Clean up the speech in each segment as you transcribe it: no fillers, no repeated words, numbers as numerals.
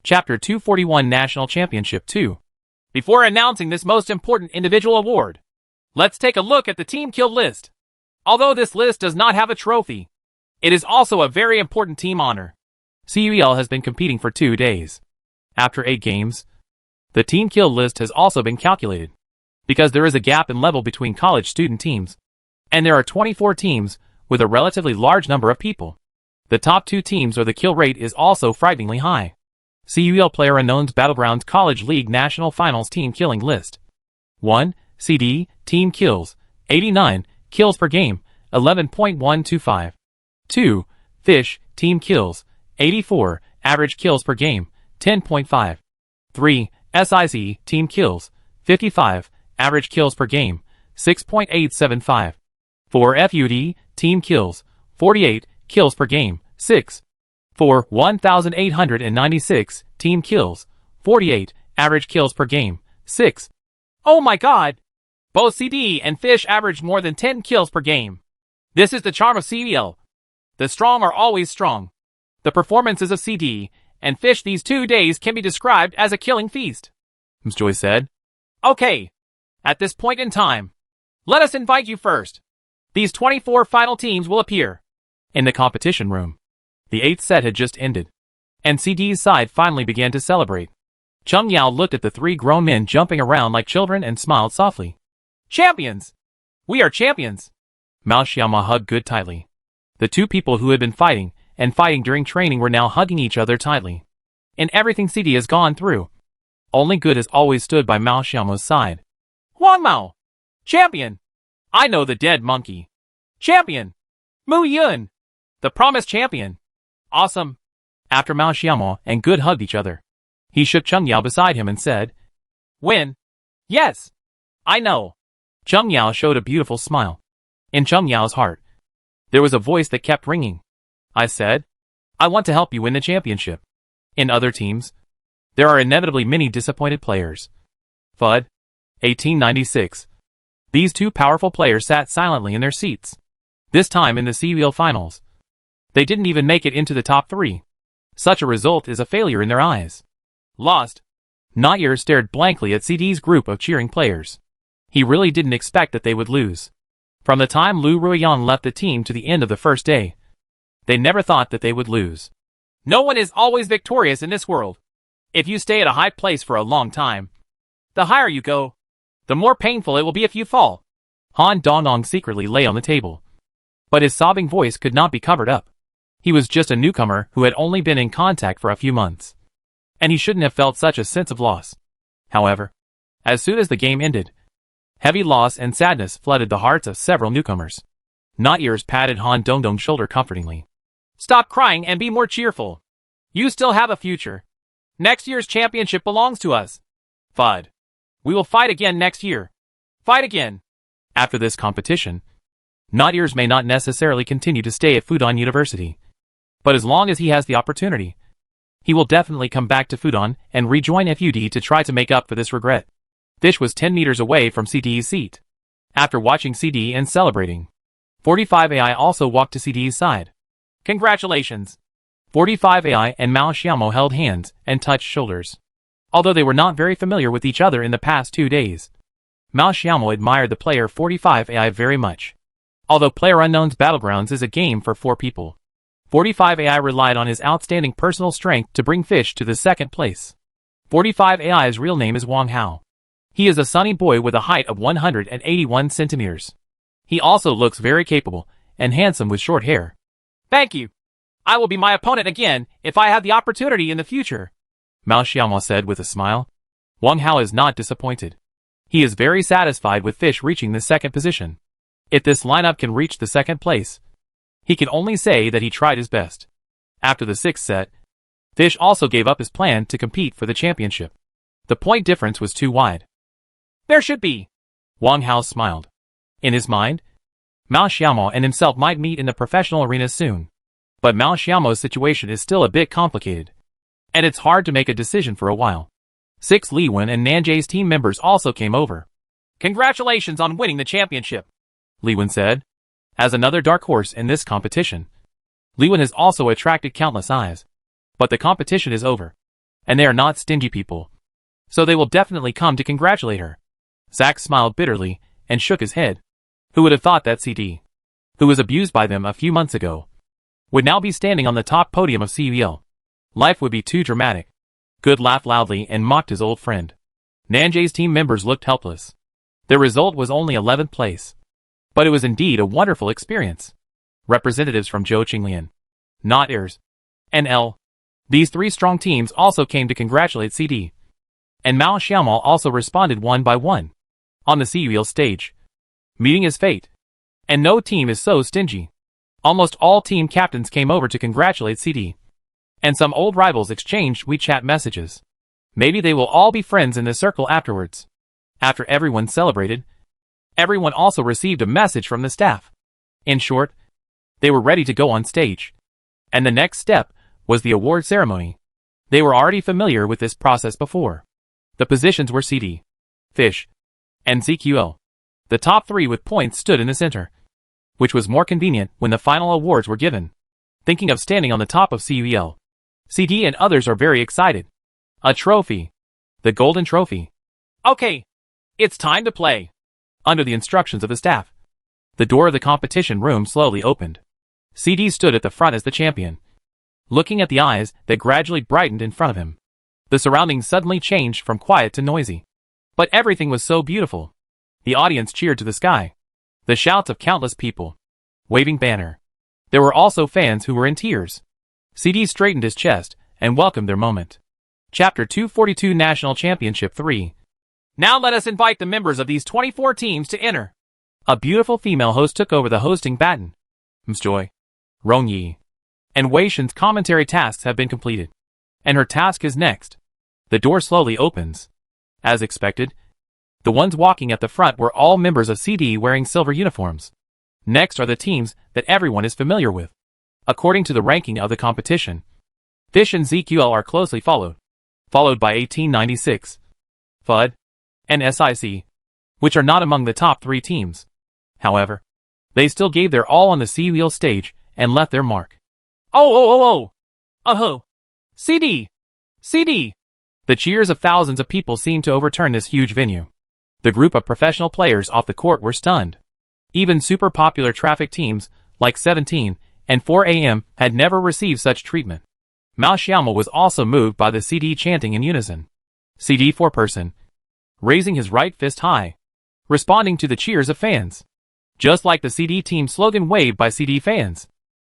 Chapter 241 National Championship 2. Before announcing this most important individual award, let's take a look at the team kill list. Although this list does not have a trophy, it is also a very important team honor. CUEL has been competing for 2 days. After 8 games, the team kill list has also been calculated. Because there is a gap in level between college student teams, and there are 24 teams with a relatively large number of people. The top 2 teams or the kill rate is also frighteningly high. CUEL PlayerUnknown's Battlegrounds College League National Finals Team Killing List. 1. CD, Team Kills, 89, Kills per Game, 11.125. 2. Fish, Team Kills, 84, Average Kills per Game, 10.5. 3. SIC, Team Kills, 55, Average Kills per Game, 6.875. 4. FUD, Team Kills, 48, Kills per Game, 6. 4. 1,896, Team Kills, 48, Average Kills per Game, 6. Oh my god! Both CD and Fish averaged more than 10 kills per game. This is the charm of CUEL. The strong are always strong. The performances of CD and Fish these 2 days can be described as a killing feast. Ms. Joy said. Okay. At this point in time, let us invite you first. These 24 final teams will appear in the competition room. The 8th set had just ended, and CD's side finally began to celebrate. Chung Yao looked at the 3 grown men jumping around like children and smiled softly. Champions! We are champions! Mao Xiaoma hugged Good tightly. The 2 people who had been fighting during training were now hugging each other tightly. In everything CD has gone through, only Good has always stood by Mao Xiaoma's side. Huang Mao! Champion! I know the dead monkey. Champion! Mu Yun! The promised champion! Awesome! After Mao Xiaoma and Good hugged each other, he shook Chung Yao beside him and said, Win! Yes! I know! Chung Yao showed a beautiful smile. In Chung Yao's heart, there was a voice that kept ringing. I said, I want to help you win the championship. In other teams, there are inevitably many disappointed players. FUD, 1896. These 2 powerful players sat silently in their seats. This time in the CUEL finals, they didn't even make it into the top 3. Such a result is a failure in their eyes. Lost. Nair stared blankly at CD's group of cheering players. He really didn't expect that they would lose. From the time Lu Ruoyan left the team to the end of the first day, they never thought that they would lose. No one is always victorious in this world. If you stay at a high place for a long time, the higher you go, the more painful it will be if you fall. Han Dongdong secretly lay on the table, but his sobbing voice could not be covered up. He was just a newcomer who had only been in contact for a few months, and he shouldn't have felt such a sense of loss. However, as soon as the game ended, heavy loss and sadness flooded the hearts of several newcomers. Nair's patted Han Dongdong's shoulder comfortingly. Stop crying and be more cheerful. You still have a future. Next year's championship belongs to us. FUD. We will fight again next year. Fight again. After this competition, Nair may not necessarily continue to stay at Fudan University, but as long as he has the opportunity, he will definitely come back to Fudan and rejoin FUD to try to make up for this regret. Fish was 10 meters away from CD's seat. After watching CD and celebrating, 45AI also walked to CD's side. Congratulations! 45AI and Mao Xiaomo held hands and touched shoulders. Although they were not very familiar with each other in the past 2 days, Mao Xiaomo admired the player 45AI very much. Although PlayerUnknown's Battlegrounds is a game for 4 people, 45AI relied on his outstanding personal strength to bring Fish to the 2nd place. 45AI's real name is Wang Hao. He is a sunny boy with a height of 181 centimeters. He also looks very capable and handsome with short hair. Thank you. I will be my opponent again if I have the opportunity in the future, Mao Xiaoma said with a smile. Wang Hao is not disappointed. He is very satisfied with Fish reaching the 2nd position. If this lineup can reach the 2nd place, he can only say that he tried his best. After the 6th set, Fish also gave up his plan to compete for the championship. The point difference was too wide. There should be. Wang Hao smiled. In his mind, Mao Xiaomo and himself might meet in the professional arena soon. But Mao Xiaomo's situation is still a bit complicated, and it's hard to make a decision for a while. 6 Li Wen and Nanjay's team members also came over. Congratulations on winning the championship, Li Wen said. As another dark horse in this competition, Li Wen has also attracted countless eyes. But the competition is over. And they are not stingy people. So they will definitely come to congratulate her. Zach smiled bitterly and shook his head. Who would have thought that CD, who was abused by them a few months ago, would now be standing on the top podium of CUL? Life would be too dramatic. Good laughed loudly and mocked his old friend. Nanjay's team members looked helpless. Their result was only 11th place. But it was indeed a wonderful experience. Representatives from Zhou Qinglian, not heirs, NL. These three strong teams also came to congratulate CD. And Mao Xiaomal also responded one by one. On the CUL stage. Meeting his fate. And no team is so stingy. Almost all team captains came over to congratulate CD. And some old rivals exchanged WeChat messages. Maybe they will all be friends in the circle afterwards. After everyone celebrated, everyone also received a message from the staff. In short, they were ready to go on stage. And the next step was the award ceremony. They were already familiar with this process before. The positions were CD, Fish, and CQL. The top three with points stood in the center, which was more convenient when the final awards were given. Thinking of standing on the top of CUL, CD and others are very excited. A trophy. The golden trophy. Okay, it's time to play. Under the instructions of the staff, the door of the competition room slowly opened. CD stood at the front as the champion, looking at the eyes that gradually brightened in front of him. The surroundings suddenly changed from quiet to noisy. But everything was so beautiful. The audience cheered to the sky. The shouts of countless people, waving banner. There were also fans who were in tears. CD straightened his chest and welcomed their moment. Chapter 242 National Championship 3. Now let us invite the members of these 24 teams to enter. A beautiful female host took over the hosting baton. Msjoy, Rongyi, and Wei Shen's commentary tasks have been completed. And her task is next. The door slowly opens. As expected, the ones walking at the front were all members of CD wearing silver uniforms. Next are the teams that everyone is familiar with. According to the ranking of the competition, Fish and ZQL are closely followed by 1896, FUD, and SIC, which are not among the top three teams. However, they still gave their all on the CUL stage and left their mark. CD! CD! The cheers of thousands of people seemed to overturn this huge venue. The group of professional players off the court were stunned. Even super popular traffic teams, like 17 and 4AM, had never received such treatment. Mao Xiaomal was also moved by the CD chanting in unison. CD four-person, raising his right fist high, responding to the cheers of fans. Just like the CD team slogan waved by CD fans.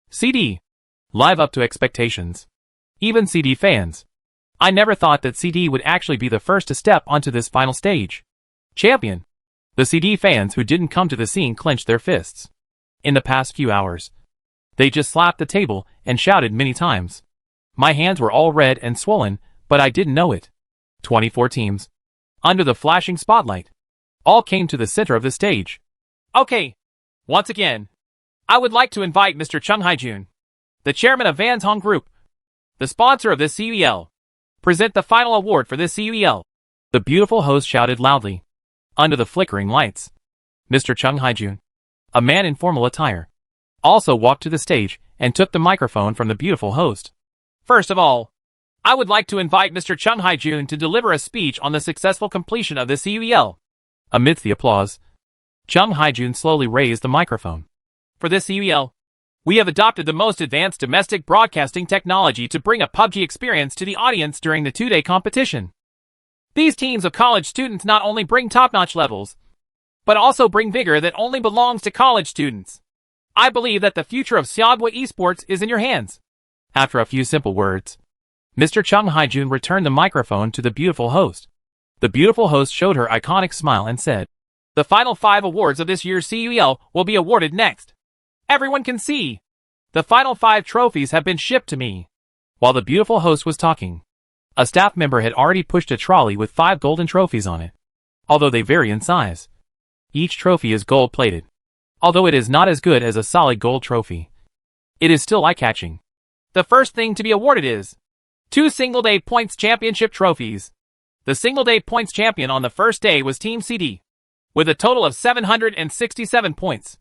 CD, live up to expectations. Even CD fans. I never thought that CD would actually be the first to step onto this final stage. Champion. The CD fans who didn't come to the scene clenched their fists. In the past few hours, they just slapped the table and shouted many times. My hands were all red and swollen, but I didn't know it. 24 teams, under the flashing spotlight, all came to the center of the stage. Okay, once again, I would like to invite Mr. Chung Haijun, the chairman of Vans Hong Group, the sponsor of this CUL, present the final award for this CUL. The beautiful host shouted loudly. Under the flickering lights, Mr. Chung Haijun, a man in formal attire, also walked to the stage and took the microphone from the beautiful host. First of all, I would like to invite Mr. Chung Haijun to deliver a speech on the successful completion of this CUL. Amidst the applause, Chung Haijun slowly raised the microphone. For this CUL, we have adopted the most advanced domestic broadcasting technology to bring a PUBG experience to the audience during the two-day competition. These teams of college students not only bring top-notch levels, but also bring vigor that only belongs to college students. I believe that the future of Xiaodhua Esports is in your hands. After a few simple words, Mr. Chung Haijun returned the microphone to the beautiful host. The beautiful host showed her iconic smile and said, the final 5 awards of this year's CUL will be awarded next. Everyone can see. The final 5 trophies have been shipped to me. While the beautiful host was talking, a staff member had already pushed a trolley with 5 golden trophies on it. Although they vary in size, each trophy is gold-plated. Although it is not as good as a solid gold trophy, it is still eye-catching. The first thing to be awarded is 2 single-day points championship trophies. The single-day points champion on the first day was Team CD, with a total of 767 points.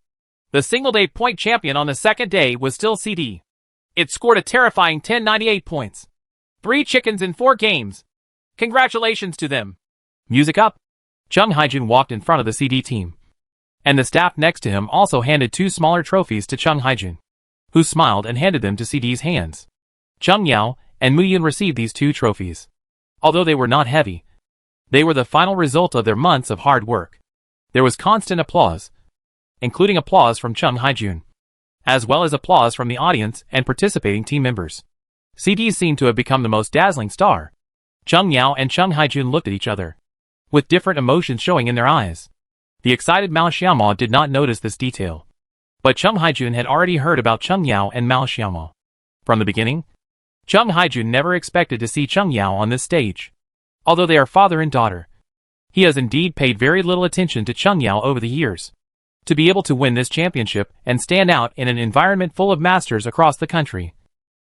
The single-day point champion on the second day was still CD. It scored a terrifying 1098 points. 3 chickens in 4 games. Congratulations to them. Music up. Chung Haijun walked in front of the CD team. And the staff next to him also handed 2 smaller trophies to Chung Haijun, who smiled and handed them to CD's hands. Chung Yao and Mu Yun received these 2 trophies. Although they were not heavy, they were the final result of their months of hard work. There was constant applause, including applause from Chung Haijun, as well as applause from the audience and participating team members. CD seemed to have become the most dazzling star. Chung Yao and Chung Haijun looked at each other, with different emotions showing in their eyes. The excited Mao Xiaomao did not notice this detail. But Chung Haijun had already heard about Chung Yao and Mao Xiaomao. From the beginning, Chung Haijun never expected to see Chung Yao on this stage. Although they are father and daughter, he has indeed paid very little attention to Chung Yao over the years. To be able to win this championship and stand out in an environment full of masters across the country,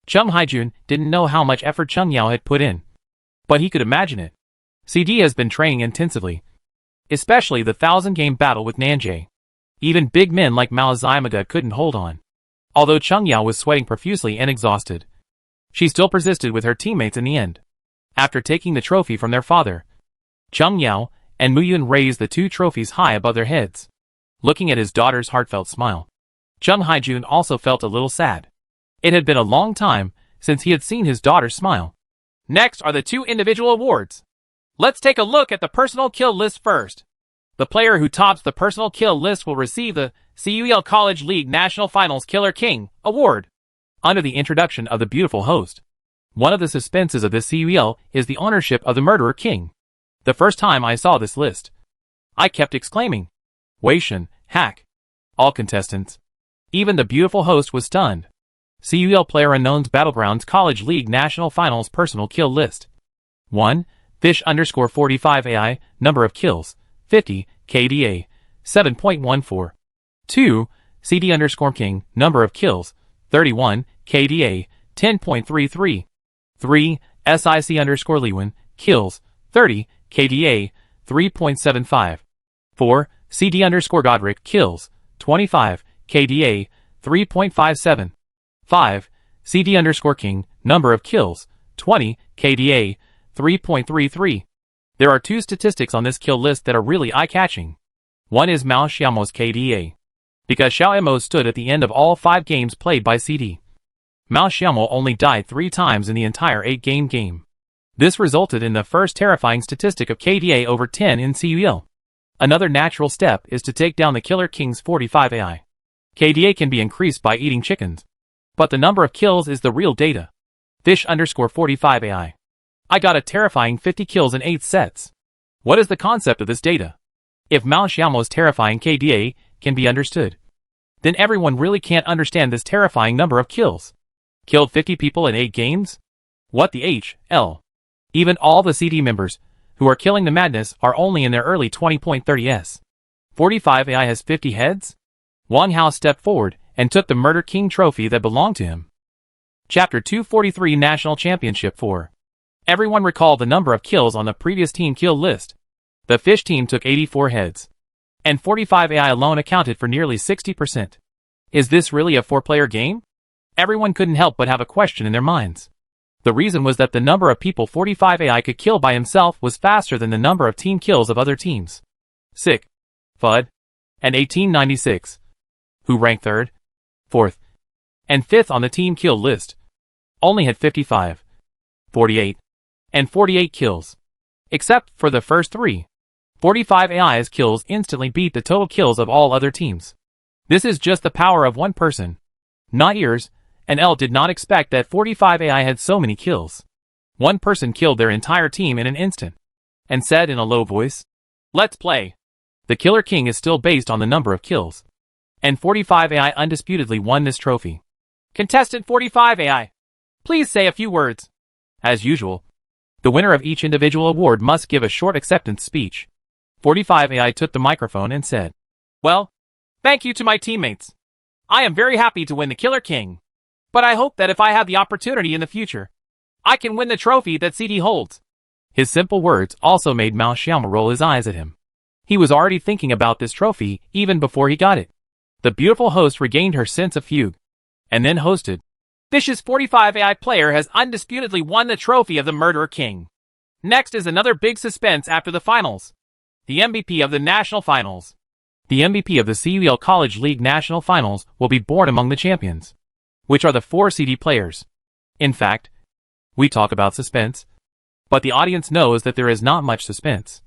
Chung Haijun didn't know how much effort Chung Yao had put in. But he could imagine it. CD has been training intensively, especially the 1,000-game battle with Nanjie. Even big men like Mao Xiaomaga couldn't hold on. Although Chung Yao was sweating profusely and exhausted, she still persisted with her teammates in the end. After taking the trophy from their father, Chung Yao and Mu Yun raised the 2 trophies high above their heads. Looking at his daughter's heartfelt smile, Chung Haijun also felt a little sad. It had been a long time since he had seen his daughter smile. Next are the 2 individual awards. Let's take a look at the personal kill list first. The player who tops the personal kill list will receive the CUEL College League National Finals Killer King Award. Under the introduction of the beautiful host, one of the suspenses of this CUEL is the ownership of the Murderer King. The first time I saw this list, I kept exclaiming, Wei Shen, hack. All contestants, even the beautiful host, was stunned. CUEL Player Unknown's Battlegrounds College League National Finals Personal Kill List. 1. Fish_45AI, number of kills, 50, KDA, 7.14. 2. CD_King, number of kills, 31, KDA, 10.33. 3. SIC_Lewin, kills, 30, KDA, 3.75. 4. CD_Godric, kills, 25, KDA, 3.57. 5. CD_King, number of kills, 20, KDA, 3.33. There are 2 statistics on this kill list that are really eye-catching. One is Mao Xiaomao's KDA, because Xiaomo stood at the end of all 5 games played by CD. Mao Xiaomo only died 3 times in the entire 8-game game. This resulted in the first terrifying statistic of KDA over 10 in CUEL. Another natural step is to take down the Killer King's 45 AI. KDA can be increased by eating chickens, but the number of kills is the real data. Fish_45 AI. I got a terrifying 50 kills in 8 sets. What is the concept of this data? If Mao Xiaomo's terrifying KDA can be understood, then everyone really can't understand this terrifying number of kills. Killed 50 people in 8 games? What the HL? Even all the CD members who are killing the madness are only in their early 20.30s. 45 AI has 50 heads? Wang Hao stepped forward and took the Murder King trophy that belonged to him. Chapter 243 National Championship 4. Everyone recalled the number of kills on the previous team kill list. The Fish team took 84 heads, and 45 AI alone accounted for nearly 60%. Is this really a 4-player game? Everyone couldn't help but have a question in their minds. The reason was that the number of people 45 AI could kill by himself was faster than the number of team kills of other teams. Sick. FUD. And 1896. Who ranked 3rd, 4th, and 5th on the team kill list, only had 55, 48, and 48 kills. Except for the first 3. 45 AI's kills instantly beat the total kills of all other teams. This is just the power of one person. Not ears, and L did not expect that 45 AI had so many kills. One person killed their entire team in an instant, and said in a low voice, "Let's play." The Killer King is still based on the number of kills, and 45 AI undisputedly won this trophy. Contestant 45 AI, please say a few words. As usual, the winner of each individual award must give a short acceptance speech. 45 AI took the microphone and said, "Well, thank you to my teammates. I am very happy to win the Killer King. But I hope that if I have the opportunity in the future, I can win the trophy that CD holds." His simple words also made Mao Xiaomao roll his eyes at him. He was already thinking about this trophy even before he got it. The beautiful host regained her sense of fugue, and then hosted. Fish's 45 AI player has undisputedly won the trophy of the Murderer King. Next is another big suspense after the finals. The MVP of the National Finals. The MVP of the CUL College League National Finals will be born among the champions, which are the 4 CD players. In fact, we talk about suspense, but the audience knows that there is not much suspense,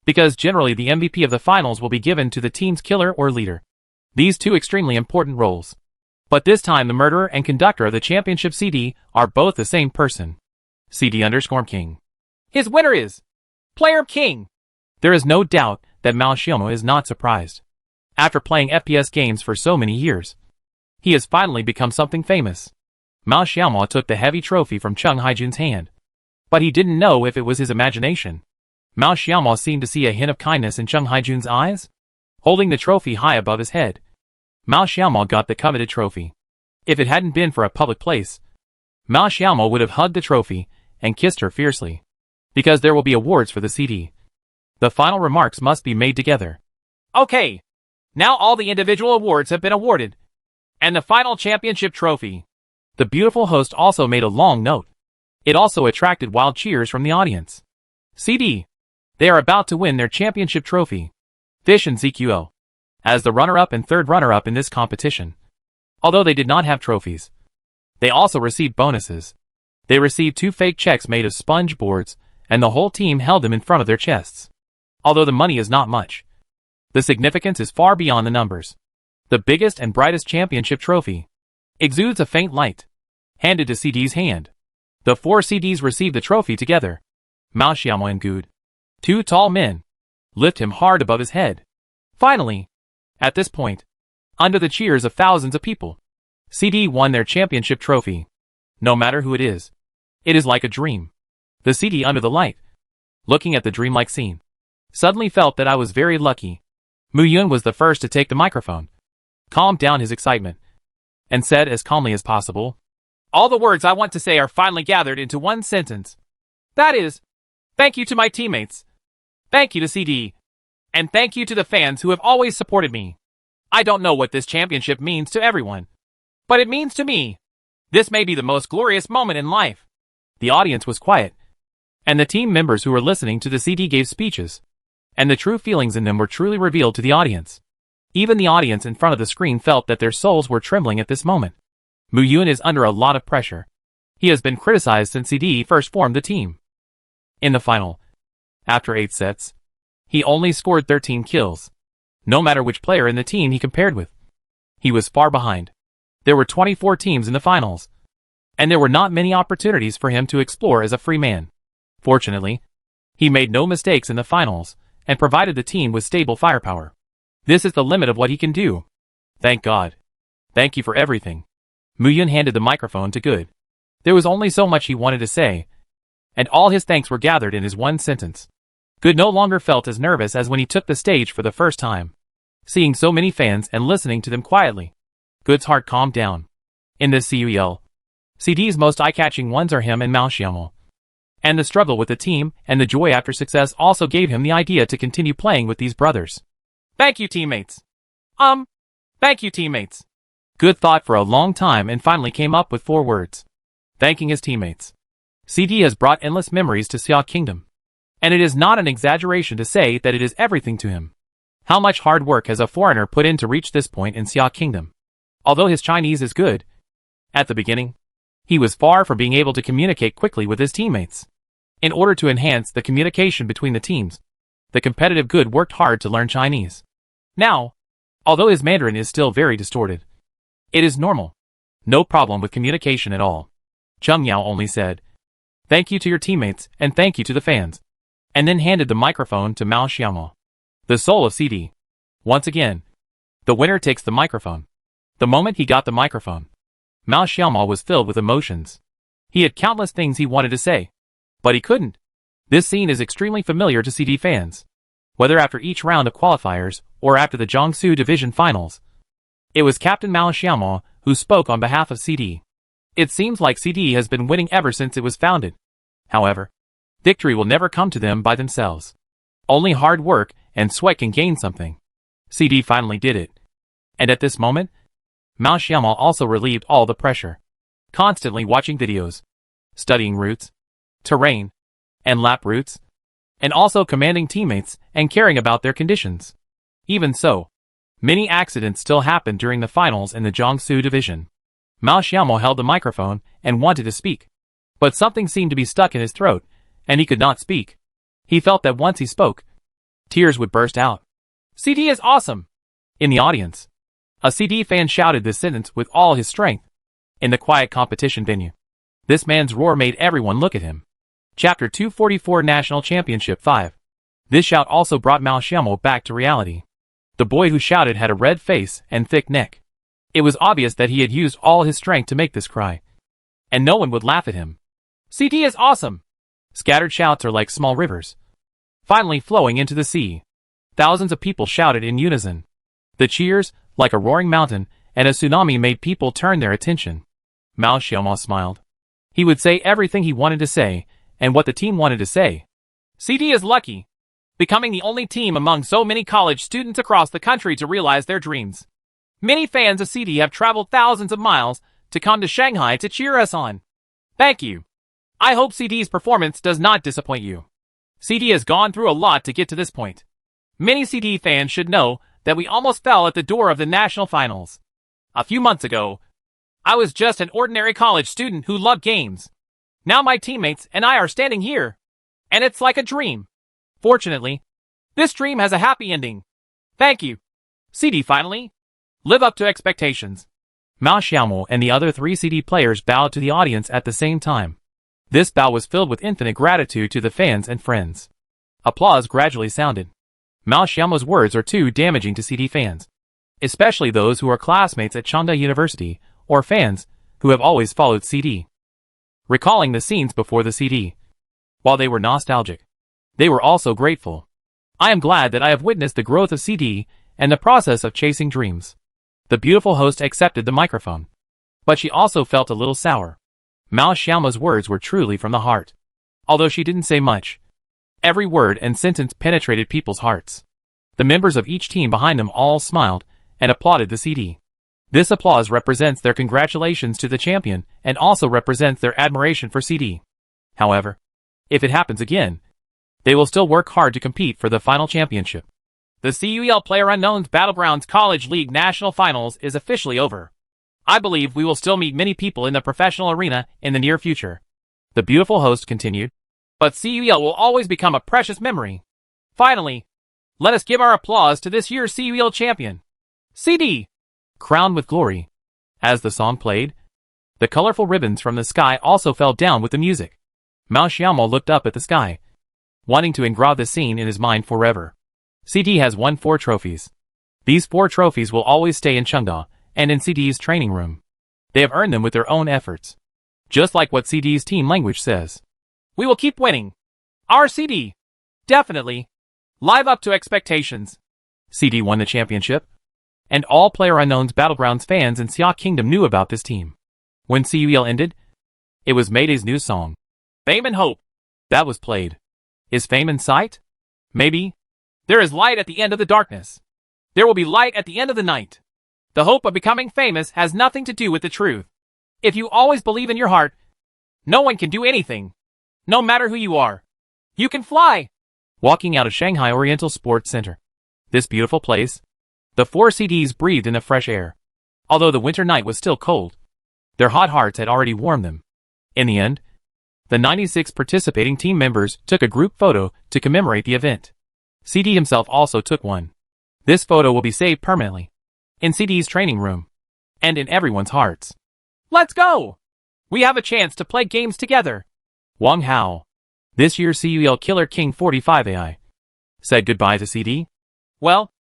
because generally the MVP of the finals will be given to the team's killer or leader. These two extremely important roles. But this time the murderer and conductor of the championship CD are both the same person. CD_King. His winner is Player King. There is no doubt that Mao Xiaomo is not surprised. After playing FPS games for so many years, he has finally become something famous. Mao Xiaomo took the heavy trophy from Cheng Haijun's hand, but he didn't know if it was his imagination. Mao Xiaomo seemed to see a hint of kindness in Cheng Haijun's eyes. Holding the trophy high above his head, Mao Xiaomo got the coveted trophy. If it hadn't been for a public place, Mao Xiaomo would have hugged the trophy and kissed her fiercely. Because there will be awards for the CD. The final remarks must be made together. Okay, now all the individual awards have been awarded, and the final championship trophy. The beautiful host also made a long note. It also attracted wild cheers from the audience. CD. They are about to win their championship trophy. Fish and ZQO. As the runner-up and third runner-up in this competition. Although they did not have trophies, they also received bonuses. They received 2 fake checks made of sponge boards, and the whole team held them in front of their chests. Although the money is not much, the significance is far beyond the numbers. The biggest and brightest championship trophy exudes a faint light, handed to CD's hand. The 4 CDs receive the trophy together. Mao Xiaomo and Good, 2 tall men, lift him hard above his head. Finally, at this point, under the cheers of thousands of people, CD won their championship trophy. No matter who it is like a dream. The CD under the light, looking at the dreamlike scene, suddenly felt that I was very lucky. Mu Yun was the first to take the microphone, calmed down his excitement, and said as calmly as possible, "All the words I want to say are finally gathered into one sentence. That is, thank you to my teammates. Thank you to CD. And thank you to the fans who have always supported me. I don't know what this championship means to everyone, but it means to me. This may be the most glorious moment in life." The audience was quiet, and the team members who were listening to the CD gave speeches, and the true feelings in them were truly revealed to the audience. Even the audience in front of the screen felt that their souls were trembling at this moment. Mu Yun is under a lot of pressure. He has been criticized since CD first formed the team. In the final, after 8 sets, he only scored 13 kills. No matter which player in the team he compared with, he was far behind. There were 24 teams in the finals, and there were not many opportunities for him to explore as a free man. Fortunately, he made no mistakes in the finals, and provided the team with stable firepower. This is the limit of what he can do. Thank God. Thank you for everything. Mu Yun handed the microphone to Good. There was only so much he wanted to say, and all his thanks were gathered in his one sentence. Good no longer felt as nervous as when he took the stage for the first time. Seeing so many fans and listening to them quietly, Good's heart calmed down. In this CUL, CD's most eye-catching ones are him and Mao Xiaomo. And the struggle with the team and the joy after success also gave him the idea to continue playing with these brothers. Thank you, teammates. Thank you, teammates. Good thought for a long time and finally came up with 4 words. Thanking his teammates. CD has brought endless memories to Xia Kingdom. And it is not an exaggeration to say that it is everything to him. How much hard work has a foreigner put in to reach this point in Xia Kingdom? Although his Chinese is good, at the beginning, he was far from being able to communicate quickly with his teammates. In order to enhance the communication between the teams, the competitive Good worked hard to learn Chinese. Now, although his Mandarin is still very distorted, it is normal. No problem with communication at all. Cheng Yao only said, "Thank you to your teammates and thank you to the fans," and then handed the microphone to Mao Xiaomo, the soul of CD. Once again, the winner takes the microphone. The moment he got the microphone, Mao Xiaomo was filled with emotions. He had countless things he wanted to say, but he couldn't. This scene is extremely familiar to CD fans. Whether after each round of qualifiers or after the Jiangsu Division Finals, it was Captain Mao Xiaomo who spoke on behalf of CD. It seems like CD has been winning ever since it was founded. However, victory will never come to them by themselves. Only hard work and sweat can gain something. CD finally did it. And at this moment, Mao Xiaomo also relieved all the pressure. constantly watching videos, studying routes, terrain, and lap routes, and also commanding teammates and caring about their conditions. Even so, many accidents still happened during the finals in the Jiangsu division. Mao Xiaomo held the microphone and wanted to speak, but something seemed to be stuck in his throat, and he could not speak. He felt that once he spoke, tears would burst out. CD is awesome! In the audience, a CD fan shouted this sentence with all his strength. In the quiet competition venue, this man's roar made everyone look at him. Chapter 244 National Championship 5. This shout also brought Mao Xiaomo back to reality. The boy who shouted had a red face and thick neck. It was obvious that he had used all his strength to make this cry. And no one would laugh at him. CD is awesome! Scattered shouts are like small rivers, finally flowing into the sea. Thousands of people shouted in unison. The cheers, like a roaring mountain, and a tsunami made people turn their attention. Mao Xiaomo smiled. He would say everything he wanted to say, and what the team wanted to say. CD is lucky, becoming the only team among so many college students across the country to realize their dreams. Many fans of CD have traveled thousands of miles to come to Shanghai to cheer us on. Thank you. I hope CD's performance does not disappoint you. CD has gone through a lot to get to this point. Many CD fans should know that we almost fell at the door of the national finals. A few months ago, I was just an ordinary college student who loved games. Now my teammates and I are standing here, and it's like a dream. Fortunately, this dream has a happy ending. Thank you. CD finally live up to expectations. Mao Xiaomo and the other 3 CD players bowed to the audience at the same time. This bow was filled with infinite gratitude to the fans and friends. Applause gradually sounded. Mao Xiaomo's words are too damaging to CD fans, especially those who are classmates at Chengde University or fans who have always followed CD. Recalling the scenes before the CD, while they were nostalgic, they were also grateful. I am glad that I have witnessed the growth of CD and the process of chasing dreams. The beautiful host accepted the microphone, but she also felt a little sour. Mao Xiaomo's words were truly from the heart. Although she didn't say much, every word and sentence penetrated people's hearts. The members of each team behind them all smiled and applauded the CD. This applause represents their congratulations to the champion and also represents their admiration for CD. However, if it happens again, they will still work hard to compete for the final championship. The CUEL PlayerUnknown's Battlegrounds College League National Finals is officially over. I believe we will still meet many people in the professional arena in the near future. The beautiful host continued. But CUEL will always become a precious memory. Finally, let us give our applause to this year's CUEL champion, CD, crowned with glory. As the song played, the colorful ribbons from the sky also fell down with the music. Mao Xiaomo looked up at the sky, wanting to engrave the scene in his mind forever. CD has won 4 trophies. These 4 trophies will always stay in Chengde and in CD's training room. They have earned them with their own efforts. Just like what CD's team language says. We will keep winning. Our CD. Definitely. Live up to expectations. CD won the championship. And all PlayerUnknown's Battlegrounds fans in Xia Kingdom knew about this team. When CUEL ended, it was Mayday's new song, Fame and Hope, that was played. Is fame in sight? Maybe. There is light at the end of the darkness. There will be light at the end of the night. The hope of becoming famous has nothing to do with the truth. If you always believe in your heart, no one can do anything. No matter who you are. You can fly. Walking out of Shanghai Oriental Sports Center. This beautiful place. The 4 CDs breathed in the fresh air. Although the winter night was still cold, their hot hearts had already warmed them. In the end, the 96 participating team members took a group photo to commemorate the event. CD himself also took one. This photo will be saved permanently in CD's training room and in everyone's hearts. Let's go! We have a chance to play games together. Wang Hao, this year's CUEL Killer King 45 AI, said goodbye to CD. Well,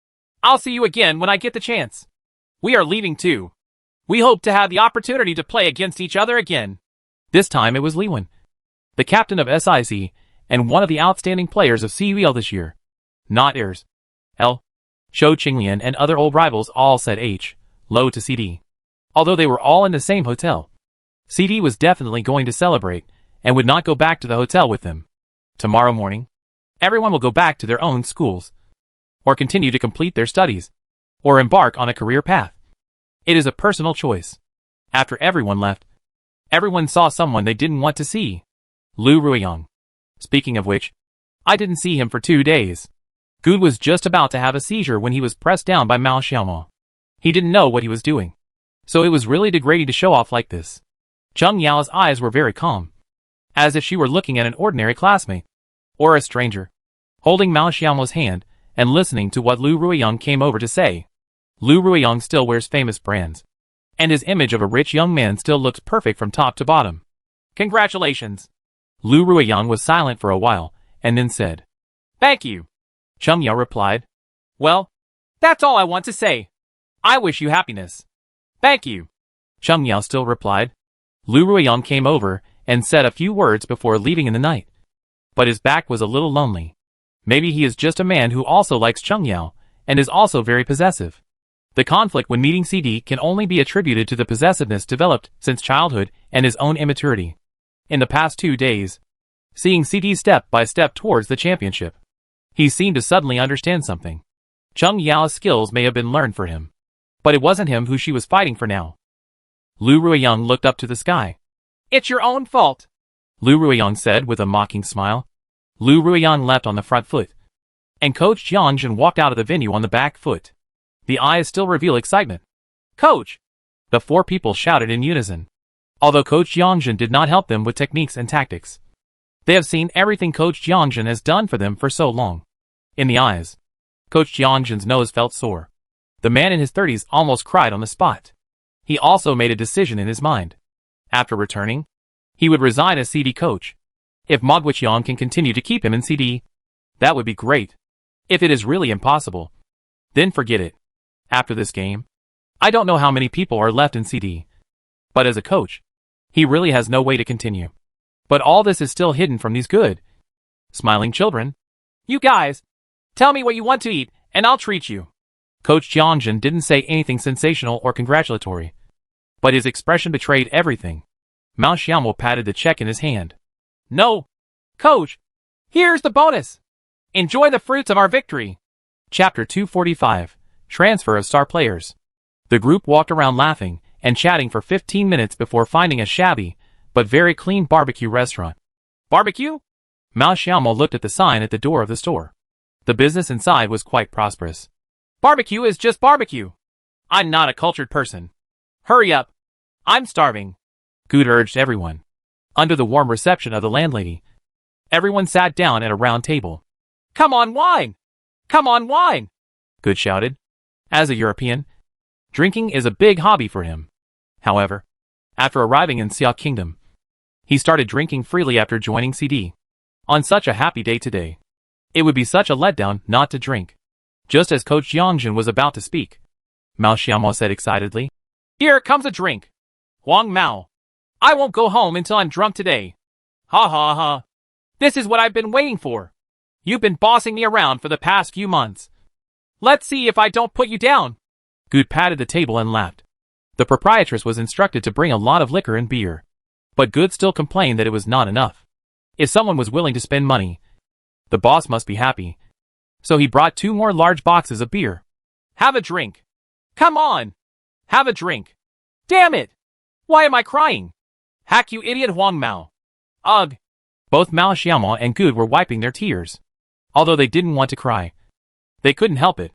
I'll see you again when I get the chance. We are leaving too. We hope to have the opportunity to play against each other again. This time it was Li Wen, the captain of SIC and one of the outstanding players of CUEL this year. Not Ers. L. Zhou Qinglian and other old rivals all said hello to CD. Although they were all in the same hotel, CD was definitely going to celebrate and would not go back to the hotel with them. Tomorrow morning, everyone will go back to their own schools, or continue to complete their studies, or embark on a career path. It is a personal choice. After everyone left, Everyone saw someone they didn't want to see. Lu Ruiyang. Speaking of which, I didn't see him for 2 days. Good was just about to have a seizure when he was pressed down by Mao Xiaomo. He didn't know what he was doing. So it was really degrading to show off like this. Cheng Yao's eyes were very calm, as if she were looking at an ordinary classmate, or a stranger, holding Mao Xiaomo's hand and listening to what Lu Ruiyang came over to say. Lu Ruiyang still wears famous brands, and his image of a rich young man still looks perfect from top to bottom. Congratulations. Lu Ruiyang was silent for a while, and then said, Thank you. Cheng Yao replied, Well, that's all I want to say. I wish you happiness. Thank you. Cheng Yao still replied. Lu Ruiyang came over and said a few words before leaving in the night. But his back was a little lonely. Maybe he is just a man who also likes Cheng Yao, and is also very possessive. The conflict when meeting CD can only be attributed to the possessiveness developed since childhood and his own immaturity. In the past 2 days, seeing CD step by step towards the championship, he seemed to suddenly understand something. Cheng Yao's skills may have been learned for him, but it wasn't him who she was fighting for now. Lu Ruiyang looked up to the sky. It's your own fault, Lu Ruiyang said with a mocking smile. Lu Ruiyang left on the front foot, and Coach Jiangjun walked out of the venue on the back foot. The eyes still reveal excitement. Coach! The 4 people shouted in unison. Although Coach Jiangjun did not help them with techniques and tactics, they have seen everything Coach Jiangjun has done for them for so long. In the eyes, Coach Jiangjun's nose felt sore. The man in his 30s almost cried on the spot. He also made a decision in his mind. After returning, he would resign as CD coach. If Ma Guiqiang can continue to keep him in CD, that would be great. If it is really impossible, then forget it. After this game, I don't know how many people are left in CD. But as a coach, he really has no way to continue. But all this is still hidden from these good, smiling children. You guys, tell me what you want to eat, and I'll treat you. Coach Jiangjun didn't say anything sensational or congratulatory, but his expression betrayed everything. Mao Xiaomo patted the check in his hand. No, Coach, here's the bonus. Enjoy the fruits of our victory. Chapter 245, Transfer of Star Players. The group walked around laughing and chatting for 15 minutes before finding a shabby, but very clean barbecue restaurant. Barbecue? Mao Xiaomo looked at the sign at the door of the store. The business inside was quite prosperous. Barbecue is just barbecue. I'm not a cultured person. Hurry up. I'm starving. Good urged everyone. Under the warm reception of the landlady, everyone sat down at a round table. Come on, wine! Come on, wine! Good shouted. As a European, drinking is a big hobby for him. However, after arriving in Xia Kingdom, he started drinking freely after joining CD. On such a happy day today, it would be such a letdown not to drink. Just as Coach Jiangjun was about to speak, Mao Xiaomo said excitedly, Here comes a drink. Huang Mao. I won't go home until I'm drunk today. Ha ha ha. This is what I've been waiting for. You've been bossing me around for the past few months. Let's see if I don't put you down. Good patted the table and laughed. The proprietress was instructed to bring a lot of liquor and beer, but Good still complained that it was not enough. If someone was willing to spend money, the boss must be happy. So he brought 2 more large boxes of beer. Have a drink. Come on. Have a drink. Damn it. Why am I crying? Hack you idiot Huang Mao. Ugh. Both Mao Xiaomo and Good were wiping their tears. Although they didn't want to cry, they couldn't help it.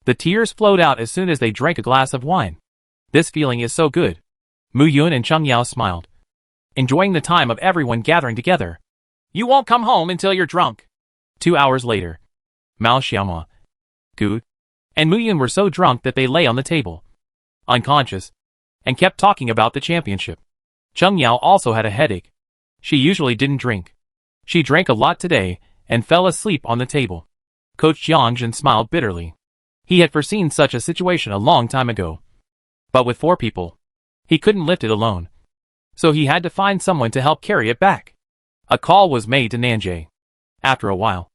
The tears flowed out as soon as they drank a glass of wine. This feeling is so good. Mu Yun and Cheng Yao smiled, enjoying the time of everyone gathering together. You won't come home until you're drunk. 2 hours later, Mao Xiaomo, Good, and Mu Yun were so drunk that they lay on the table, unconscious, and kept talking about the championship. Cheng Yao also had a headache. She usually didn't drink. She drank a lot today and fell asleep on the table. Coach Jiangjun smiled bitterly. He had foreseen such a situation a long time ago. But with 4 people, he couldn't lift it alone. So he had to find someone to help carry it back. A call was made to Nanjay. After a while,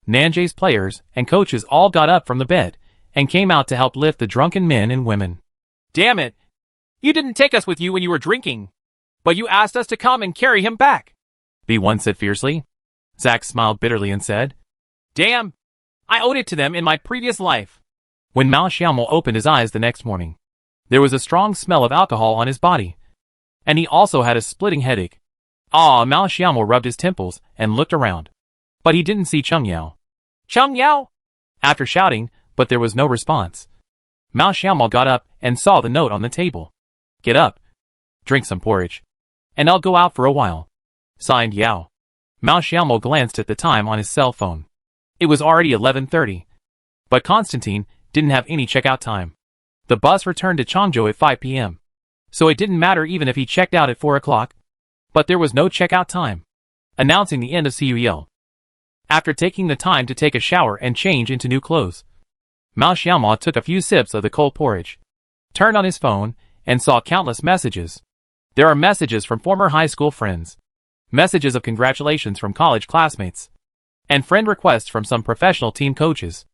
Nanjay's players and coaches all got up from the bed and came out to help lift the drunken men and women. Damn it! You didn't take us with you when you were drinking, but you asked us to come and carry him back, B1 said fiercely. Zack smiled bitterly and said, Damn! I owed it to them in my previous life. When Mao Xiaomo opened his eyes the next morning, there was a strong smell of alcohol on his body, And he also had a splitting headache. Mao Xiaomo rubbed his temples and looked around. But he didn't see Cheng Yao. Cheng Yao! After shouting, but there was no response. Mao Xiaomo got up and saw the note on the table. Get up. Drink some porridge. And I'll go out for a while. Signed Yao. Mao Xiaomo glanced at the time on his cell phone. It was already 11:30. But Constantine didn't have any checkout time. The bus returned to Changzhou at 5 p.m. So it didn't matter even if he checked out at 4 o'clock. But there was no checkout time, announcing the end of CUEL. After taking the time to take a shower and change into new clothes, Mao Xiaomo took a few sips of the cold porridge, turned on his phone, and saw countless messages. There are messages from former high school friends, messages of congratulations from college classmates, and friend requests from some professional team coaches.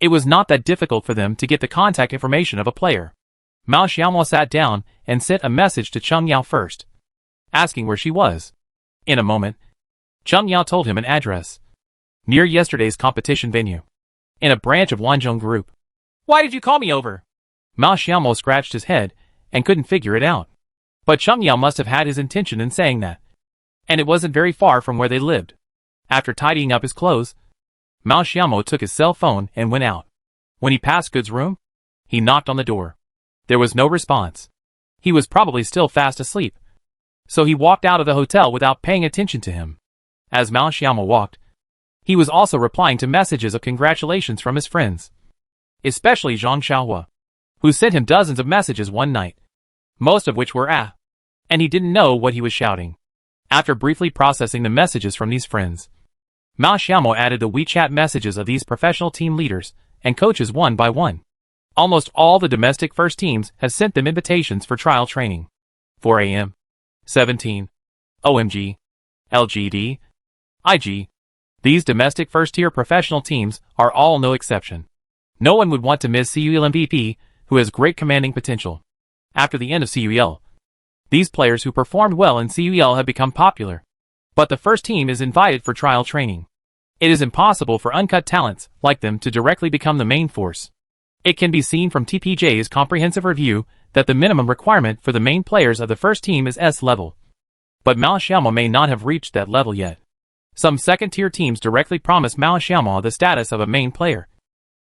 It was not that difficult for them to get the contact information of a player. Mao Xiaomo sat down and sent a message to Cheng Yao first, asking where she was. In a moment, Cheng Yao told him an address, near yesterday's competition venue, in a branch of Wanzhong Group. Why did you call me over? Mao Xiaomo scratched his head and couldn't figure it out. But Cheng Yao must have had his intention in saying that. And it wasn't very far from where they lived. After tidying up his clothes, Mao Xiaomo took his cell phone and went out. When he passed Good's room, he knocked on the door. There was no response. He was probably still fast asleep. So he walked out of the hotel without paying attention to him. As Mao Xiaomo walked, he was also replying to messages of congratulations from his friends, especially Zhang Xiaohua, who sent him dozens of messages one night, most of which were and he didn't know what he was shouting. After briefly processing the messages from these friends, Mao Xiaomo added the WeChat messages of these professional team leaders and coaches one by one. Almost all the domestic first teams have sent them invitations for trial training. 4 a.m. 17. OMG. LGD. IG. These domestic first-tier professional teams are all no exception. No one would want to miss CUEL MVP, who has great commanding potential. After the end of CUEL, these players who performed well in CUEL have become popular. But the first team is invited for trial training. It is impossible for uncut talents like them to directly become the main force. It can be seen from TPJ's comprehensive review that the minimum requirement for the main players of the first team is S level. But Mao Xiaomo may not have reached that level yet. Some second-tier teams directly promised Mao Xiaomo the status of a main player,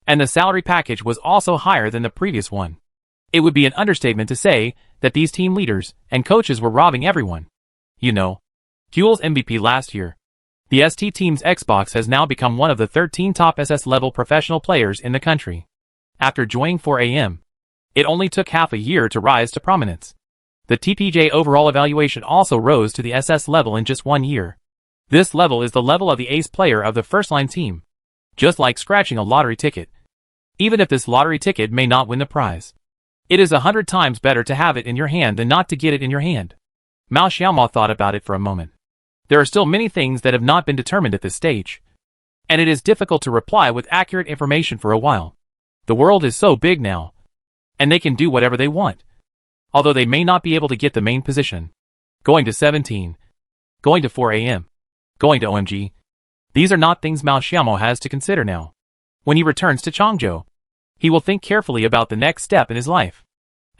and the salary package was also higher than the previous one. It would be an understatement to say that these team leaders and coaches were robbing everyone. You know, CUEL's MVP last year. The ST team's Xbox has now become one of the 13 top SS-level professional players in the country. After joining 4 a.m., it only took half a year to rise to prominence. The TPJ overall evaluation also rose to the SS level in just 1 year. This level is the level of the ace player of the first-line team. Just like scratching a lottery ticket. Even if this lottery ticket may not win the prize, it is 100 times better to have it in your hand than not to get it in your hand. Mao Xiaomo thought about it for a moment. There are still many things that have not been determined at this stage, and it is difficult to reply with accurate information for a while. The world is so big now, and they can do whatever they want, although they may not be able to get the main position. Going to 17. Going to 4 a.m. Going to OMG. These are not things Mao Xiaomo has to consider now. When he returns to Changzhou, he will think carefully about the next step in his life.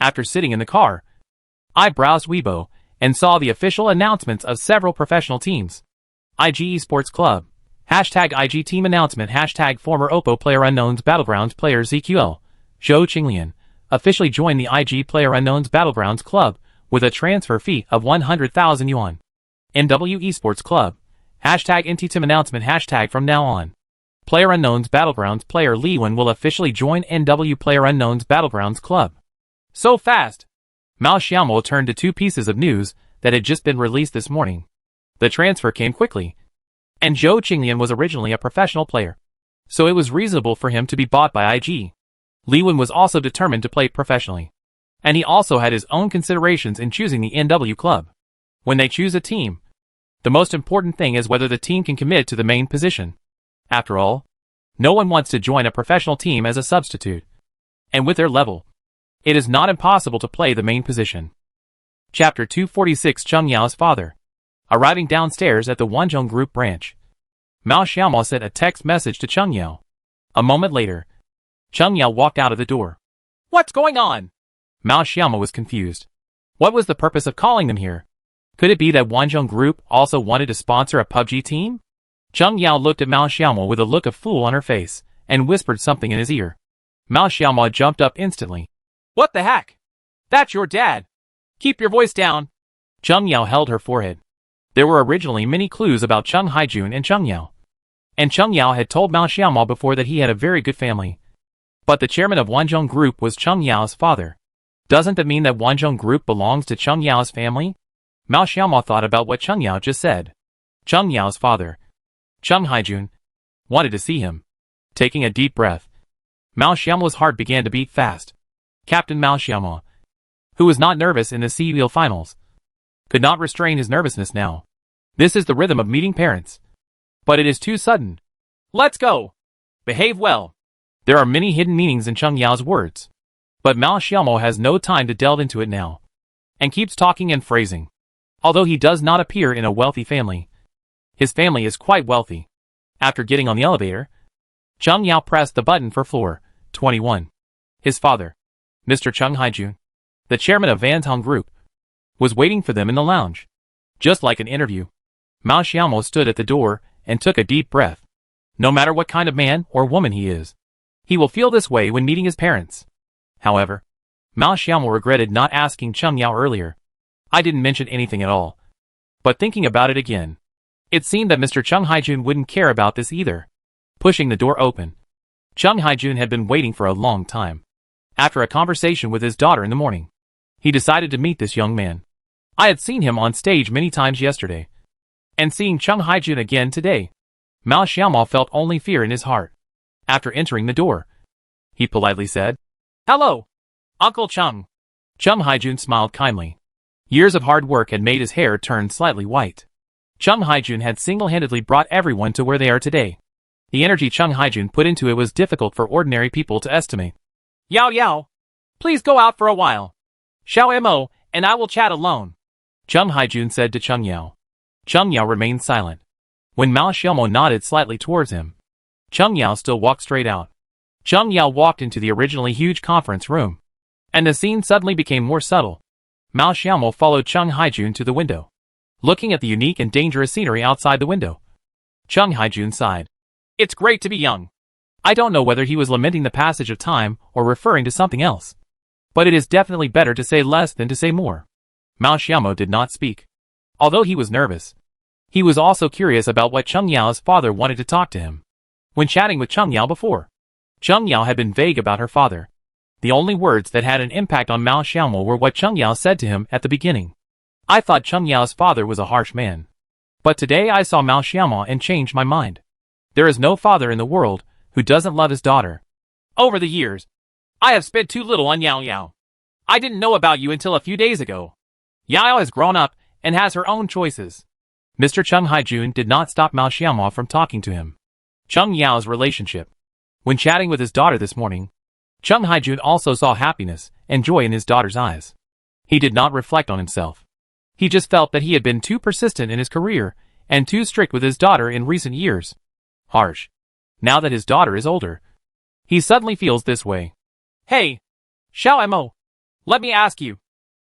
After sitting in the car, I browsed Weibo and saw the official announcements of several professional teams. IG Esports Club. Hashtag IG team announcement. Hashtag former Oppo PlayerUnknown's Battlegrounds player ZQL, Zhou Qinglian, officially joined the IG PlayerUnknown's Battlegrounds Club with a transfer fee of 100,000 yuan. NW Esports Club. Hashtag NT team announcement. Hashtag from now on, PlayerUnknown's Battlegrounds player Li Wen will officially join NW PlayerUnknown's Battlegrounds Club. So fast! Mao Xiaomo turned to two pieces of news that had just been released this morning. The transfer came quickly, and Zhou Qinglian was originally a professional player, so it was reasonable for him to be bought by IG. Li Wen was also determined to play professionally, and he also had his own considerations in choosing the NW club. When they choose a team, the most important thing is whether the team can commit to the main position. After all, no one wants to join a professional team as a substitute, and with their level, it is not impossible to play the main position. Chapter 246. Cheng Yao's father. Arriving downstairs at the Wanzhong Group branch, Mao Xiaomo sent a text message to Cheng Yao. A moment later, Cheng Yao walked out of the door. What's going on? Mao Xiaomo was confused. What was the purpose of calling them here? Could it be that Wanzhong Group also wanted to sponsor a PUBG team? Zheng Yao looked at Mao Xiaomo with a look of fool on her face, and whispered something in his ear. Mao Xiaomo jumped up instantly. What the heck? That's your dad. Keep your voice down. Zheng Yao held her forehead. There were originally many clues about Cheng Haijun and Zheng Yao. And Zheng Yao had told Mao Xiaomo before that he had a very good family. But the chairman of Wanzhong Group was Cheng Yao's father. Doesn't that mean that Wanzhong Group belongs to Cheng Yao's family? Mao Xiaomo thought about what Cheng Yao just said. Cheng Yao's father, Cheng Haijun, wanted to see him. Taking a deep breath, Mao Xiaomo's heart began to beat fast. Captain Mao Xiaomo, who was not nervous in the CEL finals, could not restrain his nervousness now. This is the rhythm of meeting parents. But it is too sudden. Let's go. Behave well. There are many hidden meanings in Cheng Yao's words. But Mao Xiaomo has no time to delve into it now, and keeps talking and phrasing. Although he does not appear in a wealthy family, his family is quite wealthy. After getting on the elevator, Cheng Yao pressed the button for floor 21. His father, Mr. Cheng Haijun, the chairman of Wanzhong Group, was waiting for them in the lounge. Just like an interview, Mao Xiaomo stood at the door and took a deep breath. No matter what kind of man or woman he is, he will feel this way when meeting his parents. However, Mao Xiaomo regretted not asking Cheng Yao earlier. I didn't mention anything at all. But thinking about it again, it seemed that Mr. Cheng Haijun wouldn't care about this either. Pushing the door open, Cheng Haijun had been waiting for a long time. After a conversation with his daughter in the morning, he decided to meet this young man. I had seen him on stage many times yesterday, and seeing Cheng Haijun again today, Mao Xiaomo felt only fear in his heart. After entering the door, he politely said, "Hello, Uncle Cheng." Cheng Haijun smiled kindly. Years of hard work had made his hair turn slightly white. Cheng Haijun had single-handedly brought everyone to where they are today. The energy Cheng Haijun put into it was difficult for ordinary people to estimate. Yao Yao, please go out for a while. Xiao Mo and I will chat alone, Cheng Haijun said to Cheng Yao. Cheng Yao remained silent. When Mao Xiaomo nodded slightly towards him, Cheng Yao still walked straight out. Cheng Yao walked into the originally huge conference room, and the scene suddenly became more subtle. Mao Xiaomo followed Cheng Haijun to the window, looking at the unique and dangerous scenery outside the window. Cheng Haijun sighed. It's great to be young. I don't know whether he was lamenting the passage of time or referring to something else. But it is definitely better to say less than to say more. Mao Xiaomo did not speak. Although he was nervous, he was also curious about what Cheng Yao's father wanted to talk to him. When chatting with Cheng Yao before, Cheng Yao had been vague about her father. The only words that had an impact on Mao Xiaomo were what Cheng Yao said to him at the beginning. I thought Cheng Yao's father was a harsh man. But today I saw Mao Xiaomo and changed my mind. There is no father in the world who doesn't love his daughter. Over the years, I have spent too little on Yao Yao. I didn't know about you until a few days ago. Yao has grown up and has her own choices. Mr. Cheng Haijun did not stop Mao Xiaomo from talking to him. Cheng Yao's relationship. When chatting with his daughter this morning, Cheng Haijun also saw happiness and joy in his daughter's eyes. He did not reflect on himself. He just felt that he had been too persistent in his career and too strict with his daughter in recent years. Harsh. Now that his daughter is older, he suddenly feels this way. Hey, Xiao Mo, let me ask you,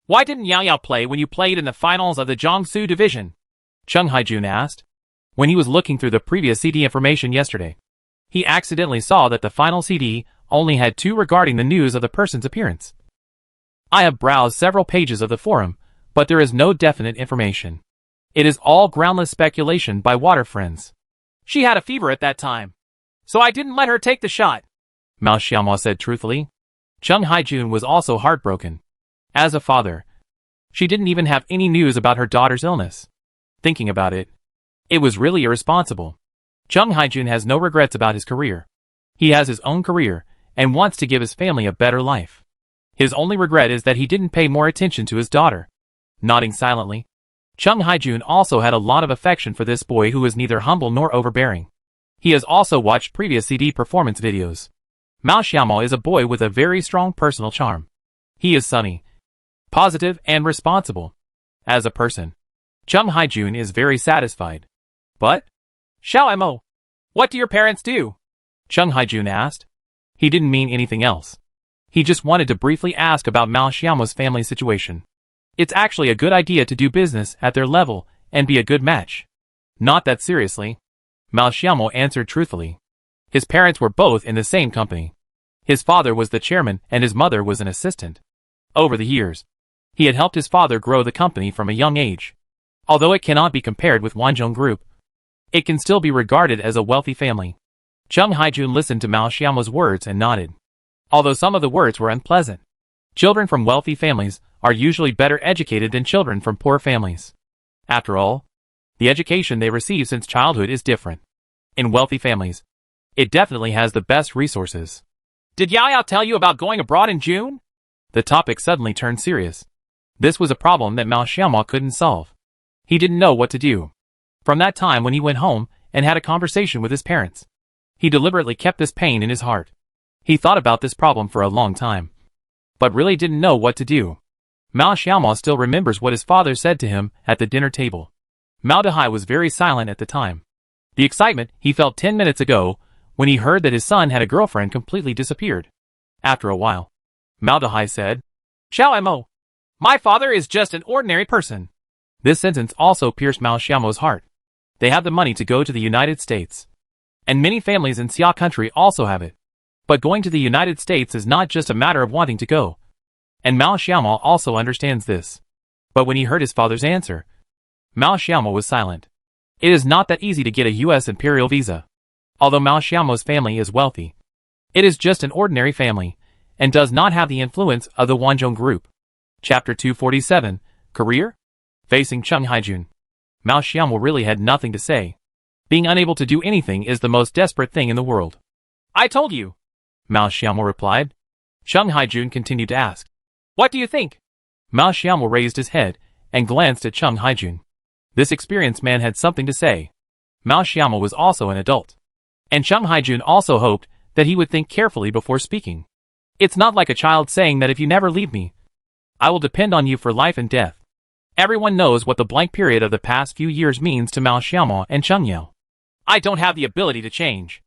why didn't Yao Yao play when you played in the finals of the Jiangsu division? Cheng Haijun asked. When he was looking through the previous CD information yesterday, he accidentally saw that the final CD only had 2 regarding the news of the person's appearance. I have browsed several pages of the forum, but there is no definite information. It is all groundless speculation by water friends. She had a fever at that time, so I didn't let her take the shot, Mao Xiaomo said truthfully. Cheng Haijun was also heartbroken. As a father, she didn't even have any news about her daughter's illness. Thinking about it, it was really irresponsible. Cheng Haijun has no regrets about his career. He has his own career and wants to give his family a better life. His only regret is that he didn't pay more attention to his daughter. Nodding silently, Cheng Haijun also had a lot of affection for this boy who is neither humble nor overbearing. He has also watched previous CD performance videos. Mao Xiaomo is a boy with a very strong personal charm. He is sunny, positive, and responsible. As a person, Cheng Haijun is very satisfied. But, Xiao Mo, what do your parents do? Cheng Haijun asked. He didn't mean anything else. He just wanted to briefly ask about Mao Xiaomo's family situation. It's actually a good idea to do business at their level and be a good match. Not that seriously. Mao Xiaomo answered truthfully. His parents were both in the same company. His father was the chairman and his mother was an assistant. Over the years, he had helped his father grow the company from a young age. Although it cannot be compared with Wanzhong Group, it can still be regarded as a wealthy family. Cheng Haijun listened to Mao Xiaomo's words and nodded. Although some of the words were unpleasant, children from wealthy families are usually better educated than children from poor families. After all, the education they receive since childhood is different. In wealthy families, it definitely has the best resources. Did Yao Yao tell you about going abroad in June? The topic suddenly turned serious. This was a problem that Mao Xiaomo couldn't solve. He didn't know what to do. From that time when he went home and had a conversation with his parents, he deliberately kept this pain in his heart. He thought about this problem for a long time, but really didn't know what to do. Mao Xiaomo still remembers what his father said to him at the dinner table. Mao Dehai was very silent at the time. The excitement he felt 10 minutes ago when he heard that his son had a girlfriend completely disappeared. After a while, Mao Dehai said, "Xiao Mo, my father is just an ordinary person." This sentence also pierced Mao Xiaomo's heart. They have the money to go to the United States. And many families in Xia country also have it. But going to the United States is not just a matter of wanting to go. And Mao Xiaomo also understands this. But when he heard his father's answer, Mao Xiaomo was silent. It is not that easy to get a U.S. imperial visa. Although Mao Xiaomo's family is wealthy, it is just an ordinary family, and does not have the influence of the Wanzhong Group. Chapter 247, Career? Facing Cheng Haijun, Mao Xiaomo really had nothing to say. Being unable to do anything is the most desperate thing in the world. "I told you," Mao Xiaomo replied. Cheng Haijun continued to ask, "What do you think?" Mao Xiaomo raised his head and glanced at Cheng Haijun. This experienced man had something to say. Mao Xiaomo was also an adult. And Cheng Haijun also hoped that he would think carefully before speaking. It's not like a child saying that if you never leave me, I will depend on you for life and death. Everyone knows what the blank period of the past few years means to Mao Xiaomo and Cheng Yao. "I don't have the ability to change,"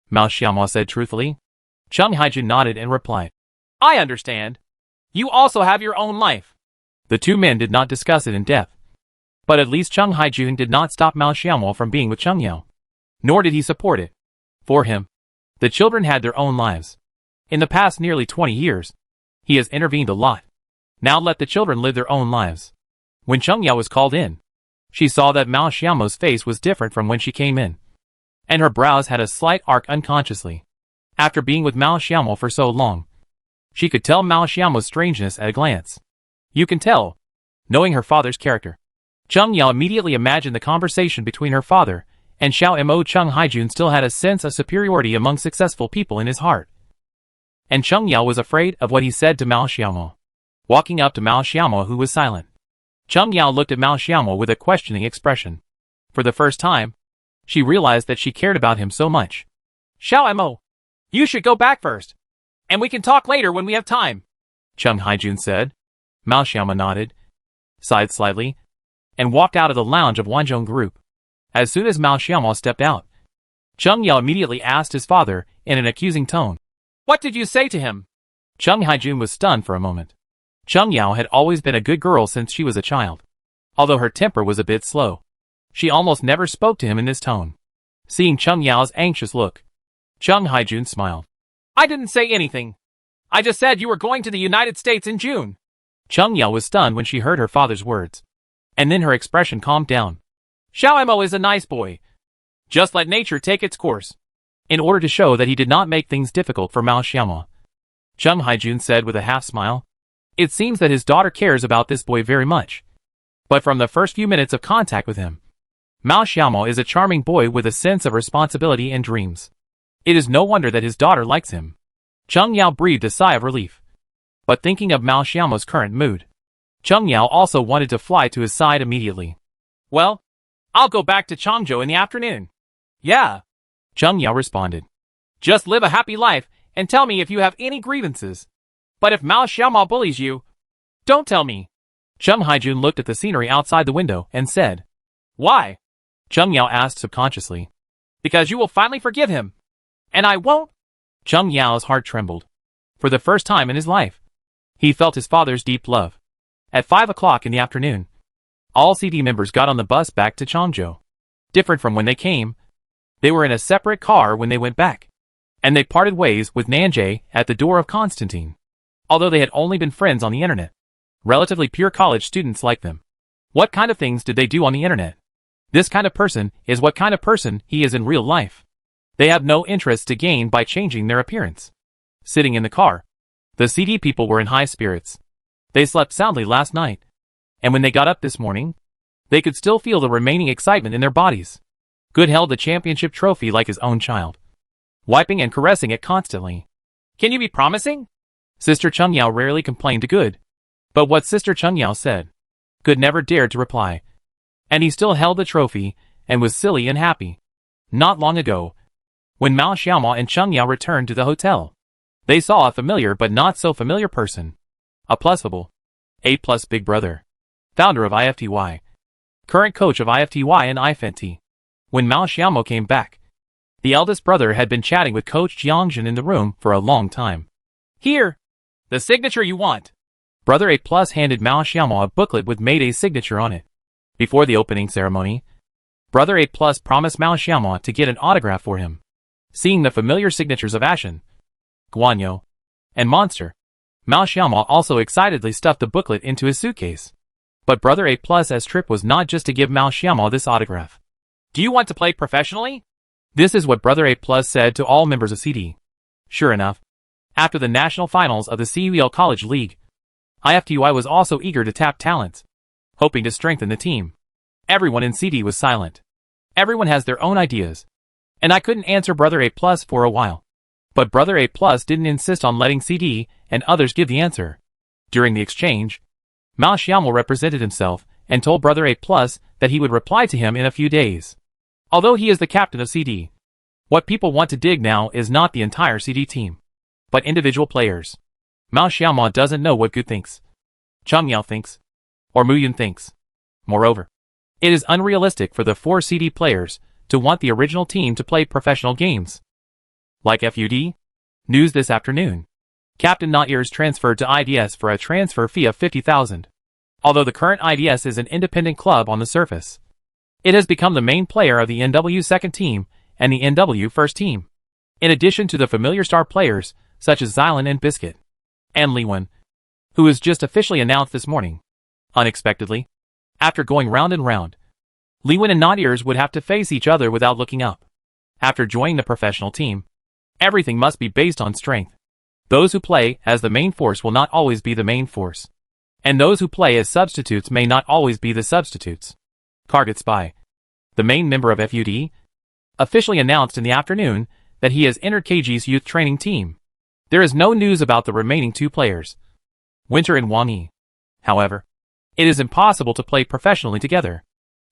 Mao Xiaomo said truthfully. Cheng Haijun nodded and replied, "I understand. You also have your own life." The two men did not discuss it in depth. But at least Cheng Haijun did not stop Mao Xiaomo from being with Cheng Yao. Nor did he support it. For him, the children had their own lives. In the past nearly 20 years, he has intervened a lot. Now let the children live their own lives. When Cheng Yao was called in, she saw that Mao Xiaomo's face was different from when she came in. And her brows had a slight arc unconsciously. After being with Mao Xiaomo for so long, she could tell Mao Xiaomo's strangeness at a glance. You can tell, knowing her father's character. Cheng Yao immediately imagined the conversation between her father and Xiao Mo. Cheng Haijun still had a sense of superiority among successful people in his heart. And Cheng Yao was afraid of what he said to Mao Xiaomo. Walking up to Mao Xiaomo, who was silent, Cheng Yao looked at Mao Xiaomo with a questioning expression. For the first time, she realized that she cared about him so much. "Xiao Mo, you should go back first, and we can talk later when we have time," Cheng Haijun said. Mao Xiaomo nodded, sighed slightly, and walked out of the lounge of Wanzhong Group. As soon as Mao Xiaomo stepped out, Cheng Yao immediately asked his father in an accusing tone, "What did you say to him?" Cheng Haijun was stunned for a moment. Cheng Yao had always been a good girl since she was a child. Although her temper was a bit slow, she almost never spoke to him in this tone. Seeing Cheng Yao's anxious look, Cheng Haijun smiled. "I didn't say anything. I just said you were going to the United States in June." Cheng Yao was stunned when she heard her father's words. And then her expression calmed down. "Xiao Mo is a nice boy. Just let nature take its course." In order to show that he did not make things difficult for Mao Xiaomo, Cheng Haijun said with a half smile, "It seems that his daughter cares about this boy very much. But from the first few minutes of contact with him, Mao Xiaomo is a charming boy with a sense of responsibility and dreams. It is no wonder that his daughter likes him." Cheng Yao breathed a sigh of relief. But thinking of Mao Xiaomo's current mood, Cheng Yao also wanted to fly to his side immediately. "Well, I'll go back to Changzhou in the afternoon." "Yeah," Cheng Yao responded. "Just live a happy life and tell me if you have any grievances. But if Mao Xiaomo bullies you, don't tell me." Cheng Haijun looked at the scenery outside the window and said, "Why?" Cheng Yao asked subconsciously. "Because you will finally forgive him. And I won't." Cheng Yao's heart trembled. For the first time in his life, he felt his father's deep love. At 5 o'clock in the afternoon, all CD members got on the bus back to Changzhou. Different from when they came, they were in a separate car when they went back. And they parted ways with Nanjay at the door of Constantine. Although they had only been friends on the internet. Relatively pure college students like them. What kind of things did they do on the internet? This kind of person is what kind of person he is in real life. They have no interest to gain by changing their appearance. Sitting in the car, the CD people were in high spirits. They slept soundly last night. And when they got up this morning, they could still feel the remaining excitement in their bodies. Good held the championship trophy like his own child, wiping and caressing it constantly. Can you be promising? Sister Chungyao rarely complained to Good. But what Sister Chungyao said, Good never dared to reply. And he still held the trophy, and was silly and happy. Not long ago, when Mao Xiaoma and Chungyao returned to the hotel, they saw a familiar but not so familiar person. A plusable, A+ big brother, founder of IFTY, current coach of IFTY and IFNT. When Mao Xiaoma came back, the eldest brother had been chatting with Coach Jiangjin in the room for a long time. Here, the signature you want. Brother A+ handed Mao Xiaoma a booklet with Mayday's signature on it. Before the opening ceremony, Brother A+ promised Mao Xiaoma to get an autograph for him. Seeing the familiar signatures of Ashen, Guanyu, and Monster, Mao Xiaoma also excitedly stuffed the booklet into his suitcase. But Brother A+'s trip was not just to give Mao Xiaoma this autograph. Do you want to play professionally? This is what Brother A+ said to all members of CD. Sure enough, after the national finals of the CUEL College League, IFTY was also eager to tap talents, hoping to strengthen the team. Everyone in CD was silent. Everyone has their own ideas. And I couldn't answer Brother A+ for a while. But Brother A+ didn't insist on letting CD and others give the answer. During the exchange, Mao Xiaoma represented himself and told Brother A+ that he would reply to him in a few days. Although he is the captain of CD, what people want to dig now is not the entire CD team, but individual players. Mao Xiaoma doesn't know what Gu thinks, Chungyao thinks, or Muyun thinks. Moreover, it is unrealistic for the 4 CD players to want the original team to play professional games. Like FUD? News this afternoon. Captain Nair's transferred to IDS for a transfer fee of 50,000. Although the current IDS is an independent club on the surface, it has become the main player of the NW second team and the NW first team. In addition to the familiar star players such as Xilan and Biscuit, and Liwen, who was just officially announced this morning. Unexpectedly, after going round and round, Liwen and Nadirs would have to face each other without looking up. After joining the professional team, everything must be based on strength. Those who play as the main force will not always be the main force. And those who play as substitutes may not always be the substitutes. Kargat Spy, the main member of FUD, officially announced in the afternoon that he has entered KG's youth training team. There is no news about the remaining 2 players, Winter and Wang Yi. However, it is impossible to play professionally together,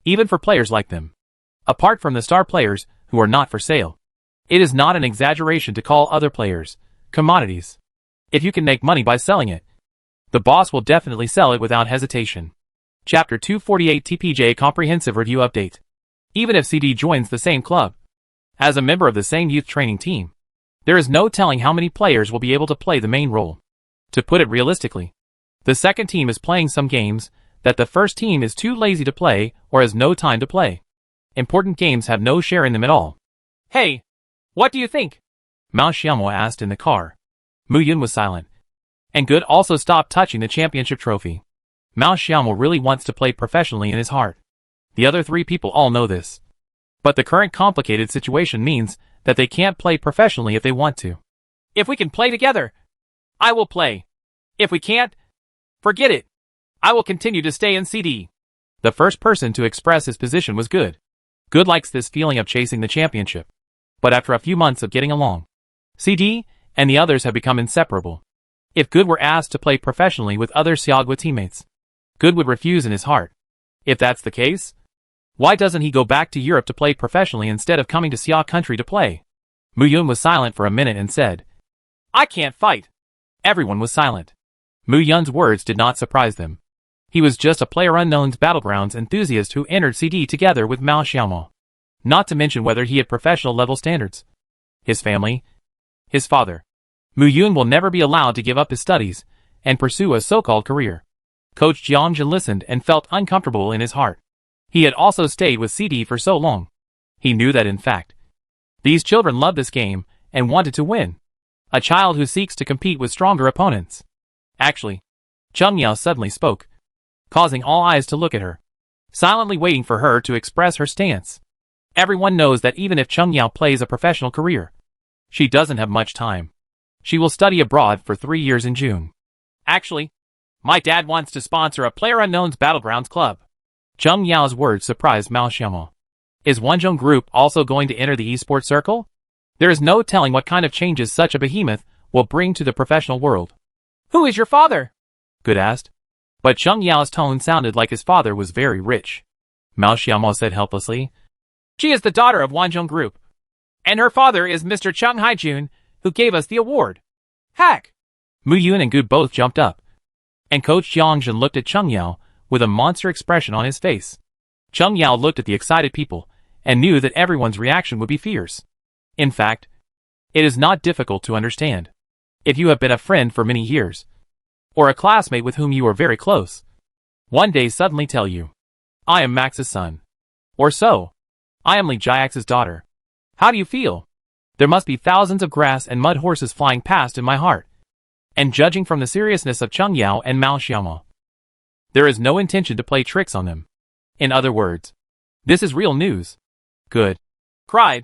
even for players like them. Apart from the star players who are not for sale, it is not an exaggeration to call other players commodities. If you can make money by selling it, the boss will definitely sell it without hesitation. Chapter 248 TPJ Comprehensive Review Update. Even if CD joins the same club, as a member of the same youth training team, there is no telling how many players will be able to play the main role. To put it realistically, the second team is playing some games that the first team is too lazy to play or has no time to play. Important games have no share in them at all. Hey, what do you think? Mao Xiaoma asked in the car. Muyun was silent. And Good also stopped touching the championship trophy. Mao Xiaoma really wants to play professionally in his heart. The other 3 people all know this. But the current complicated situation means that they can't play professionally if they want to. If we can play together, I will play. If we can't, forget it. I will continue to stay in CD. The first person to express his position was Good. Good likes this feeling of chasing the championship. But after a few months of getting along, CD and the others have become inseparable. If Good were asked to play professionally with other Xiaogua teammates, Good would refuse in his heart. If that's the case, why doesn't he go back to Europe to play professionally instead of coming to Xia country to play? Muyun was silent for a minute and said, I can't fight. Everyone was silent. Muyun's words did not surprise them. He was just a PlayerUnknown's Battlegrounds enthusiast who entered CD together with Mao Xiaoma. Not to mention whether he had professional level standards. His family, his father. Muyun will never be allowed to give up his studies and pursue a so-called career. Coach Jiangjin listened and felt uncomfortable in his heart. He had also stayed with CD for so long. He knew that in fact, these children loved this game and wanted to win. A child who seeks to compete with stronger opponents. Actually, Cheng Yao suddenly spoke, causing all eyes to look at her, silently waiting for her to express her stance. Everyone knows that even if Cheng Yao plays a professional career, she doesn't have much time. She will study abroad for 3 years in June. Actually, my dad wants to sponsor a PlayerUnknown's Battlegrounds club. Cheng Yao's words surprised Mao Xiaomo. Is Wanzhong Group also going to enter the esports circle? There is no telling what kind of changes such a behemoth will bring to the professional world. Who is your father? Good asked. But Cheng Yao's tone sounded like his father was very rich. Mao Xiaomo said helplessly. She is the daughter of Wanzhong Group. And her father is Mr. Cheng Haijun, who gave us the award. Heck! Mu Yun and Gu both jumped up. And Coach Jiangjin looked at Cheng Yao with a monster expression on his face. Cheng Yao looked at the excited people and knew that everyone's reaction would be fierce. In fact, it is not difficult to understand. If you have been a friend for many years, or a classmate with whom you are very close, one day suddenly tell you, I am Max's son. Or so, I am Li Jiax's daughter. How do you feel? There must be thousands of grass and mud horses flying past in my heart. And judging from the seriousness of Cheng Yao and Mao Xiaomo, there is no intention to play tricks on them. In other words, this is real news. Good. Cried.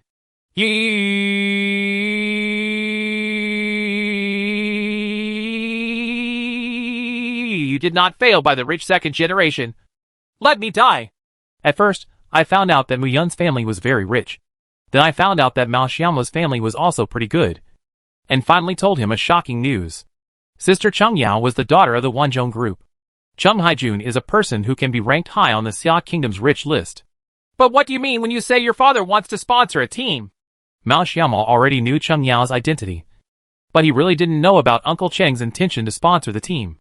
You did not fail by the rich second generation. Let me die. At first, I found out that Mu Yun's family was very rich. Then I found out that Mao Xiaomo's family was also pretty good. And finally told him a shocking news. Sister Cheng Yao was the daughter of the Wanzhong Group. Cheng Haijun is a person who can be ranked high on the Xia Kingdom's rich list. But what do you mean when you say your father wants to sponsor a team? Mao Xiaomo already knew Cheng Yao's identity. But he really didn't know about Uncle Cheng's intention to sponsor the team.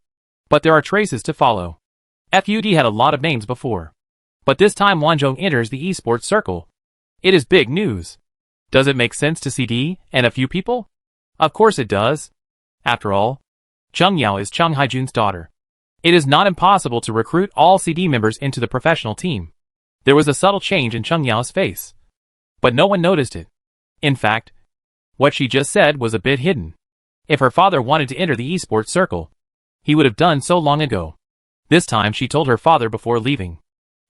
But there are traces to follow. FUD had a lot of names before. But this time Wanzhong enters the esports circle. It is big news. Does it make sense to CD and a few people? Of course it does. After all, Cheng Yao is Cheng Haijun's daughter. It is not impossible to recruit all CD members into the professional team. There was a subtle change in Cheng Yao's face. But no one noticed it. In fact, what she just said was a bit hidden. If her father wanted to enter the esports circle, he would have done so long ago. This time she told her father before leaving,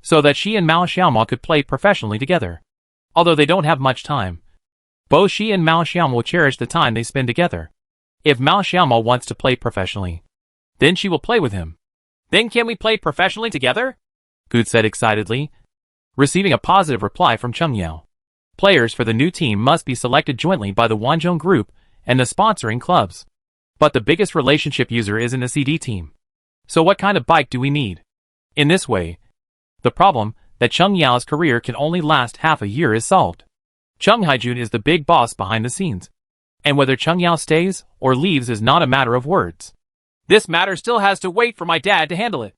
so that she and Mao Xiaomo could play professionally together. Although they don't have much time, both she and Mao Xiaomo will cherish the time they spend together. If Mao Xiaomo wants to play professionally, then she will play with him. Then can we play professionally together? Gu said excitedly, receiving a positive reply from Cheng Yao. Players for the new team must be selected jointly by the Wanzhong Group and the sponsoring clubs. But the biggest relationship user is in the CD team. So what kind of bike do we need? In this way, the problem that Cheng Yao's career can only last half a year is solved. Cheng Haijun is the big boss behind the scenes. And whether Cheng Yao stays or leaves is not a matter of words. This matter still has to wait for my dad to handle it.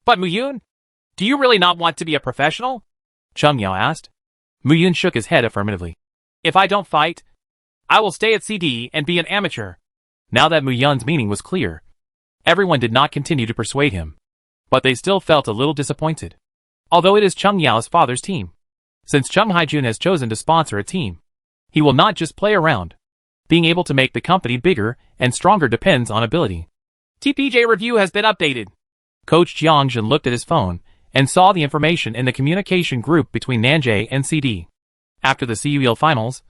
But Mu Yun, do you really not want to be a professional? Cheng Yao asked. Mu Yun shook his head affirmatively. If I don't fight, I will stay at CD and be an amateur. Now that Mu Yun's meaning was clear, everyone did not continue to persuade him. But they still felt a little disappointed. Although it is Cheng Yao's father's team. Since Cheng Haijun has chosen to sponsor a team, he will not just play around. Being able to make the company bigger and stronger depends on ability. TPJ review has been updated. Coach Jiangjin looked at his phone and saw the information in the communication group between Nanjay and CD. After the CUEL finals,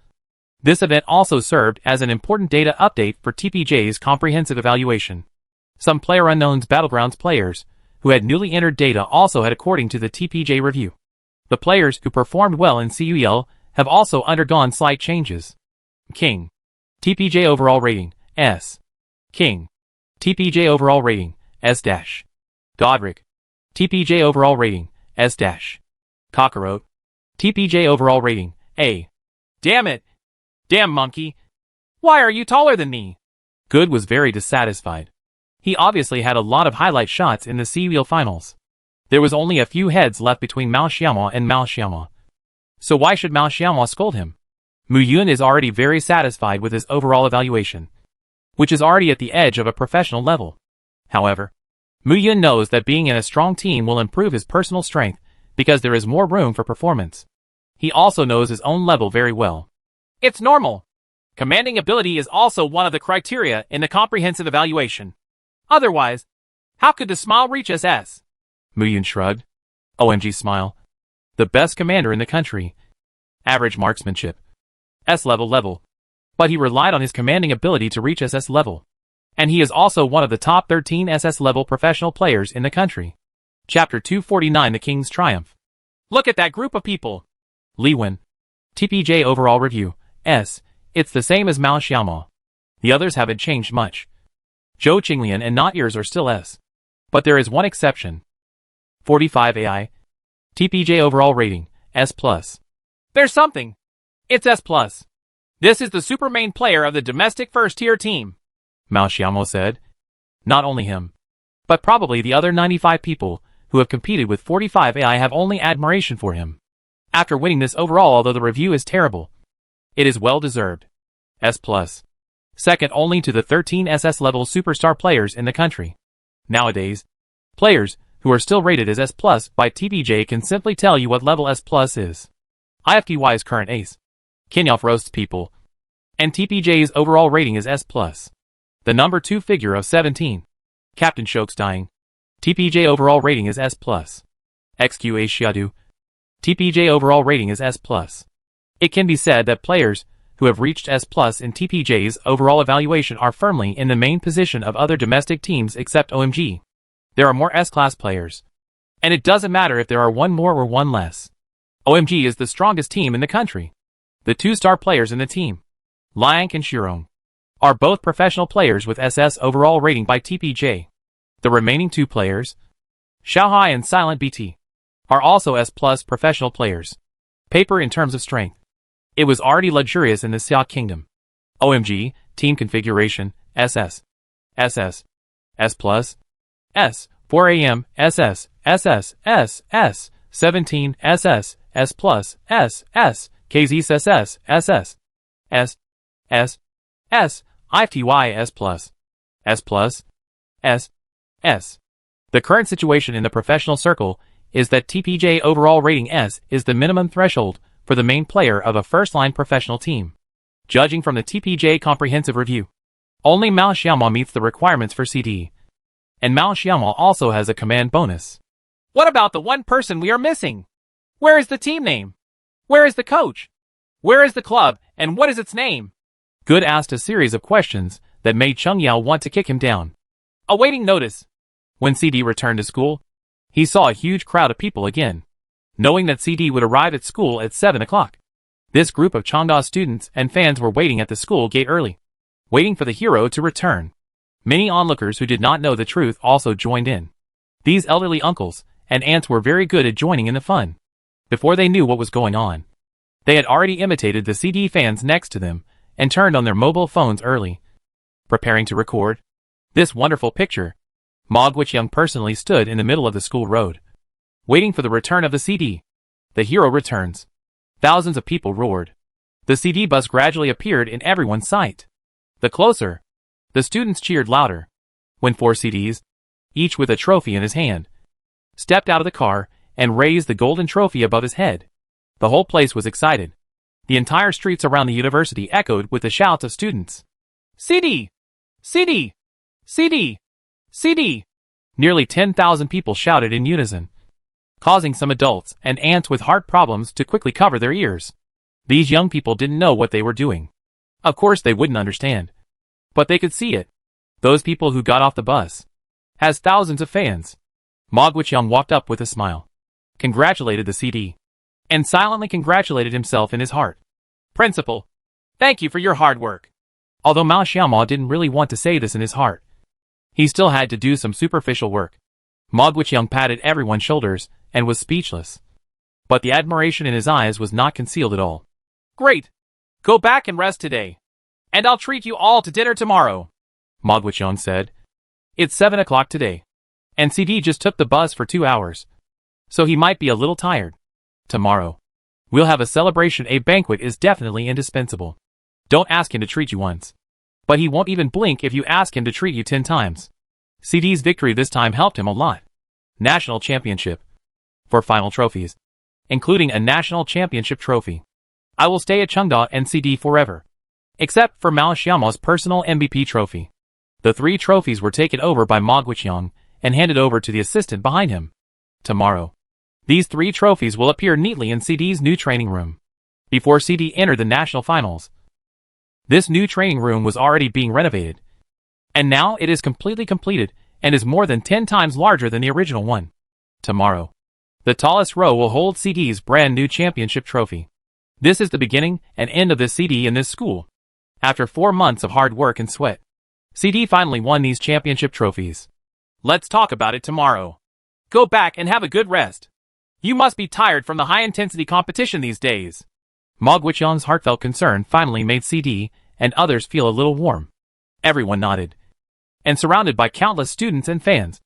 this event also served as an important data update for TPJ's comprehensive evaluation. Some PlayerUnknown's Battlegrounds players who had newly entered data also had according to the TPJ review. The players who performed well in CUEL have also undergone slight changes. King. TPJ overall rating, S. King. TPJ overall rating, S-. Godric. TPJ overall rating, S-. Kakarot. TPJ overall rating, A. Damn it! Damn monkey! Why are you taller than me? Good was very dissatisfied. He obviously had a lot of highlight shots in the CUEL finals. There was only a few heads left between Mao Xiaomo and Mao Xiaomo. So why should Mao Xiaomo scold him? Mu Yun is already very satisfied with his overall evaluation, which is already at the edge of a professional level. However, Mu Yun knows that being in a strong team will improve his personal strength because there is more room for performance. He also knows his own level very well. It's normal. Commanding ability is also one of the criteria in the comprehensive evaluation. Otherwise, how could the smile reach SS? Mu Yun shrugged. OMG smile. The best commander in the country. Average marksmanship. S level. But he relied on his commanding ability to reach SS level. And he is also one of the top 13 SS level professional players in the country. Chapter 249 The King's Triumph. Look at that group of people. Li Wen. TPJ overall review. S. It's the same as Mao Xiaomo. The others haven't changed much. Zhou Qinglian and Not Ears are still S. But there is one exception. 45 AI. TPJ overall rating, S+. There's something. It's S+. This is the super main player of the domestic first-tier team, Mao Xiaomo said. Not only him, but probably the other 95 people who have competed with 45 AI have only admiration for him. After winning this overall, although the review is terrible, it is well deserved. S+. Second only to the 13 SS level superstar players in the country. Nowadays, players who are still rated as S+ by TPJ can simply tell you what level S+ is. IFTY's current ace, Kinyoff roasts people, and TPJ's overall rating is S+. The number 2 figure of 17, Captain Shoke's dying. TPJ overall rating is S+. XQA Xiadu. TPJ overall rating is S+. It can be said that players who have reached S+ in TPJ's overall evaluation are firmly in the main position of other domestic teams except OMG. There are more S-class players. And it doesn't matter if there are one more or one less. OMG is the strongest team in the country. The 2-star players in the team, Liang and Shirong, are both professional players with SS overall rating by TPJ. The remaining 2 players, Xiaohai and Silent BT, are also S+ professional players. Paper in terms of strength. It was already luxurious in the Xia Kingdom. OMG, team configuration, SS, SS, S+, S, 4 AM, SS, SS, S, S, 17, SS, S+, S, S, KZ SS, SS, S, S, S, IFTY S+, S+, S, S. The current situation in the professional circle is that TPJ overall rating S is the minimum threshold for the main player of a first-line professional team. Judging from the TPJ comprehensive review, only Mao Xiaomo meets the requirements for CD. And Mao Xiaomo also has a command bonus. What about the one person we are missing? Where is the team name? Where is the coach? Where is the club, and what is its name? Good asked a series of questions that made Cheng Yao want to kick him down. Awaiting notice. When CD returned to school, he saw a huge crowd of people again. Knowing that CD would arrive at school at 7 o'clock. This group of Changda students and fans were waiting at the school gate early, waiting for the hero to return. Many onlookers who did not know the truth also joined in. These elderly uncles and aunts were very good at joining in the fun. Before they knew what was going on, they had already imitated the CD fans next to them and turned on their mobile phones early, preparing to record this wonderful picture. Ma Guiqiang personally stood in the middle of the school road, waiting for the return of the CD. The hero returns. Thousands of people roared. The CD bus gradually appeared in everyone's sight. The closer, the students cheered louder. When 4 CDs, each with a trophy in his hand, stepped out of the car and raised the golden trophy above his head. The whole place was excited. The entire streets around the university echoed with the shouts of students. CD! CD! CD! CD! Nearly 10,000 people shouted in unison, causing some adults and aunts with heart problems to quickly cover their ears. These young people didn't know what they were doing. Of course they wouldn't understand. But they could see it. Those people who got off the bus has thousands of fans. Ma Guiqiang walked up with a smile, congratulated the CD, and silently congratulated himself in his heart. Principal, thank you for your hard work. Although Mao Xiaomo didn't really want to say this in his heart, he still had to do some superficial work. Ma Guiqiang patted everyone's shoulders and was speechless. But the admiration in his eyes was not concealed at all. Great! Go back and rest today. And I'll treat you all to dinner tomorrow, Ma Guiqiang said. It's 7 o'clock today. And CD just took the bus for 2 hours. So he might be a little tired. Tomorrow, we'll have a celebration. A banquet is definitely indispensable. Don't ask him to treat you once. But he won't even blink if you ask him to treat you 10 times. CD's victory this time helped him a lot. National Championship. For final trophies, including a National Championship trophy. I will stay at Chengda and CD forever. Except for Mao Xiaomo's personal MVP trophy. The 3 trophies were taken over by Ma Guiqiang and handed over to the assistant behind him. Tomorrow, these 3 trophies will appear neatly in CD's new training room. Before CD entered the national finals, this new training room was already being renovated. And now it is completely completed and is more than 10 times larger than the original one. Tomorrow, the tallest row will hold CD's brand new championship trophy. This is the beginning and end of the CD in this school. After 4 months of hard work and sweat, CD finally won these championship trophies. Let's talk about it tomorrow. Go back and have a good rest. You must be tired from the high-intensity competition these days. Ma Guiqiang's heartfelt concern finally made CD and others feel a little warm. Everyone nodded. And surrounded by countless students and fans,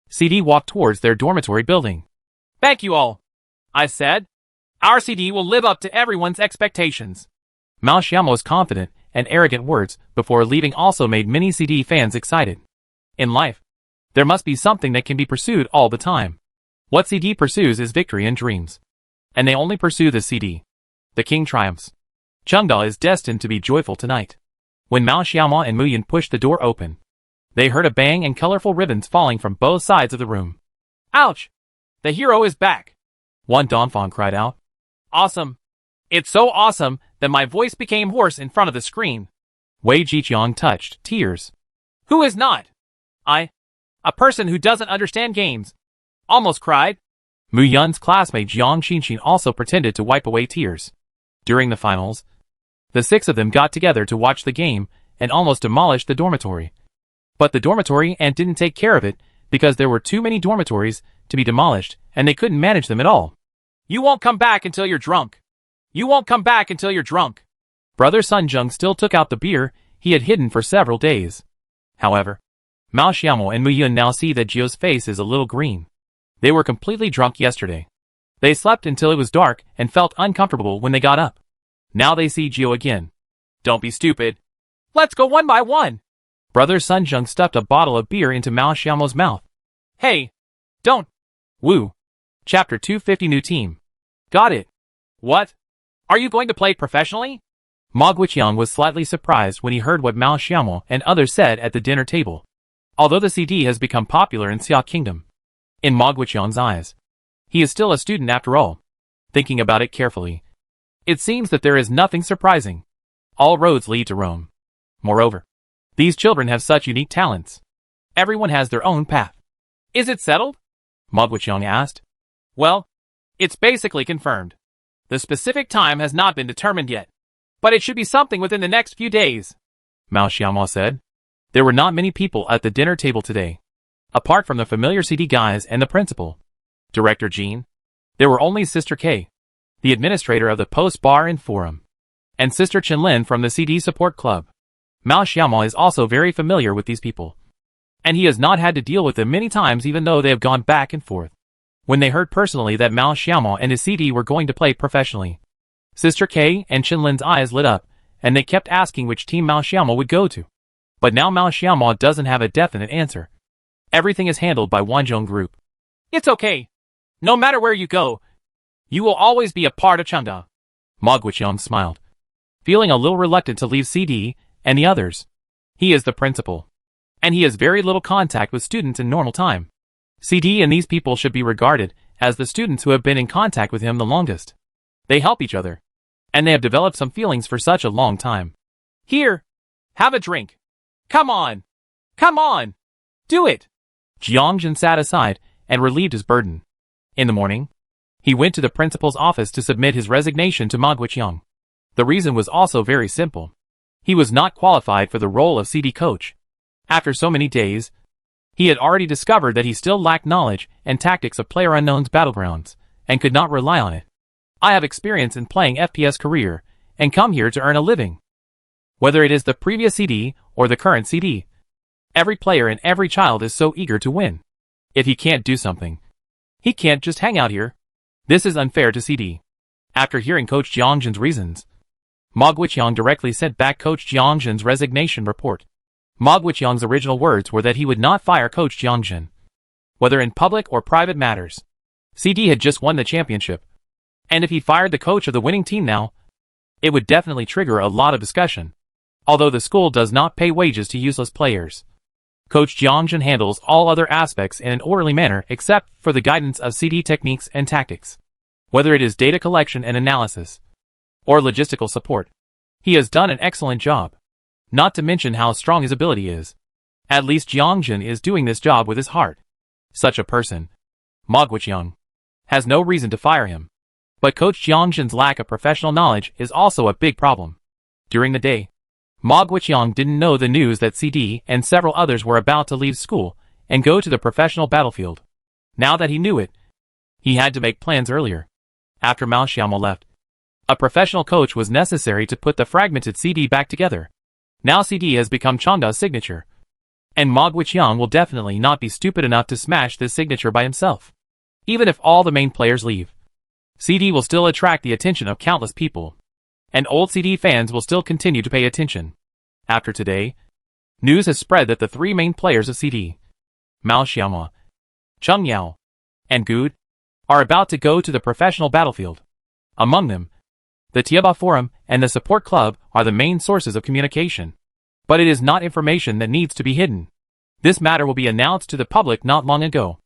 CD walked towards their dormitory building. Thank you all, I said. Our CD will live up to everyone's expectations. Mao Xiaomo's confident and arrogant words before leaving also made many CD fans excited. In life, there must be something that can be pursued all the time. What CD pursues is victory and dreams. And they only pursue the CD. The king triumphs. Chengda is destined to be joyful tonight. When Mao Xiaomo and Mu Yan pushed the door open, they heard a bang and colorful ribbons falling from both sides of the room. Ouch! The hero is back! One Donfang cried out. Awesome! It's so awesome that my voice became hoarse in front of the screen. Wei Jiqiang touched tears. Who is not? A person who doesn't understand games. Almost cried. Mu Yan's classmate Jiang Xinxin also pretended to wipe away tears. During the finals, the 6 of them got together to watch the game and almost demolished the dormitory. But the dormitory ant didn't take care of it because there were too many dormitories to be demolished and they couldn't manage them at all. You won't come back until you're drunk. You won't come back until you're drunk. Brother Sun Zheng still took out the beer he had hidden for several days. However, Mao Xiaomo and Mu Yan now see that Jio's face is a little green. They were completely drunk yesterday. They slept until it was dark and felt uncomfortable when they got up. Now they see Jio again. Don't be stupid. Let's go one by one. Brother Sun Zheng stuffed a bottle of beer into Mao Xiaomo's mouth. Hey, don't. Woo. Chapter 250 New Team. Got it. What? Are you going to play professionally? Ma Guiqiang was slightly surprised when he heard what Mao Xiaomo and others said at the dinner table. Although the CD has become popular in Xia Kingdom, in Ma Guiqiang's eyes, he is still a student after all. Thinking about it carefully, it seems that there is nothing surprising. All roads lead to Rome. Moreover, these children have such unique talents. Everyone has their own path. Is it settled? Ma Guiqiang asked. Well, it's basically confirmed. The specific time has not been determined yet, but it should be something within the next few days, Mao Xiaomo said. There were not many people at the dinner table today. Apart from the familiar CD guys and the principal, Director Jean, there were only Sister K, the administrator of the Post Bar and Forum, and Sister Chenlin from the CD Support Club. Mao Xiaomo is also very familiar with these people, and he has not had to deal with them many times even though they have gone back and forth. When they heard personally that Mao Xiaomo and his CD were going to play professionally, Sister K and Chenlin's eyes lit up, and they kept asking which team Mao Xiaomo would go to. But now Mao Xiaomo doesn't have a definite answer. Everything is handled by Wanzhong Group. It's okay. No matter where you go, you will always be a part of Chengda. Ma Guiqiang smiled, feeling a little reluctant to leave CD and the others. He is the principal, and he has very little contact with students in normal time. CD and these people should be regarded as the students who have been in contact with him the longest. They help each other, and they have developed some feelings for such a long time. Here, have a drink. Come on. Come on. Do it. Jiangjin sat aside and relieved his burden. In the morning, he went to the principal's office to submit his resignation to Ma Guiqiang. The reason was also very simple. He was not qualified for the role of CD coach. After so many days, he had already discovered that he still lacked knowledge and tactics of PlayerUnknown's Battlegrounds, and could not rely on it. I have experience in playing FPS career, and come here to earn a living. Whether it is the previous CD or the current CD, every player and every child is so eager to win. If he can't do something, he can't just hang out here. This is unfair to CD. After hearing Coach Jiangjin's reasons, Ma Guiqiang directly sent back Coach Jiangjin's resignation report. Ma Guiqiang's original words were that he would not fire Coach Jiangjun, whether in public or private matters. CD had just won the championship, and if he fired the coach of the winning team now, it would definitely trigger a lot of discussion. Although the school does not pay wages to useless players, Coach Jiangjun handles all other aspects in an orderly manner except for the guidance of CD techniques and tactics. Whether it is data collection and analysis, or logistical support, he has done an excellent job. Not to mention how strong his ability is. At least Jiangjun is doing this job with his heart. Such a person, Ma Guiqiang, has no reason to fire him. But Coach Jiangjun's lack of professional knowledge is also a big problem. During the day, Ma Guiqiang didn't know the news that CD and several others were about to leave school and go to the professional battlefield. Now that he knew it, he had to make plans earlier. After Mao Xiaomo left, a professional coach was necessary to put the fragmented CD back together. Now CD has become Changda's signature, and Ma Guiqiang will definitely not be stupid enough to smash this signature by himself. Even if all the main players leave, CD will still attract the attention of countless people, and old CD fans will still continue to pay attention. After today, news has spread that the three main players of CD, Mao Xiaomo, Cheng Yao, and Good, are about to go to the professional battlefield. Among them, the Tieba Forum and the Support Club are the main sources of communication. But it is not information that needs to be hidden. This matter will be announced to the public not long ago.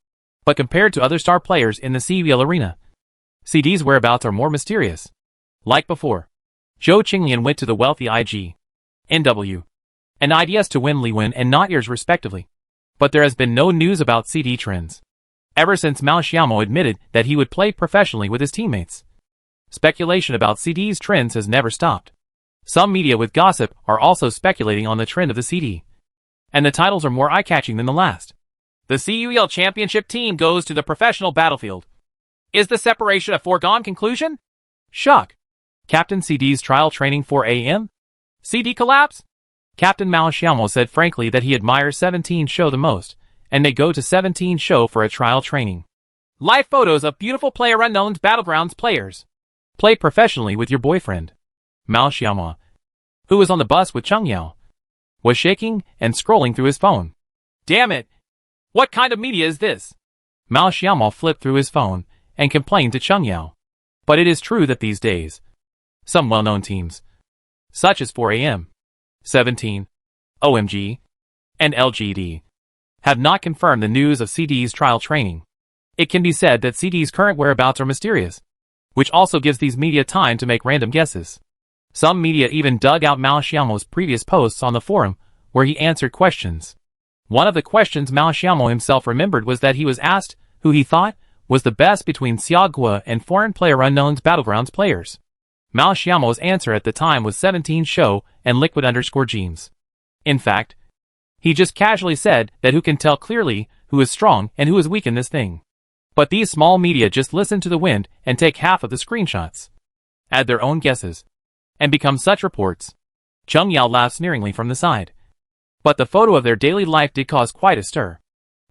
But compared to other star players in the CBL arena, CD's whereabouts are more mysterious. Like before, Zhou Qinglian went to the wealthy IG, NW, and IDS to win Li Wen and Not Ears respectively. But there has been no news about CD trends ever since Mao Xiaomo admitted that he would play professionally with his teammates. Speculation about CD's trends has never stopped. Some media with gossip are also speculating on the trend of the CD. And the titles are more eye-catching than the last. The CUEL championship team goes to the professional battlefield. Is the separation a foregone conclusion? Shock. Captain CD's trial training 4 a.m.? CD collapse? Captain Mao Xiaomo said frankly that he admires 17 show the most, and may go to 17 show for a trial training. Live photos of beautiful PlayerUnknown's Battlegrounds players. Play professionally with your boyfriend. Mao Xiaomo, who was on the bus with Cheng Yao, was shaking and scrolling through his phone. Damn it! What kind of media is this? Mao Xiaomo flipped through his phone and complained to Cheng Yao. But it is true that these days, some well-known teams, such as 4AM, 17, OMG, and LGD, have not confirmed the news of CD's trial training. It can be said that CD's current whereabouts are mysterious, which also gives these media time to make random guesses. Some media even dug out Mao Xiaomo's previous posts on the forum, where he answered questions. One of the questions Mao Xiaomo himself remembered was that he was asked who he thought was the best between Xia Guo and foreign PlayerUnknown's Battlegrounds players. Mao Xiaomo's answer at the time was 17 Show and Liquid_Gems. In fact, he just casually said that who can tell clearly who is strong and who is weak in this thing. But these small media just listen to the wind and take half of the screenshots, add their own guesses, and become such reports. Cheng Yao laughed sneeringly from the side. But the photo of their daily life did cause quite a stir.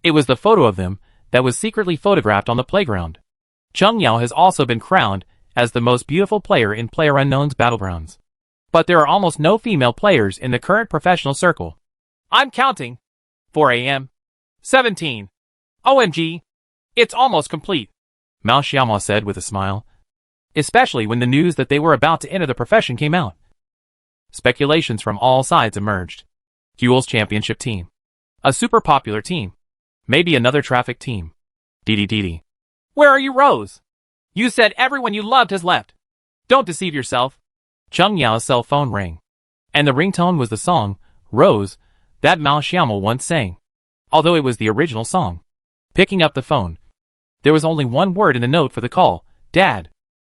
It was the photo of them that was secretly photographed on the playground. Cheng Yao has also been crowned as the most beautiful player in PlayerUnknown's Battlegrounds. But there are almost no female players in the current professional circle. I'm counting. 4 a.m. 17. OMG. It's almost complete, Mao Xiaomo said with a smile. Especially when the news that they were about to enter the profession came out. Speculations from all sides emerged. Huel's championship team. A super popular team. Maybe another traffic team. DDDD. Where are you, Rose? You said everyone you loved has left. Don't deceive yourself. Cheng Yao's cell phone rang. And the ringtone was the song, Rose, that Mao Xiaomo once sang. Although it was the original song. Picking up the phone, there was only one word in the note for the call, Dad.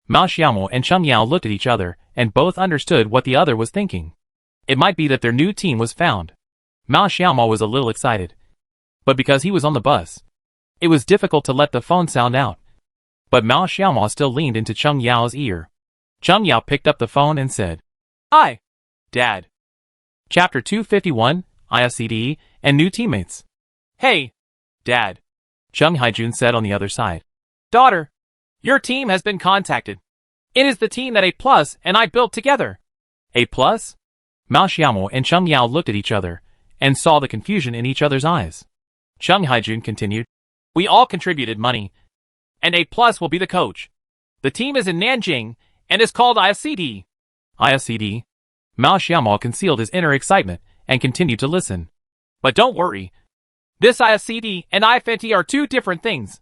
Mao Xiaomo and Cheng Yao looked at each other, and both understood what the other was thinking. It might be that their new team was found. Mao Xiaomo was a little excited. But because he was on the bus, it was difficult to let the phone sound out. But Mao Xiaomo still leaned into Cheng Yao's ear. Cheng Yao picked up the phone and said, Hi, Dad. Chapter 251, ISCD, and New Teammates. Hey, Dad. Cheng Haijun said on the other side. Daughter, your team has been contacted. It is the team that A+ and I built together. A+? Mao Xiaomo and Cheng Yao looked at each other, and saw the confusion in each other's eyes. Chung Haijun continued, "We all contributed money, and A+ will be the coach. The team is in Nanjing, and is called IFCD. IFCD? Mao Xiaomao concealed his inner excitement, and continued to listen. But don't worry. This IFCD and IFNT are two different things.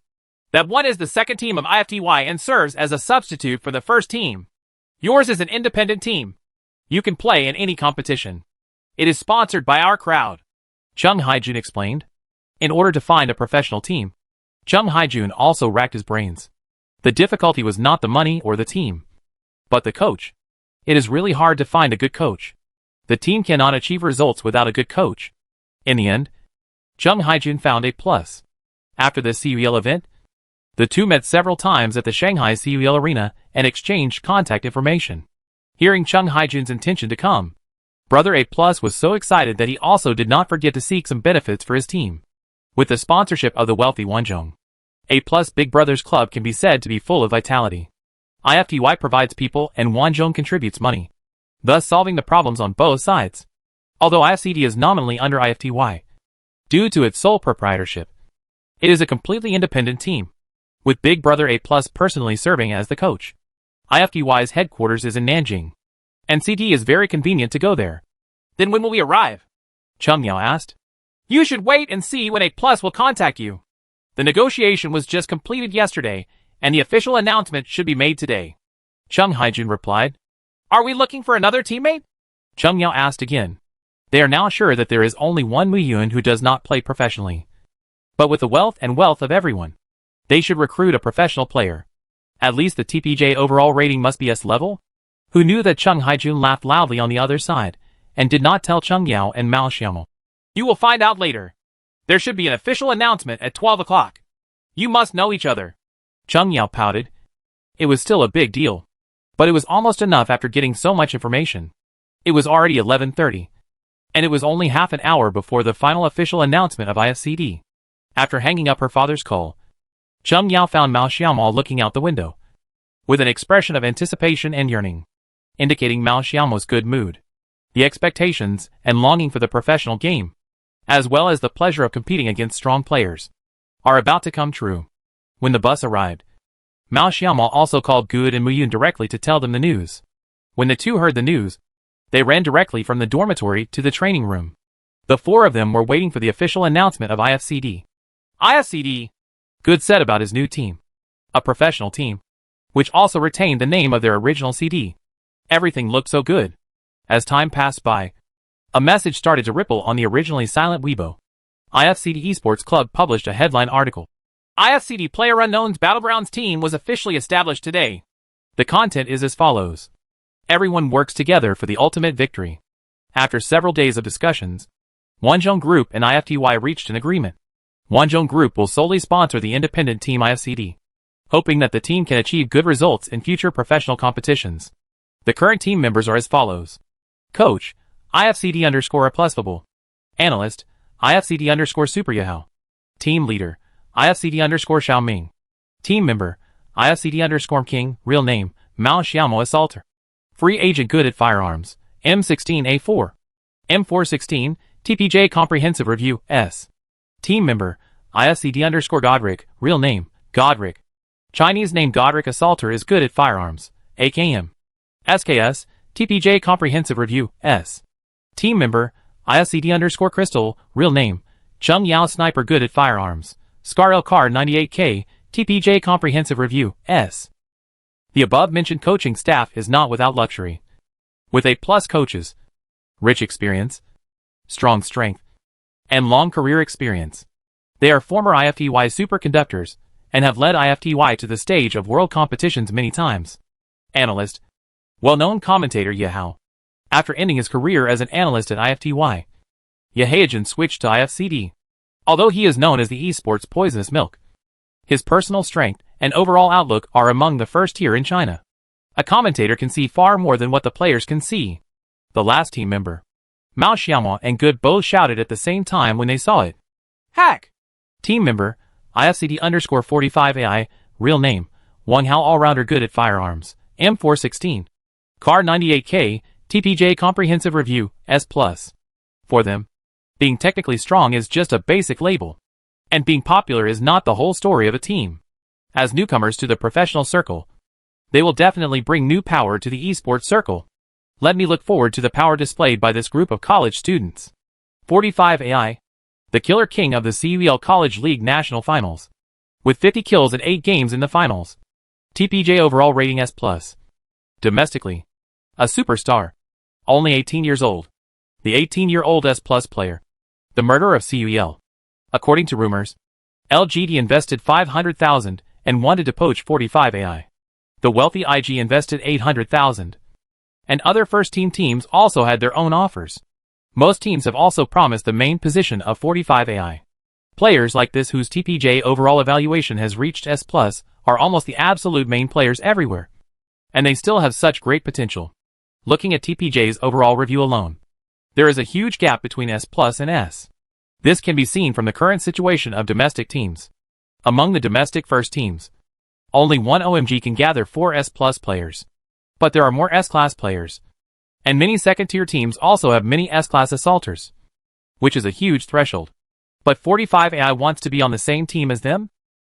That one is the second team of IFTY and serves as a substitute for the first team. Yours is an independent team. You can play in any competition. It is sponsored by our crowd," Chung Haijun explained. In order to find a professional team, Chung Haijun also racked his brains. The difficulty was not the money or the team, but the coach. It is really hard to find a good coach. The team cannot achieve results without a good coach. In the end, Chung Haijun found A+. After the CUL event, the two met several times at the Shanghai CUL arena and exchanged contact information. Hearing Chung Haijun's intention to come, Brother A+ was so excited that he also did not forget to seek some benefits for his team. With the sponsorship of the wealthy Wanzhong, A+ Big Brothers Club can be said to be full of vitality. IFTY provides people and Wanzhong contributes money, thus solving the problems on both sides. Although IFCD is nominally under IFTY, due to its sole proprietorship, it is a completely independent team, with Big Brother A+ personally serving as the coach. IFTY's headquarters is in Nanjing, and CD is very convenient to go there. "Then when will we arrive?" Chung Yao asked. "You should wait and see when A+ will contact you. The negotiation was just completed yesterday, and the official announcement should be made today," Chung Haijun replied. "Are we looking for another teammate?" Chung Yao asked again. They are now sure that there is only one Muyun who does not play professionally. But with the wealth of everyone, they should recruit a professional player. At least the TPJ overall rating must be S level? Who knew that Chung Haijun laughed loudly on the other side, and did not tell Chung Yao and Mao Xiaomao. "You will find out later. There should be an official announcement at 12 o'clock. You must know each other." Chung Yao pouted. It was still a big deal, but it was almost enough after getting so much information. It was already 11:30, and it was only half an hour before the final official announcement of IFCD. After hanging up her father's call, Chung Yao found Mao Xiaomao looking out the window, with an expression of anticipation and yearning, indicating Mao Xiaomao's good mood. The expectations and longing for the professional game, as well as the pleasure of competing against strong players, are about to come true. When the bus arrived, Mao Xiaomao also called Good and Muyun directly to tell them the news. When the two heard the news, they ran directly from the dormitory to the training room. The four of them were waiting for the official announcement of IFCD. IFCD, Good said about his new team. A professional team, which also retained the name of their original CD. Everything looked so good. As time passed by, a message started to ripple on the originally silent Weibo. IFCD Esports Club published a headline article. IFCD PlayerUnknown's Battlegrounds team was officially established today. The content is as follows. Everyone works together for the ultimate victory. After several days of discussions, Wanzhong Group and IFTY reached an agreement. Wanzhong Group will solely sponsor the independent team IFCD, hoping that the team can achieve good results in future professional competitions. The current team members are as follows. Coach, IFCD_A+Fable. Analyst, IFCD_Super Yahao. Team Leader, IFCD_Xiaoming. Team Member, IFCD_King, real name, Mao Xiaomao Assaulter. Free Agent Good at Firearms, M16A4. M416, TPJ Comprehensive Review, S. Team Member, IFCD_Godric, real name, Godric. Chinese name Godric Assaulter is good at firearms, AKM. SKS, TPJ Comprehensive Review, S. Team Member, IFCD_Crystal, real name, Chung Yao Sniper good at firearms, Scar LCAR 98K, TPJ Comprehensive Review, S. The above-mentioned coaching staff is not without luxury. With A+ coaches, rich experience, strong strength, and long career experience. They are former IFTY superconductors, and have led IFTY to the stage of world competitions many times. Analyst, well-known commentator Yahao. After ending his career as an analyst at IFTY, Yahaijin switched to IFCD. Although he is known as the esports poisonous milk, his personal strength and overall outlook are among the first tier in China. A commentator can see far more than what the players can see. The last team member, Mao Xiaomao and Good both shouted at the same time when they saw it. Hack! Team member, IFCD_45AI, real name, Wang Hao all-rounder good at firearms, M416. CAR 98K, TPJ Comprehensive Review, S+. For them, Being technically strong is just a basic label. And being popular is not the whole story of a team. As newcomers to the professional circle, they will definitely bring new power to the esports circle. Let me look forward to the power displayed by this group of college students. 45 AI, the killer king of the CUEL College League National Finals. With 50 kills in 8 games in the finals. TPJ overall rating S+. Domestically, a superstar. Only 18 years old. The 18-year-old S+ player. The murderer of CUEL. According to rumors, LGD invested 500,000 and wanted to poach 45 AI. The wealthy IG invested 800,000. And other first-team teams also had their own offers. Most teams have also promised the main position of 45 AI. Players like this whose TPJ overall evaluation has reached S+, are almost the absolute main players everywhere. And they still have such great potential. Looking at TPJ's overall review alone, there is a huge gap between S+ and S. This can be seen from the current situation of domestic teams. Among the domestic first teams, only one OMG can gather 4 S+ players. But there are more S-class players. And many second-tier teams also have many S-class assaulters, which is a huge threshold. But 45 AI wants to be on the same team as them?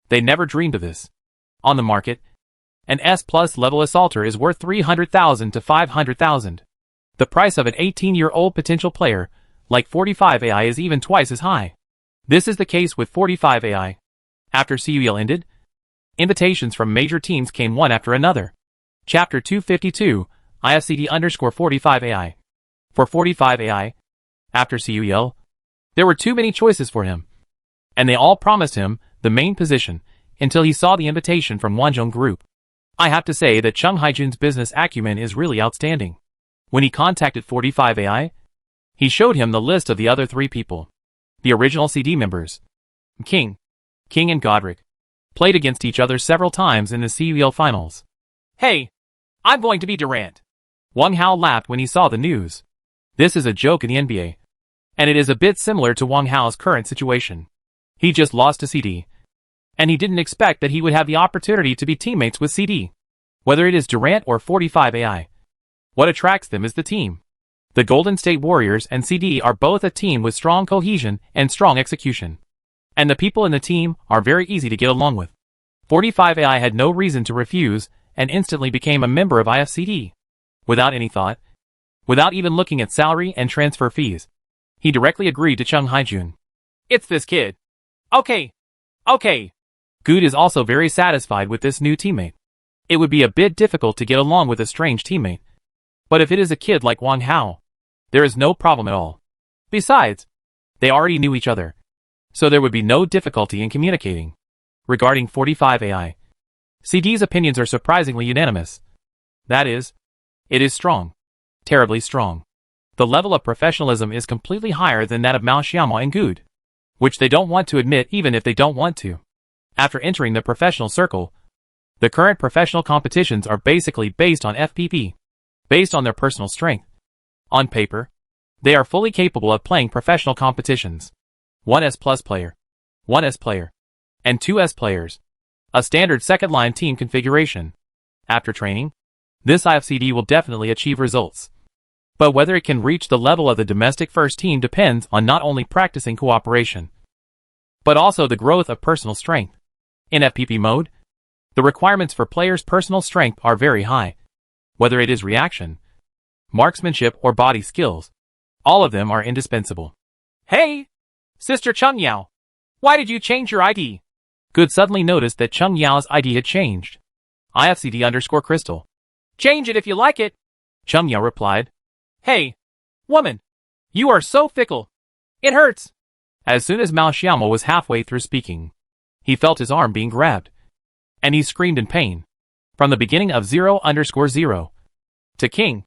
They never dreamed of this. On the market, an S+ level assaulter is worth 300,000 to 500,000. The price of an 18-year-old potential player, like 45 AI, is even twice as high. This is the case with 45 AI. After CUEL ended, invitations from major teams came one after another. Chapter 252, IFCD_45 AI. For 45 AI, after CUEL, there were too many choices for him. And they all promised him the main position until he saw the invitation from Wanzhong Group. I have to say that Chung Haijun's business acumen is really outstanding. When he contacted 45 AI, he showed him the list of the other 3 people. The original CD members, King and Godric, played against each other several times in the CUEL finals. Hey, I'm going to be Durant. Wang Hao laughed when he saw the news. This is a joke in the NBA. And it is a bit similar to Wang Hao's current situation. He just lost to CD. And he didn't expect that he would have the opportunity to be teammates with CD. Whether it is Durant or 45 AI. What attracts them is the team. The Golden State Warriors and CD are both a team with strong cohesion and strong execution. And the people in the team are very easy to get along with. 45 AI had no reason to refuse and instantly became a member of IFCD. Without any thought. Without even looking at salary and transfer fees. He directly agreed to Chung Haijun. It's this kid. Okay. Good is also very satisfied with this new teammate. It would be a bit difficult to get along with a strange teammate. But if it is a kid like Wang Hao, there is no problem at all. Besides, they already knew each other. So there would be no difficulty in communicating. Regarding 45 AI, CD's opinions are surprisingly unanimous. That is, it is strong. Terribly strong. The level of professionalism is completely higher than that of Mao Xiaomo and Good, which they don't want to admit even if they don't want to. After entering the professional circle, the current professional competitions are basically based on FPP, based on their personal strength. On paper, they are fully capable of playing professional competitions. 1 S+ player, 1 S player, and 2 S players. A standard second-line team configuration. After training, this IFCD will definitely achieve results. But whether it can reach the level of the domestic first team depends on not only practicing cooperation, but also the growth of personal strength. In FPP mode, the requirements for players' personal strength are very high. Whether it is reaction, marksmanship, or body skills, all of them are indispensable. Hey! Sister Chung Yao! Why did you change your ID? Good suddenly noticed that Chung Yao's ID had changed. IFCD_Crystal. Change it if you like it, Chung Yao replied. Hey, woman! You are so fickle. It hurts. As soon as Mao Xiaomo was halfway through speaking, he felt his arm being grabbed. And he screamed in pain. From the beginning of 0_0 to King,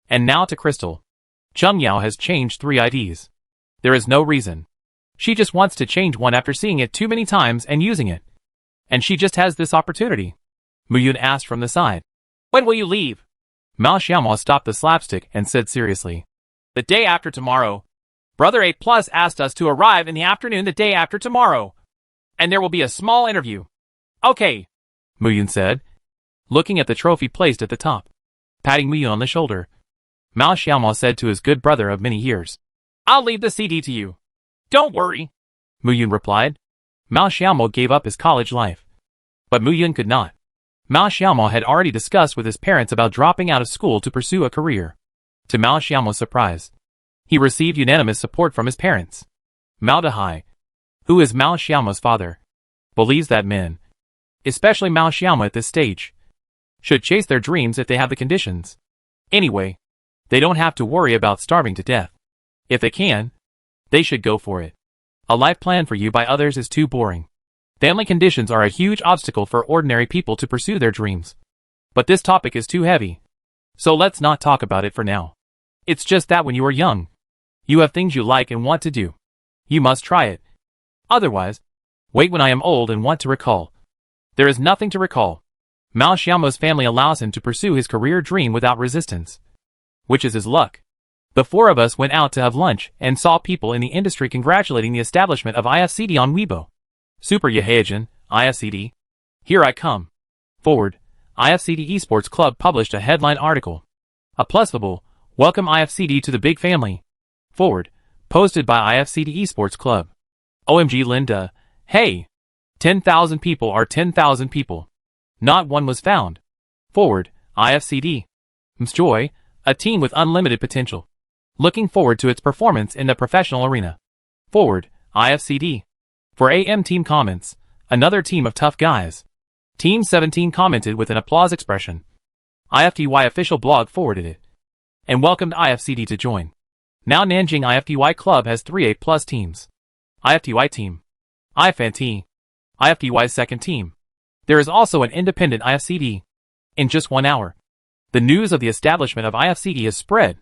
and now to Crystal, Chung Yao has changed 3 IDs. There is no reason. She just wants to change one after seeing it too many times and using it. And she just has this opportunity. Muyun asked from the side. When will you leave? Mao Xiaomo stopped the slapstick and said seriously. The day after tomorrow. Brother 8 Plus asked us to arrive in the afternoon the day after tomorrow. And there will be a small interview. Okay, Muyun said, looking at the trophy placed at the top. Patting Muyun on the shoulder, Mao Xiaomo said to his good brother of many years. I'll leave the CD to you. Don't worry, Mu Yun replied. Mao Xiaomo gave up his college life. But Mu Yun could not. Mao Xiaomo had already discussed with his parents about dropping out of school to pursue a career. To Mao Xiaomo's surprise, he received unanimous support from his parents. Mao Dehai, who is Mao Xiaomo's father, believes that men, especially Mao Xiaomo at this stage, should chase their dreams if they have the conditions. Anyway, they don't have to worry about starving to death. If they can, they should go for it. A life planned for you by others is too boring. Family conditions are a huge obstacle for ordinary people to pursue their dreams. But this topic is too heavy, so let's not talk about it for now. It's just that when you are young, you have things you like and want to do. You must try it. Otherwise, wait when I am old and want to recall. There is nothing to recall. Mao Xiaomo's family allows him to pursue his career dream without resistance, which is his luck. The four of us went out to have lunch and saw people in the industry congratulating the establishment of IFCD on Weibo. Super Yahajan, IFCD. Here I come. Forward, IFCD Esports Club published a headline article. A plusable, welcome IFCD to the big family. Forward, posted by IFCD Esports Club. OMG Linda, hey! 10,000 people are 10,000 people. Not one was found. Forward, IFCD. Mjoy, a team with unlimited potential. Looking forward to its performance in the professional arena. Forward, IFCD. For AM team comments, another team of tough guys. Team 17 commented with an applause expression. IFTY official blog forwarded it and welcomed IFCD to join. Now Nanjing IFTY club has 3 A+ teams. IFTY team, IFNT, IFTY's second team. There is also an independent IFCD. In just 1 hour, the news of the establishment of IFCD has spread.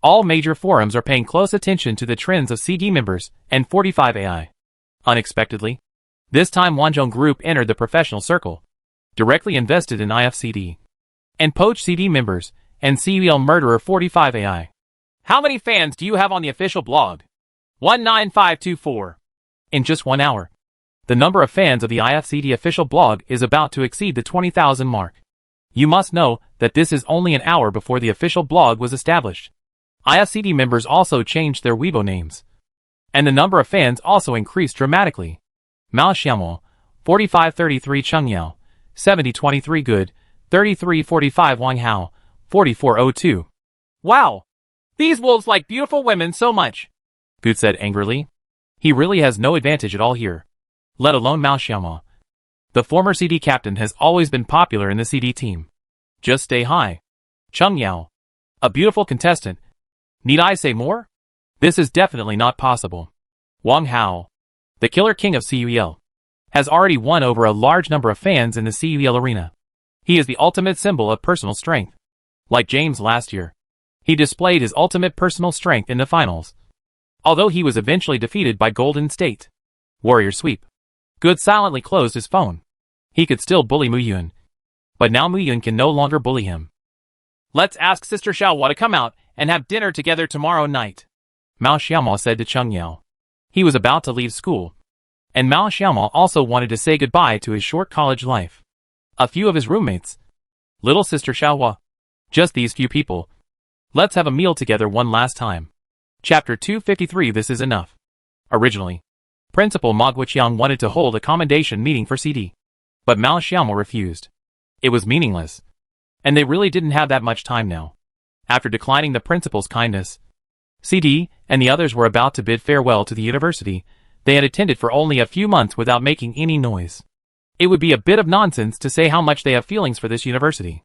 All major forums are paying close attention to the trends of CD members and 45 AI. Unexpectedly, this time Wanzhong Group entered the professional circle, directly invested in IFCD, and poached CD members and CUL murderer 45 AI. How many fans do you have on the official blog? 19524. In just 1 hour, the number of fans of the IFCD official blog is about to exceed the 20,000 mark. You must know that this is only an hour before the official blog was established. IFCD members also changed their Weibo names, and the number of fans also increased dramatically. Mao Xiaomo, 4533 Chengyao, 7023 Good, 3345 Wang Hao, 4402. Wow! These wolves like beautiful women so much, Good said angrily. He really has no advantage at all here, let alone Mao Xiaomo. The former CD captain has always been popular in the CD team. Just stay high. Chengyao, a beautiful contestant. Need I say more? This is definitely not possible. Wang Hao, the killer king of CUL, has already won over a large number of fans in the CUL arena. He is the ultimate symbol of personal strength. Like James last year, he displayed his ultimate personal strength in the finals. Although he was eventually defeated by Golden State Warrior Sweep, Good silently closed his phone. He could still bully Mu Yun, but now Mu Yun can no longer bully him. Let's ask Sister Xiaohua to come out and have dinner together tomorrow night, Mao Xiaomo said to Chengyao. He was about to leave school, and Mao Xiaomo also wanted to say goodbye to his short college life. A few of his roommates. Little Sister Xiaohua. Just these few people. Let's have a meal together one last time. Chapter 253 This is enough. Originally, Principal Ma Guoqiang wanted to hold a commendation meeting for CD, but Mao Xiaomo refused. It was meaningless, and they really didn't have that much time now. After declining the principal's kindness, CD and the others were about to bid farewell to the university they had attended for only a few months without making any noise. It would be a bit of nonsense to say how much they have feelings for this university.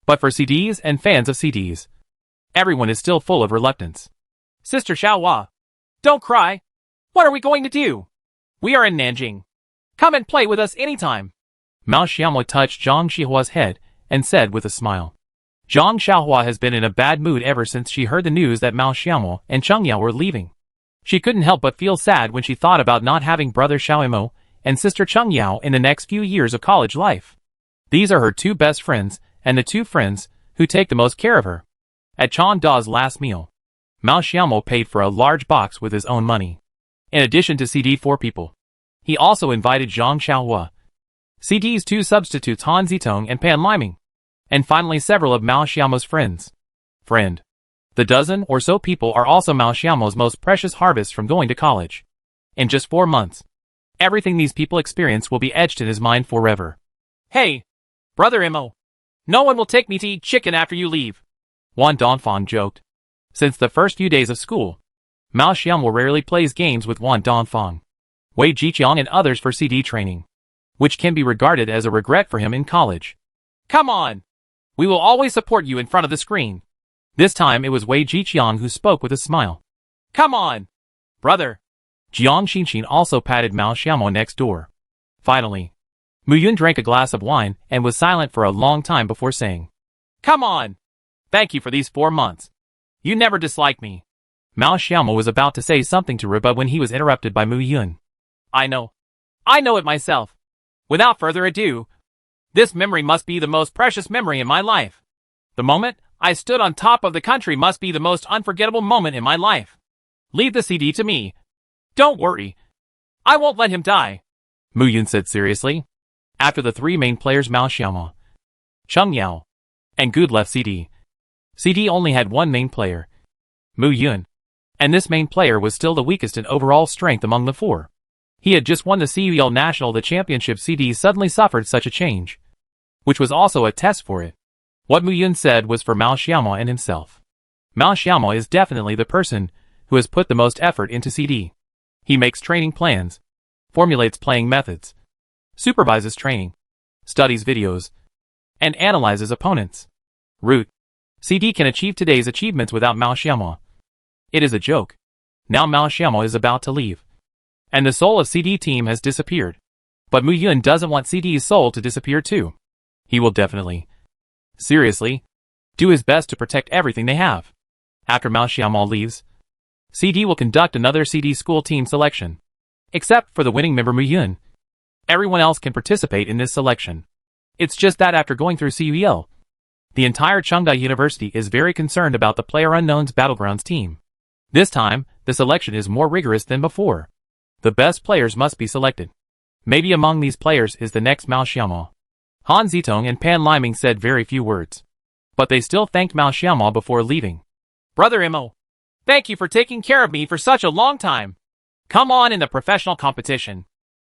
But for CDs and fans of CDs, everyone is still full of reluctance. Sister Xiaohua, don't cry. What are we going to do? We are in Nanjing. Come and play with us anytime. Mao Xiaomo touched Zhang Xiaohua's head and said with a smile. Zhang Xiaohua has been in a bad mood ever since she heard the news that Mao Xiaomo and Chengyao were leaving. She couldn't help but feel sad when she thought about not having brother Xiaoimo and sister Chengyao in the next few years of college life. These are her two best friends and the two friends who take the most care of her. At Chan Da's last meal, Mao Xiaomo paid for a large box with his own money. In addition to CD4 people, he also invited Zhang Xiaohua, CD's two substitutes Han Zitong and Pan Liming, and finally several of Mao Xiaomo's friends. The dozen or so people are also Mao Xiaomo's most precious harvest from going to college. In just 4 months, everything these people experience will be etched in his mind forever. Hey, Brother Imo. No one will take me to eat chicken after you leave, Wan Dongfang joked. Since the first few days of school, Mao Xiaomo rarely plays games with Wan Dongfang, Wei Jiqiang and others for CD training, which can be regarded as a regret for him in college. Come on! We will always support you in front of the screen. This time it was Wei Jiqiang who spoke with a smile. Come on, brother. Jiang Xinxin also patted Mao Xiaomo next door. Finally, Mu Yun drank a glass of wine and was silent for a long time before saying, Come on! Thank you for these 4 months. You never disliked me. Mao Xiaomo was about to say something to rebut when he was interrupted by Mu Yun. I know it myself. Without further ado, this memory must be the most precious memory in my life. The moment I stood on top of the country must be the most unforgettable moment in my life. Leave the CD to me. Don't worry. I won't let him die, Mu Yun said seriously. After the 3 main players Mao Xiaomo, Cheng Yao, and Good left CD. CD only had 1 main player, Mu Yun, and this main player was still the weakest in overall strength among the 4. He had just won the CUL National the championship. CD suddenly suffered such a change, which was also a test for it. What Mu Yun said was for Mao Xiaomo and himself. Mao Xiaomo is definitely the person who has put the most effort into CD. He makes training plans, formulates playing methods, supervises training, studies videos, and analyzes opponents. Root. CD can achieve today's achievements without Mao Xiaomo. It is a joke. Now Mao Xiaomo is about to leave, and the soul of CD team has disappeared. But Mu Yun doesn't want CD's soul to disappear too. He will definitely, seriously, do his best to protect everything they have. After Mao Xiaomo leaves, CD will conduct another CD school team selection. Except for the winning member Mu Yun, everyone else can participate in this selection. It's just that after going through CUL, the entire Chengda University is very concerned about the PlayerUnknown's Battlegrounds team. This time, the selection is more rigorous than before. The best players must be selected. Maybe among these players is the next Mao Xiaomo. Han Zitong and Pan Liming said very few words, but they still thanked Mao Xiaomo before leaving. Brother Imo, thank you for taking care of me for such a long time. Come on in the professional competition.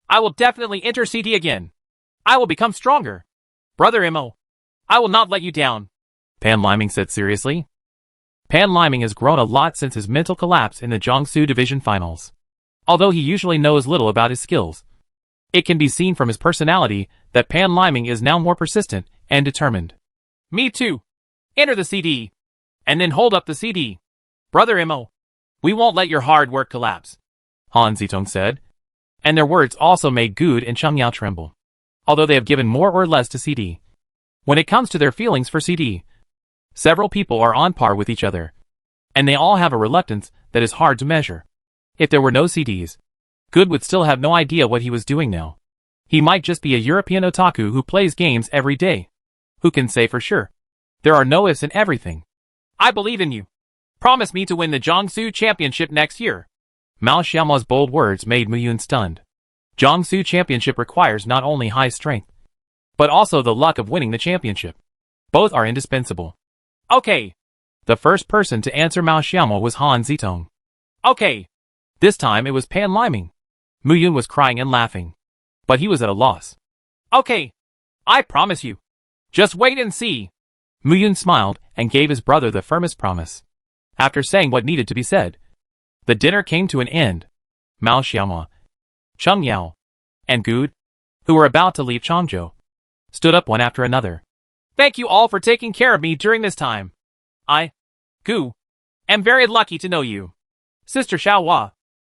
I will definitely enter CD again. I will become stronger. Brother Imo, I will not let you down, Pan Liming said seriously. Pan Liming has grown a lot since his mental collapse in the Jiangsu Division Finals. Although he usually knows little about his skills, it can be seen from his personality that Pan Liming is now more persistent and determined. Me too. Enter the CD. And then hold up the CD. Brother Imo, we won't let your hard work collapse, Han Zitong said. And their words also made Good and Cheng Yao tremble, although they have given more or less to CD. When it comes to their feelings for CD, several people are on par with each other, and they all have a reluctance that is hard to measure. If there were no CDs, Good would still have no idea what he was doing now. He might just be a European otaku who plays games every day. Who can say for sure? There are no ifs in everything. I believe in you. Promise me to win the Jiangsu Championship next year. Mao Xiaomo's bold words made Mu Yun stunned. Jiangsu Championship requires not only high strength, but also the luck of winning the championship. Both are indispensable. Okay. The first person to answer Mao Xiaomo was Han Zitong. Okay. This time it was Pan Liming. Mu Yun was crying and laughing, but he was at a loss. Okay. I promise you. Just wait and see. Mu Yun smiled and gave his brother the firmest promise. After saying what needed to be said, the dinner came to an end. Mao Xiaomo, Cheng Yao, and Good, who were about to leave Changzhou, stood up one after another. Thank you all for taking care of me during this time. I, Gu, am very lucky to know you. Sister Xiaohua,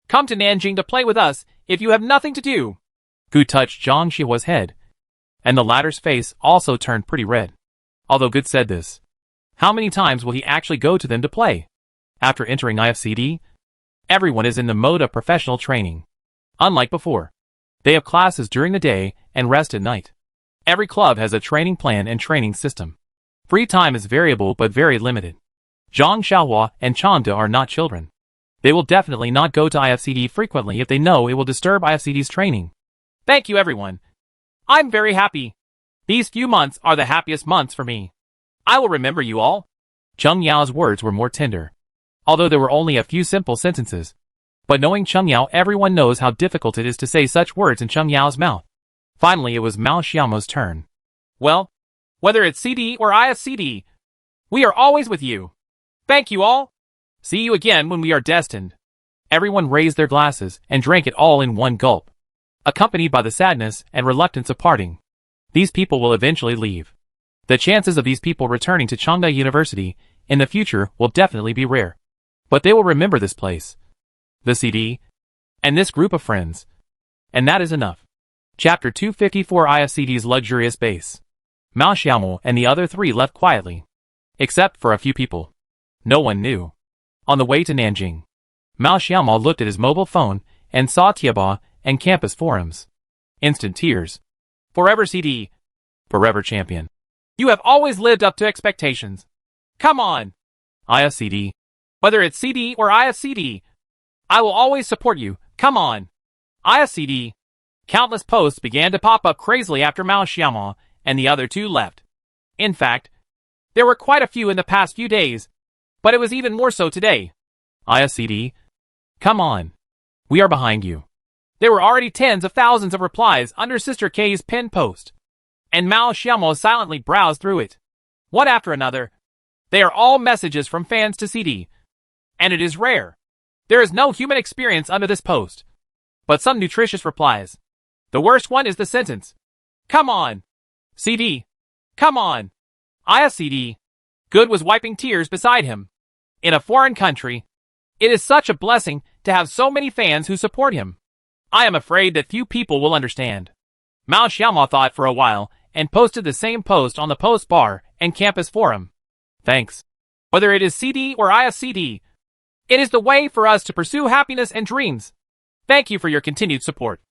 come to Nanjing to play with us if you have nothing to do. Gu touched Zhang Xiaohua's head, and the latter's face also turned pretty red. Although Good said this, how many times will he actually go to them to play? After entering IFCD, everyone is in the mode of professional training. Unlike before, they have classes during the day and rest at night. Every club has a training plan and training system. Free time is variable but very limited. Zhang Xiaohua and Changde are not children. They will definitely not go to IFCD frequently if they know it will disturb IFCD's training. Thank you everyone. I'm very happy. These few months are the happiest months for me. I will remember you all. Cheng Yao's words were more tender, although there were only a few simple sentences. But knowing Cheng Yao, everyone knows how difficult it is to say such words in Cheng Yao's mouth. Finally, it was Mao Xiaomo's turn. Well, whether it's CD or ISCD, we are always with you. Thank you all. See you again when we are destined. Everyone raised their glasses and drank it all in one gulp, accompanied by the sadness and reluctance of parting. These people will eventually leave. The chances of these people returning to Chengda University in the future will definitely be rare. But they will remember this place, the CD, and this group of friends. And that is enough. Chapter 254 ISCD's luxurious base. Mao Xiaomo and the other three left quietly. Except for a few people. No one knew. On the way to Nanjing, Mao Xiaomo looked at his mobile phone and saw Tieba and campus forums. Instant tears. Forever CD. Forever champion. You have always lived up to expectations. Come on. ISCD. Whether it's CD or ISCD, I will always support you. Come on. ISCD. Countless posts began to pop up crazily after Mao Xiaomo and the other two left. In fact, there were quite a few in the past few days, but it was even more so today. ISCD. Come on. We are behind you. There were already tens of thousands of replies under Sister K's pinned post, and Mao Xiaomo silently browsed through it. One after another. They are all messages from fans to CD. And it is rare. There is no human experience under this post. But some nutritious replies. The worst one is the sentence. Come on. CD. Come on. ISCD. Good was wiping tears beside him. In a foreign country, it is such a blessing to have so many fans who support him. I am afraid that few people will understand. Mao Xiaomo thought for a while and posted the same post on the post bar and campus forum. Thanks. Whether it is CD or ISCD, it is the way for us to pursue happiness and dreams. Thank you for your continued support.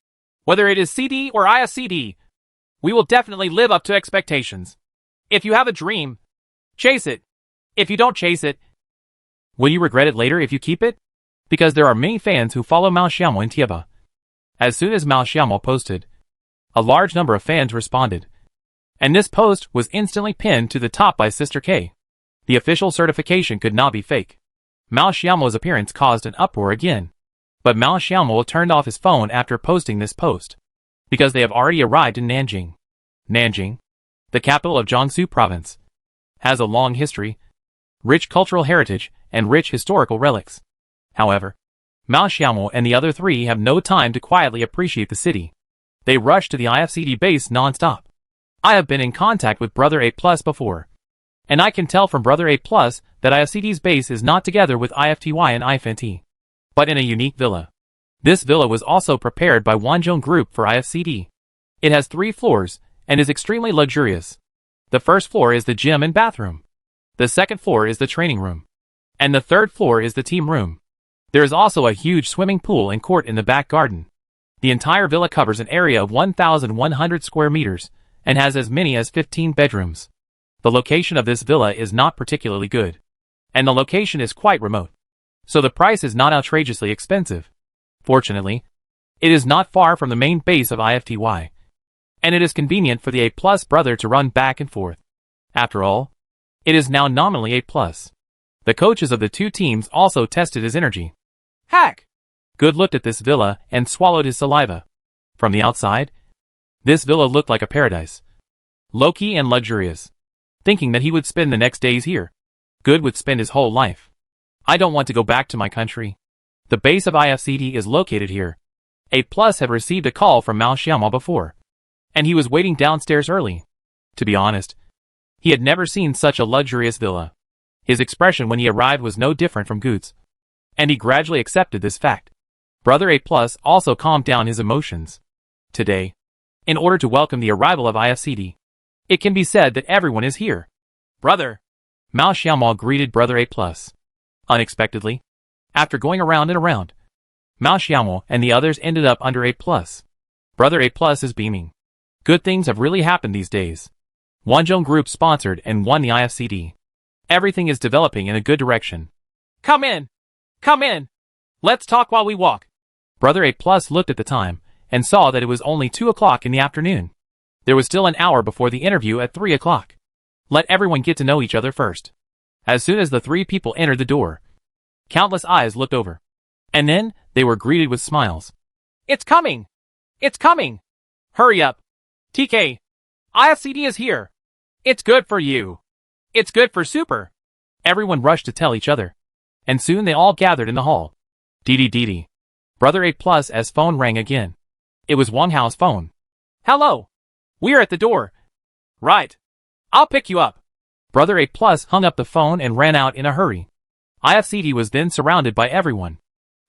Whether it is CD or ISCD, we will definitely live up to expectations. If you have a dream, chase it. If you don't chase it, will you regret it later if you keep it? Because there are many fans who follow Mao Xiaomo in Tieba. As soon as Mao Xiaomo posted, a large number of fans responded. And this post was instantly pinned to the top by Sister K. The official certification could not be fake. Mao Xiaomo's appearance caused an uproar again. But Mao Xiaomo turned off his phone after posting this post. Because they have already arrived in Nanjing. Nanjing, the capital of Jiangsu province, has a long history, rich cultural heritage, and rich historical relics. However, Mao Xiaomo and the other three have no time to quietly appreciate the city. They rush to the IFCD base non-stop. I have been in contact with Brother A Plus before. And I can tell from Brother A Plus that IFCD's base is not together with IFTY and IFNT, but in a unique villa. This villa was also prepared by Wanzhong Group for IFCD. It has 3 floors and is extremely luxurious. The first floor is the gym and bathroom. The second floor is the training room. And the third floor is the team room. There is also a huge swimming pool and court in the back garden. The entire villa covers an area of 1,100 square meters and has as many as 15 bedrooms. The location of this villa is not particularly good, and the location is quite remote, so the price is not outrageously expensive. Fortunately, it is not far from the main base of IFTY, and it is convenient for the A Plus brother to run back and forth. After all, it is now nominally A Plus. The coaches of the 2 teams also tested his energy. Hack! Good looked at this villa and swallowed his saliva. From the outside, this villa looked like a paradise. Low-key and luxurious. Thinking that he would spend the next days here. Good would spend his whole life. I don't want to go back to my country. The base of IFCD is located here. A Plus had received a call from Mao Xiaomo before, and he was waiting downstairs early. To be honest, he had never seen such a luxurious villa. His expression when he arrived was no different from Good's, and he gradually accepted this fact. Brother A Plus also calmed down his emotions. Today, in order to welcome the arrival of IFCD, it can be said that everyone is here. Brother! Mao Xiaomo greeted Brother A Plus. Unexpectedly, after going around and around, Mao Xiaomo and the others ended up under A Plus. Brother A Plus is beaming. Good things have really happened these days. Wanzhong Group sponsored and won the IFCD. Everything is developing in a good direction. Come in! Come in! Let's talk while we walk. Brother A Plus looked at the time and saw that it was only 2 o'clock in the afternoon. There was still an hour before the interview at 3 o'clock. Let everyone get to know each other first. As soon as the 3 people entered the door, countless eyes looked over. And then, they were greeted with smiles. It's coming! It's coming! Hurry up! TK! IFCD is here! It's good for you! It's good for Super! Everyone rushed to tell each other. And soon they all gathered in the hall. DD. Brother 8+'s phone rang again. It was Wang Hao's phone. Hello! We're at the door. Right. I'll pick you up. Brother 8+ hung up the phone and ran out in a hurry. IFCD was then surrounded by everyone.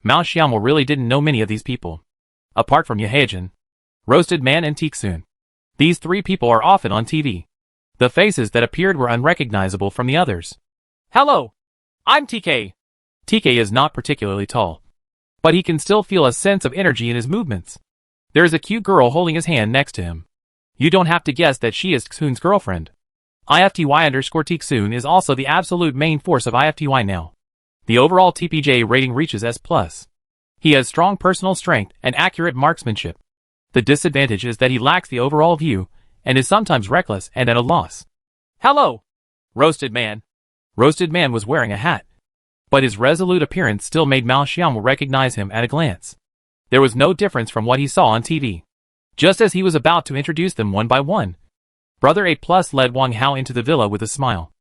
Mao Xiaomo really didn't know many of these people. Apart from Yehejin, Roasted Man and Tixun. These three people are often on TV. The faces that appeared were unrecognizable from the others. Hello! I'm TK. TK is not particularly tall, but he can still feel a sense of energy in his movements. There is a cute girl holding his hand next to him. You don't have to guess that she is Tixun's girlfriend. IFTY_Tixun is also the absolute main force of IFTY now. The overall TPJ rating reaches S+. He has strong personal strength and accurate marksmanship. The disadvantage is that he lacks the overall view, and is sometimes reckless and at a loss. Hello, Roasted Man. Roasted Man was wearing a hat, but his resolute appearance still made Mao Xiaomo recognize him at a glance. There was no difference from what he saw on TV. Just as he was about to introduce them one by one, Brother 8+ led Wang Hao into the villa with a smile.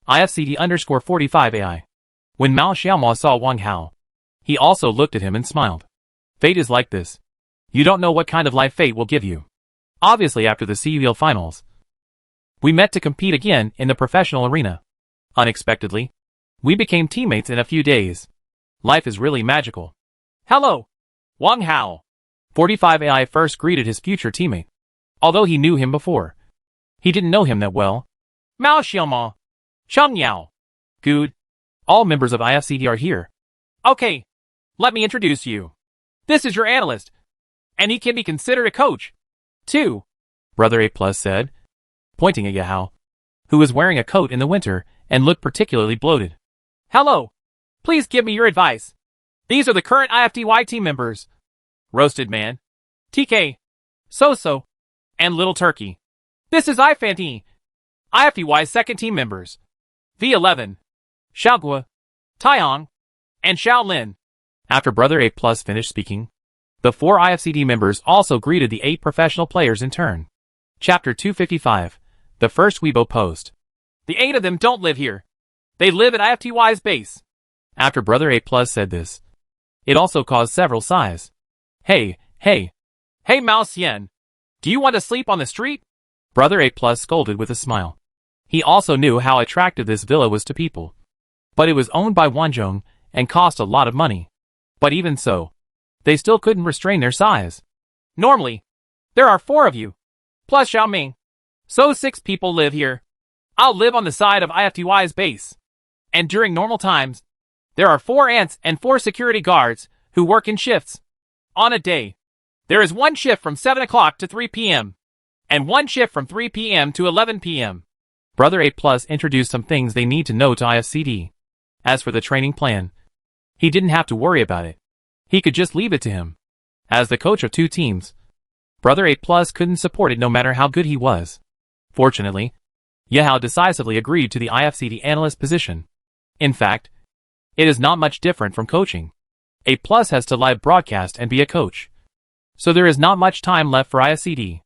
IFCD_45AI. When Mao Xiaomo saw Wang Hao, he also looked at him and smiled. Fate is like this. You don't know what kind of life fate will give you. Obviously after the CUL finals, we met to compete again in the professional arena. Unexpectedly, we became teammates in a few days. Life is really magical. Hello, Wang Hao. 45AI first greeted his future teammate. Although he knew him before, he didn't know him that well. Mao Xiaomo. Cheng Yao. Good. All members of IFCD are here. Okay, let me introduce you. This is your analyst, and he can be considered a coach, too, Brother 8+ said, pointing at Yahao, who was wearing a coat in the winter and looked particularly bloated. Hello. Please give me your advice. These are the current IFTY team members. Roasted Man, TK, So, and Little Turkey. This is IFTY. IFTY's second team members. V11, Xiaoguo, Taiyang, and Xiaolin. After Brother 8+ finished speaking, the 4 IFCD members also greeted the 8 professional players in turn. Chapter 255, the first Weibo post. The 8 of them don't live here. They live at IFTY's base. After Brother 8+ said this, it also caused several sighs. Hey Mao Xian. Do you want to sleep on the street? Brother 8+ scolded with a smile. He also knew how attractive this villa was to people. But it was owned by Wanzhong and cost a lot of money. But even so, they still couldn't restrain their sighs. Normally, there are 4 of you, plus Xiaoming. So 6 people live here. I'll live on the side of IFTY's base. And during normal times, there are 4 ants and 4 security guards who work in shifts. On a day, there is 1 shift from 7 o'clock to 3 p.m. and 1 shift from 3 p.m. to 11 p.m. Brother 8+ introduced some things they need to know to IFCD. As for the training plan, he didn't have to worry about it. He could just leave it to him. As the coach of 2 teams, Brother 8+ couldn't support it no matter how good he was. Fortunately, Yahao decisively agreed to the IFCD analyst position. In fact, it is not much different from coaching. 8+ has to live broadcast and be a coach. So there is not much time left for IFCD.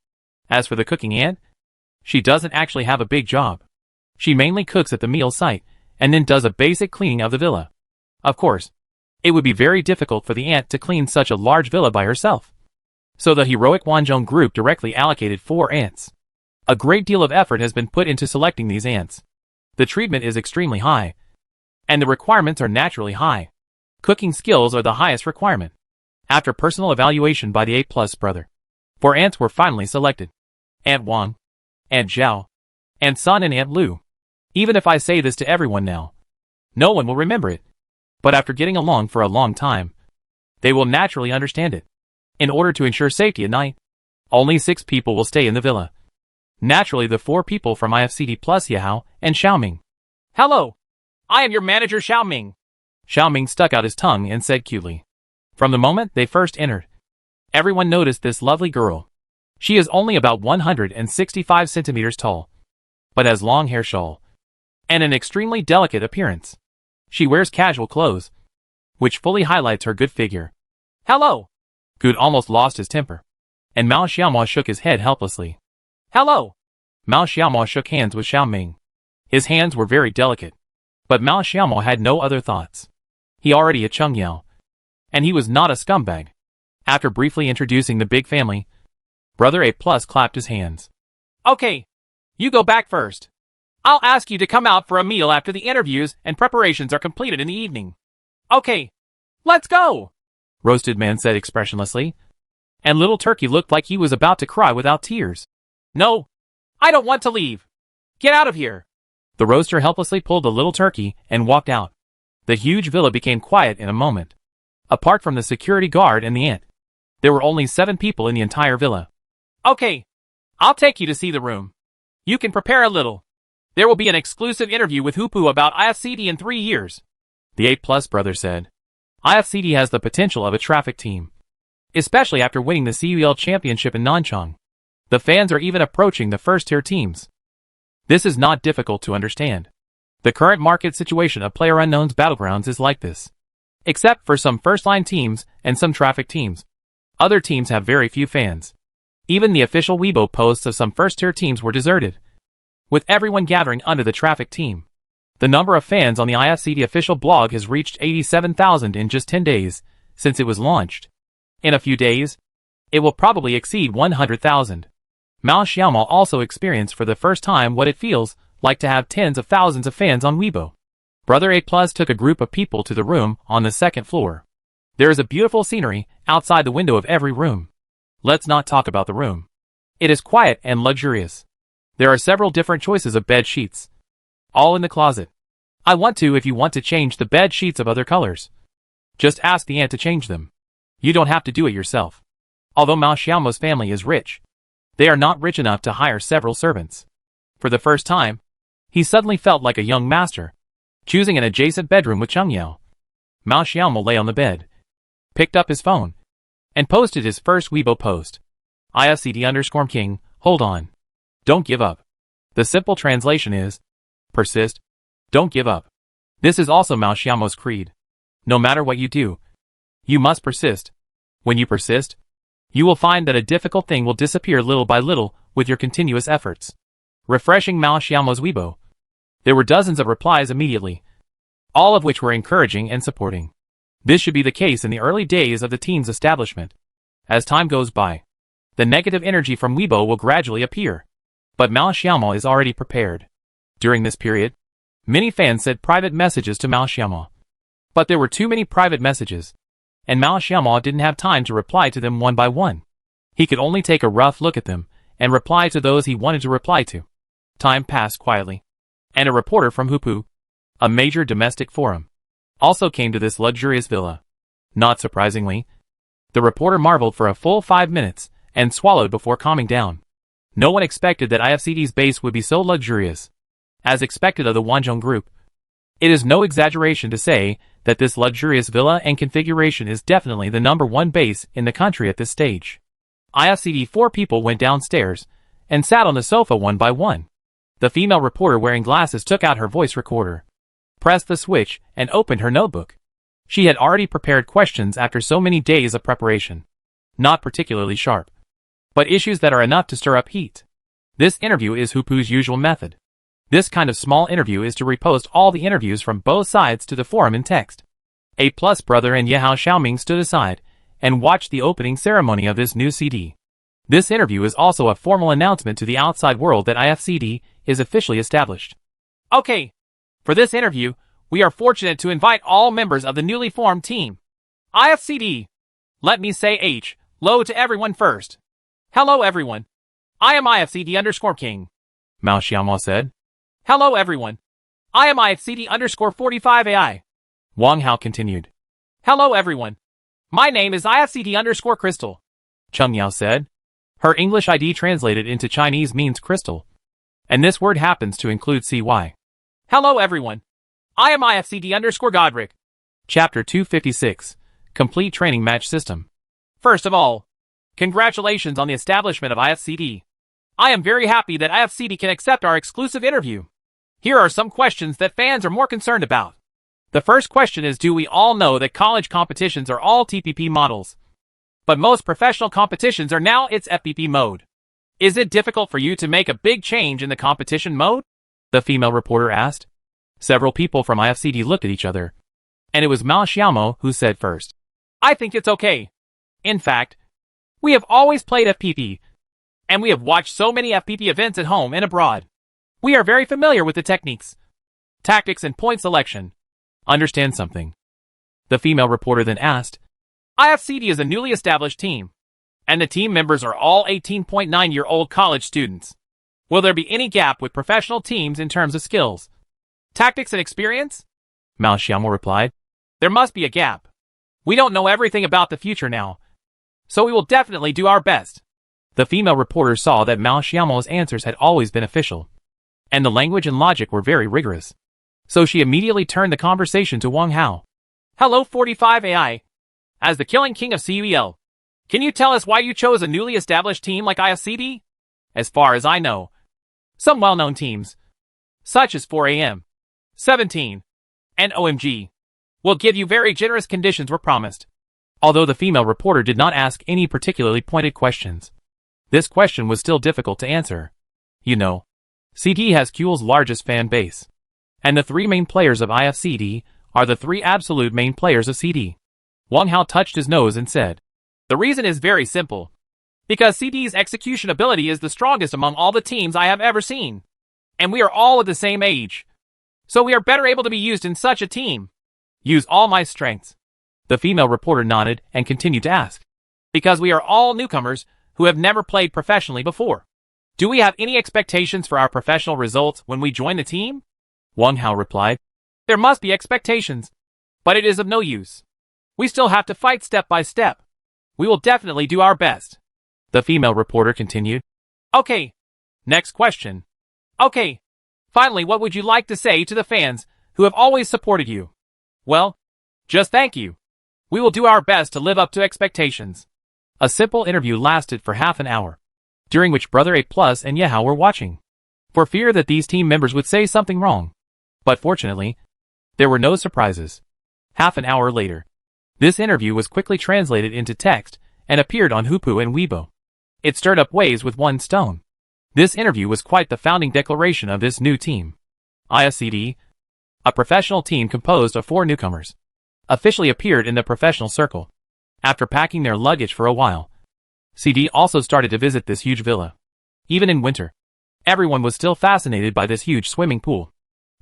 As for the cooking aunt, she doesn't actually have a big job. She mainly cooks at the meal site, and then does a basic cleaning of the villa. Of course, it would be very difficult for the aunt to clean such a large villa by herself. So the heroic Wanzhong group directly allocated 4 ants. A great deal of effort has been put into selecting these ants. The treatment is extremely high, and the requirements are naturally high. Cooking skills are the highest requirement. After personal evaluation by the 8+ brother, 4 ants were finally selected. Aunt Wang, Aunt Zhao, Aunt Sun and Aunt Lu. Even if I say this to everyone now, no one will remember it. But after getting along for a long time, they will naturally understand it. In order to ensure safety at night, only 6 people will stay in the villa. Naturally the 4 people from IFCD plus Yahao and Xiaoming. Hello, I am your manager Xiaoming. Xiaoming stuck out his tongue and said cutely. From the moment they first entered, everyone noticed this lovely girl. She is only about 165 centimeters tall, but has long hair shawl, and an extremely delicate appearance. She wears casual clothes, which fully highlights her good figure. Hello. Good almost lost his temper. And Mao Xiaomo shook his head helplessly. Hello. Mao Xiaomo shook hands with Xiaoming. His hands were very delicate. But Mao Xiaomo had no other thoughts. He already a Cheng Yao. And he was not a scumbag. After briefly introducing the big family, Brother A+ clapped his hands. Okay. You go back first. I'll ask you to come out for a meal after the interviews and preparations are completed in the evening. Okay. Let's go. Roasted Man said expressionlessly. And Little Turkey looked like he was about to cry without tears. No. I don't want to leave. Get out of here. The roaster helplessly pulled the Little Turkey and walked out. The huge villa became quiet in a moment. Apart from the security guard and the ant, there were only 7 people in the entire villa. Okay. I'll take you to see the room. You can prepare a little. There will be an exclusive interview with Hupu about IFCD in 3 years. The A+ brother said. IFCD has the potential of a traffic team. Especially after winning the CUL championship in Nanchang. The fans are even approaching the first-tier teams. This is not difficult to understand. The current market situation of PlayerUnknown's Battlegrounds is like this. Except for some first-line teams and some traffic teams. Other teams have very few fans. Even the official Weibo posts of some first-tier teams were deserted, with everyone gathering under the traffic team. The number of fans on the IFCD official blog has reached 87,000 in just 10 days since it was launched. In a few days, it will probably exceed 100,000. Mao Xiaomo also experienced for the first time what it feels like to have tens of thousands of fans on Weibo. Brother A+ took a group of people to the room on the second floor. There is a beautiful scenery outside the window of every room. Let's not talk about the room. It is quiet and luxurious. There are several different choices of bed sheets. All in the closet. I want to if you want to change the bed sheets of other colors. Just ask the ant to change them. You don't have to do it yourself. Although Mao Xiaomo's family is rich, they are not rich enough to hire several servants. For the first time, he suddenly felt like a young master, choosing an adjacent bedroom with Cheng Yao. Mao Xiaomo lay on the bed, picked up his phone, and posted his first Weibo post. IFCD_King, hold on. Don't give up. The simple translation is, persist, don't give up. This is also Mao Xiaomo's creed. No matter what you do, you must persist. When you persist, you will find that a difficult thing will disappear little by little with your continuous efforts. Refreshing Mao Xiaomo's Weibo. There were dozens of replies immediately, all of which were encouraging and supporting. This should be the case in the early days of the team's establishment. As time goes by, the negative energy from Weibo will gradually appear. But Mao Xiaomo is already prepared. During this period, many fans sent private messages to Mao Xiaomo. But there were too many private messages, and Mao Xiaomo didn't have time to reply to them one by one. He could only take a rough look at them and reply to those he wanted to reply to. Time passed quietly, and a reporter from Hupu, a major domestic forum, also came to this luxurious villa. Not surprisingly, the reporter marveled for a full 5 minutes and swallowed before calming down. No one expected that IFCD's base would be so luxurious. As expected of the Wanzhong group, it is no exaggeration to say that this luxurious villa and configuration is definitely the #1 base in the country at this stage. IFCD 4 people went downstairs and sat on the sofa one by one. The female reporter wearing glasses took out her voice recorder, pressed the switch, and opened her notebook. She had already prepared questions after so many days of preparation. Not particularly sharp, but issues that are enough to stir up heat. This interview is Hupu's usual method. This kind of small interview is to repost all the interviews from both sides to the forum in text. A+ brother and Yehao Xiaoming stood aside and watched the opening ceremony of this new CD. This interview is also a formal announcement to the outside world that IFCD is officially established. Okay. For this interview, we are fortunate to invite all members of the newly formed team. IFCD. Let me say hello to everyone first. Hello everyone. I am IFCD_King. Mao Xiaomo said. Hello everyone. I am IFCD_45AI. Wang Hao continued. Hello everyone. My name is IFCD_Crystal. Cheng Yao said. Her English ID translated into Chinese means crystal. And this word happens to include CY. Hello everyone. I am IFCD_Godric. Chapter 256. Complete Training Match System. First of all, congratulations on the establishment of IFCD. I am very happy that IFCD can accept our exclusive interview. Here are some questions that fans are more concerned about. The first question is, do we all know that college competitions are all TPP models? But most professional competitions are now its FPP mode. Is it difficult for you to make a big change in the competition mode? The female reporter asked. Several people from IFCD looked at each other, and it was Mao Xiaomo who said first. I think it's okay. In fact, we have always played FPP, and we have watched so many FPP events at home and abroad. We are very familiar with the techniques, tactics, and point selection. Understand something? The female reporter then asked. IFCD is a newly established team, and the team members are all 18.9-year-old college students. Will there be any gap with professional teams in terms of skills, tactics, and experience? Mao Xiaomo replied. There must be a gap. We don't know everything about the future now, so we will definitely do our best. The female reporter saw that Mao Xiaomo's answers had always been official, and the language and logic were very rigorous. So she immediately turned the conversation to Wang Hao. Hello 45 AI. As the killing king of CUEL, can you tell us why you chose a newly established team like IFCD? As far as I know, some well-known teams, such as 4AM, 17, and OMG, will give you very generous conditions were promised. Although the female reporter did not ask any particularly pointed questions, this question was still difficult to answer. You know, CD has QL's largest fan base, and the three main players of IFCD are the three absolute main players of CD. Wang Hao touched his nose and said, the reason is very simple. Because CD's execution ability is the strongest among all the teams I have ever seen. And we are all at the same age. So we are better able to be used in such a team. Use all my strengths. The female reporter nodded and continued to ask. Because we are all newcomers who have never played professionally before. Do we have any expectations for our professional results when we join the team? Wang Hao replied. There must be expectations. But it is of no use. We still have to fight step by step. We will definitely do our best. The female reporter continued. Okay. Next question. Okay. Finally, what would you like to say to the fans who have always supported you? Well, just thank you. We will do our best to live up to expectations. A simple interview lasted for half an hour, during which Brother A Plus and Yehao were watching, for fear that these team members would say something wrong. But fortunately, there were no surprises. Half an hour later, this interview was quickly translated into text and appeared on Hupu and Weibo. It stirred up waves with one stone. This interview was quite the founding declaration of this new team. IFCD, a professional team composed of 4 newcomers, officially appeared in the professional circle. After packing their luggage for a while, CD also started to visit this huge villa. Even in winter, everyone was still fascinated by this huge swimming pool.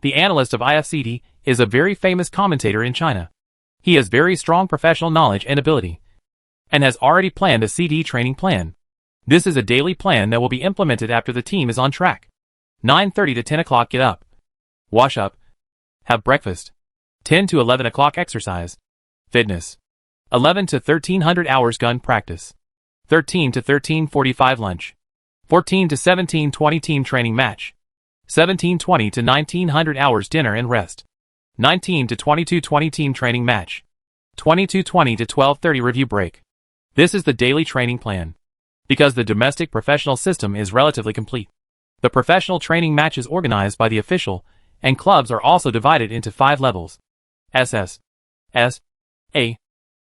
The analyst of IFCD is a very famous commentator in China. He has very strong professional knowledge and ability, and has already planned a CD training plan. This is a daily plan that will be implemented after the team is on track. 9:30 to 10 o'clock get up, wash up, have breakfast. 10 to 11 o'clock exercise, fitness. 11 to 1300 hours gun practice. 13 to 13:45 lunch. 14 to 17:20 team training match. 17:20 to 1900 hours dinner and rest. 19 to 22:20 team training match. 22:20 to 12:30 review break. This is the daily training plan. Because the domestic professional system is relatively complete, the professional training matches organized by the official and clubs are also divided into 5 levels. SS, S, A,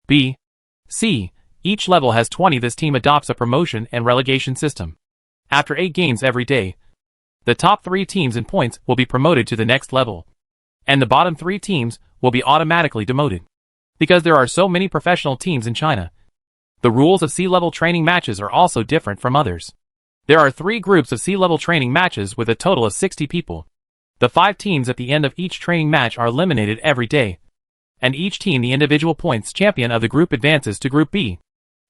B, C. Each level has 20. This team adopts a promotion and relegation system. After 8 games every day, the top 3 teams in points will be promoted to the next level, and the bottom 3 teams will be automatically demoted. Because there are so many professional teams in China, the rules of C-level training matches are also different from others. There are 3 groups of C-level training matches with a total of 60 people. The 5 teams at the end of each training match are eliminated every day, and each team, the individual points champion of the group, advances to Group B.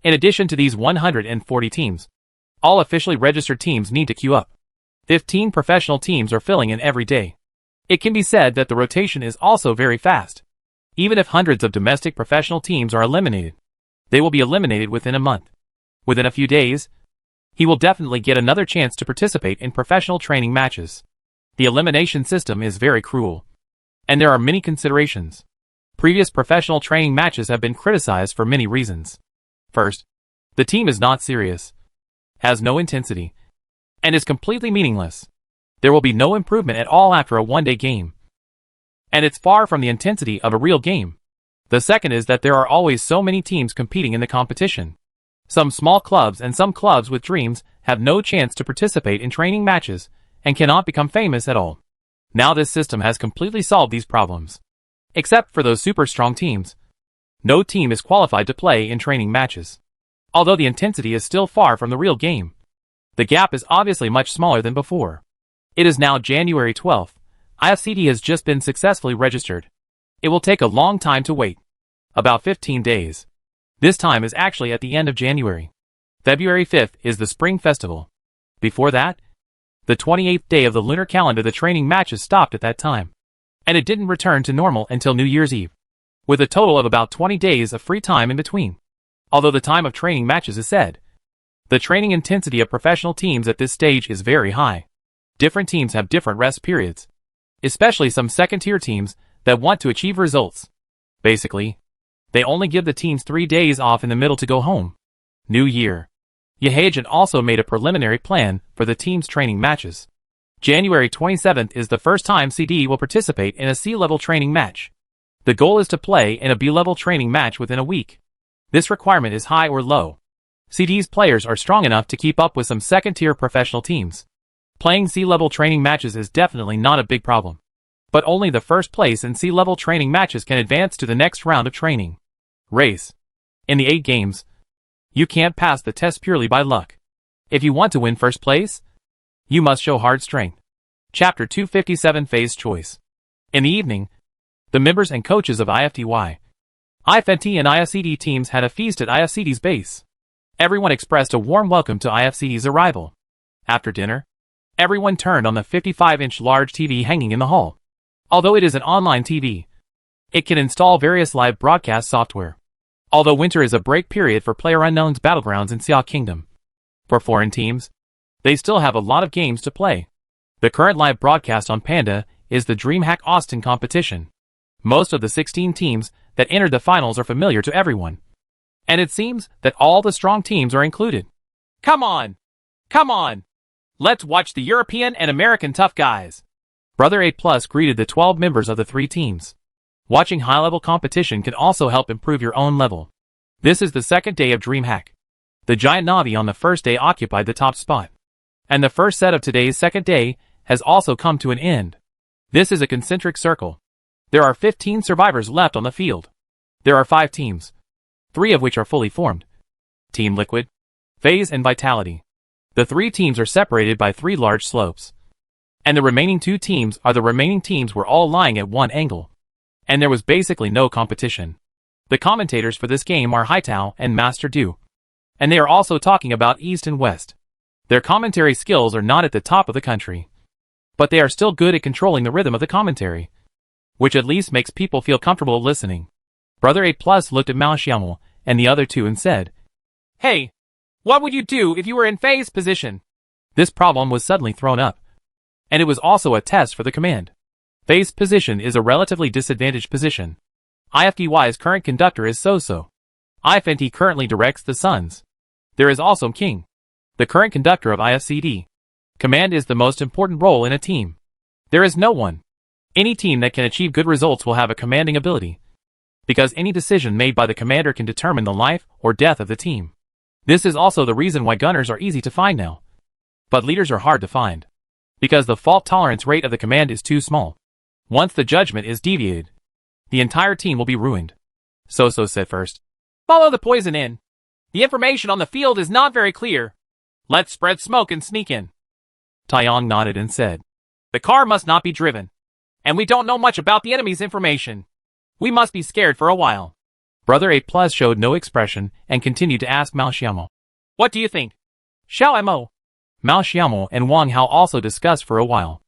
In addition to these 140 teams, all officially registered teams need to queue up. 15 professional teams are filling in every day. It can be said that the rotation is also very fast. Even if hundreds of domestic professional teams are eliminated, they will be eliminated within a month. Within a few days, he will definitely get another chance to participate in professional training matches. The elimination system is very cruel, and there are many considerations. Previous professional training matches have been criticized for many reasons. First, the team is not serious, has no intensity, and is completely meaningless. There will be no improvement at all after a one-day game. and it's far from the intensity of a real game. The second is that there are always so many teams competing in the competition. Some small clubs and some clubs with dreams have no chance to participate in training matches and cannot become famous at all. Now this system has completely solved these problems. Except for those super strong teams. No team is qualified to play in training matches. Although the intensity is still far from the real game. The gap is obviously much smaller than before. It is now January 12th. IFCD has just been successfully registered. It will take a long time to wait. About 15 days. This time is actually at the end of January. February 5th is the Spring Festival. Before that, the 28th day of the lunar calendar, the training matches stopped at that time. And it didn't return to normal until New Year's Eve. With a total of about 20 days of free time in between. Although the time of training matches is said. The training intensity of professional teams at this stage is very high. Different teams have different rest periods. Especially some second-tier teams that want to achieve results. Basically, they only give the teams 3 days off in the middle to go home. New Year. Yehajan also made a preliminary plan for the team's training matches. January 27th is the first time CD will participate in a C-level training match. The goal is to play in a B-level training match within a week. This requirement is high or low. CD's players are strong enough to keep up with some second-tier professional teams. Playing C-level training matches is definitely not a big problem. But only the first place in C-level training matches can advance to the next round of training. Race. In the 8 games, you can't pass the test purely by luck. If you want to win first place, you must show hard strength. Chapter 257 Phase Choice. In the evening, the members and coaches of IFTY, IFNT and IFCD teams had a feast at IFCD's base. Everyone expressed a warm welcome to IFCD's arrival. After dinner, everyone turned on the 55-inch large TV hanging in the hall. Although it is an online TV, it can install various live broadcast software. Although winter is a break period for PlayerUnknown's Battlegrounds in Xia Kingdom. For foreign teams, they still have a lot of games to play. The current live broadcast on Panda is the DreamHack Austin competition. Most of the 16 teams that entered the finals are familiar to everyone. And it seems that all the strong teams are included. Come on! Come on! Let's watch the European and American tough guys. Brother 8 Plus greeted the 12 members of the 3 teams. Watching high-level competition can also help improve your own level. This is the second day of DreamHack. The giant Navi on the first day occupied the top spot. And the first set of today's second day has also come to an end. This is a concentric circle. There are 15 survivors left on the field. There are 5 teams. 3 of which are fully formed. Team Liquid, Phase and Vitality. The 3 teams are separated by 3 large slopes. And the remaining 2 teams are the remaining teams were all lying at one angle. And there was basically no competition. The commentators for this game are Haitao and Master Du. And they are also talking about East and West. Their commentary skills are not at the top of the country. But they are still good at controlling the rhythm of the commentary. Which at least makes people feel comfortable listening. Brother 8 Plus looked at Mao Xiaomo and the other 2 and said, "Hey, what would you do if you were in Phase position?" This problem was suddenly thrown up. And it was also a test for the command. Phase position is a relatively disadvantaged position. IFTY's current conductor is So-So. IFNT currently directs the Suns. There is also King, the current conductor of IFCD. Command is the most important role in a team. There is no one. Any team that can achieve good results will have a commanding ability. Because any decision made by the commander can determine the life or death of the team. This is also the reason why gunners are easy to find now. But leaders are hard to find. Because the fault tolerance rate of the command is too small. Once the judgment is deviated, the entire team will be ruined. So-So said first. Follow the poison in. The information on the field is not very clear. Let's spread smoke and sneak in. Taeyong nodded and said, the car must not be driven. And we don't know much about the enemy's information. We must be scared for a while. Brother 8 Plus showed no expression and continued to ask Mao Xiaomo. What do you think? Xiao Mo. Mao Xiaomo and Wang Hao also discussed for a while.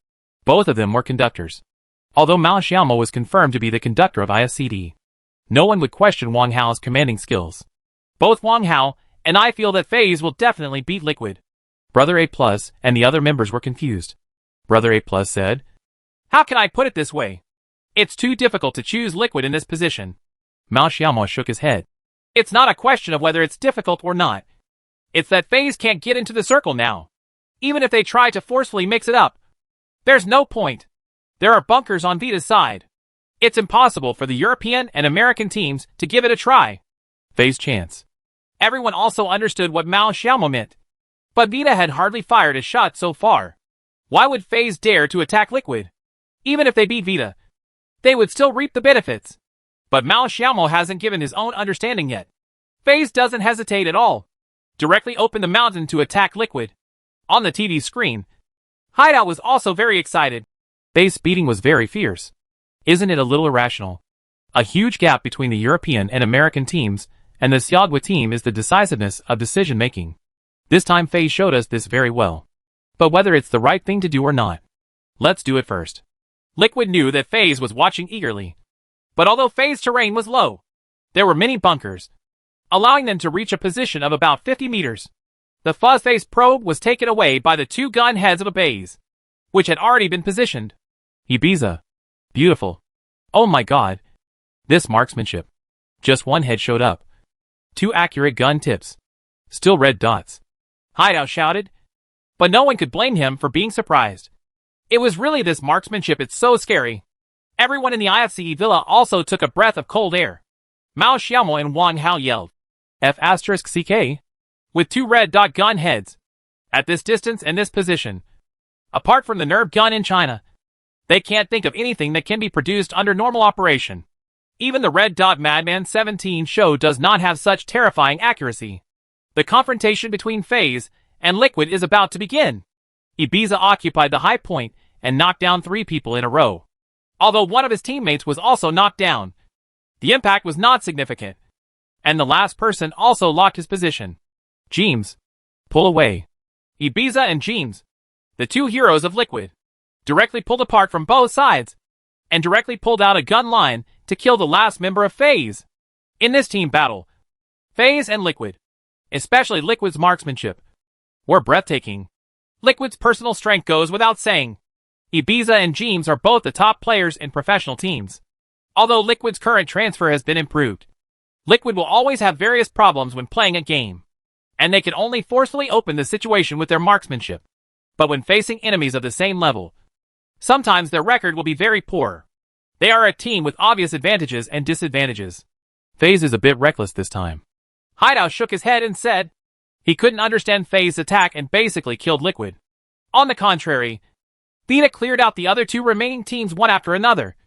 Both of them were conductors. Although Mao Xiaomo was confirmed to be the conductor of IFCD. No one would question Wang Hao's commanding skills. Both Wang Hao and I feel that Phase will definitely beat Liquid. Brother 8 Plus and the other members were confused. Brother 8 Plus said, how can I put it this way? It's too difficult to choose Liquid in this position. Mao Xiaomo shook his head. It's not a question of whether it's difficult or not. It's that Phase can't get into the circle now. Even if they try to forcefully mix it up. There's no point. There are bunkers on Vita's side. It's impossible for the European and American teams to give it a try. FaZe's chance. Everyone also understood what Mao Xiaomo meant. But Vita had hardly fired a shot so far. Why would FaZe dare to attack Liquid? Even if they beat Vita, they would still reap the benefits. But Mao Xiaomo hasn't given his own understanding yet. FaZe doesn't hesitate at all. Directly open the mountain to attack Liquid. On the TV screen, Hideout was also very excited. FaZe's speeding was very fierce. Isn't it a little irrational? A huge gap between the European and American teams, and the Xiaodhua team is the decisiveness of decision-making. This time FaZe showed us this very well. But whether it's the right thing to do or not, let's do it first. Liquid knew that FaZe was watching eagerly. But although FaZe's terrain was low, there were many bunkers, allowing them to reach a position of about 50 meters. The Fuzzface probe was taken away by the two gun heads of a base, which had already been positioned. Ibiza. Beautiful. Oh my god. This marksmanship. Just one head showed up. Two accurate gun tips. Still red dots. Hideout shouted. But no one could blame him for being surprised. It was really this marksmanship, it's so scary. Everyone in the IFCE villa also took a breath of cold air. Mao Xiaomo and Wang Hao yelled. F***CK? With two red dot gun heads. At this distance and this position. Apart from the nerve gun in China, they can't think of anything that can be produced under normal operation. Even the red dot Madman 17 show does not have such terrifying accuracy. The confrontation between FaZe and Liquid is about to begin. Ibiza occupied the high point and knocked down 3 people in a row. Although one of his teammates was also knocked down, the impact was not significant. And the last person also locked his position. James. Pull away. Ibiza and James, the two heroes of Liquid, directly pulled apart from both sides, and directly pulled out a gun line to kill the last member of FaZe. In this team battle, FaZe and Liquid, especially Liquid's marksmanship, were breathtaking. Liquid's personal strength goes without saying. Ibiza and James are both the top players in professional teams. Although Liquid's current transfer has been improved, Liquid will always have various problems when playing a game, and they can only forcefully open the situation with their marksmanship. But when facing enemies of the same level, sometimes their record will be very poor. They are a team with obvious advantages and disadvantages. FaZe is a bit reckless this time. Hideout shook his head and said he couldn't understand FaZe's attack and basically killed Liquid. On the contrary, Vita cleared out the other two remaining teams one after another,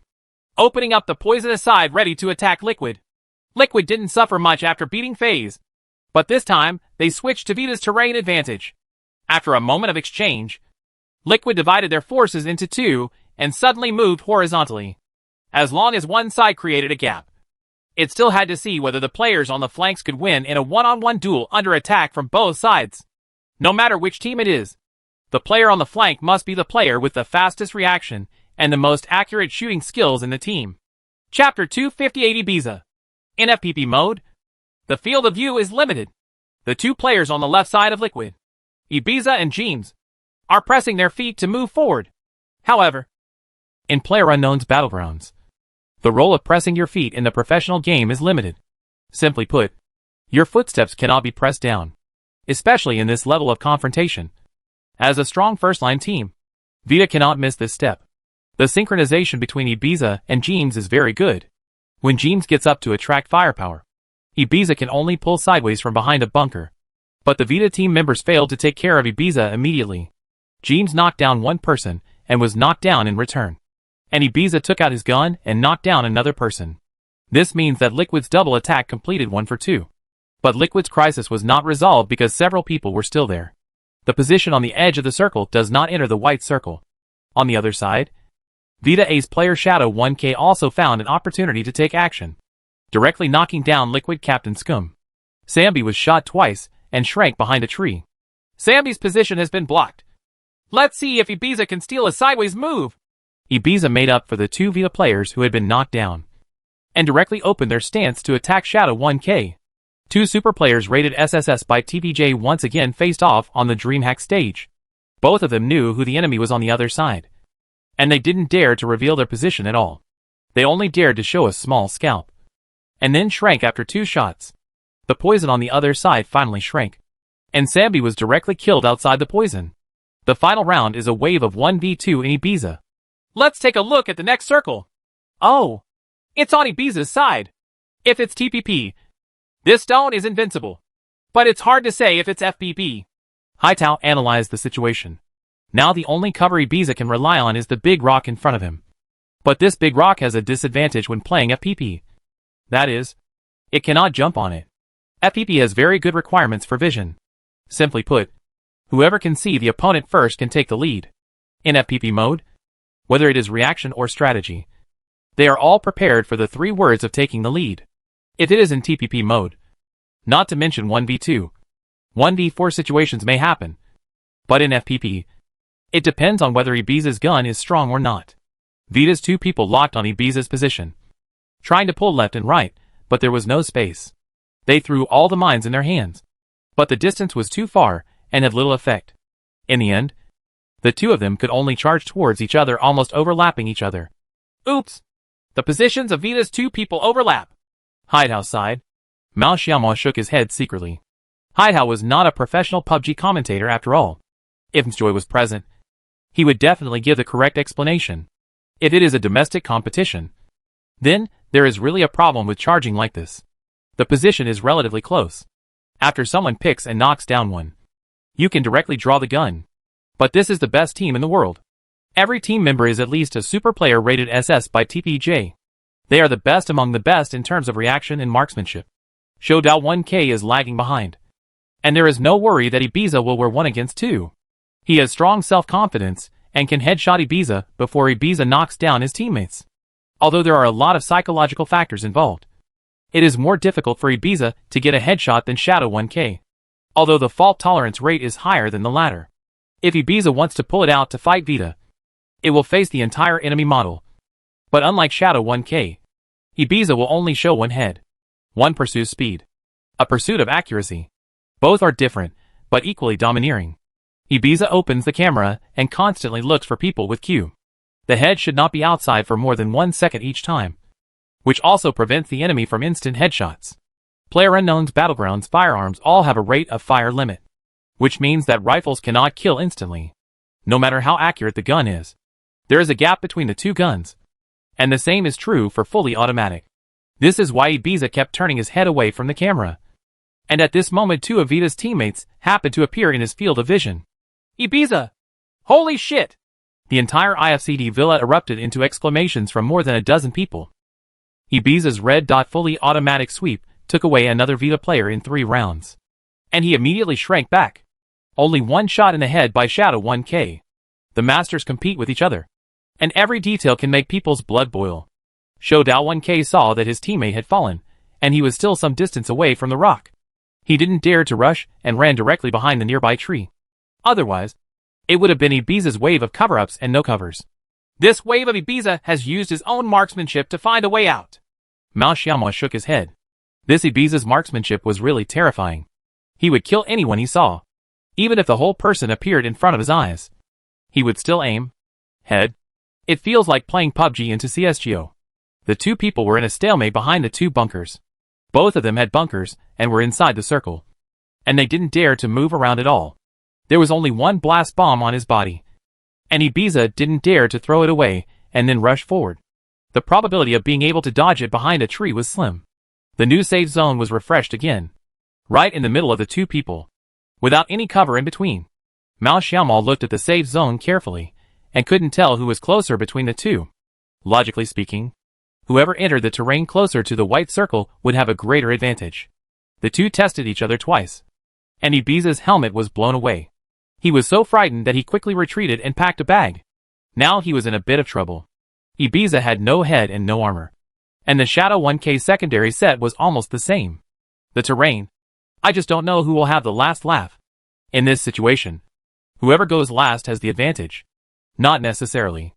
opening up the poisonous side ready to attack Liquid. Liquid didn't suffer much after beating FaZe, but this time they switched to Vita's terrain advantage. After a moment of exchange, Liquid divided their forces into two and suddenly moved horizontally. As long as one side created a gap, it still had to see whether the players on the flanks could win in a one-on-one duel under attack from both sides. No matter which team it is, the player on the flank must be the player with the fastest reaction and the most accurate shooting skills in the team. Chapter 258 Ibiza. In FPP mode, the field of view is limited. The two players on the left side of Liquid, Ibiza and James, are pressing their feet to move forward. However, in PlayerUnknown's Battlegrounds, the role of pressing your feet in the professional game is limited. Simply put, your footsteps cannot be pressed down, especially in this level of confrontation. As a strong first-line team, Vita cannot miss this step. The synchronization between Ibiza and James is very good. When James gets up to attract firepower, Ibiza can only pull sideways from behind a bunker. But the Vita team members failed to take care of Ibiza immediately. James knocked down one person and was knocked down in return. And Ibiza took out his gun and knocked down another person. This means that Liquid's double attack completed 1 for 2. But Liquid's crisis was not resolved because several people were still there. The position on the edge of the circle does not enter the white circle. On the other side, Vita A's player Shadow 1K also found an opportunity to take action, directly knocking down Liquid Captain Scum. Sambi was shot twice and shrank behind a tree. Sambi's position has been blocked. Let's see if Ibiza can steal a sideways move. Ibiza made up for the two Vita players who had been knocked down, and directly opened their stance to attack Shadow 1K. Two super players rated SSS by TPJ once again faced off on the DreamHack stage. Both of them knew who the enemy was on the other side, and they didn't dare to reveal their position at all. They only dared to show a small scalp, and then shrank after 2 shots. The poison on the other side finally shrank, and Sambi was directly killed outside the poison. The final round is a wave of 1v2 in Ibiza. Let's take a look at the next circle. Oh, It's on Ibiza's side. If it's TPP, this stone is invincible. But it's hard to say if it's FPP. Hightow analyzed the situation. Now the only cover Ibiza can rely on is the big rock in front of him. But this big rock has a disadvantage when playing FPP. That is, it cannot jump on it. FPP has very good requirements for vision. Simply put, whoever can see the opponent first can take the lead. In FPP mode, whether it is reaction or strategy, they are all prepared for the 3 words of taking the lead. If it is in TPP mode, not to mention 1v2, 1v4 situations may happen. But in FPP, it depends on whether Ibiza's gun is strong or not. Vita's 2 people locked on Ibiza's position, trying to pull left and right, but there was no space. They threw all the mines in their hands, but the distance was too far and had little effect. In the end, the 2 of them could only charge towards each other, almost overlapping each other. Oops! The positions of Vita's 2 people overlap. Hideout sighed. Mao Xiaomao shook his head secretly. Hideout was not a professional PUBG commentator after all. If Mjoy was present, he would definitely give the correct explanation. If it is a domestic competition, then there is really a problem with charging like this. The position is relatively close. After someone picks and knocks down one, you can directly draw the gun. But this is the best team in the world. Every team member is at least a super player rated SS by TPJ. They are the best among the best in terms of reaction and marksmanship. Shoudao 1K is lagging behind. And there is no worry that Ibiza will wear 1 against 2. He has strong self-confidence and can headshot Ibiza before Ibiza knocks down his teammates. Although there are a lot of psychological factors involved, it is more difficult for Ibiza to get a headshot than Shadow 1K. Although the fault tolerance rate is higher than the latter. If Ibiza wants to pull it out to fight Vita, it will face the entire enemy model. But unlike Shadow 1K, Ibiza will only show 1 head. 1 pursues speed. A pursuit of accuracy. Both are different, but equally domineering. Ibiza opens the camera and constantly looks for people with Q. The head should not be outside for more than 1 second each time, which also prevents the enemy from instant headshots. PlayerUnknown's Battlegrounds firearms all have a rate of fire limit, which means that rifles cannot kill instantly, no matter how accurate the gun is. There is a gap between the 2 guns, and the same is true for fully automatic. This is why Ibiza kept turning his head away from the camera. And at this moment 2 of Vita's teammates happened to appear in his field of vision. Ibiza! Holy shit! The entire IFCD villa erupted into exclamations from more than a dozen people. Ibiza's red dot fully automatic sweep took away another Vita player in 3 rounds. And he immediately shrank back. Only 1 shot in the head by Shadow 1K. The masters compete with each other, and every detail can make people's blood boil. Shoudao 1K saw that his teammate had fallen, and he was still some distance away from the rock. He didn't dare to rush and ran directly behind the nearby tree. Otherwise, it would have been Ibiza's wave of cover-ups and no covers. This wave of Ibiza has used his own marksmanship to find a way out. Mao Xiaomao shook his head. This Ibiza's marksmanship was really terrifying. He would kill anyone he saw. Even if the whole person appeared in front of his eyes, he would still aim. Head. It feels like playing PUBG into CSGO. The 2 people were in a stalemate behind the 2 bunkers. Both of them had bunkers and were inside the circle. And they didn't dare to move around at all. There was only 1 blast bomb on his body. And Ibiza didn't dare to throw it away and then rush forward. The probability of being able to dodge it behind a tree was slim. The new safe zone was refreshed again, right in the middle of the 2 people, without any cover in between. Mao Xiaomao looked at the safe zone carefully, and couldn't tell who was closer between the 2. Logically speaking, whoever entered the terrain closer to the white circle would have a greater advantage. The 2 tested each other twice, and Ibiza's helmet was blown away. He was so frightened that he quickly retreated and packed a bag. Now he was in a bit of trouble. Ibiza had no head and no armor, and the Shadow 1K secondary set was almost the same. The terrain. I just don't know who will have the last laugh. In this situation, whoever goes last has the advantage. Not necessarily.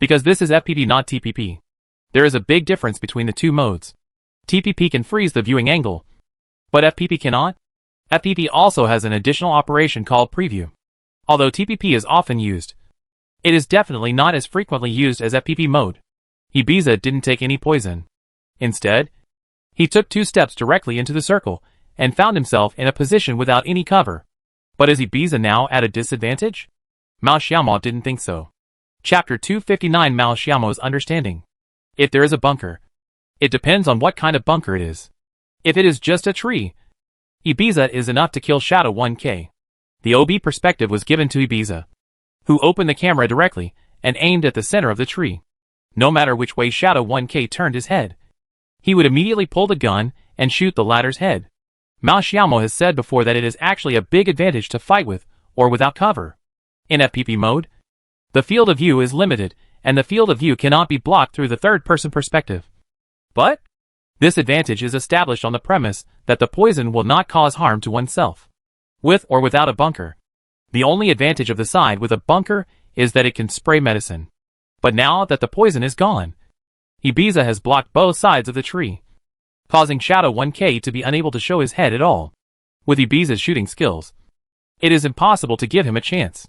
Because this is FPP not TPP. There is a big difference between the 2 modes. TPP can freeze the viewing angle, but FPP cannot. FPP also has an additional operation called preview. Although TPP is often used, it is definitely not as frequently used as FPP mode. Ibiza didn't take any poison. Instead, he took 2 steps directly into the circle and found himself in a position without any cover. But is Ibiza now at a disadvantage? Mao Xiaomao didn't think so. Chapter 259 Mao Xiaomao's understanding. If there is a bunker, It depends on what kind of bunker it is. If it is just a tree, Ibiza is enough to kill Shadow 1K. The OB perspective was given to Ibiza, who opened the camera directly and aimed at the center of the tree. No matter which way Shadow 1K turned his head, he would immediately pull the gun and shoot the latter's head. Mao Xiaomo has said before that it is actually a big advantage to fight with or without cover. In FPP mode, the field of view is limited, and the field of view cannot be blocked through the third-person perspective. But this advantage is established on the premise that the poison will not cause harm to oneself, with or without a bunker. The only advantage of the side with a bunker is that it can spray medicine. But now that the poison is gone, Ibiza has blocked both sides of the tree, causing Shadow 1K to be unable to show his head at all. With Ibiza's shooting skills, it is impossible to give him a chance.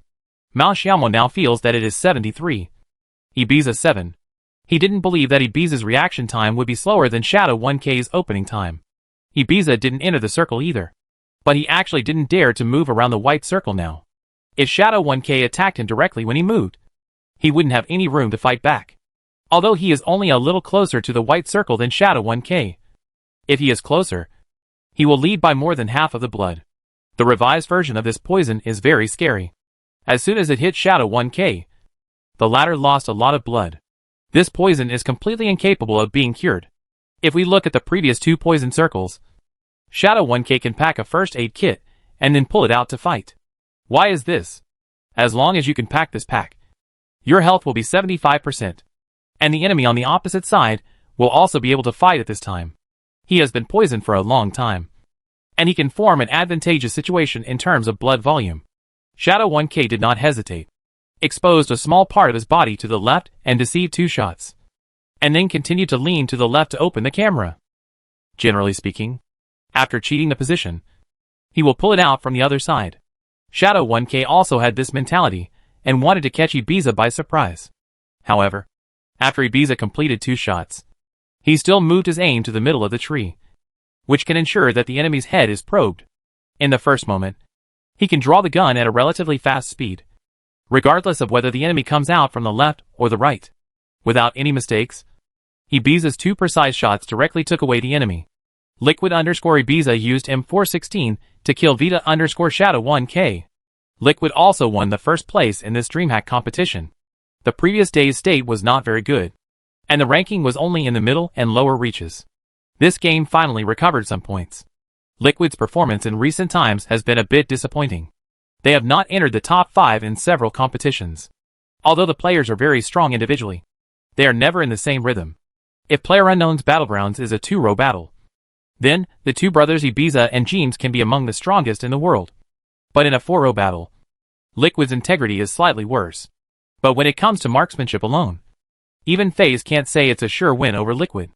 Mao Xiaomo now feels that it is 73. Ibiza 7. He didn't believe that Ibiza's reaction time would be slower than Shadow 1K's opening time. Ibiza didn't enter the circle either, but he actually didn't dare to move around the white circle now. If Shadow 1K attacked him directly when he moved, he wouldn't have any room to fight back. Although he is only a little closer to the white circle than Shadow 1K. If he is closer, he will lead by more than half of the blood. The revised version of this poison is very scary. As soon as it hit Shadow 1K, the latter lost a lot of blood. This poison is completely incapable of being cured. If we look at the previous two poison circles, Shadow 1K can pack a first aid kit and then pull it out to fight. Why is this? As long as you can pack this pack, your health will be 75%. And the enemy on the opposite side will also be able to fight at this time. He has been poisoned for a long time, and he can form an advantageous situation in terms of blood volume. Shadow 1K did not hesitate, exposed a small part of his body to the left and deceived 2 shots, and then continued to lean to the left to open the camera. Generally speaking, after cheating the position, he will pull it out from the other side. Shadow 1K also had this mentality and wanted to catch Ibiza by surprise. However, after Ibiza completed 2 shots, he still moved his aim to the middle of the tree, which can ensure that the enemy's head is probed. In the first moment, he can draw the gun at a relatively fast speed, regardless of whether the enemy comes out from the left or the right. Without any mistakes, Ibiza's 2 precise shots directly took away the enemy. Liquid_Ibiza used M16 to kill Vita_Shadow 1K. Liquid also won the first place in this DreamHack competition. The previous day's state was not very good, and the ranking was only in the middle and lower reaches. This game finally recovered some points. Liquid's performance in recent times has been a bit disappointing. They have not entered the top 5 in several competitions. Although the players are very strong individually, they are never in the same rhythm. If PlayerUnknown's Battlegrounds is a 2-row battle, then the 2 brothers Ibiza and James can be among the strongest in the world. But in a 4-row battle, Liquid's integrity is slightly worse. But when it comes to marksmanship alone, even FaZe can't say it's a sure win over Liquid.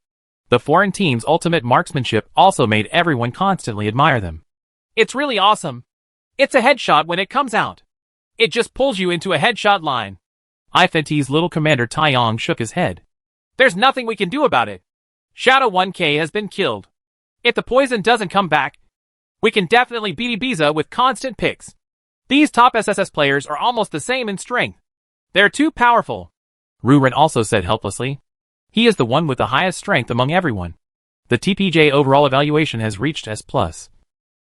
The foreign team's ultimate marksmanship also made everyone constantly admire them. It's really awesome. It's a headshot when it comes out. It just pulls you into a headshot line. IFNT's little commander Taeyong shook his head. There's nothing we can do about it. Shadow 1K has been killed. If the poison doesn't come back, we can definitely beat Ibiza with constant picks. These top SSS players are almost the same in strength. They're too powerful. Ruren also said helplessly. He is the one with the highest strength among everyone. The TPJ overall evaluation has reached S+,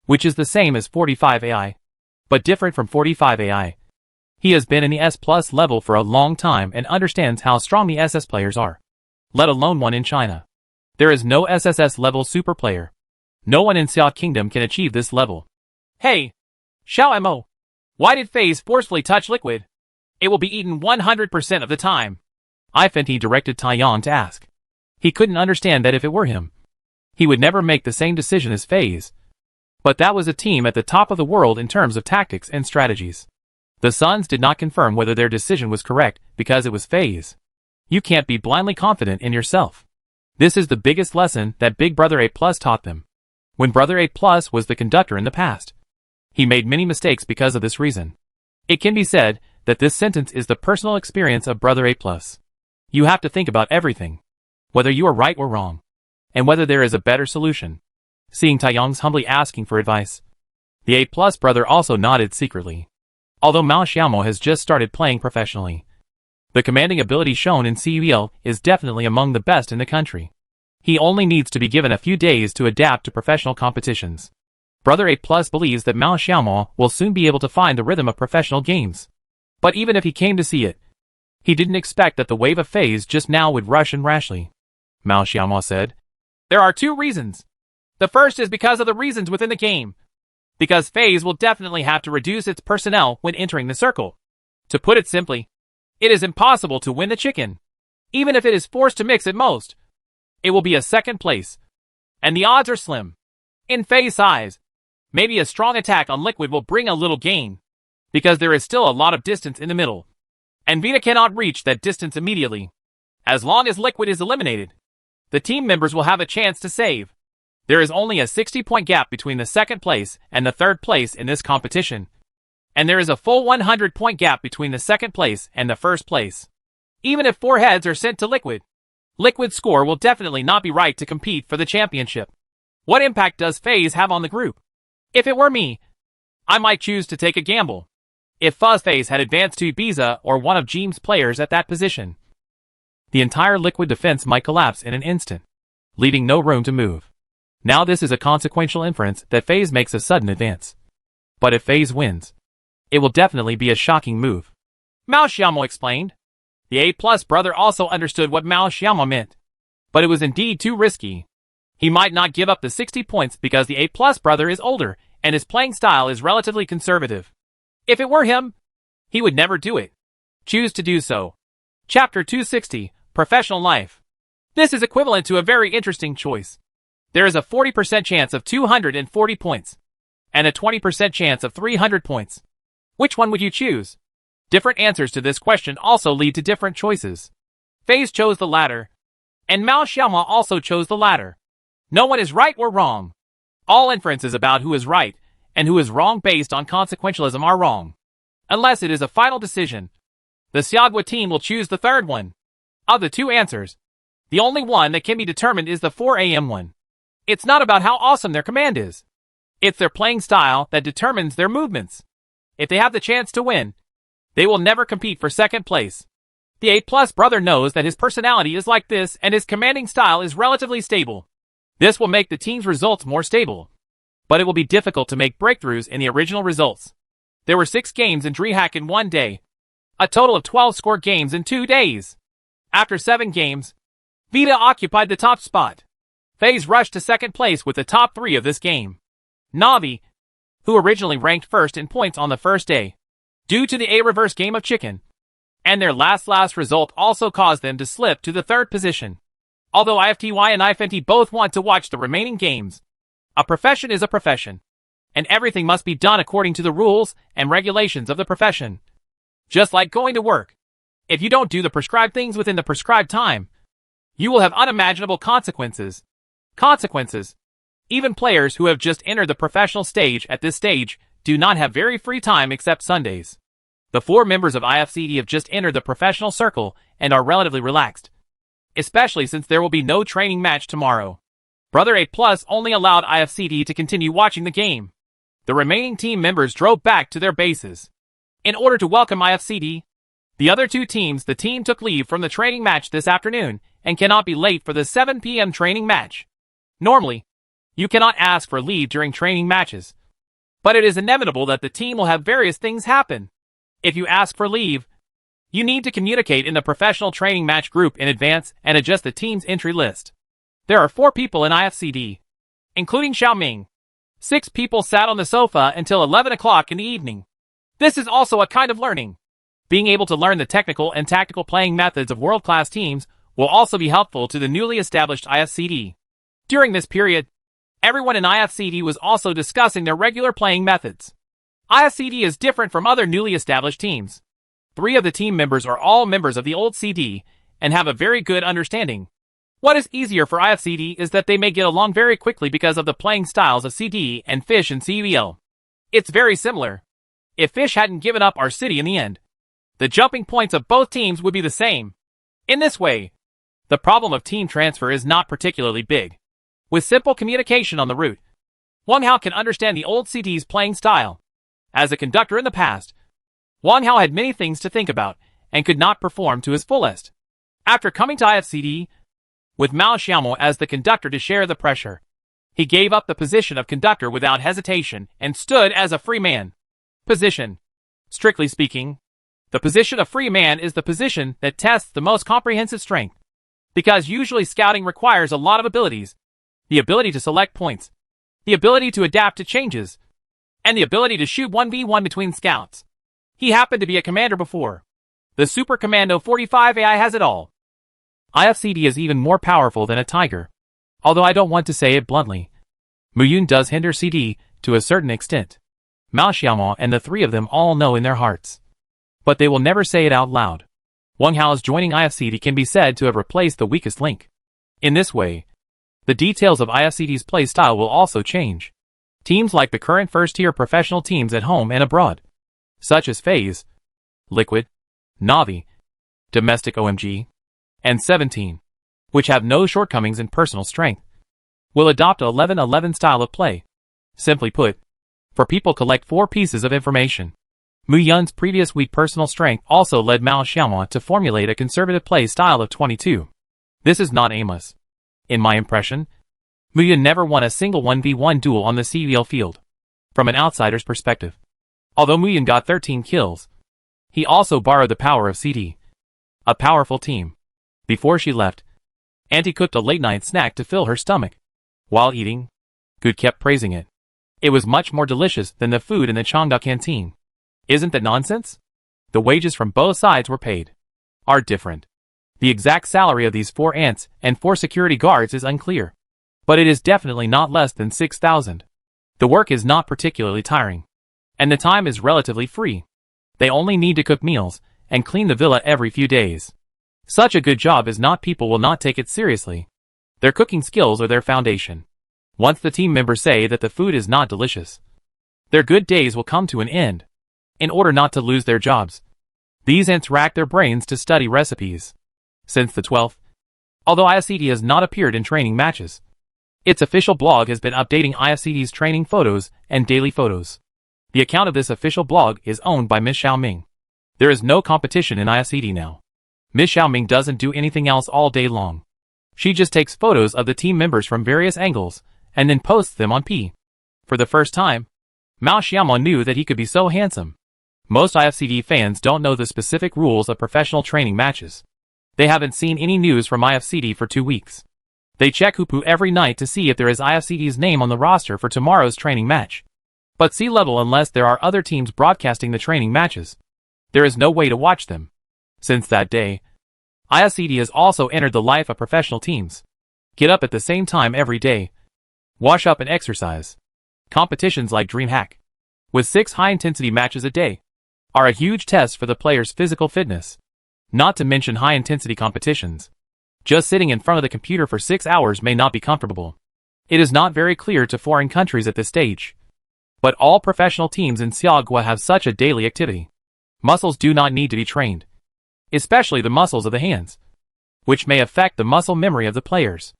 which is the same as 45 AI, but different from 45 AI. He has been in the S+ level for a long time and understands how strong the SS players are, let alone one in China. There is no SSS level super player. No one in Xia Kingdom can achieve this level. Hey, Xiao Mo, why did FaZe forcefully touch Liquid? It will be eaten 100% of the time. IFNT directed Taeyong to ask. He couldn't understand that if it were him, he would never make the same decision as FaZe. But that was a team at the top of the world in terms of tactics and strategies. The Suns did not confirm whether their decision was correct because it was FaZe. You can't be blindly confident in yourself. This is the biggest lesson that Big Brother A+ taught them. When Brother A+ was the conductor in the past, he made many mistakes because of this reason. It can be said that this sentence is the personal experience of Brother A+. You have to think about everything, whether you are right or wrong, and whether there is a better solution. Seeing Taeyong's humbly asking for advice, the A+ brother also nodded secretly. Although Mao Xiaomo has just started playing professionally, the commanding ability shown in CUEL is definitely among the best in the country. He only needs to be given a few days to adapt to professional competitions. Brother A Plus believes that Mao Xiaomao will soon be able to find the rhythm of professional games. But even if he came to see it, he didn't expect that the wave of FaZe just now would rush in rashly. Mao Xiaomao said, "There are two reasons. The first is because of the reasons within the game. Because FaZe will definitely have to reduce its personnel when entering the circle. To put it simply, it is impossible to win the chicken. Even if it is forced to mix at most, it will be a second place. And the odds are slim. In FaZe size, maybe a strong attack on Liquid will bring a little gain, because there is still a lot of distance in the middle. And Vita cannot reach that distance immediately. As long as Liquid is eliminated, the team members will have a chance to save. There is only a 60-point gap between the second place and the third place in this competition. And there is a full 100-point gap between the second place and the first place. Even if 4 heads are sent to Liquid, Liquid's score will definitely not be right to compete for the championship. What impact does FaZe have on the group? If it were me, I might choose to take a gamble. If FaZe had advanced to Ibiza or one of Geem's players at that position, the entire Liquid defense might collapse in an instant, leaving no room to move. Now this is a consequential inference that FaZe makes a sudden advance. But if FaZe wins, it will definitely be a shocking move. Mao Xiaomao explained. The A Plus brother also understood what Mao Xiaomao meant. But it was indeed too risky. He might not give up the 60 points because the A Plus brother is older and his playing style is relatively conservative. If it were him, he would never do it. Choose to do so. Chapter 260, Professional Life. This is equivalent to a very interesting choice. There is a 40% chance of 240 points, and a 20% chance of 300 points. Which one would you choose? Different answers to this question also lead to different choices. FaZe chose the latter, and Mao Xiaomao also chose the latter. No one is right or wrong. All inferences about who is right and who is wrong based on consequentialism are wrong. Unless it is a final decision, the Xiaodhua team will choose the third one. Of the two answers, the only one that can be determined is the 4 AM one. It's not about how awesome their command is. It's their playing style that determines their movements. If they have the chance to win, they will never compete for second place. The A Plus brother knows that his personality is like this and his commanding style is relatively stable. This will make the team's results more stable. But it will be difficult to make breakthroughs in the original results. There were 6 games in DreamHack in one day. A total of 12 score games in 2 days. After 7 games, Vita occupied the top spot. FaZe rushed to second place with the top 3 of this game. Navi, who originally ranked first in points on the first day, due to the A-reverse game of chicken, and their last result also caused them to slip to the third position. Although IFTY and IFNT both want to watch the remaining games, a profession is a profession, and everything must be done according to the rules and regulations of the profession. Just like going to work. If you don't do the prescribed things within the prescribed time, you will have unimaginable consequences. Even players who have just entered the professional stage at this stage do not have very free time except Sundays. The 4 members of IFCD have just entered the professional circle and are relatively relaxed, especially since there will be no training match tomorrow. Brother A Plus only allowed IFCD to continue watching the game. The remaining team members drove back to their bases. In order to welcome IFCD, the other 2 teams, the team took leave from the training match this afternoon and cannot be late for the 7 p.m. training match. Normally, you cannot ask for leave during training matches, but it is inevitable that the team will have various things happen. If you ask for leave, you need to communicate in the professional training match group in advance and adjust the team's entry list. There are 4 people in IFCD, including Xiaoming. 6 people sat on the sofa until 11 o'clock in the evening. This is also a kind of learning. Being able to learn the technical and tactical playing methods of world-class teams will also be helpful to the newly established IFCD. During this period, everyone in IFCD was also discussing their regular playing methods. IFCD is different from other newly established teams. 3 of the team members are all members of the old CD and have a very good understanding. What is easier for IFCD is that they may get along very quickly because of the playing styles of CD and Fish and CBL. It's very similar. If Fish hadn't given up our city in the end, the jumping points of both teams would be the same. In this way, the problem of team transfer is not particularly big. With simple communication on the route, Wang Hao can understand the old CD's playing style. As a conductor in the past, Wang Hao had many things to think about and could not perform to his fullest. After coming to IFCD, with Mao Xiaomo as the conductor to share the pressure. He gave up the position of conductor without hesitation and stood as a free man. Position. Strictly speaking, the position of free man is the position that tests the most comprehensive strength. Because usually scouting requires a lot of abilities. The ability to select points, the ability to adapt to changes, and the ability to shoot 1v1 between scouts. He happened to be a commander before. The Super Commando 45 AI has it all. IFCD is even more powerful than a tiger. Although I don't want to say it bluntly. Mu Yun does hinder CD to a certain extent. Mao Xiaomo and the three of them all know in their hearts. But they will never say it out loud. Wang Hao's joining IFCD can be said to have replaced the weakest link. In this way, the details of IFCD's play style will also change. Teams like the current first-tier professional teams at home and abroad, such as FaZe, Liquid, Navi, Domestic OMG, and 17, which have no shortcomings in personal strength, will adopt a 11-11 style of play. Simply put, for people collect 4 pieces of information. Mu Yun's previous weak personal strength also led Mao Xiaomo to formulate a conservative play style of 22. This is not aimless. In my impression, Mu Yun never won a single 1v1 duel on the CVL field. From an outsider's perspective. Although Mu Yun got 13 kills, he also borrowed the power of CD. A powerful team. Before she left, Auntie cooked a late-night snack to fill her stomach. While eating, Good kept praising it. It was much more delicious than the food in the Changda canteen. Isn't that nonsense? The wages from both sides were paid. Are different. The exact salary of these 4 ants and 4 security guards is unclear. But it is definitely not less than 6,000. The work is not particularly tiring. And the time is relatively free. They only need to cook meals and clean the villa every few days. Such a good job is not people will not take it seriously. Their cooking skills are their foundation. Once the team members say that the food is not delicious, their good days will come to an end. In order not to lose their jobs, these ants rack their brains to study recipes. Since the 12th, although IFCD has not appeared in training matches, its official blog has been updating IFCD's training photos and daily photos. The account of this official blog is owned by Miss Xiaoming. There is no competition in IFCD now. Miss Xiaoming doesn't do anything else all day long. She just takes photos of the team members from various angles and then posts them on P. For the first time, Mao Xiaomo knew that he could be so handsome. Most IFCD fans don't know the specific rules of professional training matches. They haven't seen any news from IFCD for 2 weeks. They check Hoopu every night to see if there is IFCD's name on the roster for tomorrow's training match. But sea level unless there are other teams broadcasting the training matches. There is no way to watch them. Since that day, IFCD has also entered the life of professional teams. Get up at the same time every day. Wash up and exercise. Competitions like DreamHack, with 6 high-intensity matches a day, are a huge test for the player's physical fitness. Not to mention high-intensity competitions. Just sitting in front of the computer for 6 hours may not be comfortable. It is not very clear to foreign countries at this stage. But all professional teams in Xiaogua have such a daily activity. Muscles do not need to be trained. Especially the muscles of the hands, which may affect the muscle memory of the players.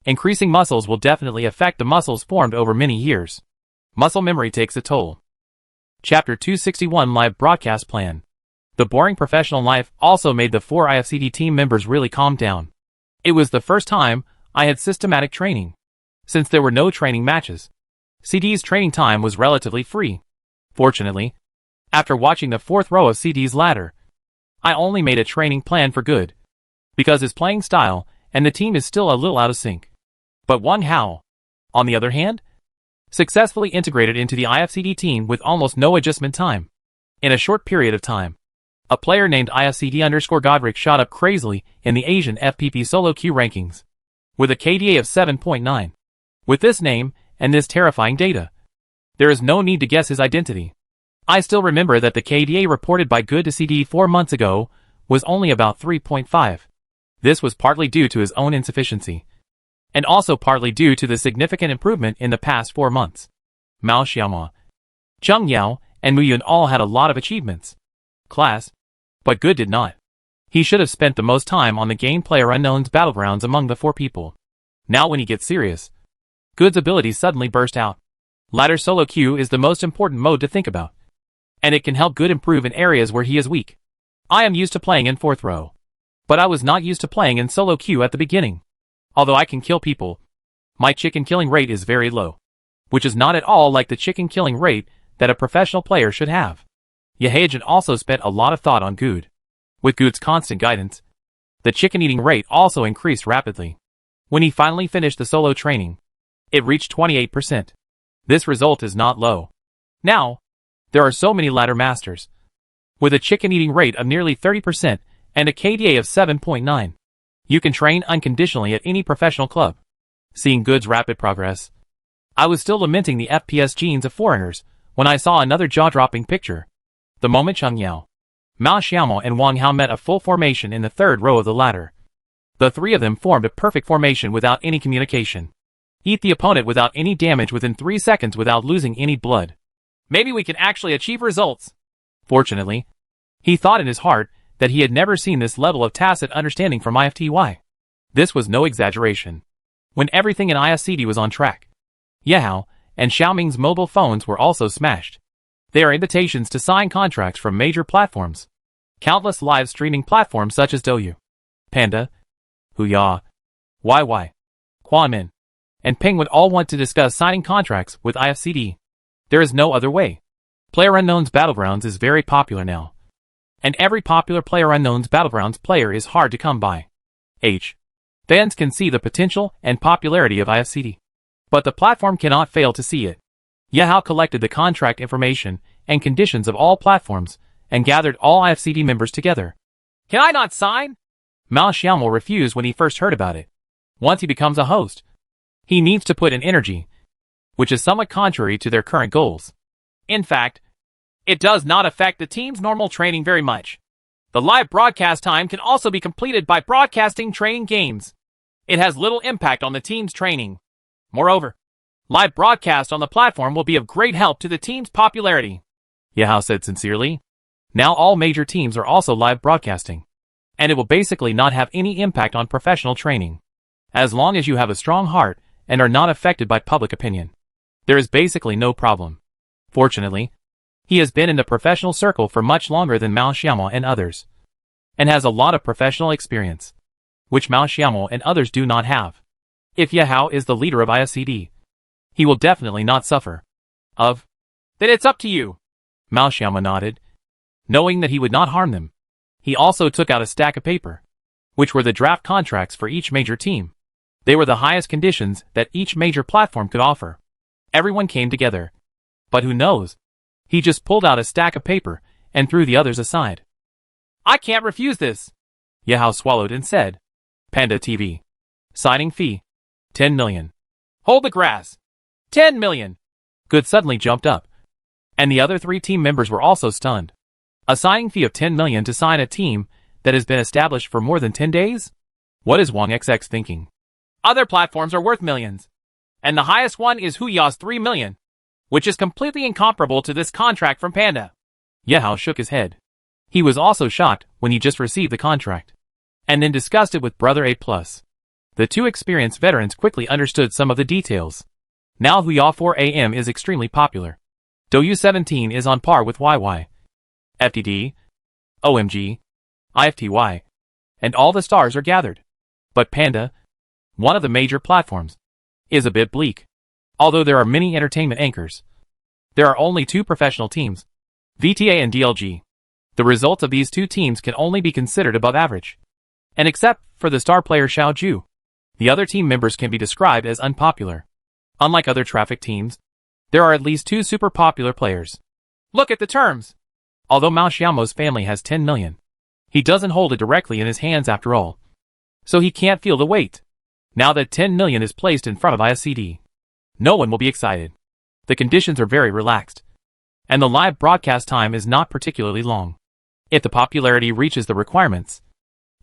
Increasing muscles will definitely affect the muscles formed over many years. Muscle memory takes a toll. Chapter 261 Live Broadcast Plan. The boring professional life also made the 4 IFCD team members really calm down. It was the first time I had systematic training. Since there were no training matches, CD's training time was relatively free. Fortunately, after watching the 4th row of CD's ladder, I only made a training plan for Good, because his playing style and the team is still a little out of sync. But Wang Hao, on the other hand, successfully integrated into the IFCD team with almost no adjustment time. In a short period of time, a player named IFCD_Godric shot up crazily in the Asian FPP solo queue rankings, with a KDA of 7.9. With this name and this terrifying data, there is no need to guess his identity. I still remember that the KDA reported by Good to CD 4 months ago was only about 3.5. This was partly due to his own insufficiency, and also partly due to the significant improvement in the past 4 months. Mao Xiaomo, Zheng Yao, and Mu Yun all had a lot of achievements. Class. But Good did not. He should have spent the most time on the game PlayerUnknown's battlegrounds among the 4 people. Now when he gets serious, Good's abilities suddenly burst out. Ladder solo queue is the most important mode to think about, and it can help Good improve in areas where he is weak. I am used to playing in 4th row, but I was not used to playing in solo queue at the beginning. Although I can kill people, my chicken killing rate is very low, which is not at all like the chicken killing rate that a professional player should have. Yehagin also spent a lot of thought on Good. With Good's constant guidance, the chicken eating rate also increased rapidly. When he finally finished the solo training, it reached 28%. This result is not low. Now, there are so many ladder masters, with a chicken eating rate of nearly 30% and a KDA of 7.9. You can train unconditionally at any professional club. Seeing Good's rapid progress, I was still lamenting the FPS genes of foreigners when I saw another jaw-dropping picture. The moment Cheng Yao, Mao Xiaomo and Wang Hao met a full formation in the third row of the ladder. The three of them formed a perfect formation without any communication. Eat the opponent without any damage within 3 seconds without losing any blood. Maybe we can actually achieve results. Fortunately, he thought in his heart that he had never seen this level of tacit understanding from IFTY. This was no exaggeration. When everything in ISCD was on track, Yehao and Xiaoming's mobile phones were also smashed. They are invitations to sign contracts from major platforms. Countless live streaming platforms such as Douyu, Panda, Huya, YY, Quanmin, and Penguin all want to discuss signing contracts with IFCD. There is no other way. PlayerUnknown's Battlegrounds is very popular now. And every popular PlayerUnknown's Battlegrounds player is hard to come by. Fans can see the potential and popularity of IFCD. But the platform cannot fail to see it. Yehao collected the contract information and conditions of all platforms and gathered all IFCD members together. Can I not sign? Mao Xiaomo refused when he first heard about it. Once he becomes a host, he needs to put in energy, which is somewhat contrary to their current goals. In fact, it does not affect the team's normal training very much. The live broadcast time can also be completed by broadcasting training games. It has little impact on the team's training. Moreover, live broadcast on the platform will be of great help to the team's popularity. Yehao said sincerely. Now all major teams are also live broadcasting, and it will basically not have any impact on professional training. As long as you have a strong heart and are not affected by public opinion, there is basically no problem. Fortunately, he has been in the professional circle for much longer than Mao Xiaomo and others, and has a lot of professional experience, which Mao Xiaomo and others do not have. If Yehao is the leader of ISCD, he will definitely not suffer. Then it's up to you. Mao Xiaomo nodded, knowing that he would not harm them. He also took out a stack of paper, which were the draft contracts for each major team. They were the highest conditions that each major platform could offer. Everyone came together. But who knows? He just pulled out a stack of paper and threw the others aside. I can't refuse this. Yehao swallowed and said, Panda TV. Signing fee. 10 million. Hold the grass. 10 million. Good suddenly jumped up. And the other 3 team members were also stunned. A signing fee of 10 million to sign a team that has been established for more than 10 days? What is Wang XX thinking? Other platforms are worth millions. And the highest one is Huya's 3 million, which is completely incomparable to this contract from Panda. Yehao shook his head. He was also shocked when he just received the contract, and then discussed it with Brother A+. The two experienced veterans quickly understood some of the details. Now Huya 4AM is extremely popular. Douyu 17 is on par with YY, FTD, OMG, IFTY, and all the stars are gathered. But Panda, one of the major platforms, is a bit bleak. Although there are many entertainment anchors, there are only 2 professional teams, VTA and DLG. The results of these 2 teams can only be considered above average. And except for the star player Xiao Ju, the other team members can be described as unpopular. Unlike other traffic teams, there are at least 2 super popular players. Look at the terms. Although Mao Xiaomo's family has 10 million, he doesn't hold it directly in his hands after all. So he can't feel the weight. Now that 10 million is placed in front of ISCD, no one will be excited. The conditions are very relaxed, and the live broadcast time is not particularly long. If the popularity reaches the requirements,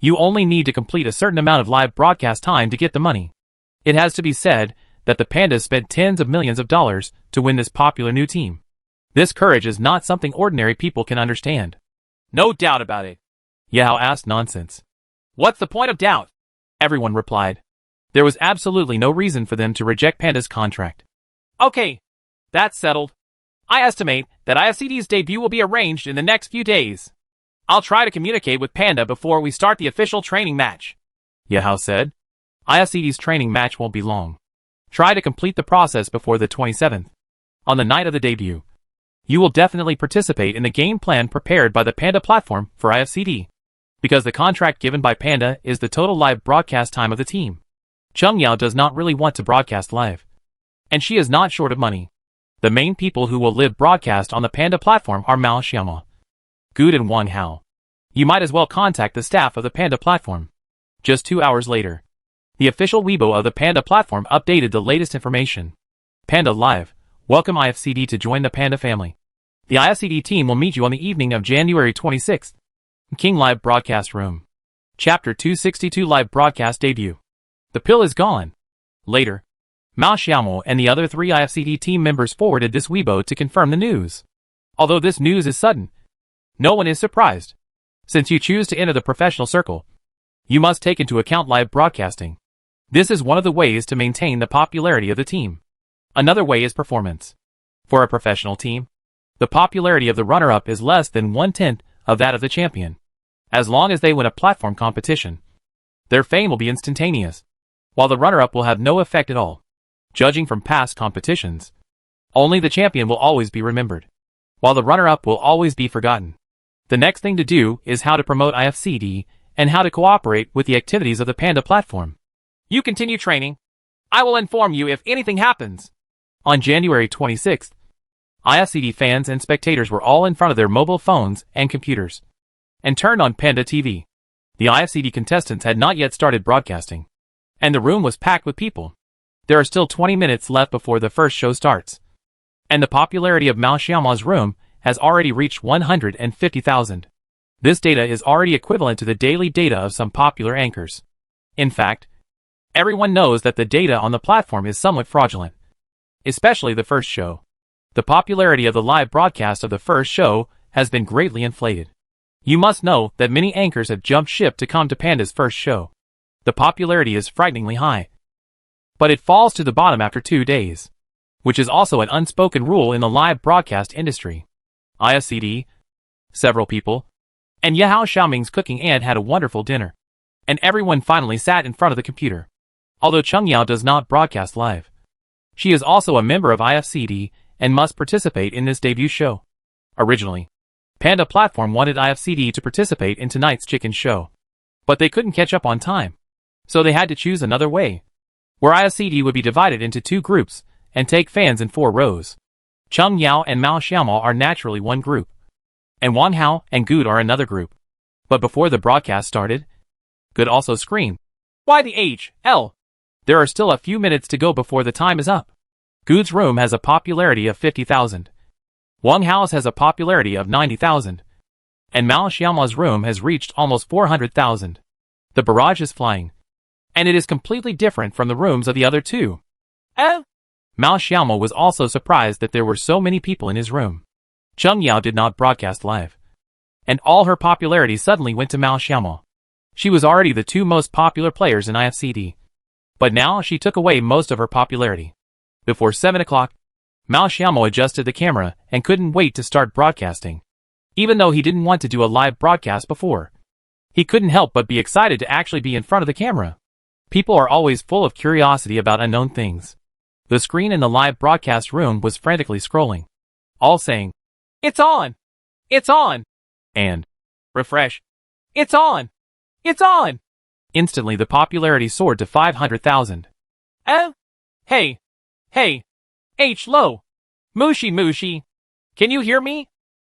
you only need to complete a certain amount of live broadcast time to get the money. It has to be said that the Pandas spent tens of millions of dollars to win this popular new team. This courage is not something ordinary people can understand. No doubt about it. Yehao asked nonsense. What's the point of doubt? Everyone replied. There was absolutely no reason for them to reject Panda's contract. Okay, that's settled. I estimate that IFCD's debut will be arranged in the next few days. I'll try to communicate with Panda before we start the official training match, Yehao said. IFCD's training match won't be long. Try to complete the process before the 27th. On the night of the debut, you will definitely participate in the game plan prepared by the Panda platform for IFCD, because the contract given by Panda is the total live broadcast time of the team. Chung Yao does not really want to broadcast live, and she is not short of money. The main people who will live broadcast on the Panda platform are Mao Xiaoma, Good and Wang Hao. You might as well contact the staff of the Panda platform. Just 2 hours later, the official Weibo of the Panda platform updated the latest information. Panda Live, welcome IFCD to join the Panda family. The IFCD team will meet you on the evening of January 26th. King Live Broadcast Room. Chapter 262 Live Broadcast Debut. The pill is gone. Later, Mao Xiaomo and the other 3 IFCD team members forwarded this Weibo to confirm the news. Although this news is sudden, no one is surprised. Since you choose to enter the professional circle, you must take into account live broadcasting. This is one of the ways to maintain the popularity of the team. Another way is performance. For a professional team, the popularity of the runner-up is less than 1/10 of that of the champion. As long as they win a platform competition, their fame will be instantaneous, while the runner-up will have no effect at all. Judging from past competitions, only the champion will always be remembered, while the runner-up will always be forgotten. The next thing to do is how to promote IFCD and how to cooperate with the activities of the Panda platform. You continue training. I will inform you if anything happens. On January 26th, IFCD fans and spectators were all in front of their mobile phones and computers and turned on Panda TV. The IFCD contestants had not yet started broadcasting, and the room was packed with people. There are still 20 minutes left before the first show starts, and the popularity of Mao Xiaoma's room has already reached 150,000. This data is already equivalent to the daily data of some popular anchors. In fact, everyone knows that the data on the platform is somewhat fraudulent, especially the first show. The popularity of the live broadcast of the first show has been greatly inflated. You must know that many anchors have jumped ship to come to Panda's first show. The popularity is frighteningly high, but it falls to the bottom after 2 days, which is also an unspoken rule in the live broadcast industry. IFCD, several people, and Yahao Xiaoming's cooking aunt had a wonderful dinner, and everyone finally sat in front of the computer. Although Chung Yao does not broadcast live, she is also a member of IFCD and must participate in this debut show. Originally, Panda platform wanted IFCD to participate in tonight's chicken show, but they couldn't catch up on time, so they had to choose another way, where IFCD would be divided into 2 groups and take fans in 4 rows. Chung Yao and Mao Xiaomo are naturally one group, and Wang Hao and Good are another group. But before the broadcast started, Good also screamed, "Why the HL? There are still a few minutes to go before the time is up." Good's room has a popularity of 50,000. Wang Hao's has a popularity of 90,000. And Mao Xiaoma's room has reached almost 400,000. The barrage is flying, and it is completely different from the rooms of the other 2. Mao Xiaoma was also surprised that there were so many people in his room. Chung Yao did not broadcast live, and all her popularity suddenly went to Mao Xiaoma. She was already the 2 most popular players in IFCD, but now she took away most of her popularity. Before 7 o'clock, Mao Xiaomo adjusted the camera and couldn't wait to start broadcasting. Even though he didn't want to do a live broadcast before, he couldn't help but be excited to actually be in front of the camera. People are always full of curiosity about unknown things. The screen in the live broadcast room was frantically scrolling, all saying, "It's on! It's on!" and "Refresh! It's on! It's on!" Instantly the popularity soared to 500,000. Hey! Hey! H-Low! Mushi Mushi! Can you hear me?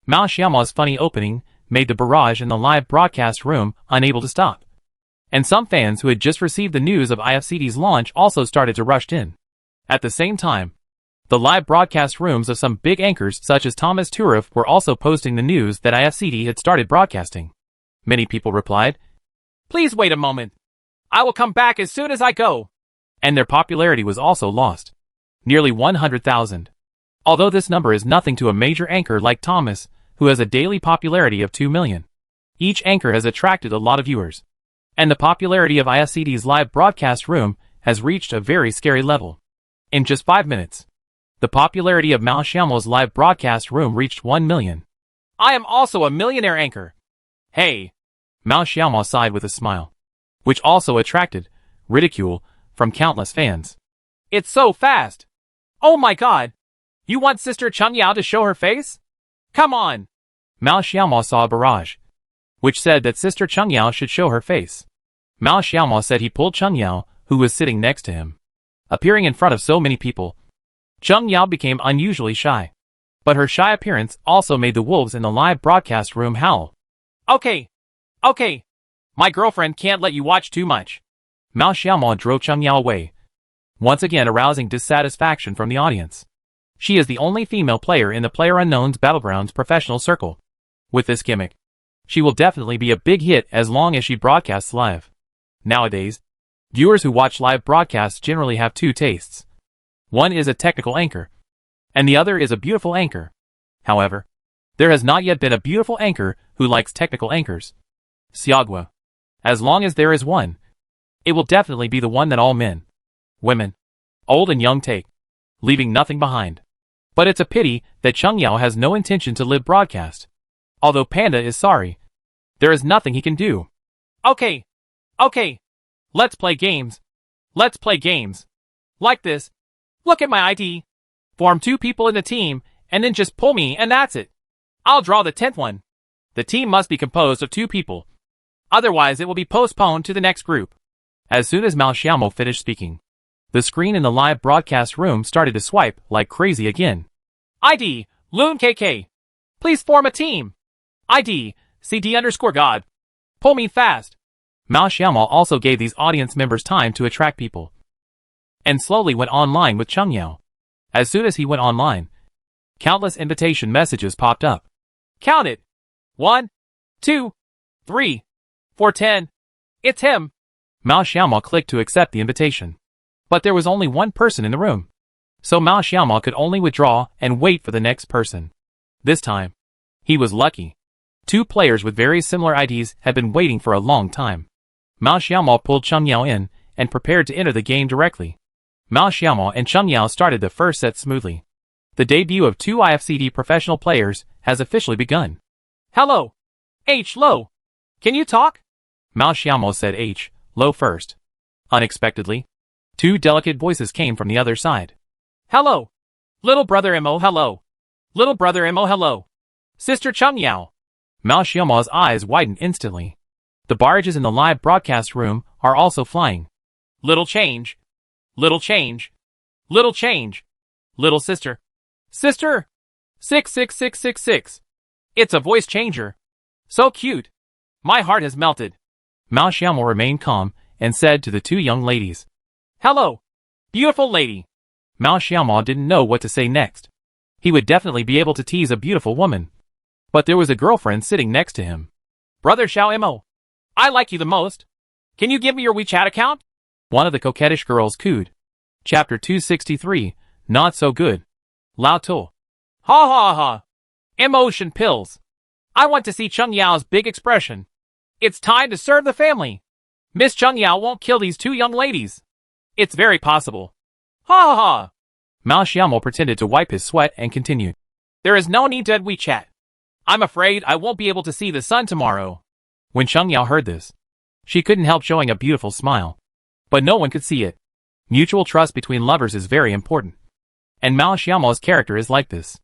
Mao Xiaoma's funny opening made the barrage in the live broadcast room unable to stop. And some fans who had just received the news of IFCD's launch also started to rush in. At the same time, the live broadcast rooms of some big anchors such as Thomas Turif were also posting the news that IFCD had started broadcasting. Many people replied, "Please wait a moment. I will come back as soon as I go." And their popularity was also lost. Nearly 100,000. Although this number is nothing to a major anchor like Thomas, who has a daily popularity of 2 million. Each anchor has attracted a lot of viewers, and the popularity of IFCD's live broadcast room has reached a very scary level. In just 5 minutes, the popularity of Mao Xiaomo's live broadcast room reached 1 million. I am also a millionaire anchor. Hey! Mao Xiaomo sighed with a smile, which also attracted ridicule, from countless fans. It's so fast! Oh my god! You want Sister Cheng Yao to show her face? Come on! Mao Xiaomao saw a barrage, which said that Sister Cheng Yao should show her face. Mao Xiaomao said he pulled Cheng Yao, who was sitting next to him. Appearing in front of so many people, Cheng Yao became unusually shy. But her shy appearance also made the wolves in the live broadcast room howl. Okay. My girlfriend can't let you watch too much. Mao Xiaomao drove Cheng Yao away, once again arousing dissatisfaction from the audience. She is the only female player in the PlayerUnknown's Battlegrounds professional circle. With this gimmick, she will definitely be a big hit as long as she broadcasts live. Nowadays, viewers who watch live broadcasts generally have two tastes. One is a technical anchor, and the other is a beautiful anchor. However, there has not yet been a beautiful anchor who likes technical anchors. Xiaogua. As long as there is one, it will definitely be the one that all men, women, old and young take, leaving nothing behind. But it's a pity that Cheng Yao has no intention to live broadcast. Although Panda is sorry, there is nothing he can do. Okay. Let's play games. Like this. Look at my ID. Form 2 people in the team, and then just pull me and that's it. I'll draw the 10th one. The team must be composed of 2 people. Otherwise it will be postponed to the next group. As soon as Mao Xiaomao finished speaking, the screen in the live broadcast room started to swipe like crazy again. ID, Loon KK. Please form a team. ID, CD_God. Pull me fast. Mao Xiaomao also gave these audience members time to attract people, and slowly went online with Cheng Yao. As soon as he went online, countless invitation messages popped up. Count it. 1, 2, 3, 4, 10. It's him. Mao Xiaomao clicked to accept the invitation. But there was only one person in the room, so Mao Xiaomao could only withdraw and wait for the next person. This time, he was lucky. 2 players with very similar IDs had been waiting for a long time. Mao Xiaomao pulled Cheng Yao in and prepared to enter the game directly. Mao Xiaomao and Cheng Yao started the first set smoothly. The debut of 2 IFCD professional players has officially begun. Hello. H. Lo. Can you talk? Mao Xiaomao said H. Lo first. Unexpectedly, 2 delicate voices came from the other side. Hello. Little brother Mo, hello. Little brother Mo, hello. Sister Cheng Yao. Mao Xiaomao's eyes widened instantly. The barrages in the live broadcast room are also flying. Little change. Little change. Little change. Little sister. Sister. 66666. It's a voice changer. So cute. My heart has melted. Mao Xiaomao remained calm and said to the 2 young ladies, Hello. Beautiful lady. Mao Xiaomao didn't know what to say next. He would definitely be able to tease a beautiful woman. But there was a girlfriend sitting next to him. Brother Xiao Mo. I like you the most. Can you give me your WeChat account? One of the coquettish girls cooed. Chapter 263, Not So Good. Lao Tu. Ha ha ha. Emotion pills. I want to see Cheng Yao's big expression. It's time to serve the family. Miss Cheng Yao won't kill these 2 young ladies. It's very possible. Ha ha ha. Mao Xiaomao pretended to wipe his sweat and continued. There is no need to add WeChat. I'm afraid I won't be able to see the sun tomorrow. When Cheng Yao heard this, she couldn't help showing a beautiful smile. But no one could see it. Mutual trust between lovers is very important. And Mao Xiaomao's character is like this.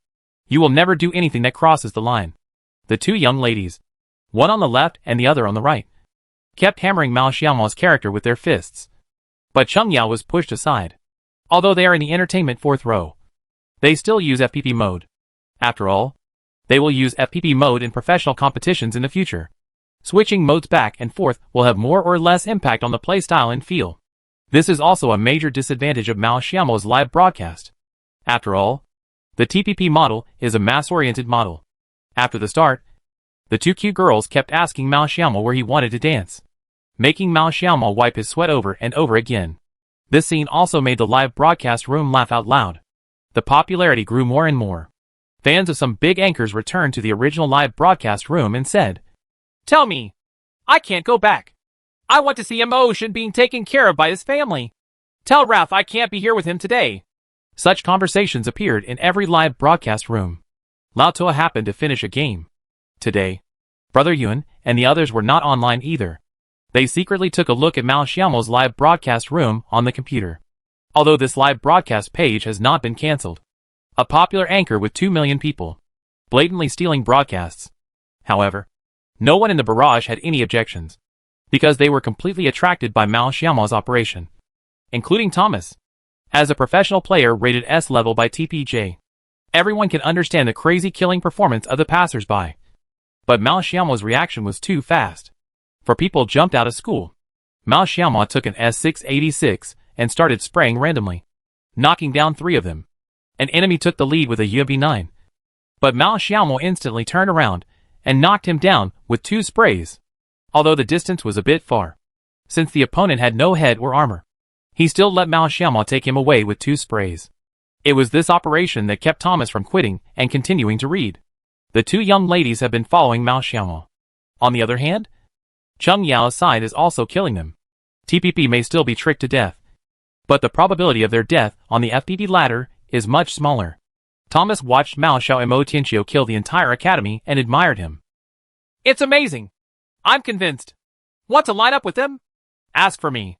You will never do anything that crosses the line. The 2 young ladies, one on the left and the other on the right, kept hammering Mao Xiaomao's character with their fists. But Cheng Yao was pushed aside. Although they are in the entertainment 4th row, they still use FPP mode. After all, they will use FPP mode in professional competitions in the future. Switching modes back and forth will have more or less impact on the playstyle and feel. This is also a major disadvantage of Mao Xiaomao's live broadcast. After all, the TPP model is a mass-oriented model. After the start, the 2 cute girls kept asking Mao Xiaomao where he wanted to dance, making Mao Xiaomao wipe his sweat over and over again. This scene also made the live broadcast room laugh out loud. The popularity grew more and more. Fans of some big anchors returned to the original live broadcast room and said, Tell me, I can't go back. I want to see Emotion being taken care of by his family. Tell Ralph I can't be here with him today. Such conversations appeared in every live broadcast room. Lao Tu happened to finish a game. Today, Brother Yuan and the others were not online either. They secretly took a look at Mao Xiaomo's live broadcast room on the computer. Although this live broadcast page has not been cancelled. A popular anchor with 2 million people, blatantly stealing broadcasts. However, no one in the barrage had any objections, because they were completely attracted by Mao Xiaomo's operation, including Thomas. As a professional player rated S level by TPJ, everyone can understand the crazy killing performance of the passers-by. But Mao Xiaomo's reaction was too fast. For people jumped out of school. Mao Xiaomo took an S686 and started spraying randomly, knocking down 3 of them. An enemy took the lead with a UMP9. But Mao Xiaomo instantly turned around and knocked him down with 2 sprays. Although the distance was a bit far, since the opponent had no head or armor, he still let Mao Xiaomo take him away with 2 sprays. It was this operation that kept Thomas from quitting and continuing to read. The 2 young ladies have been following Mao Xiaomo. On the other hand, Cheng Yao's side is also killing them. TPP may still be tricked to death, but the probability of their death on the FPP ladder is much smaller. Thomas watched Mao Xiaomo Tianqiu kill the entire academy and admired him. It's amazing. I'm convinced. Want to line up with them? Ask for me.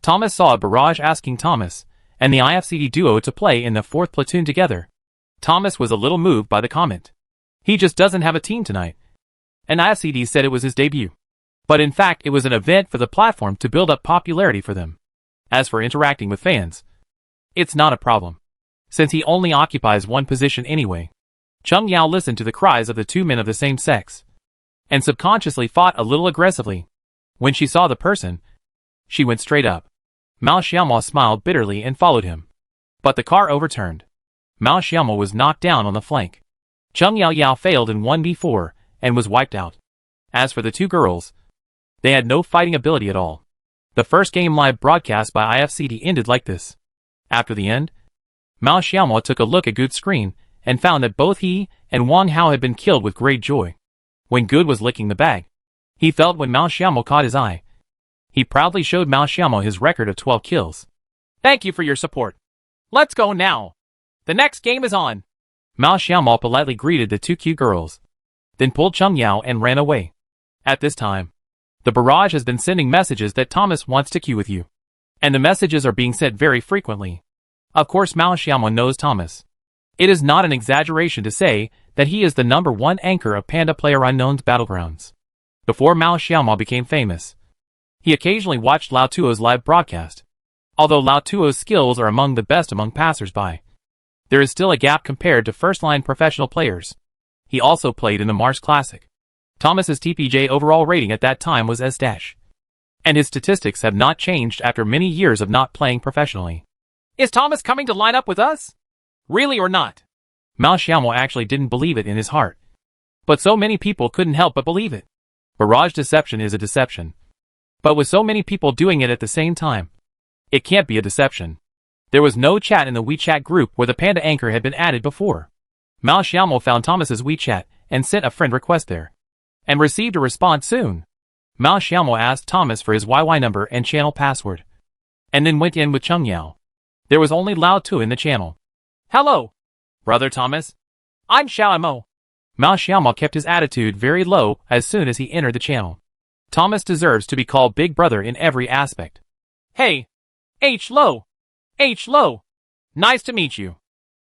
Thomas saw a barrage asking Thomas and the IFCD duo to play in the 4th platoon together. Thomas was a little moved by the comment. He just doesn't have a team tonight. And IFCD said it was his debut. But in fact it was an event for the platform to build up popularity for them. As for interacting with fans, it's not a problem, since he only occupies one position anyway. Cheng Yao listened to the cries of the 2 men of the same sex, and subconsciously fought a little aggressively. When she saw the person, she went straight up. Mao Xiaomo smiled bitterly and followed him. But the car overturned. Mao Xiaomo was knocked down on the flank. Cheng Yao failed in 1v4 and was wiped out. As for the 2 girls, they had no fighting ability at all. The first game live broadcast by IFCD ended like this. After the end, Mao Xiaomo took a look at Good's screen and found that both he and Wang Hao had been killed with great joy. When Good was licking the bag, he felt when Mao Xiaomo caught his eye. He proudly showed Mao Xiaomo his record of 12 kills. Thank you for your support. Let's go now. The next game is on. Mao Xiaomo politely greeted the 2 cute girls, then pulled Cheng Yao and ran away. At this time, the barrage has been sending messages that Thomas wants to queue with you. And the messages are being sent very frequently. Of course Mao Xiaomo knows Thomas. It is not an exaggeration to say that he is the #1 anchor of Panda PlayerUnknown's Battlegrounds. Before Mao Xiaomo became famous, he occasionally watched Lao Tuo's live broadcast. Although Lao Tuo's skills are among the best among passers-by, there is still a gap compared to first-line professional players. He also played in the Mars Classic. Thomas's TPJ overall rating at that time was S-. And his statistics have not changed after many years of not playing professionally. Is Thomas coming to line up with us? Really or not? Mao Xiaomo actually didn't believe it in his heart. But so many people couldn't help but believe it. Barrage deception is a deception. But with so many people doing it at the same time, it can't be a deception. There was no chat in the WeChat group where the Panda anchor had been added before. Mao Xiaomo found Thomas's WeChat and sent a friend request there, and received a response soon. Mao Xiaomo asked Thomas for his YY number and channel password, and then went in with Cheng Yao. There was only Lao Tu in the channel. Hello, brother Thomas. I'm Xiaomo. Mao Xiaomo kept his attitude very low as soon as he entered the channel. Thomas deserves to be called Big Brother in every aspect. Hey, H-Lo. H-Lo. Nice to meet you.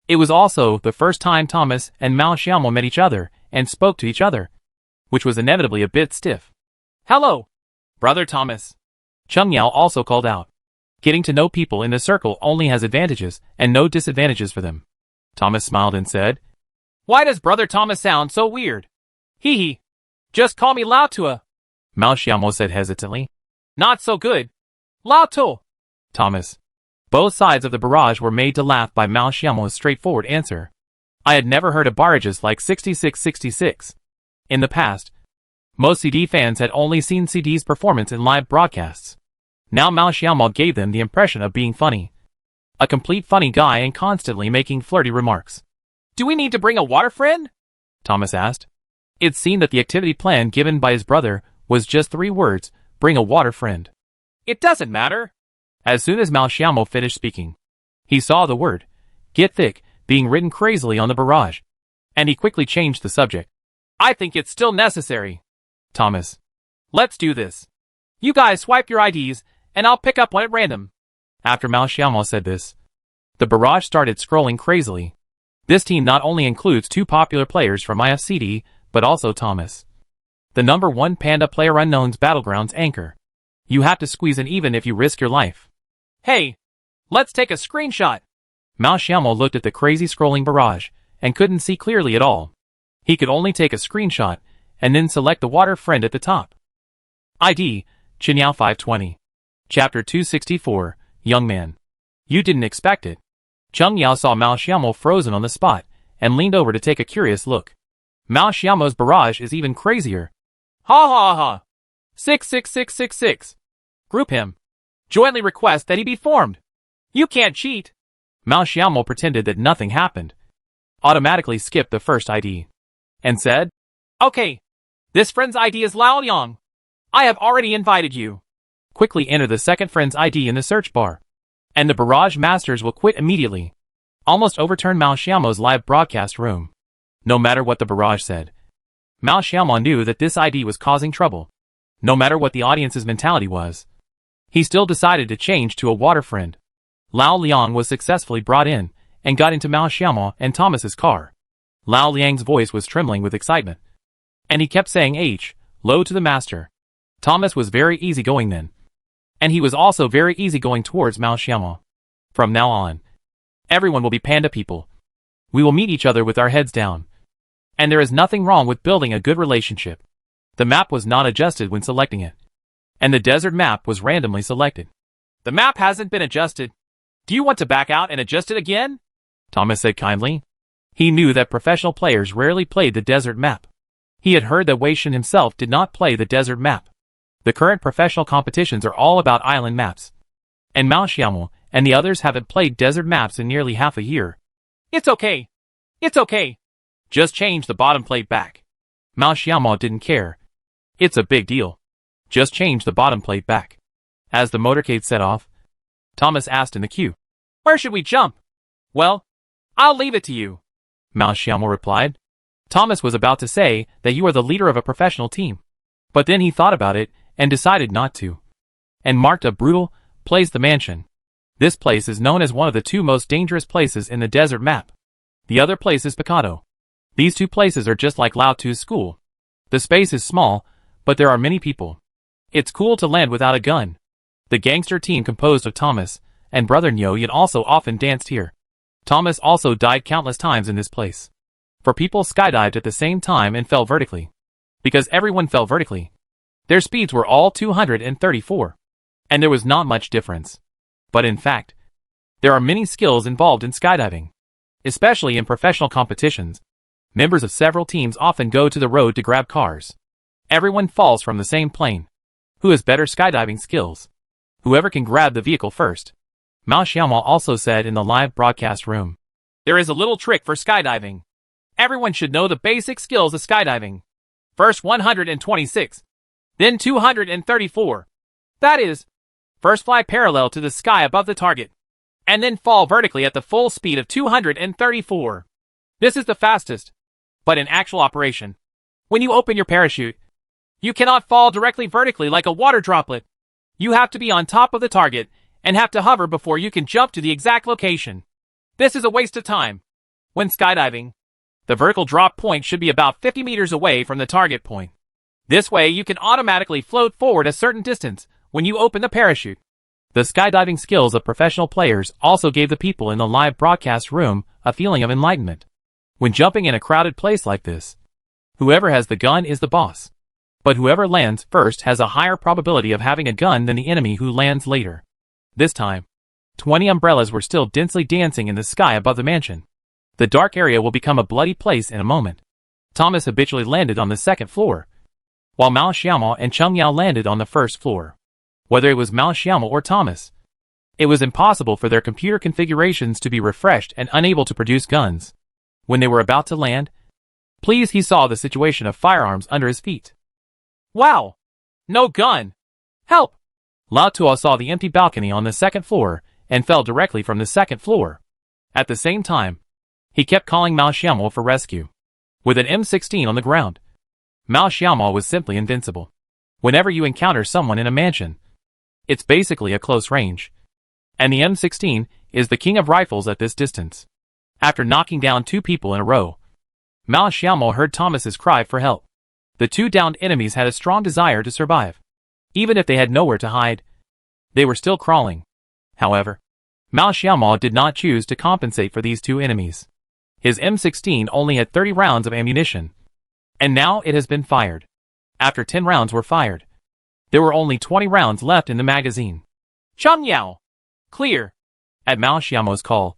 It was also the first time Thomas and Mao Xiaomo met each other and spoke to each other, which was inevitably a bit stiff. Hello, brother Thomas. Cheng Yao also called out. Getting to know people in the circle only has advantages and no disadvantages for them. Thomas smiled and said, Why does brother Thomas sound so weird? Hee hee. Just call me Lao Tua. Mao Xiaomo said hesitantly. Not so good. Lao Tu. Thomas. Both sides of the barrage were made to laugh by Mao Xiaomo's straightforward answer. I had never heard of barrages like 6666. In the past, most CD fans had only seen CD's performance in live broadcasts. Now Mao Xiaomo gave them the impression of being funny. A complete funny guy and constantly making flirty remarks. Do we need to bring a water friend? Thomas asked. It seemed that the activity plan given by his brother was just 3 words, bring a water friend. It doesn't matter. As soon as Mao Xiaomo finished speaking, he saw the word, get thick, being written crazily on the barrage. And he quickly changed the subject. I think it's still necessary. Thomas. Let's do this. You guys swipe your IDs, and I'll pick up one at random. After Mao Xiaomao said this, the barrage started scrolling crazily. This team not only includes two popular players from IFCD, but also Thomas, the #1 Panda PlayerUnknown's Battlegrounds anchor. You have to squeeze in even if you risk your life. Hey, let's take a screenshot. Mao Xiaomao looked at the crazy scrolling barrage and couldn't see clearly at all. He could only take a screenshot and then select the water friend at the top. ID, Chinyao 520. Chapter 264, Young Man. You didn't expect it. Cheng Yao saw Mao Xiaomao frozen on the spot and leaned over to take a curious look. Mao Xiaomao's barrage is even crazier. Ha ha ha. 66666. Group him. Jointly request that he be formed. You can't cheat. Mao Xiaomao pretended that nothing happened, automatically skipped the first ID, and said, Okay, this friend's ID is Lao Yang. I have already invited you. Quickly enter the second friend's ID in the search bar, and the barrage masters will quit immediately. Almost overturned Mao Xiaomao's live broadcast room. No matter what the barrage said, Mao Xiaomao knew that this ID was causing trouble. No matter what the audience's mentality was, he still decided to change to a water friend. Lao Liang was successfully brought in and got into Mao Xiaomao and Thomas's car. Lao Liang's voice was trembling with excitement, and he kept saying H, low to the master. Thomas was very easygoing then, and he was also very easygoing towards Mao Xiaomao. From now on, everyone will be panda people. We will meet each other with our heads down. And there is nothing wrong with building a good relationship. The map was not adjusted when selecting it, and the desert map was randomly selected. The map hasn't been adjusted. Do you want to back out and adjust it again? Thomas said kindly. He knew that professional players rarely played the desert map. He had heard that Wei Shen himself did not play the desert map. The current professional competitions are all about island maps, and Mao Xiaomao and the others haven't played desert maps in nearly half a year. It's okay. It's okay. Just change the bottom plate back. Mao Xiaomao didn't care. It's a big deal. Just change the bottom plate back. As the motorcade set off, Thomas asked in the queue, Where should we jump? Well, I'll leave it to you. Mao Xiaomao replied. Thomas was about to say that you are the leader of a professional team, but then he thought about it and decided not to, and marked a brutal place the mansion. This place is known as one of the two most dangerous places in the desert map. The other place is Picado. These two places are just like Lao Tu's school. The space is small, but there are many people. It's cool to land without a gun. The gangster team composed of Thomas and brother Nyo Yin also often danced here. Thomas also died countless times in this place. For people skydived at the same time and fell vertically. Because everyone fell vertically. Their speeds were all 234. And there was not much difference. But in fact, there are many skills involved in skydiving. Especially in professional competitions. Members of several teams often go to the road to grab cars. Everyone falls from the same plane. Who has better skydiving skills? Whoever can grab the vehicle first. Mao Xiaomao also said in the live broadcast room. There is a little trick for skydiving. Everyone should know the basic skills of skydiving. First 126. Then 234. That is, first fly parallel to the sky above the target, and then fall vertically at the full speed of 234. This is the fastest. But in actual operation, when you open your parachute, you cannot fall directly vertically like a water droplet. You have to be on top of the target and have to hover before you can jump to the exact location. This is a waste of time. When skydiving, the vertical drop point should be about 50 meters away from the target point. This way you can automatically float forward a certain distance when you open the parachute. The skydiving skills of professional players also gave the people in the live broadcast room a feeling of enlightenment. When jumping in a crowded place like this, whoever has the gun is the boss. But whoever lands first has a higher probability of having a gun than the enemy who lands later. This time, 20 umbrellas were still densely dancing in the sky above the mansion. The dark area will become a bloody place in a moment. Thomas habitually landed on the second floor, while Mao Xiaomao and Cheng Yao landed on the first floor. Whether it was Mao Xiaomao or Thomas, it was impossible for their computer configurations to be refreshed and unable to produce guns. When they were about to land, he saw the situation of firearms under his feet. Wow! No gun! Help! Lao Tuo saw the empty balcony on the second floor and fell directly from the second floor. At the same time, he kept calling Mao Xiaomao for rescue. With an M16 on the ground, Mao Xiaomao was simply invincible. Whenever you encounter someone in a mansion, it's basically a close range. And the M16 is the king of rifles at this distance. After knocking down 2 people in a row, Mao Xiaomo heard Thomas's cry for help. The 2 downed enemies had a strong desire to survive. Even if they had nowhere to hide, they were still crawling. However, Mao Xiaomo did not choose to compensate for these 2 enemies. His M16 only had 30 rounds of ammunition, and now it has been fired. After 10 rounds were fired, there were only 20 rounds left in the magazine. Cheng Yao! Clear! At Mao Xiaomo's call,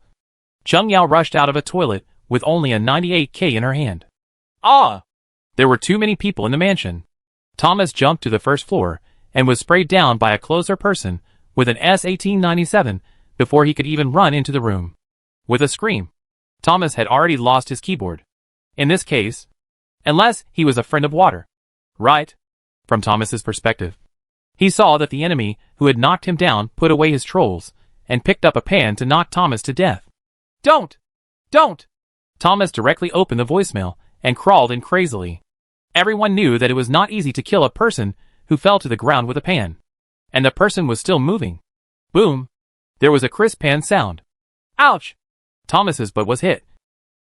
Cheng Yao rushed out of a toilet with only a 98K in her hand. Ah! There were too many people in the mansion. Thomas jumped to the first floor and was sprayed down by a closer person with an S-1897 before he could even run into the room. With a scream, Thomas had already lost his keyboard. In this case, unless he was a friend of water. Right? From Thomas's perspective, he saw that the enemy who had knocked him down put away his trolls and picked up a pan to knock Thomas to death. Don't! Don't! Thomas directly opened the voicemail and crawled in crazily. Everyone knew that it was not easy to kill a person who fell to the ground with a pan. And the person was still moving. Boom! There was a crisp pan sound. Ouch! Thomas's butt was hit,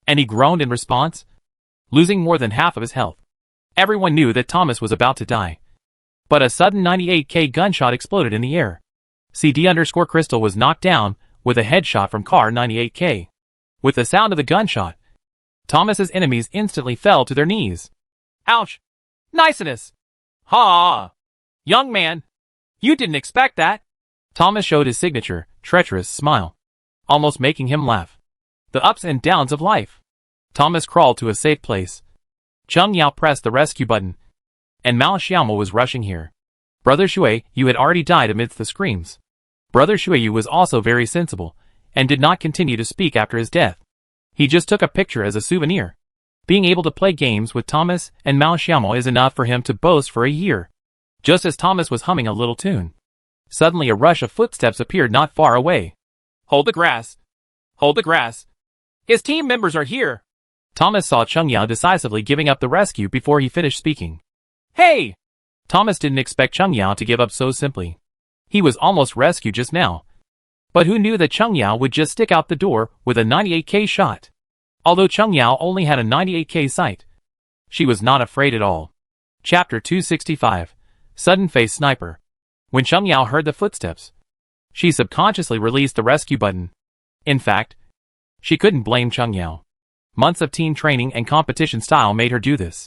and he groaned in response, losing more than half of his health. Everyone knew that Thomas was about to die. But a sudden 98K gunshot exploded in the air. CD_Crystal was knocked down with a headshot from Car 98K. With the sound of the gunshot, Thomas's enemies instantly fell to their knees. Ouch! Niceness! Ha! Young man, you didn't expect that. Thomas showed his signature, treacherous smile, almost making him laugh. The ups and downs of life. Thomas crawled to a safe place. Cheng Yao pressed the rescue button, and Mao Xiaomo was rushing here. Brother Shui Yu had already died amidst the screams. Brother Shui Yu was also very sensible, and did not continue to speak after his death. He just took a picture as a souvenir. Being able to play games with Thomas and Mao Xiaomo is enough for him to boast for a year. Just as Thomas was humming a little tune, suddenly a rush of footsteps appeared not far away. Hold the grass! Hold the grass! His team members are here! Thomas saw Cheng Yao decisively giving up the rescue before he finished speaking. Hey! Thomas didn't expect Cheng Yao to give up so simply. He was almost rescued just now. But who knew that Cheng Yao would just stick out the door with a 98K shot? Although Cheng Yao only had a 98K sight, she was not afraid at all. Chapter 265, Sudden Face Sniper. When Cheng Yao heard the footsteps, she subconsciously released the rescue button. In fact, she couldn't blame Cheng Yao. Months of team training and competition style made her do this.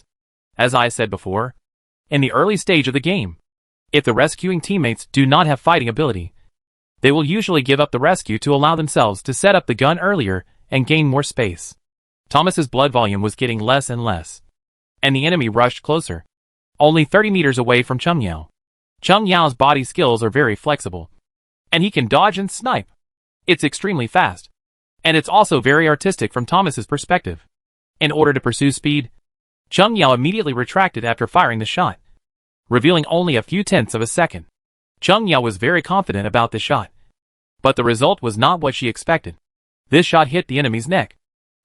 As I said before, in the early stage of the game, if the rescuing teammates do not have fighting ability, they will usually give up the rescue to allow themselves to set up the gun earlier and gain more space. Thomas's blood volume was getting less and less, and the enemy rushed closer, only 30 meters away from Cheng Yao. Cheng Yao's body skills are very flexible, and he can dodge and snipe. It's extremely fast, and it's also very artistic from Thomas's perspective. In order to pursue speed, Cheng Yao immediately retracted after firing the shot, revealing only a few tenths of a second. Cheng Yao was very confident about the shot, but the result was not what she expected. This shot hit the enemy's neck,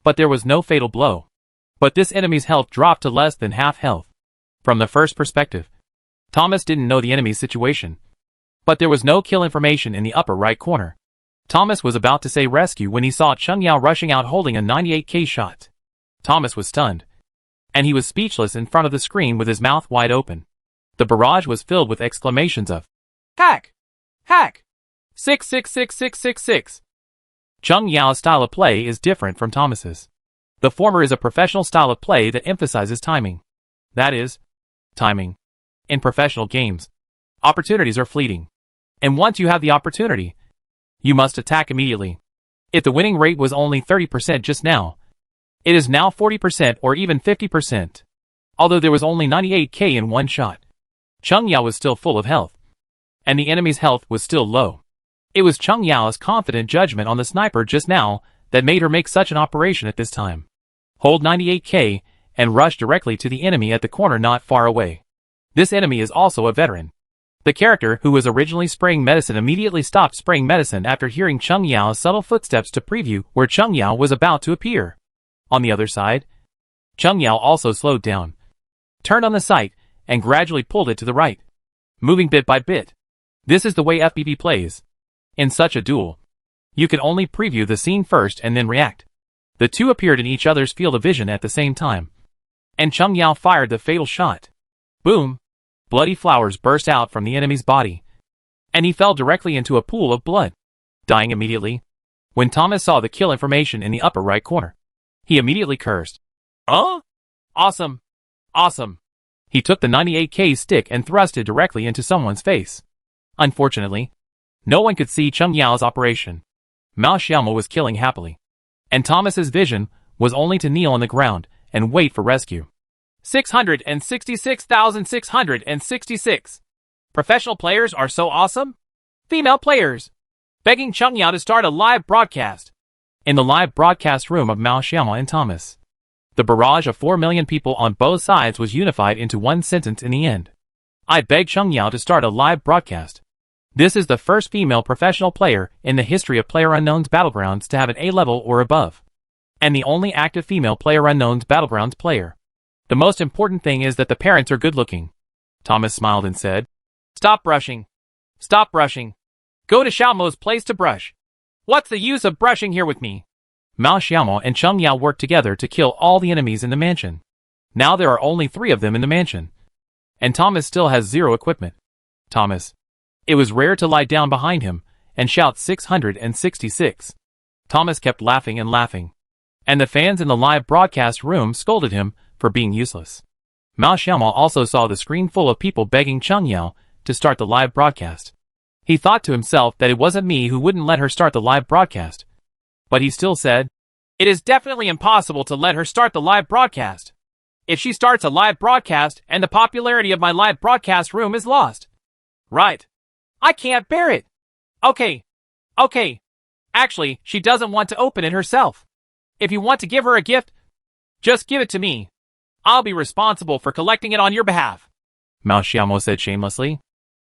but there was no fatal blow. But this enemy's health dropped to less than half health. From the first perspective, Thomas didn't know the enemy's situation, but there was no kill information in the upper right corner. Thomas was about to say rescue when he saw Cheng Yao rushing out holding a 98K shot. Thomas was stunned, and he was speechless in front of the screen with his mouth wide open. The barrage was filled with exclamations of, "Hack! Hack! 6666666!" Cheng Yao's style of play is different from Thomas's. The former is a professional style of play that emphasizes timing. That is, timing. In professional games, opportunities are fleeting. And once you have the opportunity, you must attack immediately. If the winning rate was only 30% just now, it is now 40% or even 50%. Although there was only 98K in one shot, Cheng Yao was still full of health, and the enemy's health was still low. It was Cheng Yao's confident judgment on the sniper just now that made her make such an operation at this time. Hold 98K and rush directly to the enemy at the corner not far away. This enemy is also a veteran. The character who was originally spraying medicine immediately stopped spraying medicine after hearing Cheng Yao's subtle footsteps to preview where Cheng Yao was about to appear. On the other side, Cheng Yao also slowed down, turned on the sight, and gradually pulled it to the right. moving bit by bit. This is the way FPP plays. In such a duel, you can only preview the scene first and then react. The two appeared in each other's field of vision at the same time, and Cheng Yao fired the fatal shot. Boom! Bloody flowers burst out from the enemy's body, and he fell directly into a pool of blood, dying immediately. When Thomas saw the kill information in the upper right corner, he immediately cursed. "Oh? Awesome! Awesome!" He took the 98K stick and thrust it directly into someone's face. Unfortunately, no one could see Cheng Yao's operation. Mao Xiaomo was killing happily, and Thomas's vision was only to kneel on the ground and wait for rescue. 666,666. Professional players are so awesome. Female players begging Cheng Yao to start a live broadcast. In the live broadcast room of Mao Xiaomo and Thomas, the barrage of 4 million people on both sides was unified into one sentence in the end. I beg Cheng Yao to start a live broadcast. This is the first female professional player in the history of PlayerUnknown's Battlegrounds to have an A level or above, and the only active female PlayerUnknown's Battlegrounds player. The most important thing is that the parents are good looking. Thomas smiled and said, "Stop brushing. Stop brushing. Go to Xiaomo's place to brush. What's the use of brushing here with me?" Mao Xiaomo and Cheng Yao worked together to kill all the enemies in the mansion. Now there are only 3 of them in the mansion, and Thomas still has 0 equipment. Thomas. It was rare to lie down behind him and shout 666. Thomas kept laughing and laughing, and the fans in the live broadcast room scolded him for being useless. Mao Xiaomo also saw the screen full of people begging Cheng Yao to start the live broadcast. He thought to himself that it wasn't me who wouldn't let her start the live broadcast. But he still said, "It is definitely impossible to let her start the live broadcast. If she starts a live broadcast and the popularity of my live broadcast room is lost. Right. I can't bear it. Okay. Actually, she doesn't want to open it herself. If you want to give her a gift, just give it to me. I'll be responsible for collecting it on your behalf," Mao Xiaomo said shamelessly.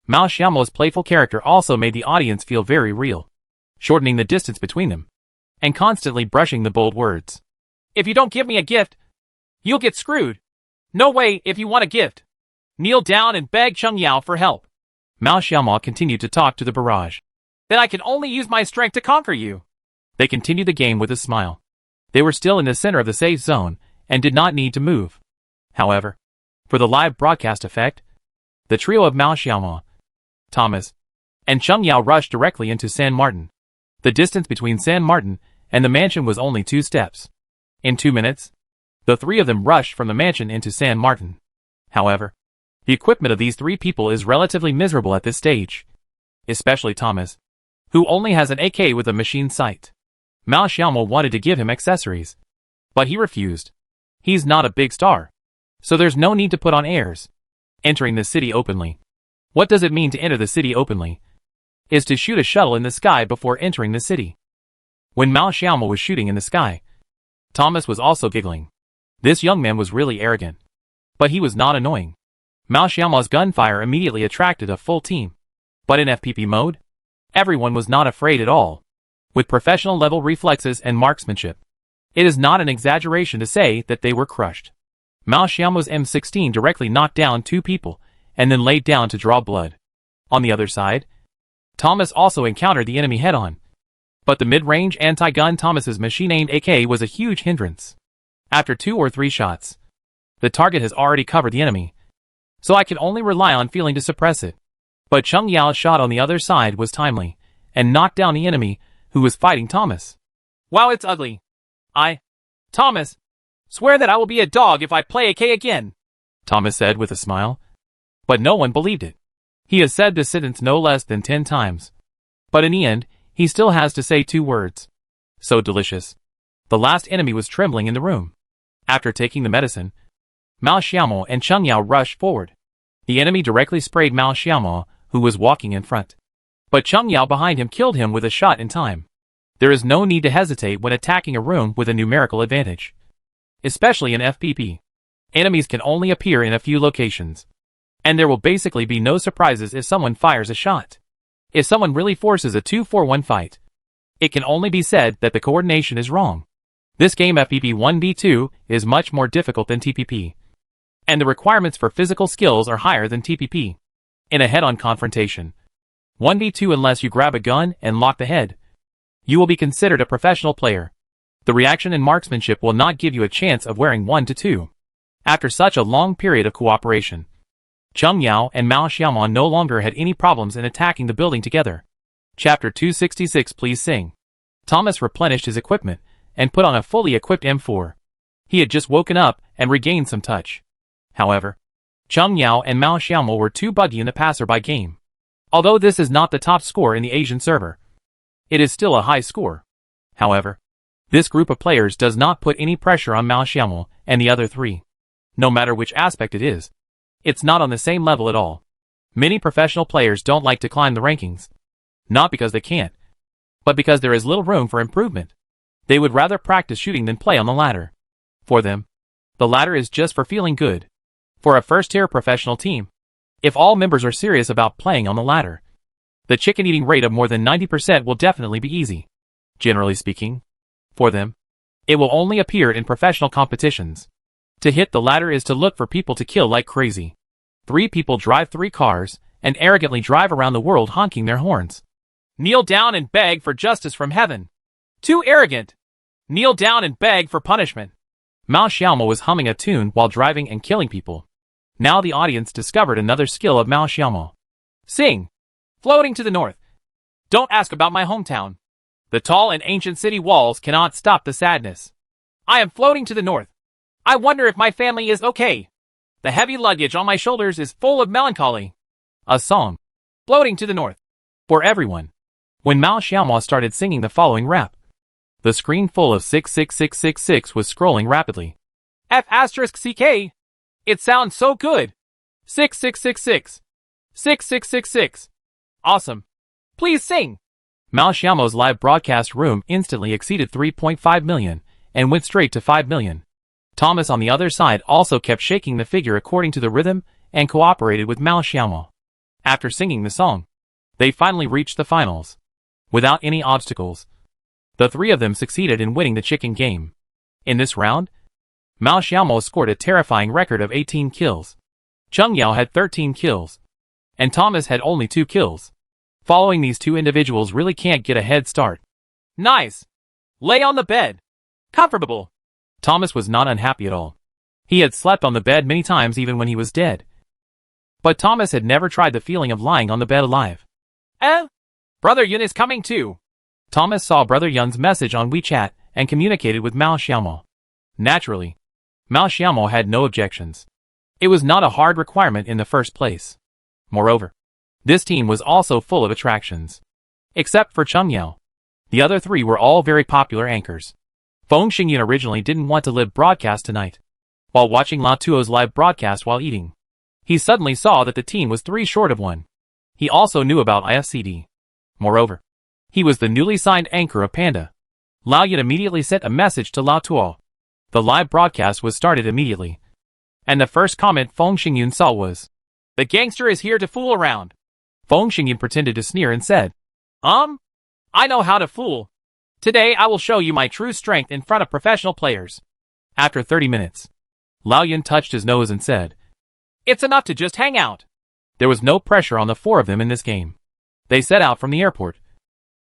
Mao Xiaomo's playful character also made the audience feel very real, shortening the distance between them, and constantly brushing the bold words. "If you don't give me a gift, you'll get screwed. No way if you want a gift. Kneel down and beg Cheng Yao for help." Mao Xiaomo continued to talk to the barrage. "Then I can only use my strength to conquer you." They continued the game with a smile. They were still in the center of the safe zone and did not need to move. However, for the live broadcast effect, the trio of Mao Xiaomo, Thomas, and Cheng Yao rushed directly into San Martin. The distance between San Martin and the mansion was only 2 steps. In 2 minutes, the 3 of them rushed from the mansion into San Martin. However, the equipment of these 3 people is relatively miserable at this stage, especially Thomas, who only has an AK with a machine sight. Mao Xiaomo wanted to give him accessories, but he refused. He's not a big star, so there's no need to put on airs. Entering the city openly. What does it mean to enter the city openly? Is to shoot a shuttle in the sky before entering the city. When Mao Xiaomo was shooting in the sky, Thomas was also giggling. This young man was really arrogant, but he was not annoying. Mao Xiaomo's gunfire immediately attracted a full team. But in FPP mode, everyone was not afraid at all. With professional level reflexes and marksmanship, it is not an exaggeration to say that they were crushed. Mao Xiaomo's M16 directly knocked down 2 people and then laid down to draw blood. On the other side, Thomas also encountered the enemy head-on. But the mid-range anti-gun Thomas's machine-aimed AK was a huge hindrance. After 2 or 3 shots, the target has already covered the enemy, so I can only rely on feeling to suppress it. But Cheng Yao's shot on the other side was timely, and knocked down the enemy, who was fighting Thomas. "Wow, it's ugly. Thomas, swear that I will be a dog if I play AK again," Thomas said with a smile. But no one believed it. He has said this sentence no less than 10 times. But in the end, he still has to say 2 words. So delicious. The last enemy was trembling in the room. After taking the medicine, Mao Xiaomo and Cheng Yao rushed forward. The enemy directly sprayed Mao Xiaomo, who was walking in front. But Cheng Yao behind him killed him with a shot in time. There is no need to hesitate when attacking a room with a numerical advantage. Especially in FPP. Enemies can only appear in a few locations, and there will basically be no surprises if someone fires a shot. If someone really forces a 2-4-1 fight, it can only be said that the coordination is wrong. This game FPP 1v2 is much more difficult than TPP, and the requirements for physical skills are higher than TPP. in a head-on confrontation. 1v2 unless you grab a gun and lock the head. You will be considered a professional player. The reaction and marksmanship will not give you a chance of wearing 1-2. After such a long period of cooperation, Cheng Yao and Mao Xiaomon no longer had any problems in attacking the building together. Chapter 266. Please sing. Thomas replenished his equipment and put on a fully equipped M4. He had just woken up and regained some touch. However, Cheng Yao and Mao Xiaomon were too buggy in the passerby game. Although this is not the top score in the Asian server, it is still a high score. However, this group of players does not put any pressure on Mao Xiaomon and the other three. No matter which aspect it is, it's not on the same level at all. Many professional players don't like to climb the rankings. Not because they can't, but because there is little room for improvement. They would rather practice shooting than play on the ladder. For them, the ladder is just for feeling good. For a first-tier professional team, if all members are serious about playing on the ladder, the chicken eating rate of more than 90% will definitely be easy. Generally speaking, for them, it will only appear in professional competitions. To hit the ladder is to look for people to kill like crazy. 3 people drive 3 cars and arrogantly drive around the world honking their horns. Kneel down and beg for justice from heaven. Too arrogant. Kneel down and beg for punishment. Mao Xiaomon was humming a tune while driving and killing people. Now the audience discovered another skill of Mao Xiaomon. Sing. Floating to the north. Don't ask about my hometown. The tall and ancient city walls cannot stop the sadness. I am floating to the north. I wonder if my family is okay. The heavy luggage on my shoulders is full of melancholy. A song. Floating to the north. For everyone. When Mao Xiaomon started singing the following rap, the screen full of 66666 was scrolling rapidly. F***CK. It sounds so good. 6666. 6666. Awesome. Please sing. Mao Xiaomon's live broadcast room instantly exceeded 3.5 million and went straight to 5 million. Thomas on the other side also kept shaking the figure according to the rhythm and cooperated with Mao Xiaomon. After singing the song, they finally reached the finals. Without any obstacles, the 3 of them succeeded in winning the chicken game. In this round, Mao Xiaomon scored a terrifying record of 18 kills. Cheng Yao had 13 kills, and Thomas had only 2 kills. Following these 2 individuals really can't get a head start. Nice! Lay on the bed. Comfortable. Thomas was not unhappy at all. He had slept on the bed many times even when he was dead. But Thomas had never tried the feeling of lying on the bed alive. Brother Yun is coming too. Thomas saw Brother Yun's message on WeChat and communicated with Mao Xiaomon. Naturally, Mao Xiaomon had no objections. It was not a hard requirement in the first place. Moreover, this team was also full of attractions. Except for Cheng Yao. The other 3 were all very popular anchors. Feng Xingyun originally didn't want to live broadcast tonight. While watching Lao Tuo's live broadcast while eating, he suddenly saw that the team was 3 short of 1. He also knew about IFCD. Moreover, he was the newly signed anchor of Panda. Lao Yun immediately sent a message to Lao Tuo. The live broadcast was started immediately. And the first comment Feng Xingyun saw was, "The gangster is here to fool around." Feng Xingyun pretended to sneer and said, I know how to fool. Today I will show you my true strength in front of professional players. After 30 minutes, Lao Yun touched his nose and said, "It's enough to just hang out." There was no pressure on the 4 of them in this game. They set out from the airport,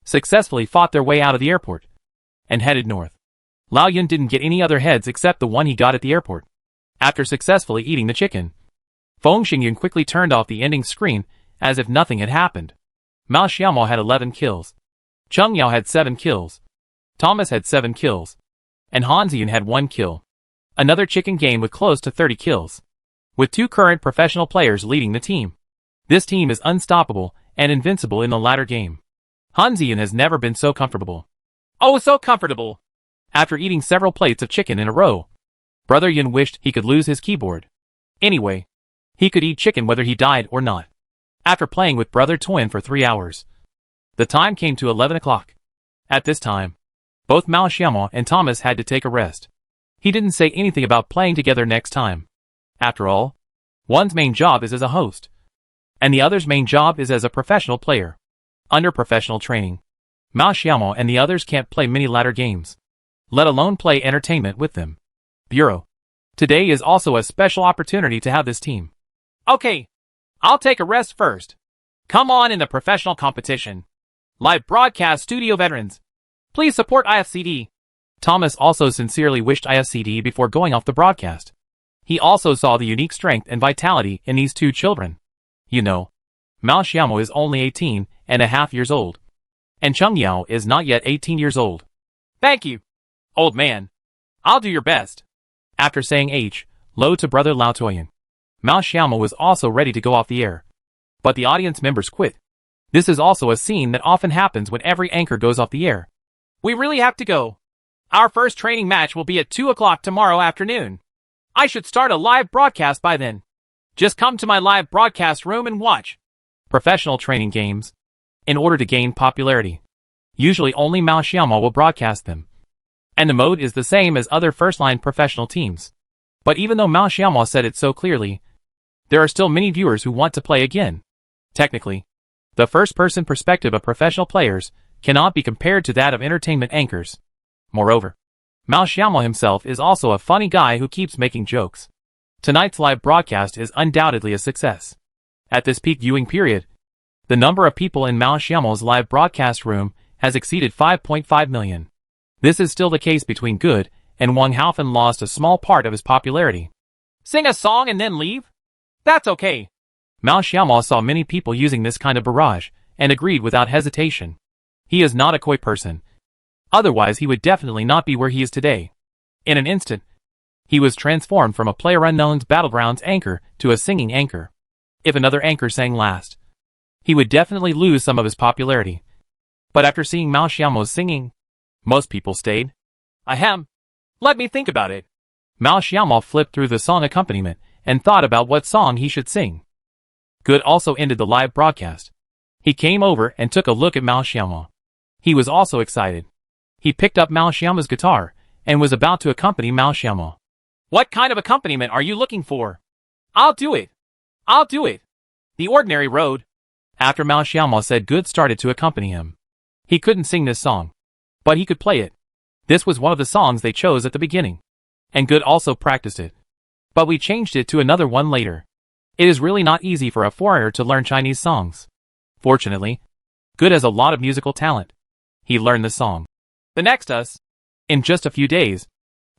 successfully fought their way out of the airport, and headed north. Lao Yun didn't get any other heads except the one he got at the airport. After successfully eating the chicken, Feng Xingyun quickly turned off the ending screen as if nothing had happened. Mao Xiaomon had 11 kills. Cheng Yao had 7 kills. Thomas had 7 kills. And Han Ziyun had 1 kill. Another chicken game with close to 30 kills. With 2 current professional players leading the team. This team is unstoppable and invincible in the latter game. Han Ziyun has never been so comfortable. Oh, so comfortable! After eating several plates of chicken in a row, Brother Yun wished he could lose his keyboard. Anyway, he could eat chicken whether he died or not. After playing with Brother Twin for 3 hours, the time came to 11 o'clock. At this time, both Mao Xiaomon and Thomas had to take a rest. He didn't say anything about playing together next time. After all, one's main job is as a host, and the other's main job is as a professional player. Under professional training, Mao Xiaomon and the others can't play many ladder games, let alone play entertainment with them. Bureau. Today is also a special opportunity to have this team. Okay. I'll take a rest first. Come on in the professional competition. Live broadcast studio veterans. Please support IFCD. Thomas also sincerely wished IFCD before going off the broadcast. He also saw the unique strength and vitality in these two children. You know, Mao Xiaomo is only 18.5 years old. And Cheng Yao is not yet 18 years old. Thank you, old man. I'll do your best. After saying hello to brother Lao Toyan, Mao Xiaomo was also ready to go off the air. But the audience members quit. This is also a scene that often happens when every anchor goes off the air. We really have to go. Our first training match will be at 2 o'clock tomorrow afternoon. I should start a live broadcast by then. Just come to my live broadcast room and watch. Professional training games. In order to gain popularity, usually only Mao Xiaomo will broadcast them. And the mode is the same as other first-line professional teams. But even though Mao Xiaomo said it so clearly, there are still many viewers who want to play again. Technically, the first-person perspective of professional players cannot be compared to that of entertainment anchors. Moreover, Mao Xiaomo himself is also a funny guy who keeps making jokes. Tonight's live broadcast is undoubtedly a success. At this peak viewing period, the number of people in Mao Xiaomo's live broadcast room has exceeded 5.5 million. This is still the case between Good and Wang Haofen lost a small part of his popularity. Sing a song and then leave? That's okay. Mao Xiaomo saw many people using this kind of barrage and agreed without hesitation. He is not a coy person. Otherwise he would definitely not be where he is today. In an instant, he was transformed from a PlayerUnknown's Battlegrounds anchor to a singing anchor. If another anchor sang last, he would definitely lose some of his popularity. But after seeing Mao Xiaomo's singing, most people stayed. Ahem. Let me think about it. Mao Xiaomo flipped through the song accompaniment and thought about what song he should sing. Good also ended the live broadcast. He came over and took a look at Mao Xiaomo. He was also excited. He picked up Mao Xiaomo's guitar and was about to accompany Mao Xiaomo. What kind of accompaniment are you looking for? I'll do it. I'll do it. The ordinary road. After Mao Xiaomo said Good started to accompany him. He couldn't sing this song, but he could play it. This was one of the songs they chose at the beginning. And Good also practiced it. But we changed it to another one later. It is really not easy for a foreigner to learn Chinese songs. Fortunately, Good has a lot of musical talent. He learned the song. The next us. In just a few days.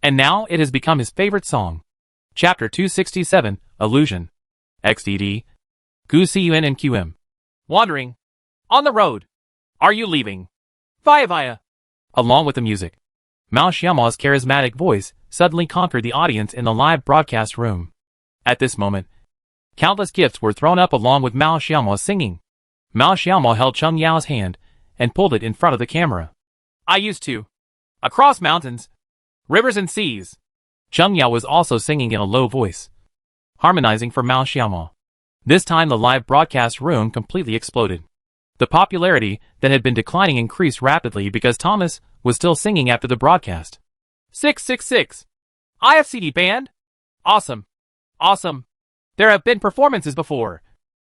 And now it has become his favorite song. Chapter 267, Illusion. XDD. Gu Cun and QM. Wandering. On the road. Are you leaving? Via. Along with the music, Mao Xiaomo's charismatic voice suddenly conquered the audience in the live broadcast room. At this moment, countless gifts were thrown up along with Mao Xiaomo singing. Mao Xiaomo held Cheng Yao's hand and pulled it in front of the camera. I used to. Across mountains, rivers and seas. Cheng Yao was also singing in a low voice, harmonizing for Mao Xiaomo. This time the live broadcast room completely exploded. The popularity that had been declining increased rapidly because Thomas was still singing after the broadcast. 666. IFCD band? Awesome. Awesome. There have been performances before.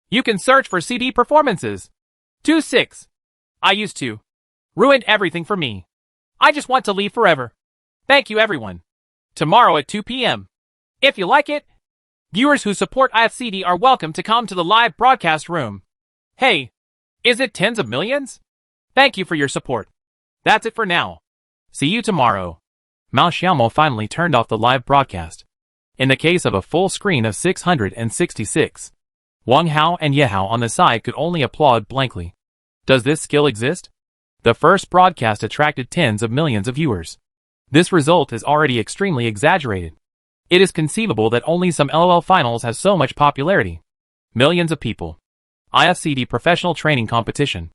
You can search for CD performances. 26. I used to. Ruined everything for me. I just want to leave forever. Thank you everyone. Tomorrow at 2 p.m. If you like it, viewers who support IFCD are welcome to come to the live broadcast room. Hey. Is it tens of millions? Thank you for your support. That's it for now. See you tomorrow. Mao Xiaomo finally turned off the live broadcast. In the case of a full screen of 666, Wang Hao and Ye Hao on the side could only applaud blankly. Does this skill exist? The first broadcast attracted tens of millions of viewers. This result is already extremely exaggerated. It is conceivable that only some LOL finals has so much popularity. Millions of people. IFCD professional training competition.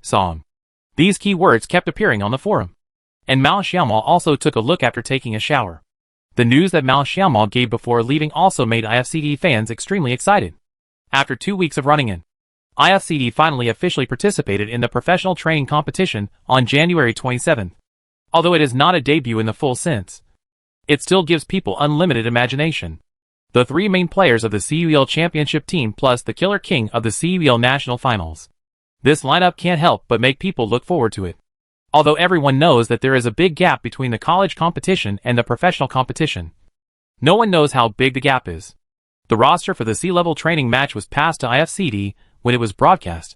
Song. These keywords kept appearing on the forum. And Mao Xiaomo also took a look after taking a shower. The news that Mao Xiaomo gave before leaving also made IFCD fans extremely excited. After 2 weeks of running in, IFCD finally officially participated in the professional training competition on January 27th. Although it is not a debut in the full sense, it still gives people unlimited imagination. The three main players of the CUEL Championship team plus the Killer King of the CUEL National Finals. This lineup can't help but make people look forward to it. Although everyone knows that there is a big gap between the college competition and the professional competition. No one knows how big the gap is. The roster for the C-level training match was passed to IFCD when it was broadcast,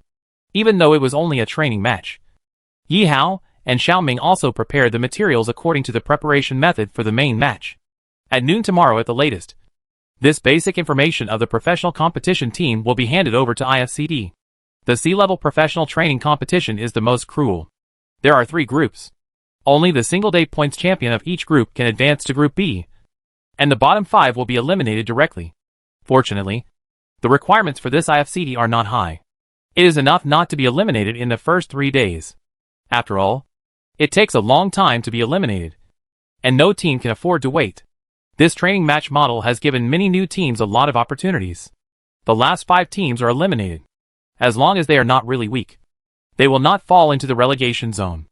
even though it was only a training match. Yi Hao and Xiaoming also prepared the materials according to the preparation method for the main match. At noon tomorrow at the latest. This basic information of the professional competition team will be handed over to IFCD. The C-level professional training competition is the most cruel. There are 3 groups. Only the single-day points champion of each group can advance to Group B, and the bottom 5 will be eliminated directly. Fortunately, the requirements for this IFCD are not high. It is enough not to be eliminated in the first 3 days. After all, it takes a long time to be eliminated, and no team can afford to wait. This training match model has given many new teams a lot of opportunities. The last 5 teams are eliminated. As long as they are not really weak, they will not fall into the relegation zone.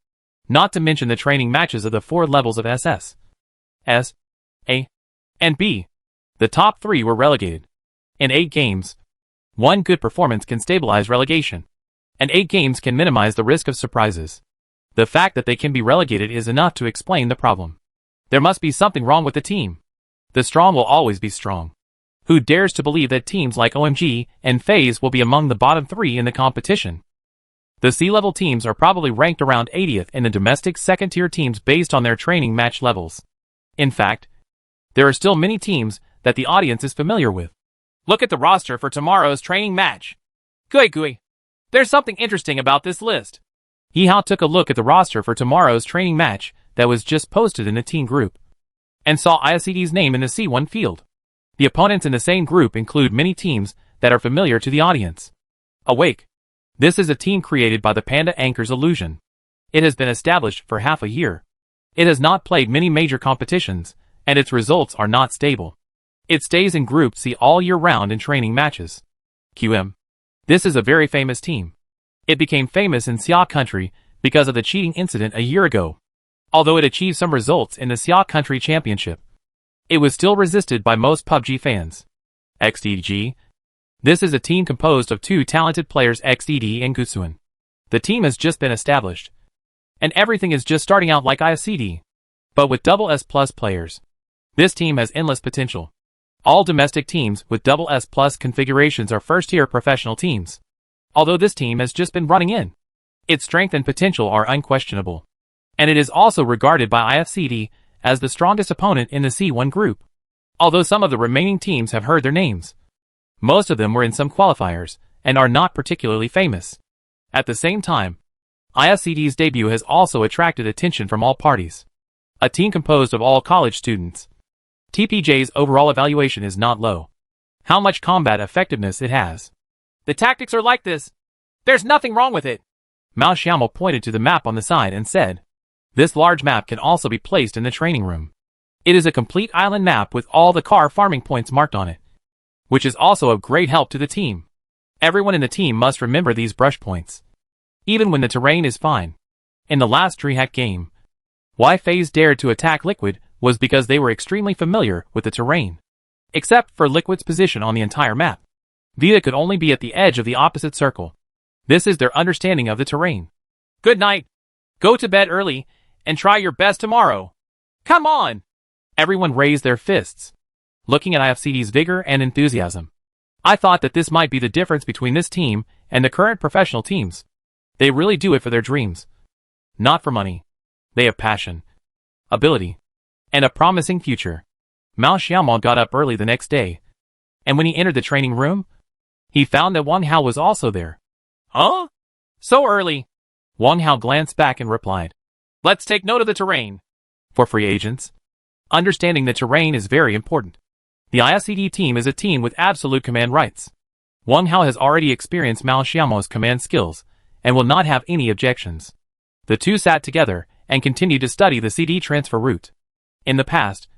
Not to mention the training matches of the 4 levels of SS, S, A, and B. The top 3 were relegated. In 8 games, 1 good performance can stabilize relegation, and 8 games can minimize the risk of surprises. The fact that they can be relegated is enough to explain the problem. There must be something wrong with the team. The strong will always be strong. Who dares to believe that teams like OMG and FaZe will be among the bottom 3 in the competition? The C-level teams are probably ranked around 80th in the domestic second-tier teams based on their training match levels. In fact, there are still many teams that the audience is familiar with. Look at the roster for tomorrow's training match. Gui. There's something interesting about this list. Yi Hao took a look at the roster for tomorrow's training match that was just posted in the team group, and saw IFCD's name in the C1 field. The opponents in the same group include many teams that are familiar to the audience. Awake. This is a team created by the Panda Anchors Illusion. It has been established for half a year. It has not played many major competitions, and its results are not stable. It stays in Group C all year round in training matches. QM. This is a very famous team. It became famous in Xia country because of the cheating incident a year ago. Although it achieved some results in the Xia country championship, it was still resisted by most PUBG fans. XDG. This is a team composed of 2 talented players, XDD and Gusuan. The team has just been established, and everything is just starting out like IFCD, but with SS+ players. This team has endless potential. All domestic teams with SS+ configurations are first-tier professional teams. Although this team has just been running in, its strength and potential are unquestionable, and it is also regarded by IFCD as the strongest opponent in the C1 group. Although some of the remaining teams have heard their names, most of them were in some qualifiers and are not particularly famous. At the same time, IFCD's debut has also attracted attention from all parties. A team composed of all college students. TPJ's overall evaluation is not low. How much combat effectiveness it has. The tactics are like this. There's nothing wrong with it. Mao Xiaomo pointed to the map on the side and said, this large map can also be placed in the training room. It is a complete island map with all the car farming points marked on it, which is also of great help to the team. Everyone in the team must remember these brush points, even when the terrain is fine. In the last DreamHack game, why FaZe dared to attack Liquid was because they were extremely familiar with the terrain. Except for Liquid's position on the entire map, Vita could only be at the edge of the opposite circle. This is their understanding of the terrain. Good night. Go to bed early and try your best tomorrow. Come on! Everyone raised their fists, looking at IFCD's vigor and enthusiasm. I thought that this might be the difference between this team and the current professional teams. They really do it for their dreams. Not for money. They have passion, ability, and a promising future. Mao Xiaomong got up early the next day, and when he entered the training room, he found that Wang Hao was also there. Huh? So early? Wang Hao glanced back and replied, let's take note of the terrain. For free agents, understanding the terrain is very important. The IFCD team is a team with absolute command rights. Wang Hao has already experienced Mao Xiaomo's command skills and will not have any objections. The two sat together and continued to study the CD transfer route. In the past,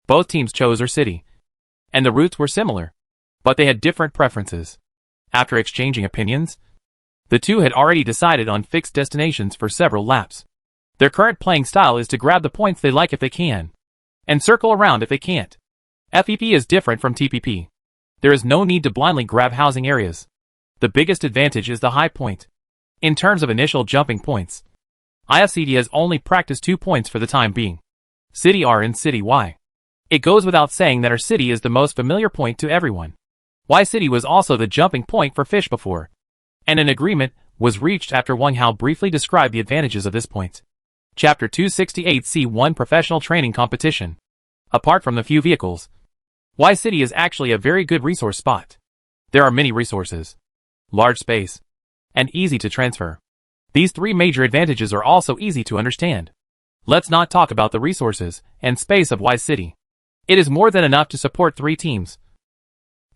both teams chose their city, and the routes were similar, but they had different preferences. After exchanging opinions, the two had already decided on fixed destinations for several laps. Their current playing style is to grab the points they like if they can, and circle around if they can't. FEP is different from TPP. There is no need to blindly grab housing areas. The biggest advantage is the high point. In terms of initial jumping points, IFCD has only practiced 2 points for the time being. City R and City Y. It goes without saying that our city is the most familiar point to everyone. Y City was also the jumping point for fish before, and an agreement was reached after Wang Hao briefly described the advantages of this point. Chapter 268 C1 Professional Training Competition. Apart from the few vehicles, Y City is actually a very good resource spot. There are many resources, large space, and easy to transfer. These three major advantages are also easy to understand. Let's not talk about the resources and space of Y City. It is more than enough to support 3 teams.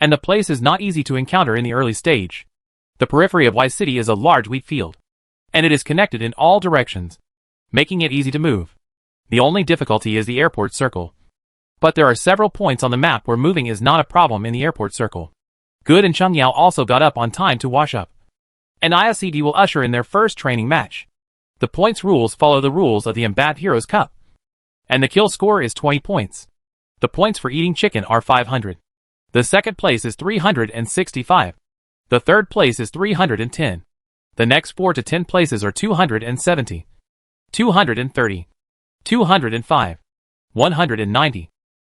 And the place is not easy to encounter in the early stage. The periphery of Y City is a large wheat field, and it is connected in all directions, making it easy to move. The only difficulty is the airport circle. But there are several points on the map where moving is not a problem in the airport circle. Good and Cheng Yao also got up on time to wash up. And ISCD will usher in their first training match. The points rules follow the rules of the Mbat Heroes Cup. And the kill score is 20 points. The points for eating chicken are 500. The second place is 365. The third place is 310. The next 4 to 10 places are 270, 230, 205, 190,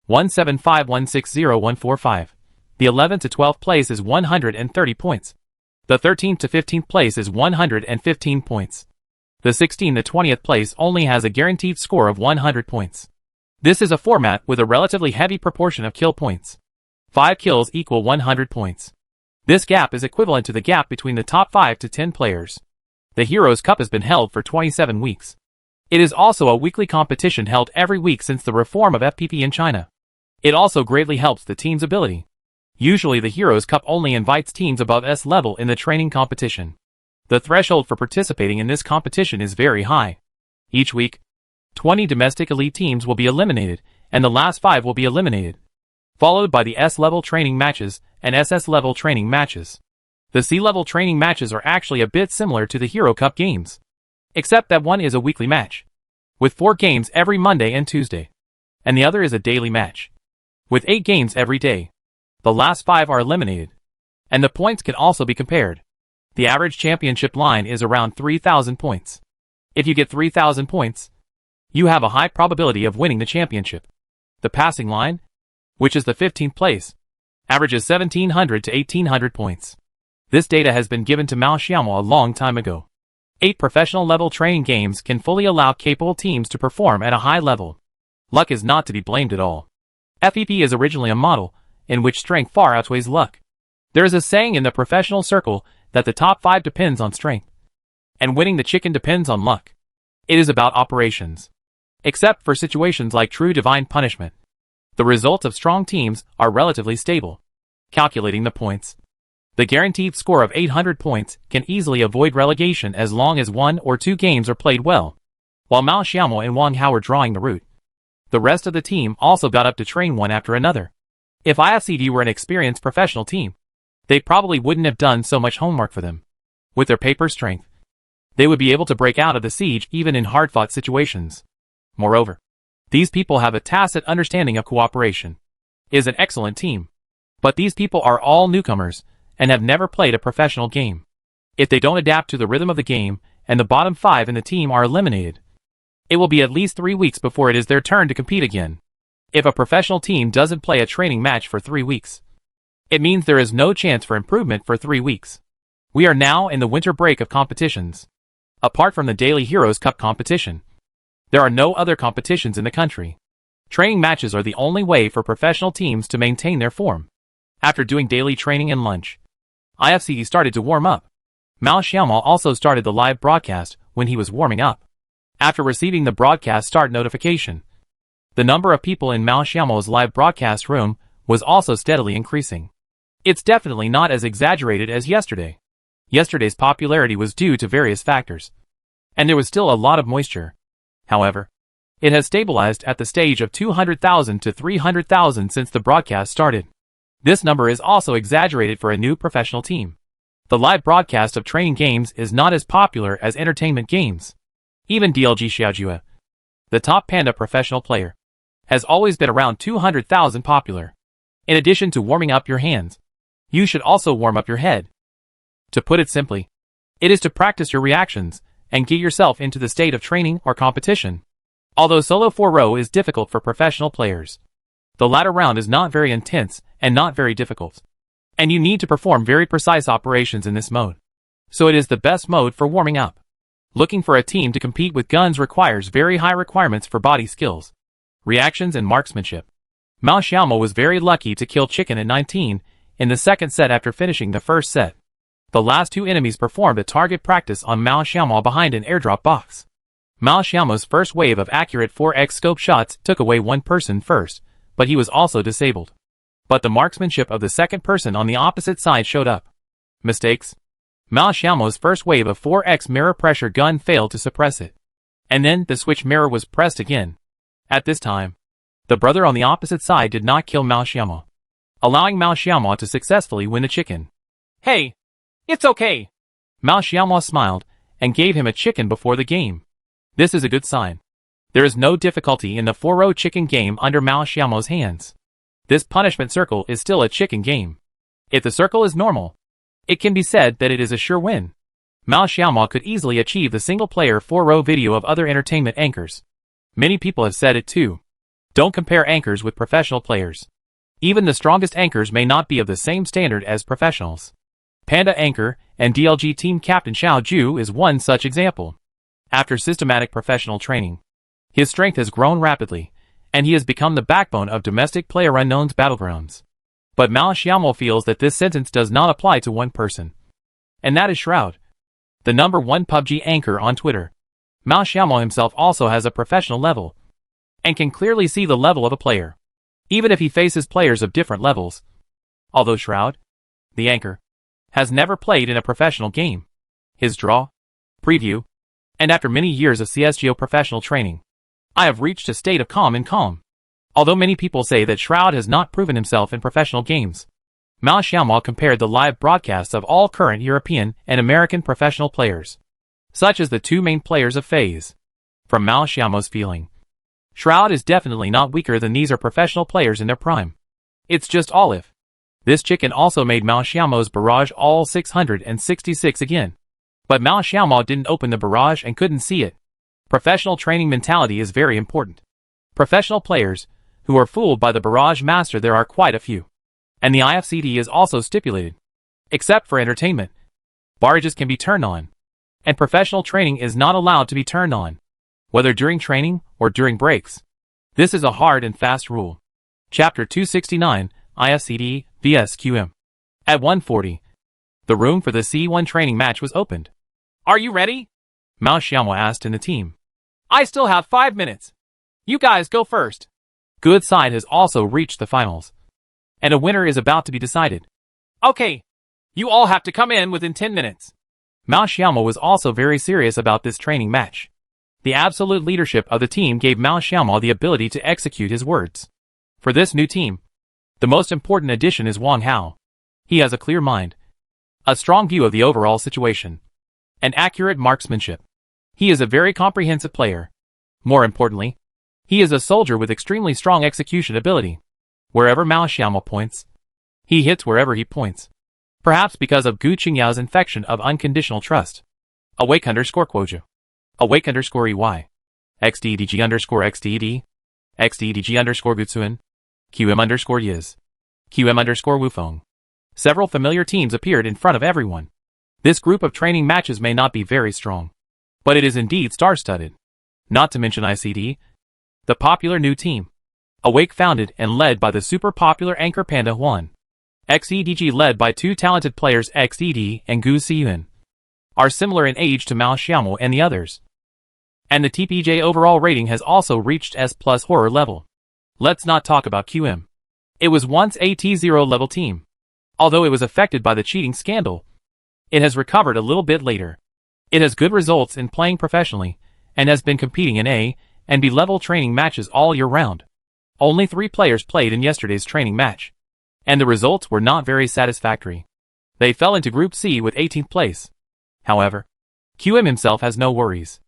175, 160, 145. The 11th to 12th place is 130 points. The 13th to 15th place is 115 points. The 16th to 20th place only has a guaranteed score of 100 points. This is a format with a relatively heavy proportion of kill points. 5 kills equal 100 points. This gap is equivalent to the gap between the top 5 to 10 players. The Heroes Cup has been held for 27 weeks. It is also a weekly competition held every week since the reform of FPP in China. It also greatly helps the team's ability. Usually the Heroes Cup only invites teams above S level in the training competition. The threshold for participating in this competition is very high. Each week, 20 domestic elite teams will be eliminated, and the last 5 will be eliminated, followed by the S-level training matches and SS-level training matches. The C-level training matches are actually a bit similar to the Hero Cup games, except that one is a weekly match, with 4 games every Monday and Tuesday, and the other is a daily match, with 8 games every day. The last 5 are eliminated, and the points can also be compared. The average championship line is around 3,000 points. If you get 3,000 points, you have a high probability of winning the championship. The passing line, which is the 15th place, averages 1,700 to 1,800 points. This data has been given to Mao Xiaomo a long time ago. 8 professional level training games can fully allow capable teams to perform at a high level. Luck is not to be blamed at all. FEP is originally a model in which strength far outweighs luck. There is a saying in the professional circle that the top 5 depends on strength, and winning the chicken depends on luck. It is about operations. Except for situations like true divine punishment, the results of strong teams are relatively stable. Calculating the points. The guaranteed score of 800 points can easily avoid relegation as long as 1 or 2 games are played well. While Mao Xiaomo and Wang Hao were drawing the route, the rest of the team also got up to train one after another. If IFCD were an experienced professional team, they probably wouldn't have done so much homework for them. With their paper strength, they would be able to break out of the siege even in hard-fought situations. Moreover, these people have a tacit understanding of cooperation. It is an excellent team. But these people are all newcomers and have never played a professional game. If they don't adapt to the rhythm of the game and the bottom 5 in the team are eliminated, it will be at least 3 weeks before it is their turn to compete again. If a professional team doesn't play a training match for 3 weeks, it means there is no chance for improvement for 3 weeks. We are now in the winter break of competitions. Apart from the daily Heroes Cup competition, there are no other competitions in the country. Training matches are the only way for professional teams to maintain their form. After doing daily training and lunch, IFCD started to warm up. Mao Xiaomo also started the live broadcast when he was warming up. After receiving the broadcast start notification, the number of people in Mao Xiaomo's live broadcast room was also steadily increasing. It's definitely not as exaggerated as yesterday. Yesterday's popularity was due to various factors, and there was still a lot of moisture. However, it has stabilized at the stage of 200,000 to 300,000 since the broadcast started. This number is also exaggerated for a new professional team. The live broadcast of training games is not as popular as entertainment games. Even DLG Xiaojue, the top panda professional player, has always been around 200,000 popular. In addition to warming up your hands, you should also warm up your head. To put it simply, it is to practice your reactions and get yourself into the state of training or competition. Although solo 4-row is difficult for professional players, The latter round is not very intense and not very difficult. And you need to perform very precise operations in this mode. So it is the best mode for warming up. Looking for a team to compete with guns requires very high requirements for body skills, reactions and marksmanship. Mao Xiaomo was very lucky to kill Chicken at 19 in the second set after finishing the first set. The last two enemies performed a target practice on Mao Xiaomo behind an airdrop box. Mao Xiaomo's first wave of accurate 4x scope shots took away one person first, but he was also disabled. But the marksmanship of the second person on the opposite side showed up. Mistakes. Mao Xiaomo's first wave of 4x mirror pressure gun failed to suppress it. And then the switch mirror was pressed again. At this time, the brother on the opposite side did not kill Mao Xiaomo, allowing Mao Xiaomo to successfully win the chicken. Hey! It's okay! Mao Xiaomo smiled and gave him a chicken before the game. This is a good sign. There is no difficulty in the 4-row chicken game under Mao Xiaomo's hands. This punishment circle is still a chicken game. If the circle is normal, it can be said that it is a sure win. Mao Xiaomo could easily achieve the single-player 4-row video of other entertainment anchors. Many people have said it too. Don't compare anchors with professional players. Even the strongest anchors may not be of the same standard as professionals. Panda anchor and DLG team captain Xiao Ju is one such example. After systematic professional training, his strength has grown rapidly, and he has become the backbone of domestic PlayerUnknown's battlegrounds. But Mao Xiaomo feels that this sentence does not apply to one person. And that is Shroud, the #1 PUBG anchor on Twitter. Mao Xiaomo himself also has a professional level, and can clearly see the level of a player, even if he faces players of different levels. Although Shroud, the anchor, has never played in a professional game. His draw, preview, and after many years of CSGO professional training, I have reached a state of calm and calm. Although many people say that Shroud has not proven himself in professional games, Mao Xiaomo compared the live broadcasts of all current European and American professional players, such as the two main players of FaZe. From Mao Xiaomo's feeling, Shroud is definitely not weaker than these are professional players in their prime. It's just Olive. This chicken also made Mao Xiaomo's barrage all 666 again. But Mao Xiaomo didn't open the barrage and couldn't see it. Professional training mentality is very important. Professional players who are fooled by the barrage master, there are quite a few. And the IFCD is also stipulated. Except for entertainment, barrages can be turned on. And professional training is not allowed to be turned on, whether during training or during breaks. This is a hard and fast rule. Chapter 269, IFCD vs QM. At 1:40, the room for the C1 training match was opened. Are you ready? Mao Xiaomo asked in the team. I still have 5 minutes. You guys go first. Good side has also reached the finals, and a winner is about to be decided. Okay, you all have to come in within 10 minutes. Mao Xiaomo was also very serious about this training match. The absolute leadership of the team gave Mao Xiaomo the ability to execute his words. For this new team, the most important addition is Wang Hao. He has a clear mind, a strong view of the overall situation, and accurate marksmanship. He is a very comprehensive player. More importantly, he is a soldier with extremely strong execution ability. Wherever Mao Xiaomo points, he hits wherever he points. Perhaps because of Gu Qingyao's infection of unconditional trust. Awake_Quoju. Awake_EY. XDDG_XDD. XDDG_Gutsuin. QM_Yiz. QM_Wufeng. Several familiar teams appeared in front of everyone. This group of training matches may not be very strong, but it is indeed star-studded. Not to mention ICD, the popular new team. Awake founded and led by the super popular anchor Panda Huan. XEDG led by two talented players XED and Gu Siyun. Are similar in age to Mao Xiaomo and the others. And the TPJ overall rating has also reached S+ horror level. Let's not talk about QM. It was once a T0 level team. Although it was affected by the cheating scandal, it has recovered a little bit later. It has good results in playing professionally, and has been competing in A and B level training matches all year round. Only 3 players played in yesterday's training match, and the results were not very satisfactory. They fell into Group C with 18th place. However, QM himself has no worries.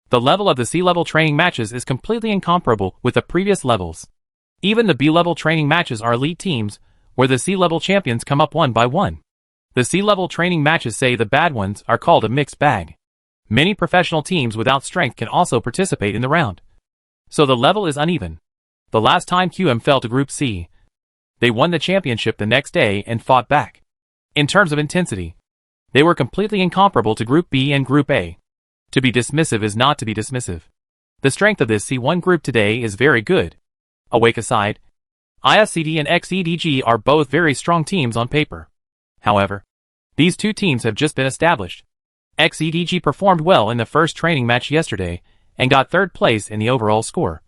The level of the C-level training matches is completely incomparable with the previous levels. Even the B-level training matches are elite teams, where the C-level champions come up one by one. The C-level training matches, say the bad ones, are called a mixed bag. Many professional teams without strength can also participate in the round. So the level is uneven. The last time QM fell to Group C, they won the championship the next day and fought back. In terms of intensity, they were completely incomparable to Group B and Group A. To be dismissive is not to be dismissive. The strength of this C1 group today is very good. Awake aside, IFCD and XEDG are both very strong teams on paper. However, these two teams have just been established. XEDG performed well in the first training match yesterday and got third place in the overall score.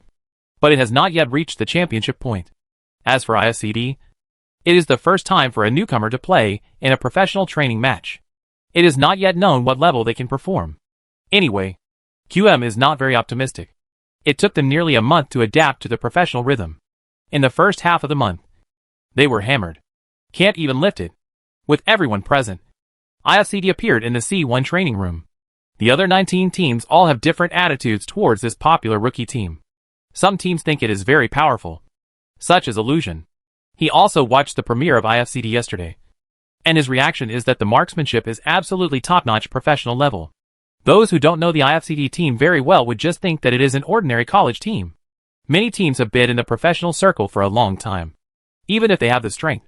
But it has not yet reached the championship point. As for IFCD, it is the first time for a newcomer to play in a professional training match. It is not yet known what level they can perform. Anyway, QM is not very optimistic. It took them nearly a month to adapt to the professional rhythm. In the first half of the month, they were hammered. Can't even lift it. With everyone present, IFCD appeared in the C1 training room. The other 19 teams all have different attitudes towards this popular rookie team. Some teams think it is very powerful, such as Illusion. He also watched the premiere of IFCD yesterday, and his reaction is that the marksmanship is absolutely top-notch professional level. Those who don't know the IFCD team very well would just think that it is an ordinary college team. Many teams have been in the professional circle for a long time. Even if they have the strength,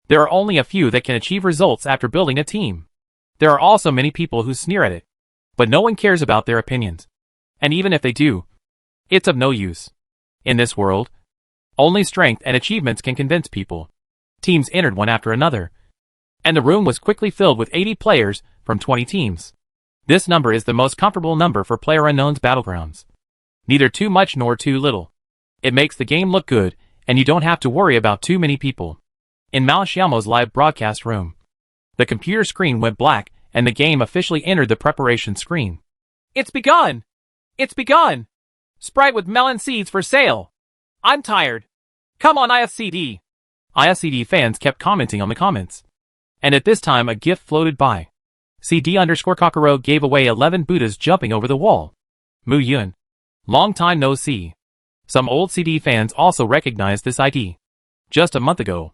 there are only a few that can achieve results after building a team. There are also many people who sneer at it, but no one cares about their opinions. And even if they do, it's of no use. In this world, only strength and achievements can convince people. Teams entered one after another, and the room was quickly filled with 80 players from 20 teams. This number is the most comfortable number for PlayerUnknown's Battlegrounds. Neither too much nor too little. It makes the game look good, and you don't have to worry about too many people. In Mao Xiaomo's live broadcast room, the computer screen went black, and the game officially entered the preparation screen. It's begun! It's begun! Sprite with melon seeds for sale! I'm tired! Come on IFCD! IFCD fans kept commenting on the comments. And at this time a GIF floated by. CD_Kokoro gave away 11 Buddhas jumping over the wall. Mu Yun. Long time no see. Some old CD fans also recognized this ID. Just a month ago,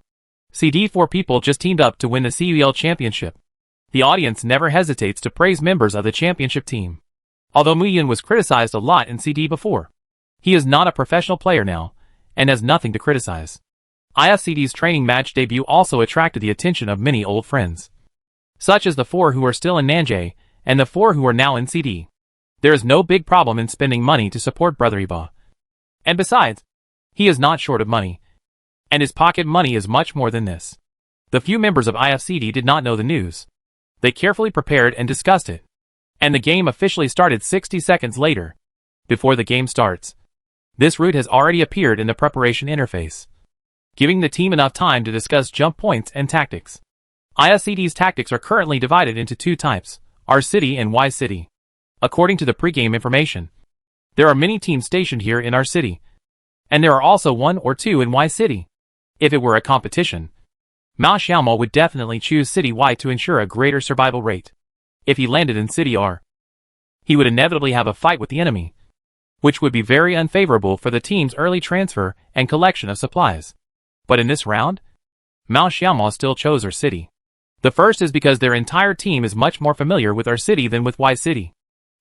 CD4 people just teamed up to win the CUL championship. The audience never hesitates to praise members of the championship team. Although Mu Yun was criticized a lot in CD before, he is not a professional player now, and has nothing to criticize. IFCD's training match debut also attracted the attention of many old friends, such as the 4 who are still in Nanjay, and the 4 who are now in CD. There is no big problem in spending money to support Brother Iba. And besides, he is not short of money, and his pocket money is much more than this. The few members of IFCD did not know the news. They carefully prepared and discussed it. And the game officially started 60 seconds later. Before the game starts, this route has already appeared in the preparation interface, giving the team enough time to discuss jump points and tactics. IFCD's tactics are currently divided into 2 types, R City and Y City. According to the pregame information, there are many teams stationed here in R City, and there are also 1 or 2 in Y City. If it were a competition, Mao Xiaomo would definitely choose City Y to ensure a greater survival rate. If he landed in City R, he would inevitably have a fight with the enemy, which would be very unfavorable for the team's early transfer and collection of supplies. But in this round, Mao Xiaomo still chose R City. The first is because their entire team is much more familiar with R City than with Y City.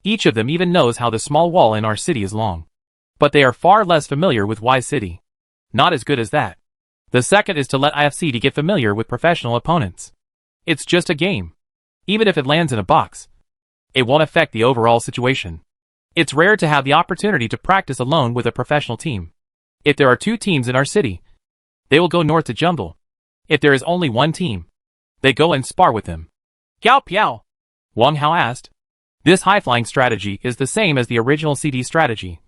Each of them even knows how the small wall in R City is long. But they are far less familiar with Y City. Not as good as that. The second is to let IFCD get familiar with professional opponents. It's just a game. Even if it lands in a box, it won't affect the overall situation. It's rare to have the opportunity to practice alone with a professional team. If there are 2 teams in our city, they will go north to Jumble. If there is only 1 team, they go and spar with them. Gao Piao, Wang Hao asked. This high-flying strategy is the same as the original CD strategy,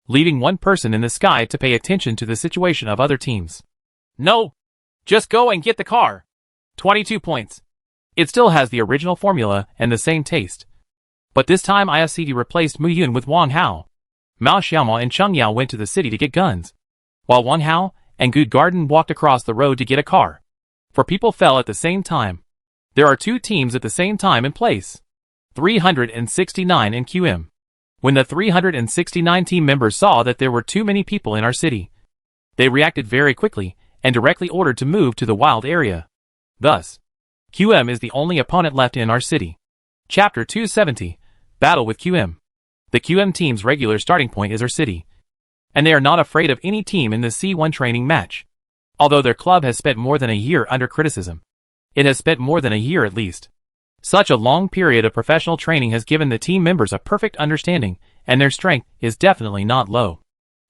leaving 1 person in the sky to pay attention to the situation of other teams. No, just go and get the car. 22 points. It still has the original formula and the same taste. But this time IFCD replaced Mu Yun with Wang Hao. Mao Xiaomo and Cheng Yao went to the city to get guns, while Wang Hao and Good Garden walked across the road to get a car. 4 people fell at the same time. There are 2 teams at the same time in place. 369 in QM. When the 369 team members saw that there were too many people in our city, they reacted very quickly and directly ordered to move to the wild area. Thus, QM is the only opponent left in our city. Chapter 270, Battle with QM. The QM team's regular starting point is our city. and they are not afraid of any team in the C1 training match. Although their club has spent more than a year under criticism, it has spent more than a year at least. Such a long period of professional training has given the team members a perfect understanding, and their strength is definitely not low.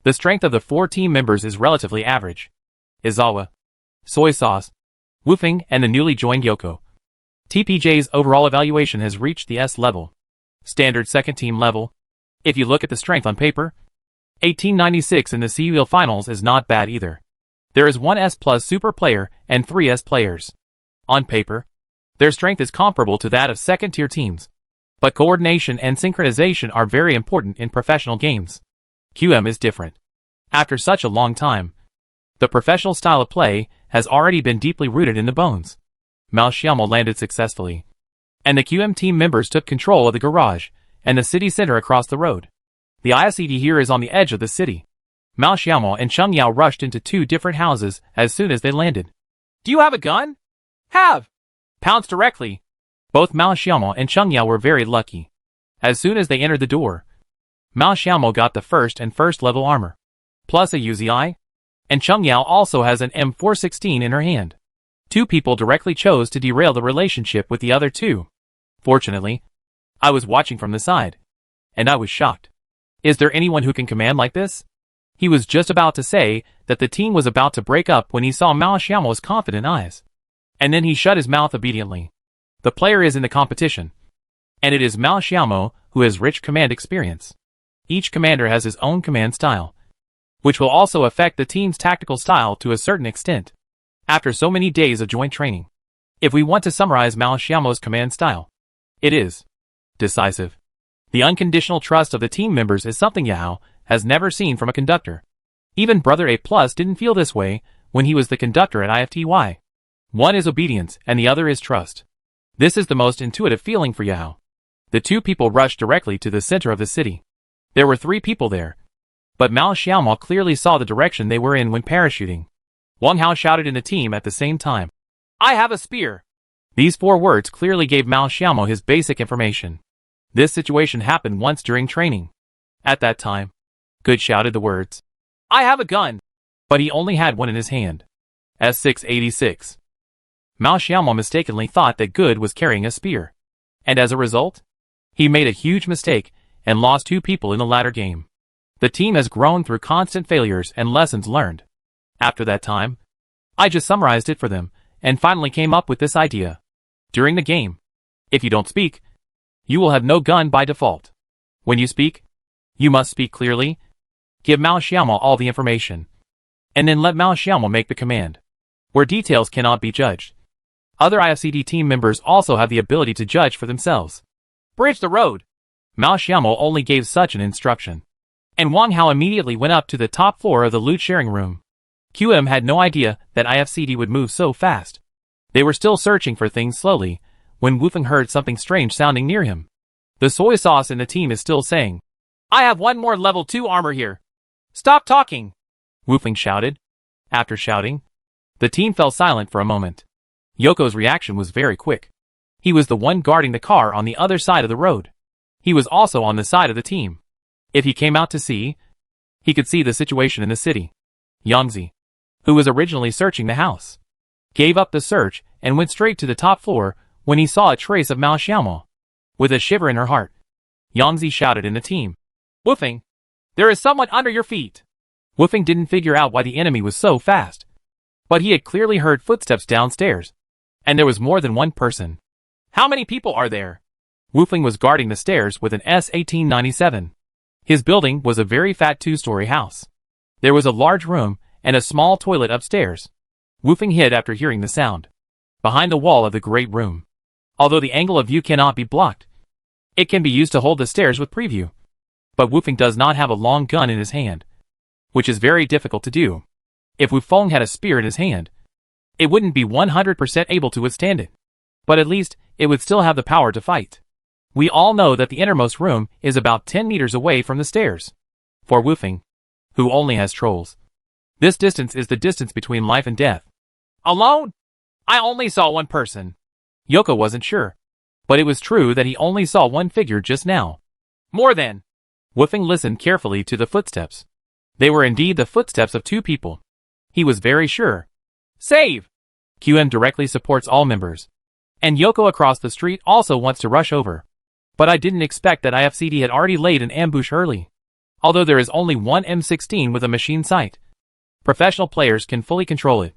The strength of the 4 team members is relatively average. Izawa, Soy Sauce, Woofing, and the newly joined Yoko. TPJ's overall evaluation has reached the S level. Standard second team level. If you look at the strength on paper, 1896 in the CUL finals is not bad either. There is 1 S plus super player and 3 S players. On paper, their strength is comparable to that of second-tier teams. But coordination and synchronization are very important in professional games. QM is different. After such a long time, the professional style of play has already been deeply rooted in the bones. Mao Xiaomo landed successfully, and the QM team members took control of the garage and the city center across the road. The ICD here is on the edge of the city. Mao Xiaomo and Cheng Yao rushed into 2 different houses as soon as they landed. Do you have a gun? Have! Pounced directly. Both Mao Xiaomo and Cheng Yao were very lucky. As soon as they entered the door, Mao Xiaomo got the first level armor, plus a UZI, and Cheng Yao also has an M416 in her hand. 2 people directly chose to derail the relationship with the other 2. Fortunately, I was watching from the side, and I was shocked. Is there anyone who can command like this? He was just about to say that the team was about to break up when he saw Mao Xiaomo's confident eyes. And then he shut his mouth obediently. The player is in the competition, and it is Mao Xiaomo who has rich command experience. Each commander has his own command style, which will also affect the team's tactical style to a certain extent. After so many days of joint training, if we want to summarize Mao Xiaomo's command style, it is decisive. The unconditional trust of the team members is something Yao has never seen from a conductor. Even Brother A+ didn't feel this way when he was the conductor at IFTY. One is obedience and the other is trust. This is the most intuitive feeling for Yao. The 2 people rushed directly to the center of the city. There were 3 people there, but Mao Xiaomo clearly saw the direction they were in when parachuting. Wang Hao shouted in the team at the same time. I have a spear. These 4 words clearly gave Mao Xiaomo his basic information. This situation happened once during training. At that time, Good shouted the words. I have a gun. But he only had one in his hand. S686. Mao Xiaomo mistakenly thought that Good was carrying a spear. And as a result, he made a huge mistake and lost 2 people in the latter game. The team has grown through constant failures and lessons learned. After that time, I just summarized it for them and finally came up with this idea. During the game, if you don't speak, you will have no gun by default. When you speak, you must speak clearly, give Mao Xiaomo all the information, and then let Mao Xiaomo make the command, where details cannot be judged. Other IFCD team members also have the ability to judge for themselves. Bridge the road. Mao Xiaomo only gave such an instruction, and Wang Hao immediately went up to the top floor of the loot sharing room. QM had no idea that IFCD would move so fast. They were still searching for things slowly, when Woofing heard something strange sounding near him. The soy sauce in the team is still saying, I have 1 more level 2 armor here. Stop talking, Woofing shouted. After shouting, the team fell silent for a moment. Yoko's reaction was very quick. He was the one guarding the car on the other side of the road. He was also on the side of the team. If he came out to see, he could see the situation in the city. Yangzi, who was originally searching the house, gave up the search and went straight to the top floor when he saw a trace of Mao Xiaomo. With a shiver in her heart, Yangzi shouted in the team. Woofing, there is someone under your feet. Woofing didn't figure out why the enemy was so fast, but he had clearly heard footsteps downstairs, and there was more than one person. How many people are there? Woofing was guarding the stairs with an S1897. His building was a very fat 2-story house. There was a large room and a small toilet upstairs. Woofing hid after hearing the sound, behind the wall of the great room. Although the angle of view cannot be blocked, it can be used to hold the stairs with preview. But Woofing does not have a long gun in his hand, which is very difficult to do. If Woofeng had a spear in his hand, it wouldn't be 100% able to withstand it. But at least, it would still have the power to fight. We all know that the innermost room is about 10 meters away from the stairs. For Woofeng, who only has trolls, this distance is the distance between life and death. Alone? I only saw one person. Yoko wasn't sure, but it was true that he only saw one figure just now. More than. Woofeng listened carefully to the footsteps. They were indeed the footsteps of two people. He was very sure. Save! QM directly supports all members. And Yoko across the street also wants to rush over. But I didn't expect that IFCD had already laid an ambush early. Although there is only one M16 with a machine sight. Professional players can fully control it.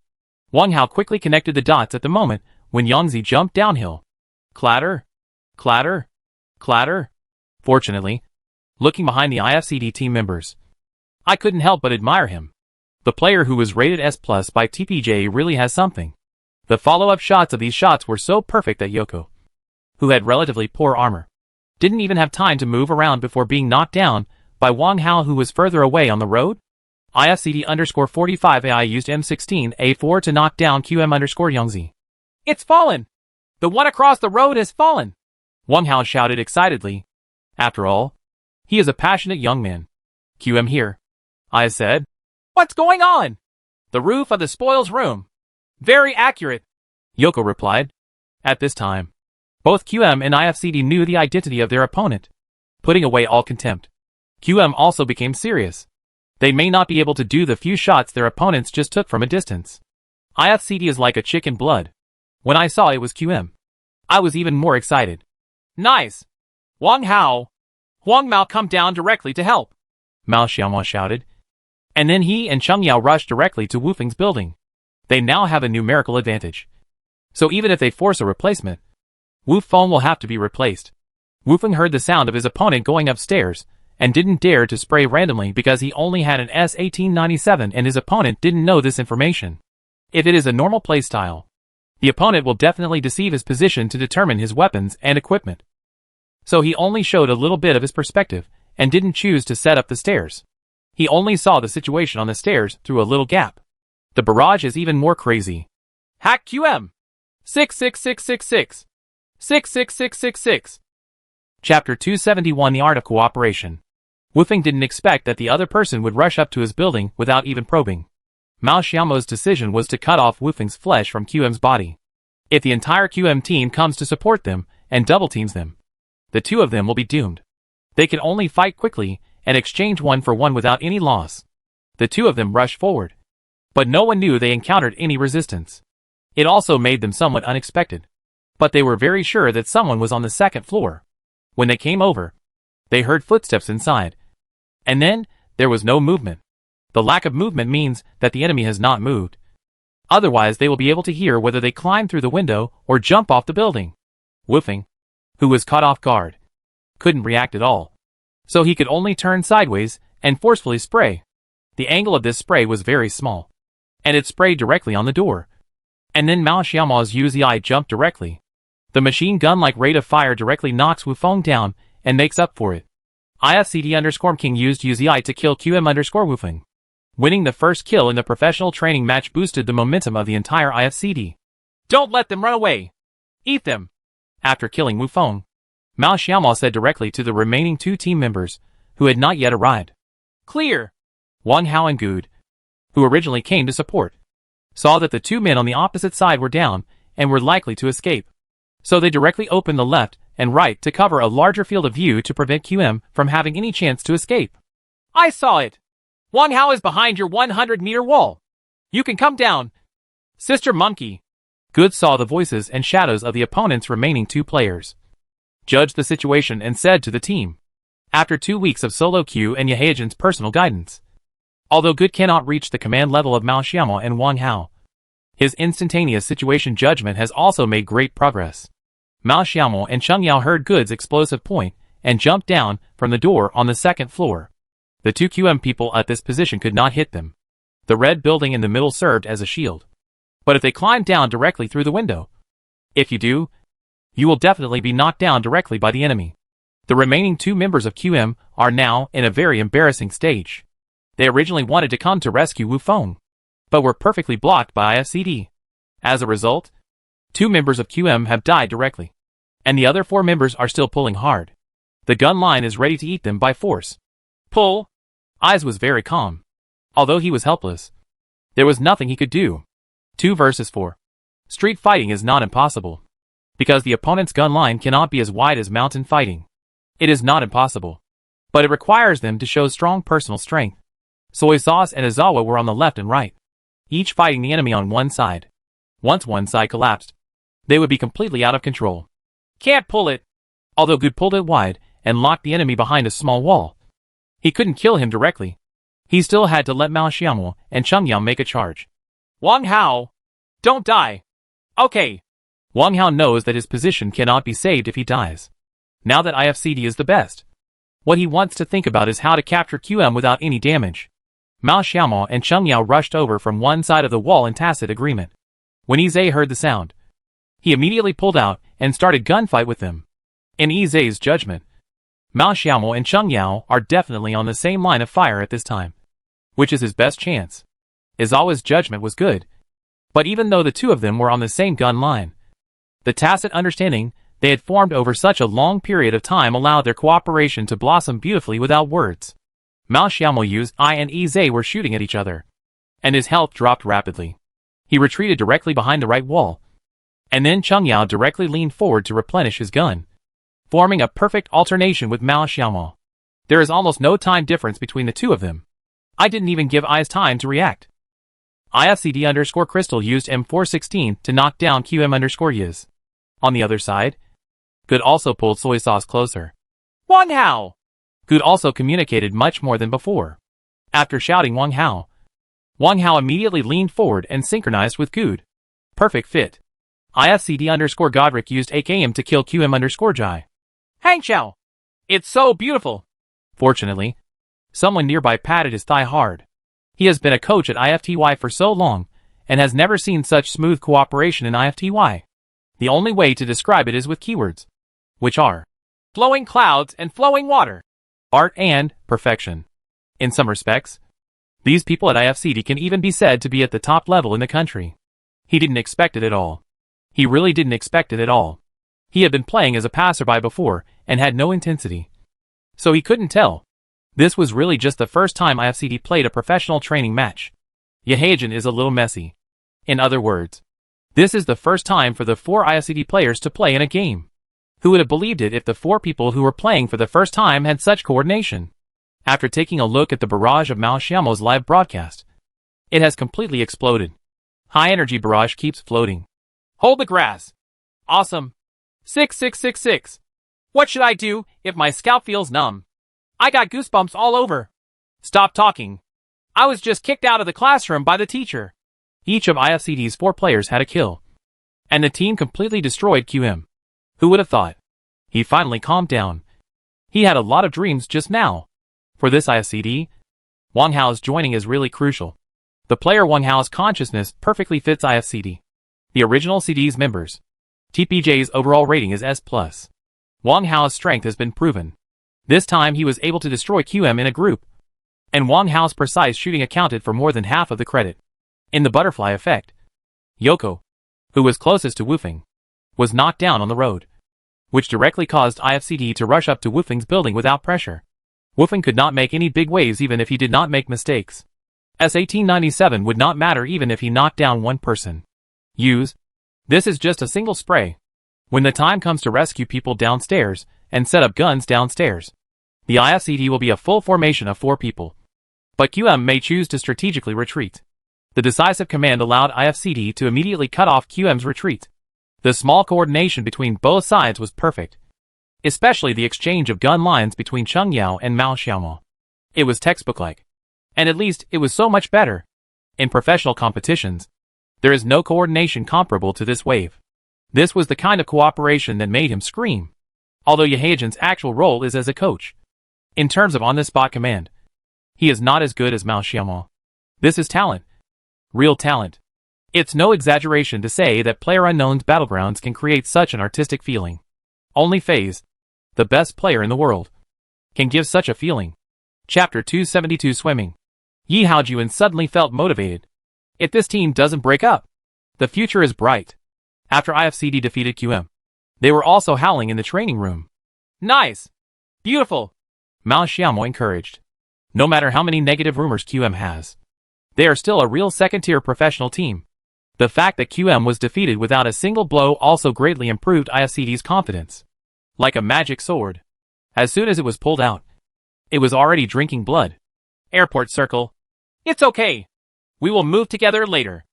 Wang Hao quickly connected the dots at the moment when Yangzi jumped downhill. Clatter, clatter, clatter. Fortunately, looking behind the IFCD team members, I couldn't help but admire him. The player who was rated S+ by TPJ really has something. The follow-up shots of these shots were so perfect that Yoko, who had relatively poor armor, didn't even have time to move around before being knocked down by Wang Hao, who was further away on the road. IFCD_45 AI used M16A4 to knock down QM_Yangzi. It's fallen! The one across the road has fallen! Wang Hao shouted excitedly. After all, he is a passionate young man. QM here, I said. What's going on? The roof of the spoils room. Very accurate, Yoko replied. At this time, both QM and IFCD knew the identity of their opponent. Putting away all contempt, QM also became serious. They may not be able to do the few shots their opponents just took from a distance. IFCD is like a chicken blood. When I saw it was QM, I was even more excited. Nice! Wang Hao! Huang Mao come down directly to help, Mao Xiaomao shouted. And then he and Cheng Yao rushed directly to Wu Feng's building. They now have a numerical advantage. So even if they force a replacement, Wu Feng will have to be replaced. Wu Feng heard the sound of his opponent going upstairs, and didn't dare to spray randomly because he only had an S1897 and his opponent didn't know this information. If it is a normal playstyle, the opponent will definitely deceive his position to determine his weapons and equipment. So he only showed a little bit of his perspective, and didn't choose to set up the stairs. He only saw the situation on the stairs through a little gap. The barrage is even more crazy. Hack QM! 66666! 66666! Chapter 271 The Art of Cooperation. Wu Feng didn't expect that the other person would rush up to his building without even probing. Mao Xiaomao's decision was to cut off Wu Feng's flesh from QM's body. If the entire QM team comes to support them and double teams them, the two of them will be doomed. They can only fight quickly and exchange one for one without any loss. The two of them rushed forward, but no one knew they encountered any resistance. It also made them somewhat unexpected, but they were very sure that someone was on the second floor. When they came over, they heard footsteps inside. And then, there was no movement. The lack of movement means that the enemy has not moved. Otherwise they will be able to hear whether they climb through the window or jump off the building. Wu Feng, who was caught off guard, couldn't react at all. So he could only turn sideways and forcefully spray. The angle of this spray was very small, and it sprayed directly on the door. And then Mao Xiaomao's Uzi jumped directly. The machine gun-like rate of fire directly knocks Wu Feng down and makes up for it. IFCD_King used Uzi to kill QM_Wu Feng. Winning the first kill in the professional training match boosted the momentum of the entire IFCD. Don't let them run away! Eat them! After killing Wu Feng, Mao Xiaomao said directly to the remaining two team members, who had not yet arrived. Clear! Wang Hao and Good, who originally came to support, saw that the two men on the opposite side were down and were likely to escape. So they directly opened the left and right to cover a larger field of view to prevent QM from having any chance to escape. I saw it! Wang Hao is behind your 100-meter wall. You can come down. Sister Monkey. Good saw the voices and shadows of the opponent's remaining two players, judged the situation and said to the team, after 2 weeks of solo queue and Yehejin's personal guidance, although Good cannot reach the command level of Mao Xiaomao and Wang Hao, his instantaneous situation judgment has also made great progress. Mao Xiaomao and Cheng Yao heard Good's explosive point and jumped down from the door on the second floor. The two QM people at this position could not hit them. The red building in the middle served as a shield. But if they climbed down directly through the window, if you do, you will definitely be knocked down directly by the enemy. The remaining two members of QM are now in a very embarrassing stage. They originally wanted to come to rescue Wu Feng, but were perfectly blocked by IFCD. As a result, 2 members of QM have died directly, and the other 4 members are still pulling hard. The gun line is ready to eat them by force. Pull! Eyes was very calm. Although he was helpless, there was nothing he could do. 2 versus 4. Street fighting is not impossible, because the opponent's gun line cannot be as wide as mountain fighting. It is not impossible, but it requires them to show strong personal strength. Soy Sauce and Izawa were on the left and right, each fighting the enemy on one side. Once one side collapsed, they would be completely out of control. Can't pull it. Although Good pulled it wide and locked the enemy behind a small wall, he couldn't kill him directly. He still had to let Mao Xiaomo and Cheng Yao make a charge. Wang Hao, don't die. Okay. Wang Hao knows that his position cannot be saved if he dies. Now that IFCD is the best, what he wants to think about is how to capture QM without any damage. Mao Xiaomo and Cheng Yao rushed over from one side of the wall in tacit agreement. When Izay heard the sound, he immediately pulled out and started gunfight with them. In Izay's judgment, Mao Xiaomo and Cheng Yao are definitely on the same line of fire at this time, which is his best chance. Izawa's judgment was good, but even though the two of them were on the same gun line, the tacit understanding they had formed over such a long period of time allowed their cooperation to blossom beautifully without words. Mao Xiaomo used I and Izay were shooting at each other, and his health dropped rapidly. He retreated directly behind the right wall, and then Cheng Yao directly leaned forward to replenish his gun, forming a perfect alternation with Mao Xiaomo. There is almost no time difference between the two of them. I didn't even give Eyes time to react. IFCD_Crystal used M416 to knock down QM_Yiz. On the other side, Good also pulled Soy Sauce closer. Wang Hao! Good also communicated much more than before. After shouting Wang Hao immediately leaned forward and synchronized with Good. Perfect fit. IFCD_Godric used AKM to kill QM_Jai. Hangqiao! It's so beautiful! Fortunately, someone nearby patted his thigh hard. He has been a coach at IFTY for so long, and has never seen such smooth cooperation in IFTY. The only way to describe it is with keywords, which are flowing clouds and flowing water, art and perfection. In some respects, these people at IFCD can even be said to be at the top level in the country. He didn't expect it at all. He really didn't expect it at all. He had been playing as a passerby before and had no intensity, so he couldn't tell. This was really just the first time IFCD played a professional training match. Yehaejin is a little messy. In other words, this is the first time for the 4 IFCD players to play in a game. Who would have believed it if the 4 people who were playing for the first time had such coordination? After taking a look at the barrage of Mao Xiaomo's live broadcast, it has completely exploded. High energy barrage keeps floating. Hold the grass. Awesome. 6666. What should I do if my scalp feels numb? I got goosebumps all over. Stop talking. I was just kicked out of the classroom by the teacher. Each of IFCD's 4 players had a kill, and the team completely destroyed QM. Who would have thought? He finally calmed down. He had a lot of dreams just now. For this IFCD, Wang Hao's joining is really crucial. The player Wang Hao's consciousness perfectly fits IFCD. The original CD's members. TPJ's overall rating is S+. Wang Hao's strength has been proven. This time he was able to destroy QM in a group, and Wang Hao's precise shooting accounted for more than half of the credit. In the butterfly effect, Yoko, who was closest to Wufeng, was knocked down on the road, which directly caused IFCD to rush up to Wufeng's building without pressure. Wufeng could not make any big waves even if he did not make mistakes. S1897 would not matter even if he knocked down one person. This is just a single spray. When the time comes to rescue people downstairs and set up guns downstairs, the IFCD will be a full formation of 4 people. But QM may choose to strategically retreat. The decisive command allowed IFCD to immediately cut off QM's retreat. The small coordination between both sides was perfect, especially the exchange of gun lines between Cheng Yao and Mao Xiaomo. It was textbook-like, and at least it was so much better. In professional competitions, there is no coordination comparable to this wave. This was the kind of cooperation that made him scream. Although Yehaejin's actual role is as a coach, in terms of on-the-spot command, he is not as good as Mao Xiaomo. This is talent. Real talent. It's no exaggeration to say that PlayerUnknown's Battlegrounds can create such an artistic feeling. Only FaZe, the best player in the world, can give such a feeling. Chapter 272 Swimming. Yi Haojuan suddenly felt motivated. If this team doesn't break up, the future is bright. After IFCD defeated QM, they were also howling in the training room. Nice! Beautiful! Mao Xiaomo encouraged. No matter how many negative rumors QM has, they are still a real second-tier professional team. The fact that QM was defeated without a single blow also greatly improved IFCD's confidence. Like a magic sword. As soon as it was pulled out, it was already drinking blood. Airport Circle, It's okay. We will move together later,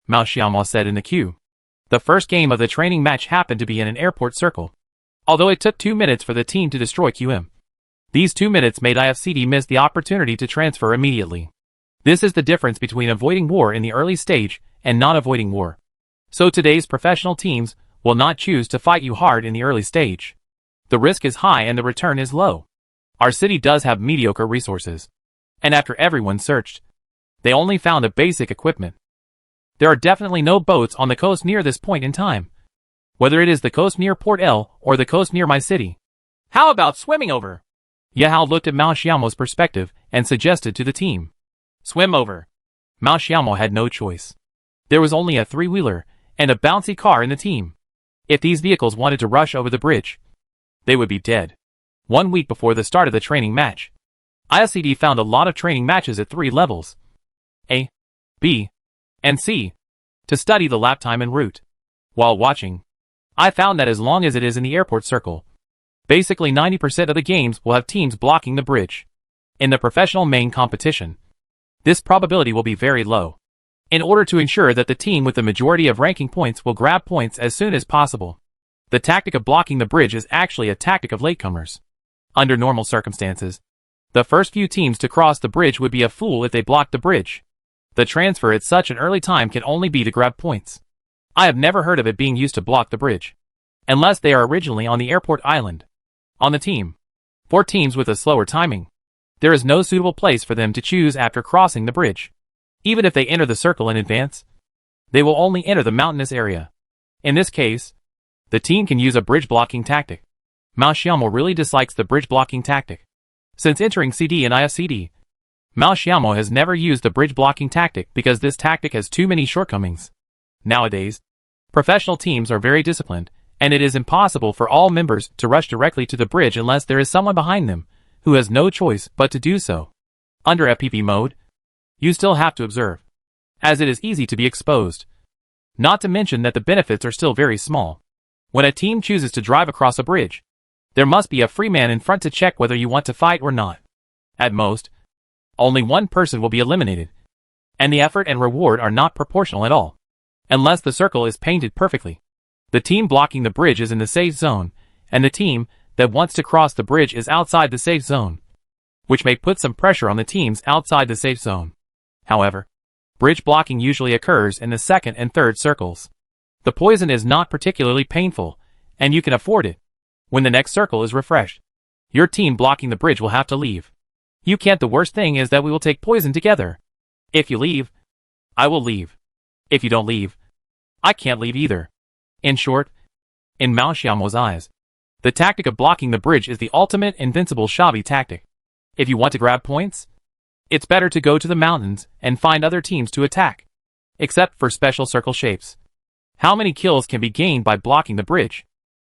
Mao Xiaomao said in the queue. The first game of the training match happened to be in an airport circle. Although it took 2 minutes for the team to destroy QM. These 2 minutes made IFCD miss the opportunity to transfer immediately. This is the difference between avoiding war in the early stage and not avoiding war. So today's professional teams will not choose to fight you hard in the early stage. The risk is high and the return is low. Our city does have mediocre resources. And after everyone searched, they only found the basic equipment. There are definitely no boats on the coast near this point in time. Whether it is the coast near Port L or the coast near my city. How about swimming over? Yahao looked at Mao Xiaomo's perspective and suggested to the team. Swim over. Mao Xiaomo had no choice. There was only a 3-wheeler and a bouncy car in the team. If these vehicles wanted to rush over the bridge, they would be dead. 1 week before the start of the training match, IFCD found a lot of training matches at 3 levels. A, B, and C, to study the lap time and route. While watching, I found that as long as it is in the airport circle, basically 90% of the games will have teams blocking the bridge. In the professional main competition, this probability will be very low. In order to ensure that the team with the majority of ranking points will grab points as soon as possible, the tactic of blocking the bridge is actually a tactic of latecomers. Under normal circumstances, the first few teams to cross the bridge would be a fool if they blocked the bridge. The transfer at such an early time can only be to grab points. I have never heard of it being used to block the bridge, unless they are originally on the airport island. On the team, for teams with a slower timing, there is no suitable place for them to choose after crossing the bridge. Even if they enter the circle in advance, they will only enter the mountainous area. In this case, the team can use a bridge blocking tactic. Mao Xiaomo really dislikes the bridge blocking tactic. Since entering CD and IFCD, Mao Xiaomo has never used the bridge blocking tactic because this tactic has too many shortcomings. Nowadays, professional teams are very disciplined, and it is impossible for all members to rush directly to the bridge unless there is someone behind them who has no choice but to do so. Under FPV mode, you still have to observe, as it is easy to be exposed. Not to mention that the benefits are still very small. When a team chooses to drive across a bridge, there must be a free man in front to check whether you want to fight or not. At most, only one person will be eliminated, and the effort and reward are not proportional at all, unless the circle is painted perfectly. The team blocking the bridge is in the safe zone, and the team that wants to cross the bridge is outside the safe zone, which may put some pressure on the teams outside the safe zone. However, bridge blocking usually occurs in the second and third circles. The poison is not particularly painful, and you can afford it. When the next circle is refreshed, your team blocking the bridge will have to leave. You can't. The worst thing is that we will take poison together. If you leave, I will leave. If you don't leave, I can't leave either. In short, in Mao Xiaomo's eyes, the tactic of blocking the bridge is the ultimate invincible shabby tactic. If you want to grab points, it's better to go to the mountains and find other teams to attack. Except for special circle shapes. How many kills can be gained by blocking the bridge?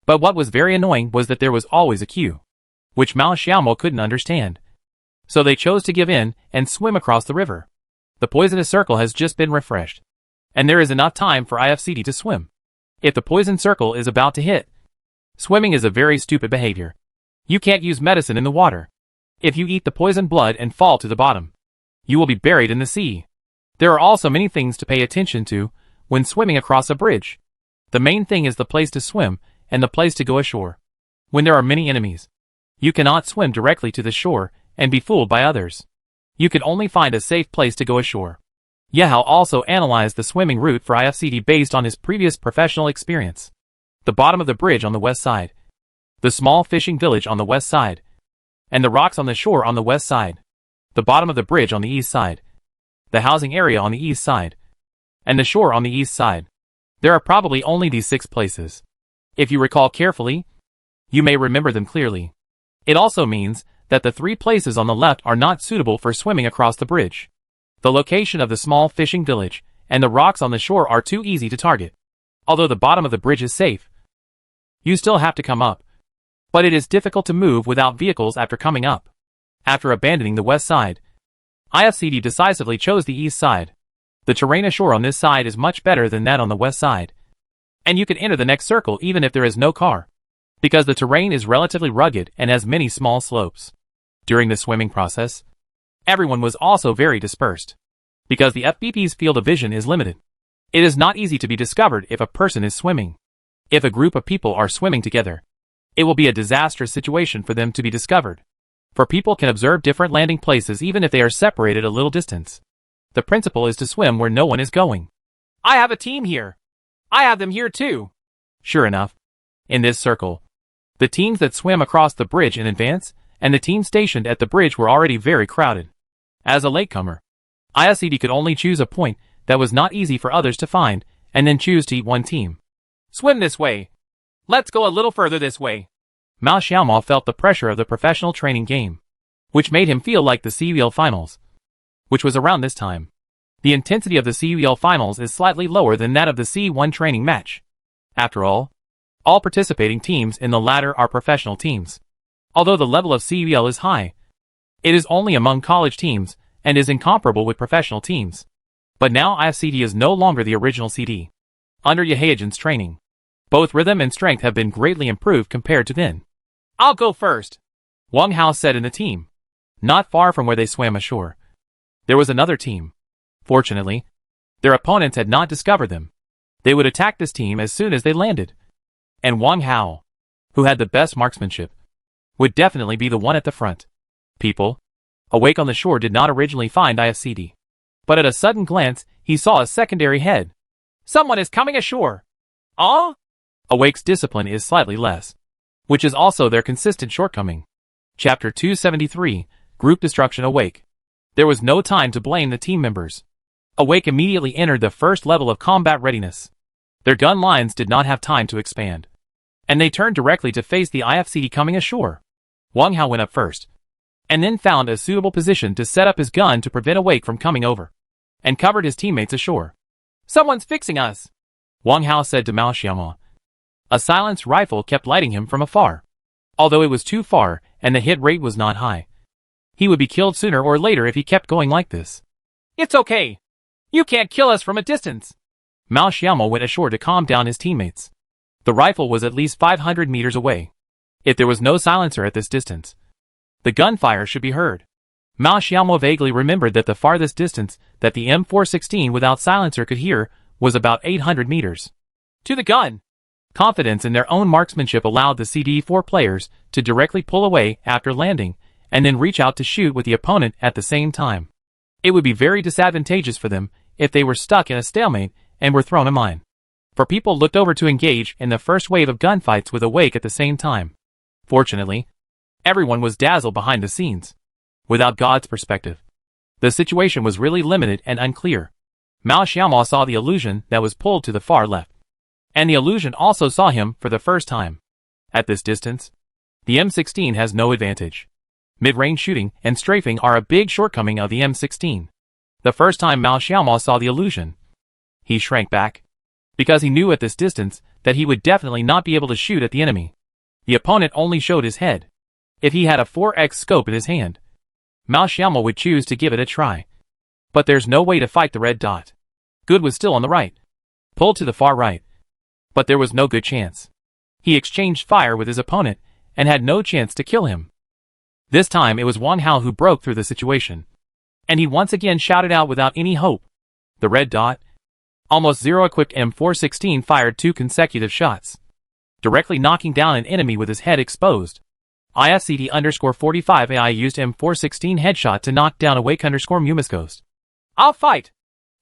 But what was very annoying was that there was always a queue, which Mao Xiaomo couldn't understand. So they chose to give in and swim across the river. The poisonous circle has just been refreshed, and there is enough time for IFCD to swim. If the poison circle is about to hit, swimming is a very stupid behavior. You can't use medicine in the water. If you eat the poison blood and fall to the bottom, you will be buried in the sea. There are also many things to pay attention to when swimming across a bridge. The main thing is the place to swim and the place to go ashore. When there are many enemies, you cannot swim directly to the shore and be fooled by others. You can only find a safe place to go ashore. Yahao also analyzed the swimming route for IFCD based on his previous professional experience. The bottom of the bridge on the west side, the small fishing village on the west side, and the rocks on the shore on the west side, the bottom of the bridge on the east side, the housing area on the east side, and the shore on the east side. There are probably only these 6 places. If you recall carefully, you may remember them clearly. It also means that the 3 places on the left are not suitable for swimming across the bridge. The location of the small fishing village and the rocks on the shore are too easy to target. Although the bottom of the bridge is safe, you still have to come up. But it is difficult to move without vehicles after coming up. After abandoning the west side, IFCD decisively chose the east side. The terrain ashore on this side is much better than that on the west side. And you can enter the next circle even if there is no car, because the terrain is relatively rugged and has many small slopes. During the swimming process, everyone was also very dispersed. because the FBP's field of vision is limited. It is not easy to be discovered if a person is swimming. If a group of people are swimming together, it will be a disastrous situation for them to be discovered. For people can observe different landing places even if they are separated a little distance. The principle is to swim where no one is going. I have a team here. I have them here too. Sure enough, in this circle, the teams that swam across the bridge in advance and the team stationed at the bridge were already very crowded. As a latecomer, ISCD could only choose a point that was not easy for others to find and then choose to eat one team. Swim this way. Let's go a little further this way. Mao Xiaomao felt the pressure of the professional training game, which made him feel like the CUL finals, which was around this time. The intensity of the CUL finals is slightly lower than that of the C1 training match. After all participating teams in the latter are professional teams. Although the level of CUL is high, it is only among college teams and is incomparable with professional teams. But now IFCD is no longer the original CD. Under Yehaejin's training, both rhythm and strength have been greatly improved compared to then. I'll go first, Wang Hao said in the team. Not far from where they swam ashore, there was another team. Fortunately, their opponents had not discovered them. They would attack this team as soon as they landed. And Wang Hao, who had the best marksmanship, would definitely be the one at the front. People awake on the shore did not originally find IFCD. But at a sudden glance, he saw a secondary head. Someone is coming ashore. Ah? Awake's discipline is slightly less, which is also their consistent shortcoming. Chapter 273, Group Destruction. Awake. There was no time to blame the team members. Awake immediately entered the first level of combat readiness. Their gun lines did not have time to expand, and they turned directly to face the IFCD coming ashore. Wang Hao went up first, and then found a suitable position to set up his gun to prevent Awake from coming over, and covered his teammates ashore. Someone's fixing us, Wang Hao said to Mao Xiaomao. A silenced rifle kept lighting him from afar. Although it was too far and the hit rate was not high, he would be killed sooner or later if he kept going like this. It's okay. You can't kill us from a distance. Mao Xiaomao went ashore to calm down his teammates. The rifle was at least 500 meters away. If there was no silencer at this distance, the gunfire should be heard. Mao Xiaomao vaguely remembered that the farthest distance that the M416 without silencer could hear was about 800 meters. To the gun! Confidence in their own marksmanship allowed the CD4 players to directly pull away after landing and then reach out to shoot with the opponent at the same time. It would be very disadvantageous for them if they were stuck in a stalemate and were thrown a mine. For people looked over to engage in the first wave of gunfights with Awake at the same time. Fortunately, everyone was dazzled behind the scenes. Without God's perspective, the situation was really limited and unclear. Mao Xiaomao saw the illusion that was pulled to the far left, and the illusion also saw him for the first time. At this distance, the M16 has no advantage. Mid-range shooting and strafing are a big shortcoming of the M16. The first time Mao Xiaomao saw the illusion, he shrank back, because he knew at this distance that he would definitely not be able to shoot at the enemy. The opponent only showed his head. If he had a 4x scope in his hand, Mao Xiaomao would choose to give it a try. But there's no way to fight the red dot. Good was still on the right. Pulled to the far right. But there was no good chance. He exchanged fire with his opponent and had no chance to kill him. This time it was Wang Hao who broke through the situation, and he once again shouted out without any hope. The red dot, almost zero-equipped M416 fired 2 consecutive shots, directly knocking down an enemy with his head exposed. IFCD_45 AI used M416 headshot to knock down Awake_Mumiscoast. I'll fight!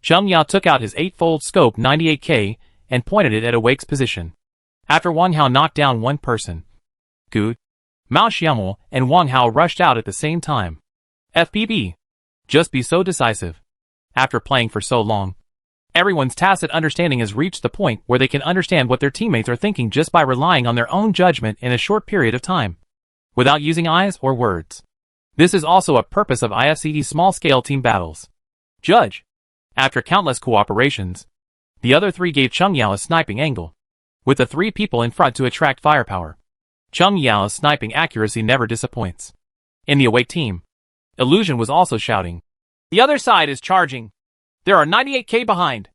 Cheng Yao took out his 8-fold scope 98K and pointed it at Awake's position. After Wang Hao knocked down one person, Good, Mao Xiaomao and Wang Hao rushed out at the same time. FPB. Just be so decisive. After playing for so long, everyone's tacit understanding has reached the point where they can understand what their teammates are thinking just by relying on their own judgment in a short period of time, without using eyes or words. This is also a purpose of IFCD small-scale team battles. Judge. After countless cooperations, the other 3 gave Cheng Yao a sniping angle, with the 3 people in front to attract firepower. Cheng Yao's sniping accuracy never disappoints. In the Awake team, Illusion was also shouting, "The other side is charging. There are 98K behind.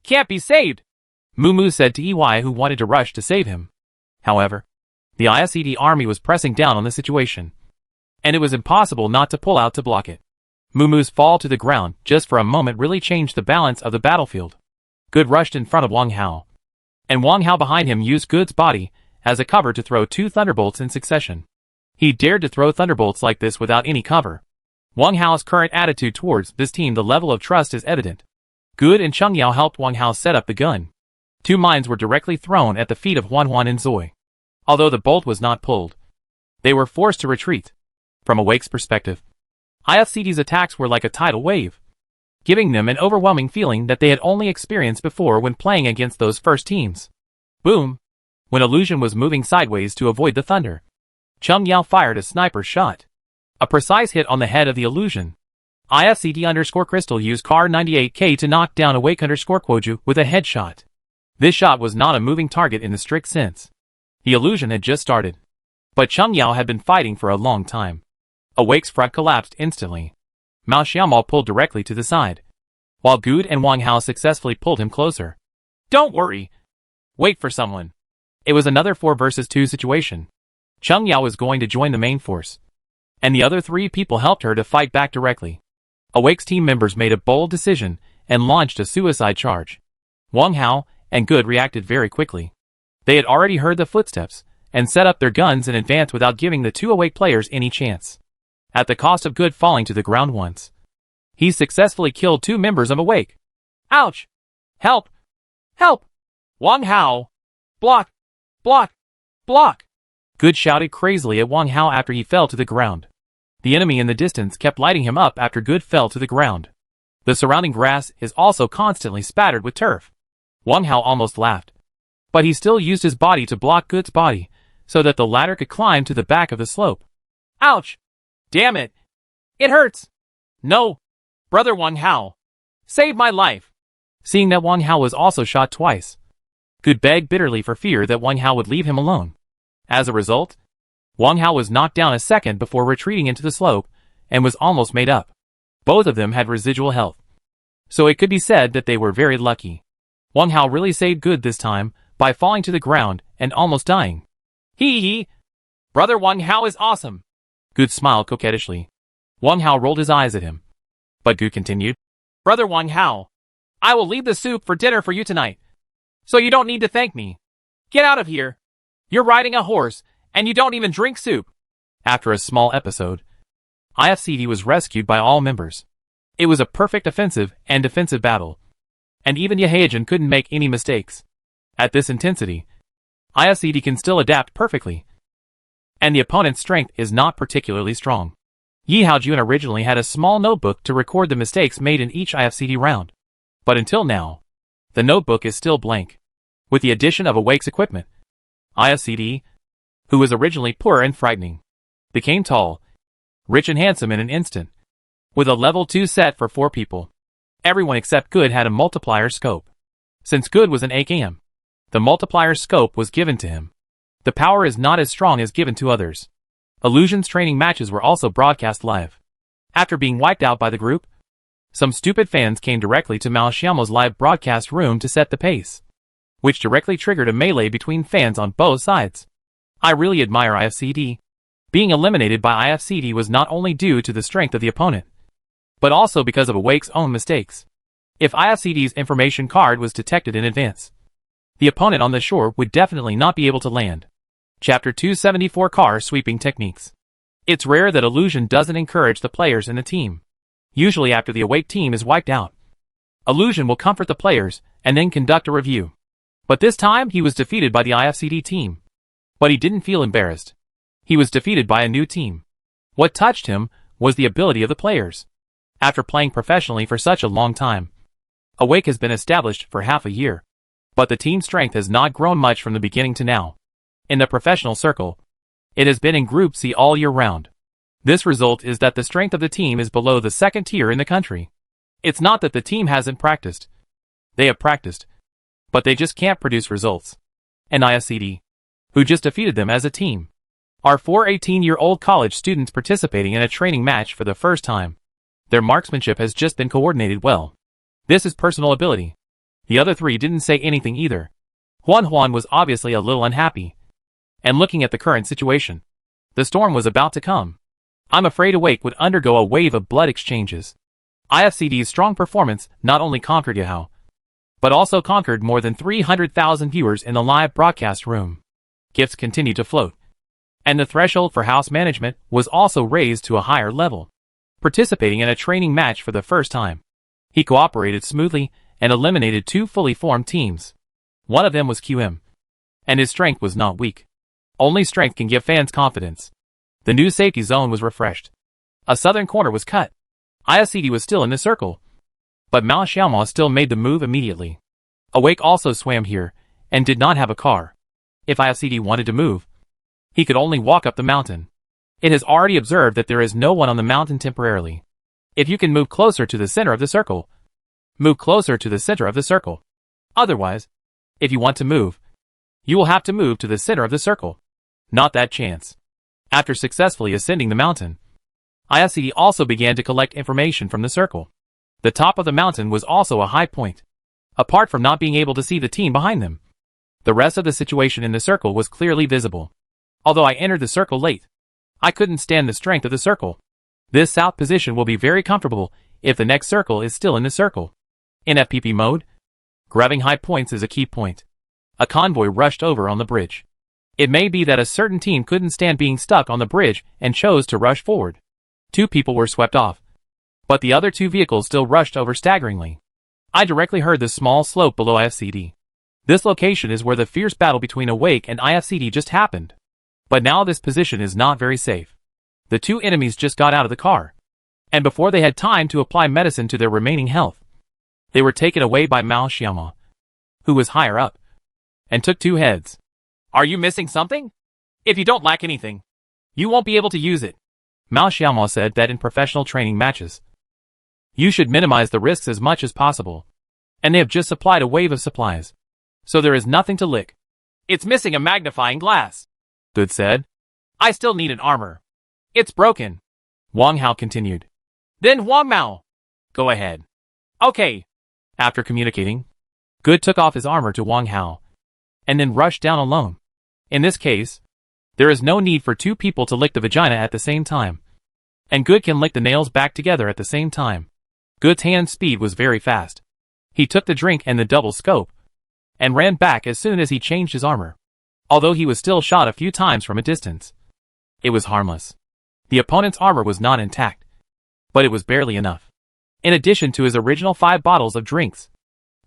Can't be saved," Mumu said to EY, who wanted to rush to save him. However, the ISCD army was pressing down on the situation, and it was impossible not to pull out to block it. Mumu's fall to the ground just for a moment really changed the balance of the battlefield. Good rushed in front of Wang Hao, and Wang Hao behind him used Good's body as a cover to throw 2 thunderbolts in succession. He dared to throw thunderbolts like this without any cover. Wang Hao's current attitude towards this team, the level of trust is evident. Good and Cheng Yao helped Wang Hao set up the gun. 2 mines were directly thrown at the feet of Huan Huan and Zoe. Although the bolt was not pulled, they were forced to retreat. From Awake's perspective, IFCD's attacks were like a tidal wave, giving them an overwhelming feeling that they had only experienced before when playing against those first teams. Boom! When Illusion was moving sideways to avoid the thunder, Cheng Yao fired a sniper shot. A precise hit on the head of the Illusion. IFCD_Crystal used Car 98K to knock down Awake_Kwoju with a headshot. This shot was not a moving target in the strict sense. The illusion had just started. But Cheng Yao had been fighting for a long time. Awake's front collapsed instantly. Mao Xiaomao pulled directly to the side, while Good and Wang Hao successfully pulled him closer. Don't worry. Wait for someone. It was another 4 versus 2 situation. Cheng Yao was going to join the main force, and the other 3 people helped her to fight back directly. Awake's team members made a bold decision and launched a suicide charge. Wang Hao and Good reacted very quickly. They had already heard the footsteps and set up their guns in advance without giving the 2 Awake players any chance. At the cost of Good falling to the ground once, he successfully killed 2 members of Awake. Ouch! Help! Help! Wang Hao! Block! Block! Block! Good shouted crazily at Wang Hao after he fell to the ground. The enemy in the distance kept lighting him up after Good fell to the ground. The surrounding grass is also constantly spattered with turf. Wang Hao almost laughed, but he still used his body to block Good's body so that the latter could climb to the back of the slope. Ouch! Damn it! It hurts! No! Brother Wang Hao! Save my life! Seeing that Wang Hao was also shot twice, Good begged bitterly for fear that Wang Hao would leave him alone. As a result, Wang Hao was knocked down a second before retreating into the slope and was almost made up. Both of them had residual health, so it could be said that they were very lucky. Wang Hao really saved Good this time by falling to the ground and almost dying. Hee hee! Brother Wang Hao is awesome! Good smiled coquettishly. Wang Hao rolled his eyes at him, but Good continued. Brother Wang Hao, I will leave the soup for dinner for you tonight, so you don't need to thank me. Get out of here! You're riding a horse, and you don't even drink soup. After a small episode, IFCD was rescued by all members. It was a perfect offensive and defensive battle, and even Yehaejin couldn't make any mistakes. At this intensity, IFCD can still adapt perfectly, and the opponent's strength is not particularly strong. Yi Haojun originally had a small notebook to record the mistakes made in each IFCD round, but until now, the notebook is still blank. With the addition of Awake's equipment, IFCD, who was originally poor and frightening, became tall, rich and handsome in an instant. With a level 2 set for 4 people, everyone except Good had a multiplier scope. Since Good was an AKM, the multiplier scope was given to him. The power is not as strong as given to others. Illusion's training matches were also broadcast live. After being wiped out by the group, some stupid fans came directly to Mao Xiaomo's live broadcast room to set the pace, which directly triggered a melee between fans on both sides. I really admire IFCD. Being eliminated by IFCD was not only due to the strength of the opponent, but also because of Awake's own mistakes. If IFCD's information card was detected in advance, the opponent on the shore would definitely not be able to land. Chapter 274 Car Sweeping Techniques. It's rare that Illusion doesn't encourage the players in the team. Usually after the Awake team is wiped out, Illusion will comfort the players and then conduct a review. But this time he was defeated by the IFCD team. But he didn't feel embarrassed. He was defeated by a new team. What touched him was the ability of the players. After playing professionally for such a long time, Awake has been established for half a year. But the team strength has not grown much from the beginning to now. In the professional circle, it has been in Group C all year round. This result is that the strength of the team is below the 2nd tier in the country. It's not that the team hasn't practiced. They have practiced, but they just can't produce results. And IFCD, who just defeated them as a team, are 4 18-year-old college students participating in a training match for the first time. Their marksmanship has just been coordinated well. This is personal ability. The other 3 didn't say anything either. Huan Huan was obviously a little unhappy. And looking at the current situation, the storm was about to come. I'm afraid Awake would undergo a wave of blood exchanges. IFCD's strong performance not only conquered Yahoo, but also conquered more than 300,000 viewers in the live broadcast room. Gifts continued to float, and the threshold for house management was also raised to a higher level. Participating in a training match for the first time, he cooperated smoothly and eliminated 2 fully formed teams. One of them was QM, and his strength was not weak. Only strength can give fans confidence. The new safety zone was refreshed. A southern corner was cut. IFCD was still in the circle, but Mao Xiaomao still made the move immediately. Awake also swam here, and did not have a car. If IFCD wanted to move, he could only walk up the mountain. It has already observed that there is no one on the mountain temporarily. If you can move closer to the center of the circle, move closer to the center of the circle. Otherwise, if you want to move, you will have to move to the center of the circle. Not that chance. After successfully ascending the mountain, IFCD also began to collect information from the circle. The top of the mountain was also a high point. Apart from not being able to see the team behind them, the rest of the situation in the circle was clearly visible. Although I entered the circle late, I couldn't stand the strength of the circle. This south position will be very comfortable if the next circle is still in the circle. In FPP mode, grabbing high points is a key point. A convoy rushed over on the bridge. It may be that a certain team couldn't stand being stuck on the bridge and chose to rush forward. 2 people were swept off, but the other 2 vehicles still rushed over staggeringly. I directly heard the small slope below IFCD. This location is where the fierce battle between Awake and IFCD just happened. But now this position is not very safe. The 2 enemies just got out of the car, and before they had time to apply medicine to their remaining health, they were taken away by Mao Xiaomao, who was higher up, and took 2 heads. Are you missing something? If you don't lack anything, you won't be able to use it. Mao Xiaomao said that in professional training matches, you should minimize the risks as much as possible, and they have just supplied a wave of supplies, so there is nothing to lick. It's missing a magnifying glass, Good said. I still need an armor. It's broken. Wang Hao continued. Then Wang Mao, go ahead. Okay. After communicating, Good took off his armor to Wang Hao, and then rushed down alone. In this case, there is no need for 2 people to lick the vagina at the same time, and Good can lick the nails back together at the same time. Good's hand speed was very fast. He took the drink and the double scope, and ran back as soon as he changed his armor. Although he was still shot a few times from a distance, it was harmless. The opponent's armor was not intact, but it was barely enough. In addition to his original 5 bottles of drinks,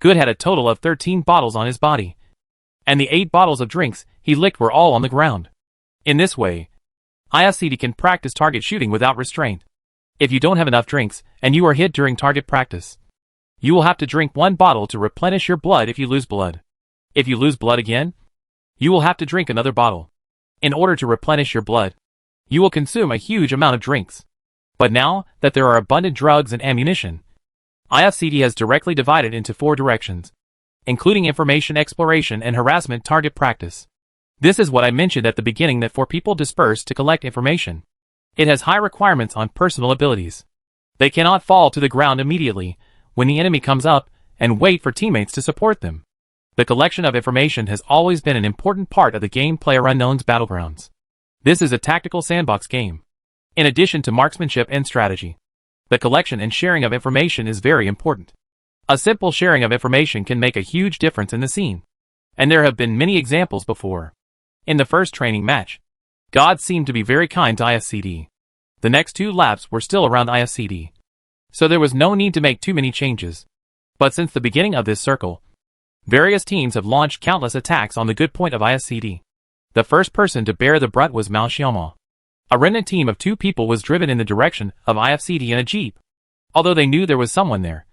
Good had a total of 13 bottles on his body, and the 8 bottles of drinks he licked were all on the ground. In this way, IFCD can practice target shooting without restraint. If you don't have enough drinks, and you are hit during target practice, you will have to drink 1 bottle to replenish your blood if you lose blood. If you lose blood again, you will have to drink another bottle. In order to replenish your blood, you will consume a huge amount of drinks. But now that there are abundant drugs and ammunition, IFCD has directly divided into 4 directions, including information exploration and harassment target practice. This is what I mentioned at the beginning, that 4 people disperse to collect information. It has high requirements on personal abilities. They cannot fall to the ground immediately when the enemy comes up and wait for teammates to support them. The collection of information has always been an important part of the game PlayerUnknown's Battlegrounds. This is a tactical sandbox game. In addition to marksmanship and strategy, the collection and sharing of information is very important. A simple sharing of information can make a huge difference in the scene, and there have been many examples before. In the first training match, God seemed to be very kind to IFCD. The next 2 laps were still around IFCD, so there was no need to make too many changes. But since the beginning of this circle, various teams have launched countless attacks on the good point of IFCD. The first person to bear the brunt was Mao Xiaomao. A remnant team of 2 people was driven in the direction of IFCD in a jeep. Although they knew there was someone there,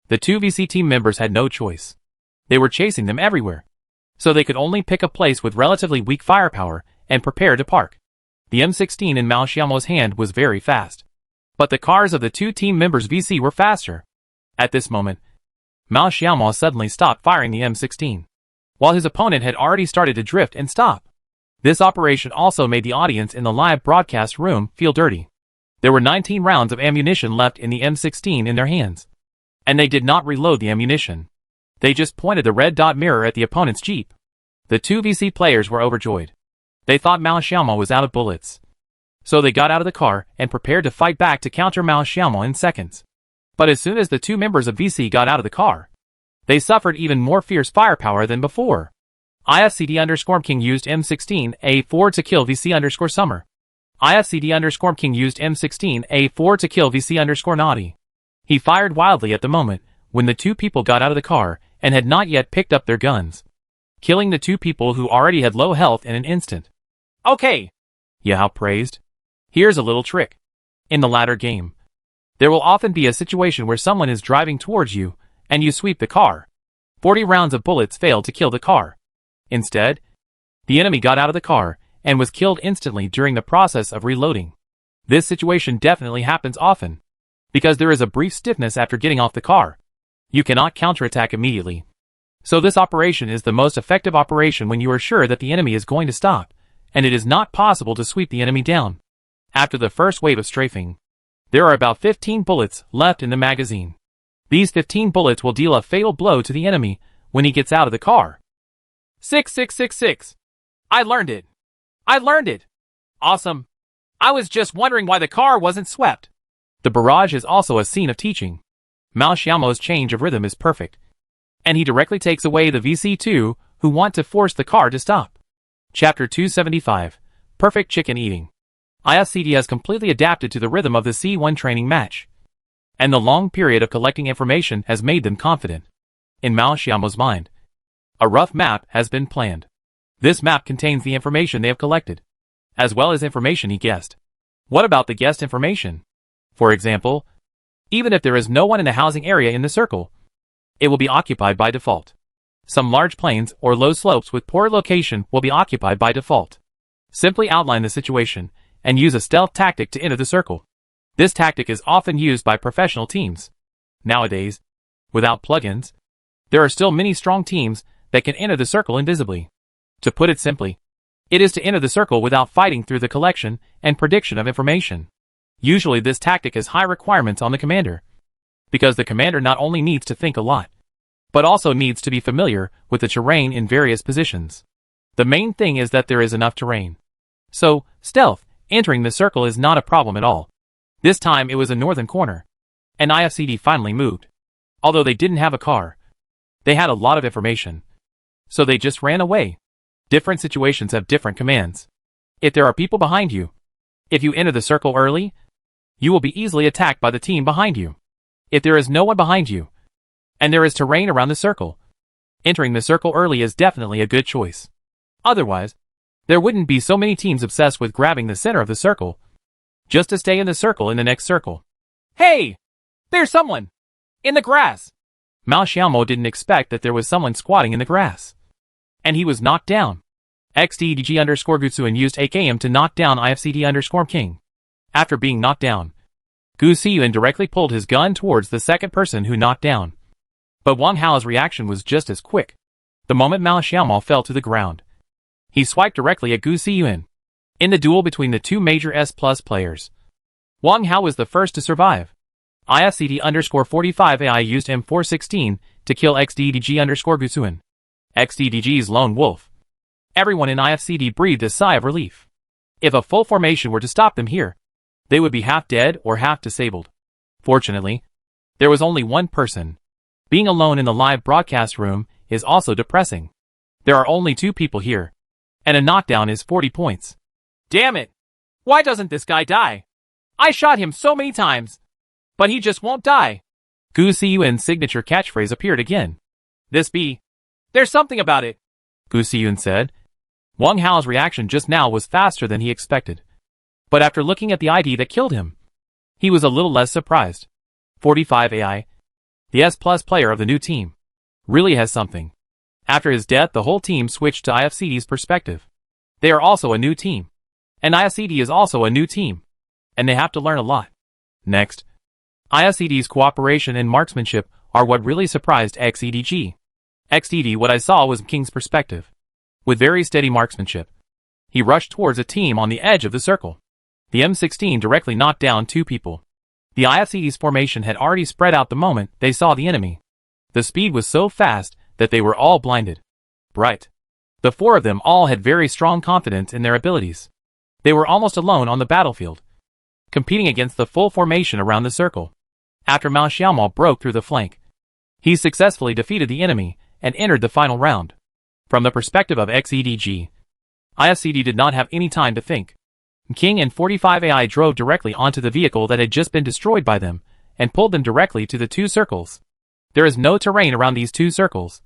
the 2 VC team members had no choice. They were chasing them everywhere, so they could only pick a place with relatively weak firepower and prepare to park. The M16 in Mao Xiaomao's hand was very fast, but the cars of the 2 team members VC were faster. At this moment, Mao Xiaomao suddenly stopped firing the M16, while his opponent had already started to drift and stop. This operation also made the audience in the live broadcast room feel dirty. There were 19 rounds of ammunition left in the M16 in their hands, and they did not reload the ammunition. They just pointed the red dot mirror at the opponent's jeep. The 2 VC players were overjoyed. They thought Mao Xiaomao was out of bullets. So they got out of the car and prepared to fight back to counter Mao Xiaomo in seconds. But as soon as the two members of VC got out of the car, they suffered even more fierce firepower than before. IFCD_King used M16A4 to kill VC_Summer. IFCD_King used M16A4 to kill VC_Naughty. He fired wildly at the moment when the two people got out of the car and had not yet picked up their guns, killing the two people who already had low health in an instant. Okay, Yahoo praised. Here's a little trick. In the latter game, there will often be a situation where someone is driving towards you, and you sweep the car. 40 rounds of bullets failed to kill the car. Instead, the enemy got out of the car and was killed instantly during the process of reloading. This situation definitely happens often, because there is a brief stiffness after getting off the car. You cannot counterattack immediately. So this operation is the most effective operation when you are sure that the enemy is going to stop, and it is not possible to sweep the enemy down. After the first wave of strafing, there are about 15 bullets left in the magazine. These 15 bullets will deal a fatal blow to the enemy when he gets out of the car. 6666. I learned it. I learned it. Awesome. I was just wondering why the car wasn't swept. The barrage is also a scene of teaching. Mao Xiaomo's change of rhythm is perfect, and he directly takes away the VC2 who want to force the car to stop. Chapter 275. Perfect Chicken Eating. IFCD has completely adapted to the rhythm of the C1 training match, and the long period of collecting information has made them confident. In Mao Xiaomo's mind, a rough map has been planned. This map contains the information they have collected, as well as information he guessed. What about the guessed information? For example, even if there is no one in the housing area in the circle, it will be occupied by default. Some large plains or low slopes with poor location will be occupied by default. Simply outline the situation and use a stealth tactic to enter the circle. This tactic is often used by professional teams. Nowadays, without plugins, there are still many strong teams that can enter the circle invisibly. To put it simply, it is to enter the circle without fighting through the collection and prediction of information. Usually this tactic has high requirements on the commander, because the commander not only needs to think a lot, but also needs to be familiar with the terrain in various positions. The main thing is that there is enough terrain. So, stealth, entering the circle is not a problem at all. This time it was a northern corner, and IFCD finally moved. Although they didn't have a car, they had a lot of information, so they just ran away. Different situations have different commands. If there are people behind you, if you enter the circle early, you will be easily attacked by the team behind you. If there is no one behind you, and there is terrain around the circle, entering the circle early is definitely a good choice. Otherwise, there wouldn't be so many teams obsessed with grabbing the center of the circle, just to stay in the circle in the next circle. Hey! There's someone! In the grass! Mao Xiaomo didn't expect that there was someone squatting in the grass. And he was knocked down. XDDG_Gutsuin used AKM to knock down IFCD_King. After being knocked down, Gu Xiyuan directly pulled his gun towards the second person who knocked down. But Wang Hao's reaction was just as quick. The moment Mao Xiaomo fell to the ground, he swiped directly at Gu Xiyuan. In the duel between the two major S+ players, Wang Hao was the first to survive. IFCD_45AI used M416 to kill XDDG_Gutsuin. XDDG's lone wolf. Everyone in IFCD breathed a sigh of relief. If a full formation were to stop them here, they would be half dead or half disabled. Fortunately, there was only one person. Being alone in the live broadcast room is also depressing. There are only two people here, and a knockdown is 40 points. Damn it! Why doesn't this guy die? I shot him so many times, but he just won't die. Gu Xiyuan's signature catchphrase appeared again. There's something about it, Gu Xiyuan said. Wang Hao's reaction just now was faster than he expected. But after looking at the ID that killed him, he was a little less surprised. 45AI, the S+ player of the new team, really has something. After his death, the whole team switched to IFCD's perspective. They are also a new team, and IFCD is also a new team, and they have to learn a lot. Next, IFCD's cooperation and marksmanship are what really surprised XEDG. XDD, what I saw was King's perspective. With very steady marksmanship, he rushed towards a team on the edge of the circle. The M16 directly knocked down two people. The IFCD's formation had already spread out the moment they saw the enemy. The speed was so fast that they were all blinded. Bright. The four of them all had very strong confidence in their abilities. They were almost alone on the battlefield, competing against the full formation around the circle. After Mao Xiaomao broke through the flank, he successfully defeated the enemy and entered the final round. From the perspective of XEDG, IFCD did not have any time to think. King and 45 AI drove directly onto the vehicle that had just been destroyed by them and pulled them directly to the two circles. There is no terrain around these two circles,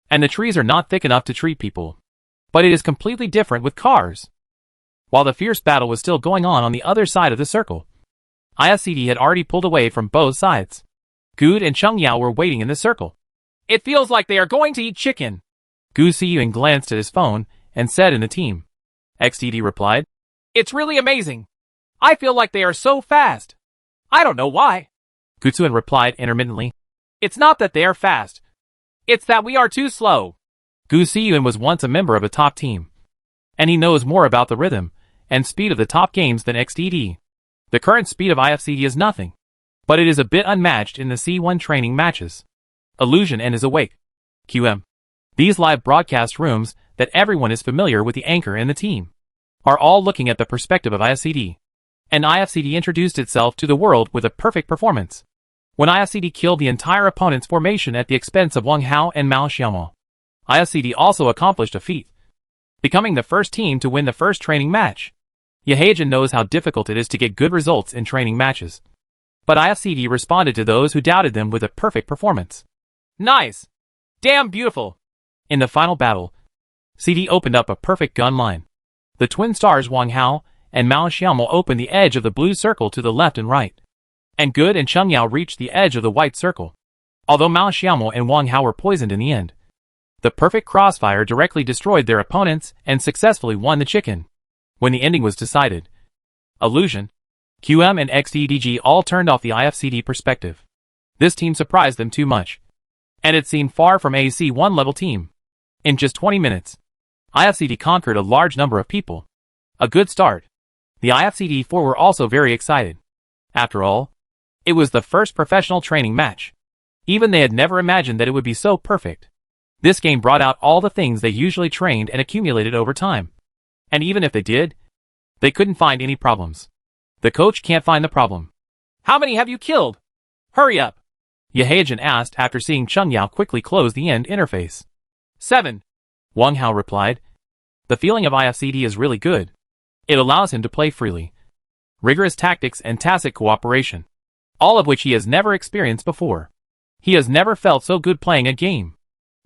and the trees are not thick enough to treat people. But it is completely different with cars. While the fierce battle was still going on the other side of the circle, IFCD had already pulled away from both sides. Good and Cheng Yao were waiting in the circle. It feels like they are going to eat chicken. Gu Siyuan glanced at his phone and said in the team. XDD replied, It's really amazing. I feel like they are so fast. I don't know why. Gu Siyuan replied intermittently. It's not that they are fast. It's that we are too slow. Gu Siyuan was once a member of a top team, and he knows more about the rhythm and speed of the top games than XDD. The current speed of IFCD is nothing, but it is a bit unmatched in the C1 training matches. Illusion and is awake. QM. These live broadcast rooms that everyone is familiar with the anchor and the team are all looking at the perspective of IFCD. And IFCD introduced itself to the world with a perfect performance. When IFCD killed the entire opponent's formation at the expense of Wang Hao and Mao Xiaomao, IFCD also accomplished a feat, becoming the first team to win the first training match. Yehejin knows how difficult it is to get good results in training matches, but IFCD responded to those who doubted them with a perfect performance. Nice! Damn beautiful! In the final battle, CD opened up a perfect gun line. The twin stars Wang Hao and Mao Xiaomao opened the edge of the blue circle to the left and right, and Good and Cheng Yao reached the edge of the white circle. Although Mao Xiaomao and Wang Hao were poisoned in the end, the perfect crossfire directly destroyed their opponents and successfully won the chicken. When the ending was decided, Illusion, QM and XDDG all turned off the IFCD perspective. This team surprised them too much, and it seemed far from a C1 level team. In just 20 minutes, IFCD conquered a large number of people. A good start. The IFCD4 were also very excited. After all, it was the first professional training match. Even they had never imagined that it would be so perfect. This game brought out all the things they usually trained and accumulated over time. And even if they did, they couldn't find any problems. The coach can't find the problem. How many have you killed? Hurry up! Yehejin asked after seeing Cheng Yao quickly close the end interface. 7. Wang Hao replied. The feeling of IFCD is really good. It allows him to play freely. Rigorous tactics and tacit cooperation, all of which he has never experienced before. He has never felt so good playing a game.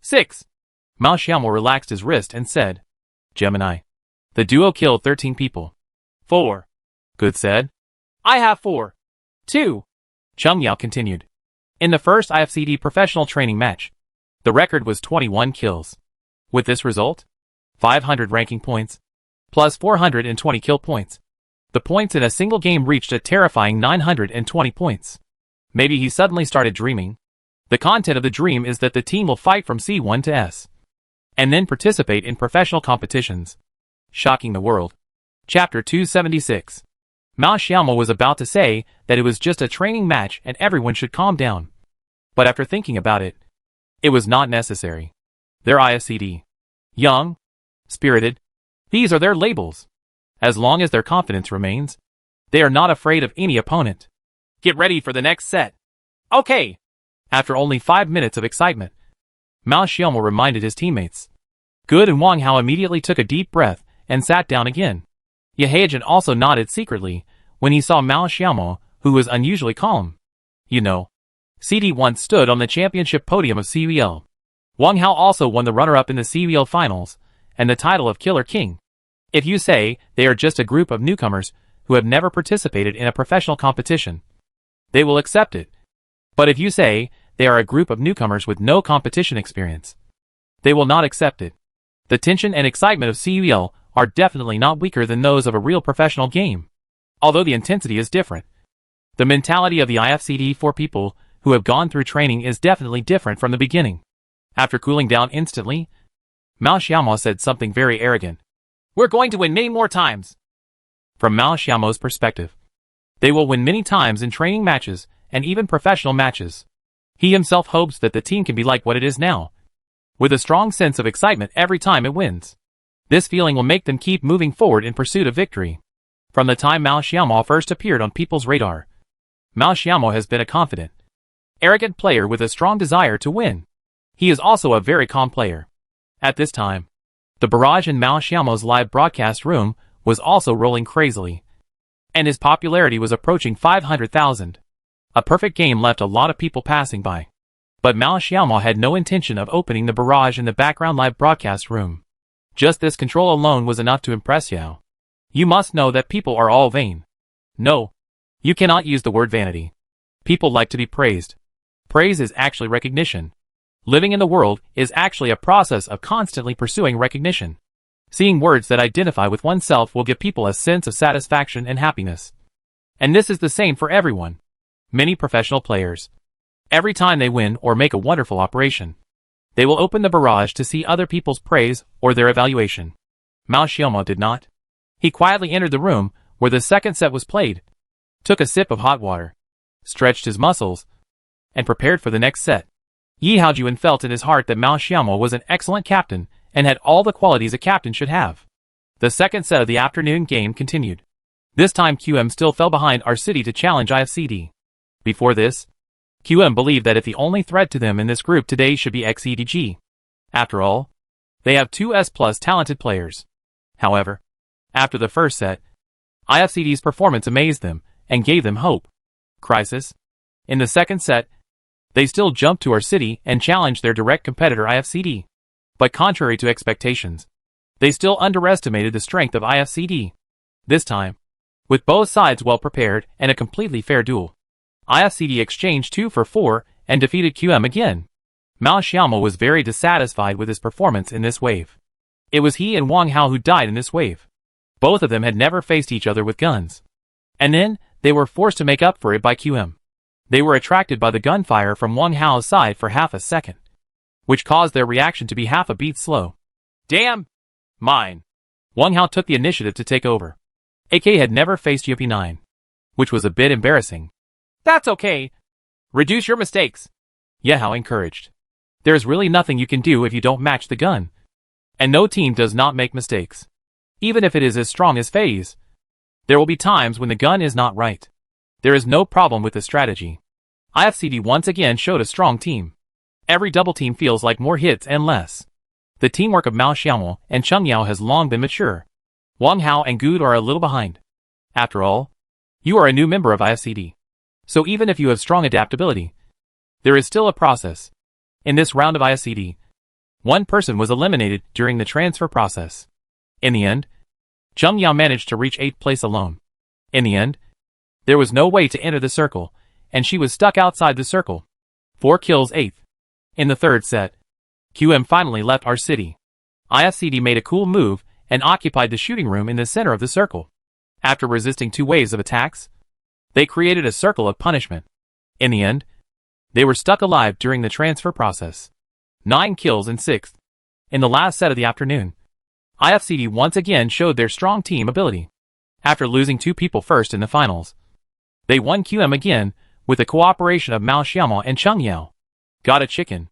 6. Mao Xiaomao relaxed his wrist and said, Gemini. The duo killed 13 people. 4. Good said. I have 4. 2. Cheng Yao continued. In the first IFCD professional training match, the record was 21 kills. With this result, 500 ranking points, plus 420 kill points. The points in a single game reached a terrifying 920 points. Maybe he suddenly started dreaming. The content of the dream is that the team will fight from C1 to S, and then participate in professional competitions. Shocking the world. Chapter 276. Mao Xiaomao was about to say that it was just a training match and everyone should calm down. But after thinking about it, it was not necessary. They're IFCD. Young, spirited. These are their labels. As long as their confidence remains, they are not afraid of any opponent. Get ready for the next set. Okay. After only 5 minutes of excitement, Mao Xiaomao reminded his teammates. Good and Wang Hao immediately took a deep breath and sat down again. Yehejin also nodded secretly when he saw Mao Xiaomao, who was unusually calm. You know, CD once stood on the championship podium of CVL. Wang Hao also won the runner-up in the CVL finals and the title of Killer King. If you say they are just a group of newcomers who have never participated in a professional competition, they will accept it. But if you say they are a group of newcomers with no competition experience, they will not accept it. The tension and excitement of CVL are definitely not weaker than those of a real professional game, although the intensity is different. The mentality of the IFCD4 people who have gone through training is definitely different from the beginning. After cooling down instantly, Mao Xiaomao said something very arrogant. We're going to win many more times. From Mao Xiaomao's perspective, they will win many times in training matches and even professional matches. He himself hopes that the team can be like what it is now, with a strong sense of excitement every time it wins. This feeling will make them keep moving forward in pursuit of victory. From the time Mao Xiaomo first appeared on people's radar, Mao Xiaomo has been a confident, arrogant player with a strong desire to win. He is also a very calm player. At this time, the barrage in Mao Xiaomo's live broadcast room was also rolling crazily, and his popularity was approaching 500,000. A perfect game left a lot of people passing by. But Mao Xiaomo had no intention of opening the barrage in the background live broadcast room. Just this control alone was enough to impress Yao. You must know that people are all vain. No, you cannot use the word vanity. People like to be praised. Praise is actually recognition. Living in the world is actually a process of constantly pursuing recognition. Seeing words that identify with oneself will give people a sense of satisfaction and happiness. And this is the same for everyone. Many professional players, every time they win or make a wonderful operation, they will open the barrage to see other people's praise or their evaluation. Mao Xiaomo did not. He quietly entered the room where the second set was played, took a sip of hot water, stretched his muscles, and prepared for the next set. Yi Haojuan felt in his heart that Mao Xiaomo was an excellent captain and had all the qualities a captain should have. The second set of the afternoon game continued. This time QM still fell behind our city to challenge IFCD. Before this, QM believed that if the only threat to them in this group today should be XEDG. After all, they have two S+ talented players. However, after the first set, IFCD's performance amazed them and gave them hope. Crisis. In the second set, they still jumped to our city and challenged their direct competitor IFCD. But contrary to expectations, they still underestimated the strength of IFCD. This time, with both sides well prepared and a completely fair duel, IFCD exchanged 2 for 4 and defeated QM again. Mao Xiaomo was very dissatisfied with his performance in this wave. It was he and Wang Hao who died in this wave. Both of them had never faced each other with guns. And then, they were forced to make up for it by QM. They were attracted by the gunfire from Wang Hao's side for half a second, which caused their reaction to be half a beat slow. Damn! Mine! Wang Hao took the initiative to take over. AK had never faced UP9, which was a bit embarrassing. That's okay. Reduce your mistakes. Ye Hao encouraged. There's really nothing you can do if you don't match the gun. And no team does not make mistakes. Even if it is as strong as FaZe. There will be times when the gun is not right. There is no problem with the strategy. IFCD once again showed a strong team. Every double team feels like more hits and less. The teamwork of Mao Xiaomo and Cheng Yao has long been mature. Wang Hao and Good are a little behind. After all, you are a new member of IFCD. So even if you have strong adaptability, there is still a process. In this round of IFCD, one person was eliminated during the transfer process. In the end, Cheng Yao managed to reach 8th place alone. In the end, there was no way to enter the circle, and she was stuck outside the circle. 4 kills 8th. In the third set, QM finally left our city. IFCD made a cool move and occupied the shooting room in the center of the circle. After resisting 2 waves of attacks, they created a circle of punishment. In the end, they were stuck alive during the transfer process. 9 kills in 6th. In the last set of the afternoon, IFCD once again showed their strong team ability. After losing 2 people first in the finals, they won QM again with the cooperation of Mao Xiaomo and Cheng Yao. Got a chicken.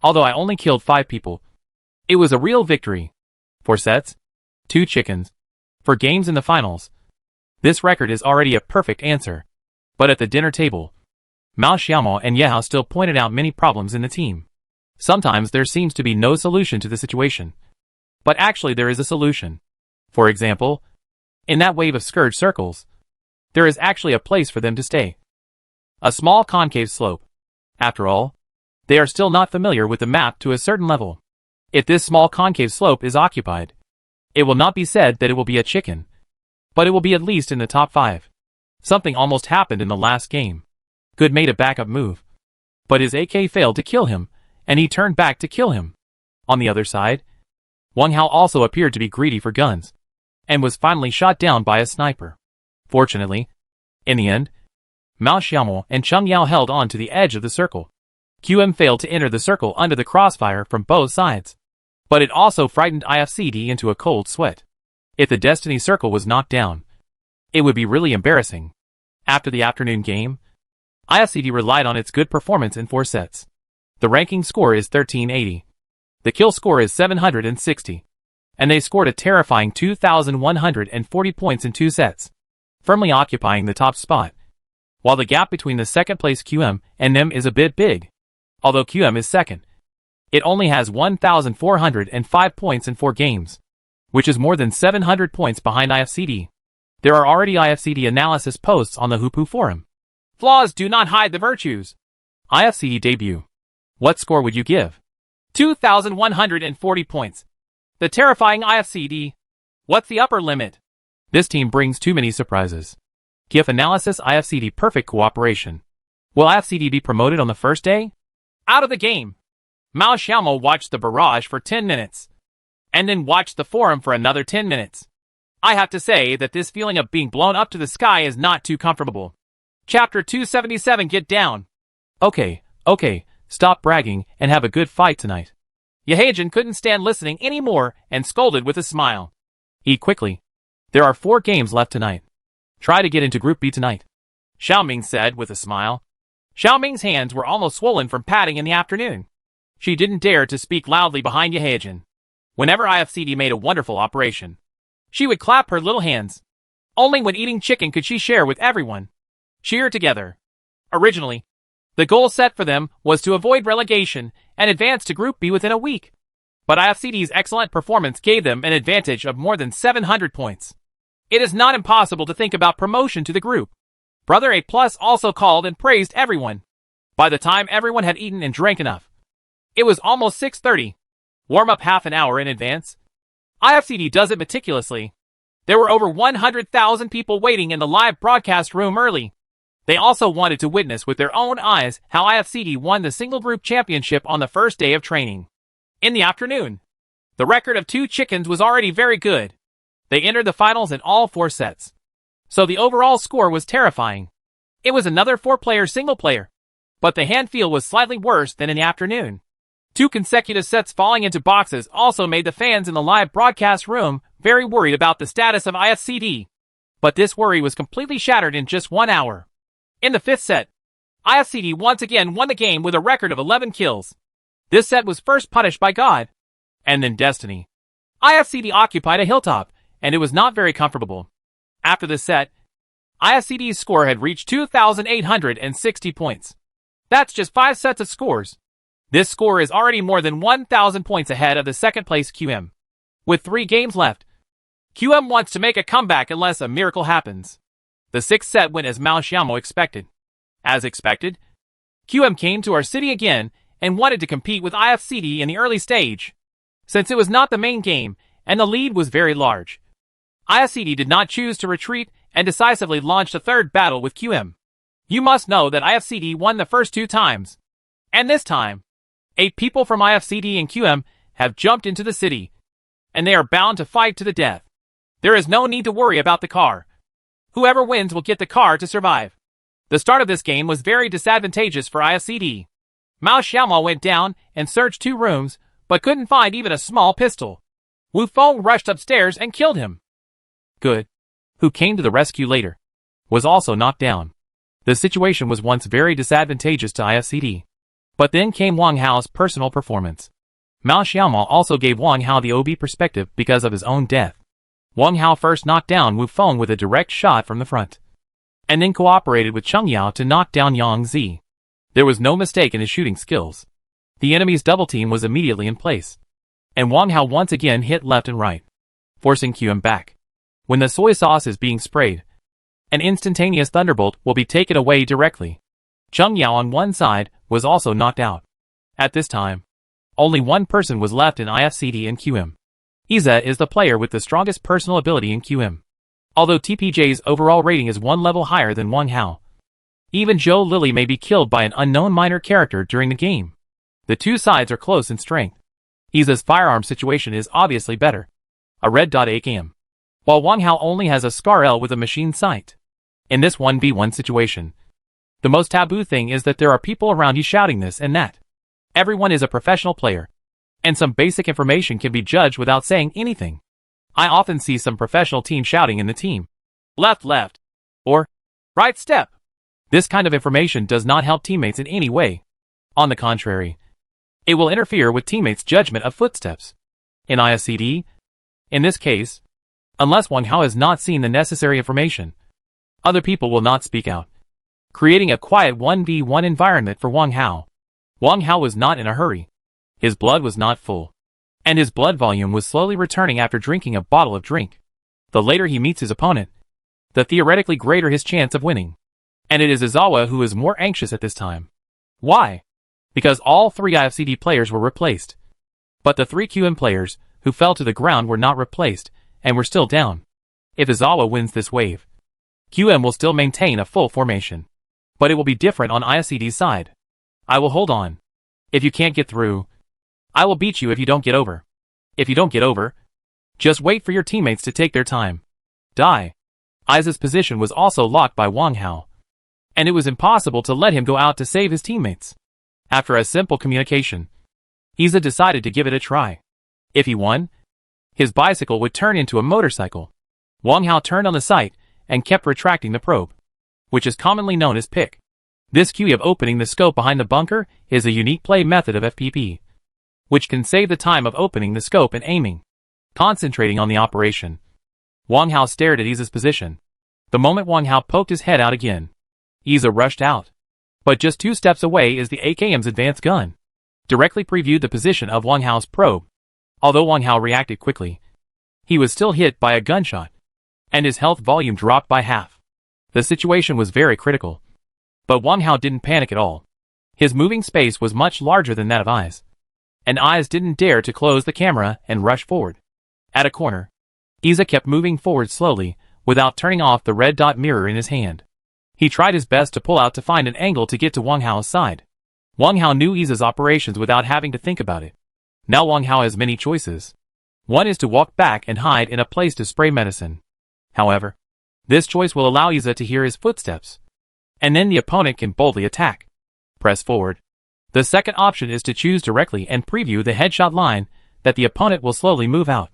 Although I only killed 5 people, it was a real victory. 4 sets, 2 chickens. For games in the finals, this record is already a perfect answer. But at the dinner table, Mao Xiaomo and Ye Hao still pointed out many problems in the team. Sometimes there seems to be no solution to the situation. But actually there is a solution. For example, in that wave of scourge circles, there is actually a place for them to stay. A small concave slope. After all, they are still not familiar with the map to a certain level. If this small concave slope is occupied, it will not be said that it will be a chicken, but it will be at least in the top 5. Something almost happened in the last game. Good made a backup move, but his AK failed to kill him, and he turned back to kill him. On the other side, Wang Hao also appeared to be greedy for guns, and was finally shot down by a sniper. Fortunately, in the end, Mao Xiaomo and Cheng Yao held on to the edge of the circle. QM failed to enter the circle under the crossfire from both sides, but it also frightened IFCD into a cold sweat. If the Destiny circle was knocked down, it would be really embarrassing. After the afternoon game, IFCD relied on its good performance in 4 sets. The ranking score is 1380. The kill score is 760. And they scored a terrifying 2,140 points in 2 sets. firmly occupying the top spot, while the gap between the second-place QM and them is a bit big. Although QM is second, it only has 1,405 points in 4 games, which is more than 700 points behind IFCD. There are already IFCD analysis posts on the Hoopu forum. Flaws do not hide the virtues. IFCD debut. What score would you give? 2,140 points. The terrifying IFCD. What's the upper limit? This team brings too many surprises. GIF analysis IFCD perfect cooperation. Will IFCD be promoted on the first day? Out of the game. Mao Xiaomo watched the barrage for 10 minutes. And then watched the forum for another 10 minutes. I have to say that this feeling of being blown up to the sky is not too comfortable. Chapter 277 Get down. Okay, stop bragging and have a good fight tonight. Yehejin couldn't stand listening anymore and scolded with a smile. Eat quickly. There are 4 games left tonight. Try to get into Group B tonight, Xiaoming said with a smile. Xiaoming's hands were almost swollen from patting in the afternoon. She didn't dare to speak loudly behind Yehejin. Whenever IFCD made a wonderful operation, she would clap her little hands. Only when eating chicken could she share with everyone. Cheer together. Originally, the goal set for them was to avoid relegation and advance to Group B within a week. But IFCD's excellent performance gave them an advantage of more than 700 points. It is not impossible to think about promotion to the group. Brother A Plus also called and praised everyone. By the time everyone had eaten and drank enough, it was almost 6:30. Warm up half an hour in advance. IFCD does it meticulously. There were over 100,000 people waiting in the live broadcast room early. They also wanted to witness with their own eyes how IFCD won the single group championship on the first day of training. In the afternoon, the record of 2 chickens was already very good. They entered the finals in all 4 sets. So the overall score was terrifying. It was another 4-player single player. But the hand feel was slightly worse than in the afternoon. 2 consecutive sets falling into boxes also made the fans in the live broadcast room very worried about the status of IFCD. But this worry was completely shattered in just 1 hour. In the 5th set, IFCD once again won the game with a record of 11 kills. This set was first punished by God, and then Destiny. IFCD occupied a hilltop, and it was not very comfortable. After this set, IFCD's score had reached 2,860 points. That's just 5 sets of scores. This score is already more than 1,000 points ahead of the second-place QM. With 3 games left, QM wants to make a comeback unless a miracle happens. The 6th set went as Mao Xiaomo expected. As expected, QM came to our city again and wanted to compete with IFCD in the early stage. Since it was not the main game, and the lead was very large, IFCD did not choose to retreat and decisively launched a 3rd battle with QM. You must know that IFCD won the first 2 times. And this time, 8 people from IFCD and QM have jumped into the city, and they are bound to fight to the death. There is no need to worry about the car. Whoever wins will get the car to survive. The start of this game was very disadvantageous for IFCD. Mao Xiaomo went down and searched 2 rooms, but couldn't find even a small pistol. Wu Feng rushed upstairs and killed him. Good, who came to the rescue later, was also knocked down. The situation was once very disadvantageous to IFCD. But then came Wang Hao's personal performance. Mao Xiaomo also gave Wang Hao the OB perspective because of his own death. Wang Hao first knocked down Wu Feng with a direct shot from the front, and then cooperated with Cheng Yao to knock down Yang Zi. There was no mistake in his shooting skills. The enemy's double team was immediately in place, and Wang Hao once again hit left and right, forcing QM back. When the soy sauce is being sprayed, an instantaneous thunderbolt will be taken away directly. Cheng Yao on one side was also knocked out. At this time, only one person was left in IFCD and QM. Iza is the player with the strongest personal ability in QM. Although TPJ's overall rating is 1 level higher than Wang Hao, even Zhou Lily may be killed by an unknown minor character during the game. The 2 sides are close in strength. Iza's firearm situation is obviously better, a red dot AKM, while Wang Hao only has a Scar L with a machine sight. In this 1v1 situation, the most taboo thing is that there are people around you shouting this and that. Everyone is a professional player, and some basic information can be judged without saying anything. I often see some professional team shouting in the team, left, or right step. This kind of information does not help teammates in any way. On the contrary, it will interfere with teammates' judgment of footsteps. In IFCD, in this case, unless Wang Hao has not seen the necessary information, Other people will not speak out, creating a quiet 1v1 environment for Wang Hao. Wang Hao was not in a hurry. His blood was not full, and his blood volume was slowly returning after drinking a bottle of drink. The later he meets his opponent, the theoretically greater his chance of winning. And it is Izawa who is more anxious at this time. Why? Because all 3 IFCD players were replaced. But the 3 QM players, who fell to the ground, were not replaced, and were still down. If Izawa wins this wave, QM will still maintain a full formation. But it will be different on IFCD's side. I will hold on. If you can't get through, I will beat you if you don't get over. If you don't get over, just wait for your teammates to take their time. Die. Iza's position was also locked by Wang Hao, and it was impossible to let him go out to save his teammates. After a simple communication, Iza decided to give it a try. If he won, his bicycle would turn into a motorcycle. Wang Hao turned on the sight and kept retracting the probe, which is commonly known as pick. This QE of opening the scope behind the bunker is a unique play method of FPP, which can save the time of opening the scope and aiming. Concentrating on the operation, Wang Hao stared at Iza's position. The moment Wang Hao poked his head out again, Iza rushed out. But just 2 steps away is the AKM's advanced gun. Directly previewed the position of Wang Hao's probe. Although Wang Hao reacted quickly, he was still hit by a gunshot, and his health volume dropped by half. The situation was very critical. But Wang Hao didn't panic at all. His moving space was much larger than that of Eyes, and Eyes didn't dare to close the camera and rush forward. At a corner, Iza kept moving forward slowly, without turning off the red dot mirror in his hand. He tried his best to pull out to find an angle to get to Wang Hao's side. Wang Hao knew Iza's operations without having to think about it. Now Wang Hao has many choices. One is to walk back and hide in a place to spray medicine. However, this choice will allow Iza to hear his footsteps, and then the opponent can boldly attack. Press forward. The second option is to choose directly and preview the headshot line that the opponent will slowly move out.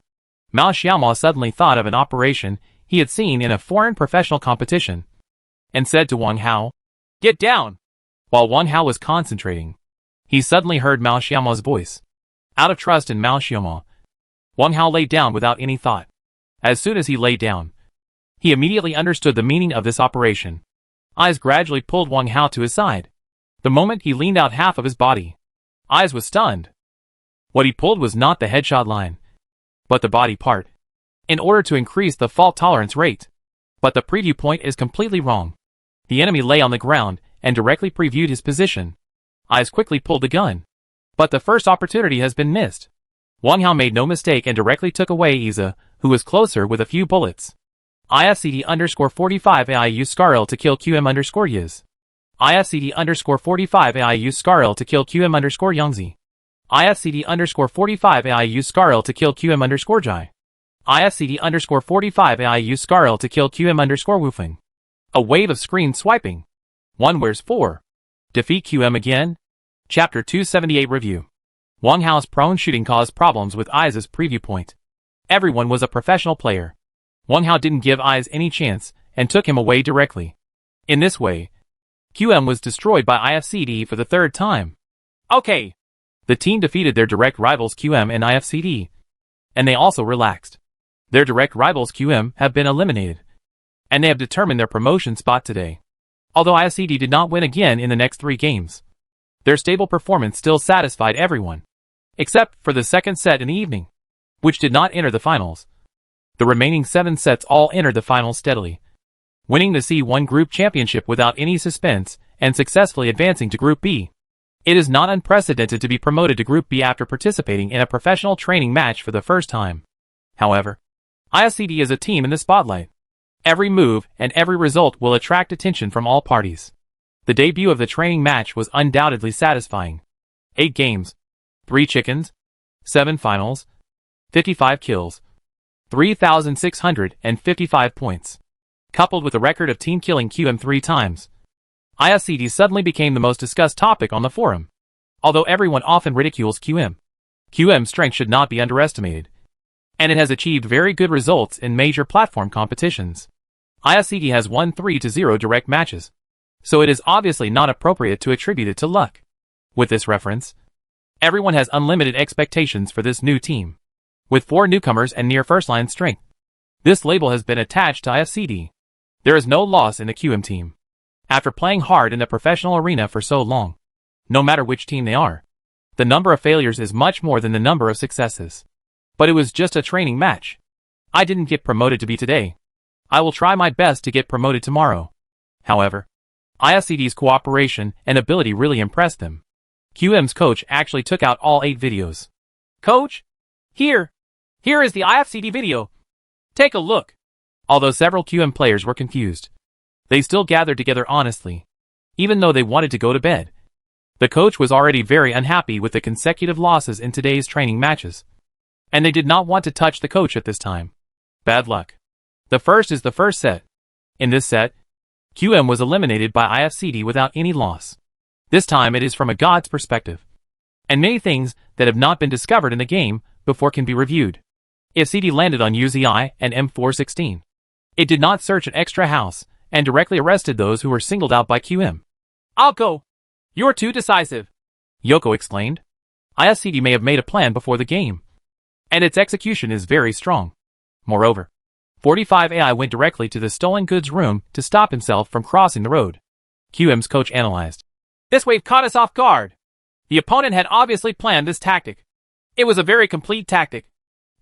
Mao Xiaoma suddenly thought of an operation he had seen in a foreign professional competition, and said to Wang Hao, "Get down!" While Wang Hao was concentrating, he suddenly heard Mao Xiaoma's voice. Out of trust in Mao Xiaoma, Wang Hao lay down without any thought. As soon as he lay down, he immediately understood the meaning of this operation. Eyes gradually pulled Wang Hao to his side. The moment he leaned out half of his body, Eyes was stunned. What he pulled was not the headshot line, but the body part, in order to increase the fault tolerance rate. But the preview point is completely wrong. The enemy lay on the ground and directly previewed his position. Eyes quickly pulled the gun, but the first opportunity has been missed. Wang Hao made no mistake and directly took away Iza, who was closer with a few bullets. IFCD_45 AI used Scarl to kill QM_Yiz. IFCD_45 AI used Scarl to kill QM_Yangzi. IFCD_45 AI used Scarl to kill QM_Jai. IFCD_45 AI used Scarl to kill QM_Wufeng. A wave of screen swiping. 1 Where's 4? Defeat QM again? Chapter 278 Review. Wang Hao's prone shooting caused problems with Iza's preview point. Everyone was a professional player. Wang Hao didn't give Eyes any chance, and took him away directly. In this way, QM was destroyed by IFCD for the 3rd time. Okay. The team defeated their direct rivals QM and IFCD, and they also relaxed. Their direct rivals QM have been eliminated, and they have determined their promotion spot today. Although IFCD did not win again in the next 3 games, their stable performance still satisfied everyone, except for the second set in the evening, which did not enter the finals. The remaining 7 sets all entered the finals steadily, winning the C1 Group Championship without any suspense and successfully advancing to Group B. It is not unprecedented to be promoted to Group B after participating in a professional training match for the first time. However, IFCD is a team in the spotlight. Every move and every result will attract attention from all parties. The debut of the training match was undoubtedly satisfying. 8 games, 3 chickens, 7 finals, 55 kills, 3,655 points. Coupled with the record of team killing QM 3 times, IFCD suddenly became the most discussed topic on the forum. Although everyone often ridicules QM's strength should not be underestimated, and it has achieved very good results in major platform competitions. IFCD has won 3-0 direct matches, so it is obviously not appropriate to attribute it to luck. With this reference, everyone has unlimited expectations for this new team. With 4 newcomers and near first-line strength, this label has been attached to IFCD. There is no loss in the QM team. After playing hard in the professional arena for so long, no matter which team they are, the number of failures is much more than the number of successes. But it was just a training match. I didn't get promoted to be today. I will try my best to get promoted tomorrow. However, IFCD's cooperation and ability really impressed them. QM's coach actually took out all 8 videos. Coach? Here is the IFCD video. Take a look. Although several QM players were confused, they still gathered together honestly, even though they wanted to go to bed. The coach was already very unhappy with the consecutive losses in today's training matches, and they did not want to touch the coach at this time. Bad luck. The first is the first set. In this set, QM was eliminated by IFCD without any loss. This time it is from a god's perspective, and many things that have not been discovered in the game before can be reviewed. If CD landed on UZI and M16, it did not search an extra house and directly arrested those who were singled out by QM. I'll go. You're too decisive, Yoko explained. IFCD may have made a plan before the game, and its execution is very strong. Moreover, 45 AI went directly to the stolen goods room to stop himself from crossing the road. QM's coach analyzed. This wave caught us off guard. The opponent had obviously planned this tactic. It was a very complete tactic.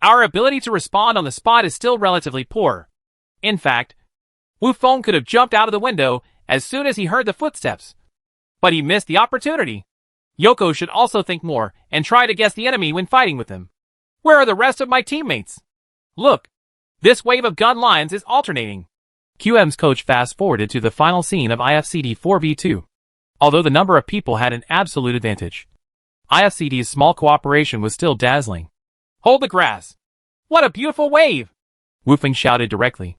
Our ability to respond on the spot is still relatively poor. In fact, Wu Feng could have jumped out of the window as soon as he heard the footsteps. But he missed the opportunity. Yoko should also think more and try to guess the enemy when fighting with him. Where are the rest of my teammates? Look, this wave of gun lines is alternating. QM's coach fast-forwarded to the final scene of IFCD 4v2. Although the number of people had an absolute advantage, IFCD's small cooperation was still dazzling. Hold the grass! What a beautiful wave! Wu Feng shouted directly.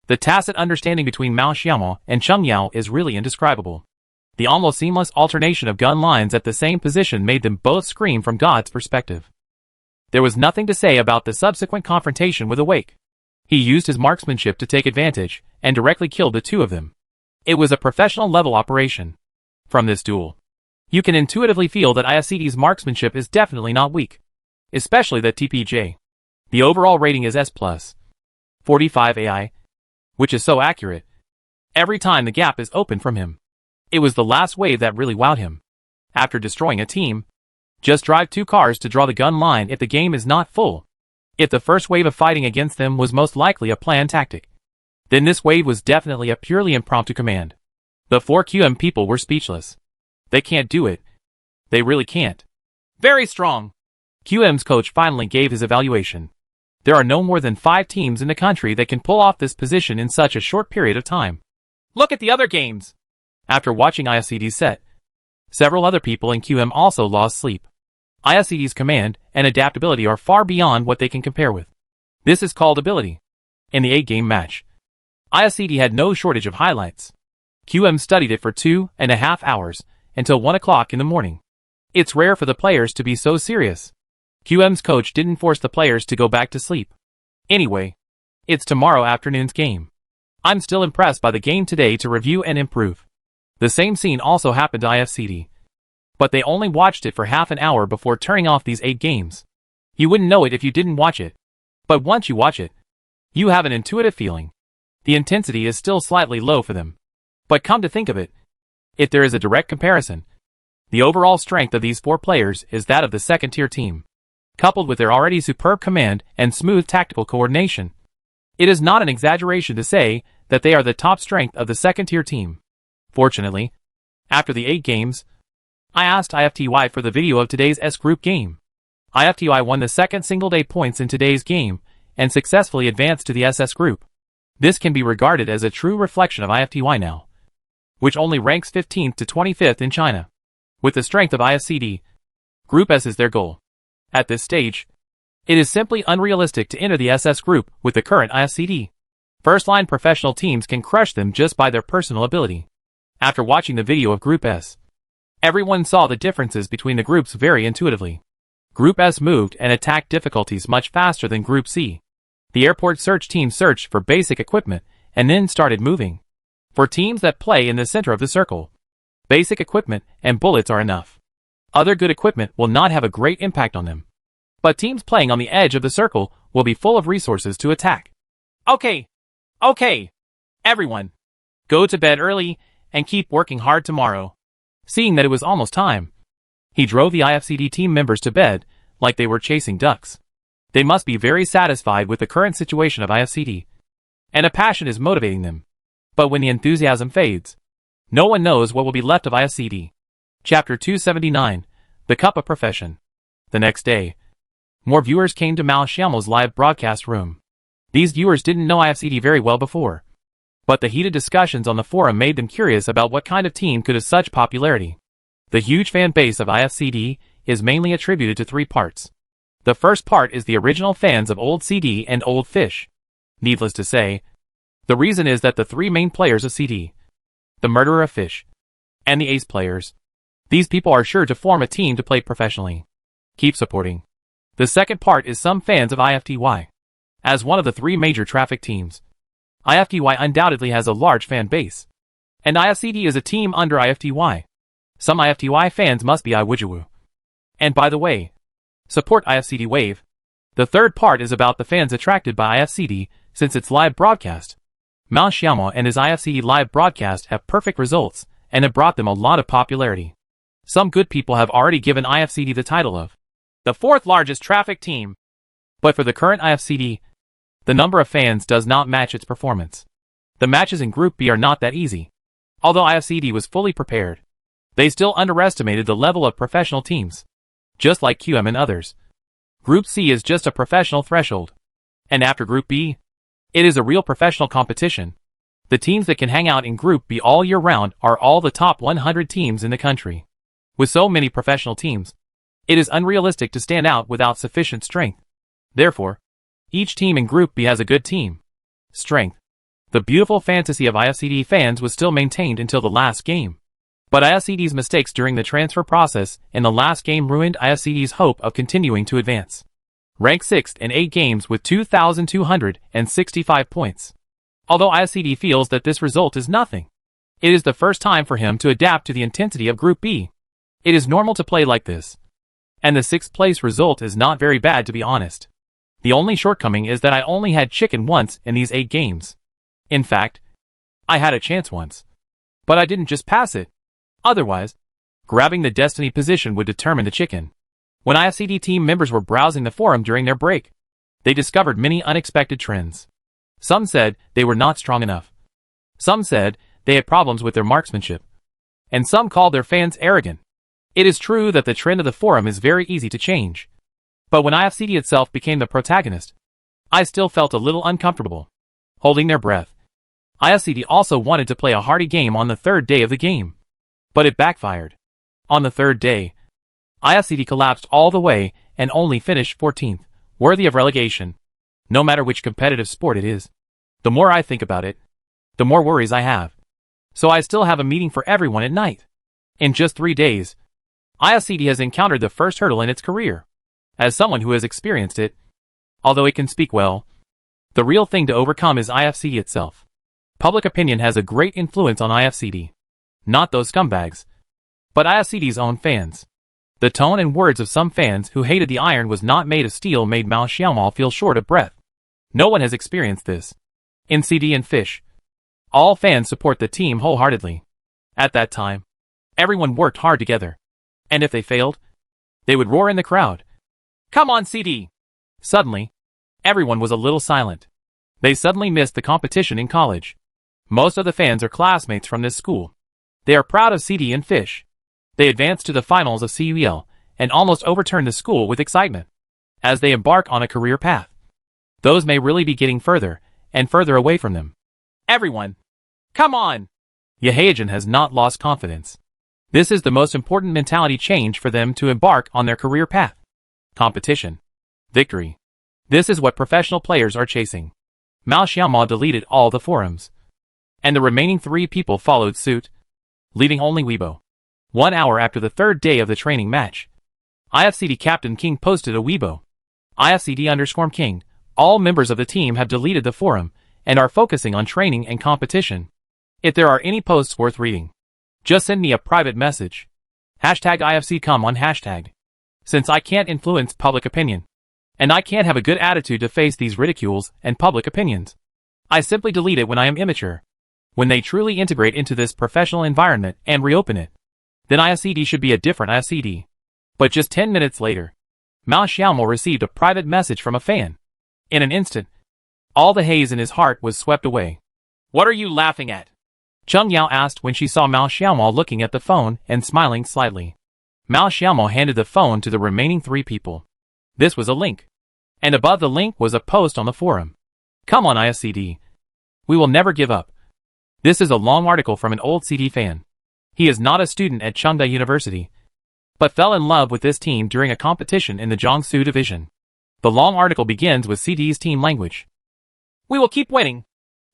The tacit understanding between Mao Xiaomo and Cheng Yao is really indescribable. The almost seamless alternation of gun lines at the same position made them both scream from God's perspective. There was nothing to say about the subsequent confrontation with Awake. He used his marksmanship to take advantage and directly killed the two of them. It was a professional level operation. From this duel, you can intuitively feel that IFCD's marksmanship is definitely not weak, especially that TPJ. The overall rating is S+. 45 AI, which is so accurate. Every time the gap is open from him. It was the last wave that really wowed him. After destroying a team, just drive 2 cars to draw the gun line if the game is not full. If the first wave of fighting against them was most likely a planned tactic, then this wave was definitely a purely impromptu command. The 4 QM people were speechless. They can't do it. They really can't. Very strong. QM's coach finally gave his evaluation. There are no more than 5 teams in the country that can pull off this position in such a short period of time. Look at the other games. After watching IFCD's set, several other people in QM also lost sleep. IFCD's command and adaptability are far beyond what they can compare with. This is called ability. In the 8-game match, IFCD had no shortage of highlights. QM studied it for 2.5 hours, until 1 o'clock in the morning. It's rare for the players to be so serious. QM's coach didn't force the players to go back to sleep. Anyway, it's tomorrow afternoon's game. I'm still impressed by the game today to review and improve. The same scene also happened to IFCD, but they only watched it for half an hour before turning off these 8 games. You wouldn't know it if you didn't watch it. But once you watch it, you have an intuitive feeling. The intensity is still slightly low for them. But come to think of it, if there is a direct comparison, the overall strength of these 4 players is that of the second-tier team. Coupled with their already superb command and smooth tactical coordination, it is not an exaggeration to say that they are the top strength of the second-tier team. Fortunately, after the 8 games, I asked IFTY for the video of today's S group game. IFTY won the second single-day points in today's game and successfully advanced to the SS group. This can be regarded as a true reflection of IFTY now, which only ranks 15th to 25th in China. With the strength of IFCD, Group S is their goal. At this stage, it is simply unrealistic to enter the SS group with the current IFCD. First-line professional teams can crush them just by their personal ability. After watching the video of Group S, everyone saw the differences between the groups very intuitively. Group S moved and attacked difficulties much faster than Group C. The airport search team searched for basic equipment and then started moving. For teams that play in the center of the circle, basic equipment and bullets are enough. Other good equipment will not have a great impact on them. But teams playing on the edge of the circle will be full of resources to attack. Okay. Everyone, go to bed early and keep working hard tomorrow. Seeing that it was almost time, he drove the IFCD team members to bed like they were chasing ducks. They must be very satisfied with the current situation of IFCD, and a passion is motivating them. But when the enthusiasm fades, no one knows what will be left of IFCD. Chapter 279, The Cup of Profession. The next day, more viewers came to Mao Xiaomo's live broadcast room. These viewers didn't know IFCD very well before, but the heated discussions on the forum made them curious about what kind of team could have such popularity. The huge fan base of IFCD is mainly attributed to three parts. The first part is the original fans of Old CD and Old Fish. Needless to say, the reason is that the three main players of CD, the murderer of Fish, and the ace players, these people are sure to form a team to play professionally. Keep supporting. The second part is some fans of IFTY. As one of the three major traffic teams, IFTY undoubtedly has a large fan base, and IFCD is a team under IFTY. Some IFTY fans must be IWujiwu. And by the way, support IFCD Wave. The third part is about the fans attracted by IFCD since its live broadcast. Mao Xiaomo and his IFCD live broadcast have perfect results and have brought them a lot of popularity. Some good people have already given IFCD the title of the fourth largest traffic team. But for the current IFCD, the number of fans does not match its performance. The matches in Group B are not that easy. Although IFCD was fully prepared, they still underestimated the level of professional teams. Just like QM and others, Group C is just a professional threshold. And after Group B, it is a real professional competition. The teams that can hang out in Group B all year round are all the top 100 teams in the country. With so many professional teams, it is unrealistic to stand out without sufficient strength. Therefore, each team in Group B has a good team strength. The beautiful fantasy of IFCD fans was still maintained until the last game. But IFCD's mistakes during the transfer process in the last game ruined IFCD's hope of continuing to advance. Ranked 6th in 8 games with 2,265 points. Although IFCD feels that this result is nothing, it is the first time for him to adapt to the intensity of Group B. It is normal to play like this. And the 6th place result is not very bad, to be honest. The only shortcoming is that I only had chicken once in these 8 games. In fact, I had a chance once, but I didn't just pass it. Otherwise, grabbing the destiny position would determine the chicken. When IFCD team members were browsing the forum during their break, they discovered many unexpected trends. Some said they were not strong enough. Some said they had problems with their marksmanship. And some called their fans arrogant. It is true that the trend of the forum is very easy to change. But when IFCD itself became the protagonist, I still felt a little uncomfortable. Holding their breath. IFCD also wanted to play a hearty game on the third day of the game. But it backfired. On the third day, IFCD collapsed all the way and only finished 14th, worthy of relegation. No matter which competitive sport it is, the more I think about it, the more worries I have. So I still have a meeting for everyone at night. In just 3 days, IFCD has encountered the first hurdle in its career. As someone who has experienced it, although it can speak well, the real thing to overcome is IFCD itself. Public opinion has a great influence on IFCD. Not those scumbags, but IFCD's own fans. The tone and words of some fans who hated the iron was not made of steel made Mao Xiaomo feel short of breath. No one has experienced this. In CD and Fish, all fans support the team wholeheartedly. At that time, everyone worked hard together. And if they failed, they would roar in the crowd. Come on, CD! Suddenly, everyone was a little silent. They suddenly missed the competition in college. Most of the fans are classmates from this school. They are proud of CD and Fish. They advanced to the finals of CUEL and almost overturned the school with excitement. As they embark on a career path, those may really be getting further and further away from them. Everyone, come on! Yehaejin has not lost confidence. This is the most important mentality change for them to embark on their career path. Competition. Victory. This is what professional players are chasing. Mao Xiaomo deleted all the forums. And the remaining 3 people followed suit, leaving only Weibo. 1 hour after the third day of the training match, IFCD Captain King posted a Weibo. IFCD_King, all members of the team have deleted the forum and are focusing on training and competition. If there are any posts worth reading, just send me a private message. #IFC come on hashtag. Since I can't influence public opinion, and I can't have a good attitude to face these ridicules and public opinions, I simply delete it when I am immature. When they truly integrate into this professional environment and reopen it, then ISCD should be a different ISCD. But just 10 minutes later, Mao Xiaomo received a private message from a fan. In an instant, all the haze in his heart was swept away. "What are you laughing at?" Cheng Yao asked when she saw Mao Xiaomo looking at the phone and smiling slightly. Mao Xiaomo handed the phone to the remaining 3 people. This was a link. And above the link was a post on the forum. "Come on ISCD. We will never give up." This is a long article from an old CD fan. He is not a student at Chengde University, but fell in love with this team during a competition in the Jiangsu division. The long article begins with CD's team language. "We will keep winning,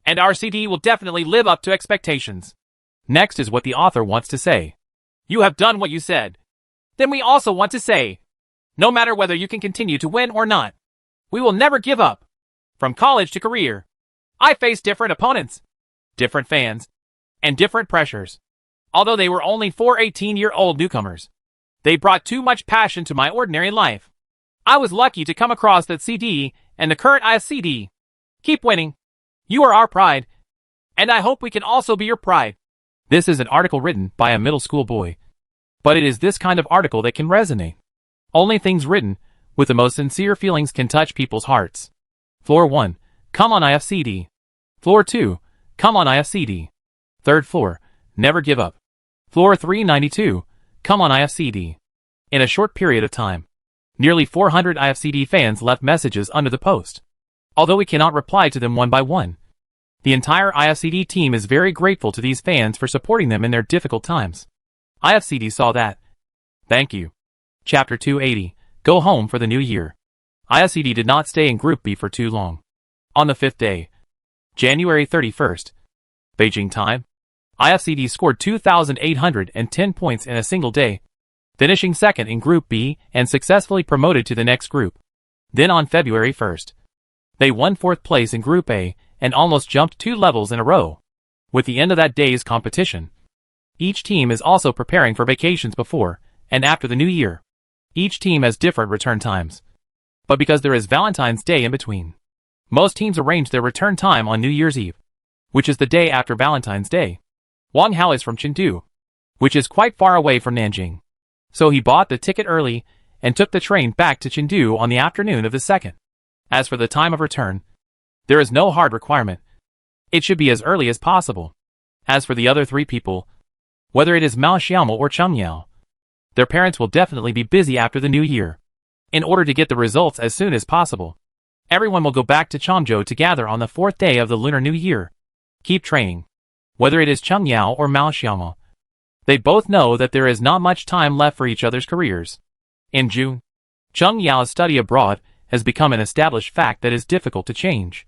and our CD will definitely live up to expectations." Next is what the author wants to say. "You have done what you said. Then we also want to say, no matter whether you can continue to win or not, we will never give up. From college to career, I faced different opponents, different fans, and different pressures. Although they were only 4 18-year-old newcomers, they brought too much passion to my ordinary life. I was lucky to come across that CD and the current ISCD. Keep winning. You are our pride, and I hope we can also be your pride." This is an article written by a middle school boy. But it is this kind of article that can resonate. Only things written with the most sincere feelings can touch people's hearts. Floor 1, come on IFCD. Floor 2, come on IFCD. Third floor, never give up. Floor 392, come on IFCD. In a short period of time, nearly 400 IFCD fans left messages under the post. Although we cannot reply to them one by one, the entire IFCD team is very grateful to these fans for supporting them in their difficult times. IFCD saw that. Thank you. Chapter 280, Go Home for the New Year. IFCD did not stay in Group B for too long. On the 5th day, January 31st, Beijing time, IFCD scored 2,810 points in a single day, finishing second in Group B and successfully promoted to the next group. Then on February 1st, they won 4th place in Group A and almost jumped 2 levels in a row. With the end of that day's competition, each team is also preparing for vacations before and after the new year. Each team has different return times. But because there is Valentine's Day in between, most teams arrange their return time on New Year's Eve, which is the day after Valentine's Day. Wang Hao is from Chengdu, which is quite far away from Nanjing. So he bought the ticket early and took the train back to Chengdu on the afternoon of the 2nd. As for the time of return, there is no hard requirement. It should be as early as possible. As for the other 3 people, whether it is Mao Xiaomo or Cheng Yao, their parents will definitely be busy after the new year. In order to get the results as soon as possible, everyone will go back to Changzhou to gather on the 4th day of the Lunar New Year. Keep training. Whether it is Cheng Yao or Mao Xiaomo, they both know that there is not much time left for each other's careers. In June, Cheng Yao's study abroad has become an established fact that is difficult to change.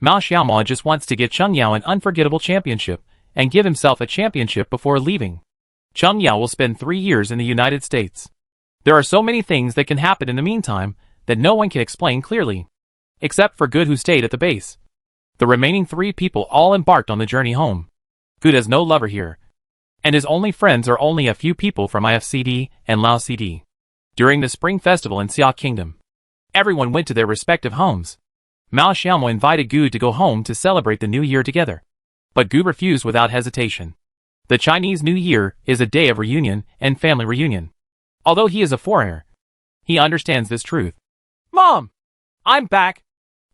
Mao Xiaomo just wants to get Cheng Yao an unforgettable championship and give himself a championship before leaving. Cheng Yao will spend 3 years in the United States. There are so many things that can happen in the meantime that no one can explain clearly, except for Good, who stayed at the base. The remaining 3 people all embarked on the journey home. Good has no lover here, and his only friends are only a few people from IFCD and Lao CD. During the Spring Festival in Xia Kingdom, everyone went to their respective homes. Mao Xiaomo invited Gu to go home to celebrate the New Year together, but Gu refused without hesitation. The Chinese New Year is a day of reunion and family reunion. Although he is a foreigner, he understands this truth. "Mom! I'm back!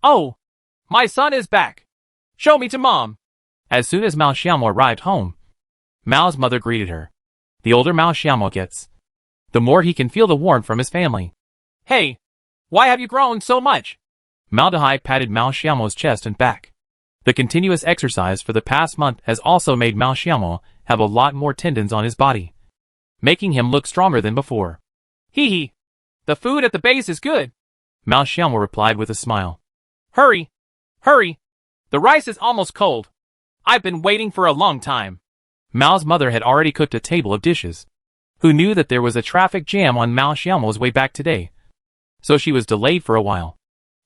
Oh! My son is back! Show me to Mom!" As soon as Mao Xiaomo arrived home, Mao's mother greeted her. The older Mao Xiaomo gets, the more he can feel the warmth from his family. "Hey! Why have you grown so much?" Mao Dehai patted Mao Xiaomo's chest and back. The continuous exercise for the past month has also made Mao Xiaomo have a lot more tendons on his body, making him look stronger than before. "Hee hee. The food at the base is good," Mao Xiaomo replied with a smile. "Hurry! Hurry! The rice is almost cold. I've been waiting for a long time." Mao's mother had already cooked a table of dishes. Who knew that there was a traffic jam on Mao Xiaomo's way back today? So she was delayed for a while.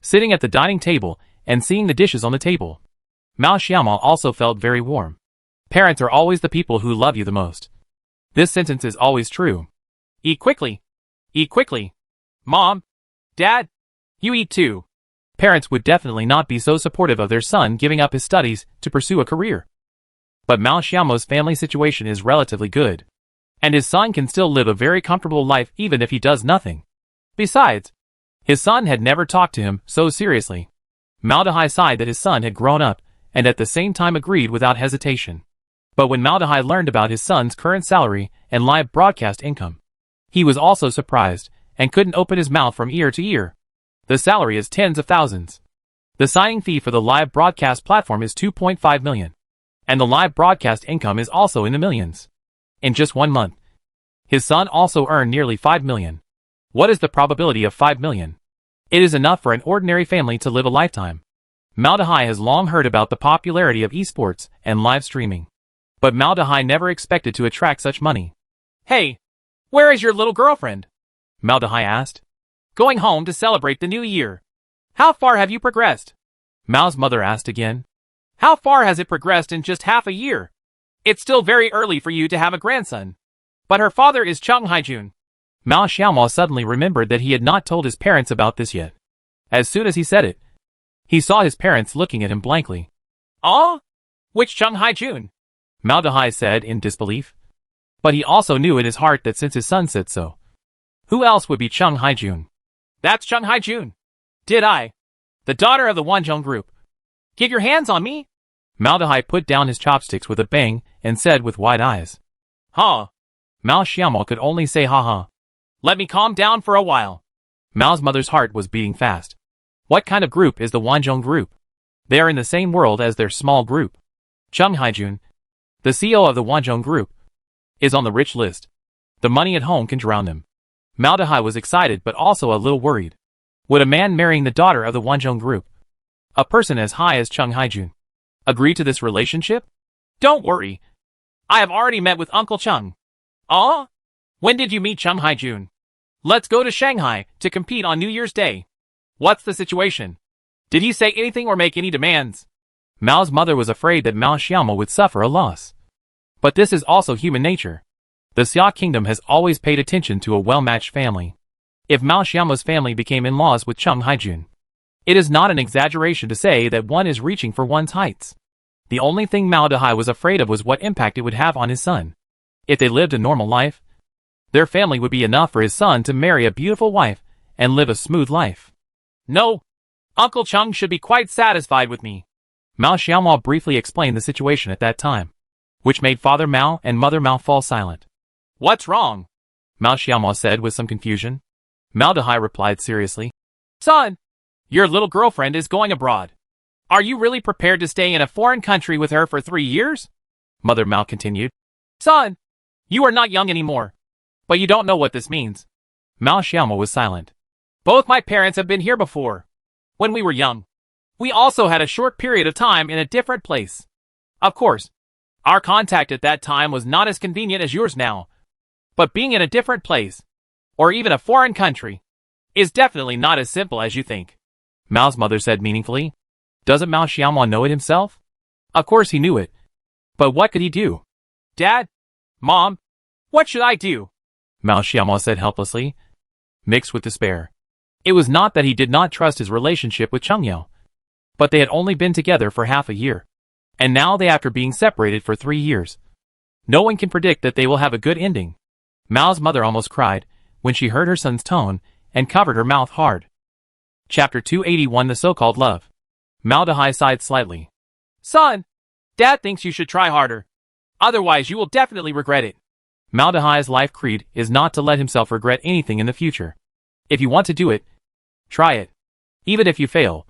Sitting at the dining table and seeing the dishes on the table, Mao Xiaomo also felt very warm. Parents are always the people who love you the most. This sentence is always true. Eat quickly. Eat quickly. Mom. Dad. You eat too. Parents would definitely not be so supportive of their son giving up his studies to pursue a career. But Mao Xiaomo's family situation is relatively good, and his son can still live a very comfortable life even if he does nothing. Besides, his son had never talked to him so seriously. Mao Dehai sighed that his son had grown up, and at the same time agreed without hesitation. But when Mao Dehai learned about his son's current salary and live broadcast income, he was also surprised, and couldn't open his mouth from ear to ear. The salary is tens of thousands. The signing fee for the live broadcast platform is 2.5 million. And the live broadcast income is also in the millions. In just 1 month, his son also earned nearly 5 million. What is the probability of 5 million? It is enough for an ordinary family to live a lifetime. Mao Dehai has long heard about the popularity of esports and live streaming. But Mao Dehai never expected to attract such money. Hey, where is your little girlfriend? Mao Dehai asked. Going home to celebrate the new year. How far have you progressed? Mao's mother asked again. How far has it progressed in just half a year? It's still very early for you to have a grandson. But her father is Chung Haijun. Mao Xiaomo suddenly remembered that he had not told his parents about this yet. As soon as he said it, he saw his parents looking at him blankly. Ah? Which Chung Haijun? Mao Dehai said in disbelief. But he also knew in his heart that since his son said so, who else would be Chung Haijun? That's Chung Haijun. Did I? The daughter of the Wanzhong group. Get your hands on me! Mao Dehai put down his chopsticks with a bang and said with wide eyes. Ha! Mao Xiaomo could only say ha ha. Let me calm down for a while. Mao's mother's heart was beating fast. What kind of group is the Wanzhong group? They are in the same world as their small group. Chung Haijun, the CEO of the Wanzhong group, is on the rich list. The money at home can drown him. Mao Dehai was excited but also a little worried. Would a man marrying the daughter of the Wanzhong group, a person as high as Chung Haijun, agree to this relationship? Don't worry. I have already met with Uncle Chung. Ah? When did you meet Chung Haijun? Let's go to Shanghai to compete on New Year's Day. What's the situation? Did he say anything or make any demands? Mao's mother was afraid that Mao Xiaomo would suffer a loss. But this is also human nature. The Xia kingdom has always paid attention to a well-matched family. If Mao Xiaomo's family became in-laws with Chung Haijun, it is not an exaggeration to say that one is reaching for one's heights. The only thing Mao Dehai was afraid of was what impact it would have on his son. If they lived a normal life, their family would be enough for his son to marry a beautiful wife and live a smooth life. No, Uncle Chung should be quite satisfied with me. Mao Xiaomo briefly explained the situation at that time, which made Father Mao and Mother Mao fall silent. What's wrong? Mao Xiaomo said with some confusion. Mao Dehai replied seriously. Son, your little girlfriend is going abroad. Are you really prepared to stay in a foreign country with her for 3 years? Mother Mao continued. Son, you are not young anymore. But you don't know what this means. Mao Xiaomo was silent. Both my parents have been here before. When we were young, we also had a short period of time in a different place. Of course, our contact at that time was not as convenient as yours now. But being in a different place, or even a foreign country, is definitely not as simple as you think. Mao's mother said meaningfully. Doesn't Mao Xiaomo know it himself? Of course he knew it. But what could he do? Dad? Mom? What should I do? Mao Xiaomo said helplessly, mixed with despair. It was not that he did not trust his relationship with Chung Yao, but they had only been together for half a year. And now they after being separated for 3 years. No one can predict that they will have a good ending. Mao's mother almost cried when she heard her son's tone and covered her mouth hard. Chapter 281 The So-Called Love. Mao Dehai sighed slightly. Son, Dad thinks you should try harder. Otherwise you will definitely regret it. Mao Dehai's life creed is not to let himself regret anything in the future. If you want to do it, try it. Even if you fail,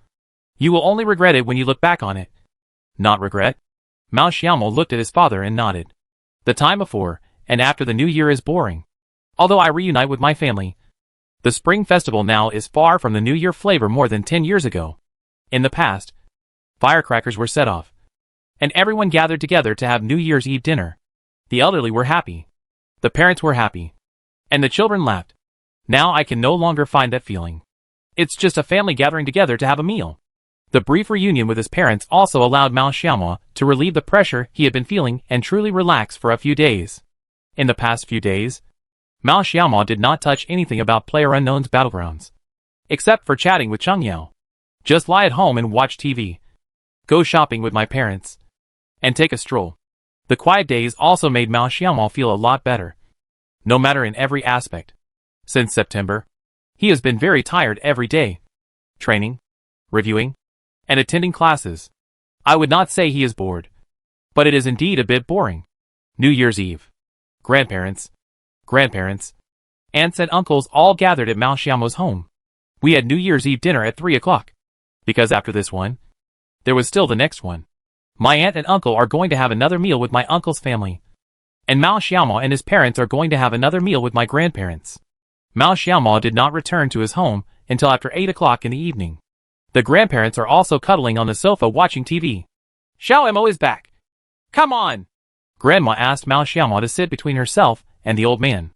you will only regret it when you look back on it. Not regret? Mao Xiaomo looked at his father and nodded. The time before and after the new year is boring. Although I reunite with my family, the Spring Festival now is far from the New Year flavor more than 10 years ago. In the past, firecrackers were set off, and everyone gathered together to have New Year's Eve dinner. The elderly were happy. The parents were happy. And the children laughed. Now I can no longer find that feeling. It's just a family gathering together to have a meal. The brief reunion with his parents also allowed Mao Xiaomo to relieve the pressure he had been feeling and truly relax for a few days. In the past few days, Mao Xiaomo did not touch anything about PlayerUnknown's Battlegrounds, except for chatting with Chung Yao. Just lie at home and watch TV, go shopping with my parents, and take a stroll. The quiet days also made Mao Xiaomao feel a lot better. No matter in every aspect. Since September, he has been very tired every day. Training, reviewing, and attending classes. I would not say he is bored. But it is indeed a bit boring. New Year's Eve. Grandparents, aunts and uncles all gathered at Mao Xiaomao's home. We had New Year's Eve dinner at 3 o'clock. Because after this one, there was still the next one. My aunt and uncle are going to have another meal with my uncle's family. And Mao Xiaomao and his parents are going to have another meal with my grandparents. Mao Xiaomao did not return to his home until after 8 o'clock in the evening. The grandparents are also cuddling on the sofa watching TV. Xiao Mo is back. Come on. Grandma asked Mao Xiaomao to sit between herself and the old man.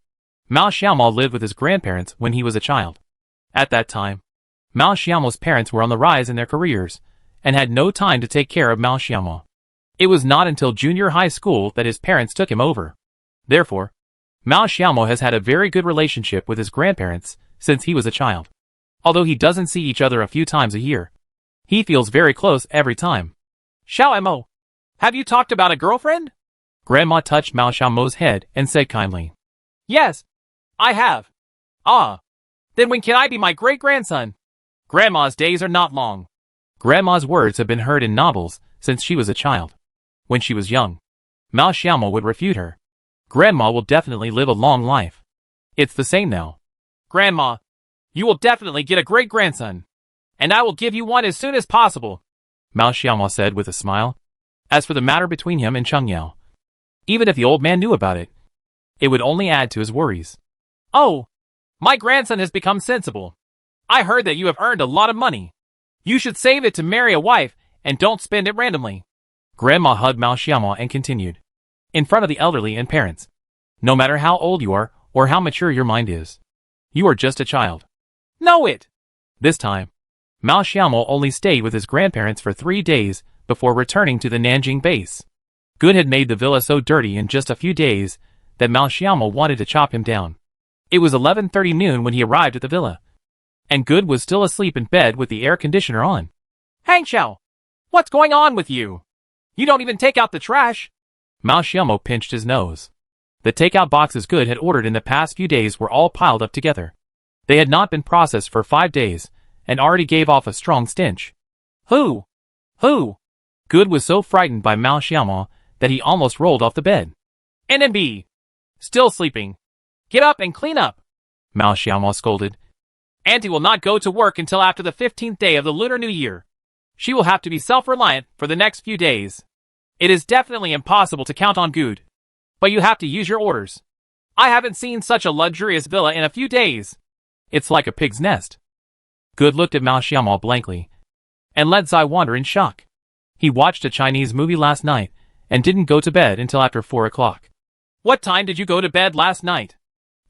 Mao Xiaomao lived with his grandparents when he was a child. At that time, Mao Xiaomao's parents were on the rise in their careers and had no time to take care of Mao Xiaomao. It was not until junior high school that his parents took him over. Therefore, Mao Xiaomao has had a very good relationship with his grandparents since he was a child. Although he doesn't see each other a few times a year, he feels very close every time. Xiao Mo, have you talked about a girlfriend? Grandma touched Mao Xiaomao's head and said kindly. Yes, I have. Ah, then when can I be my great-grandson? Grandma's days are not long. Grandma's words have been heard in novels since she was a child. When she was young, Mao Xiaomao would refute her. Grandma will definitely live a long life. It's the same now. Grandma, you will definitely get a great-grandson. And I will give you one as soon as possible, Mao Xiaomao said with a smile. As for the matter between him and Cheng Yao, even if the old man knew about it, it would only add to his worries. Oh, my grandson has become sensible. I heard that you have earned a lot of money. You should save it to marry a wife and don't spend it randomly. Grandma hugged Mao Xiaomao and continued. In front of the elderly and parents. No matter how old you are or how mature your mind is, you are just a child. Know it! This time, Mao Xiaomao only stayed with his grandparents for 3 days before returning to the Nanjing base. Good had made the villa so dirty in just a few days that Mao Xiaomao wanted to chop him down. It was 11:30 noon when he arrived at the villa. And Good was still asleep in bed with the air conditioner on. Hang Xiao! What's going on with you? You don't even take out the trash! Mao Xiaomao pinched his nose. The takeout boxes Good had ordered in the past few days were all piled up together. They had not been processed for 5 days, and already gave off a strong stench. Who? Good was so frightened by Mao Xiaomao that he almost rolled off the bed. NMB! Still sleeping. Get up and clean up, Mao Xiaomao scolded. Auntie will not go to work until after the 15th day of the Lunar New Year. She will have to be self-reliant for the next few days. It is definitely impossible to count on Good. But you have to use your orders. I haven't seen such a luxurious villa in a few days. It's like a pig's nest. Good looked at Mao Xiaomao blankly and let Zai wander in shock. He watched a Chinese movie last night and didn't go to bed until after 4 o'clock. What time did you go to bed last night?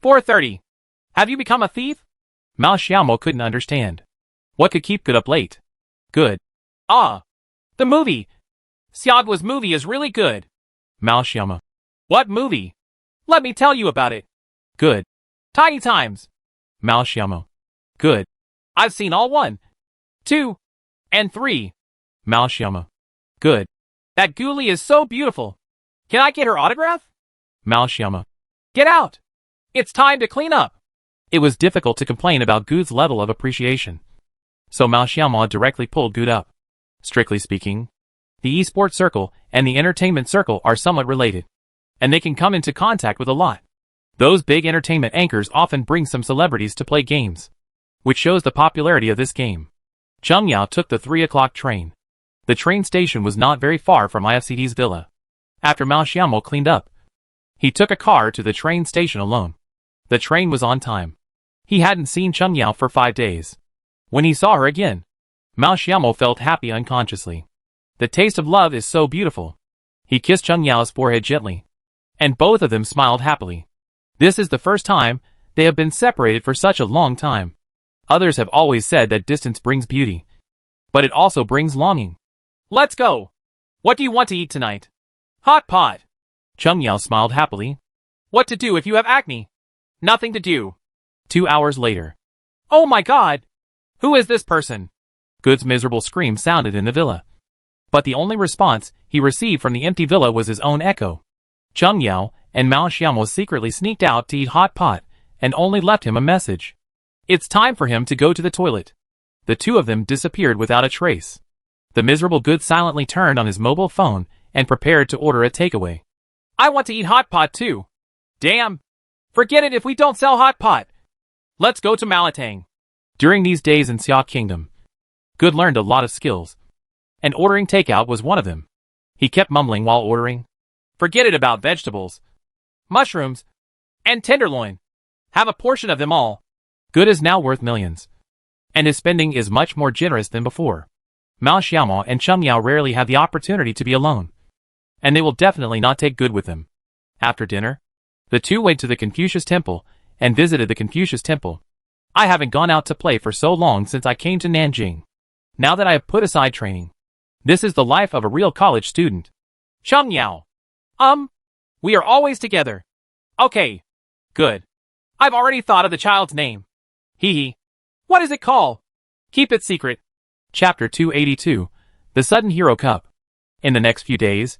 4:30. Have you become a thief? Mao Xiaomao couldn't understand. What could keep Good up late? Good. Ah, the movie. Xiaoguo's movie is really good. Mao Xiaomao. What movie? Let me tell you about it. Good. Tiny Times. Mao Xiaomao. Good. I've seen all 1, 2, and 3. Mao Xiaomao. Good. That Guli is so beautiful. Can I get her autograph? Mao Xiaomao. Get out. It's time to clean up. It was difficult to complain about Gu's level of appreciation. So Mao Xiaomao directly pulled Good up. Strictly speaking, the esports circle and the entertainment circle are somewhat related, and they can come into contact with a lot. Those big entertainment anchors often bring some celebrities to play games, which shows the popularity of this game. Cheng Yao took the 3 o'clock train. The train station was not very far from IFCD's villa. After Mao Xiaomao cleaned up, he took a car to the train station alone. The train was on time. He hadn't seen Cheng Yao for 5 days. When he saw her again, Mao Xiaomao felt happy unconsciously. The taste of love is so beautiful. He kissed Cheng Yao's forehead gently, and both of them smiled happily. This is the first time they have been separated for such a long time. Others have always said that distance brings beauty, but it also brings longing. Let's go. What do you want to eat tonight? Hot pot. Cheng Yao smiled happily. What to do if you have acne? Nothing to do. 2 hours later. Oh my God! Who is this person? Good's miserable scream sounded in the villa. But the only response he received from the empty villa was his own echo. Cheng Yao and Mao Xiaomo secretly sneaked out to eat hot pot, and only left him a message. It's time for him to go to the toilet. The two of them disappeared without a trace. The miserable Good silently turned on his mobile phone and prepared to order a takeaway. I want to eat hot pot too. Damn. Forget it if we don't sell hot pot. Let's go to Malatang. During these days in Xia Kingdom, Good learned a lot of skills, and ordering takeout was one of them. He kept mumbling while ordering. Forget it about vegetables, mushrooms, and tenderloin. Have a portion of them all. Good is now worth millions, and his spending is much more generous than before. Mao Xiaomo and Cheng Yao rarely have the opportunity to be alone, and they will definitely not take Good with them. After dinner, the two went to the Confucius Temple and visited the Confucius Temple. I haven't gone out to play for so long since I came to Nanjing. Now that I have put aside training, this is the life of a real college student. Cheng Yao. We are always together. Okay. Good. I've already thought of the child's name. Hee hee. What is it called? Keep it secret. Chapter 282. The Sudden Hero Cup. In the next few days,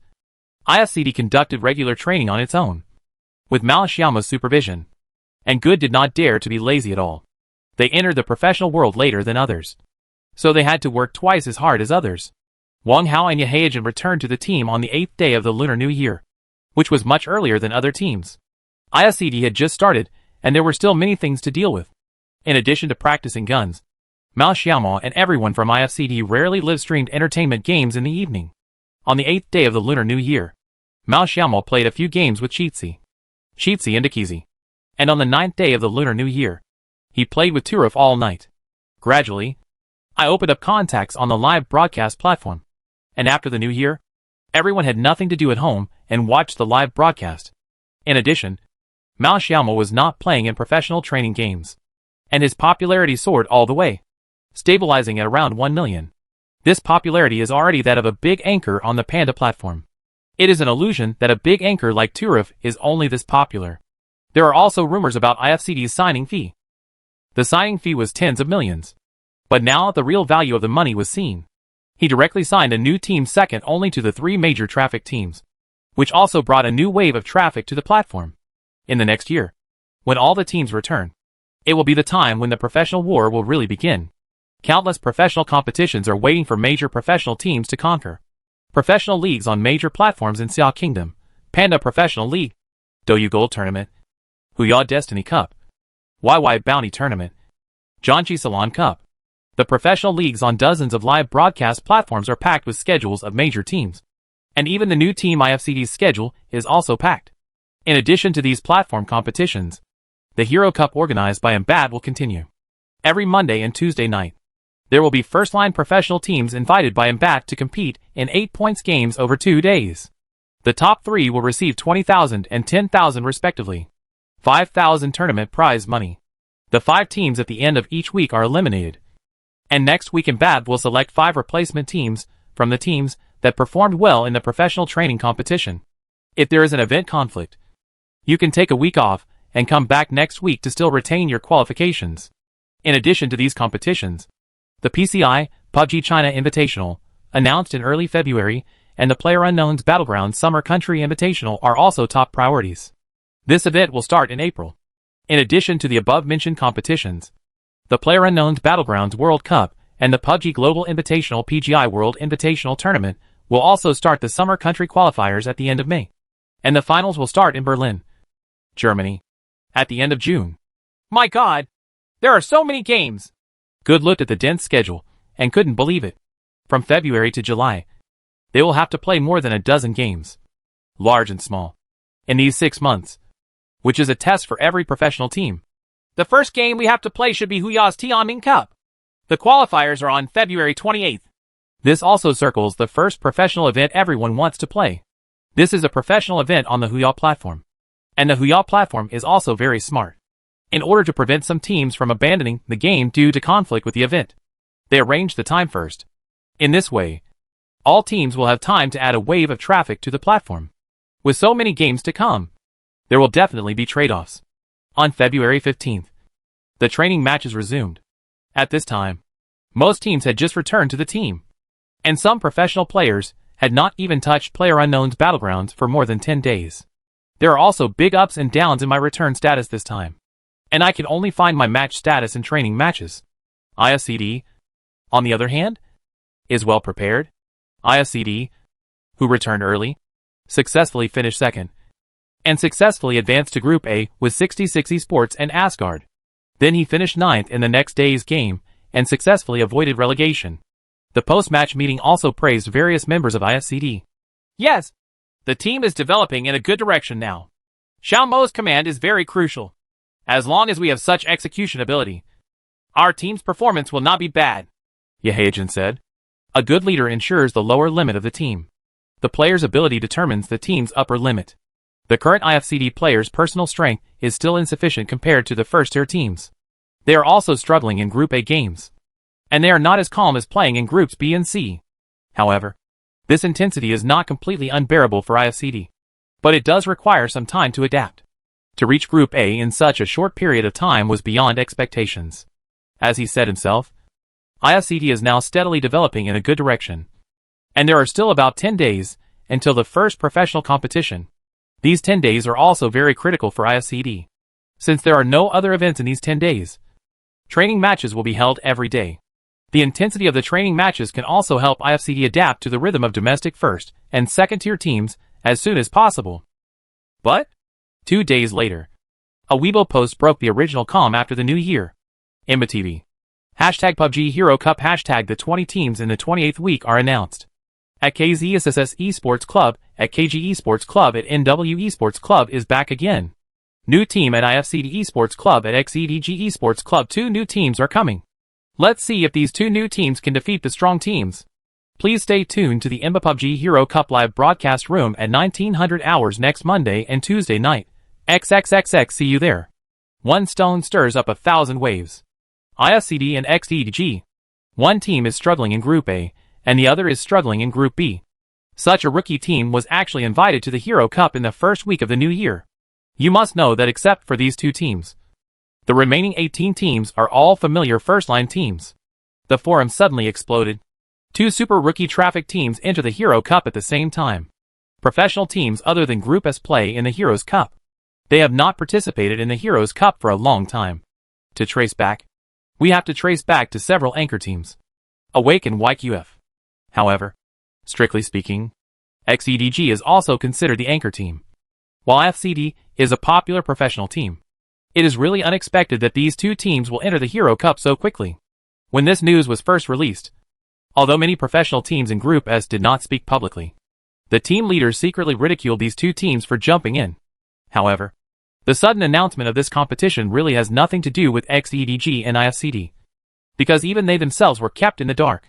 ISCD conducted regular training on its own, with Mao Xiaomo's supervision, and Good did not dare to be lazy at all. They entered the professional world later than others, so they had to work twice as hard as others. Wang Hao and Yahajan returned to the team on the 8th day of the Lunar New Year, which was much earlier than other teams. ISCD had just started, and there were still many things to deal with. In addition to practicing guns, Mao Xiaomo and everyone from IFCD rarely live-streamed entertainment games in the evening. On the 8th day of the Lunar New Year, Mao Xiaomo played a few games with Shitzi and Akizi. And on the 9th day of the Lunar New Year, he played with Turov all night. Gradually, I opened up contacts on the live broadcast platform. And after the New Year, everyone had nothing to do at home and watched the live broadcast. In addition, Mao Xiaomo was not playing in professional training games, and his popularity soared all the way, stabilizing at around 1 million. This popularity is already that of a big anchor on the Panda platform. It is an illusion that a big anchor like Turov is only this popular. There are also rumors about IFCD's signing fee. The signing fee was tens of millions. But now the real value of the money was seen. He directly signed a new team second only to the 3 major traffic teams, which also brought a new wave of traffic to the platform. In the next year, when all the teams return, it will be the time when the professional war will really begin. Countless professional competitions are waiting for major professional teams to conquer. Professional leagues on major platforms in Xia Kingdom, Panda Professional League, Douyu Gold Tournament, Huya Destiny Cup, YY Bounty Tournament, Jiangxi Salon Cup. The professional leagues on dozens of live broadcast platforms are packed with schedules of major teams. And even the new Team IFCD's schedule is also packed. In addition to these platform competitions, the Hero Cup organized by MBAD will continue. Every Monday and Tuesday night, there will be first-line professional teams invited by MBAD to compete in 8 points games over 2 days. The top 3 will receive 20,000 and 10,000 respectively. 5,000 tournament prize money. The 5 teams at the end of each week are eliminated. And next week MBAD will select 5 replacement teams from the teams that performed well in the professional training competition. If there is an event conflict, you can take a week off and come back next week to still retain your qualifications. In addition to these competitions, the PCI PUBG China Invitational, announced in early February, and the PlayerUnknown's Battlegrounds Summer Country Invitational are also top priorities. This event will start in April. In addition to the above-mentioned competitions, the PlayerUnknown's Battlegrounds World Cup and the PUBG Global Invitational PGI World Invitational Tournament will also start the Summer Country Qualifiers at the end of May. And the finals will start in Berlin, Germany, at the end of June. My God! There are so many games! Good looked at the dense schedule and couldn't believe it. From February to July, they will have to play more than a dozen games, large and small, in these 6 months, which is a test for every professional team. The first game we have to play should be Huya's Tianming Cup. The qualifiers are on February 28th. This also circles the first professional event everyone wants to play. This is a professional event on the Huya platform. And the Huya platform is also very smart. In order to prevent some teams from abandoning the game due to conflict with the event, they arrange the time first. In this way, all teams will have time to add a wave of traffic to the platform. With so many games to come, there will definitely be trade-offs. On February 15th, the training matches resumed. At this time, most teams had just returned to the team. And some professional players had not even touched PlayerUnknown's Battlegrounds for more than 10 days. There are also big ups and downs in my return status this time. And I can only find my match status in training matches. ISCD, on the other hand, is well prepared. ISCD, who returned early, successfully finished second, and successfully advanced to Group A with 66 esports and Asgard. Then he finished ninth in the next day's game and successfully avoided relegation. The post-match meeting also praised various members of ISCD. Yes, the team is developing in a good direction now. Xiaomo's command is very crucial. As long as we have such execution ability, our team's performance will not be bad, Yehajin said. A good leader ensures the lower limit of the team. The player's ability determines the team's upper limit. The current IFCD player's personal strength is still insufficient compared to the first-tier teams. They are also struggling in Group A games, and they are not as calm as playing in Groups B and C. However, this intensity is not completely unbearable for IFCD, but it does require some time to adapt. To reach Group A in such a short period of time was beyond expectations. As he said himself, IFCD is now steadily developing in a good direction, and there are still about 10 days until the first professional competition. These 10 days are also very critical for IFCD, since there are no other events in these 10 days. Training matches will be held every day. The intensity of the training matches can also help IFCD adapt to the rhythm of domestic first and second-tier teams as soon as possible. But 2 days later, a Weibo post broke the original calm after the new year. IMBA Hashtag PUBG Hero Cup Hashtag the 20 teams in the 28th week are announced. At KZSSS Esports Club, at KG Esports Club, at NW Esports Club is back again. New team at IFCD Esports Club, at XEDG Esports Club. 2 new teams are coming. Let's see if these 2 new teams can defeat the strong teams. Please stay tuned to the IMBA PUBG Hero Cup live broadcast room at 1900 hours next Monday and Tuesday night. XXXX, see you there. One stone stirs up 1,000 waves. IFCD and XEDG. One team is struggling in Group A, and the other is struggling in Group B. Such a rookie team was actually invited to the Hero Cup in the first week of the new year. You must know that except for these 2 teams, the remaining 18 teams are all familiar first-line teams. The forum suddenly exploded. 2 super rookie traffic teams enter the Hero Cup at the same time. Professional teams other than Group S play in the Heroes Cup. They have not participated in the Heroes Cup for a long time. To trace back, we have to trace back to several anchor teams. Awake and YQF. However, strictly speaking, XEDG is also considered the anchor team, while IFCD is a popular professional team. It is really unexpected that these 2 teams will enter the Hero Cup so quickly. When this news was first released, although many professional teams in Group S did not speak publicly, the team leaders secretly ridiculed these 2 teams for jumping in. However, the sudden announcement of this competition really has nothing to do with XEDG and IFCD, because even they themselves were kept in the dark.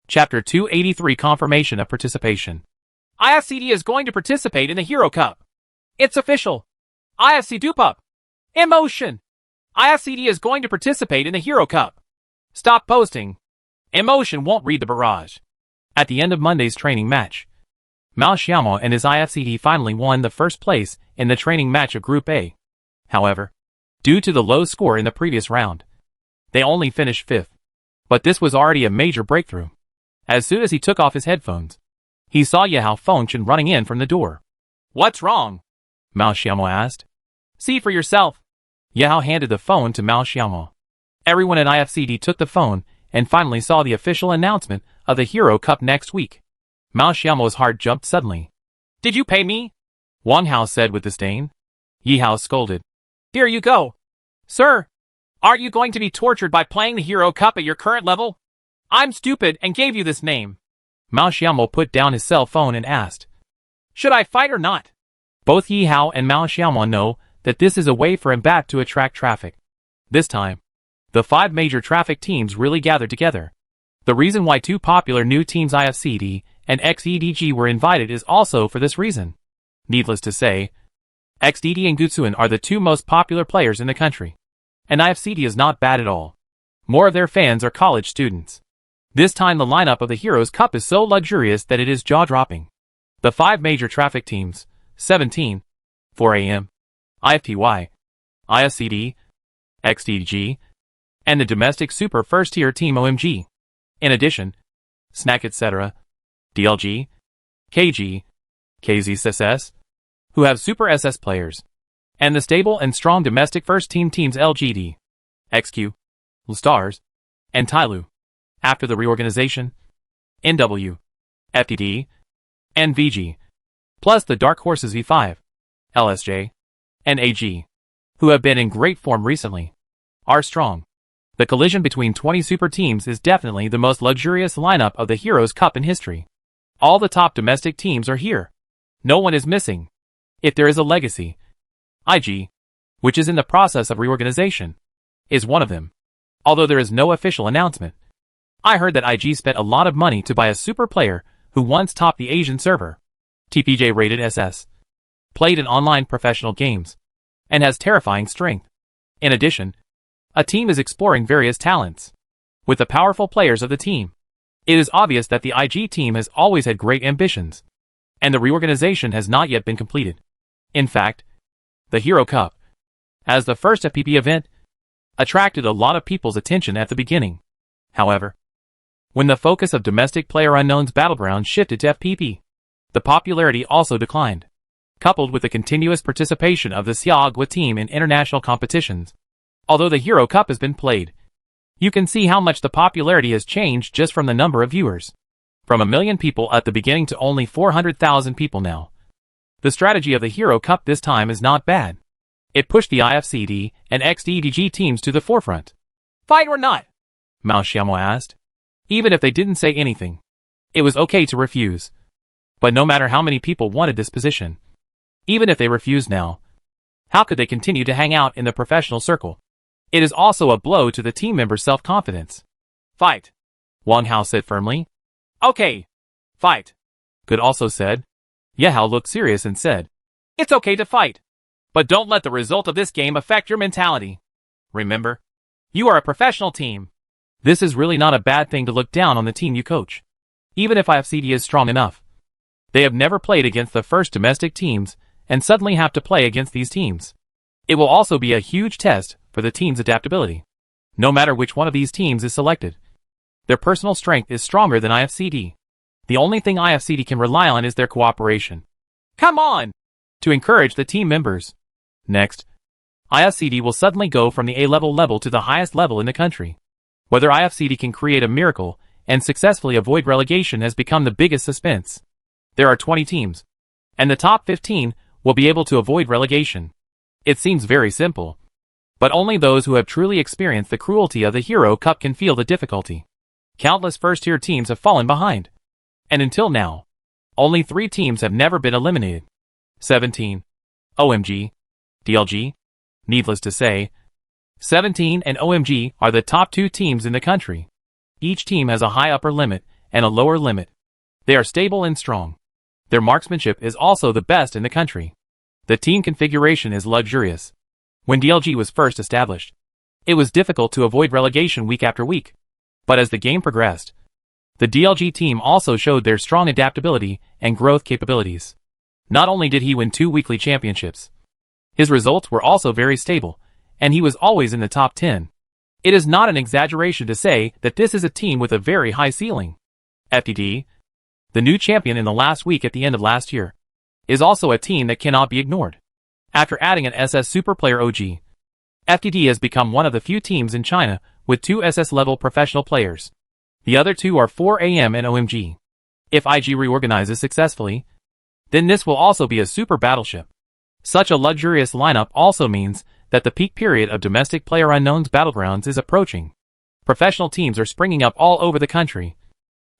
Chapter 283 Confirmation of Participation. IFCD is going to participate in the Hero Cup. It's official. IFC Dupup. Emotion. IFCD is going to participate in the Hero Cup. Stop posting. Emotion won't read the barrage. At the end of Monday's training match, Mao Xiaomo and his IFCD finally won the first place in the training match of Group A. However, due to the low score in the previous round, they only finished 5th. But this was already a major breakthrough. As soon as he took off his headphones, he saw Yehao Fengchen running in from the door. What's wrong? Mao Xiaomo asked. See for yourself. Yehao handed the phone to Mao Xiaomo. Everyone at IFCD took the phone and finally saw the official announcement of the Hero Cup next week. Mao Xiaomo's heart jumped suddenly. Did you pay me? Wang Hao said with disdain. Yehao scolded. Here you go. Sir, aren't you going to be tortured by playing the Hero Cup at your current level? I'm stupid and gave you this name. Mao Xiaomo put down his cell phone and asked, should I fight or not? Both Yehao and Mao Xiaomo know that this is a way for MBAT to attract traffic. This time, the 5 major traffic teams really gathered together. The reason why 2 popular new teams IFCD and XEDG were invited is also for this reason. Needless to say, XDD and Gutsuin are the 2 most popular players in the country. And IFCD is not bad at all. More of their fans are college students. This time the lineup of the Heroes Cup is so luxurious that it is jaw-dropping. The 5 major traffic teams, 17, 4AM, IFTY, IFCD, XDG, and the domestic super first-tier team OMG. In addition, Snack etc., DLG, KG, KZSS, who have Super SS players, and the stable and strong domestic first-team teams LGD, XQ, Stars, and Tyloo. After the reorganization, NW, FTD, and VG, plus the dark horses V5, LSJ, and AG, who have been in great form recently, are strong. The collision between 20 super teams is definitely the most luxurious lineup of the Heroes Cup in history. All the top domestic teams are here. No one is missing. If there is a legacy, IG, which is in the process of reorganization, is one of them. Although there is no official announcement. I heard that IG spent a lot of money to buy a super player who once topped the Asian server, TPJ rated SS, played in online professional games, and has terrifying strength. In addition, a team is exploring various talents. With the powerful players of the team, it is obvious that the IG team has always had great ambitions, and the reorganization has not yet been completed. In fact, the Hero Cup, as the first FPP event, attracted a lot of people's attention at the beginning. However, when the focus of domestic PlayerUnknown's Battleground shifted to FPP, the popularity also declined. Coupled with the continuous participation of the Xiaogua team in international competitions, although the Hero Cup has been played, you can see how much the popularity has changed just from the number of viewers. From 1 million people at the beginning to only 400,000 people now. The strategy of the Hero Cup this time is not bad. It pushed the IFCD and XDDG teams to the forefront. Fight or not? Mao Xiaomo asked. Even if they didn't say anything, it was okay to refuse. But no matter how many people wanted this position, even if they refused now, how could they continue to hang out in the professional circle? It is also a blow to the team members' self-confidence. Fight, Wang Hao said firmly. Okay, fight. Good also said. Ye Hao looked serious and said, it's okay to fight, but don't let the result of this game affect your mentality. Remember, you are a professional team. This is really not a bad thing to look down on the team you coach. Even if IFCD is strong enough, they have never played against the first domestic teams and suddenly have to play against these teams. It will also be a huge test for the team's adaptability. No matter which one of these teams is selected, their personal strength is stronger than IFCD. The only thing IFCD can rely on is their cooperation. Come on! To encourage the team members. Next, IFCD will suddenly go from the A level to the highest level in the country. Whether IFCD can create a miracle and successfully avoid relegation has become the biggest suspense. There are 20 teams, and the top 15 will be able to avoid relegation. It seems very simple, but only those who have truly experienced the cruelty of the Hero Cup can feel the difficulty. Countless first-tier teams have fallen behind, and until now, only 3 teams have never been eliminated. 17, OMG, DLG. Needless to say, 17 and OMG are the top 2 teams in the country. Each team has a high upper limit and a lower limit. They are stable and strong. Their marksmanship is also the best in the country. The team configuration is luxurious. When DLG was first established, it was difficult to avoid relegation week after week. But as the game progressed, the DLG team also showed their strong adaptability and growth capabilities. Not only did he win 2 weekly championships, his results were also very stable, and he was always in the top 10. It is not an exaggeration to say that this is a team with a very high ceiling. FTD, the new champion in the last week at the end of last year, is also a team that cannot be ignored. After adding an SS super player OG, FTD has become one of the few teams in China with 2 SS-level professional players. The other 2 are 4AM and OMG. If IG reorganizes successfully, then this will also be a super battleship. Such a luxurious lineup also means that the peak period of domestic PlayerUnknown's Battlegrounds is approaching. Professional teams are springing up all over the country,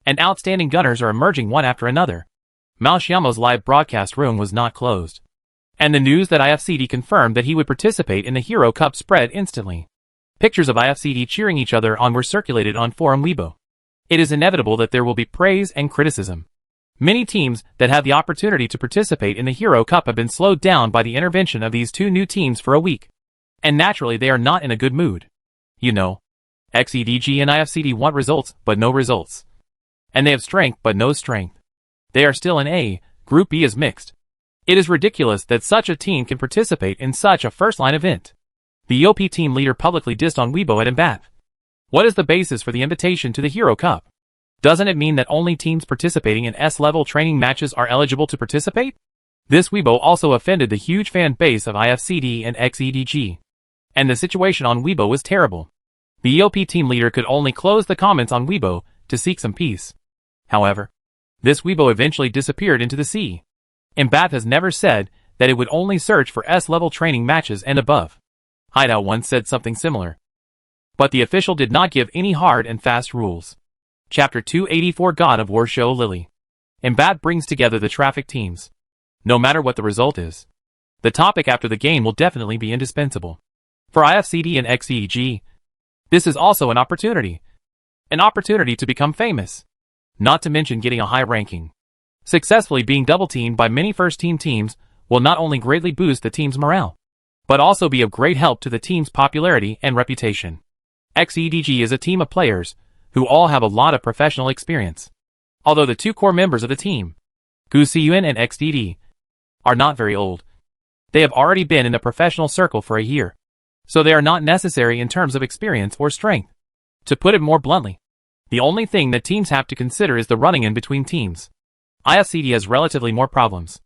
and outstanding gunners are emerging one after another. Mao Xiaomo's live broadcast room was not closed, and the news that IFCD confirmed that he would participate in the Hero Cup spread instantly. Pictures of IFCD cheering each other on were circulated on Forum Weibo. It is inevitable that there will be praise and criticism. Many teams that have the opportunity to participate in the Hero Cup have been slowed down by the intervention of these 2 new teams for a week. And naturally they are not in a good mood. You know, XEDG and IFCD want results but no results. And they have strength but no strength. They are still in A, Group B is mixed. It is ridiculous that such a team can participate in such a first-line event. The EOP team leader publicly dissed on Weibo at Mbath. What is the basis for the invitation to the Hero Cup? Doesn't it mean that only teams participating in S-level training matches are eligible to participate? This Weibo also offended the huge fan base of IFCD and XEDG. And the situation on Weibo was terrible. The EOP team leader could only close the comments on Weibo to seek some peace. However, this Weibo eventually disappeared into the sea. Mbath has never said that it would only search for S-level training matches and above. Hideout once said something similar. But the official did not give any hard and fast rules. Chapter 284 God of War Show Lily. Mbath brings together the traffic teams. No matter what the result is, the topic after the game will definitely be indispensable. For IFCD and XEG, this is also an opportunity. An opportunity to become famous. Not to mention getting a high ranking. Successfully being double-teamed by many first-team teams will not only greatly boost the team's morale, but also be of great help to the team's popularity and reputation. XEDG is a team of players who all have a lot of professional experience. Although the two core members of the team, Gu Siyuan and XDD, are not very old. They have already been in the professional circle for a year, so they are not necessary in terms of experience or strength. To put it more bluntly, the only thing that teams have to consider is the running in between teams. IFCD has relatively more problems.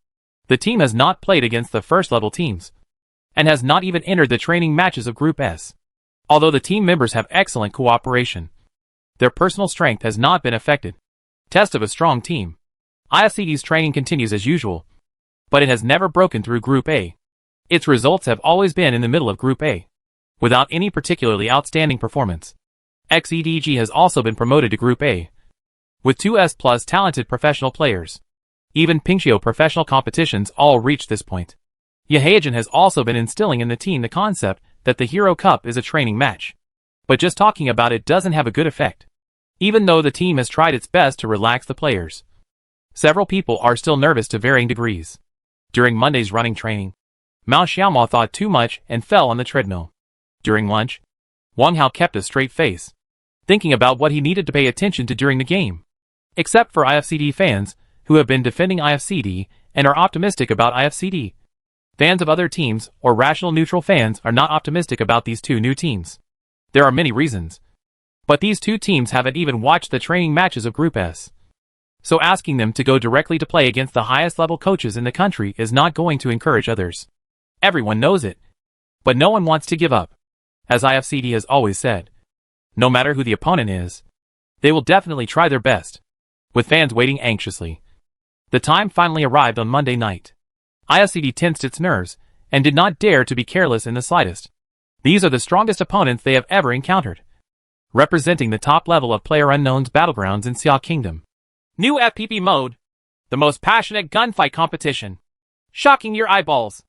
The team has not played against the first-level teams, and has not even entered the training matches of Group S. Although the team members have excellent cooperation, their personal strength has not been affected. Test of a strong team. IFCD's training continues as usual, but it has never broken through Group A. Its results have always been in the middle of Group A, without any particularly outstanding performance. XEDG has also been promoted to Group A, with 2S+ talented professional players. Even Pingxiu professional competitions all reached this point. Yehaejin has also been instilling in the team the concept that the Hero Cup is a training match. But just talking about it doesn't have a good effect. Even though the team has tried its best to relax the players, several people are still nervous to varying degrees. During Monday's running training, Mao Xiaomo thought too much and fell on the treadmill. During lunch, Wang Hao kept a straight face, thinking about what he needed to pay attention to during the game. Except for IFCD fans, who have been defending IFCD and are optimistic about IFCD. Fans of other teams, or rational neutral fans, are not optimistic about these two new teams. There are many reasons. But these two teams haven't even watched the training matches of Group S. So asking them to go directly to play against the highest level coaches in the country is not going to encourage others. Everyone knows it. But no one wants to give up. As IFCD has always said, no matter who the opponent is, they will definitely try their best. With fans waiting anxiously, the time finally arrived on Monday night. IFCD tensed its nerves and did not dare to be careless in the slightest. These are the strongest opponents they have ever encountered, representing the top level of PlayerUnknown's battlegrounds in Xia Kingdom. New FPP mode, the most passionate gunfight competition, shocking your eyeballs.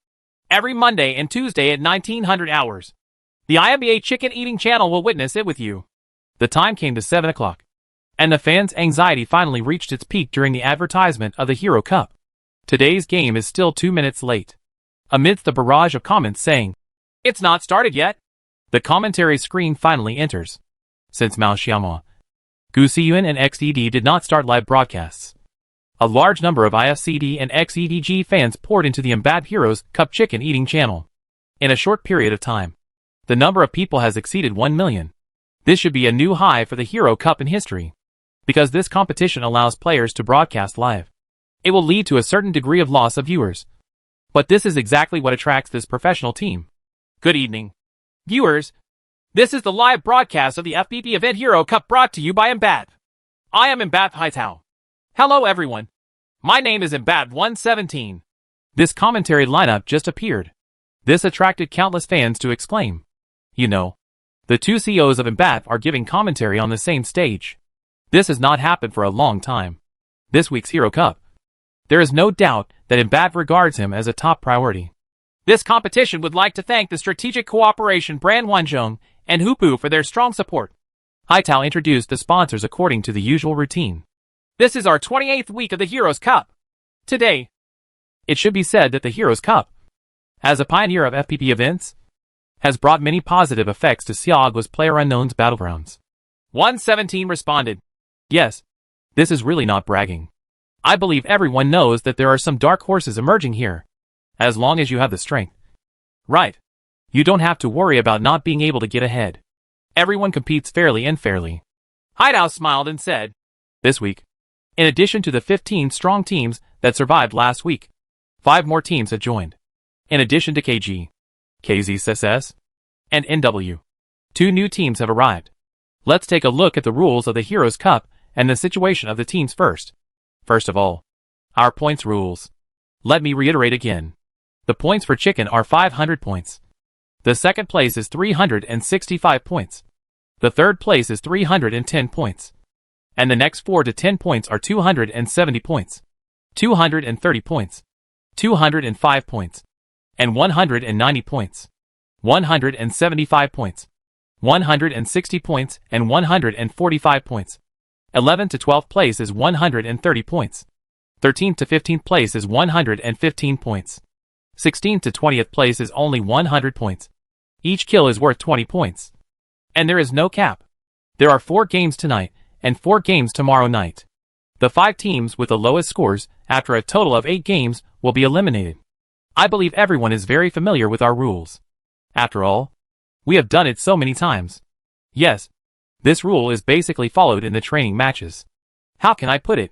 Every Monday and Tuesday at 1900 hours. The IMBA Chicken Eating channel will witness it with you. The time came to 7 o'clock. And the fans' anxiety finally reached its peak during the advertisement of the Hero Cup. Today's game is still 2 minutes late. Amidst the barrage of comments saying, "It's not started yet," the commentary screen finally enters. Since Mao Xiaomo, Gu Siyuan and XDD did not start live broadcasts, a large number of IFCD and XEDG fans poured into the Mbath Heroes Cup Chicken Eating channel. In a short period of time, the number of people has exceeded 1 million. This should be a new high for the Hero Cup in history, because this competition allows players to broadcast live. It will lead to a certain degree of loss of viewers. But this is exactly what attracts this professional team. Good evening, viewers. This is the live broadcast of the FPP Event Hero Cup brought to you by Mbath. I am Mbath Haitao. Hello everyone. My name is Mbath 117. This commentary lineup just appeared. This attracted countless fans to exclaim. You know, the two CEOs of Mbath are giving commentary on the same stage. This has not happened for a long time. This week's Hero Cup, there is no doubt that Mbath regards him as a top priority. This competition would like to thank the strategic cooperation brand Wanzhong and Hupu for their strong support. Haitao introduced the sponsors according to the usual routine. This is our 28th week of the Heroes Cup. Today, it should be said that the Heroes Cup, as a pioneer of FPP events, has brought many positive effects to Xiaogua's PlayerUnknown's battlegrounds. 117 responded, "Yes, this is really not bragging. I believe everyone knows that there are some dark horses emerging here. As long as you have the strength. Right. You don't have to worry about not being able to get ahead. Everyone competes fairly and fairly." Haidao smiled and said, This week, in addition to the 15 strong teams that survived last week, 5 more teams have joined. In addition to KG, KZSS, and NW, 2 new teams have arrived. Let's take a look at the rules of the Heroes Cup and the situation of the teams first. First of all, our points rules. Let me reiterate again. The points for chicken are 500 points. The second place is 365 points. The third place is 310 points. And the next 4 to 10 points are 270 points, 230 points, 205 points, and 190 points, 175 points, 160 points, and 145 points. 11th to 12th place is 130 points. 13th to 15th place is 115 points. 16th to 20th place is only 100 points. Each kill is worth 20 points. And there is no cap. There are 4 games tonight, and 4 games tomorrow night. The 5 teams with the lowest scores, after a total of 8 games, will be eliminated. I believe everyone is very familiar with our rules. After all, we have done it so many times. Yes, this rule is basically followed in the training matches. How can I put it?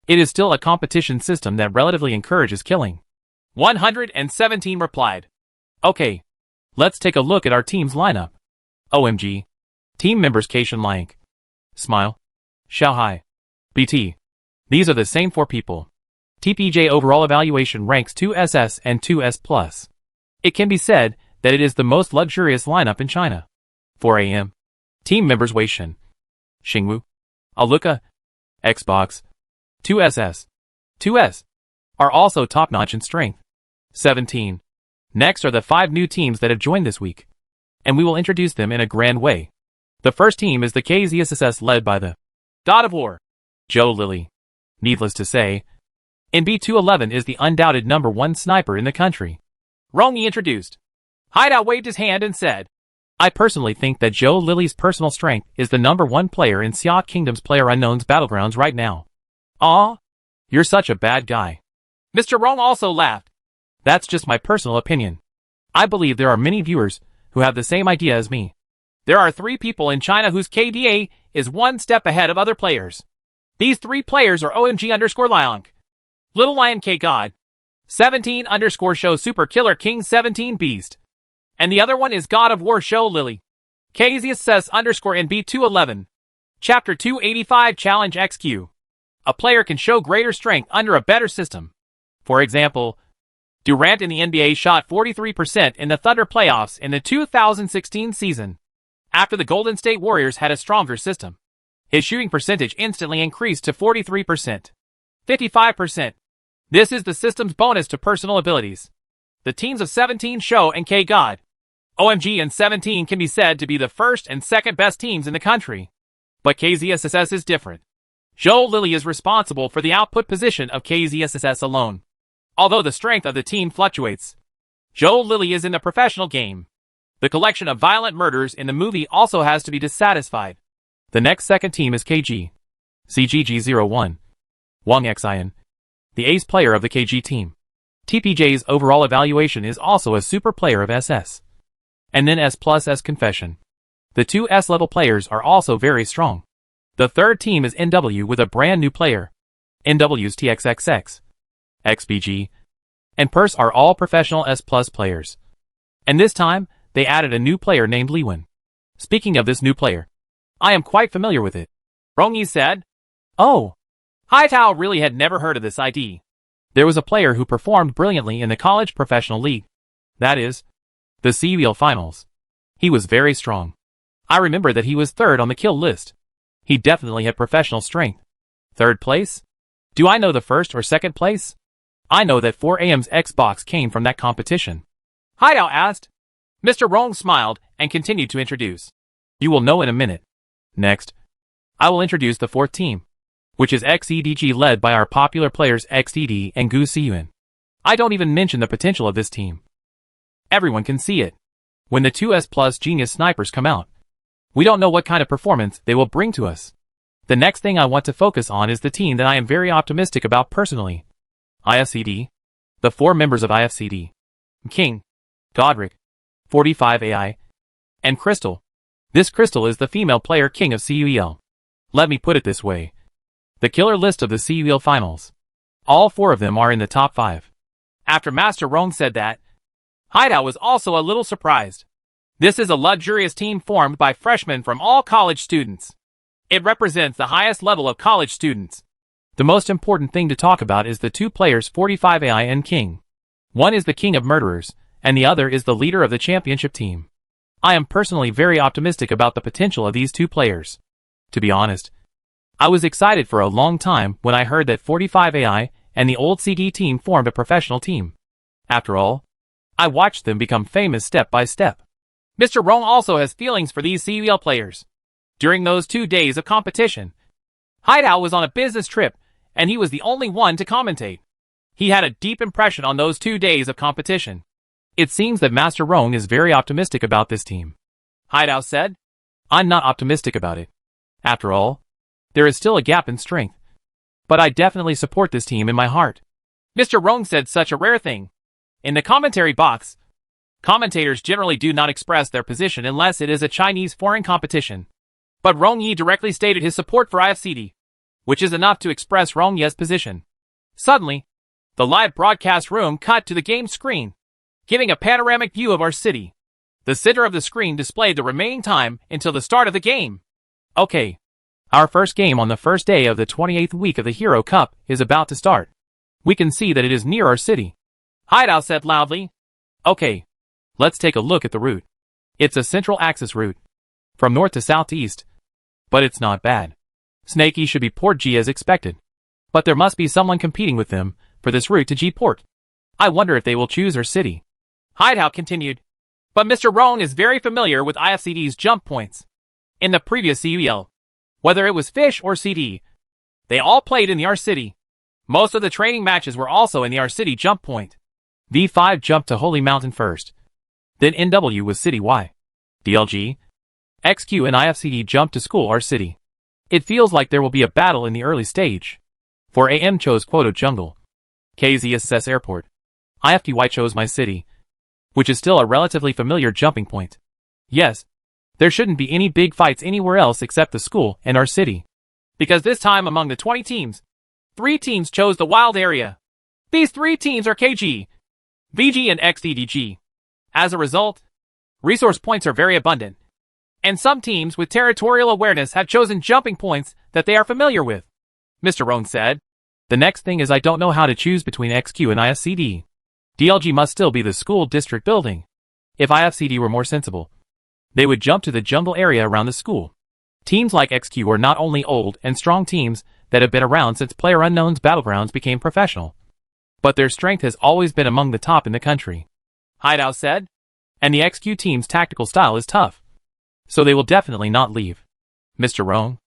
It is still a competition system that relatively encourages killing. 117 replied. Okay, let's take a look at our team's lineup. OMG. Team members Cation Lank, Smile, Xiaohai, BT. These are the same 4 people. TPJ overall evaluation ranks 2SS and 2S+. It can be said that it is the most luxurious lineup in China. 4 AM. Team members Wei Shen, Xingwu, Aluka, Xbox, 2SS, 2S, are also top-notch in strength. 17. Next are the 5 new teams that have joined this week, and we will introduce them in a grand way. The first team is the KZSS led by the God of War, Joe Lilly. Needless to say, NB211 is the undoubted #1 sniper in the country. Rongi introduced. Hideout waved his hand and said, I personally think that Joe Lilly's personal strength is the #1 player in Xiao Kingdom's PlayerUnknown's Battlegrounds right now. Aw, you're such a bad guy. Mr. Rong also laughed. That's just my personal opinion. I believe there are many viewers who have the same idea as me. There are 3 people in China whose KDA is 1 step ahead of other players. These 3 players are OMG_Liang, Little Lion K God, 17_Show Super Killer King 17 Beast, and the other one is God of War Show Lily. KZSS_NB211. Chapter 285 Challenge XQ. A player can show greater strength under a better system. For example, Durant in the NBA shot 43% in the Thunder playoffs in the 2016 season. After the Golden State Warriors had a stronger system, his shooting percentage instantly increased to 43%. 55%. This is the system's bonus to personal abilities. The teams of 17 Show and K God, OMG and 17 can be said to be the first and second best teams in the country. But KZSS is different. Joe Lilly is responsible for the output position of KZSS alone. Although the strength of the team fluctuates, Joe Lilly is in the professional game. The collection of violent murders in the movie also has to be dissatisfied. The next second team is KG, CGG01, Wang Xian, the ace player of the KG team. TPJ's overall evaluation is also a super player of SS. And then S+S Confession. The 2 S-level players are also very strong. The third team is NW with a brand new player. NW's TXXX, XBG, and Purse are all professional S+ players. And this time, they added a new player named Liwen. Speaking of this new player, I am quite familiar with it. Rongi said, Oh, Haitao really had never heard of this ID. There was a player who performed brilliantly in the college professional league. That is, the CUL finals. He was very strong. I remember that he was 3rd on the kill list. He definitely had professional strength. 3rd place? Do I know the 1st or 2nd place? I know that 4AM's Xbox came from that competition. Hideout asked. Mr. Rong smiled and continued to introduce. You will know in a minute. Next, I will introduce the 4th team, which is XEDG led by our popular players XED and Gu Siyuan. I don't even mention the potential of this team. Everyone can see it. When the 2S+ Genius Snipers come out, we don't know what kind of performance they will bring to us. The next thing I want to focus on is the team that I am very optimistic about personally. IFCD. The 4 members of IFCD. King, Godric, 45 AI, and Crystal. This Crystal is the female player king of CUEL. Let me put it this way. The killer list of the CUL finals. All 4 of them are in the top 5. After Master Rong said that, Hideout was also a little surprised. This is a luxurious team formed by freshmen from all college students. It represents the highest level of college students. The most important thing to talk about is the 2 players 45AI and King. One is the king of murderers, and the other is the leader of the championship team. I am personally very optimistic about the potential of these 2 players. To be honest, I was excited for a long time when I heard that 45AI and the old CD team formed a professional team. After all, I watched them become famous step by step. Mr. Rong also has feelings for these CUL players. During those 2 days of competition, Hideout was on a business trip, and he was the only one to commentate. He had a deep impression on those 2 days of competition. It seems that Master Rong is very optimistic about this team. Hideout said, I'm not optimistic about it. After all, there is still a gap in strength. But I definitely support this team in my heart. Mr. Rong said such a rare thing. In the commentary box, commentators generally do not express their position unless it is a Chinese foreign competition. But Rong Yi directly stated his support for IFCD, which is enough to express Rong Yi's position. Suddenly, the live broadcast room cut to the game screen, giving a panoramic view of our city. The center of the screen displayed the remaining time until the start of the game. Okay. Our first game on the first day of the 28th week of the Hero Cup is about to start. We can see that it is near our city. Hideout said loudly. Okay. Let's take a look at the route. It's a central axis route. From north to south to east. But it's not bad. Snakey should be Port G as expected. But there must be someone competing with them for this route to G Port. I wonder if they will choose our city. Hideout continued. But Mr. Rong is very familiar with IFCD's jump points. In the previous CUL, whether it was Fish or CD, they all played in the R City. Most of the training matches were also in the R City jump point. V5 jumped to Holy Mountain first. Then NW was City Y. DLG, XQ and IFCD jumped to School R City. It feels like there will be a battle in the early stage. For AM chose Quoto Jungle. KZSS Airport. IFTY chose My City, which is still a relatively familiar jumping point. Yes, there shouldn't be any big fights anywhere else except the school and our city. Because this time among the 20 teams, 3 teams chose the wild area. These 3 teams are KG, VG and XDDG. As a result, resource points are very abundant. And some teams with territorial awareness have chosen jumping points that they are familiar with. Mr. Rong said, the next thing is I don't know how to choose between XQ and IFCD. DLG must still be the school district building. If IFCD were more sensible, they would jump to the jungle area around the school. Teams like XQ are not only old and strong teams that have been around since PlayerUnknown's Battlegrounds became professional, but their strength has always been among the top in the country. Hideout said, and the XQ team's tactical style is tough, so they will definitely not leave. Mr. Rong,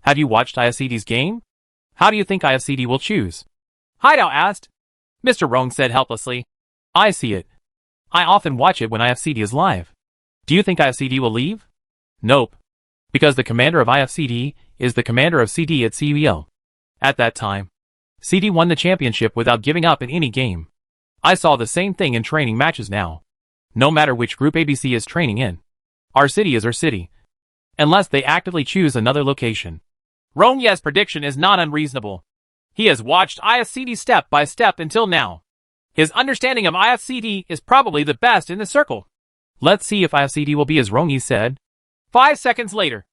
have you watched IFCD's game? How do you think IFCD will choose? Hideout asked. Mr. Rong said helplessly, I see it. I often watch it when IFCD is live. Do you think IFCD will leave? Nope. Because the commander of IFCD is the commander of CD at CUL. At that time, CD won the championship without giving up in any game. I saw the same thing in training matches now. No matter which group ABC is training in, our city is our city. Unless they actively choose another location. Rong Ye's prediction is not unreasonable. He has watched IFCD step by step until now. His understanding of IFCD is probably the best in the circle. Let's see if IFCD will be as Rong Yi said. 5 seconds later,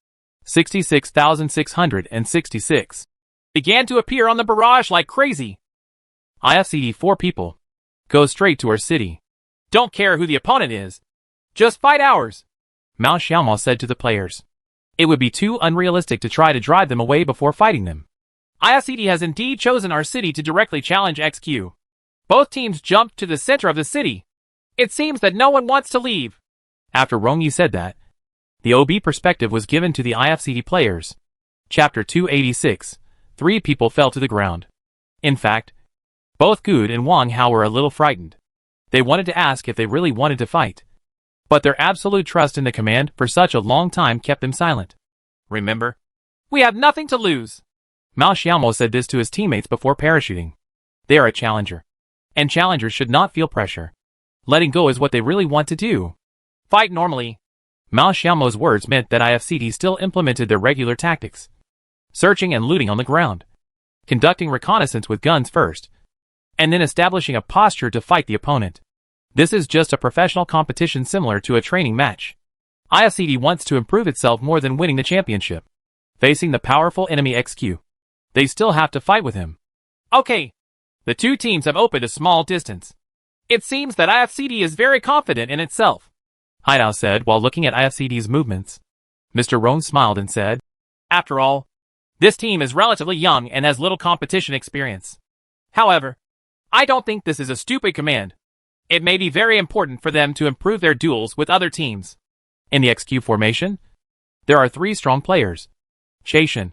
66,666 began to appear on the barrage like crazy. IFCD 4 people. Go straight to our city. Don't care who the opponent is. Just fight ours. Mao Xiaomao said to the players. It would be too unrealistic to try to drive them away before fighting them. IFCD has indeed chosen our city to directly challenge XQ. Both teams jumped to the center of the city. It seems that no one wants to leave. After Rong Yi said that, the OB perspective was given to the IFCD players. Chapter 286. 3 people fell to the ground. In fact, both Good and Wang Hao were a little frightened. They wanted to ask if they really wanted to fight. But their absolute trust in the command for such a long time kept them silent. Remember, we have nothing to lose. Mao Xiaomao said this to his teammates before parachuting. They are a challenger. And challengers should not feel pressure. Letting go is what they really want to do. Fight normally. Mao Xiaomao's words meant that IFCD still implemented their regular tactics. Searching and looting on the ground. conducting reconnaissance with guns first, and then establishing a posture to fight the opponent. This is just a professional competition similar to a training match. IFCD wants to improve itself more than winning the championship. Facing the powerful enemy XQ, they still have to fight with him. Okay. The two teams have opened a small distance. It seems that IFCD is very confident in itself, Haidao said while looking at IFCD's movements. Mr. Rohn smiled and said, after all, this team is relatively young and has little competition experience. However, I don't think this is a stupid command. It may be very important for them to improve their duels with other teams. In the XQ formation, there are 3 strong players: Chaishin,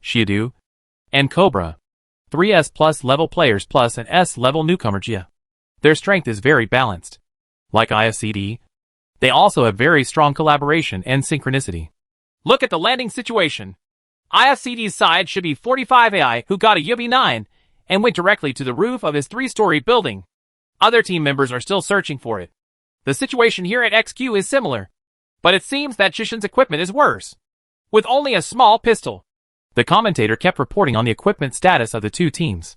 Xiaodu, and Cobra. 3 S+ level players plus an S level newcomer Jia. Their strength is very balanced. Like IFCD, they also have very strong collaboration and synchronicity. Look at the landing situation. IFCD's side should be 45 AI who got a UB9 and went directly to the roof of his 3-story building. Other team members are still searching for it. The situation here at XQ is similar, but it seems that Chishin's equipment is worse, with only a small pistol. The commentator kept reporting on the equipment status of the two teams.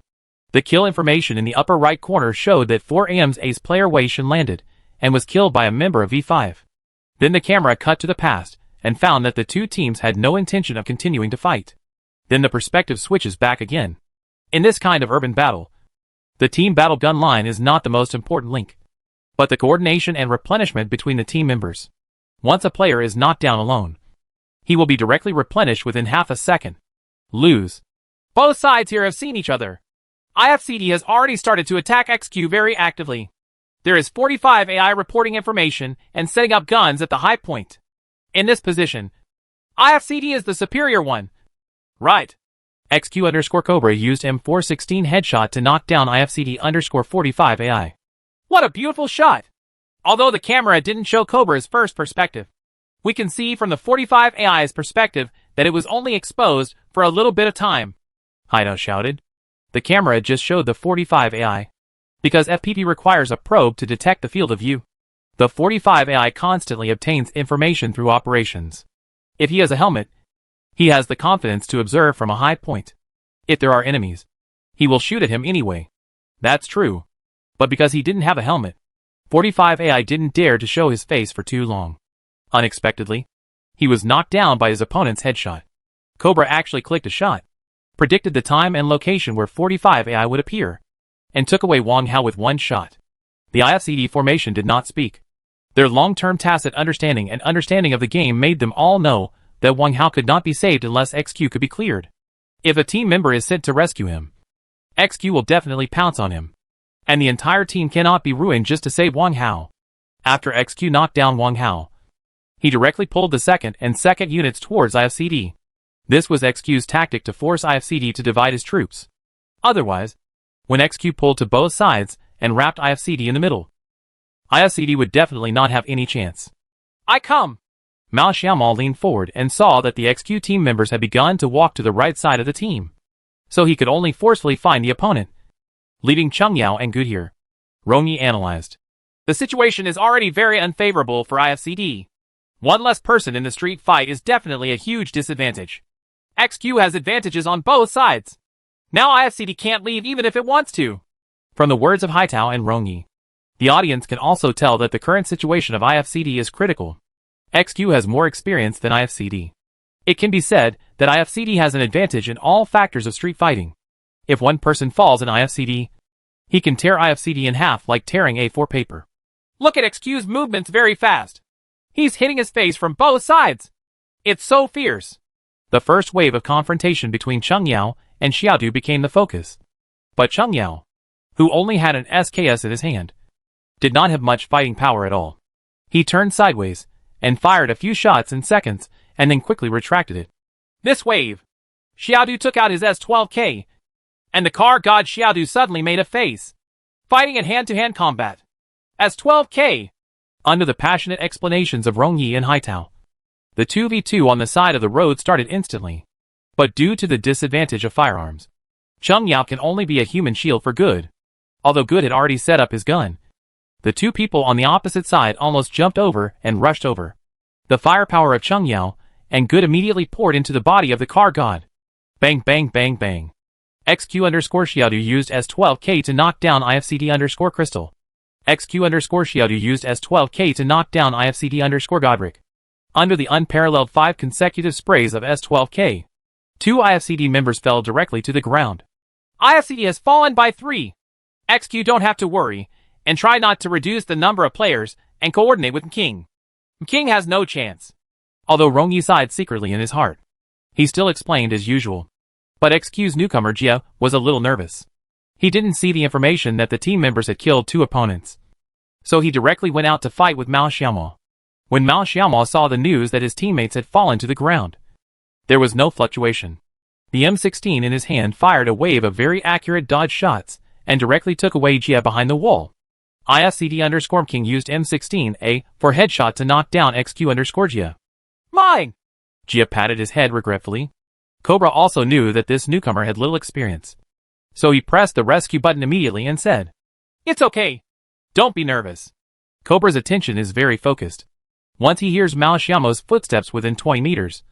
The kill information in the upper right corner showed that 4AM's ace player Wei Shen landed and was killed by a member of V5. Then the camera cut to the past and found that the two teams had no intention of continuing to fight. Then the perspective switches back again. In this kind of urban battle, the team battle gun line is not the most important link, but the coordination and replenishment between the team members. Once a player is not down alone, he will be directly replenished within half a second. Lose. Both sides here have seen each other. IFCD has already started to attack XQ very actively. There is 45 AI reporting information and setting up guns at the high point. In this position, IFCD is the superior one. Right. XQ_Cobra used M416 headshot to knock down IFCD_45 AI. What a beautiful shot! Although the camera didn't show Cobra's first perspective, we can see from the 45 AI's perspective that it was only exposed for a little bit of time. Haidao shouted. The camera just showed the 45 AI. Because FPP requires a probe to detect the field of view, the 45 AI constantly obtains information through operations. If he has a helmet, he has the confidence to observe from a high point. If there are enemies, he will shoot at him anyway. That's true. But because he didn't have a helmet, 45 AI didn't dare to show his face for too long. Unexpectedly, he was knocked down by his opponent's headshot. Cobra actually clicked a shot, predicted the time and location where 45 AI would appear, and took away Wang Hao with one shot. The IFCD formation did not speak. Their long-term tacit understanding and understanding of the game made them all know that Wang Hao could not be saved unless XQ could be cleared. If a team member is sent to rescue him, XQ will definitely pounce on him, and the entire team cannot be ruined just to save Wang Hao. After XQ knocked down Wang Hao, he directly pulled the second units towards IFCD. This was XQ's tactic to force IFCD to divide his troops. Otherwise, when XQ pulled to both sides and wrapped IFCD in the middle, IFCD would definitely not have any chance. I come! Mao Xiaomao leaned forward and saw that the XQ team members had begun to walk to the right side of the team, so he could only forcefully find the opponent, leaving Cheng Yao and Good here. Rongyi analyzed. The situation is already very unfavorable for IFCD. One less person in the street fight is definitely a huge disadvantage. XQ has advantages on both sides. Now IFCD can't leave even if it wants to. From the words of Haitao and Rongyi, the audience can also tell that the current situation of IFCD is critical. XQ has more experience than IFCD. It can be said that IFCD has an advantage in all factors of street fighting. If one person falls in IFCD, he can tear IFCD in half like tearing A4 paper. Look at XQ's movements very fast. He's hitting his face from both sides. It's so fierce. The first wave of confrontation between Cheng Yao and Xiaodu became the focus. But Cheng Yao, who only had an SKS in his hand, did not have much fighting power at all. He turned sideways and fired a few shots in seconds and then quickly retracted it. This wave, Xiaodu took out his S12K, and the car god Xiaodu suddenly made a face, fighting in hand-to-hand combat. S12K! Under the passionate explanations of Rongyi and Haitao, the 2v2 on the side of the road started instantly. But due to the disadvantage of firearms, Cheng Yao can only be a human shield for Good. Although Good had already set up his gun, the two people on the opposite side almost jumped over and rushed over. The firepower of Cheng Yao and Good immediately poured into the body of the car god. Bang bang bang bang. XQ_Xiaodu used S12K to knock down IFCD_Crystal. XQ_Xiaodu used S12K to knock down IFCD_Godric. Under the unparalleled 5 consecutive sprays of S12K, 2 IFCD members fell directly to the ground. IFCD has fallen by 3. XQ don't have to worry, and try not to reduce the number of players and coordinate with King. King has no chance. Although Rongyi sighed secretly in his heart, he still explained as usual. But XQ's newcomer Jia was a little nervous. He didn't see the information that the team members had killed 2 opponents. So he directly went out to fight with Mao Xiaomo. When Mao Xiaomo saw the news that his teammates had fallen to the ground, there was no fluctuation. The M16 in his hand fired a wave of very accurate dodge shots and directly took away Jia behind the wall. IFCD_King used M16A for headshot to knock down XQ_Jia. Mine! Jia patted his head regretfully. Cobra also knew that this newcomer had little experience. So he pressed the rescue button immediately and said, "It's okay. Don't be nervous." Cobra's attention is very focused. Once he hears Mao Xiaomo's footsteps within 20 meters,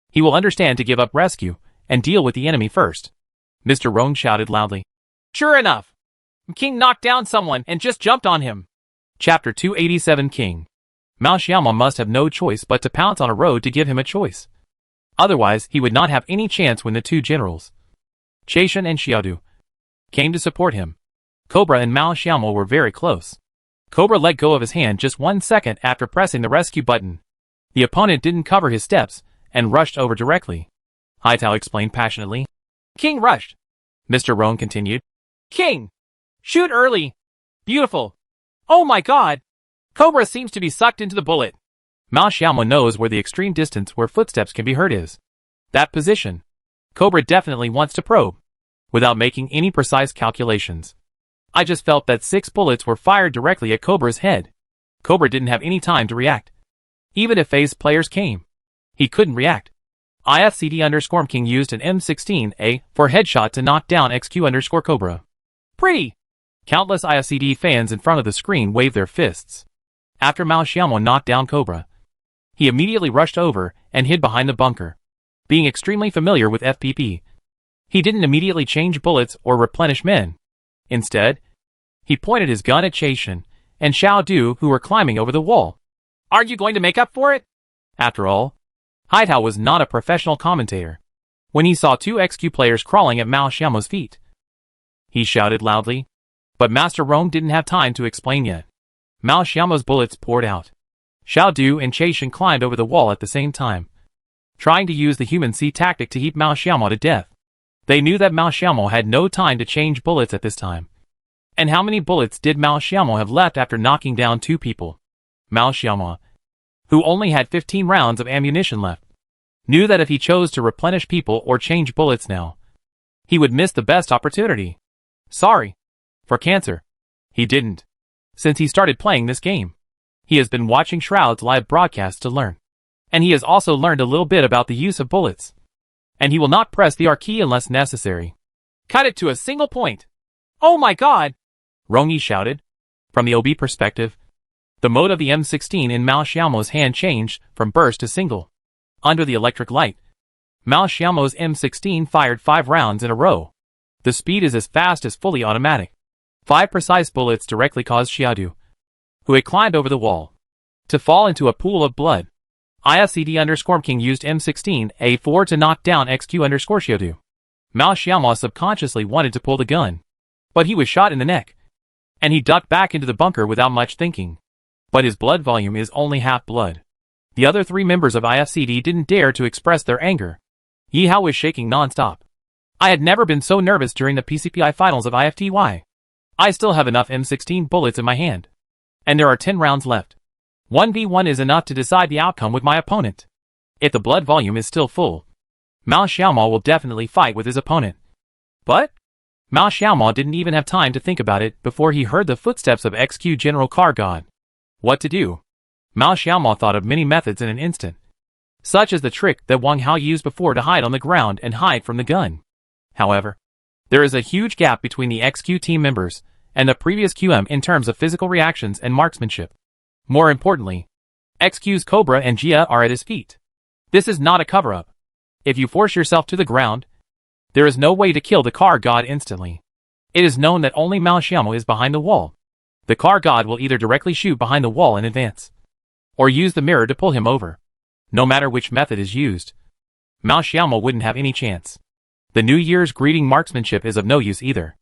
he will understand to give up rescue and deal with the enemy first. Mr. Rong shouted loudly. Sure enough, King knocked down someone and just jumped on him. Chapter 287 King. Mao Xiaomo must have no choice but to pounce on a road to give him a choice. Otherwise, he would not have any chance when the 2 generals, Chaishan and Xiaodu, came to support him. Cobra and Mao Xiaomo were very close. Cobra let go of his hand just 1 second after pressing the rescue button. The opponent didn't cover his steps and rushed over directly. Haitao explained passionately. King rushed. Mr. Rong continued. King! Shoot early! Beautiful! Oh my god! Cobra seems to be sucked into the bullet. Mao Xiaomo knows where the extreme distance where footsteps can be heard is. That position. Cobra definitely wants to probe, without making any precise calculations. I just felt that 6 bullets were fired directly at Cobra's head. Cobra didn't have any time to react. Even if phase players came, he couldn't react. IFCD_King used an M16A for headshot to knock down XQ_Cobra. Pretty! Countless IFCD fans in front of the screen waved their fists. After Mao Xiaomo knocked down Cobra, he immediately rushed over and hid behind the bunker. Being extremely familiar with FPP, he didn't immediately change bullets or replenish men. Instead, he pointed his gun at Chaishan and Xiaodu who were climbing over the wall. Are you going to make up for it? After all, Haitao was not a professional commentator. When he saw 2 XQ players crawling at Mao Xiaomo's feet, he shouted loudly. But Master Rong didn't have time to explain yet. Mao Xiaomo's bullets poured out. Xiaodu and Chaishan climbed over the wall at the same time, trying to use the human C tactic to heat Mao Xiaomo to death. They knew that Mao Xiaomo had no time to change bullets at this time. And how many bullets did Mao Xiaomo have left after knocking down 2 people? Mao Xiaomo, who only had 15 rounds of ammunition left, knew that if he chose to replenish people or change bullets now, he would miss the best opportunity. Sorry. For cancer. He didn't. Since he started playing this game, he has been watching Shroud's live broadcast to learn. And he has also learned a little bit about the use of bullets. And he will not press the R key unless necessary. Cut it to a single point. Oh my god! Rongyi shouted. From the OB perspective, the mode of the M16 in Mao Xiaomo's hand changed from burst to single. Under the electric light, Mao Xiaomo's M16 fired 5 rounds in a row. The speed is as fast as fully automatic. 5 precise bullets directly caused Xiaodu, who had climbed over the wall, to fall into a pool of blood. IFCD_King used M16A4 to knock down XQ_Xiaodu. Mao Xiaomo subconsciously wanted to pull the gun, but he was shot in the neck, and he ducked back into the bunker without much thinking. But his blood volume is only half blood. The other 3 members of IFCD didn't dare to express their anger. Yi Hao was shaking non-stop. I had never been so nervous during the PCPI finals of IFTY. I still have enough M16 bullets in my hand. And there are 10 rounds left. 1v1 is enough to decide the outcome with my opponent. If the blood volume is still full, Mao Xiaomo will definitely fight with his opponent. But Mao Xiaomo didn't even have time to think about it before he heard the footsteps of XQ General Car God. What to do? Mao Xiaomo thought of many methods in an instant, such as the trick that Wang Hao used before to hide on the ground and hide from the gun. However, there is a huge gap between the XQ team members and the previous QM in terms of physical reactions and marksmanship. More importantly, XQ's Cobra and Jia are at his feet. This is not a cover-up. If you force yourself to the ground, There is no way to kill the car god instantly. It is known that only Mao Xiaomo is behind the wall. The car god will either directly shoot behind the wall in advance, or use the mirror to pull him over. No matter which method is used, Mao Xiaomo wouldn't have any chance. The New Year's greeting marksmanship is of no use either.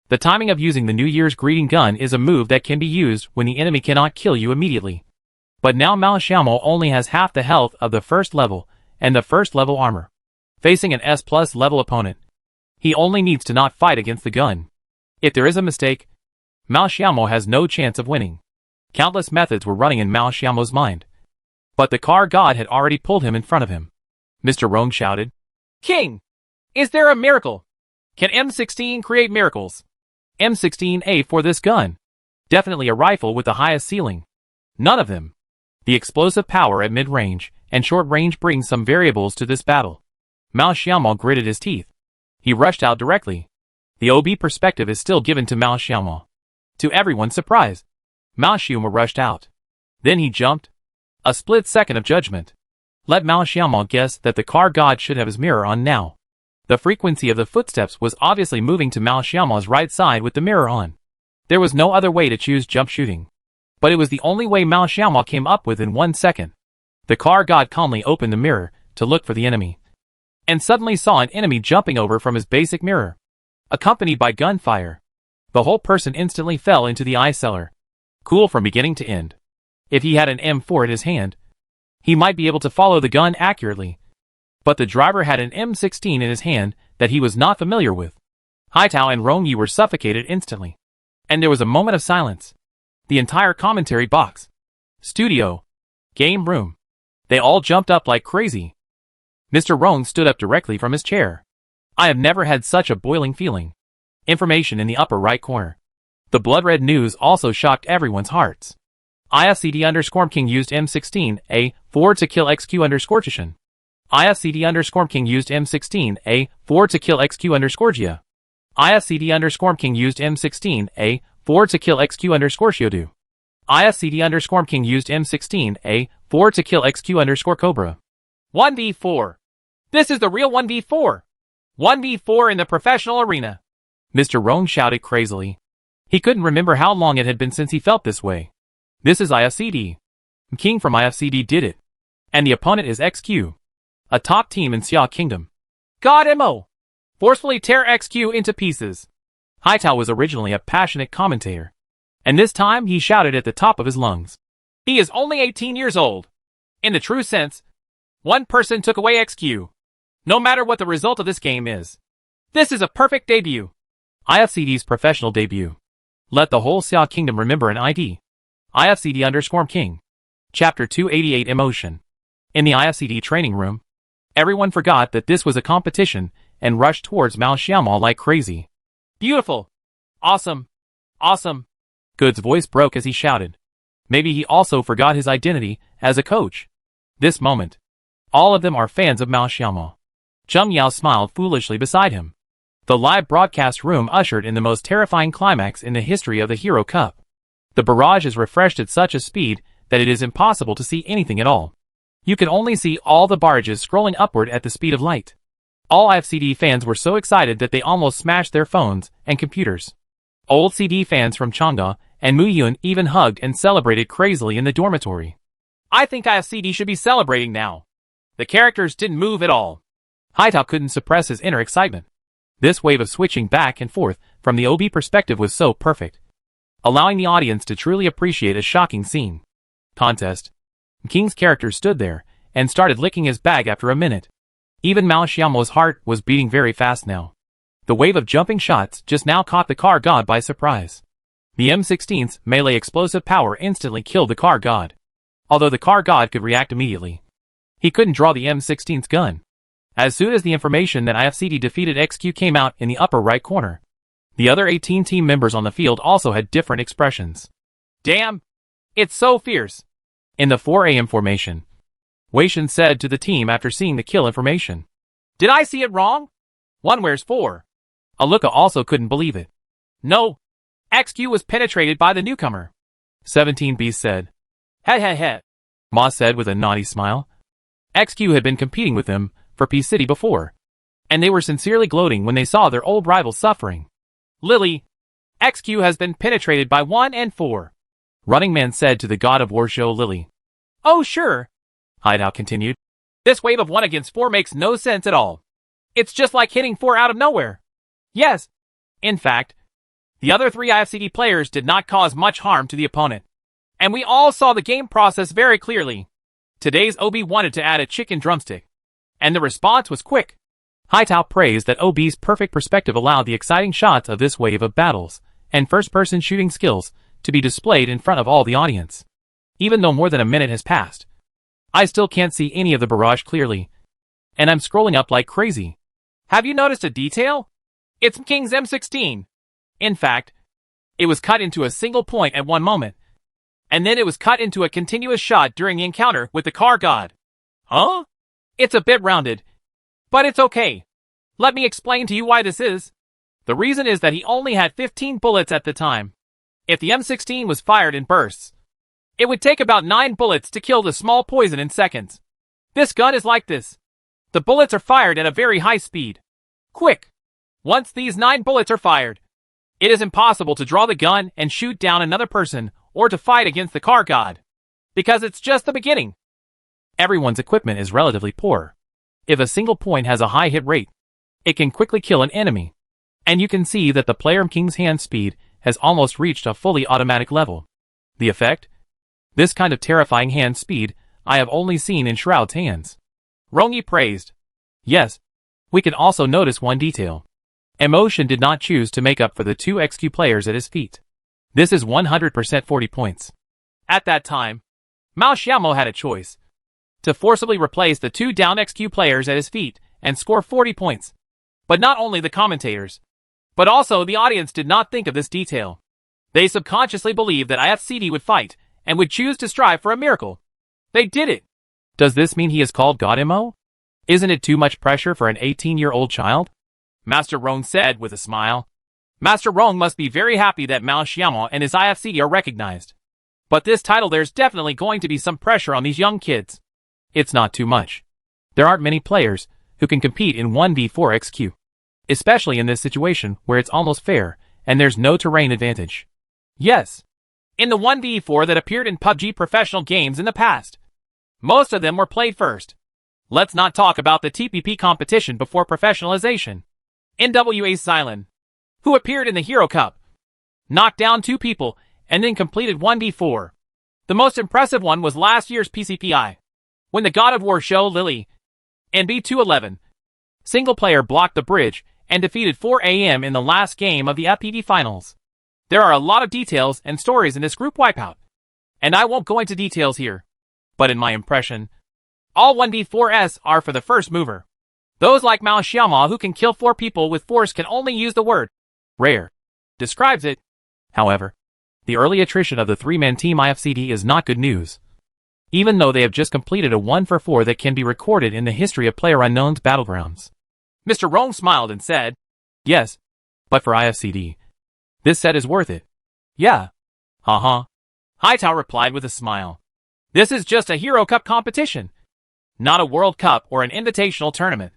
The timing of using the New Year's greeting gun is a move that can be used when the enemy cannot kill you immediately. But now Mao Xiaomo only has half the health of the first level and the first level armor. Facing an S+ level opponent, he only needs to not fight against the gun. If there is a mistake, Mao Xiaomo has no chance of winning. Countless methods were running in Mao Xiaomo's mind, but the car god had already pulled him in front of him. Mr. Rong shouted, "King! Is there a miracle? Can M16 create miracles? M16A for this gun. Definitely a rifle with the highest ceiling. None of them. The explosive power at mid-range and short-range brings some variables to this battle." Mao Xiaomo gritted his teeth. He rushed out directly. The OB perspective is still given to Mao Xiaomo. To everyone's surprise, Mao Xiaomo rushed out. Then he jumped. A split second of judgment. Let Mao Xiaomo guess that the car god should have his mirror on now. The frequency of the footsteps was obviously moving to Mao Xiaomo's right side with the mirror on. There was no other way to choose jump shooting. But it was the only way Mao Xiaomo came up with in 1 second. The car god calmly opened the mirror to look for the enemy, and suddenly saw an enemy jumping over from his basic mirror, accompanied by gunfire. The whole person instantly fell into the eye cellar, cool from beginning to end. If he had an M4 in his hand, he might be able to follow the gun accurately. But the driver had an M16 in his hand that he was not familiar with. Haitao and Rongyi were suffocated instantly. And there was a moment of silence. The entire commentary box, studio, game room, they all jumped up like crazy. Mr. Rong stood up directly from his chair. I have never had such a boiling feeling. Information in the upper right corner. The blood-red news also shocked everyone's hearts. IFCD_King used M16A4 to kill XQ_Chishan. IFCD_King used M16A4 to kill XQ_Gia. IFCD_King used M16A4 to kill XQ_Xiodu. IFCD_King used M16A4 to kill XQ_Cobra. 1v4. This is the real 1v4. 1v4 in the professional arena. Mr. Rong shouted crazily. He couldn't remember how long it had been since he felt this way. This is IFCD. King from IFCD did it. And the opponent is XQ, a top team in Xia Kingdom. God MO! Forcefully tear XQ into pieces. Haitao was originally a passionate commentator, and this time he shouted at the top of his lungs. He is only 18 years old. In the true sense, one person took away XQ. No matter what the result of this game is, this is a perfect debut. IFCD's professional debut. Let the whole Xia Kingdom remember an ID. IFCD_King. Chapter 288 Emotion. In the IFCD training room, everyone forgot that this was a competition and rushed towards Mao Xiaomo like crazy. Beautiful. Awesome. Awesome. Good's voice broke as he shouted. Maybe he also forgot his identity as a coach. This moment, all of them are fans of Mao Xiaomo. Zheng Yao smiled foolishly beside him. The live broadcast room ushered in the most terrifying climax in the history of the Hero Cup. The barrage is refreshed at such a speed that it is impossible to see anything at all. You can only see all the barrages scrolling upward at the speed of light. All IFCD fans were so excited that they almost smashed their phones and computers. Old CD fans from Chang'e and Muyun even hugged and celebrated crazily in the dormitory. I think IFCD should be celebrating now. The characters didn't move at all. Haitao couldn't suppress his inner excitement. This wave of switching back and forth from the OB perspective was so perfect, allowing the audience to truly appreciate a shocking scene. Contest. King's character stood there and started licking his bag after a minute. Even Mao Xiaomo's heart was beating very fast now. The wave of jumping shots just now caught the car god by surprise. The M16's melee explosive power instantly killed the car god. Although the car god could react immediately, he couldn't draw the M16's gun. As soon as the information that IFCD defeated XQ came out in the upper right corner, the other 18 team members on the field also had different expressions. Damn! It's so fierce! In the 4 AM formation, Wei Shen said to the team after seeing the kill information. Did I see it wrong? One wears 4. Aluka also couldn't believe it. No! XQ was penetrated by the newcomer. 17B said. He. Ma said with a naughty smile. XQ had been competing with them for P-City before. and they were sincerely gloating when they saw their old rivals suffering. Lily, XQ has been penetrated by 1 and 4. Running Man said to the God of War show Lily. Oh sure, Hideout continued. This wave of 1 against 4 makes no sense at all. It's just like hitting 4 out of nowhere. Yes. In fact, the other 3 IFCD players did not cause much harm to the opponent. And we all saw the game process very clearly. Today's OB wanted to add a chicken drumstick. And the response was quick. Hightow praised that OB's perfect perspective allowed the exciting shots of this wave of battles and first-person shooting skills to be displayed in front of all the audience. Even though more than a minute has passed, I still can't see any of the barrage clearly, and I'm scrolling up like crazy. Have you noticed a detail? It's King's M16. In fact, it was cut into a single point at one moment, and then it was cut into a continuous shot during the encounter with the car god. Huh? It's a bit rounded, but it's okay. Let me explain to you why this is. The reason is that he only had 15 bullets at the time. If the M16 was fired in bursts, it would take about 9 bullets to kill the small poison in seconds. This gun is like this. The bullets are fired at a very high speed. Quick! Once these 9 bullets are fired, it is impossible to draw the gun and shoot down another person or to fight against the car god. Because it's just the beginning. Everyone's equipment is relatively poor. If a single point has a high hit rate, it can quickly kill an enemy. And you can see that the player King's hand speed has almost reached a fully automatic level. The effect? This kind of terrifying hand speed I have only seen in Shroud's hands. Rongi praised. Yes, we can also notice one detail. Emotion did not choose to make up for the 2 XQ players at his feet. This is 100% 40 points. At that time, Mao Xiaomo had a choice. To forcibly replace the 2 down XQ players at his feet and score 40 points. But not only the commentators, but also the audience did not think of this detail. They subconsciously believed that IFCD would fight and would choose to strive for a miracle. They did it. Does this mean he is called God MO? Isn't it too much pressure for an 18-year-old child? Master Rong said with a smile. Master Rong must be very happy that Mao Xiaomo and his IFCD are recognized. But this title, there's definitely going to be some pressure on these young kids. It's not too much. There aren't many players who can compete in 1v4 XQ. Especially in this situation where it's almost fair and there's no terrain advantage. Yes. In the 1v4 that appeared in PUBG professional games in the past, most of them were played first. Let's not talk about the TPP competition before professionalization. NWA Silent, who appeared in the Hero Cup, knocked down 2 people and then completed 1v4. The most impressive one was last year's PCPI, when the God of War show Lily, in B211, single player blocked the bridge and defeated 4AM in the last game of the FPV finals. There are a lot of details and stories in this group wipeout, and I won't go into details here. But in my impression, all 1v4s are for the first mover. Those like Mao Xiaomo who can kill 4 people with force can only use the word rare describes it. However, the early attrition of the 3-man team IFCD is not good news. Even though they have just completed a 1-for-4 that can be recorded in the history of PlayerUnknown's battlegrounds. Mr. Rong smiled and said, yes, but for IFCD, this set is worth it. Yeah. Hightower replied with a smile. This is just a Hero Cup competition, not a World Cup or an invitational tournament.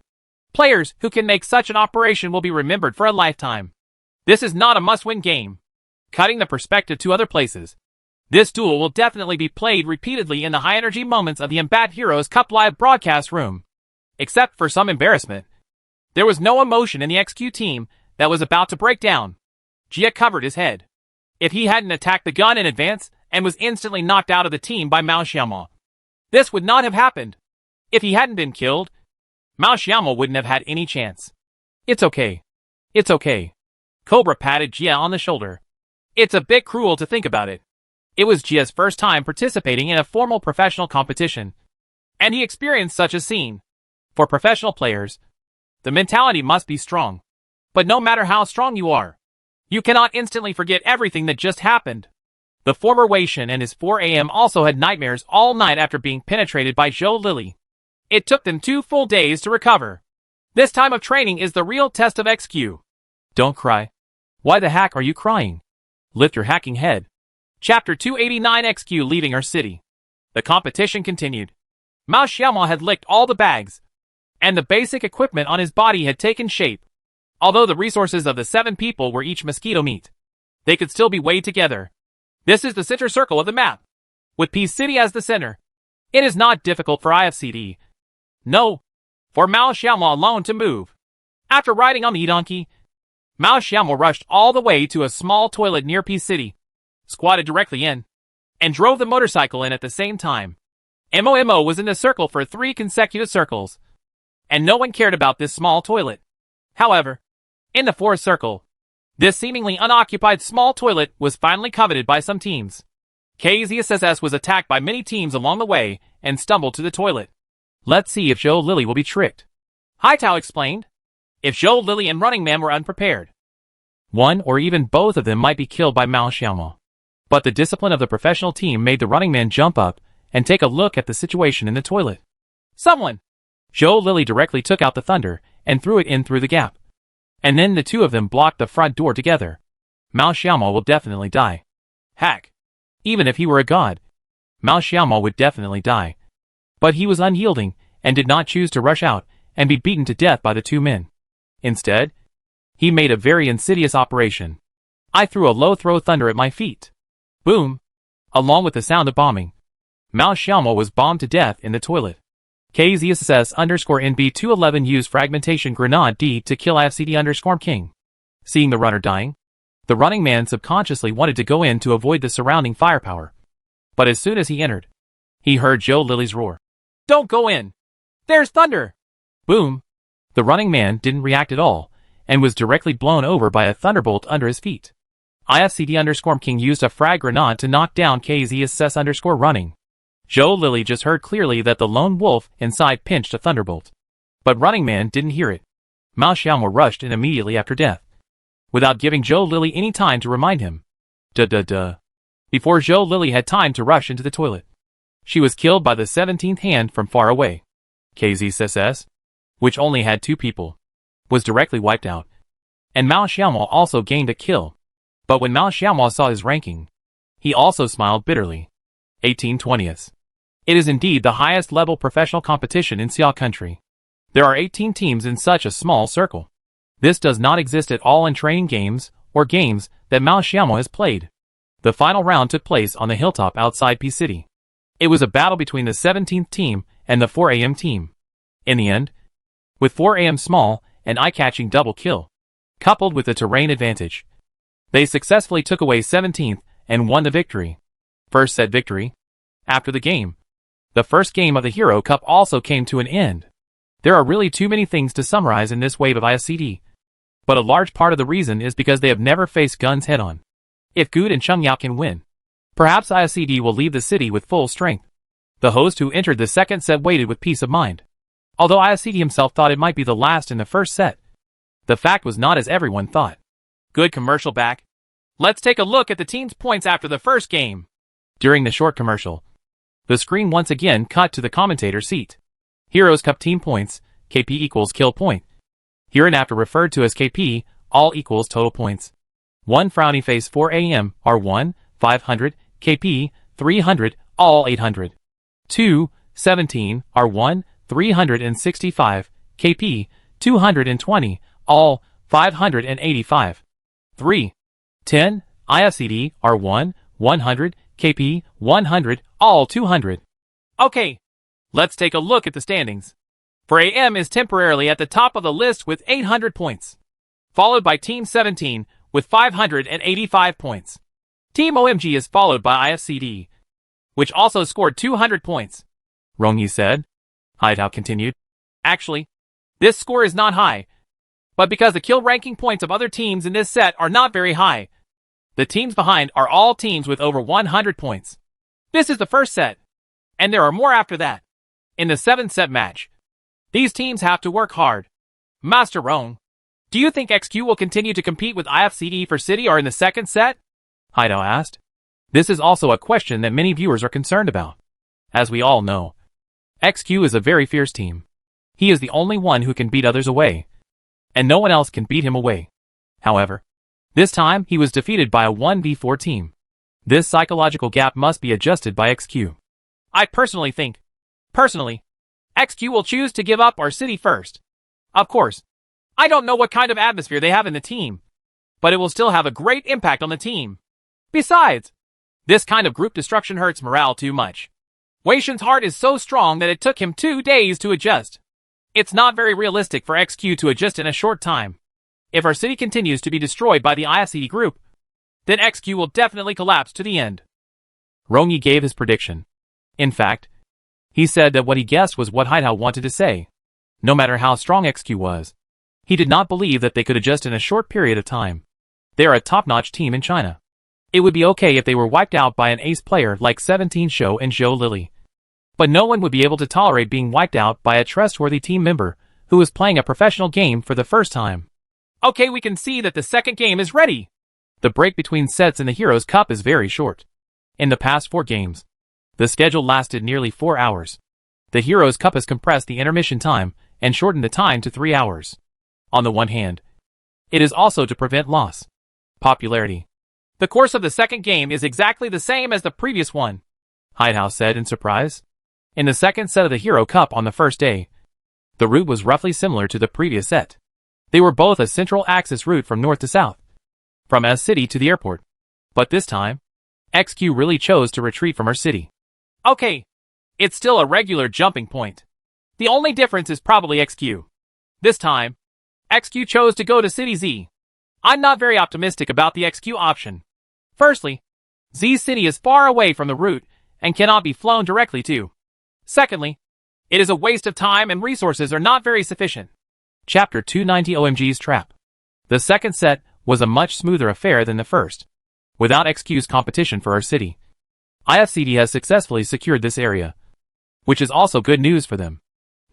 Players who can make such an operation will be remembered for a lifetime. This is not a must-win game. Cutting the perspective to other places, this duel will definitely be played repeatedly in the high-energy moments of the Embat Heroes Cup live broadcast room. Except for some embarrassment, there was no emotion in the XQ team that was about to break down. Jia covered his head. If he hadn't attacked the gun in advance and was instantly knocked out of the team by Mao Xiaomo, this would not have happened. If he hadn't been killed, Mao Xiaomo wouldn't have had any chance. It's okay. It's okay. Cobra patted Jia on the shoulder. It's a bit cruel to think about it. It was Jia's first time participating in a formal professional competition, and he experienced such a scene. For professional players, the mentality must be strong. But no matter how strong you are, you cannot instantly forget everything that just happened. The former Wei Shen and his 4AM also had nightmares all night after being penetrated by Zhou Lily. It took them 2 full days to recover. This time of training is the real test of XQ. Don't cry. Why the heck are you crying? Lift your hacking head. Chapter 289 XQ leaving our city. The competition continued. Mao Xiaomo had licked all the bags, and the basic equipment on his body had taken shape. Although the resources of the 7 people were each mosquito meat, they could still be weighed together. This is the center circle of the map, with Peace City as the center. It is not difficult for IFCD, no, for Mao Xiaomo alone to move. After riding on the donkey, Mao Xiaomo rushed all the way to a small toilet near Peace City, squatted directly in, and drove the motorcycle in at the same time. Momo was in the circle for 3 consecutive circles, and no one cared about this small toilet. However, in the 4th circle, this seemingly unoccupied small toilet was finally coveted by some teams. KZSS was attacked by many teams along the way and stumbled to the toilet. Let's see if Zhou Lily will be tricked, Haitao explained. If Zhou Lily and Running Man were unprepared, one or even both of them might be killed by Mao Xiaomo. But the discipline of the professional team made the Running Man jump up and take a look at the situation in the toilet. Someone! Zhou Lily directly took out the thunder and threw it in through the gap. And then the 2 of them blocked the front door together. Mao Xiaomo will definitely die. Hack! Even if he were a god, Mao Xiaomo would definitely die. But he was unyielding and did not choose to rush out and be beaten to death by the 2 men. Instead, he made a very insidious operation. I threw a low throw thunder at my feet. Boom! Along with the sound of bombing, Mao Xiaomo was bombed to death in the toilet. KZSS_NB211 used fragmentation grenade D to kill IFCD_King. Seeing the runner dying, the Running Man subconsciously wanted to go in to avoid the surrounding firepower. But as soon as he entered, he heard Zhou Lily's roar. Don't go in! There's thunder! Boom! The Running Man didn't react at all, and was directly blown over by a thunderbolt under his feet. IFCD_King used a frag grenade to knock down KZSS_Running. Zhou Lily just heard clearly that the lone wolf inside pinched a thunderbolt. But Running Man didn't hear it. Mao Xiaomo rushed in immediately after death, without giving Zhou Lily any time to remind him. Before Zhou Lily had time to rush into the toilet, she was killed by the 17th hand from far away. KZSS, which only had 2 people, was directly wiped out. And Mao Xiaomo also gained a kill. But when Mao Xiaomo saw his ranking, he also smiled bitterly. 18/20. It is indeed the highest level professional competition in Xia country. There are 18 teams in such a small circle. This does not exist at all in training games or games that Mao Xiaomo has played. The final round took place on the hilltop outside Peace City. It was a battle between the 17th team and the 4AM team. In the end, with 4AM small and eye-catching double kill, coupled with the terrain advantage, they successfully took away 17th and won the victory. First set victory. After the game, the first game of the Hero Cup also came to an end. There are really too many things to summarize in this wave of IFCD. But a large part of the reason is because they have never faced guns head-on. If Good and Chung Yao can win, perhaps IFCD will leave the city with full strength. The host who entered the second set waited with peace of mind. Although IFCD himself thought it might be the last in the first set, the fact was not as everyone thought. Good commercial back. Let's take a look at the team's points after the first game. During the short commercial, the screen once again cut to the commentator seat. Heroes Cup team points, KP equals kill point. Hereinafter referred to as KP, all equals total points. 1 frowny face 4AM, R1, 500, KP, 300, all 800. 2, 17, R1, 365, KP, 220, all 585. 3, 10, IFCD, R1, 100, KP, 100, all 200. Okay, let's take a look at the standings. 4AM is temporarily at the top of the list with 800 points, followed by Team 17 with 585 points. Team OMG is followed by IFCD, which also scored 200 points. Rongyi said. Haitao continued. Actually, this score is not high, but because the kill ranking points of other teams in this set are not very high, the teams behind are all teams with over 100 points. This is the first set, and there are more after that. In the 7th set match, these teams have to work hard. Master Rong, do you think XQ will continue to compete with IFCD for City or in the second set? Haitao asked. This is also a question that many viewers are concerned about. As we all know, XQ is a very fierce team. He is the only one who can beat others away, and no one else can beat him away. However, this time he was defeated by a 1v4 team. This psychological gap must be adjusted by XQ. I personally think, XQ will choose to give up our city first. Of course, I don't know what kind of atmosphere they have in the team, but it will still have a great impact on the team. Besides, this kind of group destruction hurts morale too much. Wei Shen's heart is so strong that it took him 2 days to adjust. It's not very realistic for XQ to adjust in a short time. If our city continues to be destroyed by the IFCD group, then XQ will definitely collapse to the end. Rongyi gave his prediction. In fact, he said that what he guessed was what Haidao wanted to say. No matter how strong XQ was, he did not believe that they could adjust in a short period of time. They are a top-notch team in China. It would be okay if they were wiped out by an ace player like 17 Shou and Zhou Lily. But no one would be able to tolerate being wiped out by a trustworthy team member who is playing a professional game for the first time. Okay, we can see that the second game is ready. The break between sets in the Heroes Cup is very short. In the past 4 games, the schedule lasted nearly 4 hours. The Heroes Cup has compressed the intermission time and shortened the time to 3 hours. On the one hand, it is also to prevent loss. Popularity. The course of the second game is exactly the same as the previous one, Haidao said in surprise. In the second set of the Hero Cup on the first day, the route was roughly similar to the previous set. They were both a central axis route from north to south, from S City to the airport. But this time, XQ really chose to retreat from our city. Okay, it's still a regular jumping point. The only difference is probably XQ. This time, XQ chose to go to City Z. I'm not very optimistic about the XQ option. Firstly, Z City is far away from the route and cannot be flown directly to. Secondly, it is a waste of time and resources are not very sufficient. Chapter 290 OMG's Trap. The second set was a much smoother affair than the first. Without XQ's competition for our city, IFCD has successfully secured this area, which is also good news for them.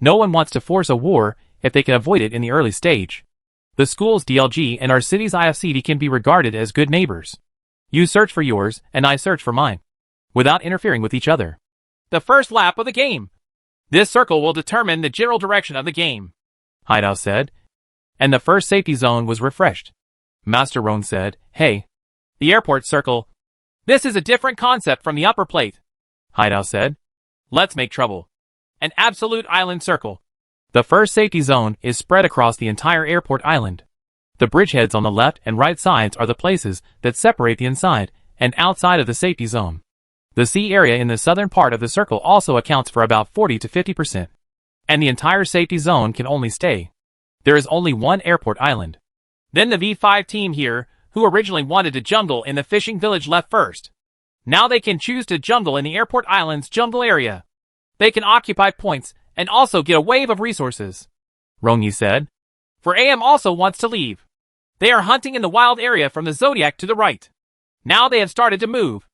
No one wants to force a war if they can avoid it in the early stage. The school's DLG and our city's IFCD can be regarded as good neighbors. You search for yours and I search for mine, without interfering with each other. The first lap of the game. This circle will determine the general direction of the game, Haidao said, and the first safety zone was refreshed. Master Roan said, hey, the airport circle. This is a different concept from the upper plate, Haidao said. Let's make trouble. An absolute island circle. The first safety zone is spread across the entire airport island. The bridgeheads on the left and right sides are the places that separate the inside and outside of the safety zone. The sea area in the southern part of the circle also accounts for about 40 to 50%. And the entire safety zone can only stay. There is only one airport island. Then the V5 team here, who originally wanted to jungle in the fishing village, left first. Now they can choose to jungle in the airport island's jungle area. They can occupy points and also get a wave of resources, Rongyi said. For AM also wants to leave. They are hunting in the wild area from the Zodiac to the right. Now they have started to move.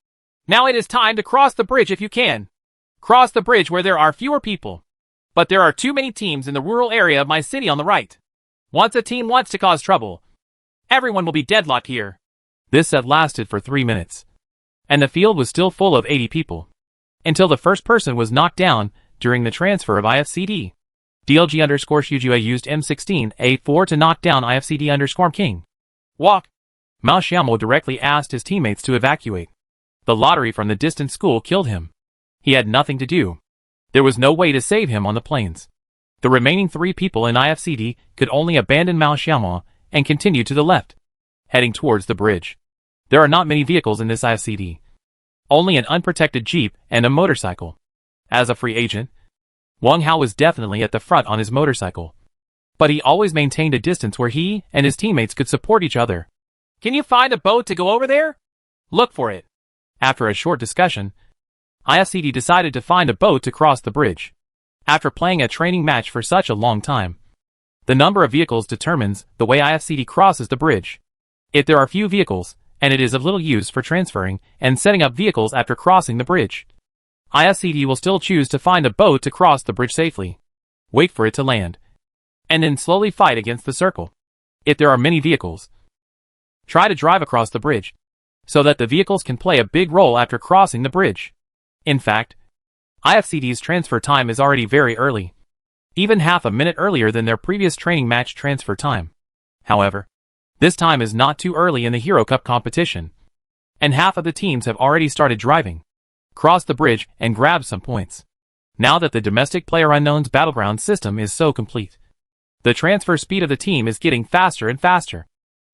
Now it is time to cross the bridge if you can. Cross the bridge where there are fewer people. But there are too many teams in the rural area of my city on the right. Once a team wants to cause trouble, everyone will be deadlocked here. This set lasted for 3 minutes. And the field was still full of 80 people. Until the first person was knocked down during the transfer of IFCD. DLG_Shujua used M16 A4 to knock down IFCD King. Walk. Mao Xiaomo directly asked his teammates to evacuate. The lottery from the distant school killed him. He had nothing to do. There was no way to save him on the plains. The remaining 3 people in IFCD could only abandon Mao Xiaomo and continue to the left, heading towards the bridge. There are not many vehicles in this IFCD. Only an unprotected jeep and a motorcycle. As a free agent, Wang Hao was definitely at the front on his motorcycle. But he always maintained a distance where he and his teammates could support each other. Can you find a boat to go over there? Look for it. After a short discussion, IFCD decided to find a boat to cross the bridge. After playing a training match for such a long time, the number of vehicles determines the way IFCD crosses the bridge. If there are few vehicles, and it is of little use for transferring and setting up vehicles after crossing the bridge, IFCD will still choose to find a boat to cross the bridge safely, wait for it to land, and then slowly fight against the circle. If there are many vehicles, try to drive across the bridge, so that the vehicles can play a big role after crossing the bridge. In fact, IFCD's transfer time is already very early, even half a minute earlier than their previous training match transfer time. However, this time is not too early in the Hero Cup competition, and half of the teams have already started driving, crossed the bridge, and grabbed some points. Now that the domestic PlayerUnknown's Battleground system is so complete, the transfer speed of the team is getting faster and faster,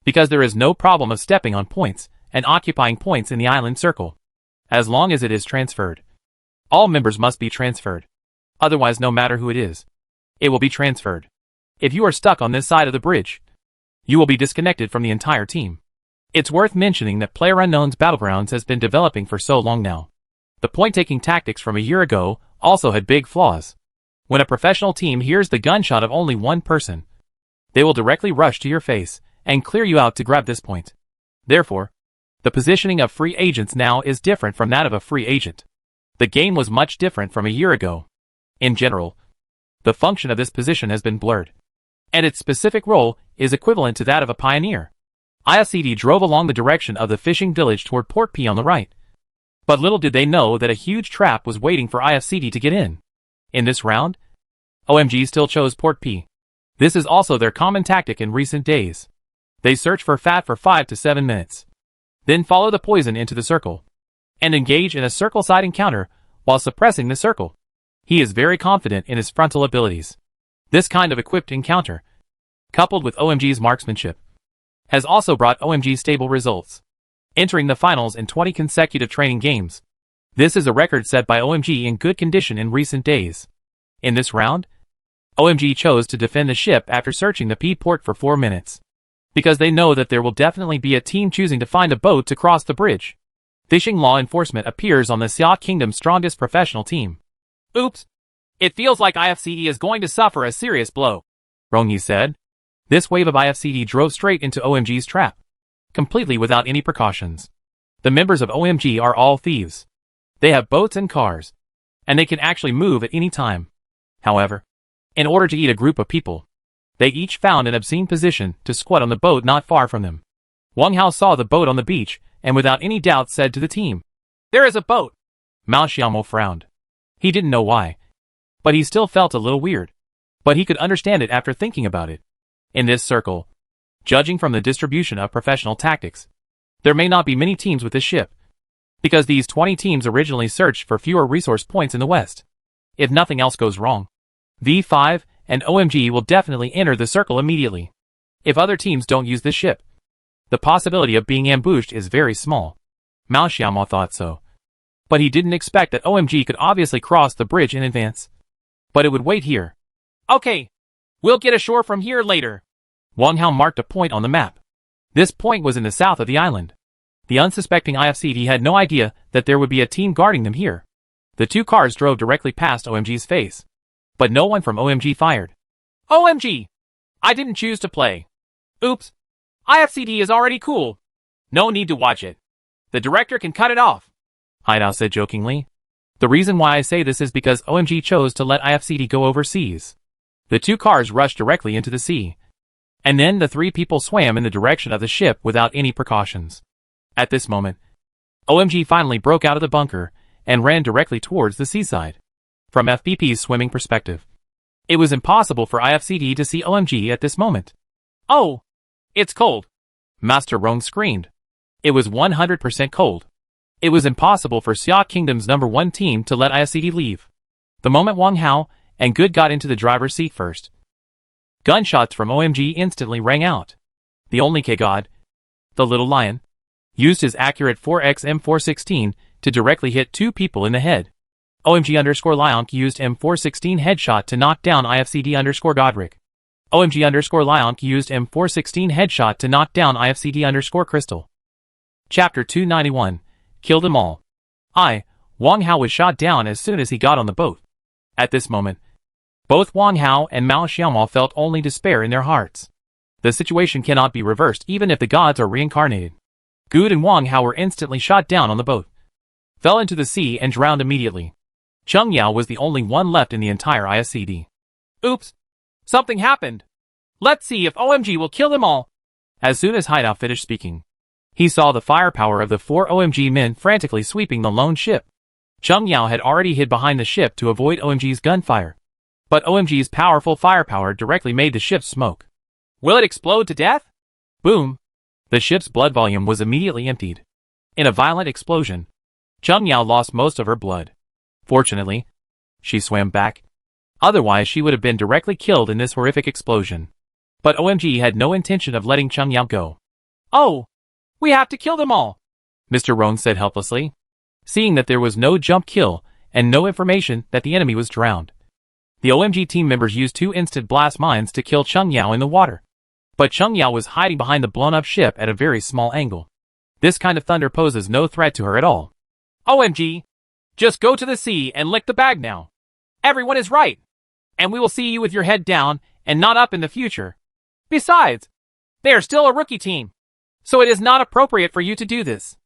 because there is no problem of stepping on points and occupying points in the island circle. As long as it is transferred, all members must be transferred. Otherwise, no matter who it is, it will be transferred. If you are stuck on this side of the bridge, you will be disconnected from the entire team. It's worth mentioning that PlayerUnknown's Battlegrounds has been developing for so long now. The point-taking tactics from a year ago also had big flaws. When a professional team hears the gunshot of only one person, they will directly rush to your face and clear you out to grab this point. Therefore, the positioning of free agents now is different from that of a free agent. The game was much different from a year ago. In general, the function of this position has been blurred, and its specific role is equivalent to that of a pioneer. IFCD drove along the direction of the fishing village toward Port P on the right. But little did they know that a huge trap was waiting for IFCD to get in. In this round, OMG still chose Port P. This is also their common tactic in recent days. They search for FAT for 5 to 7 minutes. Then follow the poison into the circle, and engage in a circle-side encounter while suppressing the circle. He is very confident in his frontal abilities. This kind of equipped encounter, coupled with OMG's marksmanship, has also brought OMG stable results, entering the finals in 20 consecutive training games. This is a record set by OMG in good condition in recent days. In this round, OMG chose to defend the ship after searching the P port for 4 minutes, because they know that there will definitely be a team choosing to find a boat to cross the bridge. Fishing law enforcement appears on the Xia Kingdom's strongest professional team. Oops! It feels like IFCD is going to suffer a serious blow, Rongyi said. This wave of IFCD drove straight into OMG's trap, completely without any precautions. The members of OMG are all thieves. They have boats and cars, and they can actually move at any time. However, in order to eat a group of people, they each found an obscene position to squat on the boat not far from them. Wang Hao saw the boat on the beach, and without any doubt said to the team, "There is a boat!" Mao Xiaomo frowned. He didn't know why, but he still felt a little weird. But he could understand it after thinking about it. In this circle, judging from the distribution of professional tactics, there may not be many teams with this ship, because these 20 teams originally searched for fewer resource points in the west. If nothing else goes wrong, V5 and OMG will definitely enter the circle immediately. If other teams don't use this ship, the possibility of being ambushed is very small. Mao Xiaomo thought so. But he didn't expect that OMG could obviously cross the bridge in advance. But it would wait here. Okay, we'll get ashore from here later. Wang Hao marked a point on the map. This point was in the south of the island. The unsuspecting IFCD had no idea that there would be a team guarding them here. The two cars drove directly past OMG's face, but no one from OMG fired. OMG! I didn't choose to play. Oops. IFCD is already cool. No need to watch it. The director can cut it off, Haidao said jokingly. The reason why I say this is because OMG chose to let IFCD go overseas. The two cars rushed directly into the sea, and then the three people swam in the direction of the ship without any precautions. At this moment, OMG finally broke out of the bunker and ran directly towards the seaside. From FPP's swimming perspective, it was impossible for IFCD to see OMG at this moment. Oh! It's cold! Master Rong screamed. It was 100% cold. It was impossible for Xia Kingdom's #1 team to let IFCD leave. The moment Wang Hao and Good got into the driver's seat first, gunshots from OMG instantly rang out. The only K-God, the little lion, used his accurate 4x M416 to directly hit two people in the head. OMG_Lionk used M416 headshot to knock down IFCD_Godric. OMG_Lionk used M416 headshot to knock down IFCD_Crystal. Chapter 291. Kill them all. Wang Hao was shot down as soon as he got on the boat. At this moment, both Wang Hao and Mao Xiaomo felt only despair in their hearts. The situation cannot be reversed even if the gods are reincarnated. Good and Wang Hao were instantly shot down on the boat, fell into the sea and drowned immediately. Cheng Yao was the only one left in the entire IFCD. Oops! Something happened! Let's see if OMG will kill them all! As soon as Haidao finished speaking, he saw the firepower of the 4 OMG men frantically sweeping the lone ship. Cheng Yao had already hid behind the ship to avoid OMG's gunfire, but OMG's powerful firepower directly made the ship smoke. Will it explode to death? Boom! The ship's blood volume was immediately emptied. In a violent explosion, Cheng Yao lost most of her blood. Fortunately, She swam back. Otherwise she would have been directly killed in this horrific explosion. But OMG had no intention of letting Chung Yao go. "Oh! We have to kill them all!" Mr. Roan said helplessly, seeing that there was no jump kill and no information that the enemy was drowned. The OMG team members used 2 instant blast mines to kill Chung Yao in the water. But Chung Yao was hiding behind the blown-up ship at a very small angle. This kind of thunder poses no threat to her at all. "OMG! Just go to the sea and lick the bag now. Everyone is right. And we will see you with your head down and not up in the future. Besides, they are still a rookie team, so it is not appropriate for you to do this,"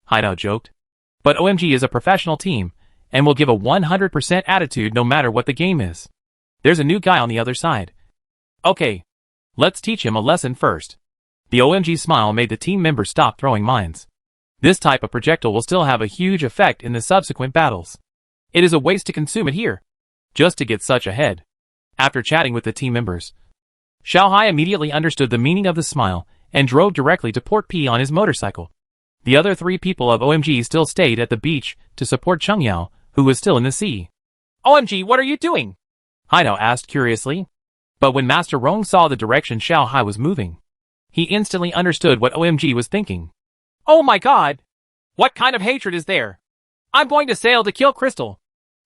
Hideout joked. But OMG is a professional team and will give a 100% attitude no matter what the game is. There's a new guy on the other side. Okay, let's teach him a lesson first. The OMG smile made the team members stop throwing mines. This type of projectile will still have a huge effect in the subsequent battles. It is a waste to consume it here, just to get such ahead. After chatting with the team members, Xiao Hai immediately understood the meaning of the smile and drove directly to Port P on his motorcycle. The other 3 people of OMG still stayed at the beach to support Chung Yao, who was still in the sea. "OMG, what are you doing?" Hideout asked curiously. But when Master Rong saw the direction Xiao Hai was moving, he instantly understood what OMG was thinking. "Oh my god! What kind of hatred is there? I'm going to sail to kill Crystal."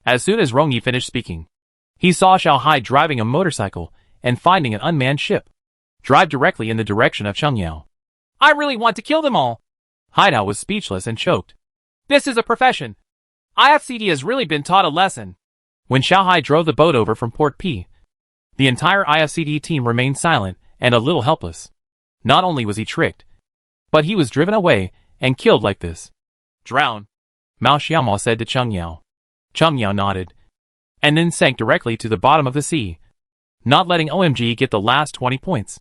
As soon as Rongyi finished speaking, he saw Xiao Hai driving a motorcycle and finding an unmanned ship drive directly in the direction of Chung Yao. "I really want to kill them all." Hideout was speechless and choked. "This is a profession. IFCD has really been taught a lesson." When Xiao Hai drove the boat over from Port P, the entire IFCD team remained silent and a little helpless. Not only was he tricked, but he was driven away and killed like this. "Drown," Mao Xiaomao said to Chung Yao. Chung Yao nodded, and then sank directly to the bottom of the sea, not letting OMG get the last 20 points.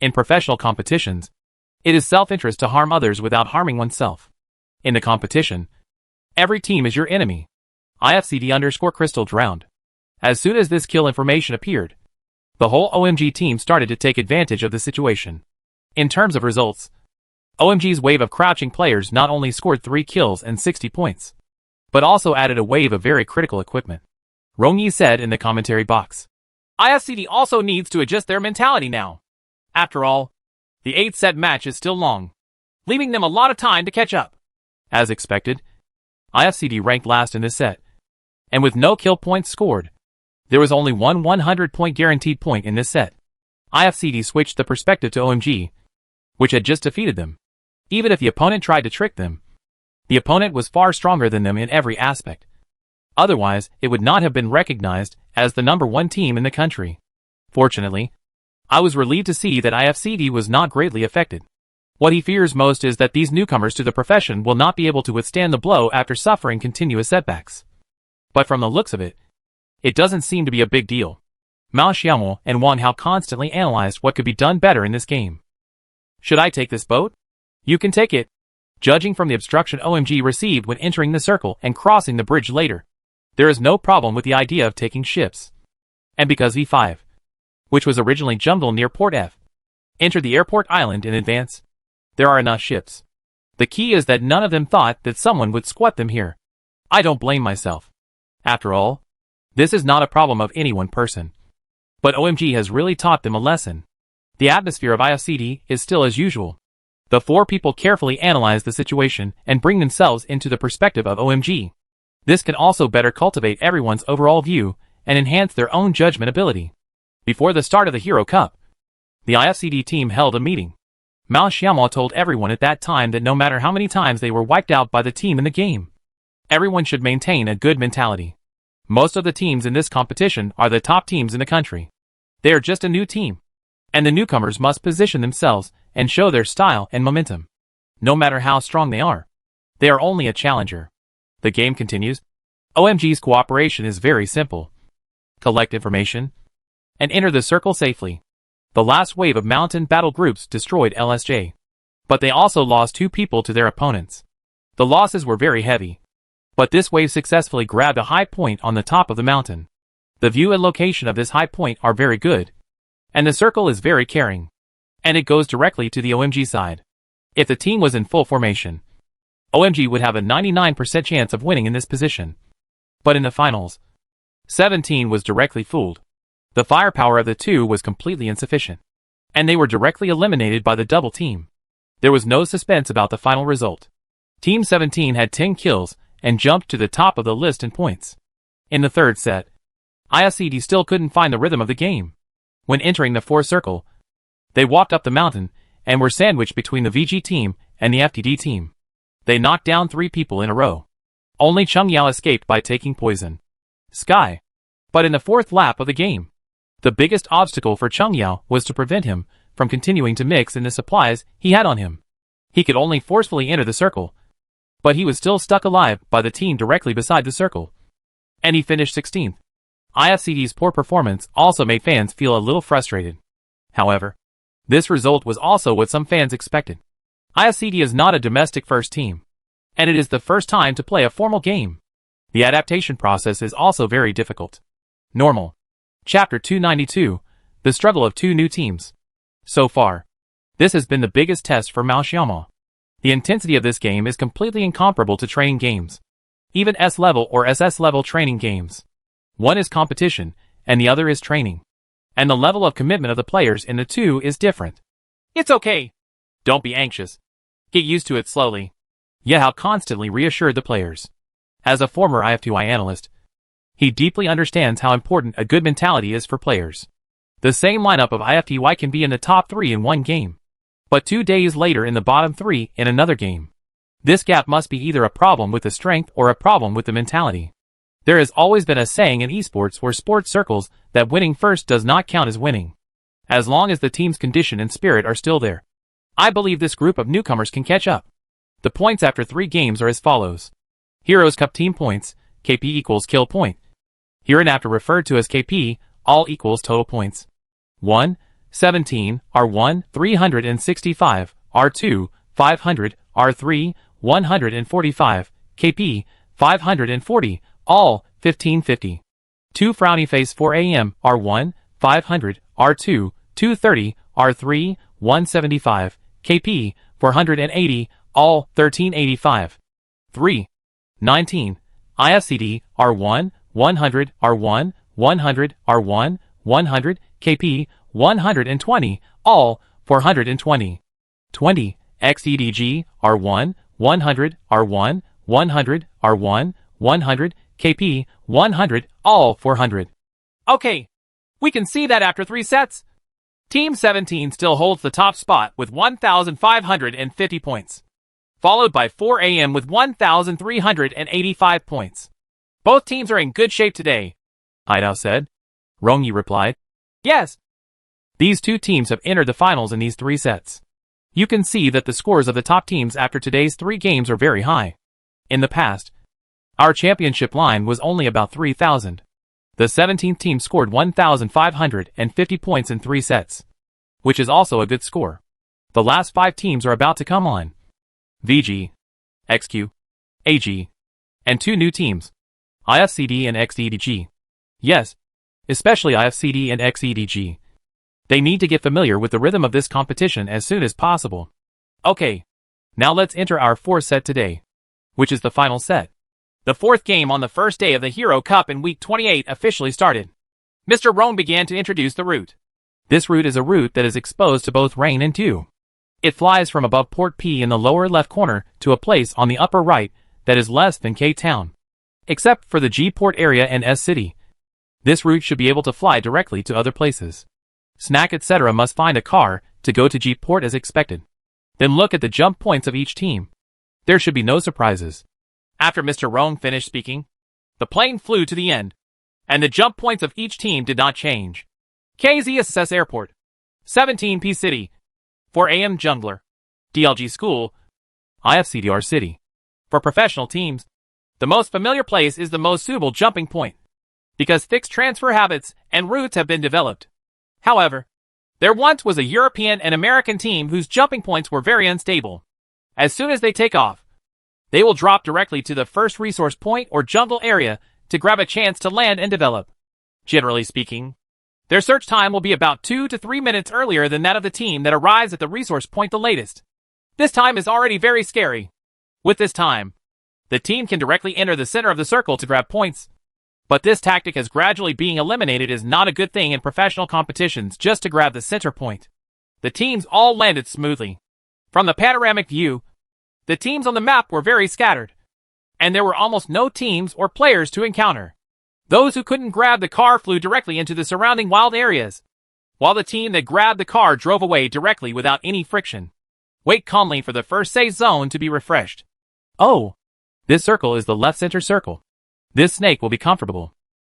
In professional competitions, it is self-interest to harm others without harming oneself. In the competition, every team is your enemy. IFCD_Crystal drowned. As soon as this kill information appeared, the whole OMG team started to take advantage of the situation. In terms of results, OMG's wave of crouching players not only scored 3 kills and 60 points, but also added a wave of very critical equipment. Rongyi said in the commentary box. IFCD also needs to adjust their mentality now. After all, the 8-set match is still long, leaving them a lot of time to catch up. As expected, IFCD ranked last in this set, and with no kill points scored, there was only one 100-point guaranteed point in this set. IFCD switched the perspective to OMG, which had just defeated them. Even if the opponent tried to trick them, the opponent was far stronger than them in every aspect. Otherwise, it would not have been recognized as the #1 team in the country. Fortunately, I was relieved to see that IFCD was not greatly affected. What he fears most is that these newcomers to the profession will not be able to withstand the blow after suffering continuous setbacks. But from the looks of it, it doesn't seem to be a big deal. Mao Xiaomao and Wang Hao constantly analyzed what could be done better in this game. "Should I take this boat?" "You can take it." Judging from the obstruction OMG received when entering the circle and crossing the bridge later, there is no problem with the idea of taking ships. And because V5, which was originally jungle near Port F, entered the airport island in advance, there are enough ships. The key is that none of them thought that someone would squat them here. I don't blame myself. After all, this is not a problem of any one person. But OMG has really taught them a lesson. The atmosphere of IFCD is still as usual. The 4 people carefully analyze the situation and bring themselves into the perspective of OMG. This can also better cultivate everyone's overall view and enhance their own judgment ability. Before the start of the Hero Cup, the IFCD team held a meeting. Mao Xiaomao told everyone at that time that no matter how many times they were wiped out by the team in the game, everyone should maintain a good mentality. Most of the teams in this competition are the top teams in the country. They are just a new team, and the newcomers must position themselves and show their style and momentum. No matter how strong they are only a challenger. The game continues. OMG's cooperation is very simple. Collect information and enter the circle safely. The last wave of mountain battle groups destroyed LSJ, but they also lost 2 people to their opponents. The losses were very heavy, but this wave successfully grabbed a high point on the top of the mountain. The view and location of this high point are very good, and the circle is very caring, and it goes directly to the OMG side. If the team was in full formation, OMG would have a 99% chance of winning in this position. But in the finals, 17 was directly fooled. The firepower of the two was completely insufficient, and they were directly eliminated by the double team. There was no suspense about the final result. Team 17 had 10 kills and jumped to the top of the list in points. In the third set, IFCD still couldn't find the rhythm of the game. When entering the fourth circle, they walked up the mountain and were sandwiched between the VG team and the FTD team. They knocked down 3 people in a row. Only Chung Yao escaped by taking poison. Sky. But in the fourth lap of the game, the biggest obstacle for Chung Yao was to prevent him from continuing to mix in the supplies he had on him. He could only forcefully enter the circle, but he was still stuck alive by the team directly beside the circle, and he finished 16th. IFCD's poor performance also made fans feel a little frustrated. However, this result was also what some fans expected. IFCD is not a domestic first team, and it is the first time to play a formal game. The adaptation process is also very difficult. Normal. Chapter 292, The Struggle of Two New Teams. So far, this has been the biggest test for Mao Xiaoma. The intensity of this game is completely incomparable to training games, even S-level or SS-level training games. One is competition, and the other is training. And the level of commitment of the players in the two is different. It's okay. Don't be anxious. Get used to it slowly. Yehao constantly reassured the players. As a former IF2I analyst, he deeply understands how important a good mentality is for players. The same lineup of IF2I can be in the top 3 in one game, but 2 days later in the bottom 3 in another game. This gap must be either a problem with the strength or a problem with the mentality. There has always been a saying in esports or sports circles that winning first does not count as winning, as long as the team's condition and spirit are still there. I believe this group of newcomers can catch up. The points after 3 games are as follows. Heroes Cup team points, KP equals kill point. Hereinafter referred to as KP, all equals total points. 1, 17, R1, 365, R2, 500, R3, 145, KP, 540, all, 1550. 2 Frowny Face 4 AM, R1, 500, R2, 230, R3, 175, KP, 480, all, 1385. 3. 19. IFCD, R1, 100, R1, 100, R1, 100, KP, 120, all, 420. 20. XEDG, R1, 100, R1, 100, R1, 100, KP, 100, all 400. Okay, we can see that after 3 sets, Team 17 still holds the top spot with 1,550 points, followed by 4 AM with 1,385 points. Both teams are in good shape today, Haidao said. Rongyi replied, yes. These two teams have entered the finals in these 3 sets. You can see that the scores of the top teams after today's 3 games are very high. In the past, our championship line was only about 3,000. The 17th team scored 1,550 points in 3 sets, which is also a good score. The last 5 teams are about to come on. VG, XQ, AG, and 2 new teams, IFCD and XEDG. Yes, especially IFCD and XEDG. They need to get familiar with the rhythm of this competition as soon as possible. Okay, now let's enter our 4th set today, which is the final set. The 4th game on the first day of the Hero Cup in Week 28 officially started. Mr. Rong began to introduce the route. This route is a route that is exposed to both rain and dew. It flies from above Port P in the lower left corner to a place on the upper right that is less than K-Town. Except for the G-Port area and S-City. This route should be able to fly directly to other places. Snack etc. must find a car to go to G-Port as expected. Then look at the jump points of each team. There should be no surprises. After Mr. Rong finished speaking, the plane flew to the end, and the jump points of each team did not change. KZSS Airport, 17P City, 4 AM Jungler, DLG School, IFCDR City. For professional teams, the most familiar place is the most suitable jumping point, because fixed transfer habits and routes have been developed. However, there once was a European and American team whose jumping points were very unstable. As soon as they take off, they will drop directly to the first resource point or jungle area to grab a chance to land and develop. Generally speaking, their search time will be about 2 to 3 minutes earlier than that of the team that arrives at the resource point the latest. This time is already very scary. With this time, the team can directly enter the center of the circle to grab points. But this tactic is gradually being eliminated is not a good thing in professional competitions just to grab the center point. The teams all landed smoothly. From the panoramic view, the teams on the map were very scattered, and there were almost no teams or players to encounter. Those who couldn't grab the car flew directly into the surrounding wild areas, while the team that grabbed the car drove away directly without any friction. Wait calmly for the first safe zone to be refreshed. Oh, this circle is the left center circle. This snake will be comfortable.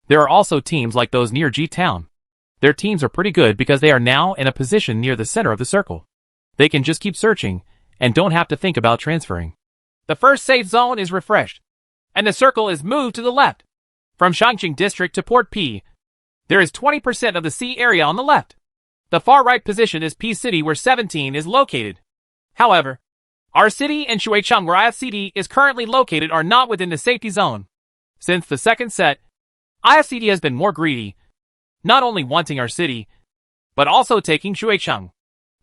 There are also teams like those near G-Town. Their teams are pretty good because they are now in a position near the center of the circle. They can just keep searching and don't have to think about transferring. The first safe zone is refreshed, and the circle is moved to the left. From Shangqing District to Port P, there is 20% of the sea area on the left. The far right position is P City where 17 is located. However, our city and Shuicheng where IFCD is currently located are not within the safety zone. Since the second set, IFCD has been more greedy, not only wanting our city, but also taking Shuicheng.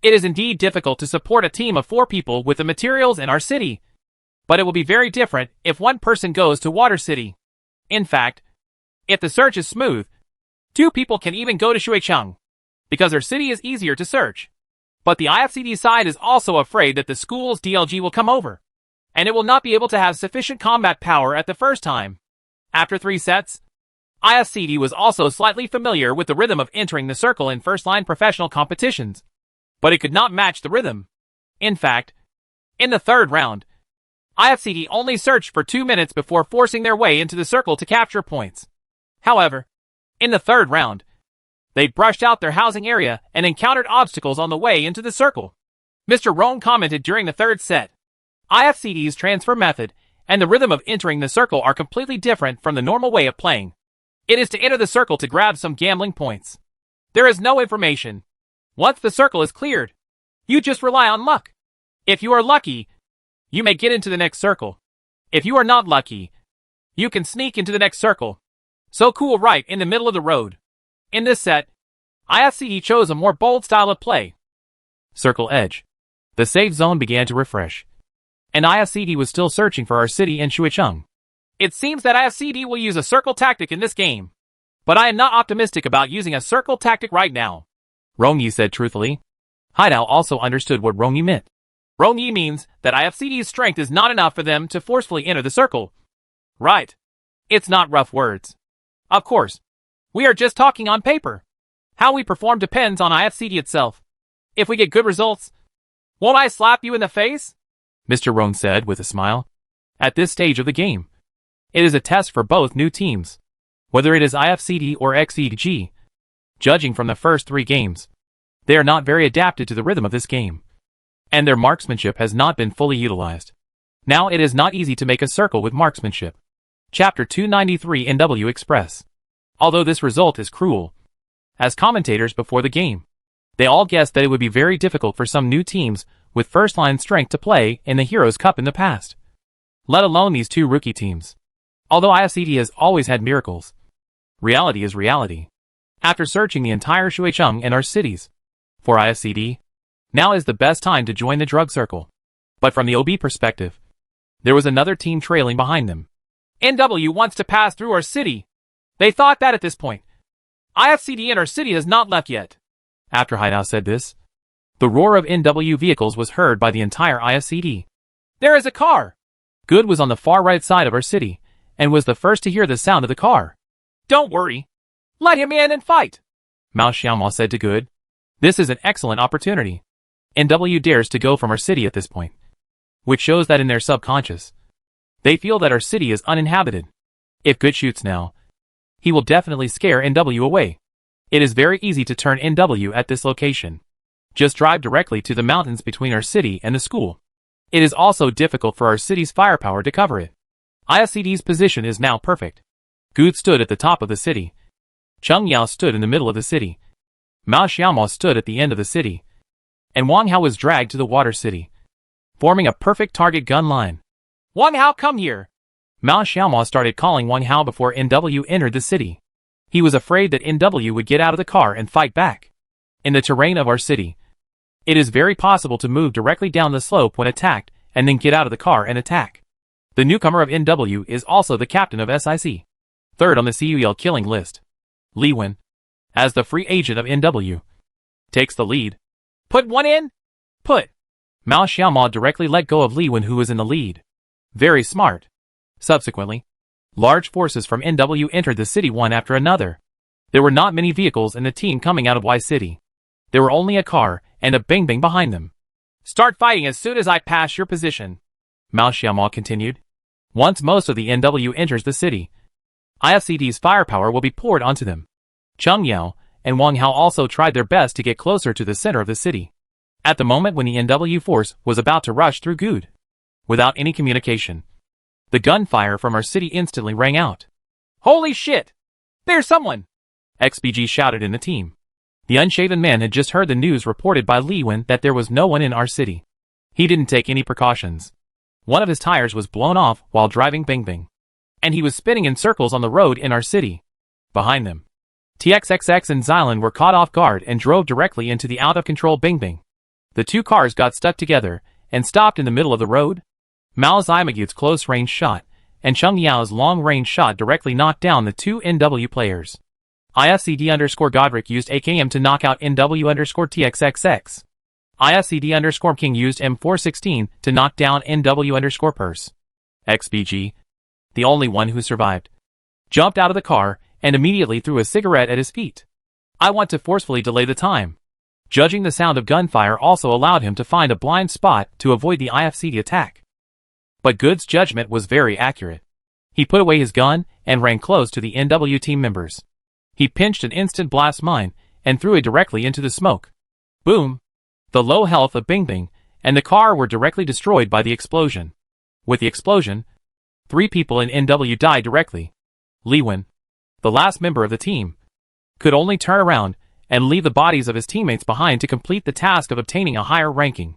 It is indeed difficult to support a team of 4 people with the materials in our city, but it will be very different if one person goes to Water City. In fact, if the search is smooth, 2 people can even go to Shuicheng, because our city is easier to search. But the IFCD side is also afraid that the school's DLG will come over, and it will not be able to have sufficient combat power at the first time. After 3 sets, IFCD was also slightly familiar with the rhythm of entering the circle in first-line professional competitions, but it could not match the rhythm. In fact, in the third round, IFCD only searched for 2 minutes before forcing their way into the circle to capture points. However, in the third round, they brushed out their housing area and encountered obstacles on the way into the circle. Mr. Rohn commented during the third set, IFCD's transfer method and the rhythm of entering the circle are completely different from the normal way of playing. It is to enter the circle to grab some gambling points. There is no information. Once the circle is cleared, you just rely on luck. If you are lucky, you may get into the next circle. If you are not lucky, you can sneak into the next circle. So cool right in the middle of the road. In this set, IFCD chose a more bold style of play. Circle Edge. The safe zone began to refresh, and IFCD was still searching for our city and Shuicheng. It seems that IFCD will use a circle tactic in this game, but I am not optimistic about using a circle tactic right now, Rongyi said truthfully. Haidao also understood what Rongyi meant. Rongyi means that IFCD's strength is not enough for them to forcefully enter the circle. Right. It's not rough words. Of course. We are just talking on paper. How we perform depends on IFCD itself. If we get good results, won't I slap you in the face? Mr. Rohn said with a smile. At this stage of the game, it is a test for both new teams, whether it is IFCD or XEG. Judging from the first 3 games, they are not very adapted to the rhythm of this game, and their marksmanship has not been fully utilized. Now it is not easy to make a circle with marksmanship. Chapter 293 NW Express. Although this result is cruel, as commentators before the game, they all guessed that it would be very difficult for some new teams with first-line strength to play in the Heroes Cup in the past, let alone these 2 rookie teams. Although IFCD has always had miracles, reality is reality. After searching the entire Shuicheng and our cities for IFCD, now is the best time to join the drug circle. But from the OB perspective, there was another team trailing behind them. NW wants to pass through our city. They thought that at this point, IFCD in our city has not left yet. After Haidao said this, the roar of NW vehicles was heard by the entire IFCD. There is a car! Good was on the far right side of our city, and was the first to hear the sound of the car. Don't worry. Let him in and fight, Mao Xiaomao said to Good. This is an excellent opportunity. NW dares to go from our city at this point, which shows that in their subconscious, they feel that our city is uninhabited. If Good shoots now, he will definitely scare NW away. It is very easy to turn NW at this location. Just drive directly to the mountains between our city and the school. It is also difficult for our city's firepower to cover it. IFCD's position is now perfect. Good stood at the top of the city. Cheng Yao stood in the middle of the city. Mao Xiaomao stood at the end of the city. And Wang Hao was dragged to the water city, forming a perfect target gun line. Wang Hao, come here! Mao Xiaomao started calling Wang Hao before NW entered the city. He was afraid that NW would get out of the car and fight back. In the terrain of our city, it is very possible to move directly down the slope when attacked and then get out of the car and attack. The newcomer of NW is also the captain of SIC. Third on the CUL killing list. Li Wen, as the free agent of NW, takes the lead. Put one in? Put. Mao Xiaoma directly let go of Li Wen, who was in the lead. Very smart. Subsequently, large forces from NW entered the city one after another. There were not many vehicles in the team coming out of Y City. There were only a car and a Bing Bing behind them. Start fighting as soon as I pass your position, Mao Xiaoma continued. Once most of the NW enters the city, IFCD's firepower will be poured onto them. Cheng Yao and Wang Hao also tried their best to get closer to the center of the city. At the moment when the NW force was about to rush through Good, without any communication, the gunfire from our city instantly rang out. Holy shit! There's someone! XBG shouted in the team. The unshaven man had just heard the news reported by Li Wen that there was no one in our city. He didn't take any precautions. One of his tires was blown off while driving Bing Bing, and he was spinning in circles on the road in our city. Behind them, TXXX and Xylan were caught off guard and drove directly into the out-of-control Bing Bing. The two cars got stuck together and stopped in the middle of the road. Mao Zimagut's close-range shot and Cheng Yao's long-range shot directly knocked down the two NW players. IFCD_Godric used AKM to knock out NW_TXXX. IFCD_King used M416 to knock down NW_Purse. XBG, the only one who survived, jumped out of the car and immediately threw a cigarette at his feet. I want to forcefully delay the time. Judging the sound of gunfire also allowed him to find a blind spot to avoid the IFCD attack. But Good's judgment was very accurate. He put away his gun and ran close to the NW team members. He pinched an instant blast mine and threw it directly into the smoke. Boom! The low health of Bing Bing and the car were directly destroyed by the explosion. With the explosion, 3 people in NW died directly. Li Wen, the last member of the team, could only turn around and leave the bodies of his teammates behind to complete the task of obtaining a higher ranking.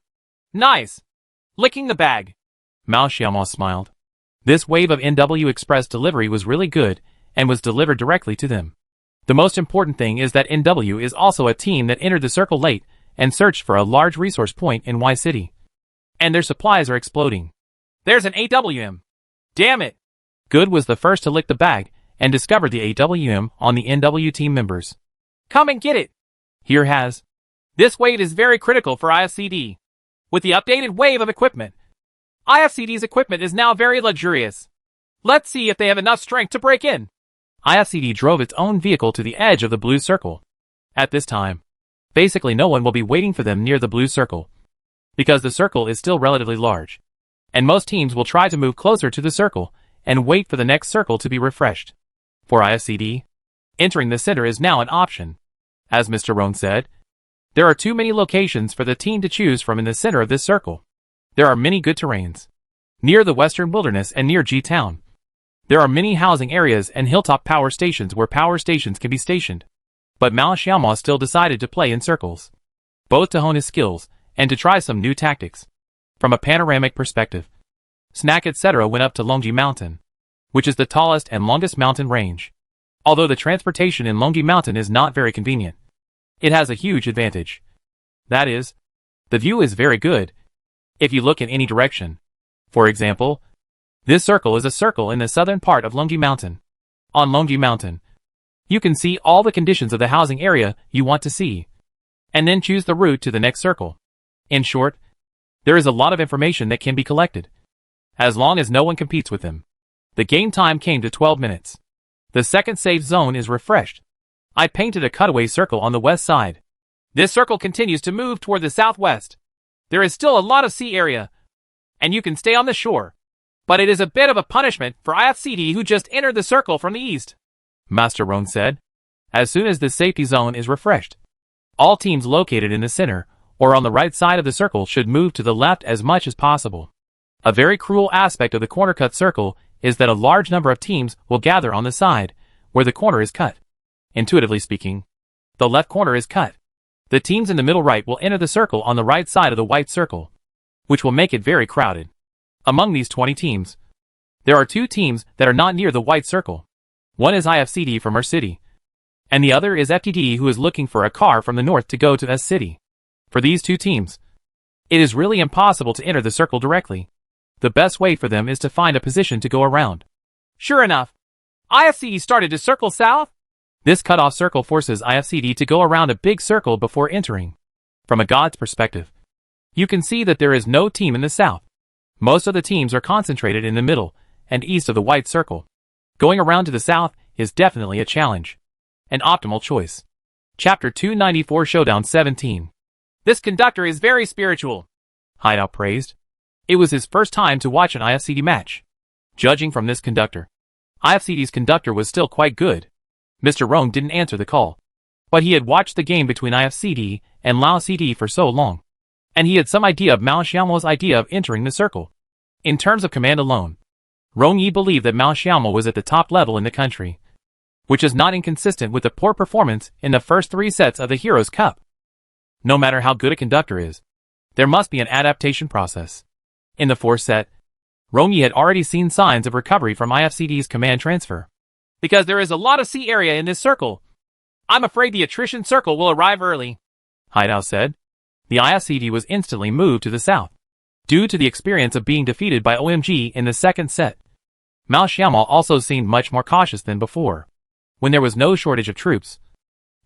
Nice! Licking the bag. Mao Xiaoma smiled. This wave of NW Express delivery was really good and was delivered directly to them. The most important thing is that NW is also a team that entered the circle late and searched for a large resource point in Y City. And their supplies are exploding. There's an AWM. Damn it! Good was the first to lick the bag and discovered the AWM on the NW team members. Come and get it! Here has. This wave is very critical for IFCD. With the updated wave of equipment, IFCD's equipment is now very luxurious. Let's see if they have enough strength to break in. IFCD drove its own vehicle to the edge of the blue circle. At this time, basically no one will be waiting for them near the blue circle, because the circle is still relatively large, and most teams will try to move closer to the circle and wait for the next circle to be refreshed. For IFCD, entering the center is now an option. As Mr. Rohn said, there are too many locations for the team to choose from in the center of this circle. There are many good terrains, near the Western Wilderness and near G-Town. There are many housing areas and hilltop power stations where power stations can be stationed. But Mao Xiaoma still decided to play in circles, both to hone his skills and to try some new tactics. From a panoramic perspective, Snack etc. went up to Longji Mountain, which is the tallest and longest mountain range. Although the transportation in Longji Mountain is not very convenient, it has a huge advantage. That is, the view is very good if you look in any direction. For example, this circle is a circle in the southern part of Longji Mountain. On Longji Mountain, you can see all the conditions of the housing area you want to see, and then choose the route to the next circle. In short, there is a lot of information that can be collected, as long as no one competes with them. The game time came to 12 minutes. The second safe zone is refreshed. I painted a cutaway circle on the west side. This circle continues to move toward the southwest. There is still a lot of sea area, and you can stay on the shore. But it is a bit of a punishment for IFCD who just entered the circle from the east, Master Rohn said. As soon as the safety zone is refreshed, all teams located in the center or on the right side of the circle should move to the left as much as possible. A very cruel aspect of the corner cut circle is that a large number of teams will gather on the side where the corner is cut. Intuitively speaking, the left corner is cut. The teams in the middle right will enter the circle on the right side of the white circle, which will make it very crowded. Among these 20 teams, there are 2 teams that are not near the white circle. One is IFCD from our city, and the other is FTD who is looking for a car from the north to go to S City. For these 2 teams, it is really impossible to enter the circle directly. The best way for them is to find a position to go around. Sure enough, IFCD started to circle south. This cutoff circle forces IFCD to go around a big circle before entering. From a god's perspective, you can see that there is no team in the south. Most of the teams are concentrated in the middle and east of the white circle. Going around to the south is definitely a challenge. An optimal choice. Chapter 294 Showdown 17. This conductor is very spiritual, Hideout praised. It was his first time to watch an IFCD match. Judging from this conductor, IFCD's conductor was still quite good. Mr. Rong didn't answer the call. But he had watched the game between IFCD and Lao CD for so long. And he had some idea of Mao Xiaomo's idea of entering the circle. In terms of command alone, Rong Yi believed that Mao Xiaomo was at the top level in the country, which is not inconsistent with the poor performance in the first 3 sets of the Heroes Cup. No matter how good a conductor is, there must be an adaptation process. In the 4th set, Rong Yi had already seen signs of recovery from IFCD's command transfer. Because there is a lot of sea area in this circle, I'm afraid the attrition circle will arrive early, Hideout said. The IFCD was instantly moved to the south, due to the experience of being defeated by OMG in the 2nd set. Mao Xiaomo also seemed much more cautious than before. When there was no shortage of troops,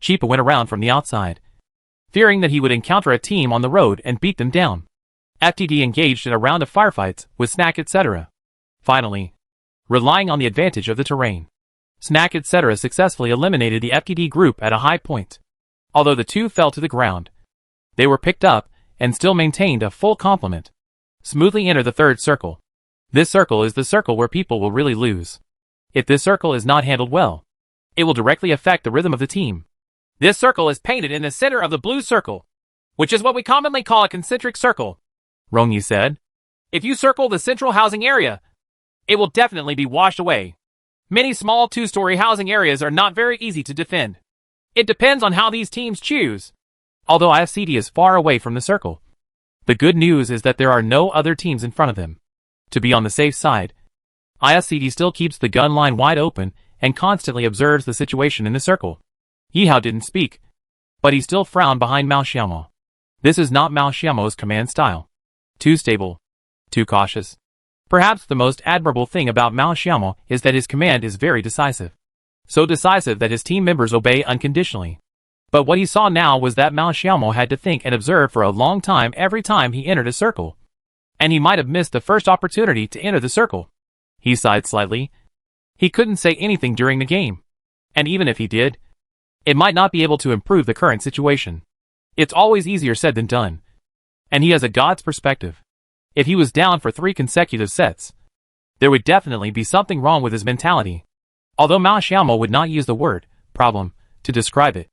Chipa went around from the outside, fearing that he would encounter a team on the road and beat them down. FTD engaged in a round of firefights with Snack etc. Finally, relying on the advantage of the terrain, Snack etc. successfully eliminated the FTD group at a high point. Although the 2 fell to the ground, they were picked up and still maintained a full complement. Smoothly enter the 3rd circle. This circle is the circle where people will really lose. If this circle is not handled well, it will directly affect the rhythm of the team. This circle is painted in the center of the blue circle, which is what we commonly call a concentric circle, Rong Yi said. If you circle the central housing area, it will definitely be washed away. Many small 2-story housing areas are not very easy to defend. It depends on how these teams choose. Although IFCD is far away from the circle, the good news is that there are no other teams in front of them. To be on the safe side, IFCD still keeps the gun line wide open and constantly observes the situation in the circle. Yihao didn't speak, but he still frowned behind Mao Xiaomo. This is not Mao Xiaomo's command style. Too stable, too cautious. Perhaps the most admirable thing about Mao Xiaomo is that his command is very decisive. So decisive that his team members obey unconditionally. But what he saw now was that Mao Xiaomo had to think and observe for a long time every time he entered a circle. And he might have missed the first opportunity to enter the circle. He sighed slightly. He couldn't say anything during the game. And even if he did, it might not be able to improve the current situation. It's always easier said than done. And he has a god's perspective. If he was down for 3 consecutive sets, there would definitely be something wrong with his mentality. Although Mao Xiaomo would not use the word problem to describe it,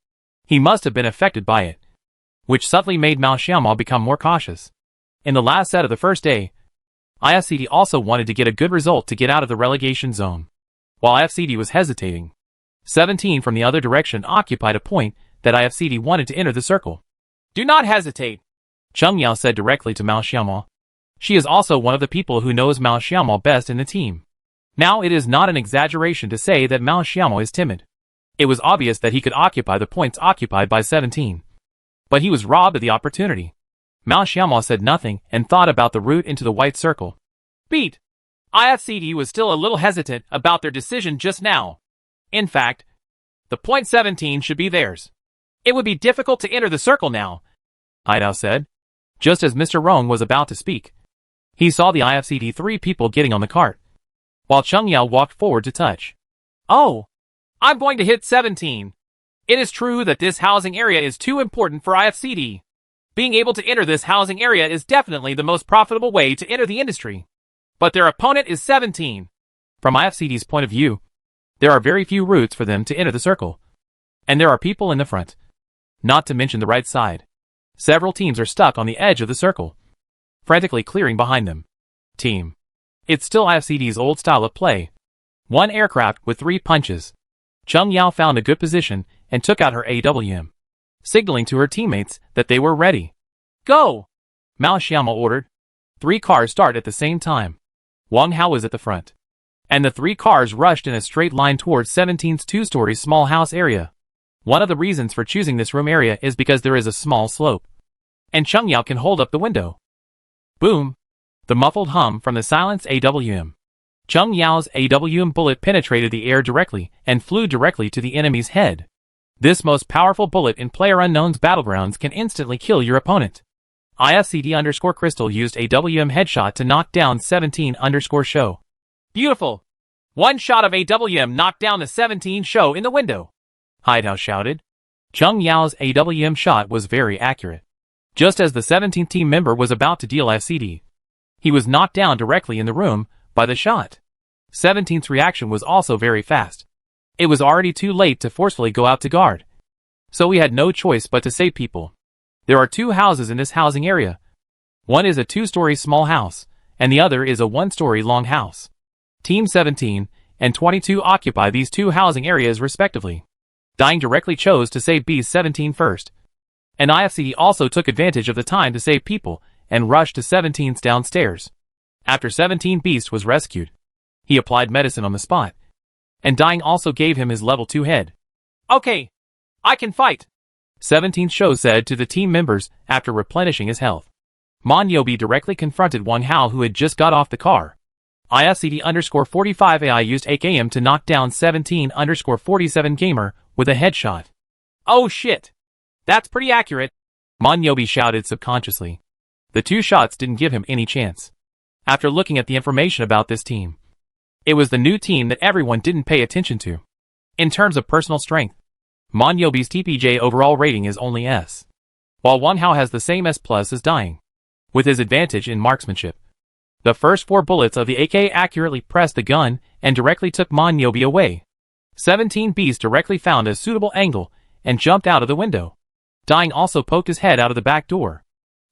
he must have been affected by it, which subtly made Mao Xiaomo become more cautious. In the last set of the first day, IFCD also wanted to get a good result to get out of the relegation zone. While IFCD was hesitating, 17 from the other direction occupied a point that IFCD wanted to enter the circle. Do not hesitate, Cheng Yao said directly to Mao Xiaomo. She is also one of the people who knows Mao Xiaomo best in the team. Now it is not an exaggeration to say that Mao Xiaomo is timid. It was obvious that he could occupy the points occupied by 17. But he was robbed of the opportunity. Mao Xiaomo said nothing and thought about the route into the white circle. Beat! IFCD was still a little hesitant about their decision just now. In fact, the point 17 should be theirs. It would be difficult to enter the circle now, Haidao said. Just as Mr. Rong was about to speak, he saw the IFCD 3 people getting on the cart, while Cheng Yao walked forward to touch. Oh! I'm going to hit 17. It is true that this housing area is too important for IFCD. Being able to enter this housing area is definitely the most profitable way to enter the industry. But their opponent is 17. From IFCD's point of view, there are very few routes for them to enter the circle. And there are people in the front. Not to mention the right side. Several teams are stuck on the edge of the circle, frantically clearing behind them. Team. It's still IFCD's old style of play. 1 aircraft with 3 punches. Cheng Yao found a good position and took out her AWM, signaling to her teammates that they were ready. Go! Mao Xiaomo ordered. 3 cars start at the same time. Wang Hao was at the front, and the 3 cars rushed in a straight line towards 17's 2-story small house area. One of the reasons for choosing this room area is because there is a small slope, and Cheng Yao can hold up the window. Boom! The muffled hum from the silenced AWM. Chung Yao's AWM bullet penetrated the air directly and flew directly to the enemy's head. This most powerful bullet in PlayerUnknown's Battlegrounds can instantly kill your opponent. IFCD_Crystal used AWM headshot to knock down 17_show. Beautiful! One shot of AWM knocked down the 17 show in the window. Hideout shouted. Chung Yao's AWM shot was very accurate. Just as the 17th team member was about to deal FCD, he was knocked down directly in the room by the shot. 17th's reaction was also very fast. It was already too late to forcefully go out to guard, so we had no choice but to save people. There are two houses in this housing area. One is a 2-story small house, and the other is a 1-story long house. Team 17 and 22 occupy these two housing areas respectively. Dying directly chose to save B17 first, and IFCD also took advantage of the time to save people and rushed to 17's downstairs. After 17 Beast was rescued, he applied medicine on the spot, and Dying also gave him his level 2 head. Okay, I can fight, 17 Show said to the team members after replenishing his health. Mon Yobi directly confronted Wang Hao, who had just got off the car. IFCD_45 AI used AKM to knock down 17_47 Gamer with a headshot. Oh shit! That's pretty accurate, Mon Yobi shouted subconsciously. The two shots didn't give him any chance. After looking at the information about this team, it was the new team that everyone didn't pay attention to. In terms of personal strength, Mon Yobi's TPJ overall rating is only S, while Wang Hao has the same S+ as Dying, with his advantage in marksmanship. The first 4 bullets of the AK accurately pressed the gun and directly took Mon Yobi away. 17 Beast directly found a suitable angle and jumped out of the window. Dying also poked his head out of the back door.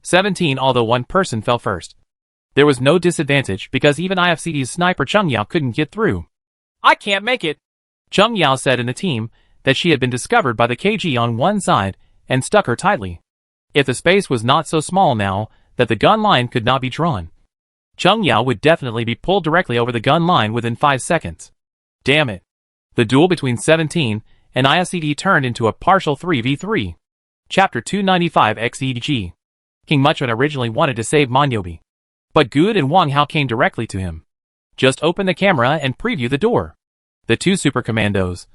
17 although one person fell first. There was no disadvantage because even IFCD's sniper Chung Yao couldn't get through. I can't make it, Chung Yao said in the team that she had been discovered by the KG on one side and stuck her tightly. If the space was not so small now that the gun line could not be drawn, Chung Yao would definitely be pulled directly over the gun line within 5 seconds. Damn it. The duel between 17 and IFCD turned into a partial 3v3. Chapter 295 XEG. King Muchun originally wanted to save Mon Yobi, but Good and Wang Hao came directly to him. Just open the camera and preview the door. The two super commandos,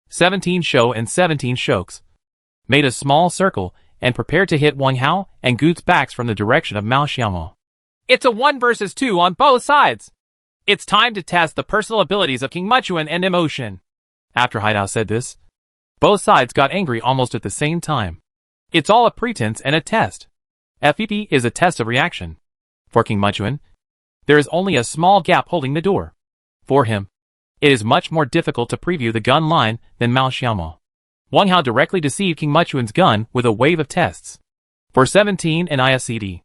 17 Show and 17 Shokes, made a small circle and prepared to hit Wang Hao and Good's backs from the direction of Mao Xiaomo. It's a 1 versus 2 on both sides. It's time to test the personal abilities of King Muchun and Emotion. After Hideout said this, both sides got angry almost at the same time. It's all a pretense and a test. FPP is a test of reaction. For King Muchun, there is only a small gap holding the door. For him, it is much more difficult to preview the gun line than Mao Xiaomo. Wang Hao directly deceived King Muchun's gun with a wave of tests. For 17 and IFCD,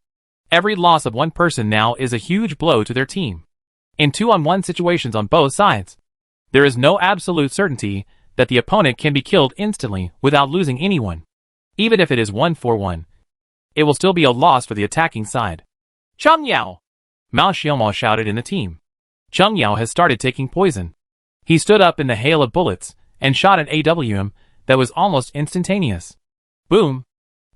every loss of one person now is a huge blow to their team. In 2-on-1 situations on both sides, there is no absolute certainty that the opponent can be killed instantly without losing anyone. Even if it is 1-for-1, it will still be a loss for the attacking side. Chung Yao! Mao Xiaomo shouted in the team. Chung Yao has started taking poison. He stood up in the hail of bullets and shot an AWM that was almost instantaneous. Boom!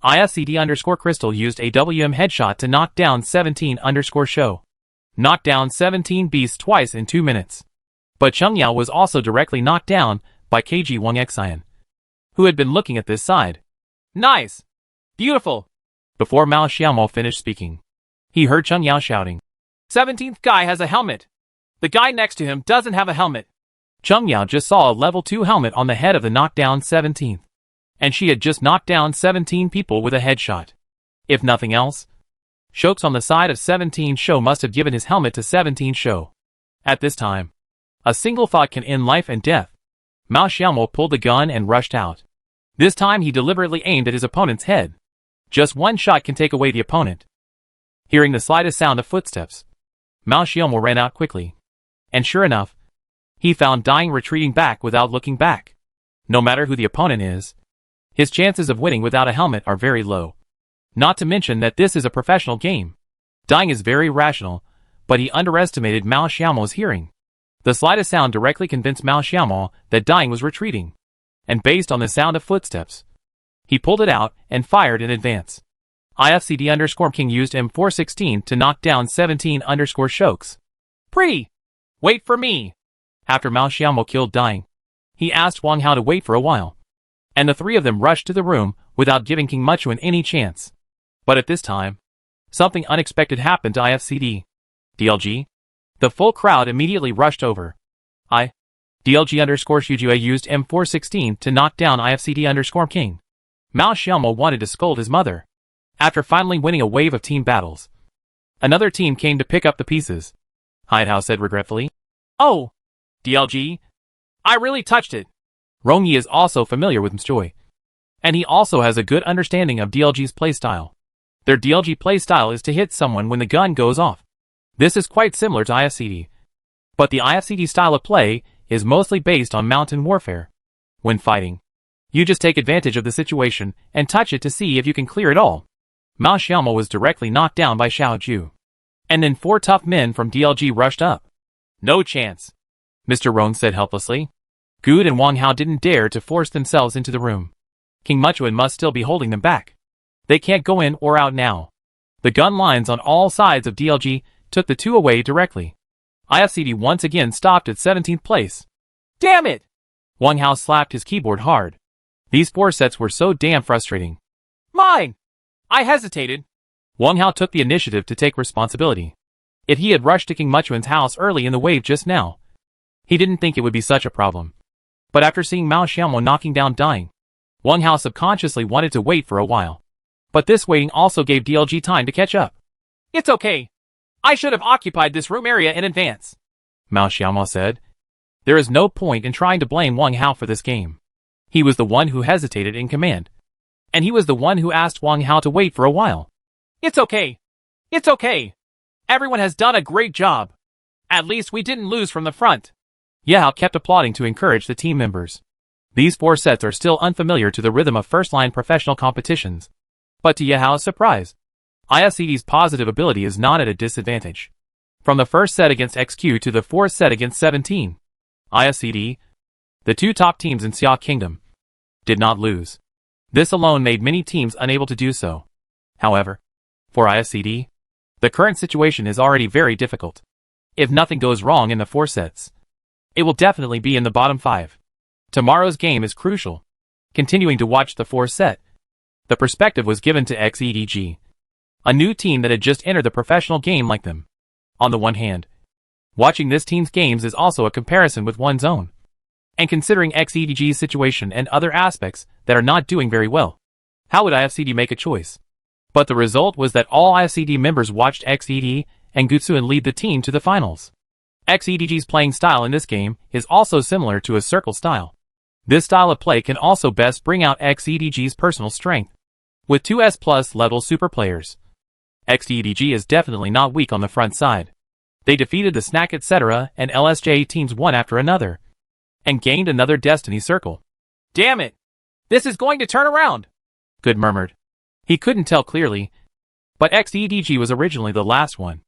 IFCD_Crystal used AWM headshot to knock down 17_show. Knocked down 17 Beasts twice in 2 minutes. But Chung Yao was also directly knocked down by KG Wang Xian, who had been looking at this side. Nice! Beautiful! Before Mao Xiaomo finished speaking, he heard Chung Yao shouting, 17th guy has a helmet. The guy next to him doesn't have a helmet. Chung Yao just saw a level 2 helmet on the head of the knockdown 17th. And she had just knocked down 17 people with a headshot. If nothing else, Shokes on the side of 17 Show must have given his helmet to 17 Show. At this time, a single thought can end life and death. Mao Xiaomo pulled the gun and rushed out. This time he deliberately aimed at his opponent's head. Just one shot can take away the opponent. Hearing the slightest sound of footsteps, Mao Xiaomo ran out quickly. And sure enough, he found Dying retreating back without looking back. No matter who the opponent is, his chances of winning without a helmet are very low. Not to mention that this is a professional game. Dying is very rational, but he underestimated Mao Xiaomo's hearing. The slightest sound directly convinced Mao Xiaomo that Dying was retreating. And based on the sound of footsteps, he pulled it out and fired in advance. IFCD_King used M416 to knock down 17_Shokes. Wait for me. After Mao Xiaomo killed dying, he asked Wang Hao to wait for a while. And the three of them rushed to the room without giving King Muchuan any chance. But at this time, something unexpected happened to IFCD. DLG? The full crowd immediately rushed over. DLG_Shujua used M416 to knock down IFCD_King. Mao Xiaomo wanted to scold his mother. After finally winning a wave of team battles, another team came to pick up the pieces. Hidehao said regretfully. Oh, DLG, I really touched it. Rongyi is also familiar with Msjoy. And he also has a good understanding of DLG's playstyle. Their DLG playstyle is to hit someone when the gun goes off. This is quite similar to IFCD. But the IFCD style of play is mostly based on mountain warfare. When fighting, you just take advantage of the situation and touch it to see if you can clear it all. Mao Xiaomo was directly knocked down by Xiao Ju. And then 4 tough men from DLG rushed up. No chance, Mr. Rong said helplessly. Good and Wang Hao didn't dare to force themselves into the room. King Muchuan must still be holding them back. They can't go in or out now. The gun lines on all sides of DLG took the two away directly. IFCD once again stopped at 17th place. Damn it! Wang Hao slapped his keyboard hard. These 4 sets were so damn frustrating. Mine! I hesitated. Wang Hao took the initiative to take responsibility. If he had rushed to King Muchuan's house early in the wave just now, he didn't think it would be such a problem. But after seeing Mao Xiaomo knocking down dying, Wang Hao subconsciously wanted to wait for a while. But this waiting also gave DLG time to catch up. It's okay. I should have occupied this room area in advance, Mao Xiaomo said. There is no point in trying to blame Wang Hao for this game. He was the one who hesitated in command. And he was the one who asked Wang Hao to wait for a while. It's okay. It's okay. Everyone has done a great job. At least we didn't lose from the front. Yahao kept applauding to encourage the team members. These 4 sets are still unfamiliar to the rhythm of first-line professional competitions. But to Yahao's surprise, IFCD's positive ability is not at a disadvantage. From the first set against XQ to the 4th set against 17, IFCD, the 2 top teams in Xia Kingdom, did not lose. This alone made many teams unable to do so. However, for IFCD, the current situation is already very difficult. If nothing goes wrong in the 4 sets, it will definitely be in the bottom 5. Tomorrow's game is crucial. Continuing to watch the 4th set, the perspective was given to XEDG, a new team that had just entered the professional game like them. On the one hand, watching this team's games is also a comparison with one's own. And considering XEDG's situation and other aspects that are not doing very well, how would IFCD make a choice? But the result was that all IFCD members watched XED and Gutsuan lead the team to the finals. XEDG's playing style in this game is also similar to a circle style. This style of play can also best bring out XEDG's personal strength. With 2 S+ level super players, XEDG is definitely not weak on the front side. They defeated the Snack etc. and LSJ teams one after another, and gained another Destiny Circle. Damn it! This is going to turn around! Good murmured. He couldn't tell clearly, but XEDG was originally the last one.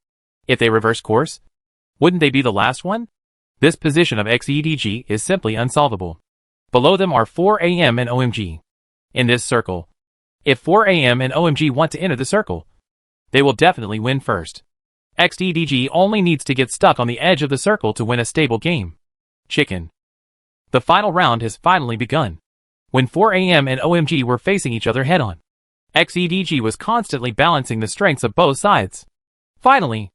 If they reverse course, wouldn't they be the last one? This position of XEDG is simply unsolvable. Below them are 4AM and OMG. In this circle, if 4AM and OMG want to enter the circle, they will definitely win first. XEDG only needs to get stuck on the edge of the circle to win a stable game. Chicken. The final round has finally begun. When 4AM and OMG were facing each other head-on, XEDG was constantly balancing the strengths of both sides. Finally,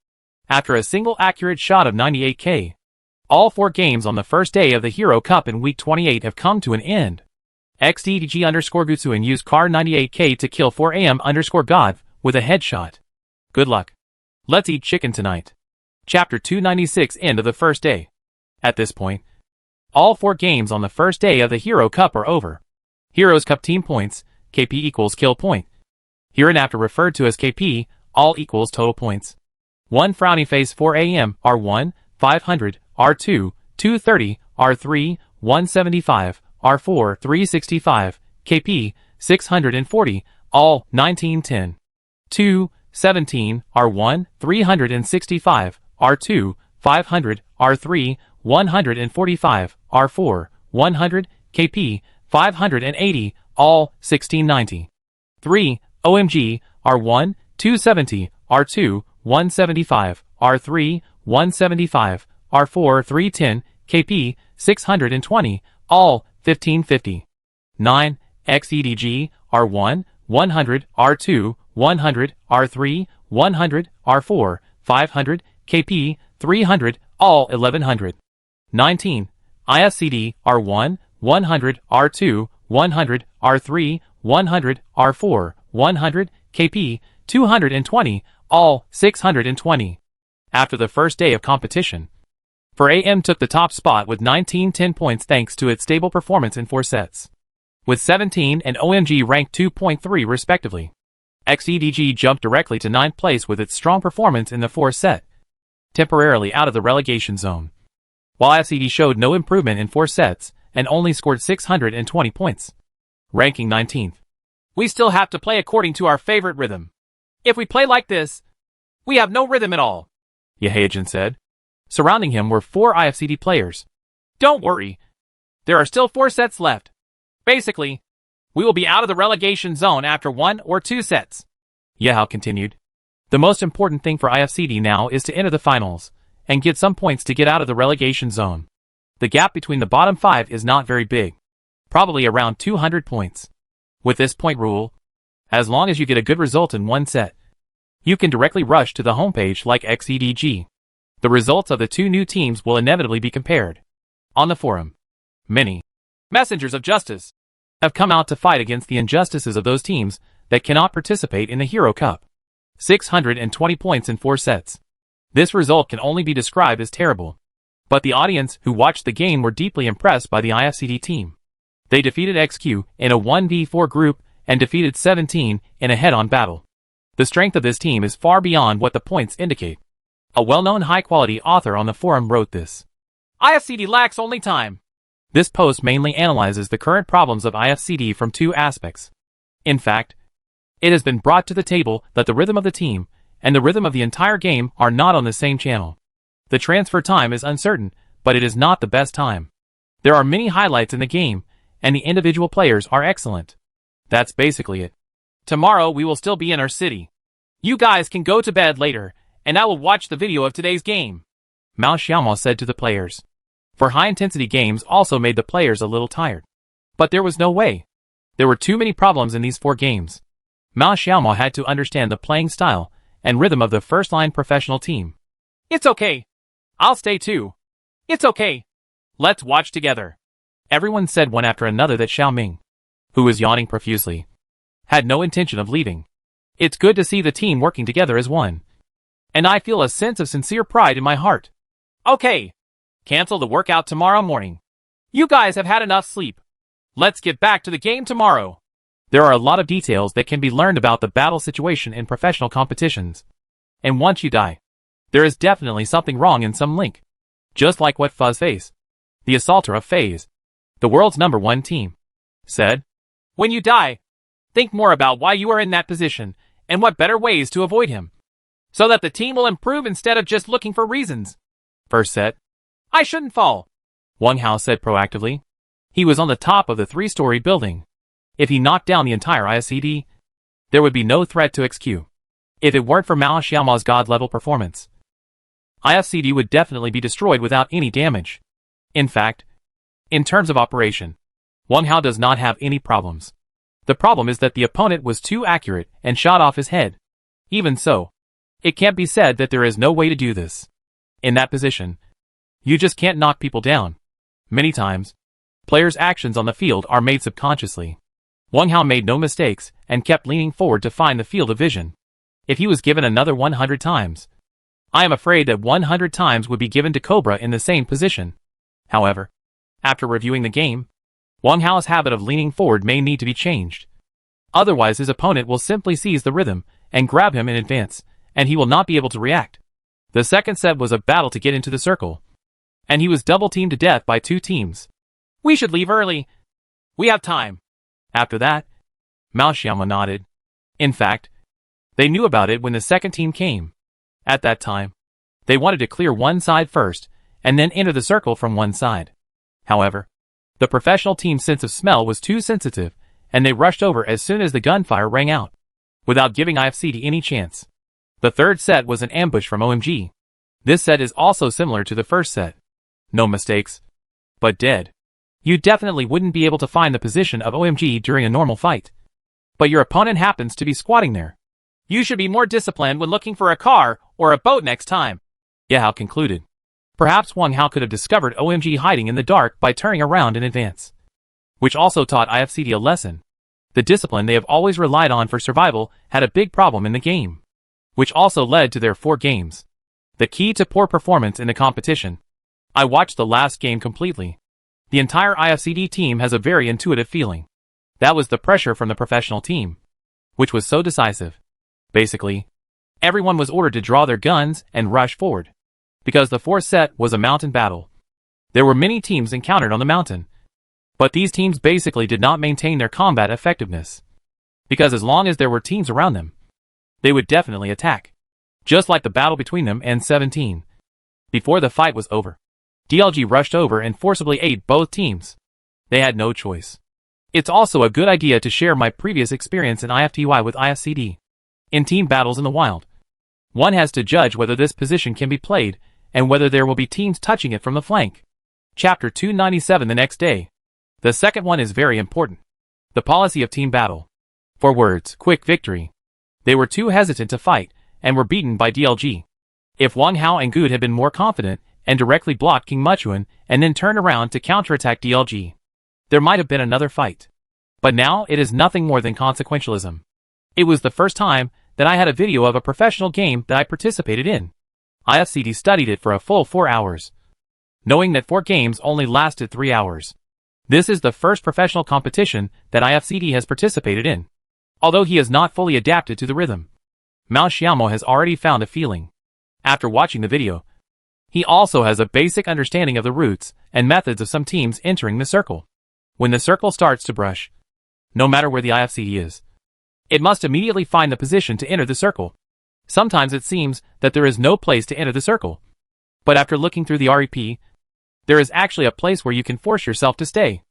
after a single accurate shot of 98k, all 4 games on the first day of the Hero Cup in Week 28 have come to an end. XEDG_Gutsuan used Car 98k to kill 4AM_God with a headshot. Good luck. Let's eat chicken tonight. Chapter 296 End of the first day. At this point, all 4 games on the first day of the Hero Cup are over. Heroes Cup team points, KP equals kill point. Hereinafter referred to as KP, all equals total points. 1 frowny face 4AM, R1, 500, R2, 230, R3, 175, R4, 365, KP, 640, all 1910. 2, 17, R1, 365, R2, 500, R3, 145, R4, 100, KP, 580, all 1690. 3, OMG, R1, 270, R2, 175, R3, 175, R4 310, KP 620, all 1550. 9. XEDG, R1, 100, R2, 100, R3, 100, R4, 500, KP 300, all 1100. 19. IFCD, R1, 100, R2, 100, R3, 100, R4, 100, KP 220, all 620. After the first day of competition, for AM took the top spot with 1910 points thanks to its stable performance in 4 sets, with 17 and OMG ranked 2.3 respectively. XEDG jumped directly to 9th place with its strong performance in the 4th set, temporarily out of the relegation zone, while IFCD showed no improvement in 4 sets and only scored 620 points, ranking 19th. We still have to play according to our favorite rhythm. If we play like this, we have no rhythm at all, Yehajin said. Surrounding him were 4 IFCD players. Don't worry. There are still 4 sets left. Basically, we will be out of the relegation zone after 1 or 2 sets, Yehao continued. The most important thing for IFCD now is to enter the finals and get some points to get out of the relegation zone. The gap between the bottom 5 is not very big, probably around 200 points. With this point rule, as long as you get a good result in 1 set, you can directly rush to the homepage like XEDG. The results of the 2 new teams will inevitably be compared. On the forum, many messengers of justice have come out to fight against the injustices of those teams that cannot participate in the Hero Cup. 620 points in 4 sets. This result can only be described as terrible. But the audience who watched the game were deeply impressed by the IFCD team. They defeated XQ in a 1v4 group and defeated 17 in a head-on battle. The strength of this team is far beyond what the points indicate. A well-known high-quality author on the forum wrote this. IFCD lacks only time. This post mainly analyzes the current problems of IFCD from 2 aspects. In fact, it has been brought to the table that the rhythm of the team and the rhythm of the entire game are not on the same channel. The transfer time is uncertain, but it is not the best time. There are many highlights in the game, and the individual players are excellent. That's basically it. Tomorrow we will still be in our city. You guys can go to bed later, and I will watch the video of today's game, Mao Xiaomao said to the players. For high-intensity games also made the players a little tired. But there was no way. There were too many problems in these 4 games. Mao Xiaomao had to understand the playing style and rhythm of the first-line professional team. It's okay. I'll stay too. It's okay. Let's watch together. Everyone said one after another that Xiao Ming, who was yawning profusely, had no intention of leaving. It's good to see the team working together as one. And I feel a sense of sincere pride in my heart. Okay. Cancel the workout tomorrow morning. You guys have had enough sleep. Let's get back to the game tomorrow. There are a lot of details that can be learned about the battle situation in professional competitions. And once you die, there is definitely something wrong in some link. Just like what Fuzz Face, the assaulter of FaZe, the world's #1 team, said. When you die, think more about why you are in that position and what better ways to avoid him, so that the team will improve instead of just looking for reasons. First set. I shouldn't fall, Wang Hao said proactively. He was on the top of the 3-story building. If he knocked down the entire IFCD, there would be no threat to XQ. If it weren't for Mao Xiaomao's god-level performance, IFCD would definitely be destroyed without any damage. In fact, in terms of operation, Wang Hao does not have any problems. The problem is that the opponent was too accurate and shot off his head. Even so, it can't be said that there is no way to do this. In that position, you just can't knock people down. Many times, players' actions on the field are made subconsciously. Wang Hao made no mistakes and kept leaning forward to find the field of vision. If he was given another 100 times, I am afraid that 100 times would be given to Cobra in the same position. However, after reviewing the game, Wang Hao's habit of leaning forward may need to be changed. Otherwise his opponent will simply seize the rhythm and grab him in advance, and he will not be able to react. The second set was a battle to get into the circle, and he was double-teamed to death by 2 teams. We should leave early. We have time. After that, Mao Xiaomao nodded. In fact, they knew about it when the second team came. At that time, they wanted to clear one side first, and then enter the circle from one side. However, the professional team's sense of smell was too sensitive, and they rushed over as soon as the gunfire rang out, without giving IFCD any chance. The third set was an ambush from OMG. This set is also similar to the first set. No mistakes, but dead. You definitely wouldn't be able to find the position of OMG during a normal fight. But your opponent happens to be squatting there. You should be more disciplined when looking for a car or a boat next time. Yahao concluded. Perhaps Wang Hao could have discovered OMG hiding in the dark by turning around in advance. Which also taught IFCD a lesson. The discipline they have always relied on for survival had a big problem in the game. Which also led to their 4 games. The key to poor performance in the competition. I watched the last game completely. The entire IFCD team has a very intuitive feeling. That was the pressure from the professional team. Which was so decisive. Basically, everyone was ordered to draw their guns and rush forward. Because the 4th set was a mountain battle. There were many teams encountered on the mountain. But these teams basically did not maintain their combat effectiveness. Because as long as there were teams around them, they would definitely attack. Just like the battle between them and M17. Before the fight was over, DLG rushed over and forcibly ate both teams. They had no choice. It's also a good idea to share my previous experience in IFTY with IFCD. In team battles in the wild, one has to judge whether this position can be played, and whether there will be teams touching it from the flank. Chapter 297 the next day. The second one is very important. The policy of team battle. 4 words, quick victory. They were too hesitant to fight, and were beaten by DLG. If Wang Hao and Good had been more confident, and directly blocked King Muchuan, and then turned around to counterattack DLG, there might have been another fight. But now it is nothing more than consequentialism. It was the first time that I had a video of a professional game that I participated in. IFCD studied it for a full 4 hours. Knowing that 4 games only lasted 3 hours. This is the first professional competition that IFCD has participated in. Although he is not fully adapted to the rhythm. Mao Xiaomo has already found a feeling. After watching the video, he also has a basic understanding of the routes and methods of some teams entering the circle. When the circle starts to brush, no matter where the IFCD is, it must immediately find the position to enter the circle. Sometimes it seems that there is no place to enter the circle. But after looking through the REP, there is actually a place where you can force yourself to stay.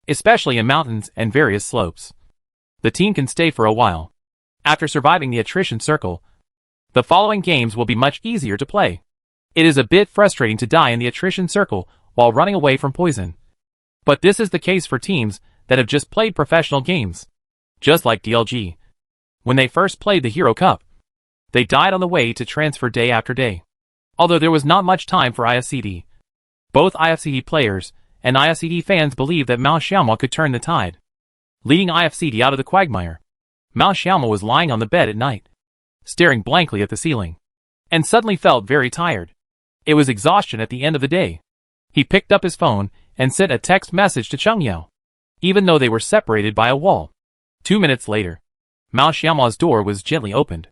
Especially in mountains and various slopes. The team can stay for a while. After surviving the attrition circle, the following games will be much easier to play. It is a bit frustrating to die in the attrition circle while running away from poison. But this is the case for teams that have just played professional games. Just like DLG. When they first played the Hero Cup, they died on the way to transfer day after day. Although there was not much time for IFCD. Both IFCD players and IFCD fans believed that Mao Xiaomo could turn the tide. Leading IFCD out of the quagmire, Mao Xiaomo was lying on the bed at night, staring blankly at the ceiling, and suddenly felt very tired. It was exhaustion at the end of the day. He picked up his phone and sent a text message to Cheng Yao, even though they were separated by a wall. 2 minutes later, Mao Xiaomo's door was gently opened.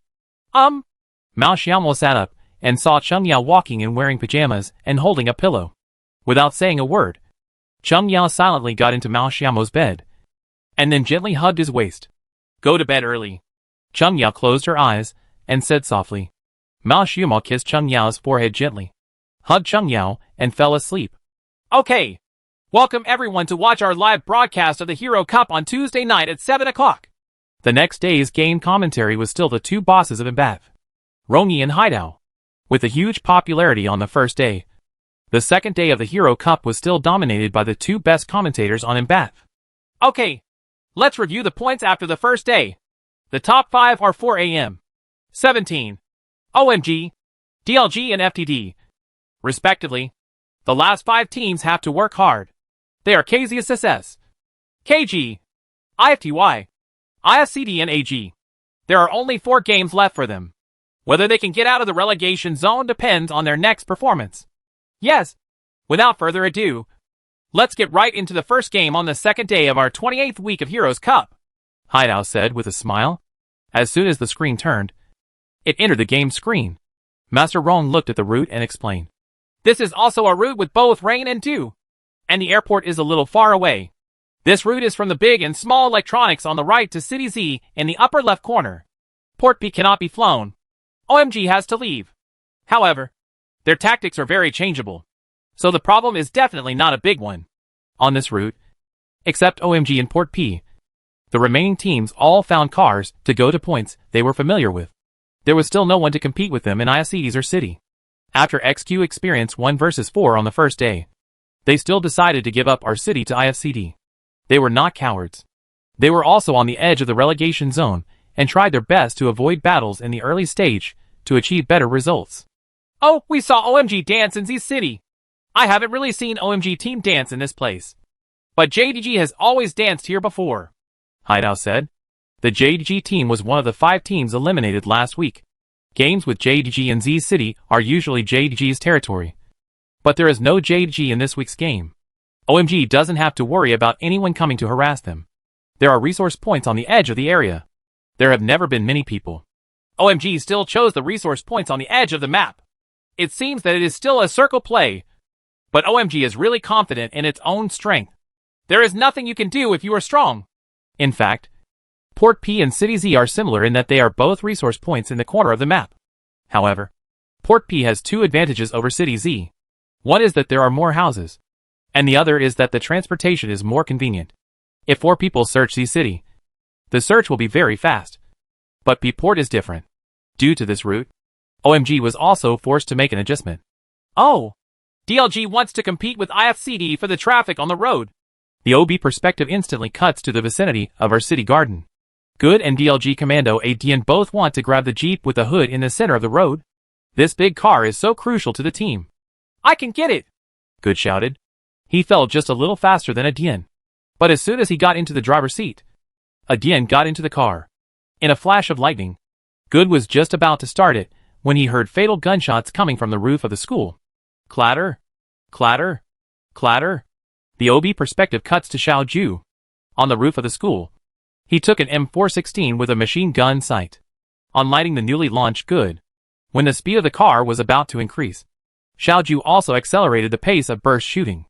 Mao Xiaomo sat up and saw Cheng Yao walking and wearing pajamas and holding a pillow. Without saying a word, Cheng Yao silently got into Mao Xiaomo's bed, and then gently hugged his waist. Go to bed early. Cheng Yao closed her eyes and said softly. Mao Xiaomo kissed Cheng Yao's forehead gently, hugged Cheng Yao, and fell asleep. Okay. Welcome everyone to watch our live broadcast of the Hero Cup on Tuesday night at 7 o'clock. The next day's game commentary was still the 2 bosses of Mbav, Rongyi and Haidao. With a huge popularity on the first day, the second day of the Hero Cup was still dominated by the 2 best commentators on Mbav. Okay, let's review the points after the first day. The top 5 are 4 AM, 17, OMG, DLG and FTD, respectively. The last 5 teams have to work hard. They are KZSSS, KG, IFTY, IFCD and AG. There are only 4 games left for them. Whether they can get out of the relegation zone depends on their next performance. Yes, without further ado, let's get right into the first game on the second day of our 28th week of Heroes Cup, Haidao said with a smile. As soon as the screen turned, it entered the game screen. Master Rong looked at the route and explained. This is also a route with both rain and dew, and the airport is a little far away. This route is from the big and small electronics on the right to City Z in the upper left corner. Port P cannot be flown. OMG has to leave. However, their tactics are very changeable, so the problem is definitely not a big one. On this route, except OMG and Port P, the remaining teams all found cars to go to points they were familiar with. There was still no one to compete with them in IFCDs or City. After XQ experienced 1 versus 4 on the first day, they still decided to give up our city to IFCD. They were not cowards. They were also on the edge of the relegation zone and tried their best to avoid battles in the early stage to achieve better results. Oh, we saw OMG dance in Z City. I haven't really seen OMG team dance in this place. But JDG has always danced here before, Hideout said. The JDG team was one of the 5 teams eliminated last week. Games with JDG and Z City are usually JDG's territory. But there is no JDG in this week's game. OMG doesn't have to worry about anyone coming to harass them. There are resource points on the edge of the area. There have never been many people. OMG still chose the resource points on the edge of the map. It seems that it is still a circle play, but OMG is really confident in its own strength. There is nothing you can do if you are strong. In fact, Port P and City Z are similar in that they are both resource points in the corner of the map. However, Port P has 2 advantages over City Z. One is that there are more houses, and the other is that the transportation is more convenient. If 4 people search Z City, the search will be very fast. But P Port is different. Due to this route, OMG was also forced to make an adjustment. Oh! DLG wants to compete with IFCD for the traffic on the road. The OB perspective instantly cuts to the vicinity of our city garden. Good and DLG Commando ADN both want to grab the Jeep with the hood in the center of the road. This big car is so crucial to the team. I can get it! Good shouted. He fell just a little faster than Adien. But as soon as he got into the driver's seat, Adien got into the car. In a flash of lightning, Good was just about to start it when he heard fatal gunshots coming from the roof of the school. Clatter, clatter, clatter. The OB perspective cuts to Xiao Ju. On the roof of the school, he took an M416 with a machine gun sight. On lighting the newly launched Good, when the speed of the car was about to increase, Xiao Ju also accelerated the pace of burst shooting.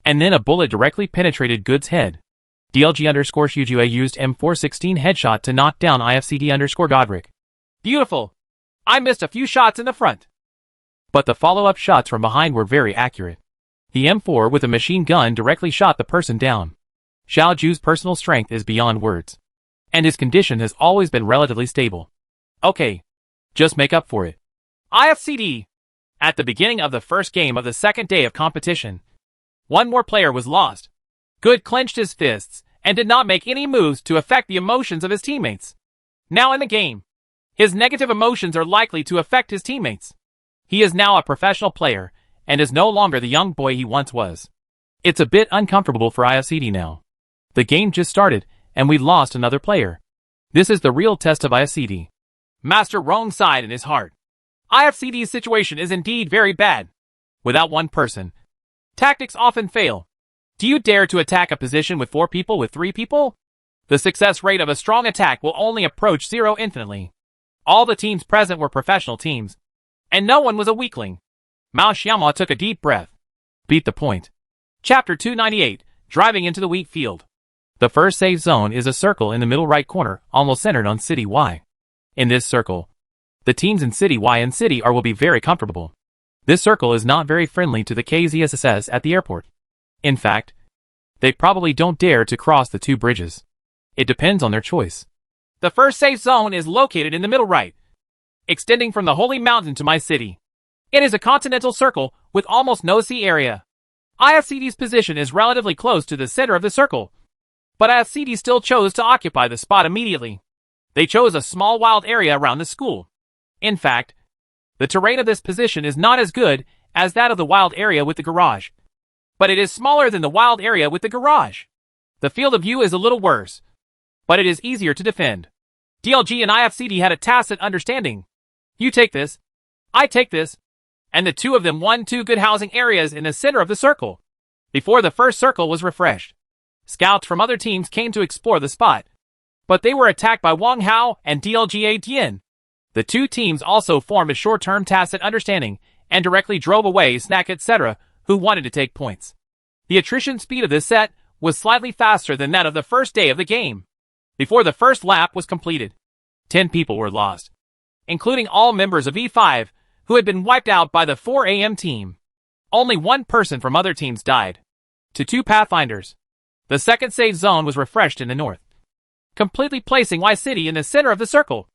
And then a bullet directly penetrated Good's head. DLG_Shujua used M416 headshot to knock down IFCD_Godric. Beautiful! I missed a few shots in the front. But the follow-up shots from behind were very accurate. The M4 with a machine gun directly shot the person down. Xiao Ju's personal strength is beyond words. And his condition has always been relatively stable. Okay. Just make up for it. IFCD! At the beginning of the first game of the second day of competition, one more player was lost. Good clenched his fists and did not make any moves to affect the emotions of his teammates. Now in the game, his negative emotions are likely to affect his teammates. He is now a professional player and is no longer the young boy he once was. It's a bit uncomfortable for IFCD now. The game just started and we lost another player. This is the real test of IFCD. Master Rong sighed in his heart. IFCD's situation is indeed very bad. Without one person, tactics often fail. Do you dare to attack a position with 4 people with 3 people? The success rate of a strong attack will only approach 0 infinitely. All the teams present were professional teams, and no one was a weakling. Mao Xiaoma took a deep breath. Beat the point. Chapter 298, Driving into the Wheat Field. The first safe zone is a circle in the middle right corner, almost centered on City Y. In this circle, the teams in City Y and City R will be very comfortable. This circle is not very friendly to the KZSSS at the airport. In fact, they probably don't dare to cross the 2 bridges. It depends on their choice. The first safe zone is located in the middle right, extending from the Holy Mountain to my city. It is a continental circle with almost no sea area. IFCD's position is relatively close to the center of the circle, but IFCD still chose to occupy the spot immediately. They chose a small wild area around the school. In fact, the terrain of this position is not as good as that of the wild area with the garage, but it is smaller than the wild area with the garage. The field of view is a little worse, but it is easier to defend. DLG and IFCD had a tacit understanding. You take this, I take this, and the 2 of them won 2 good housing areas in the center of the circle. Before the first circle was refreshed, scouts from other teams came to explore the spot, but they were attacked by Wang Hao and DLG Tian. The 2 teams also formed a short-term tacit understanding and directly drove away Snack etc., who wanted to take points. The attrition speed of this set was slightly faster than that of the first day of the game. Before the first lap was completed, 10 people were lost, including all members of E5 who had been wiped out by the 4 AM team. Only 1 person from other teams died. To 2 Pathfinders. The second safe zone was refreshed in the north, completely placing Y City in the center of the circle.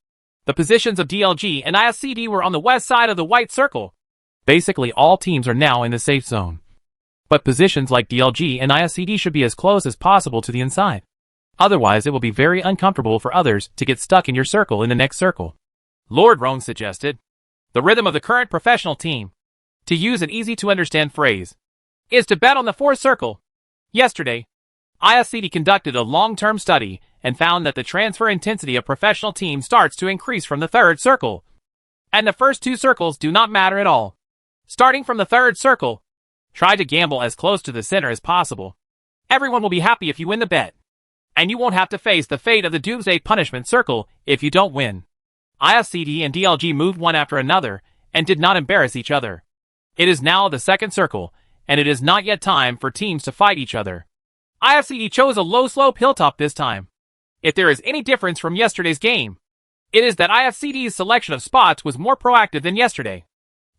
The positions of DLG and IFCD were on the west side of the white circle. Basically all teams are now in the safe zone. But positions like DLG and ISCD should be as close as possible to the inside. Otherwise it will be very uncomfortable for others to get stuck in your circle in the next circle. Lord Roan suggested, the rhythm of the current professional team, to use an easy-to-understand phrase, is to bet on the fourth circle. Yesterday, ISCD conducted a long-term study and found that the transfer intensity of professional teams starts to increase from the third circle. And the first two circles do not matter at all. Starting from the third circle, try to gamble as close to the center as possible. Everyone will be happy if you win the bet. And you won't have to face the fate of the Doomsday Punishment Circle if you don't win. ISCD and DLG moved one after another and did not embarrass each other. It is now the second circle, and it is not yet time for teams to fight each other. ISCD chose a low-slope hilltop this time. If there is any difference from yesterday's game, it is that ISCD's selection of spots was more proactive than yesterday.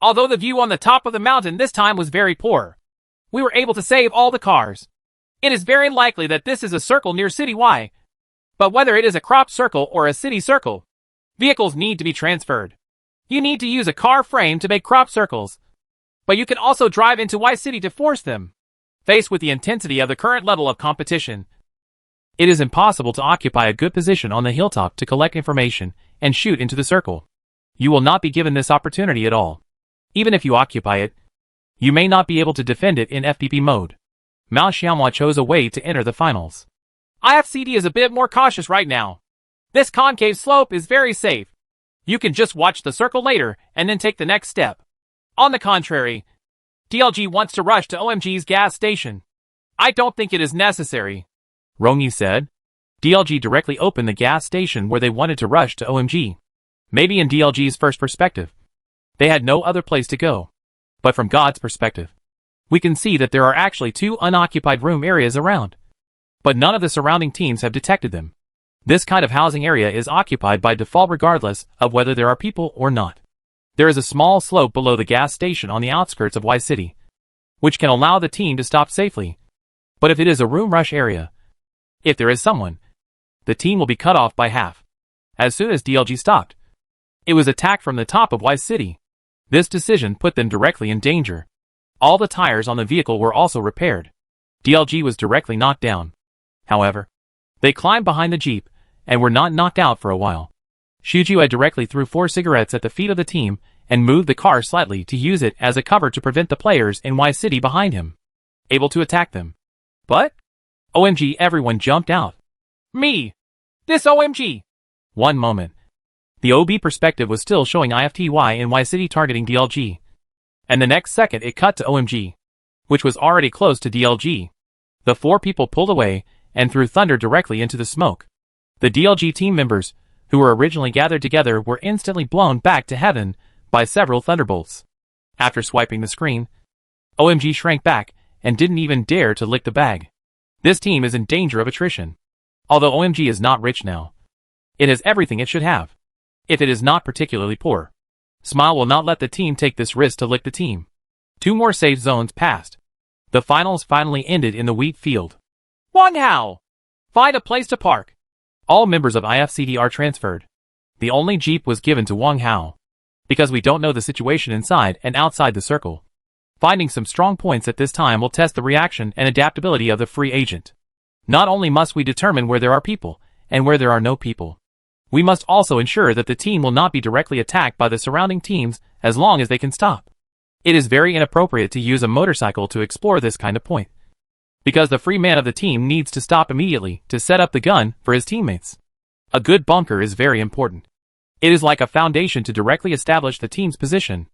Although the view on the top of the mountain this time was very poor, we were able to save all the cars. It is very likely that this is a circle near City Y. But whether it is a crop circle or a city circle, vehicles need to be transferred. You need to use a car frame to make crop circles. But you can also drive into Y City to force them. Faced with the intensity of the current level of competition, it is impossible to occupy a good position on the hilltop to collect information and shoot into the circle. You will not be given this opportunity at all. Even if you occupy it, you may not be able to defend it in FPP mode. Mao Xiaomua chose a way to enter the finals. IFCD is a bit more cautious right now. This concave slope is very safe. You can just watch the circle later and then take the next step. On the contrary, DLG wants to rush to OMG's gas station. I don't think it is necessary, Rongyi said. DLG directly opened the gas station where they wanted to rush to OMG. Maybe in DLG's first perspective, they had no other place to go. But from God's perspective, we can see that there are actually 2 unoccupied room areas around. But none of the surrounding teams have detected them. This kind of housing area is occupied by default regardless of whether there are people or not. There is a small slope below the gas station on the outskirts of Y City, which can allow the team to stop safely. But if it is a room rush area, if there is someone, the team will be cut off by half. As soon as DLG stopped, it was attacked from the top of Y City. This decision put them directly in danger. All the tires on the vehicle were also repaired. DLG was directly knocked down. However, they climbed behind the jeep and were not knocked out for a while. Shujue directly threw 4 cigarettes at the feet of the team and moved the car slightly to use it as a cover to prevent the players in Y City behind him able to attack them. But OMG, everyone jumped out. Me! This OMG! One moment. The OB perspective was still showing IFTY in Y City targeting DLG. And the next second it cut to OMG, which was already close to DLG. The 4 people pulled away and threw thunder directly into the smoke. The DLG team members, who were originally gathered together, were instantly blown back to heaven by several thunderbolts. After swiping the screen, OMG shrank back and didn't even dare to lick the bag. This team is in danger of attrition. Although OMG is not rich now, it has everything it should have. If it is not particularly poor, Smile will not let the team take this risk to lick the team. 2 more safe zones passed. The finals finally ended in the wheat field. Wang Hao! Find a place to park. All members of IFCD are transferred. The only jeep was given to Wang Hao. Because we don't know the situation inside and outside the circle. Finding some strong points at this time will test the reaction and adaptability of the free agent. Not only must we determine where there are people, and where there are no people, we must also ensure that the team will not be directly attacked by the surrounding teams as long as they can stop. It is very inappropriate to use a motorcycle to explore this kind of point, because the free man of the team needs to stop immediately to set up the gun for his teammates. A good bunker is very important. It is like a foundation to directly establish the team's position.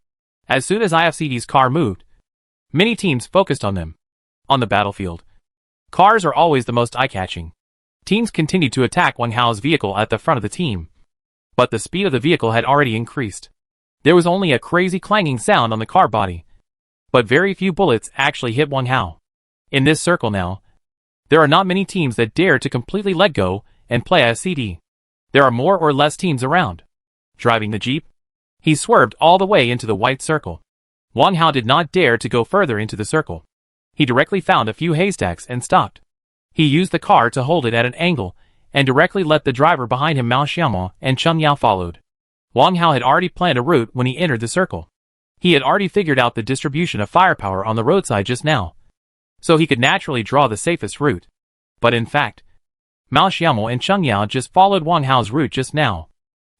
As soon as IFCD's car moved, many teams focused on them. On the battlefield, cars are always the most eye-catching. Teams continued to attack Wang Hao's vehicle at the front of the team. But the speed of the vehicle had already increased. There was only a crazy clanging sound on the car body. But very few bullets actually hit Wang Hao. In this circle now, there are not many teams that dare to completely let go and play IFCD. There are more or less teams around. Driving the jeep, he swerved all the way into the white circle. Wang Hao did not dare to go further into the circle. He directly found a few haystacks and stopped. He used the car to hold it at an angle, and directly let the driver behind him Mao Xiaomao and Cheng Yao followed. Wang Hao had already planned a route when he entered the circle. He had already figured out the distribution of firepower on the roadside just now, so he could naturally draw the safest route. But in fact, Mao Xiaomo and Cheng Yao just followed Wang Hao's route just now,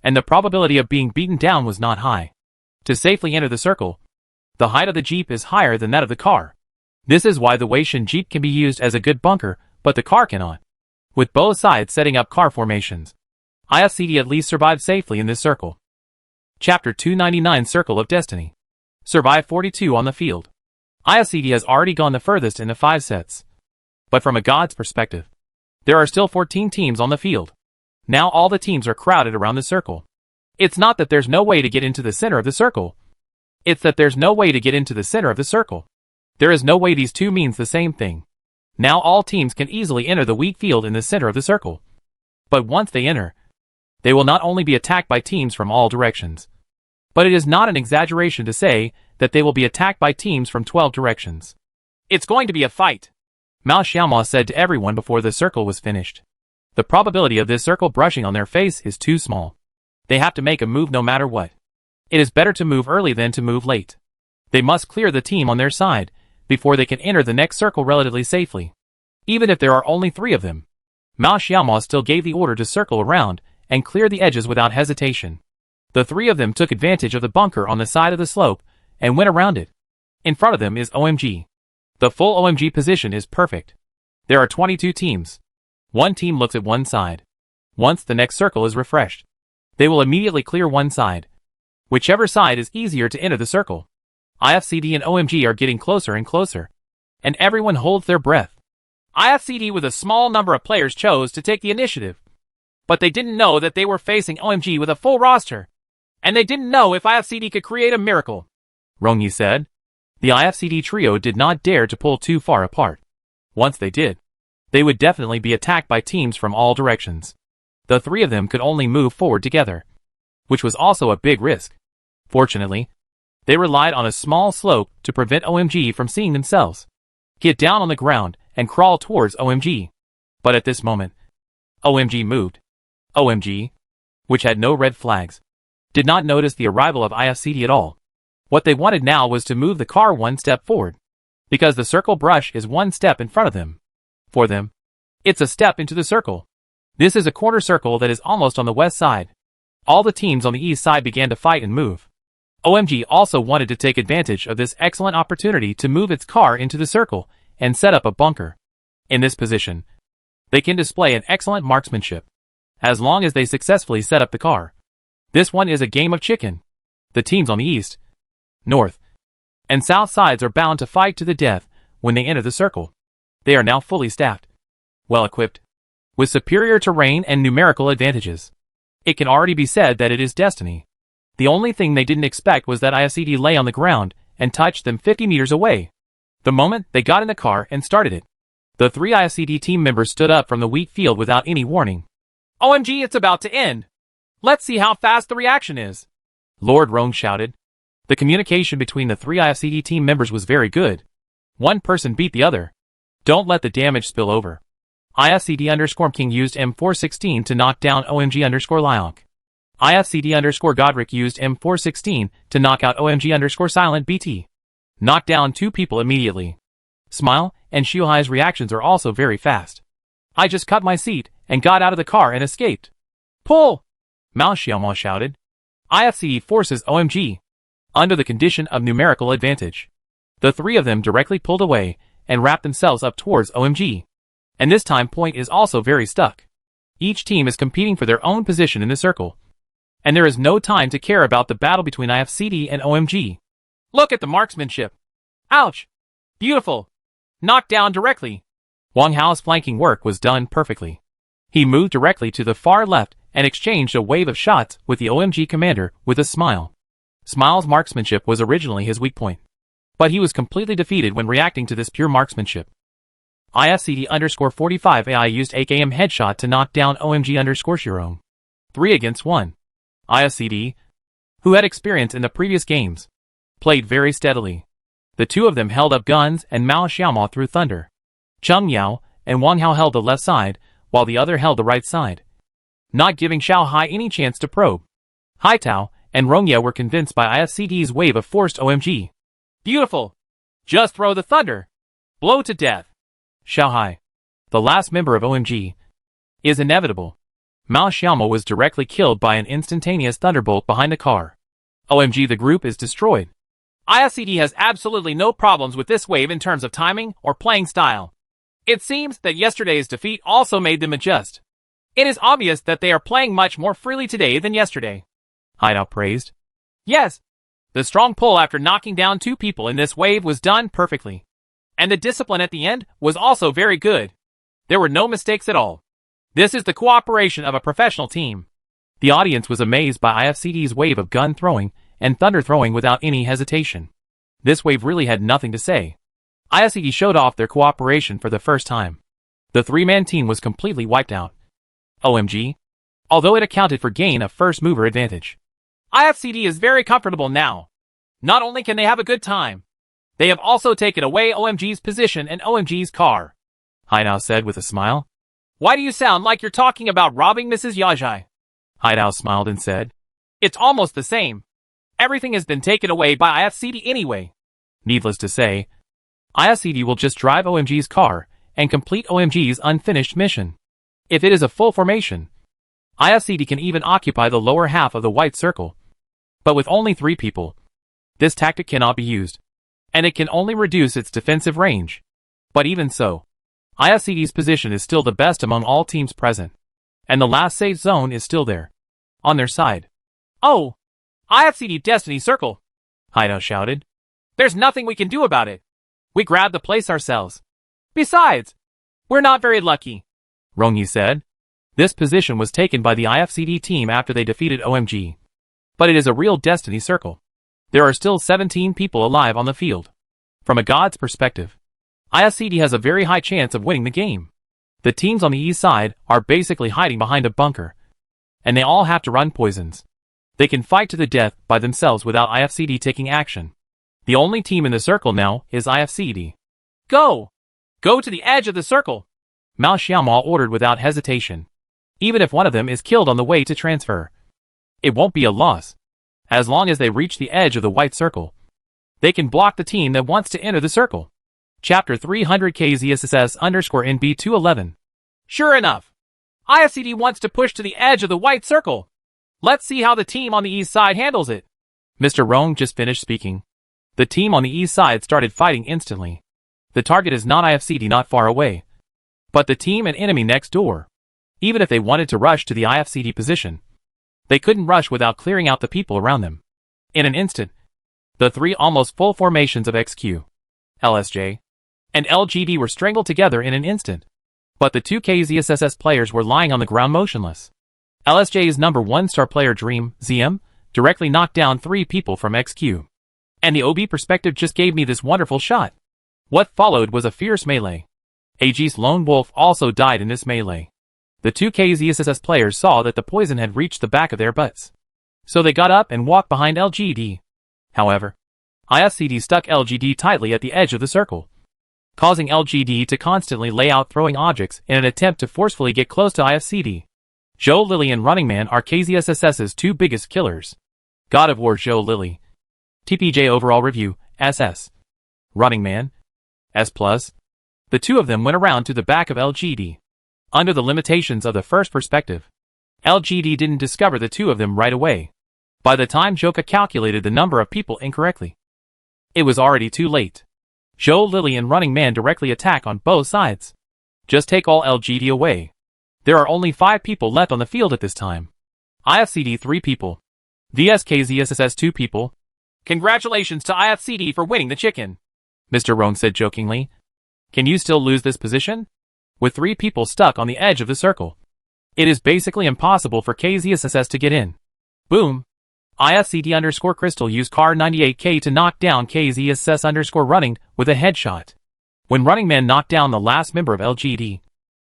and the probability of being beaten down was not high. To safely enter the circle, the height of the jeep is higher than that of the car. This is why the Weishin jeep can be used as a good bunker, but the car cannot. With both sides setting up car formations, IFCD at least survived safely in this circle. Chapter 299 Circle of Destiny. Survive 42 on the field. IFCD has already gone the furthest in the 5 sets. But from a god's perspective, there are still 14 teams on the field. Now all the teams are crowded around the circle. It's not that there's no way to get into the center of the circle. It's that there's no way to get into the center of the circle. There is no way. These two means the same thing. Now all teams can easily enter the wheat field in the center of the circle. But once they enter, they will not only be attacked by teams from all directions, but it is not an exaggeration to say that they will be attacked by teams from 12 directions. It's going to be a fight, Mao Xiaomo said to everyone before the circle was finished. The probability of this circle brushing on their face is too small. They have to make a move no matter what. It is better to move early than to move late. They must clear the team on their side before they can enter the next circle relatively safely. Even if there are only 3 of them, Mao Xiaomo still gave the order to circle around and clear the edges without hesitation. The 3 of them took advantage of the bunker on the side of the slope and went around it. In front of them is OMG. The full OMG position is perfect. There are 22 teams. One team looks at one side. Once the next circle is refreshed, they will immediately clear one side. Whichever side is easier to enter the circle. IFCD and OMG are getting closer and closer, and everyone holds their breath. IFCD with a small number of players chose to take the initiative, but they didn't know that they were facing OMG with a full roster, and they didn't know if IFCD could create a miracle. Rongyi said. The IFCD trio did not dare to pull too far apart. Once they did, they would definitely be attacked by teams from all directions. The 3 of them could only move forward together, which was also a big risk. Fortunately, they relied on a small slope to prevent OMG from seeing themselves get down on the ground and crawl towards OMG. But at this moment, OMG moved. OMG, which had no red flags, did not notice the arrival of IFCD at all. What they wanted now was to move the car one step forward, because the circle brush is one step in front of them. For them, it's a step into the circle. This is a quarter circle that is almost on the west side. All the teams on the east side began to fight and move. OMG also wanted to take advantage of this excellent opportunity to move its car into the circle and set up a bunker. In this position, they can display an excellent marksmanship, as long as they successfully set up the car. This one is a game of chicken. The teams on the east, north, and south sides are bound to fight to the death when they enter the circle. They are now fully staffed, well equipped, with superior terrain and numerical advantages. It can already be said that it is destiny. The only thing they didn't expect was that IFCD lay on the ground and touched them 50 meters away. The moment they got in the car and started it, the 3 IFCD team members stood up from the wheat field without any warning. OMG, it's about to end. Let's see how fast the reaction is, Lord Rong shouted. The communication between the 3 IFCD team members was very good. One person beat the other. Don't let the damage spill over. IFCD_King used M416 to knock down OMG_Lyonk. IFCD_Godric used M416 to knock out OMG_Silent BT. Knock down 2 people immediately. Smile and Shuhai's reactions are also very fast. I just cut my seat and got out of the car and escaped. Pull! Mao Xiaomo shouted. IFCD forces OMG. Under the condition of numerical advantage, the 3 of them directly pulled away and wrapped themselves up towards OMG. And this time point is also very stuck. Each team is competing for their own position in the circle, and there is no time to care about the battle between IFCD and OMG. Look at the marksmanship. Ouch! Beautiful! Knocked down directly. Wang Hao's flanking work was done perfectly. He moved directly to the far left and exchanged a wave of shots with the OMG commander with a smile. Smile's marksmanship was originally his weak point, but he was completely defeated when reacting to this pure marksmanship. IFCD_45 AI used AKM headshot to knock down OMG_Shirong. 3 against 1. IFCD, who had experience in the previous games, played very steadily. The 2 of them held up guns and Mao Xiaomo threw thunder. Cheng Yao and Wang Hao held the left side, while the other held the right side, not giving Xiao Hai any chance to probe. Hai Tao and Rongya were convinced by IFCD's wave of forced OMG. Beautiful! Just throw the thunder! Blow to death! Xiaohai, the last member of OMG, is inevitable. Mao Xiaomo was directly killed by an instantaneous thunderbolt behind the car. OMG, the group is destroyed. IFCD has absolutely no problems with this wave in terms of timing or playing style. It seems that yesterday's defeat also made them adjust. It is obvious that they are playing much more freely today than yesterday. Hideout praised. Yes, the strong pull after knocking down 2 people in this wave was done perfectly. And the discipline at the end was also very good. There were no mistakes at all. This is the cooperation of a professional team. The audience was amazed by IFCD's wave of gun throwing and thunder throwing without any hesitation. This wave really had nothing to say. IFCD showed off their cooperation for the first time. The 3-man team was completely wiped out. OMG. Although it accounted for gain of first mover advantage. IFCD is very comfortable now. Not only can they have a good time, they have also taken away OMG's position and OMG's car. Haidao said with a smile. Why do you sound like you're talking about robbing Mrs. Yajai? Haidao smiled and said. It's almost the same. Everything has been taken away by IFCD anyway. Needless to say, IFCD will just drive OMG's car and complete OMG's unfinished mission. If it is a full formation, IFCD can even occupy the lower half of the white circle. But with only 3 people, this tactic cannot be used, and it can only reduce its defensive range. But even so, IFCD's position is still the best among all teams present, and the last safe zone is still there, on their side. Oh! IFCD Destiny Circle! Haidao shouted. There's nothing we can do about it. We grabbed the place ourselves. Besides, we're not very lucky, Rongyi said. This position was taken by the IFCD team after they defeated OMG. But it is a real Destiny Circle. There are still 17 people alive on the field. From a god's perspective, IFCD has a very high chance of winning the game. The teams on the east side are basically hiding behind a bunker, and they all have to run poisons. They can fight to the death by themselves without IFCD taking action. The only team in the circle now is IFCD. Go! Go to the edge of the circle! Mao Xiaomo ordered without hesitation. Even if one of them is killed on the way to transfer, it won't be a loss. As long as they reach the edge of the white circle, they can block the team that wants to enter the circle. Chapter 300 KZSS_NB211. Sure enough, IFCD wants to push to the edge of the white circle. Let's see how the team on the east side handles it. Mr. Rong just finished speaking. The team on the east side started fighting instantly. The target is not IFCD not far away, but the team and enemy next door. Even if they wanted to rush to the IFCD position, they couldn't rush without clearing out the people around them. In an instant, the 3 almost full formations of XQ, LSJ, and LGD were strangled together in an instant. But the 2 KZSSS players were lying on the ground motionless. LSJ's number 1 star player Dream, ZM, directly knocked down 3 people from XQ. And the OB perspective just gave me this wonderful shot. What followed was a fierce melee. AG's Lone Wolf also died in this melee. The 2 KZSSS players saw that the poison had reached the back of their butts, so they got up and walked behind LGD. However, IFCD stuck LGD tightly at the edge of the circle, causing LGD to constantly lay out throwing objects in an attempt to forcefully get close to IFCD. Zhou Lily and Running Man are KZSSS's 2 biggest killers. God of War Zhou Lily. TPJ Overall Review, SS. Running Man, S+. The 2 of them went around to the back of LGD. Under the limitations of the first perspective, LGD didn't discover the 2 of them right away. By the time Joka calculated the number of people incorrectly, it was already too late. Zhou Lily and Running Man directly attack on both sides. Just take all LGD away. There are only 5 people left on the field at this time. IFCD 3 people. VSKZSSS 2 people. Congratulations to IFCD for winning the chicken, Mr. Rong said jokingly. Can you still lose this position? With 3 people stuck on the edge of the circle, it is basically impossible for KZSSS to get in. Boom. IFCD_Crystal used Car 98K to knock down KZSS_Running with a headshot. When Running Man knocked down the last member of LGD,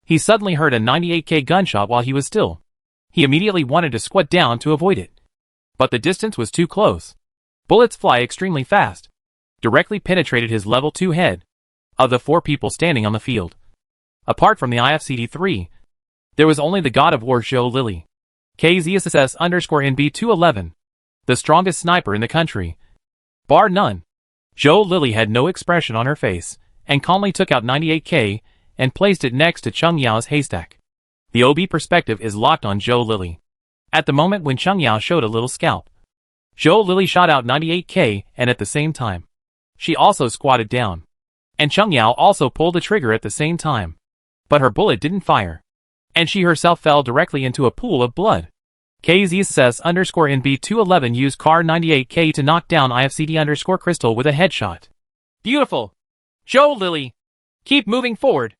he suddenly heard a 98K gunshot while he was still. He immediately wanted to squat down to avoid it. But the distance was too close. Bullets fly extremely fast. Directly penetrated his level 2 head. Of the 4 people standing on the field, apart from the IFCD-3, there was only the God of War Zhou Lily. KZSSS_NB211. the strongest sniper in the country, bar none. Zhou Lili had no expression on her face, and calmly took out 98K and placed it next to Cheng Yao's haystack. The OB perspective is locked on Zhou Lili. At the moment when Cheng Yao showed a little scalp, Zhou Lili shot out 98K, and at the same time, she also squatted down. And Cheng Yao also pulled the trigger at the same time. But her bullet didn't fire. And she herself fell directly into a pool of blood. KZSS_NB211 used CAR 98K to knock down IFCD_Crystal with a headshot. Beautiful. Zhou Lili. Keep moving forward.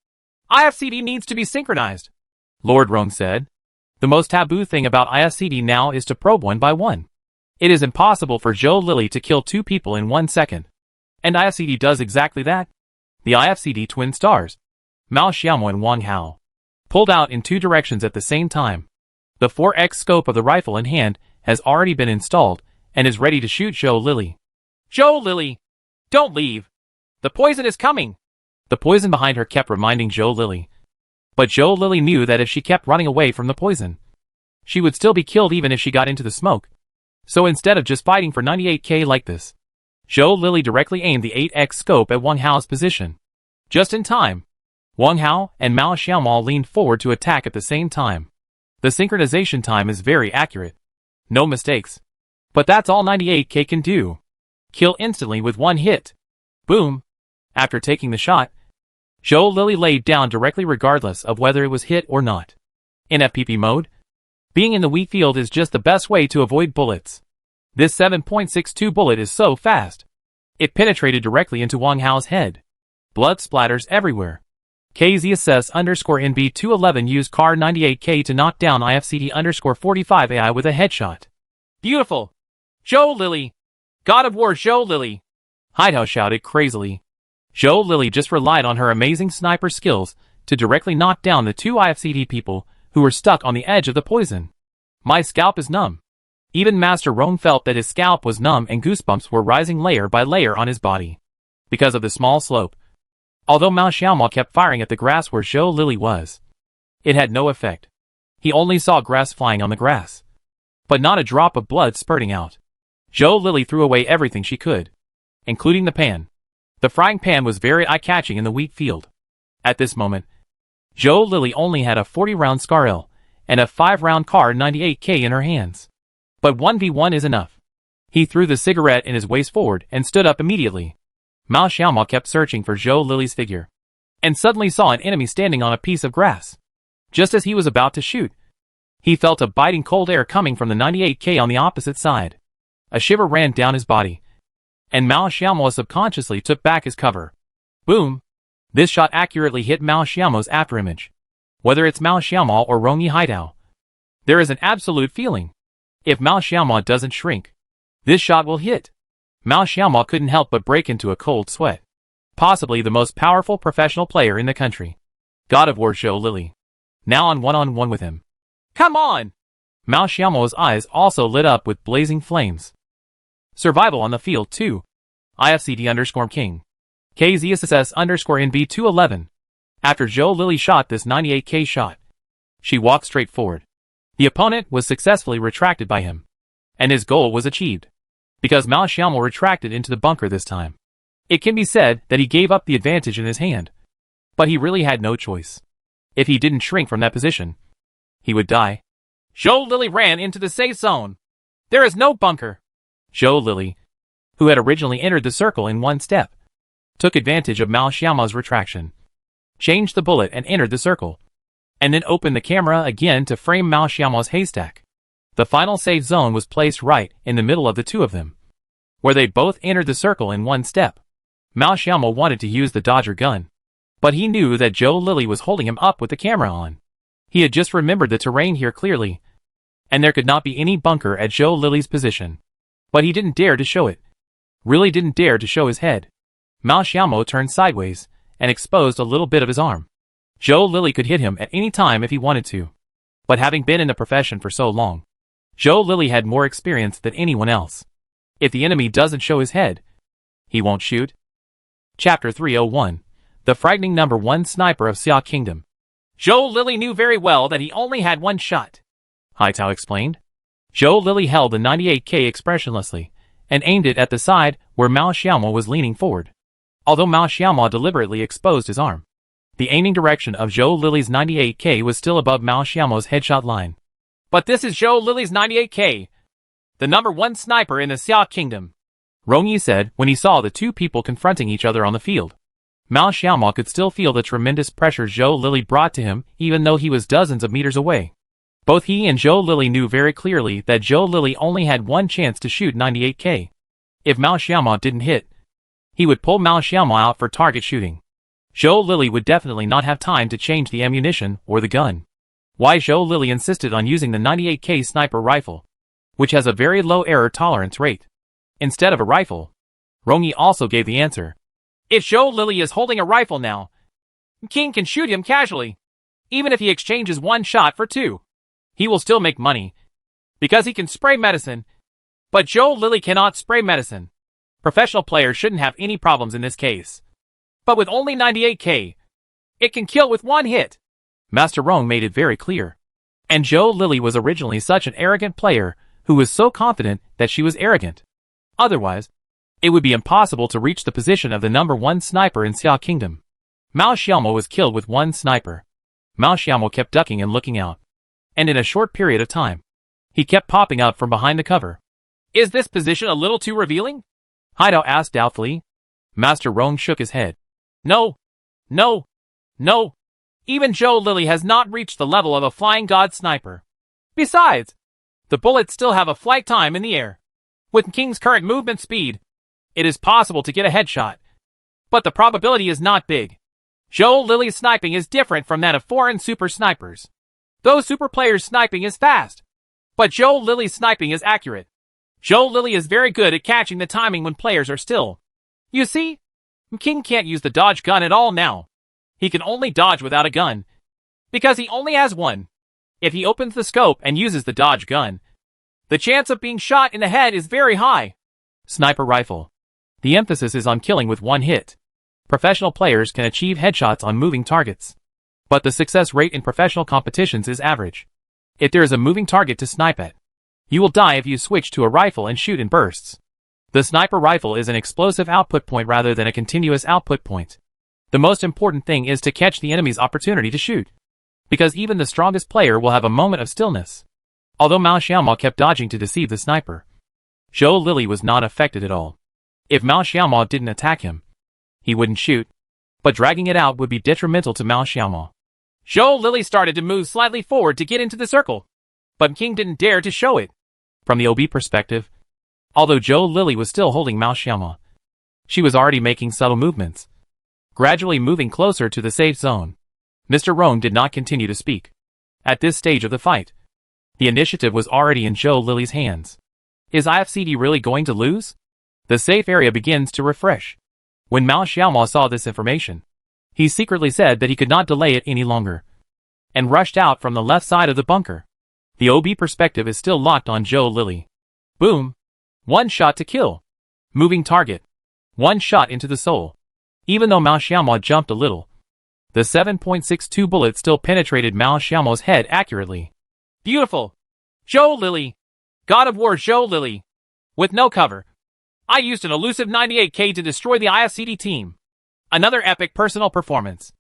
IFCD needs to be synchronized. Lord Rong said. The most taboo thing about IFCD now is to probe one by one. It is impossible for Zhou Lili to kill 2 people in 1 second. And IFCD does exactly that. The IFCD twin stars, Mao Xiaomo and Wang Hao, pulled out in 2 directions at the same time. The 4x scope of the rifle in hand has already been installed and is ready to shoot Zhou Lili. Zhou Lili! Don't leave! The poison is coming! The poison behind her kept reminding Zhou Lili. But Zhou Lili knew that if she kept running away from the poison, she would still be killed even if she got into the smoke. So instead of just fighting for 98K like this, Zhou Lili directly aimed the 8x scope at Wang Hao's position. Just in time, Wang Hao and Mao Xiaomo leaned forward to attack at the same time. The synchronization time is very accurate. No mistakes. But that's all 98K can do. Kill instantly with 1 hit. Boom. After taking the shot, Zhou Lili laid down directly regardless of whether it was hit or not. In FPP mode, being in the wheat field is just the best way to avoid bullets. This 7.62 bullet is so fast. It penetrated directly into Wang Hao's head. Blood splatters everywhere. KZSS_NB211 used CAR 98K to knock down IFCD_45AI with a headshot. Beautiful! Zhou Lili! God of War Zhou Lili! Haidao shouted crazily. Zhou Lili just relied on her amazing sniper skills to directly knock down the 2 IFCD people who were stuck on the edge of the poison. My scalp is numb. Even Master Rong felt that his scalp was numb and goosebumps were rising layer by layer on his body. Because of the small slope. Although Mao Xiaomo kept firing at the grass where Zhou Lili was, it had no effect. He only saw grass flying on the grass, but not a drop of blood spurting out. Zhou Lili threw away everything she could, including the pan. The frying pan was very eye-catching in the wheat field. At this moment, Zhou Lili only had a 40-round SCAR-L and a 5-round CAR 98K in her hands. But 1v1 is enough. He threw the cigarette in his waist forward and stood up immediately. Mao Xiaomo kept searching for Zhou Lili's figure, and suddenly saw an enemy standing on a piece of grass. Just as he was about to shoot, he felt a biting cold air coming from the 98K on the opposite side. A shiver ran down his body, and Mao Xiaomo subconsciously took back his cover. Boom! This shot accurately hit Mao Xiaomo's afterimage. Whether it's Mao Xiaomo or Rongyi Haidao, there is an absolute feeling. If Mao Xiaomo doesn't shrink, this shot will hit. Mao Xiaomo couldn't help but break into a cold sweat. Possibly the most powerful professional player in the country. God of War Zhou Lili. Now on one-on-one with him. Come on! Mao Xiaomo's eyes also lit up with blazing flames. Survival on the field too. IFCD_King. KZSS_NB211. After Zhou Lili shot this 98K shot, she walked straight forward. The opponent was successfully retracted by him, and his goal was achieved. Because Mao Xiaomo retracted into the bunker this time, it can be said that he gave up the advantage in his hand. But he really had no choice. If he didn't shrink from that position, he would die. Zhou Lili ran into the safe zone. There is no bunker. Zhou Lili, who had originally entered the circle in 1 step, took advantage of Mao Xiaomo's retraction, changed the bullet and entered the circle, and then opened the camera again to frame Mao Xiaomo's haystack. The final safe zone was placed right in the middle of the 2 of them, where they both entered the circle in 1 step. Mao Xiaomo wanted to use the Dodger gun, but he knew that Zhou Lili was holding him up with the camera on. He had just remembered the terrain here clearly, and there could not be any bunker at Zhou Lili's position. But he didn't dare to show it. Really didn't dare to show his head. Mao Xiaomo turned sideways and exposed a little bit of his arm. Zhou Lili could hit him at any time if he wanted to. But having been in the profession for so long, Zhou Lili had more experience than anyone else. If the enemy doesn't show his head, he won't shoot. Chapter 301. The frightening number 1 sniper of Xia Kingdom. Zhou Lili knew very well that he only had 1 shot, Haitao explained. Zhou Lili held the 98K expressionlessly, and aimed it at the side where Mao Xiaomo was leaning forward. Although Mao Xiaomo deliberately exposed his arm, the aiming direction of Zhou Lili's 98K was still above Mao Xiaomo's headshot line. But this is Zhou Lili's 98K, the #1 sniper in the Xia Kingdom, Rong Yi said when he saw the two people confronting each other on the field. Mao Xiaomo could still feel the tremendous pressure Zhou Lili brought to him even though he was dozens of meters away. Both he and Zhou Lili knew very clearly that Zhou Lili only had one chance to shoot 98K. If Mao Xiaomo didn't hit, he would pull Mao Xiaomo out for target shooting. Zhou Lili would definitely not have time to change the ammunition or the gun. Why Zhou Lili insisted on using the 98K sniper rifle, which has a very low error tolerance rate, instead of a rifle. Rong Yi also gave the answer. If Zhou Lili is holding a rifle now, King can shoot him casually. Even if he exchanges one shot for two, he will still make money, because he can spray medicine. But Zhou Lili cannot spray medicine. Professional players shouldn't have any problems in this case. But with only 98K, it can kill with one hit. Master Rong made it very clear. And Zhou Lili was originally such an arrogant player who was so confident that she was arrogant. Otherwise, it would be impossible to reach the position of the #1 sniper in Xia Kingdom. Mao Xiaomo was killed with one sniper. Mao Xiaomo kept ducking and looking out. And in a short period of time, he kept popping up from behind the cover. Is this position a little too revealing? Haidao asked doubtfully. Master Rong shook his head. No. No. No. Even Zhou Lili has not reached the level of a flying god sniper. Besides, the bullets still have a flight time in the air. With King's current movement speed, it is possible to get a headshot. But the probability is not big. Zhou Lili's sniping is different from that of foreign super snipers. Those super players' sniping is fast, but Zhou Lili's sniping is accurate. Zhou Lili is very good at catching the timing when players are still. You see, King can't use the dodge gun at all now. He can only dodge without a gun, because he only has one. If he opens the scope and uses the dodge gun, the chance of being shot in the head is very high. Sniper rifle. The emphasis is on killing with one hit. Professional players can achieve headshots on moving targets, but the success rate in professional competitions is average. If there is a moving target to snipe at, you will die if you switch to a rifle and shoot in bursts. The sniper rifle is an explosive output point rather than a continuous output point. The most important thing is to catch the enemy's opportunity to shoot, because even the strongest player will have a moment of stillness. Although Mao Xiaomo kept dodging to deceive the sniper, Zhou Lili was not affected at all. If Mao Xiaomo didn't attack him, he wouldn't shoot, but dragging it out would be detrimental to Mao Xiaomo. Zhou Lili started to move slightly forward to get into the circle, but King didn't dare to show it. From the OB perspective, although Zhou Lili was still holding Mao Xiaomo, she was already making subtle movements, gradually moving closer to the safe zone. Mr. Rong did not continue to speak. At this stage of the fight, the initiative was already in Zhou Lili's hands. Is IFCD really going to lose? The safe area begins to refresh. When Mao Xiaomo saw this information, he secretly said that he could not delay it any longer, and rushed out from the left side of the bunker. The OB perspective is still locked on Zhou Lili. Boom! One shot to kill. Moving target. One shot into the soul. Even though Mao Xiaomo jumped a little, the 7.62 bullet still penetrated Mao Xiaomo's head accurately. Beautiful! Zhou Lili! God of War Zhou Lili! With no cover, I used an elusive 98K to destroy the IFCD team. Another epic personal performance.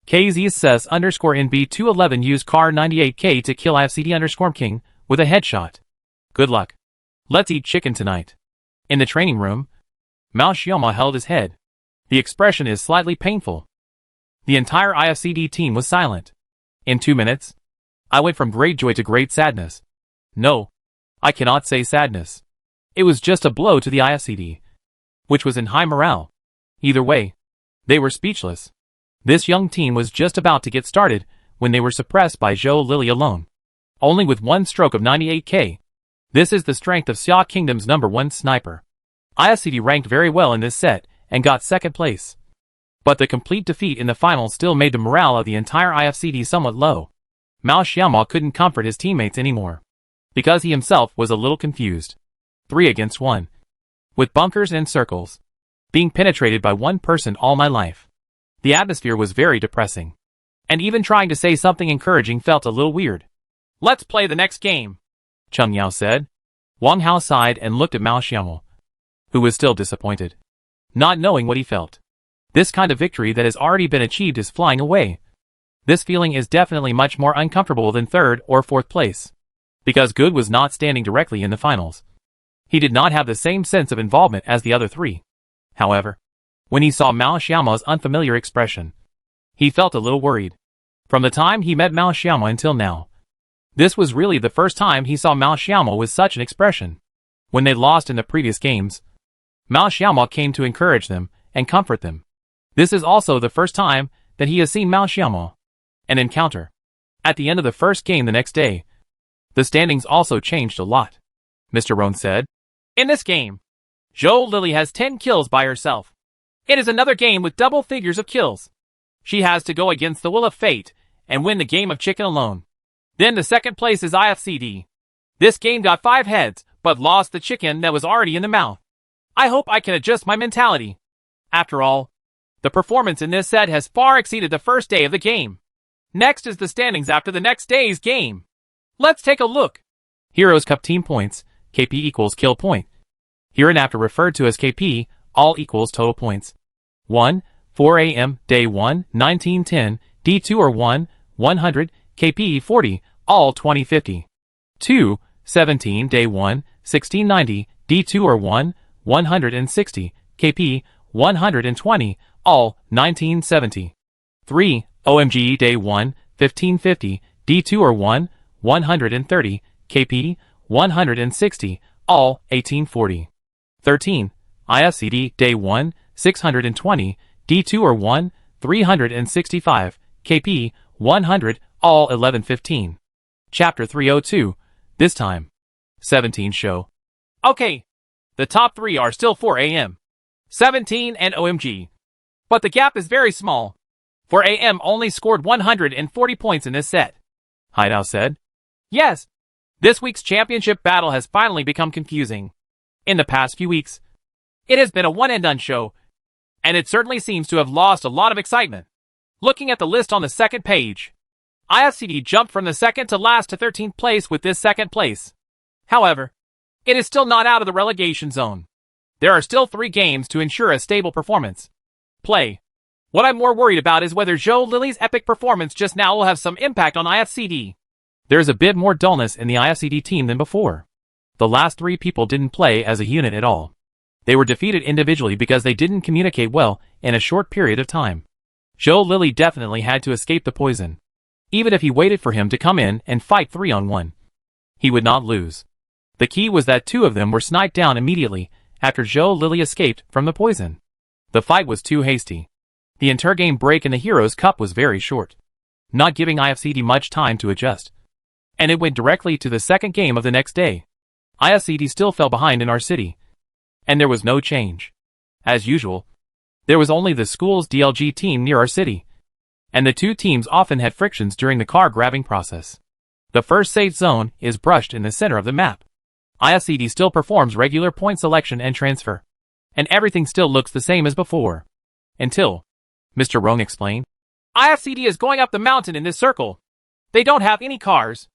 KZSS_NB211 used CAR 98K to kill IFCD_King with a headshot. Good luck. Let's eat chicken tonight. In the training room, Mao Xiaomo held his head. The expression is slightly painful. The entire IFCD team was silent. In 2 minutes, I went from great joy to great sadness. No, I cannot say sadness. It was just a blow to the IFCD, which was in high morale. Either way, they were speechless. This young team was just about to get started when they were suppressed by Zhou Lili alone. Only with one stroke of 98K. This is the strength of Xia Kingdom's #1 sniper. IFCD ranked very well in this set and got second place. But the complete defeat in the final still made the morale of the entire IFCD somewhat low. Mao Xiaomo couldn't comfort his teammates anymore, because he himself was a little confused. 3 against 1. With bunkers and circles. Being penetrated by one person all my life. The atmosphere was very depressing. And even trying to say something encouraging felt a little weird. Let's play the next game. Chung Yao said. Wang Hao sighed and looked at Mao Xiaomo, who was still disappointed, not knowing what he felt. This kind of victory that has already been achieved is flying away. This feeling is definitely much more uncomfortable than third or fourth place. Because Good was not standing directly in the finals. He did not have the same sense of involvement as the other three. However, when he saw Mao Xiaomo's unfamiliar expression, he felt a little worried. From the time he met Mao Xiaomo until now, this was really the first time he saw Mao Xiaomo with such an expression. When they lost in the previous games, Mao Xiaomo came to encourage them and comfort them. This is also the first time that he has seen Mao Xiaomo. An encounter. At the end of the first game the next day, the standings also changed a lot. Mr. Rohn said, "In this game, Zhou Lily has 10 kills by herself. It is another game with double figures of kills. She has to go against the will of fate and win the game of chicken alone. Then the second place is IFCD. This game got 5 heads, but lost the chicken that was already in the mouth. I hope I can adjust my mentality. After all, the performance in this set has far exceeded the first day of the game. Next is the standings after the next day's game. Let's take a look. Heroes Cup Team Points, KP equals Kill Point. Hereinafter referred to as KP, all equals total points. 1, 4 AM, Day 1, 1910, D2 or 1, 100, KP 40, all 2050. 2, 17, Day 1, 1690, D2 or 1, 160, KP 120, all 1970. 3, OMG Day 1, 1550, D2 or 1, 130, KP 160, all 1840. 13, IFCD Day 1, 620, D2 or 1, 365, KP 100, all 1115. Chapter 302, this time. 17 show. Okay, the top 3 are still 4 AM, 17 and OMG. But the gap is very small. 4 AM only scored 140 points in this set. Haidao said. Yes, this week's championship battle has finally become confusing. In the past few weeks, it has been a one-and-done show, and it certainly seems to have lost a lot of excitement. Looking at the list on the second page, IFCD jumped from the second to last to 13th place with this second place. However, it is still not out of the relegation zone. There are still 3 games to ensure a stable performance. Play. What I'm more worried about is whether Zhou Lily's epic performance just now will have some impact on IFCD. There's a bit more dullness in the IFCD team than before. The last 3 people didn't play as a unit at all. They were defeated individually because they didn't communicate well in a short period of time. Zhou Lily definitely had to escape the poison. Even if he waited for him to come in and fight 3-on-1, he would not lose. The key was that 2 of them were sniped down immediately after Zhou Lily escaped from the poison. The fight was too hasty. The intergame break in the Heroes Cup was very short, not giving IFCD much time to adjust. And it went directly to the second game of the next day. IFCD still fell behind in our city, and there was no change. As usual, there was only the school's DLG team near our city, and the 2 teams often had frictions during the car grabbing process. The first safe zone is brushed in the center of the map. IFCD still performs regular point selection and transfer, and everything still looks the same as before. Until, Mr. Rong explained, IFCD is going up the mountain in this circle. They don't have any cars.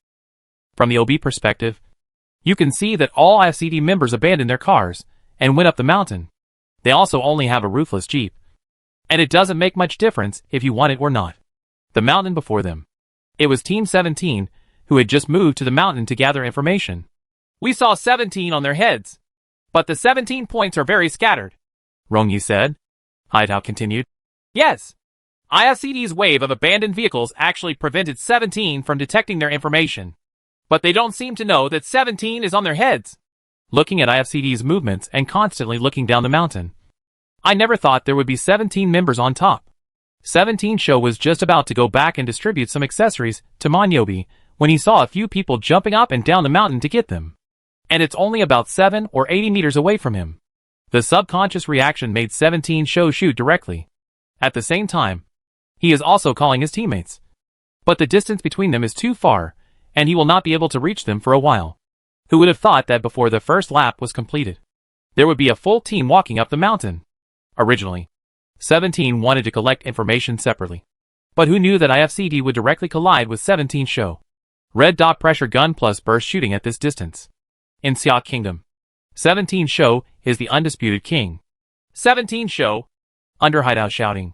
From the OB perspective, you can see that all IFCD members abandoned their cars and went up the mountain. They also only have a roofless jeep, and it doesn't make much difference if you want it or not. The mountain before them. It was Team 17, who had just moved to the mountain to gather information. We saw 17 on their heads, but the 17 points are very scattered, Rongyi said. Haidao continued. Yes, IFCD's wave of abandoned vehicles actually prevented 17 from detecting their information, but they don't seem to know that 17 is on their heads. Looking at IFCD's movements and constantly looking down the mountain, I never thought there would be 17 members on top. 17 Show was just about to go back and distribute some accessories to Manyobi when he saw a few people jumping up and down the mountain to get them. And it's only about 7 or 80 meters away from him. The subconscious reaction made 17 Show shoot directly. At the same time, he is also calling his teammates. But the distance between them is too far, and he will not be able to reach them for a while. Who would have thought that before the first lap was completed, there would be a full team walking up the mountain? Originally, 17 wanted to collect information separately. But who knew that IFCD would directly collide with 17 Show? Red dot pressure gun plus burst shooting at this distance. In Xia Kingdom, 17 Show is the undisputed king. 17 Show. Under hideout shouting.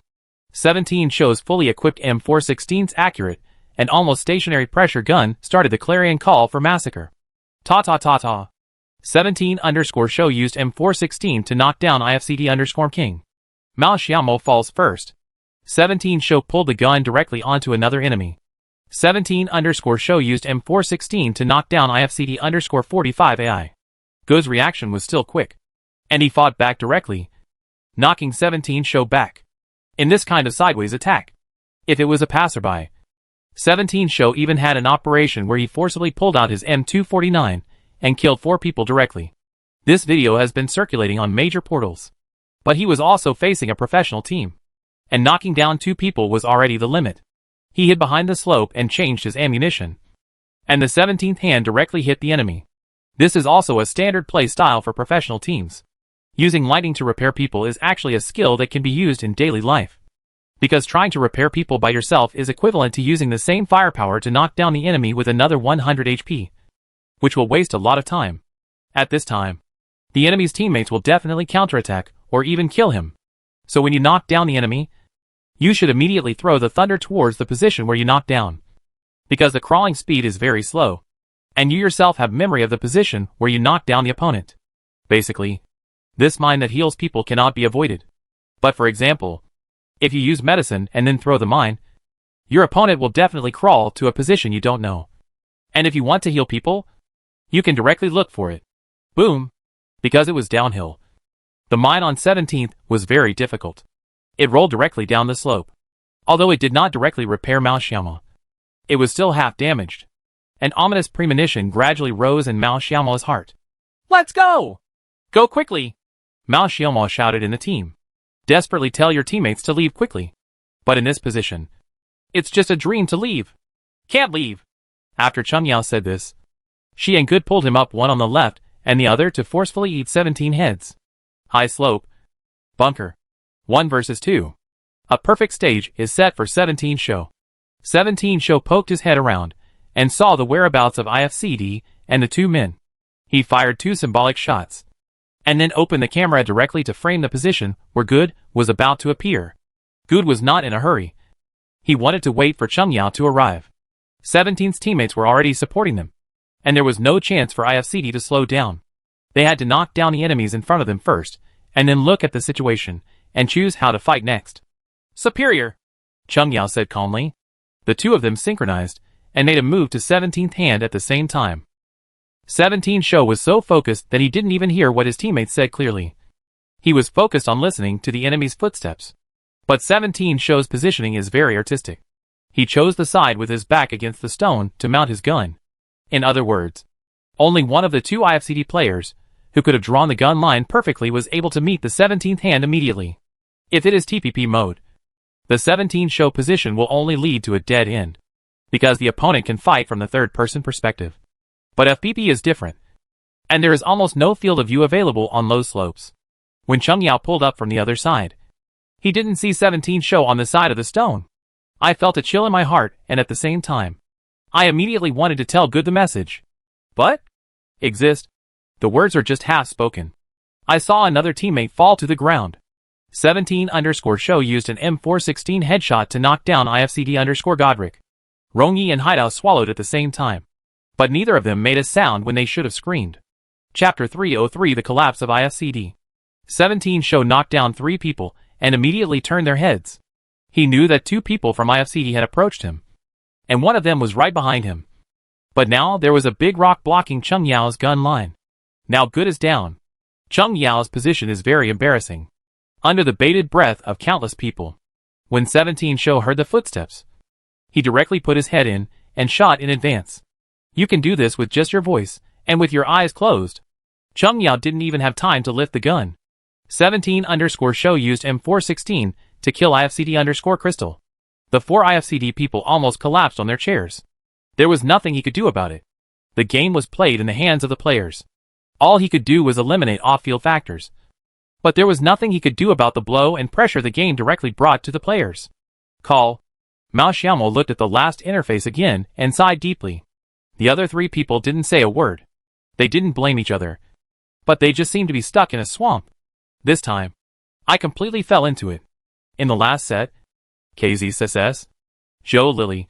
17 Show's fully equipped M416's accurate and almost stationary pressure gun started the clarion call for massacre. Ta ta ta ta. 17_Show used M416 to knock down IFCD_King. Mao Xiaomo falls first. 17 Show pulled the gun directly onto another enemy. 17_Show used M416 to knock down IFCD_45 AI. Go's reaction was still quick, and he fought back directly, knocking 17 Show back. In this kind of sideways attack, if it was a passerby, 17 Show even had an operation where he forcibly pulled out his M249 and killed 4 people directly. This video has been circulating on major portals. But he was also facing a professional team, and knocking down 2 people was already the limit. He hid behind the slope and changed his ammunition, and the 17th hand directly hit the enemy. This is also a standard play style for professional teams. Using lighting to repair people is actually a skill that can be used in daily life, because trying to repair people by yourself is equivalent to using the same firepower to knock down the enemy with another 100 HP, which will waste a lot of time. At this time, the enemy's teammates will definitely counterattack or even kill him. So when you knock down the enemy, you should immediately throw the thunder towards the position where you knocked down, because the crawling speed is very slow, and you yourself have memory of the position where you knocked down the opponent. Basically, this mine that heals people cannot be avoided. But for example, if you use medicine and then throw the mine, your opponent will definitely crawl to a position you don't know. And if you want to heal people, you can directly look for it. Boom! Because it was downhill. The mine on 17th was very difficult. It rolled directly down the slope. Although it did not directly repair Mao Xiaomo, it was still half damaged. An ominous premonition gradually rose in Mao Xiaomo's heart. Let's go! Go quickly! Mao Xiaomo shouted in the team. Desperately tell your teammates to leave quickly. But in this position, it's just a dream to leave. Can't leave. After Cheng Yao said this, Shi and Good pulled him up, one on the left and the other to forcefully eat 17 heads. High slope. Bunker. 1 versus 2. A perfect stage is set for 17 Show. 17 Show poked his head around and saw the whereabouts of IFCD and the 2 men. He fired 2 symbolic shots, and then opened the camera directly to frame the position where Good was about to appear. Good was not in a hurry. He wanted to wait for Cheng Yao to arrive. 17's teammates were already supporting them, and there was no chance for IFCD to slow down. They had to knock down the enemies in front of them first, and then look at the situation and choose how to fight next. Superior, Cheng Yao said calmly. The 2 of them synchronized and made a move to 17th hand at the same time. 17 Show was so focused that he didn't even hear what his teammates said clearly. He was focused on listening to the enemy's footsteps. But 17 Show's positioning is very artistic. He chose the side with his back against the stone to mount his gun. In other words, only one of the 2 IFCD players who could have drawn the gun line perfectly was able to meet the 17th hand immediately. If it is TPP mode, the 17 Show position will only lead to a dead end, because the opponent can fight from the third-person perspective. But FPP is different, and there is almost no field of view available on low slopes. When Cheng Yao pulled up from the other side, he didn't see 17 Show on the side of the stone. I felt a chill in my heart, and at the same time, I immediately wanted to tell Good the message. But? Exist. The words are just half spoken. I saw another teammate fall to the ground. 17_Show used an M416 headshot to knock down IFCD_Godric. Rongyi and Haidao swallowed at the same time, but neither of them made a sound when they should have screamed. Chapter 303: The Collapse of IFCD. 17 Show knocked down 3 people and immediately turned their heads. He knew that 2 people from IFCD had approached him, and one of them was right behind him. But now there was a big rock blocking Cheng Yao's gun line. Now Good is down. Cheng Yao's position is very embarrassing, under the bated breath of countless people. When 17 Show heard the footsteps, he directly put his head in and shot in advance. You can do this with just your voice and with your eyes closed. Cheng Yao didn't even have time to lift the gun. 17_Show used M416 to kill IFCD_Crystal. The 4 IFCD people almost collapsed on their chairs. There was nothing he could do about it. The game was played in the hands of the players. All he could do was eliminate off-field factors. But there was nothing he could do about the blow and pressure the game directly brought to the players. Call. Mao Xiaomo looked at the last interface again and sighed deeply. The other three people didn't say a word. They didn't blame each other. But they just seemed to be stuck in a swamp. This time, I completely fell into it. In the last set, KZSS, Joe Lilly,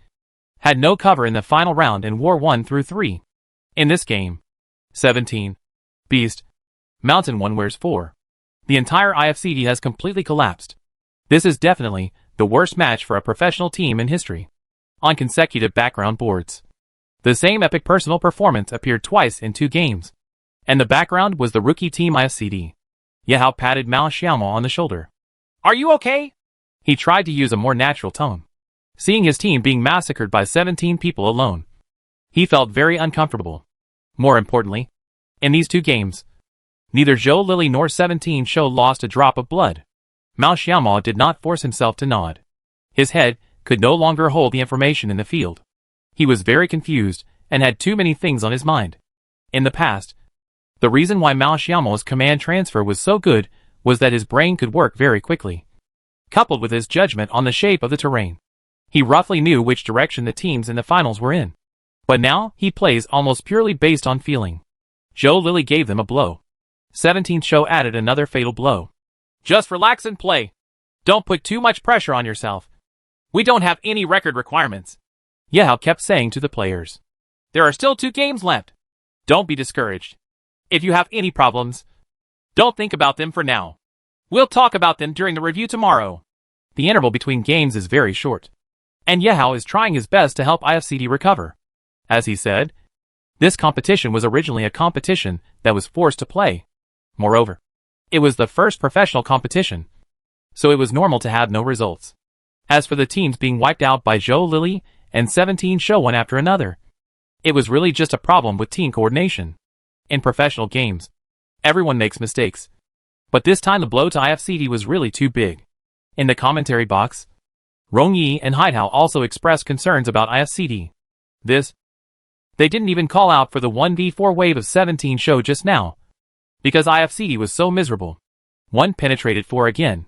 had no cover in the final round and wore 1 through 3. In this game, 17, Beast, Mountain 1 wears 4. The entire IFCD has completely collapsed. This is definitely the worst match for a professional team in history. On consecutive background boards, the same epic personal performance appeared twice in 2 games. And the background was the rookie team IFCD. Yahao patted Mao Xiaomo on the shoulder. "Are you okay?" He tried to use a more natural tone. Seeing his team being massacred by 17 people alone, he felt very uncomfortable. More importantly, in these 2 games, neither Zhou Lily nor 17 Show lost a drop of blood. Mao Xiaomo did not force himself to nod. His head could no longer hold the information in the field. He was very confused and had too many things on his mind. In the past, the reason why Mao Xiaomo's command transfer was so good was that his brain could work very quickly. Coupled with his judgment on the shape of the terrain, he roughly knew which direction the teams in the finals were in. But now, he plays almost purely based on feeling. Zhou Lily gave them a blow. 17th Show added another fatal blow. "Just relax and play. Don't put too much pressure on yourself. We don't have any record requirements," Yahao kept saying to the players. "There are still 2 games left. Don't be discouraged. If you have any problems, don't think about them for now. We'll talk about them during the review tomorrow." The interval between games is very short, and Yahao is trying his best to help IFCD recover. As he said, this competition was originally a competition that was forced to play. Moreover, it was the first professional competition, so it was normal to have no results. As for the teams being wiped out by Zhou Lily and 17 Show one after another, it was really just a problem with team coordination. In professional games, everyone makes mistakes. But this time the blow to IFCD was really too big. In the commentary box, Rong Yi and Haidao also expressed concerns about IFCD. They didn't even call out for the 1v4 wave of 17 Show just now, because IFCD was so miserable. 1 penetrated 4 again.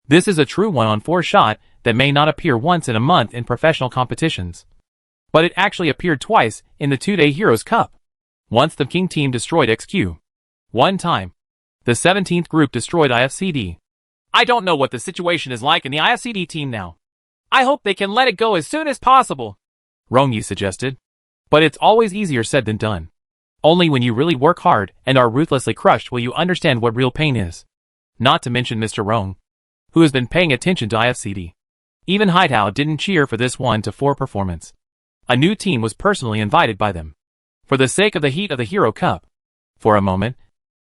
This is a true 1-on-4 shot that may not appear once in a month in professional competitions. But it actually appeared twice in the 2-day Heroes Cup. Once the King team destroyed XQ. One time, the 17th group destroyed IFCD. I don't know what the situation is like in the IFCD team now. I hope they can let it go as soon as possible, Rongyi suggested. But it's always easier said than done. Only when you really work hard and are ruthlessly crushed will you understand what real pain is. Not to mention Mr. Rong, who has been paying attention to IFCD. Even Haidao didn't cheer for this 1-4 performance. A new team was personally invited by them, for the sake of the heat of the Hero Cup. For a moment,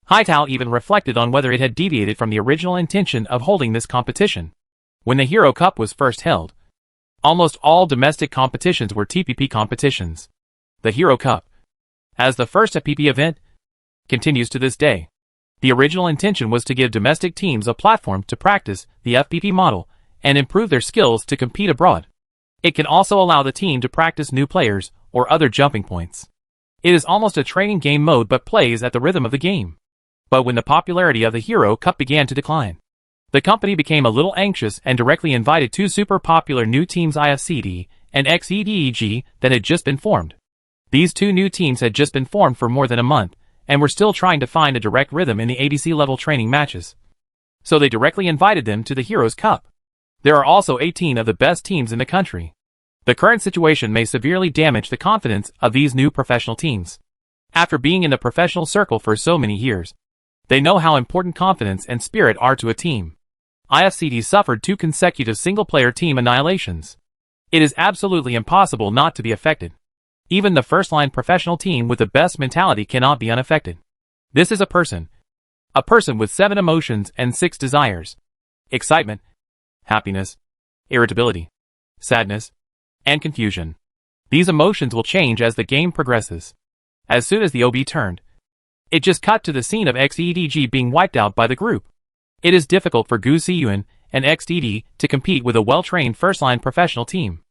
Haidao even reflected on whether it had deviated from the original intention of holding this competition. When the Hero Cup was first held, almost all domestic competitions were TPP competitions. The Hero Cup, as the first FPP event, continues to this day. The original intention was to give domestic teams a platform to practice the FPP model and improve their skills to compete abroad. It can also allow the team to practice new players or other jumping points. It is almost a training game mode but plays at the rhythm of the game. But when the popularity of the Hero Cup began to decline, the company became a little anxious and directly invited 2 super popular new teams IFCD and XEDEG that had just been formed. These 2 new teams had just been formed for more than a month, and were still trying to find a direct rhythm in the ADC level training matches. So they directly invited them to the Heroes Cup. There are also 18 of the best teams in the country. The current situation may severely damage the confidence of these new professional teams. After being in the professional circle for so many years, they know how important confidence and spirit are to a team. IFCD suffered 2 consecutive single-player team annihilations. It is absolutely impossible not to be affected. Even the first-line professional team with the best mentality cannot be unaffected. This is a person with 7 emotions and 6 desires: excitement, happiness, irritability, sadness, and confusion. These emotions will change as the game progresses. As soon as the OB turned, it just cut to the scene of XEDG being wiped out by the group. It is difficult for Gu Ziyuan and XDD to compete with a well-trained first-line professional team.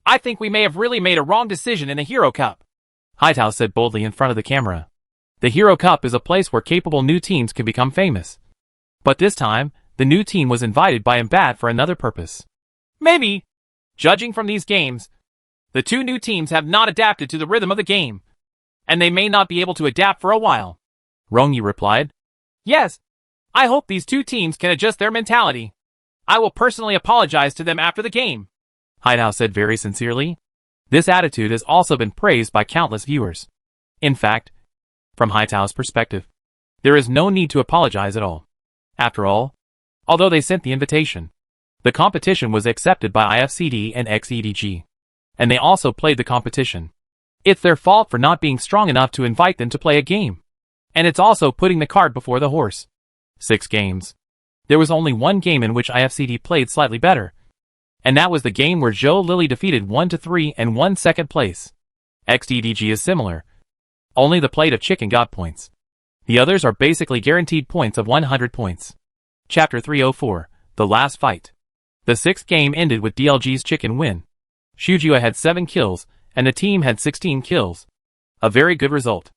I think we may have really made a wrong decision in the Hero Cup, Haidao said boldly in front of the camera. The Hero Cup is a place where capable new teams can become famous. But this time, the new team was invited by Mbat for another purpose. Maybe, judging from these games, The two new teams have not adapted to the rhythm of the game, and they may not be able to adapt for a while. Rongyi replied. Yes. I hope these two teams can adjust their mentality. I will personally apologize to them after the game. Haidao said very sincerely. This attitude has also been praised by countless viewers. In fact, from Haidao's perspective, there is no need to apologize at all. After all, although they sent the invitation, the competition was accepted by IFCD and XEDG, and they also played the competition. It's their fault for not being strong enough to invite them to play a game. And it's also putting the cart before the horse. 6 games. There was only one game in which IFCD played slightly better, and that was the game where Zhou Lily defeated 1-3 and won second place. XDDG is similar. Only the plate of chicken got points. The others are basically guaranteed points of 100 points. Chapter 304, The Last Fight. The 6th game ended with DLG's chicken win. Shujia had 7 kills, and the team had 16 kills. A very good result.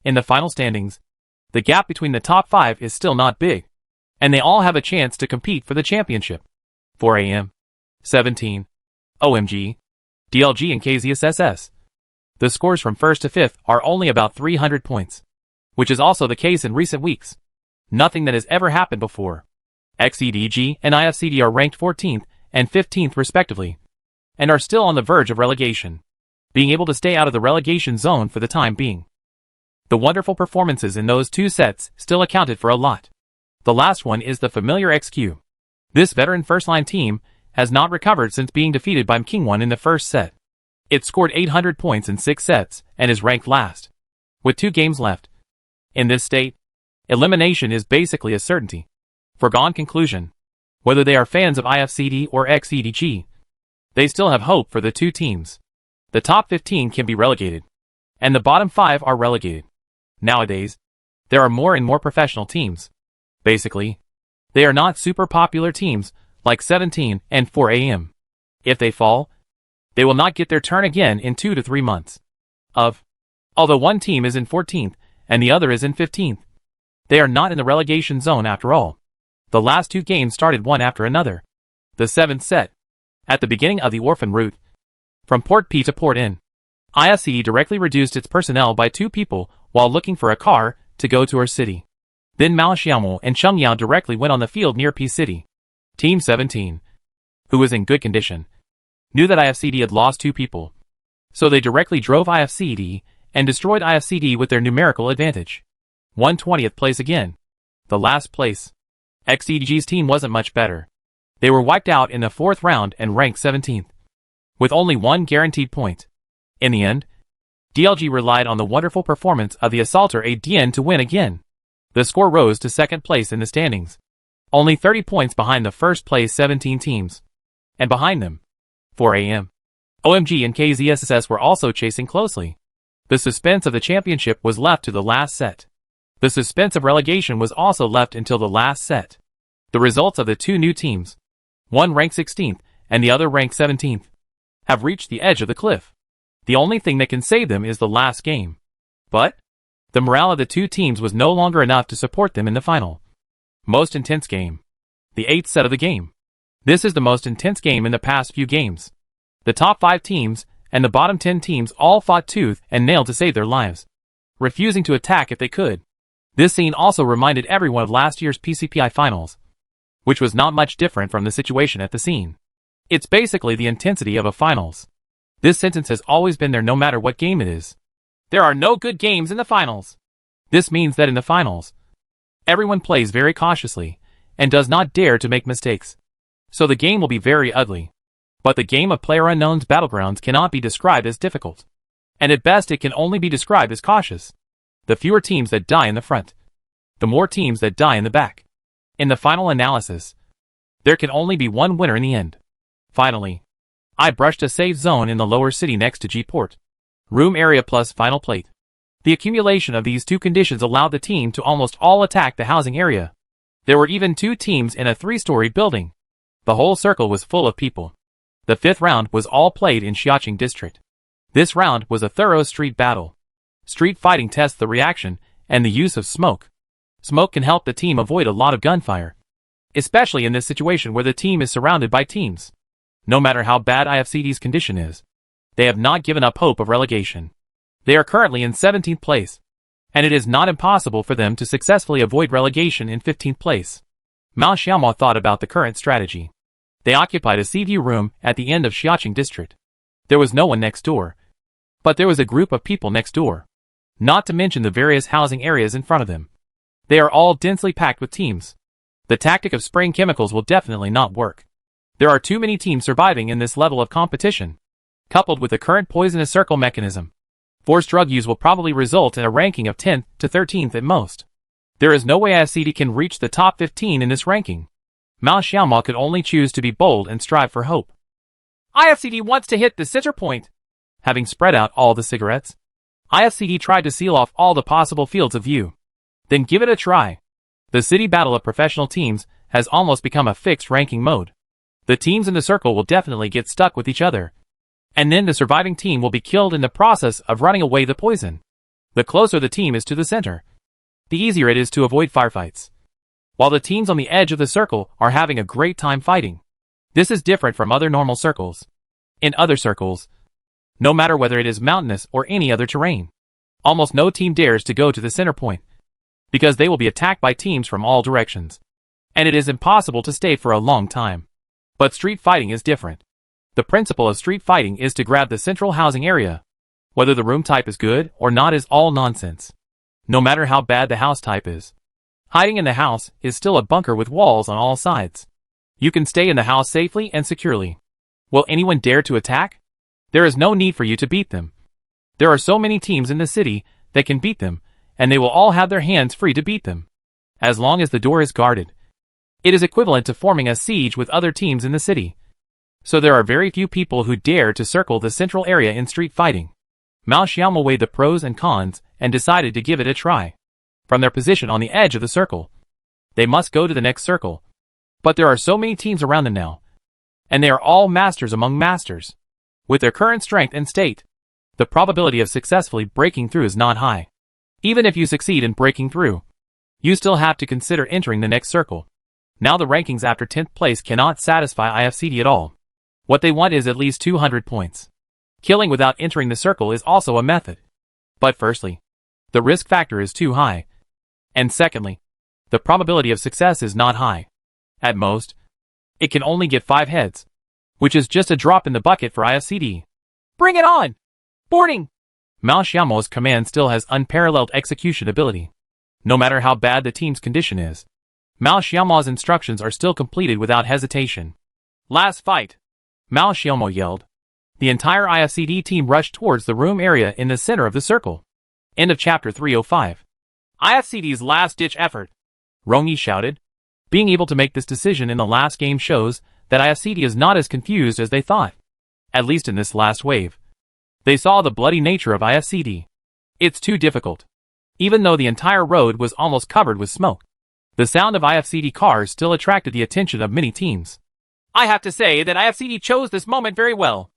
In the final standings, the gap between the top 5 is still not big, and they all have a chance to compete for the championship. 4 AM. 17. OMG. DLG and KZSSS. The scores from 1st to 5th are only about 300 points, which is also the case in recent weeks. Nothing that has ever happened before. XEDG and IFCD are ranked 14th and 15th respectively, and are still on the verge of relegation, being able to stay out of the relegation zone for the time being. The wonderful performances in those 2 sets still accounted for a lot. The last one is the familiar XQ. This veteran first-line team has not recovered since being defeated by King1 in the first set. It scored 800 points in 6 sets and is ranked last, with 2 games left. In this state, elimination is basically a certainty. Foregone conclusion. Whether they are fans of IFCD or XEDG, they still have hope for the 2 teams. The top 15 can be relegated, and the bottom 5 are relegated. Nowadays, there are more and more professional teams. Basically, they are not super popular teams like 17 and 4 AM. If they fall, they will not get their turn again in 2 to 3 months. Although one team is in 14th and the other is in 15th, they are not in the relegation zone after all. The last 2 games started one after another. The 7th set, at the beginning of the orphan route, from Port P to Port N, IFCD directly reduced its personnel by 2 people while looking for a car to go to her city. Then Mao Xiaomo and Cheng Yao directly went on the field near P City. Team 17, who was in good condition, knew that IFCD had lost 2 people, so they directly drove IFCD and destroyed IFCD with their numerical advantage. 120th place again. The last place. XEDG's team wasn't much better. They were wiped out in the 4th round and ranked 17th, with only 1 guaranteed point. In the end, DLG relied on the wonderful performance of the assaulter ADN to win again. The score rose to 2nd place in the standings, only 30 points behind the first place 17 teams. And behind them, 4 AM. OMG and KZSSS were also chasing closely. The suspense of the championship was left to the last set. The suspense of relegation was also left until the last set. The results of the 2 new teams, one ranked 16th and the other ranked 17th, have reached the edge of the cliff. The only thing that can save them is the last game. But the morale of the 2 teams was no longer enough to support them in the final. Most intense game. The 8th set of the game. This is the most intense game in the past few games. The top 5 teams and the bottom 10 teams all fought tooth and nail to save their lives, refusing to attack if they could. This scene also reminded everyone of last year's PCPI finals, which was not much different from the situation at the scene. It's basically the intensity of a finals. This sentence has always been there no matter what game it is. There are no good games in the finals. This means that in the finals, everyone plays very cautiously and does not dare to make mistakes. So the game will be very ugly. But the game of PlayerUnknown's Battlegrounds cannot be described as difficult. And at best it can only be described as cautious. The fewer teams that die in the front, the more teams that die in the back. In the final analysis, there can only be one winner in the end. Finally, I brushed a safe zone in the lower city next to G-Port. Room area plus final plate. The accumulation of these 2 conditions allowed the team to almost all attack the housing area. There were even 2 teams in a 3-story building. The whole circle was full of people. The 5th round was all played in Xiaoqing district. This round was a thorough street battle. Street fighting tests the reaction and the use of smoke. Smoke can help the team avoid a lot of gunfire, especially in this situation where the team is surrounded by teams. No matter how bad IFCD's condition is, They have not given up hope of relegation. They are currently in 17th place, and it is not impossible for them to successfully avoid relegation in 15th place. Mao Xiaomo thought about the current strategy. They occupied a sea view room at the end of Xiaoqing district. There was no one next door, but there was a group of people next door, not to mention the various housing areas in front of them. They are all densely packed with teams. The tactic of spraying chemicals will definitely not work. There are too many teams surviving in this level of competition. Coupled with the current poisonous circle mechanism, forced drug use will probably result in a ranking of 10th to 13th at most. There is no way IFCD can reach the top 15 in this ranking. Mao Xiaomo could only choose to be bold and strive for hope. IFCD wants to hit the center point. Having spread out all the cigarettes, IFCD tried to seal off all the possible fields of view. Then give it a try. The city battle of professional teams has almost become a fixed ranking mode. The teams in the circle will definitely get stuck with each other, and then the surviving team will be killed in the process of running away the poison. The closer the team is to the center, the easier it is to avoid firefights. While the teams on the edge of the circle are having a great time fighting. This is different from other normal circles. In other circles, no matter whether it is mountainous or any other terrain, almost no team dares to go to the center point, because they will be attacked by teams from all directions, and it is impossible to stay for a long time. But street fighting is different. The principle of street fighting is to grab the central housing area. Whether the room type is good or not is all nonsense. No matter how bad the house type is, hiding in the house is still a bunker with walls on all sides. You can stay in the house safely and securely. Will anyone dare to attack? There is no need for you to beat them. There are so many teams in the city that can beat them, and they will all have their hands free to beat them. As long as the door is guarded, it is equivalent to forming a siege with other teams in the city. So there are very few people who dare to circle the central area in street fighting. Mao Xiaomo weighed the pros and cons and decided to give it a try. From their position on the edge of the circle, they must go to the next circle. But there are so many teams around them now, and they are all masters among masters. With their current strength and state, the probability of successfully breaking through is not high. Even if you succeed in breaking through, you still have to consider entering the next circle. Now the rankings after 10th place cannot satisfy IFCD at all. What they want is at least 200 points. Killing without entering the circle is also a method. But firstly, the risk factor is too high. And secondly, the probability of success is not high. At most, it can only get 5 heads, which is just a drop in the bucket for IFCD. Bring it on! Boarding! Mao Xiaomo's command still has unparalleled execution ability. No matter how bad the team's condition is, Mao Xiaomo's instructions are still completed without hesitation. Last fight! Mao Xiaomo yelled. The entire IFCD team rushed towards the room area in the center of the circle. End of chapter 305. IFCD's last-ditch effort. Rongyi shouted. Being able to make this decision in the last game shows that IFCD is not as confused as they thought. At least in this last wave. They saw the bloody nature of IFCD. It's too difficult. Even though the entire road was almost covered with smoke, the sound of IFCD cars still attracted the attention of many teams. I have to say that IFCD chose this moment very well.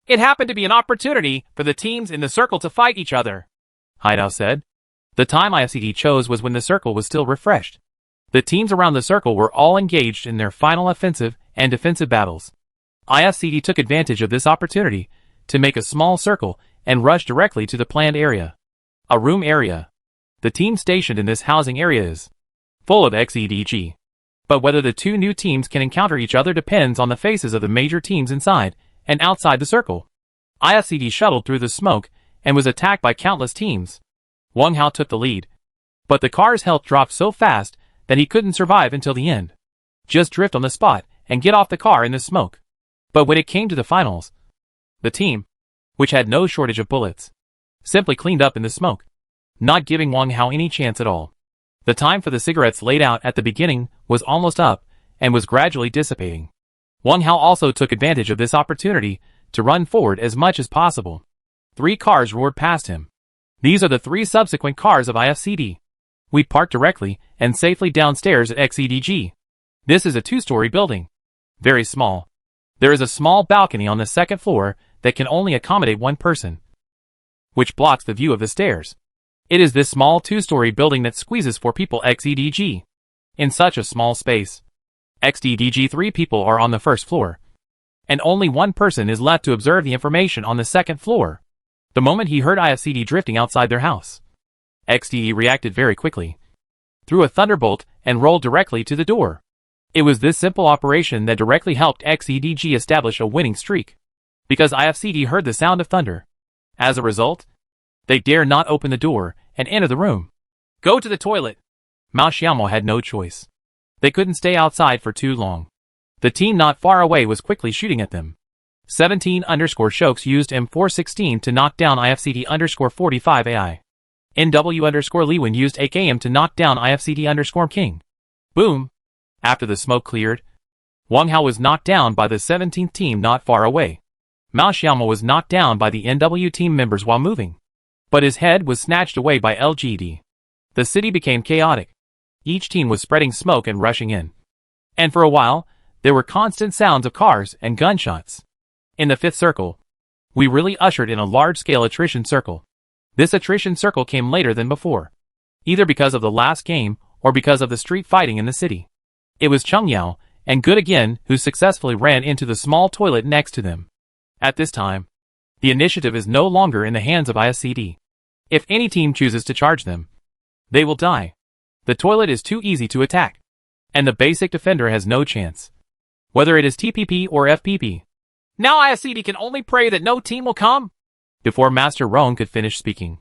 It happened to be an opportunity for the teams in the circle to fight each other, Haidao said. The time IFCD chose was when the circle was still refreshed. The teams around the circle were all engaged in their final offensive and defensive battles. IFCD took advantage of this opportunity to make a small circle and rush directly to the planned area. A room area. The team stationed in this housing area is full of XEDG. But whether the two new teams can encounter each other depends on the faces of the major teams inside and outside the circle. IFCD shuttled through the smoke and was attacked by countless teams. Wang Hao took the lead, but the car's health dropped so fast that he couldn't survive until the end. Just drift on the spot and get off the car in the smoke. But when it came to the finals, the team, which had no shortage of bullets, simply cleaned up in the smoke, not giving Wang Hao any chance at all. The time for the cigarettes laid out at the beginning was almost up and was gradually dissipating. Wang Hao also took advantage of this opportunity to run forward as much as possible. 3 cars roared past him. These are the 3 subsequent cars of IFCD. We parked directly and safely downstairs at XEDG. This is a 2-story building. Very small. There is a small balcony on the 2nd floor that can only accommodate 1 person, which blocks the view of the stairs. It is this small 2-story building that squeezes 4 people XEDG. In such a small space, XEDG 3 people are on the 1st floor, and only one person is left to observe the information on the second floor. The moment he heard IFCD drifting outside their house, XDE reacted very quickly, threw a thunderbolt, and rolled directly to the door. It was this simple operation that directly helped XEDG establish a winning streak, because IFCD heard the sound of thunder. As a result, they dare not open the door and enter the room. Go to the toilet. Mao Xiaomo had no choice. They couldn't stay outside for too long. The team not far away was quickly shooting at them. 17_Shokes used M416 to knock down IFCD_45 AI. NW_Liwen used AKM to knock down IFCD_King. Boom! After the smoke cleared, Wang Hao was knocked down by the 17th team not far away. Mao Xiaomo was knocked down by the NW team members while moving, but his head was snatched away by LGD. The city became chaotic. Each team was spreading smoke and rushing in. And for a while, there were constant sounds of cars and gunshots. In the fifth circle, we really ushered in a large-scale attrition circle. This attrition circle came later than before, either because of the last game or because of the street fighting in the city. It was Cheng Yao and Good again who successfully ran into the small toilet next to them. At this time, the initiative is no longer in the hands of IFCD. If any team chooses to charge them, they will die. The toilet is too easy to attack, and the basic defender has no chance, whether it is TPP or FPP. Now IFCD can only pray that no team will come. Before Master Roan could finish speaking,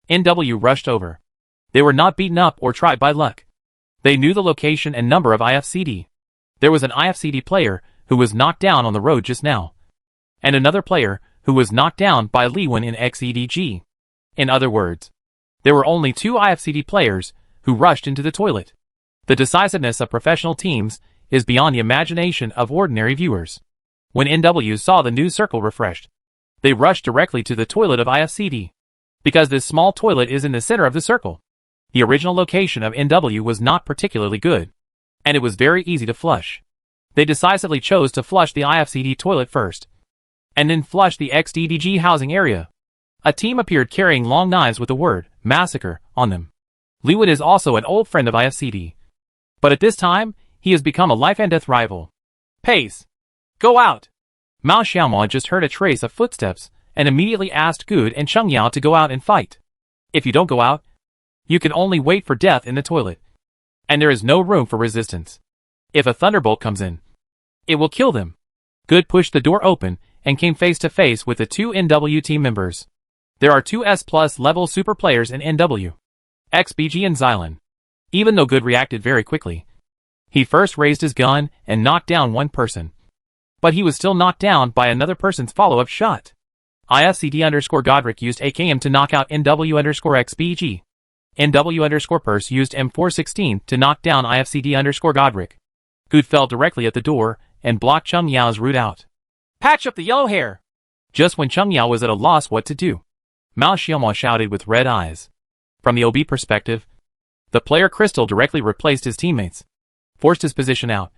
NW rushed over. They were not beaten up or tried by luck. They knew the location and number of IFCD. There was an IFCD player who was knocked down on the road just now, and another player who was knocked down by Liwen in XEDG. In other words, there were only 2 IFCD players who rushed into the toilet. The decisiveness of professional teams is beyond the imagination of ordinary viewers. When NW saw the new circle refreshed, they rushed directly to the toilet of IFCD, because this small toilet is in the center of the circle. The original location of NW was not particularly good, and it was very easy to flush. They decisively chose to flush the IFCD toilet first, and then flush the XDDG housing area. A team appeared carrying long knives with the word massacre on them. Liwen is also an old friend of IFCD, but at this time, he has become a life and death rival. Pace! Go out! Mao Xiaomo had just heard a trace of footsteps and immediately asked Good and Cheng Yao to go out and fight. If you don't go out, you can only wait for death in the toilet, and there is no room for resistance. If a thunderbolt comes in, it will kill them. Good pushed the door open and came face to face with the 2 NW team members. There are 2 S+ level super players in NW, XBG and Xylan. Even though Good reacted very quickly, he first raised his gun and knocked down one person, but he was still knocked down by another person's follow-up shot. IFCD_Godric used AKM to knock out NW_XBG. NW_Purse used M416 to knock down IFCD_Godric. Good fell directly at the door and blocked Cheng Yao's route out. Patch up the yellow hair! Just when Cheng Yao was at a loss what to do, Mao Xiaomo shouted with red eyes. From the OB perspective, the player Crystal directly replaced his teammates, forced his position out,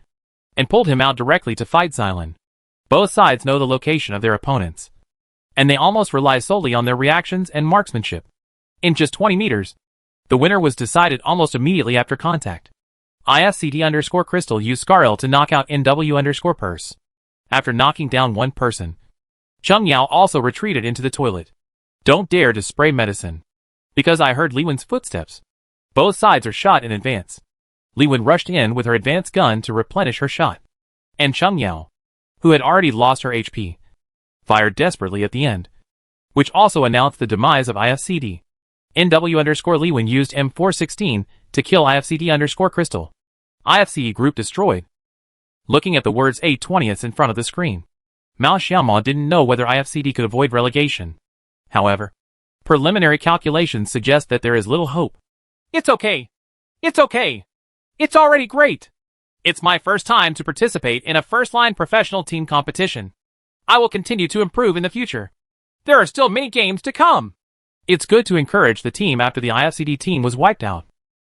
and pulled him out directly to fight Xylan. Both sides know the location of their opponents, and they almost rely solely on their reactions and marksmanship. In just 20 meters, the winner was decided almost immediately after contact. IFCD_Crystal used Scaril to knock out NW_Purse. After knocking down one person, Cheng Yao also retreated into the toilet. Don't dare to spray medicine, because I heard Liwen's footsteps. Both sides are shot in advance. Liwen rushed in with her advanced gun to replenish her shot, and Cheng Yao, who had already lost her HP, fired desperately at the end, which also announced the demise of IFCD. NW_Liwen used M416 to kill IFCD_Crystal. IFCD group destroyed. Looking at the words 8/20ths in front of the screen, Mao Xiaomo didn't know whether IFCD could avoid relegation. However, preliminary calculations suggest that there is little hope. It's okay. It's okay. It's already great. It's my first time to participate in a first-line professional team competition. I will continue to improve in the future. There are still many games to come. It's good to encourage the team after the IFCD team was wiped out.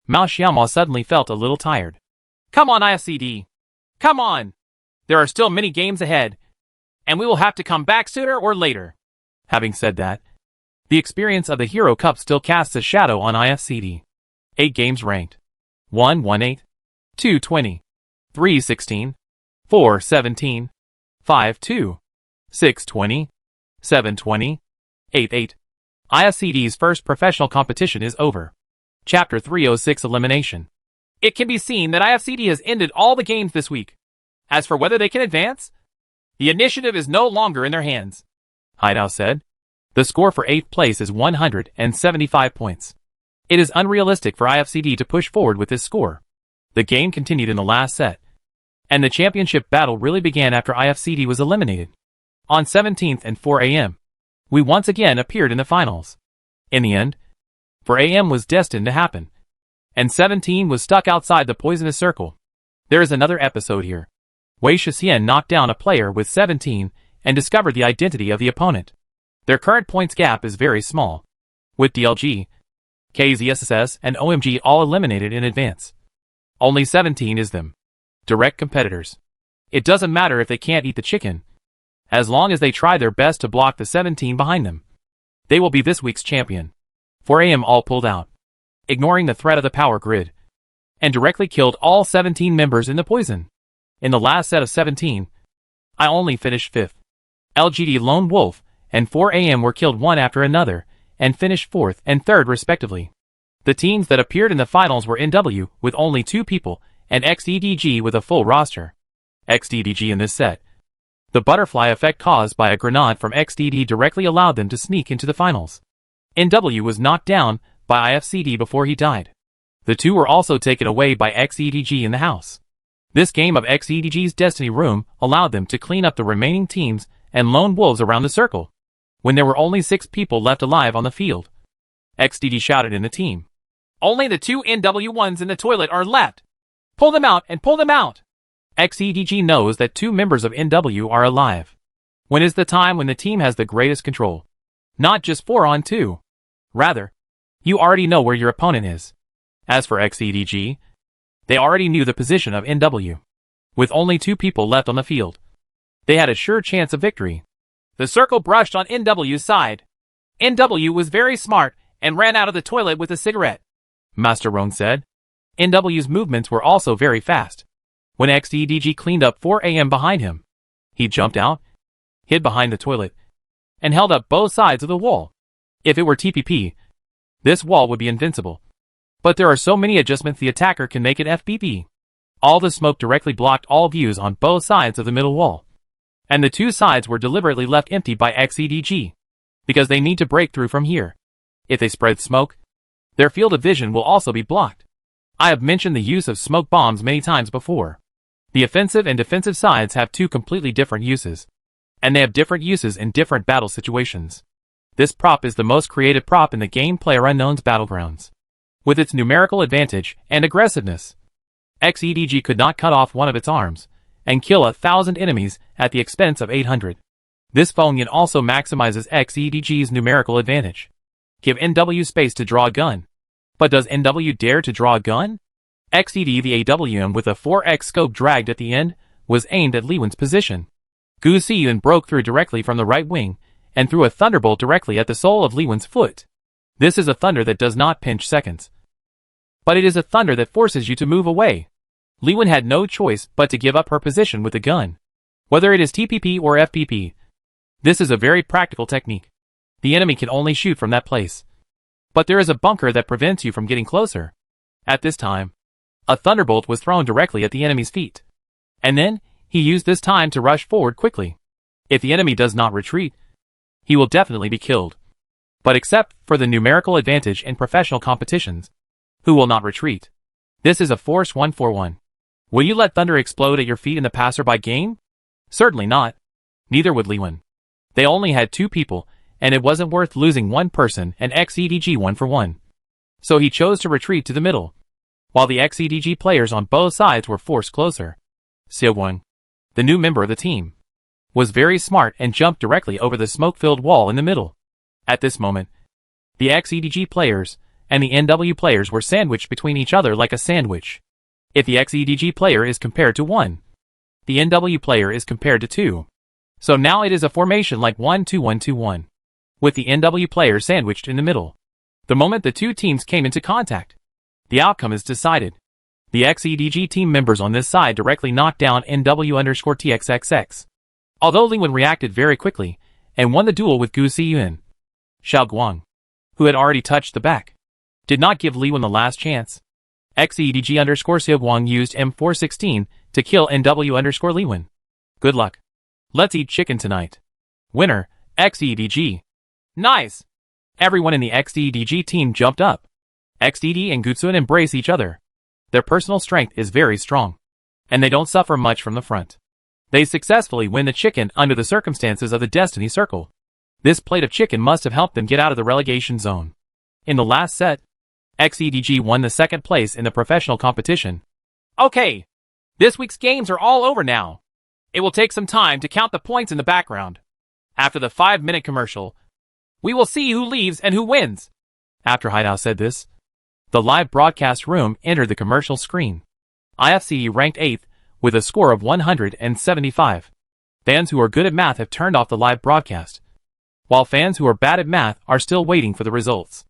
Mao Xiaomo suddenly felt a little tired. Come on, IFCD. Come on. There are still many games ahead, and we will have to come back sooner or later. Having said that, the experience of the Hero Cup still casts a shadow on IFCD. 8 games ranked. 1-18, 2-20, 3-16, 4-17, 5-2, 6-20, 7-20, 8-8. IFCD's first professional competition is over. Chapter 306 Elimination. It can be seen that IFCD has ended all the games this week. As for whether they can advance, the initiative is no longer in their hands. Hideout said. The score for 8th place is 175 points. It is unrealistic for IFCD to push forward with this score. The game continued in the last set, and the championship battle really began after IFCD was eliminated. On 17th and 4 a.m., we once again appeared in the finals. In the end, 4 a.m. was destined to happen, and 17 was stuck outside the poisonous circle. There is another episode here. Wei Shixian knocked down a player with 17 and discovered the identity of the opponent. Their current points gap is very small, with DLG, KZSSS, and OMG all eliminated in advance. Only 17 is them. Direct competitors. It doesn't matter if they can't eat the chicken, as long as they try their best to block the 17 behind them. They will be this week's champion. 4 a.m. all pulled out, ignoring the threat of the power grid, and directly killed all 17 members in the poison. In the last set of 17, I only finished 5th. LGD Lone Wolf and 4 a.m. were killed one after another, and finished 4th and 3rd respectively. The teams that appeared in the finals were NW with only 2 people, and XEDG with a full roster. XDDG in this set. The butterfly effect caused by a grenade from XDD directly allowed them to sneak into the finals. NW was knocked down by IFCD before he died. The two were also taken away by XEDG in the house. This game of XEDG's Destiny Room allowed them to clean up the remaining teams and lone wolves around the circle. When there were only 6 people left alive on the field, XDD shouted in the team, "Only the 2 NW1s in the toilet are left. Pull them out and pull them out." XEDG knows that 2 members of NW are alive. When is the time when the team has the greatest control? Not just 4 on 2. Rather, you already know where your opponent is. As for XEDG, they already knew the position of NW. With only 2 people left on the field, they had a sure chance of victory. The circle brushed on NW's side. NW was very smart and ran out of the toilet with a cigarette, Master Roan said. NW's movements were also very fast. When XEDG cleaned up 4 a.m. behind him, he jumped out, hid behind the toilet, and held up both sides of the wall. If it were TPP, this wall would be invincible. But there are so many adjustments the attacker can make it FPP. All the smoke directly blocked all views on both sides of the middle wall. And the 2 sides were deliberately left empty by XEDG, because they need to break through from here. If they spread smoke, their field of vision will also be blocked. I have mentioned the use of smoke bombs many times before. The offensive and defensive sides have 2 completely different uses, and they have different uses in different battle situations. This prop is the most creative prop in the game PlayerUnknown's Battlegrounds. With its numerical advantage and aggressiveness, XEDG could not cut off one of its arms and kill 1,000 enemies at the expense of 800. This Phongyun also maximizes XEDG's numerical advantage. Give NW space to draw a gun. But does NW dare to draw a gun? XED the AWM with a 4x scope dragged at the end was aimed at Liwen's position. Gu Siyun broke through directly from the right wing and threw a thunderbolt directly at the sole of Liwen's foot. This is a thunder that does not pinch seconds, but it is a thunder that forces you to move away. Liwen had no choice but to give up her position with the gun. Whether it is TPP or FPP, this is a very practical technique. The enemy can only shoot from that place, but there is a bunker that prevents you from getting closer. At this time, a thunderbolt was thrown directly at the enemy's feet, and then he used this time to rush forward quickly. If the enemy does not retreat, he will definitely be killed. But except for the numerical advantage in professional competitions, who will not retreat? This is a Force 141. Will you let thunder explode at your feet in the passerby game? Certainly not. Neither would Liwen. They only had 2 people, and it wasn't worth losing 1 person and XEDG 1 for 1. So he chose to retreat to the middle, while the XEDG players on both sides were forced closer. Seowon, the new member of the team, was very smart and jumped directly over the smoke-filled wall in the middle. At this moment, the XEDG players and the NW players were sandwiched between each other like a sandwich. If the XEDG player is compared to 1, the NW player is compared to 2. So now it is a formation like 1-2-1-2-1, with the NW player sandwiched in the middle. The moment the 2 teams came into contact, the outcome is decided. The XEDG team members on this side directly knocked down NW_TXXX. Although Lingwen reacted very quickly and won the duel with Gu Ziyun, Xiao Guang, who had already touched the back, did not give Lingwen the last chance. XEDG_Xiao Guang used M16 to kill NW_Lingwen. Good luck. Let's eat chicken tonight. Winner, XEDG. Nice! Everyone in the XEDG team jumped up. XED and Gutsun embrace each other. Their personal strength is very strong, and they don't suffer much from the front. They successfully win the chicken under the circumstances of the Destiny Circle. This plate of chicken must have helped them get out of the relegation zone. In the last set, XEDG won the second place in the professional competition. Okay, this week's games are all over now. It will take some time to count the points in the background. After the 5-minute commercial, we will see who leaves and who wins. After Haidao said this, the live broadcast room entered the commercial screen. IFCD ranked 8th with a score of 175. Fans who are good at math have turned off the live broadcast, while fans who are bad at math are still waiting for the results.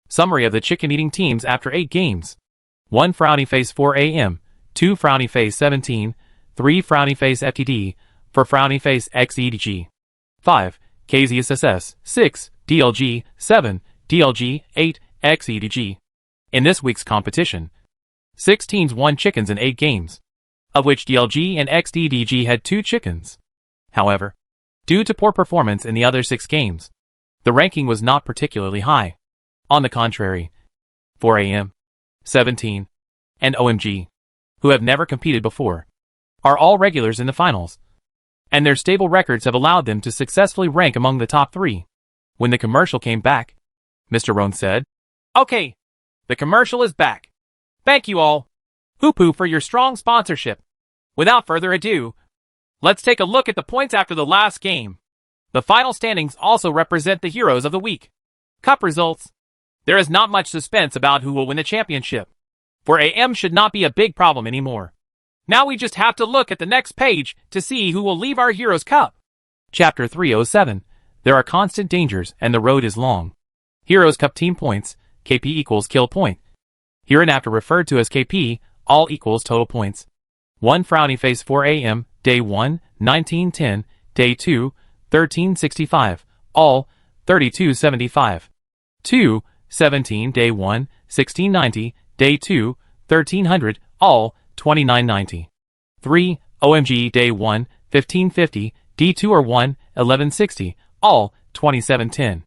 Summary of the chicken-eating teams after 8 games. 1 Frowny Face 4 AM, 2 Frowny Face 17, 3 Frowny Face FTD, 4 Frowny Face XEDG, 5 KZSSS, 6 DLG, 7 DLG, 8 XEDG. In this week's competition, 6 teams won chickens in 8 games, of which DLG and XEDG had 2 chickens. However, due to poor performance in the other 6 games, the ranking was not particularly high. On the contrary, 4 AM, 17, and OMG, who have never competed before, are all regulars in the finals, and their stable records have allowed them to successfully rank among the top 3. When the commercial came back, Mr. Rohn said, "Okay, the commercial is back. Thank you all, Hoopoo, for your strong sponsorship. Without further ado, let's take a look at the points after the last game. The final standings also represent the heroes of the week. Cup results. There is not much suspense about who will win the championship. For AM should not be a big problem anymore. Now we just have to look at the next page to see who will leave our Heroes Cup." Chapter 307. There are constant dangers and the road is long. Heroes Cup team points, KP equals kill point. Hereinafter referred to as KP, all equals total points. 1 Frowny Face 4 AM, Day 1, 1910, Day 2, 1365, all, 3275. 2, 17 Day 1, 1690, Day 2, 1300, all, 2990. 3, OMG Day 1, 1550, D2 or 1, 1160, all, 2710.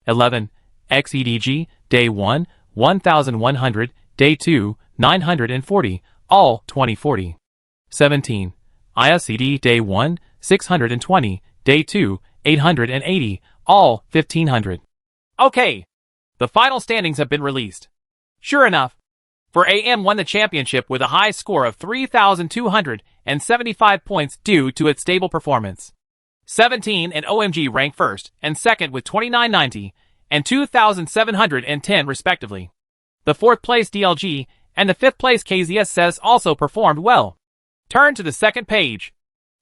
11, XEDG, Day 1, 1100, Day 2, 940, all, 2040. 17, IFCD, Day 1, 620, Day 2, 880, all, 1500. Okay, the final standings have been released. Sure enough, for AM won the championship with a high score of 3,275 points due to its stable performance. 17 and OMG rank first and second with 2990 and 2,710 respectively. The 4th place DLG and the 5th place KZSS also performed well. Turn to the second page.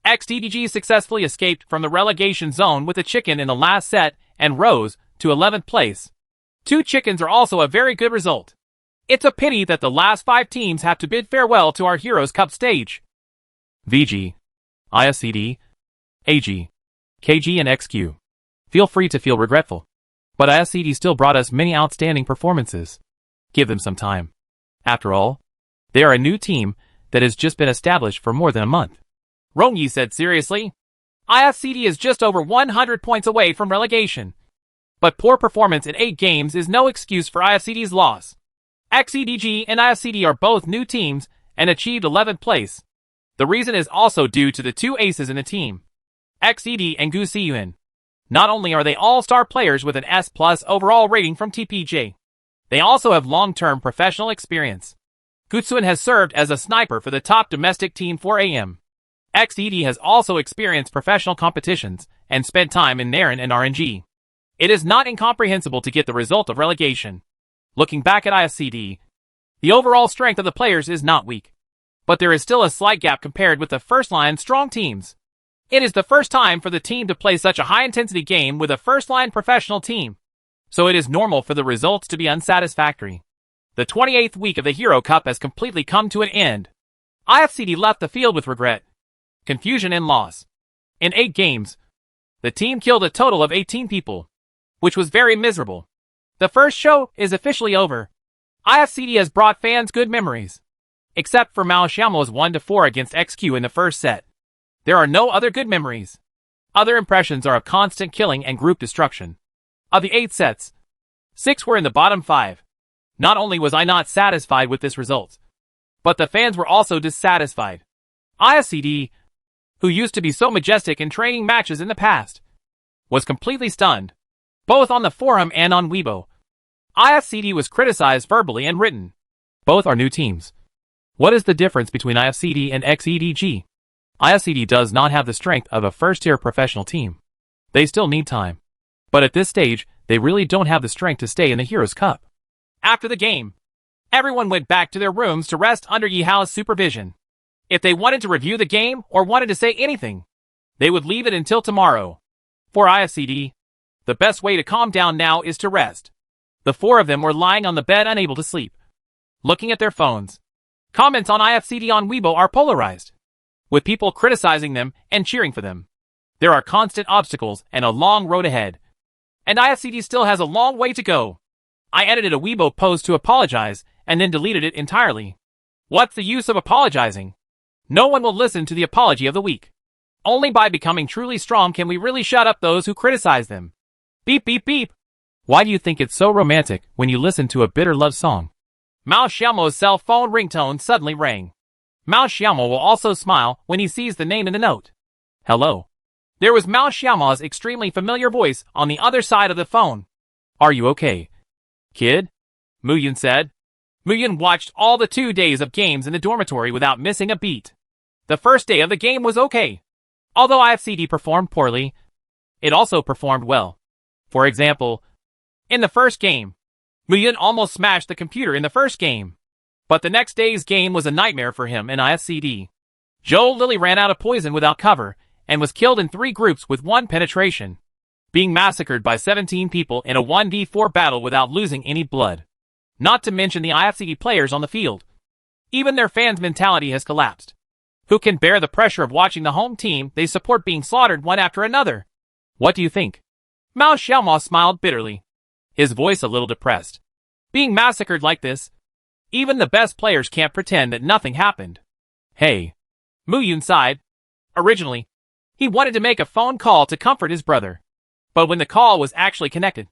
XDDG successfully escaped from the relegation zone with a chicken in the last set and rose to 11th place. 2 chickens are also a very good result. It's a pity that the last 5 teams have to bid farewell to our Heroes Cup stage. VG, ISCD, AG, KG and XQ. Feel free to feel regretful, but ISCD still brought us many outstanding performances. Give them some time. After all, they are a new team that has just been established for more than a month. Rongyi said seriously. IFCD is just over 100 points away from relegation. But poor performance in 8 games is no excuse for IFCD's loss. XEDG and IFCD are both new teams and achieved 11th place. The reason is also due to the 2 aces in the team, XED and Gu Ziyun. Not only are they all-star players with an S+ overall rating from TPJ, they also have long-term professional experience. Gutsun has served as a sniper for the top domestic team 4AM. XED has also experienced professional competitions and spent time in Naren and RNG. It is not incomprehensible to get the result of relegation. Looking back at IFCD, the overall strength of the players is not weak, but there is still a slight gap compared with the first-line strong teams. It is the first time for the team to play such a high-intensity game with a first-line professional team, so it is normal for the results to be unsatisfactory. The 28th week of the Hero Cup has completely come to an end. IFCD left the field with regret, confusion and loss. In 8 games, the team killed a total of 18 people, which was very miserable. The first show is officially over. IFCD has brought fans good memories, except for Mao Xiaomo's 1-4 against XQ in the first set. There are no other good memories. Other impressions are of constant killing and group destruction. Of the 8 sets, 6 were in the bottom 5. Not only was I not satisfied with this result, but the fans were also dissatisfied. IFCD, who used to be so majestic in training matches in the past, was completely stunned, both on the forum and on Weibo. IFCD was criticized verbally and written. Both are new teams. What is the difference between IFCD and XEDG? IFCD does not have the strength of a first-tier professional team. They still need time. But at this stage, they really don't have the strength to stay in the Heroes Cup. After the game, everyone went back to their rooms to rest under Yihao's supervision. If they wanted to review the game or wanted to say anything, they would leave it until tomorrow. For IFCD, the best way to calm down now is to rest. The 4 of them were lying on the bed unable to sleep, looking at their phones. Comments on IFCD on Weibo are polarized, with people criticizing them and cheering for them. There are constant obstacles and a long road ahead, and IFCD still has a long way to go. I edited a Weibo post to apologize and then deleted it entirely. What's the use of apologizing? No one will listen to the apology of the week. Only by becoming truly strong can we really shut up those who criticize them. Beep beep beep. Why do you think it's so romantic when you listen to a bitter love song? Mao Xiaomo's cell phone ringtone suddenly rang. Mao Xiaomo will also smile when he sees the name in the note. Hello. There was Mao Xiaomo's extremely familiar voice on the other side of the phone. Are you okay, kid? Muyun said. Muyun watched all the 2 days of games in the dormitory without missing a beat. The first day of the game was okay. Although IFCD performed poorly, it also performed well. For example, in the first game, Muyun almost smashed the computer in the first game. But the next day's game was a nightmare for him and IFCD. Zhou Lily ran out of poison without cover and was killed in 3 groups with 1 penetration, being massacred by 17 people in a 1v4 battle without losing any blood. Not to mention the IFCD players on the field. Even their fans' mentality has collapsed. Who can bear the pressure of watching the home team they support being slaughtered one after another? What do you think? Mao Xiaomo smiled bitterly, his voice a little depressed. Being massacred like this, even the best players can't pretend that nothing happened. Hey. Muyun sighed. Originally, he wanted to make a phone call to comfort his brother. But when the call was actually connected,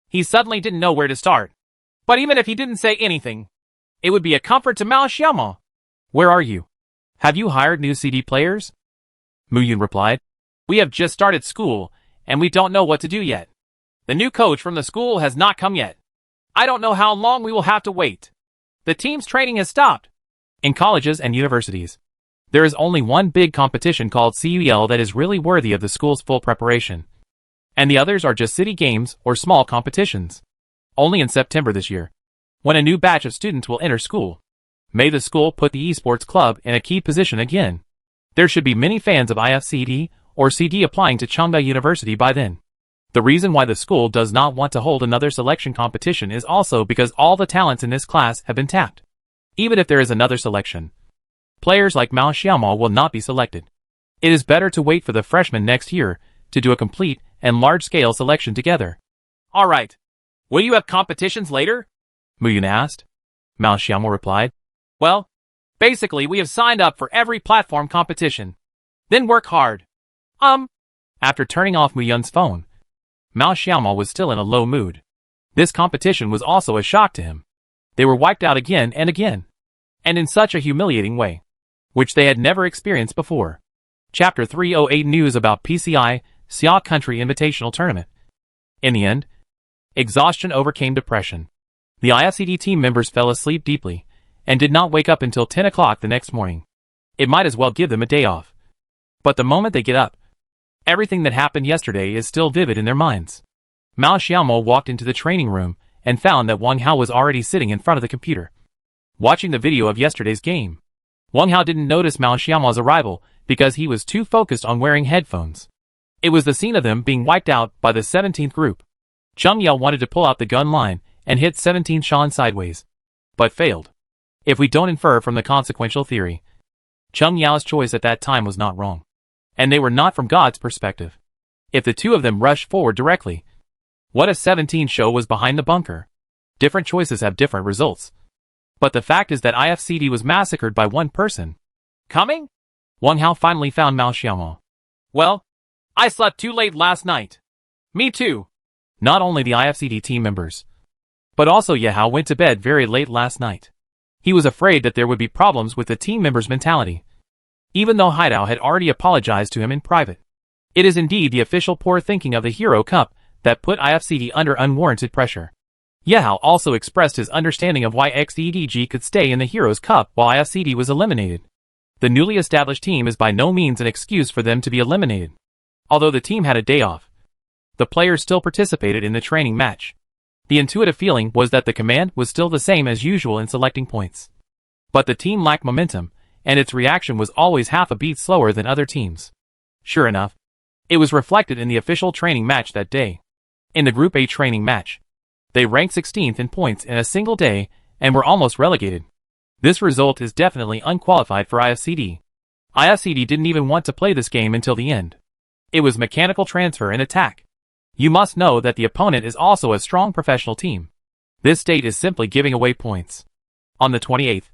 he suddenly didn't know where to start. But even if he didn't say anything, it would be a comfort to Mao Xiaomo. Where are you? Have you hired new CD players? Muyun replied. We have just started school, and we don't know what to do yet. The new coach from the school has not come yet. I don't know how long we will have to wait. The team's training has stopped. In colleges and universities, there is only one big competition called CUL that is really worthy of the school's full preparation. And the others are just city games or small competitions. Only in September this year, when a new batch of students will enter school, may the school put the esports club in a key position again. There should be many fans of IFCD or CD applying to Chengda University by then. The reason why the school does not want to hold another selection competition is also because all the talents in this class have been tapped. Even if there is another selection, players like Mao Xiaomo will not be selected. It is better to wait for the freshmen next year to do a complete and large-scale selection together. Alright. Will you have competitions later? Muyun asked. Mao Xiaomo replied. Well, basically we have signed up for every platform competition. Then work hard. After turning off Muyun's phone, Mao Xiaomo was still in a low mood. This competition was also a shock to him. They were wiped out again and again, and in such a humiliating way, which they had never experienced before. Chapter 308 News about PCI, Xia Country Invitational Tournament. In the end, exhaustion overcame depression. The IFCD team members fell asleep deeply, and did not wake up until 10 o'clock the next morning. It might as well give them a day off. But the moment they get up, everything that happened yesterday is still vivid in their minds. Mao Xiaomo walked into the training room and found that Wang Hao was already sitting in front of the computer, watching the video of yesterday's game. Wang Hao didn't notice Mao Xiaomo's arrival because he was too focused on wearing headphones. It was the scene of them being wiped out by the 17th group. Cheng Yao wanted to pull out the gun line and hit 17 Shan sideways, but failed. If we don't infer from the consequential theory, Cheng Yao's choice at that time was not wrong. And they were not from God's perspective. If the two of them rushed forward directly, what if 17 show was behind the bunker? Different choices have different results. But the fact is that IFCD was massacred by one person. Coming? Wang Hao finally found Mao Xiaomao. Well, I slept too late last night. Me too. Not only the IFCD team members, but also Ye Hao went to bed very late last night. He was afraid that there would be problems with the team members' mentality, even though Haidao had already apologized to him in private. It is indeed the official poor thinking of the Hero Cup that put IFCD under unwarranted pressure. Ye Hao also expressed his understanding of why XEDG could stay in the Heroes Cup while IFCD was eliminated. The newly established team is by no means an excuse for them to be eliminated. Although the team had a day off, the players still participated in the training match. The intuitive feeling was that the command was still the same as usual in selecting points. But the team lacked momentum, and its reaction was always half a beat slower than other teams. Sure enough, it was reflected in the official training match that day. In the Group A training match, they ranked 16th in points in a single day and were almost relegated. This result is definitely unqualified for IFCD. IFCD didn't even want to play this game until the end. It was mechanical transfer and attack. You must know that the opponent is also a strong professional team. This state is simply giving away points. On the 28th,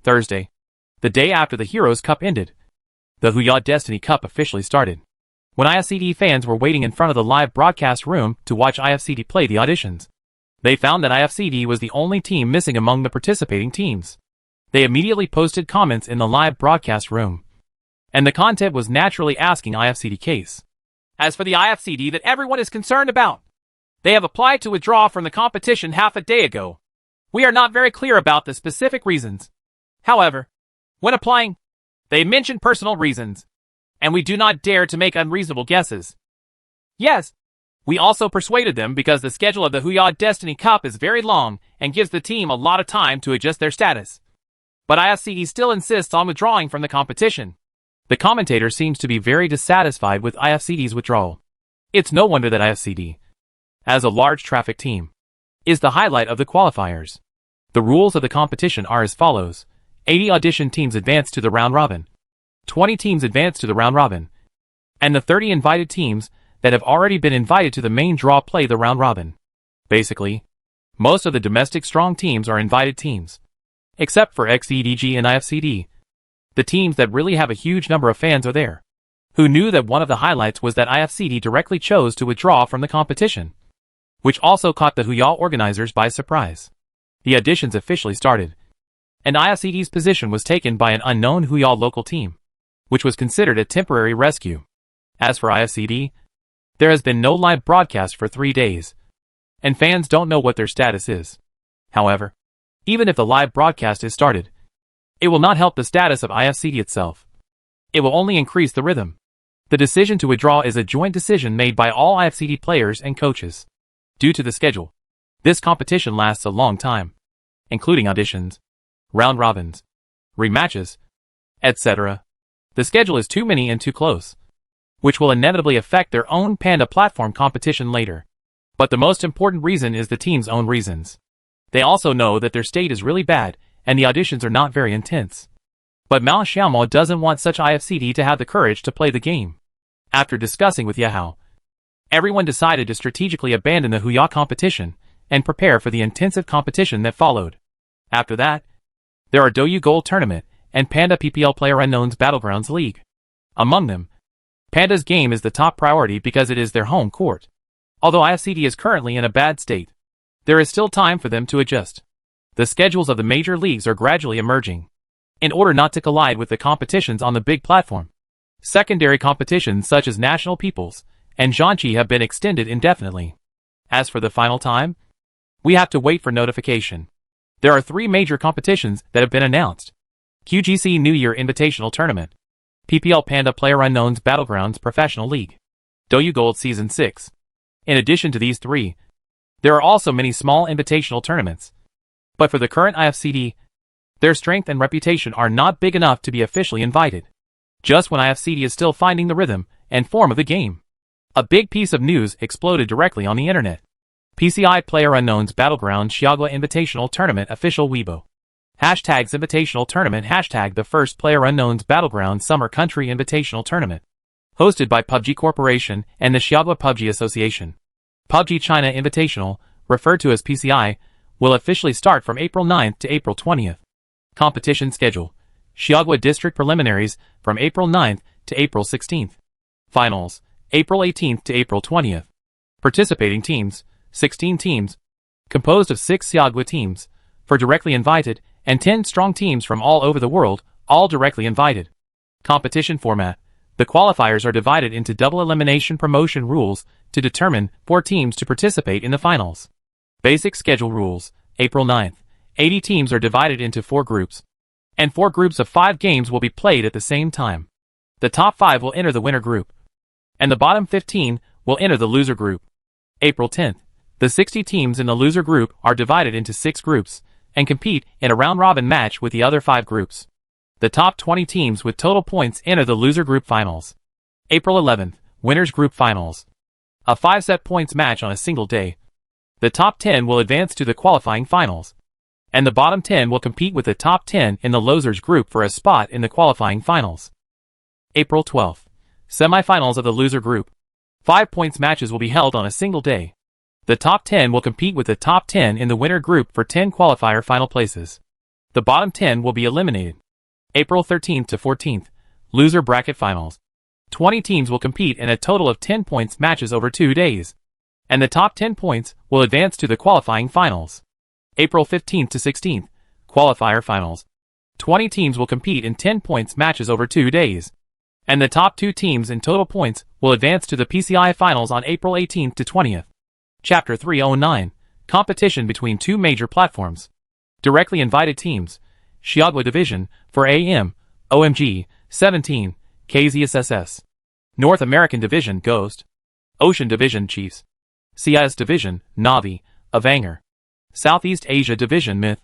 Thursday, the day after the Heroes Cup ended, the Huya Destiny Cup officially started. When IFCD fans were waiting in front of the live broadcast room to watch IFCD play the auditions, they found that IFCD was the only team missing among the participating teams. They immediately posted comments in the live broadcast room, and the content was naturally asking IFCD case. As for the IFCD that everyone is concerned about, they have applied to withdraw from the competition half a day ago. We are not very clear about the specific reasons. However, when applying, they mention personal reasons, and we do not dare to make unreasonable guesses. Yes, we also persuaded them because the schedule of the Huya Destiny Cup is very long and gives the team a lot of time to adjust their status. But IFCD still insists on withdrawing from the competition. The commentator seems to be very dissatisfied with IFCD's withdrawal. It's no wonder that IFCD, as a large traffic team, is the highlight of the qualifiers. The rules of the competition are as follows. 80 audition teams advance to the round robin. 20 teams advance to the round robin. And the 30 invited teams that have already been invited to the main draw play the round robin. Basically, most of the domestic strong teams are invited teams, except for XEDG and IFCD. The teams that really have a huge number of fans are there, who knew that one of the highlights was that IFCD directly chose to withdraw from the competition, which also caught the Huya organizers by surprise. The auditions officially started, and IFCD's position was taken by an unknown Huya local team, which was considered a temporary rescue. As for IFCD, there has been no live broadcast for 3 days, and fans don't know what their status is. However, even if the live broadcast is started, it will not help the status of IFCD itself. It will only increase the rhythm. The decision to withdraw is a joint decision made by all IFCD players and coaches. Due to the schedule, this competition lasts a long time, including auditions, round robins, rematches, etc. The schedule is too many and too close, which will inevitably affect their own Panda platform competition later. But the most important reason is the team's own reasons. They also know that their state is really bad, and the auditions are not very intense. But Mao Xiaomao doesn't want such IFCD to have the courage to play the game. After discussing with Ye Hao, everyone decided to strategically abandon the Huya competition and prepare for the intensive competition that followed. After that, there are Douyu Gold Tournament and Panda PPL PlayerUnknown's Battlegrounds League. Among them, Panda's game is the top priority because it is their home court. Although IFCD is currently in a bad state, there is still time for them to adjust. The schedules of the major leagues are gradually emerging, in order not to collide with the competitions on the big platform. Secondary competitions such as National Peoples and Zhanqi have been extended indefinitely. As for the final time, we have to wait for notification. There are 3 major competitions that have been announced. QGC New Year Invitational Tournament, PPL Panda PlayerUnknown's Battlegrounds Professional League, Douyu Gold Season 6. In addition to these 3, there are also many small invitational tournaments. But for the current IFCD, their strength and reputation are not big enough to be officially invited. Just when IFCD is still finding the rhythm and form of the game, a big piece of news exploded directly on the internet. PCI PlayerUnknown's Battleground Xiagua Invitational Tournament Official Weibo. Hashtags Invitational Tournament. Hashtag the first PlayerUnknown's Battleground Summer Country Invitational Tournament. hosted by PUBG Corporation and the Xiaogue PUBG Association. PUBG China Invitational, referred to as PCI, will officially start from April 9th to April 20th. Competition schedule. Xiaogue District Preliminaries from April 9th to April 16th. Finals, April 18th to April 20th. Participating teams, 16 teams, composed of 6 Xiaogue teams, for directly invited, and 10 strong teams from all over the world, all directly invited. Competition format. The qualifiers are divided into double elimination promotion rules to determine 4 teams to participate in the finals. Basic schedule rules. April 9th. 80 teams are divided into 4 groups. And 4 groups of 5 games will be played at the same time. The top 5 will enter the winner group. And the bottom 15 will enter the loser group. April 10th. The 60 teams in the loser group are divided into 6 groups and compete in a round-robin match with the other 5 groups. The top 20 teams with total points enter the loser group finals. April 11th. Winners group finals. A 5-set points match on a single day. The top 10 will advance to the qualifying finals. And the bottom 10 will compete with the top 10 in the losers group for a spot in the qualifying finals. April 12th. Semifinals of the loser group. 5 points matches will be held on a single day. The top 10 will compete with the top 10 in the winner group for 10 qualifier final places. The bottom 10 will be eliminated. April 13th to 14th. Loser bracket finals. 20 teams will compete in a total of 10 points matches over 2 days. And the top 10 points will advance to the qualifying finals. April 15th to 16th. Qualifier finals. 20 teams will compete in 10 points matches over 2 days. And the top 2 teams in total points will advance to the PCI finals on April 18th to 20th. Chapter 309. Competition between 2 major platforms. Directly invited teams. Xiaogue Division, for AM, OMG, 17, KZSSS. North American Division, Ghost. Ocean Division, Chiefs. CIS Division, Navi, Avanger. Southeast Asia Division, Myth.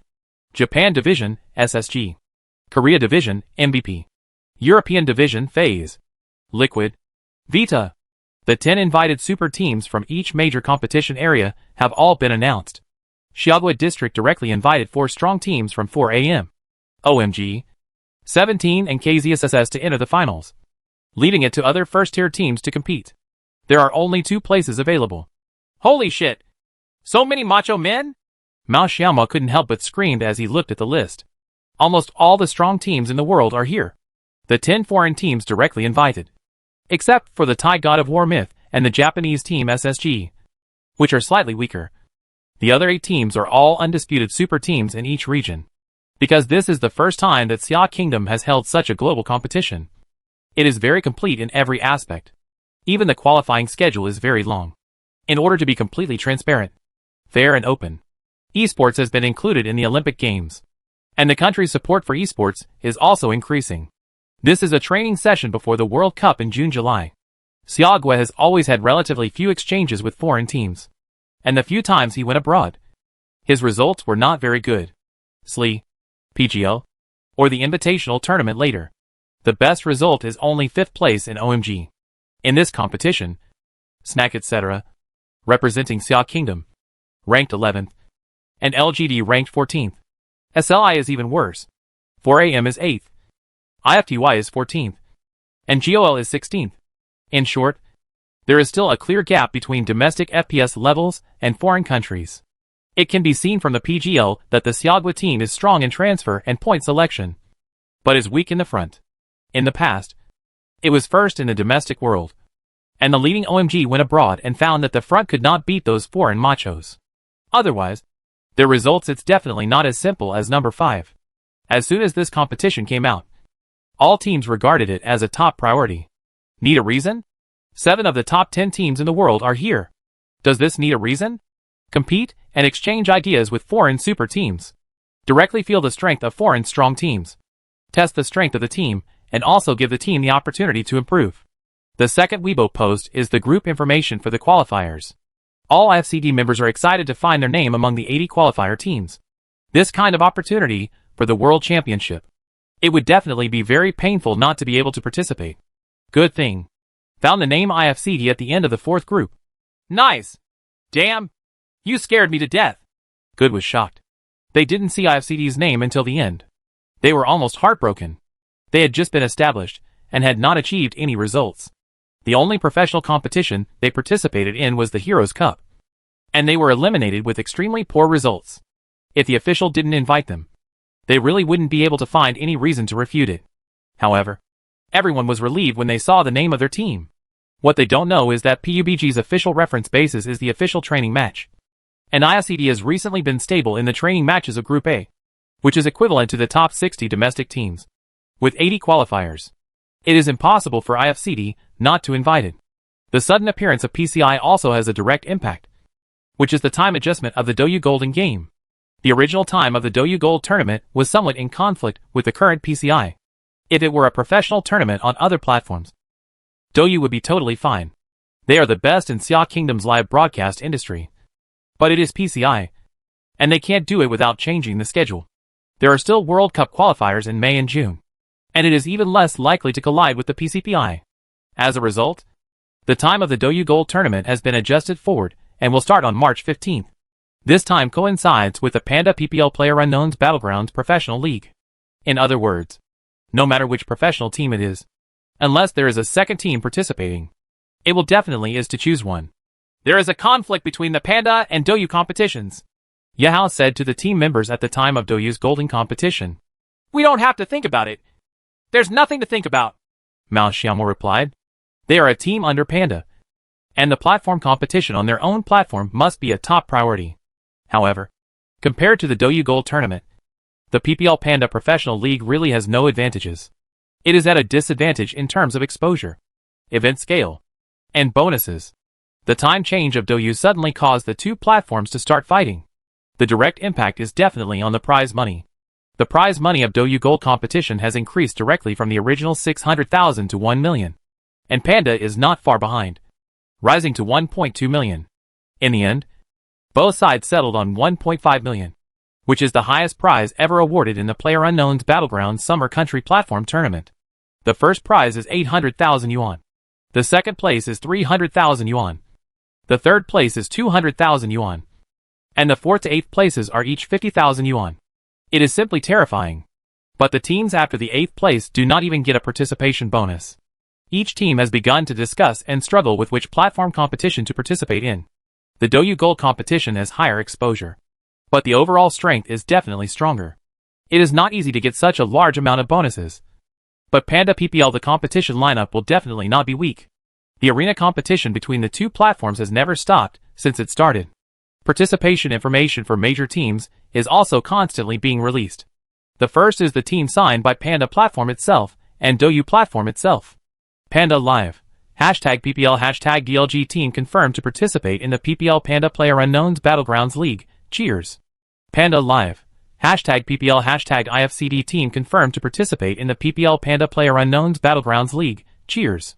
Japan Division, SSG. Korea Division, MVP. European Division, FaZe. Liquid. Vita. The 10 invited super teams from each major competition area have all been announced. Xiaogue District directly invited 4 strong teams from 4AM, OMG, 17 and KZSSS to enter the finals, leading it to other first-tier teams to compete. There are only 2 places available. Holy shit! So many macho men? Mao Xiaoma couldn't help but scream as he looked at the list. Almost all the strong teams in the world are here. The 10 foreign teams directly invited. Except for the Thai God of War Myth and the Japanese team SSG, which are slightly weaker. The other 8 teams are all undisputed super teams in each region. Because this is the first time that Xia Kingdom has held such a global competition. It is very complete in every aspect. Even the qualifying schedule is very long. In order to be completely transparent, fair and open, esports has been included in the Olympic Games. And the country's support for esports is also increasing. This is a training session before the World Cup in June-July. Xiaogue has always had relatively few exchanges with foreign teams. And the few times he went abroad, his results were not very good. SLI, PGL, or the Invitational Tournament later. The best result is only 5th place in OMG. In this competition, Snack etc., representing Xia Kingdom, ranked 11th, and LGD ranked 14th. SLI is even worse. 4AM is 8th. IFTY is 14th. And GOL is 16th. In short, there is still a clear gap between domestic FPS levels and foreign countries. It can be seen from the PGL that the Xiaogue team is strong in transfer and point selection, but is weak in the front. In the past, it was first in the domestic world, and the leading OMG went abroad and found that the front could not beat those foreign machos. Otherwise, their results it's definitely not as simple as number 5. As soon as this competition came out, all teams regarded it as a top priority. Need a reason? 7 of the top 10 teams in the world are here. Does this need a reason? Compete and exchange ideas with foreign super teams. Directly feel the strength of foreign strong teams. Test the strength of the team and also give the team the opportunity to improve. The second Weibo post is the group information for the qualifiers. All IFCD members are excited to find their name among the 80 qualifier teams. This kind of opportunity for the World Championship. It would definitely be very painful not to be able to participate. Good thing. Found the name IFCD at the end of the 4th group. Nice! Damn! You scared me to death. Good was shocked. They didn't see IFCD's name until the end. They were almost heartbroken. They had just been established and had not achieved any results. The only professional competition they participated in was the Heroes Cup, and they were eliminated with extremely poor results. If the official didn't invite them, they really wouldn't be able to find any reason to refute it. However, everyone was relieved when they saw the name of their team. What they don't know is that PUBG's official reference basis is the official training match, and IFCD has recently been stable in the training matches of Group A, which is equivalent to the top 60 domestic teams, with 80 qualifiers. It is impossible for IFCD not to invite it. The sudden appearance of PCI also has a direct impact, which is the time adjustment of the DouYu Golden game. The original time of the DouYu Gold tournament was somewhat in conflict with the current PCI. If it were a professional tournament on other platforms, DouYu would be totally fine. They are the best in Xia Kingdom's live broadcast industry. But it is PCI, and they can't do it without changing the schedule. There are still World Cup qualifiers in May and June, and it is even less likely to collide with the PCPI. As a result, the time of the DouYu Gold tournament has been adjusted forward and will start on March 15th. This time coincides with the Panda PPL PlayerUnknown's Battlegrounds Professional League. In other words, no matter which professional team it is, unless there is a second team participating, it will definitely is to choose one. There is a conflict between the Panda and DouYu competitions, Yahao said to the team members at the time of DouYu's Golden competition. We don't have to think about it. There's nothing to think about, Mao Xiaomo replied. They are a team under Panda, and the platform competition on their own platform must be a top priority. However, compared to the DouYu Gold tournament, the PPL Panda Professional League really has no advantages. It is at a disadvantage in terms of exposure, event scale, and bonuses. The time change of DouYu suddenly caused the two platforms to start fighting. The direct impact is definitely on the prize money. The prize money of DouYu Gold competition has increased directly from the original 600,000 to 1 million. And Panda is not far behind, rising to 1.2 million. In the end, both sides settled on 1.5 million, which is the highest prize ever awarded in the PlayerUnknown's Battlegrounds Summer Country Platform Tournament. The first prize is 800,000 yuan. The second place is 300,000 yuan. The third place is 200,000 yuan. And the fourth to eighth places are each 50,000 yuan. It is simply terrifying. But the teams after the eighth place do not even get a participation bonus. Each team has begun to discuss and struggle with which platform competition to participate in. The DouYu Gold competition has higher exposure, but the overall strength is definitely stronger. It is not easy to get such a large amount of bonuses. But Panda PPL, the competition lineup will definitely not be weak. The arena competition between the two platforms has never stopped since it started. Participation information for major teams is also constantly being released. The first is the team signed by Panda platform itself and DouYu platform itself. Panda Live. #PPL #DLG team confirmed to participate in the PPL Panda PlayerUnknown's Battlegrounds League. Cheers. Panda Live. #PPL #IFCD team confirmed to participate in the PPL Panda PlayerUnknown's Battlegrounds League. Cheers.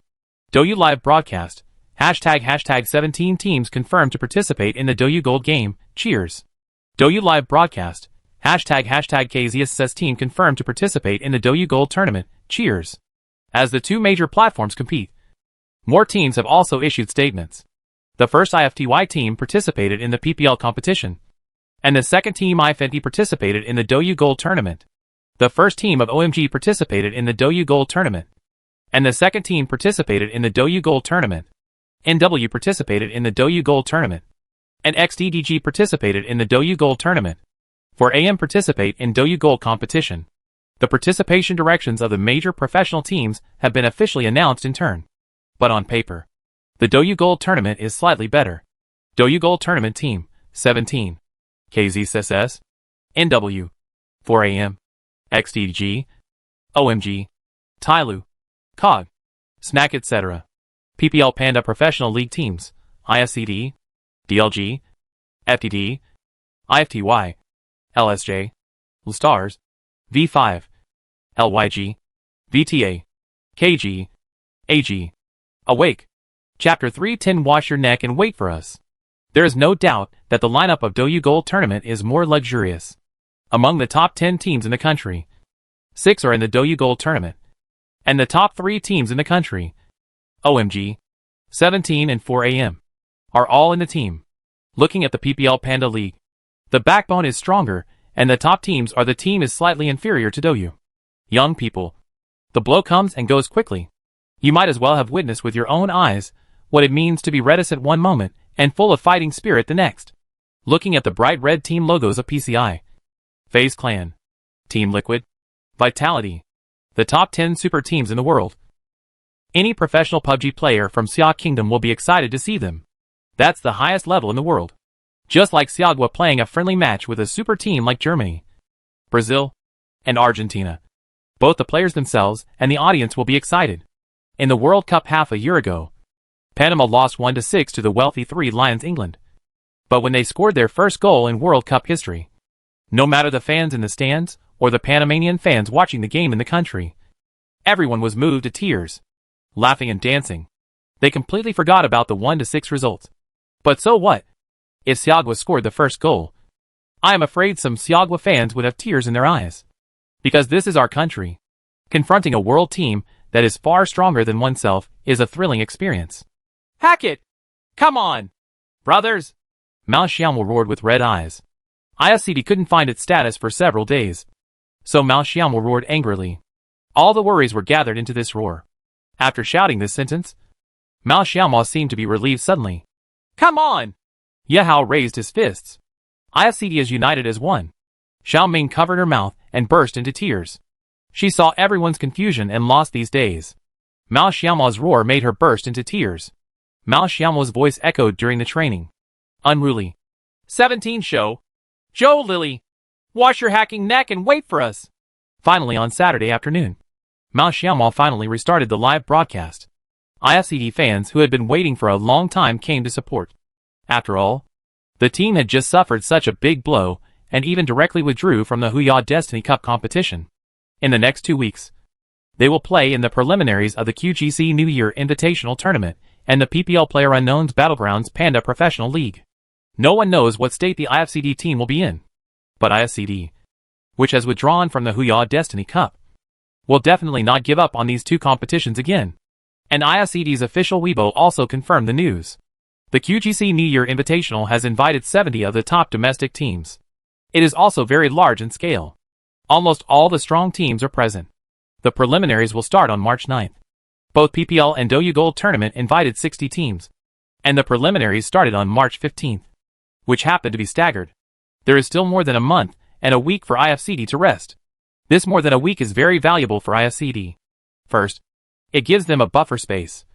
DouYu Live Broadcast. #17 teams confirmed to participate in the DouYu Gold game. Cheers. DouYu Live Broadcast. #KZSS team confirmed to participate in the DouYu Gold tournament. Cheers. As the two major platforms compete, more teams have also issued statements. The first IFTY team participated in the PPL competition, and the second team IFNT participated in the DouYu Gold tournament. The first team of OMG participated in the DouYu Gold tournament, and the second team participated in the DouYu Gold tournament. NW participated in the DouYu Gold tournament, and XDDG participated in the DouYu Gold tournament. For AM participate in DouYu Gold competition. The participation directions of the major professional teams have been officially announced in turn. But on paper, the DouYu Gold tournament is slightly better. DouYu Gold tournament team, 17. KZSS, NW, 4AM, XDG, OMG, Tyloo, COG, Snack etc. PPL Panda Professional League teams, IFCD, DLG, FTD, IFTY, LSJ, Stars, V5, LYG, VTA, KG, AG. Awake. Chapter 3:10 Wash your neck and wait for us. There is no doubt that the lineup of DouYu Gold tournament is more luxurious. Among the top 10 teams in the country, 6 are in the DouYu Gold tournament. And the top 3 teams in the country, OMG, 17 and 4AM, are all in the team. Looking at the PPL Panda League, the backbone is stronger, and the top teams are the team is slightly inferior to DouYu. Young people. The blow comes and goes quickly. You might as well have witnessed with your own eyes what it means to be reticent one moment and full of fighting spirit the next. Looking at the bright red team logos of PCI, FaZe Clan, Team Liquid, Vitality, the top 10 super teams in the world. Any professional PUBG player from Xia Kingdom will be excited to see them. That's the highest level in the world. Just like Xiagua playing a friendly match with a super team like Germany, Brazil, and Argentina. Both the players themselves and the audience will be excited. In the World Cup half a year ago, Panama lost 1-6 to the wealthy Three Lions England. But when they scored their first goal in World Cup history, no matter the fans in the stands or the Panamanian fans watching the game in the country, everyone was moved to tears, laughing and dancing. They completely forgot about the 1-6 result. But so what? If Xiagua scored the first goal, I am afraid some Xiagua fans would have tears in their eyes. Because this is our country. Confronting a world team that is far stronger than oneself is a thrilling experience. Hack it! Come on! Brothers! Mao Xiaomo roared with red eyes. IFCD couldn't find its status for several days. So Mao Xiaomo roared angrily. All the worries were gathered into this roar. After shouting this sentence, Mao Xiaomo seemed to be relieved suddenly. Come on! Yehao raised his fists. IFCD is united as one. Xiao Ming covered her mouth and burst into tears. She saw everyone's confusion and loss these days. Mao Xiaomo's roar made her burst into tears. Mao Xiaomo's voice echoed during the training. Unruly. 17 show. Joe Lily. Wash your hacking neck and wait for us. Finally on Saturday afternoon, Mao Xiaomo finally restarted the live broadcast. IFCD fans who had been waiting for a long time came to support. After all, the team had just suffered such a big blow and even directly withdrew from the Huya Destiny Cup competition. In the next 2 weeks, they will play in the preliminaries of the QGC New Year Invitational Tournament and the PPL PlayerUnknown's Battlegrounds Panda Professional League. No one knows what state the IFCD team will be in. But IFCD, which has withdrawn from the Huya Destiny Cup, will definitely not give up on these two competitions again. And IFCD's official Weibo also confirmed the news. The QGC New Year Invitational has invited 70 of the top domestic teams. It is also very large in scale. Almost all the strong teams are present. The preliminaries will start on March 9th. Both PPL and Douyu Gold Tournament invited 60 teams. And the preliminaries started on March 15th, which happened to be staggered. There is still more than a month and a week for IFCD to rest. This more than a week is very valuable for IFCD. First, it gives them a buffer space.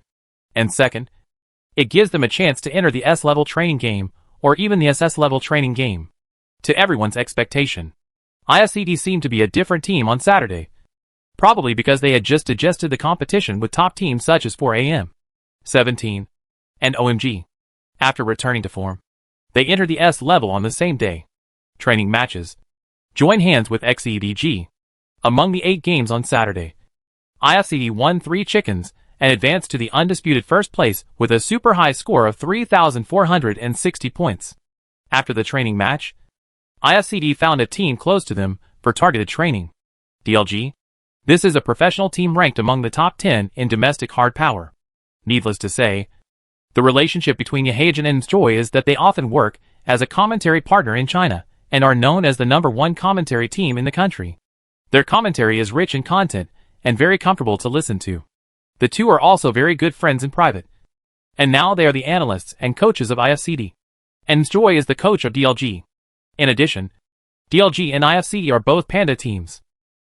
And second, it gives them a chance to enter the S-level training game, or even the SS-level training game. To everyone's expectation, IFCD seemed to be a different team on Saturday. Probably because they had just digested the competition with top teams such as 4AM, 17, and OMG. After returning to form, they entered the S-level on the same day. Training matches. Join hands with XEDG. Among the 8 games on Saturday, IFCD won 3 chickens and advanced to the undisputed first place with a super high score of 3,460 points. After the training match, IFCD found a team close to them for targeted training. DLG. This is a professional team ranked among the top 10 in domestic hard power. Needless to say, the relationship between Yahajan and Joy is that they often work as a commentary partner in China and are known as the #1 commentary team in the country. Their commentary is rich in content and very comfortable to listen to. The two are also very good friends in private. And now they are the analysts and coaches of IFCD. And Joy is the coach of DLG. In addition, DLG and IFCD are both Panda teams.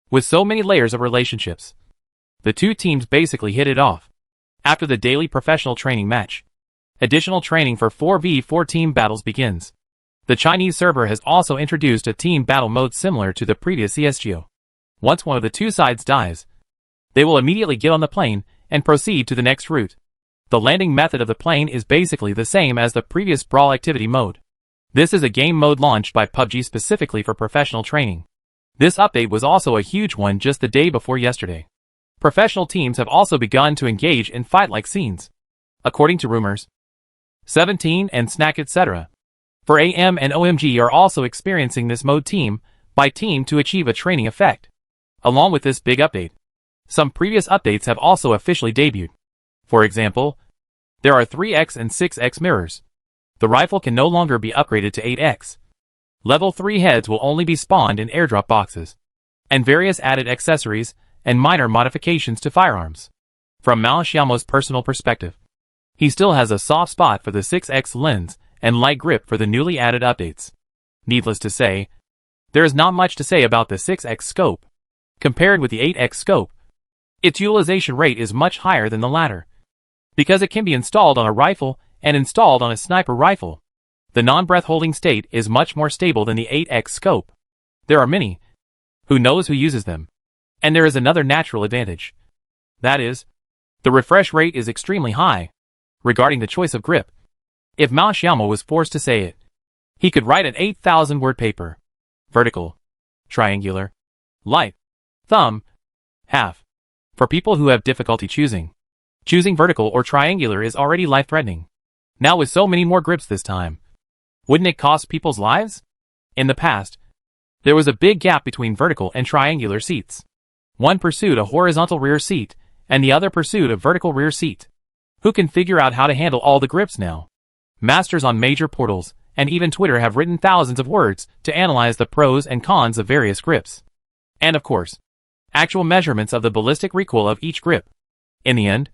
With so many layers of relationships, the two teams basically hit it off. After the daily professional training match, additional training for 4v4 team battles begins. The Chinese server has also introduced a team battle mode similar to the previous CSGO. Once one of the two sides dies, they will immediately get on the plane and proceed to the next route. The landing method of the plane is basically the same as the previous Brawl activity mode. This is a game mode launched by PUBG specifically for professional training. This update was also a huge one just the day before yesterday. Professional teams have also begun to engage in fight-like scenes. According to rumors, 17 and Snack etc. For AM and OMG are also experiencing this mode team by team to achieve a training effect. Along with this big update, some previous updates have also officially debuted. For example, there are 3x and 6x mirrors. The rifle can no longer be upgraded to 8x. Level 3 heads will only be spawned in airdrop boxes. And various added accessories and minor modifications to firearms. From Mao Xiaomo's personal perspective, he still has a soft spot for the 6x lens and light grip for the newly added updates. Needless to say, there is not much to say about the 6x scope. Compared with the 8x scope, its utilization rate is much higher than the latter. Because it can be installed on a rifle and installed on a sniper rifle, the non-breath holding state is much more stable than the 8x scope. There are many. Who knows who uses them? And there is another natural advantage. That is, the refresh rate is extremely high. Regarding the choice of grip, if Mao Xiaomo was forced to say it, he could write an 8,000-word paper. Vertical, triangular, light, thumb, half. For people who have difficulty choosing vertical or triangular is already life-threatening. Now with so many more grips this time, wouldn't it cost people's lives? In the past, there was a big gap between vertical and triangular seats. One pursued a horizontal rear seat, and the other pursued a vertical rear seat. Who can figure out how to handle all the grips now? Masters on major portals, and even Twitter have written thousands of words to analyze the pros and cons of various grips. And of course, actual measurements of the ballistic recoil of each grip. In the end,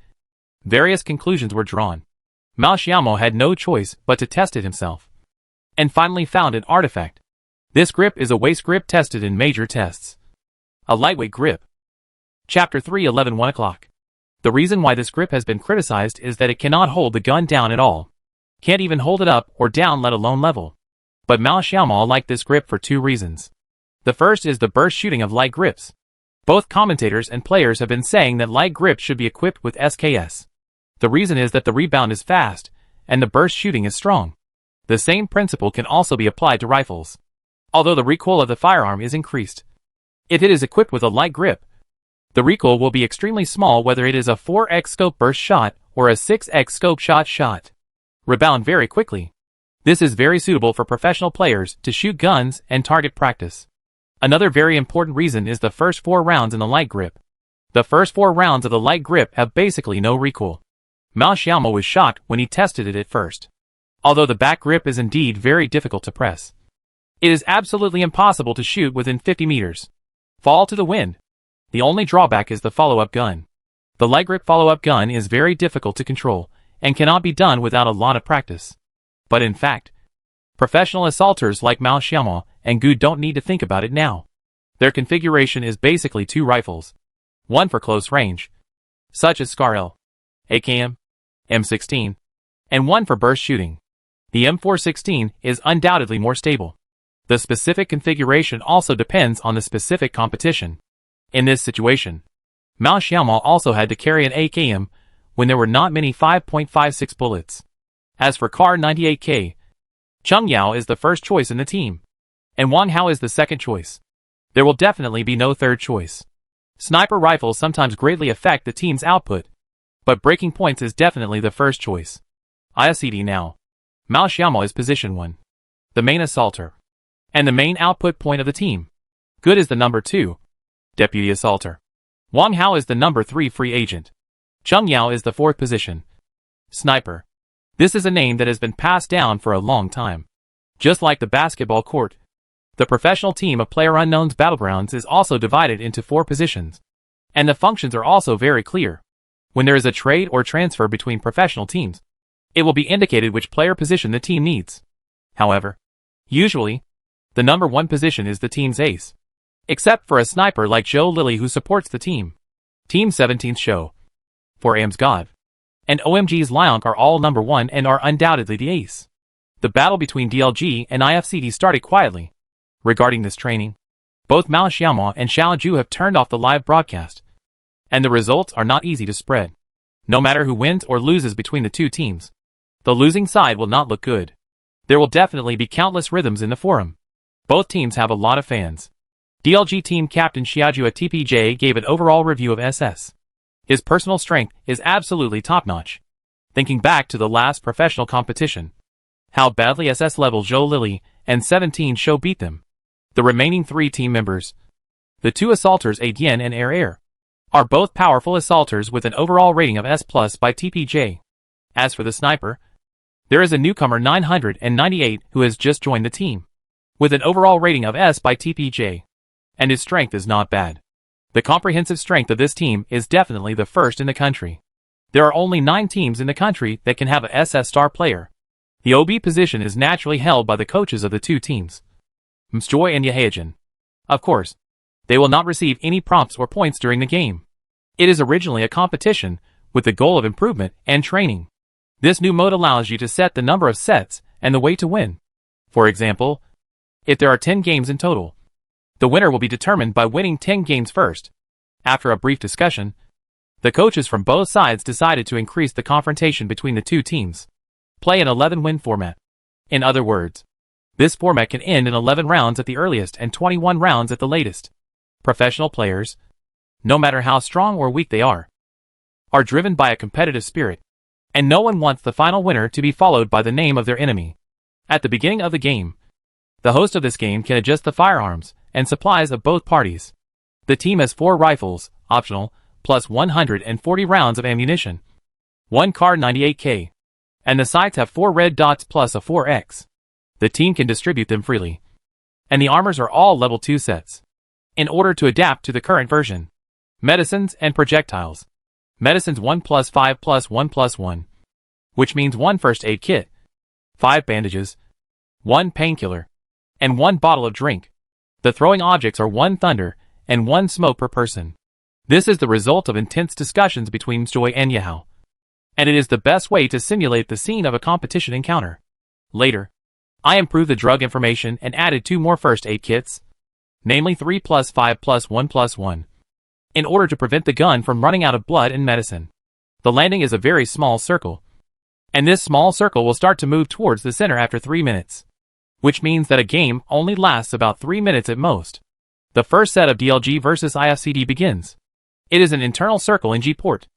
various conclusions were drawn. Mao Xiaomo had no choice but to test it himself. And finally found an artifact. This grip is a waist grip tested in major tests. A lightweight grip. Chapter 3:11 1 o'clock. The reason why this grip has been criticized is that it cannot hold the gun down at all. Can't even hold it up or down, let alone level. But Mao Xiaomo liked this grip for two reasons. The first is the burst shooting of light grips. Both commentators and players have been saying that light grips should be equipped with SKS. The reason is that the rebound is fast, and the burst shooting is strong. The same principle can also be applied to rifles. Although the recoil of the firearm is increased. If it is equipped with a light grip, the recoil will be extremely small whether it is a 4x scope burst shot or a 6x scope shot. Rebound very quickly. This is very suitable for professional players to shoot guns and target practice. Another very important reason is the first 4 rounds in the light grip. The first 4 rounds of the light grip have basically no recoil. Mao Xiaomo was shocked when he tested it at first. Although the back grip is indeed very difficult to press. It is absolutely impossible to shoot within 50 meters. Fall to the wind. The only drawback is the follow-up gun. The light grip follow-up gun is very difficult to control and cannot be done without a lot of practice. But in fact, professional assaulters like Mao Xiaomo and Gu don't need to think about it now. Their configuration is basically 2 rifles. One for close range, such as SCAR-L, AKM, M16, and one for burst shooting. The M416 is undoubtedly more stable. The specific configuration also depends on the specific competition. In this situation, Mao Xiaomo also had to carry an AKM when there were not many 5.56 bullets. As for Kar 98K, Cheng Yao is the first choice in the team, and Wang Hao is the second choice. There will definitely be no third choice. Sniper rifles sometimes greatly affect the team's output, but breaking points is definitely the first choice. ICD now. Mao Xiaomo is position 1. The main assaulter. And the main output point of the team. Good is the number 2. Deputy assaulter. Wang Hao is the number 3 free agent. Cheng Yao is the 4th position. Sniper. This is a name that has been passed down for a long time. Just like the basketball court. The professional team of PlayerUnknown's Battlegrounds is also divided into 4 positions. And the functions are also very clear. When there is a trade or transfer between professional teams, it will be indicated which player position the team needs. However, usually, the number 1 position is the team's ace. Except for a sniper like Joe Lilly who supports the team. Team 17's Show, 4Am's God, and OMG's Lionk are all number 1 and are undoubtedly the ace. The battle between DLG and IFCD started quietly. Regarding this training, both Mao Xiaomo and Xiao Ju have turned off the live broadcast. And the results are not easy to spread. No matter who wins or loses between the two teams, the losing side will not look good. There will definitely be countless rhythms in the forum. Both teams have a lot of fans. DLG team captain Xiaoju at TPJ gave an overall review of SS. His personal strength is absolutely top-notch. Thinking back to the last professional competition, how badly SS level Joe Lilly and 17 Show beat them. The remaining 3 team members, the 2 assaulters Adyen and Air, are both powerful assaulters with an overall rating of S+ by TPJ. As for the sniper, there is a newcomer 998 who has just joined the team, with an overall rating of S by TPJ. And his strength is not bad. The comprehensive strength of this team is definitely the first in the country. There are only 9 teams in the country that can have a SS star player. The OB position is naturally held by the coaches of the 2 teams, Mstoy and Yahajan. Of course, they will not receive any prompts or points during the game. It is originally a competition with the goal of improvement and training. This new mode allows you to set the number of sets and the way to win. For example, if there are 10 games in total, the winner will be determined by winning 10 games first. After a brief discussion, the coaches from both sides decided to increase the confrontation between the 2 teams. Play an 11-win format. In other words, this format can end in 11 rounds at the earliest and 21 rounds at the latest. Professional players, no matter how strong or weak they are driven by a competitive spirit, and no one wants the final winner to be followed by the name of their enemy. At the beginning of the game, the host of this game can adjust the firearms and supplies of both parties. The team has 4 rifles, optional, plus 140 rounds of ammunition, 1 Kar 98K, and the sights have 4 red dots plus a 4X. The team can distribute them freely. And the armors are all level 2 sets, in order to adapt to the current version. Medicines and projectiles. Medicines 1 plus 5 plus 1 plus 1, which means 1 first aid kit, 5 bandages, 1 painkiller, and 1 bottle of drink. The throwing objects are 1 thunder and 1 smoke per person. This is the result of intense discussions between Mstoy and Yahao, and it is the best way to simulate the scene of a competition encounter. Later, I improved the drug information and added 2 more first aid kits, namely 3 plus 5 plus 1 plus 1, in order to prevent the gun from running out of blood and medicine. The landing is a very small circle, and this small circle will start to move towards the center after 3 minutes, which means that a game only lasts about 3 minutes at most. The first set of DLG versus IFCD begins. It is an internal circle in G-port.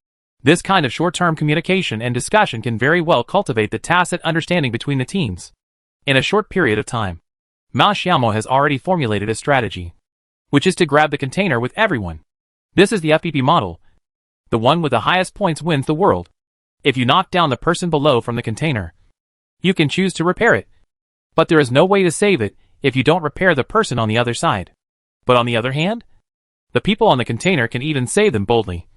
This kind of short-term communication and discussion can very well cultivate the tacit understanding between the teams. In a short period of time, Mao Xiaomo has already formulated a strategy, which is to grab the container with everyone. This is the FPP model. The one with the highest points wins the world. If you knock down the person below from the container, you can choose to repair it. But there is no way to save it if you don't repair the person on the other side. But on the other hand, the people on the container can even save them boldly.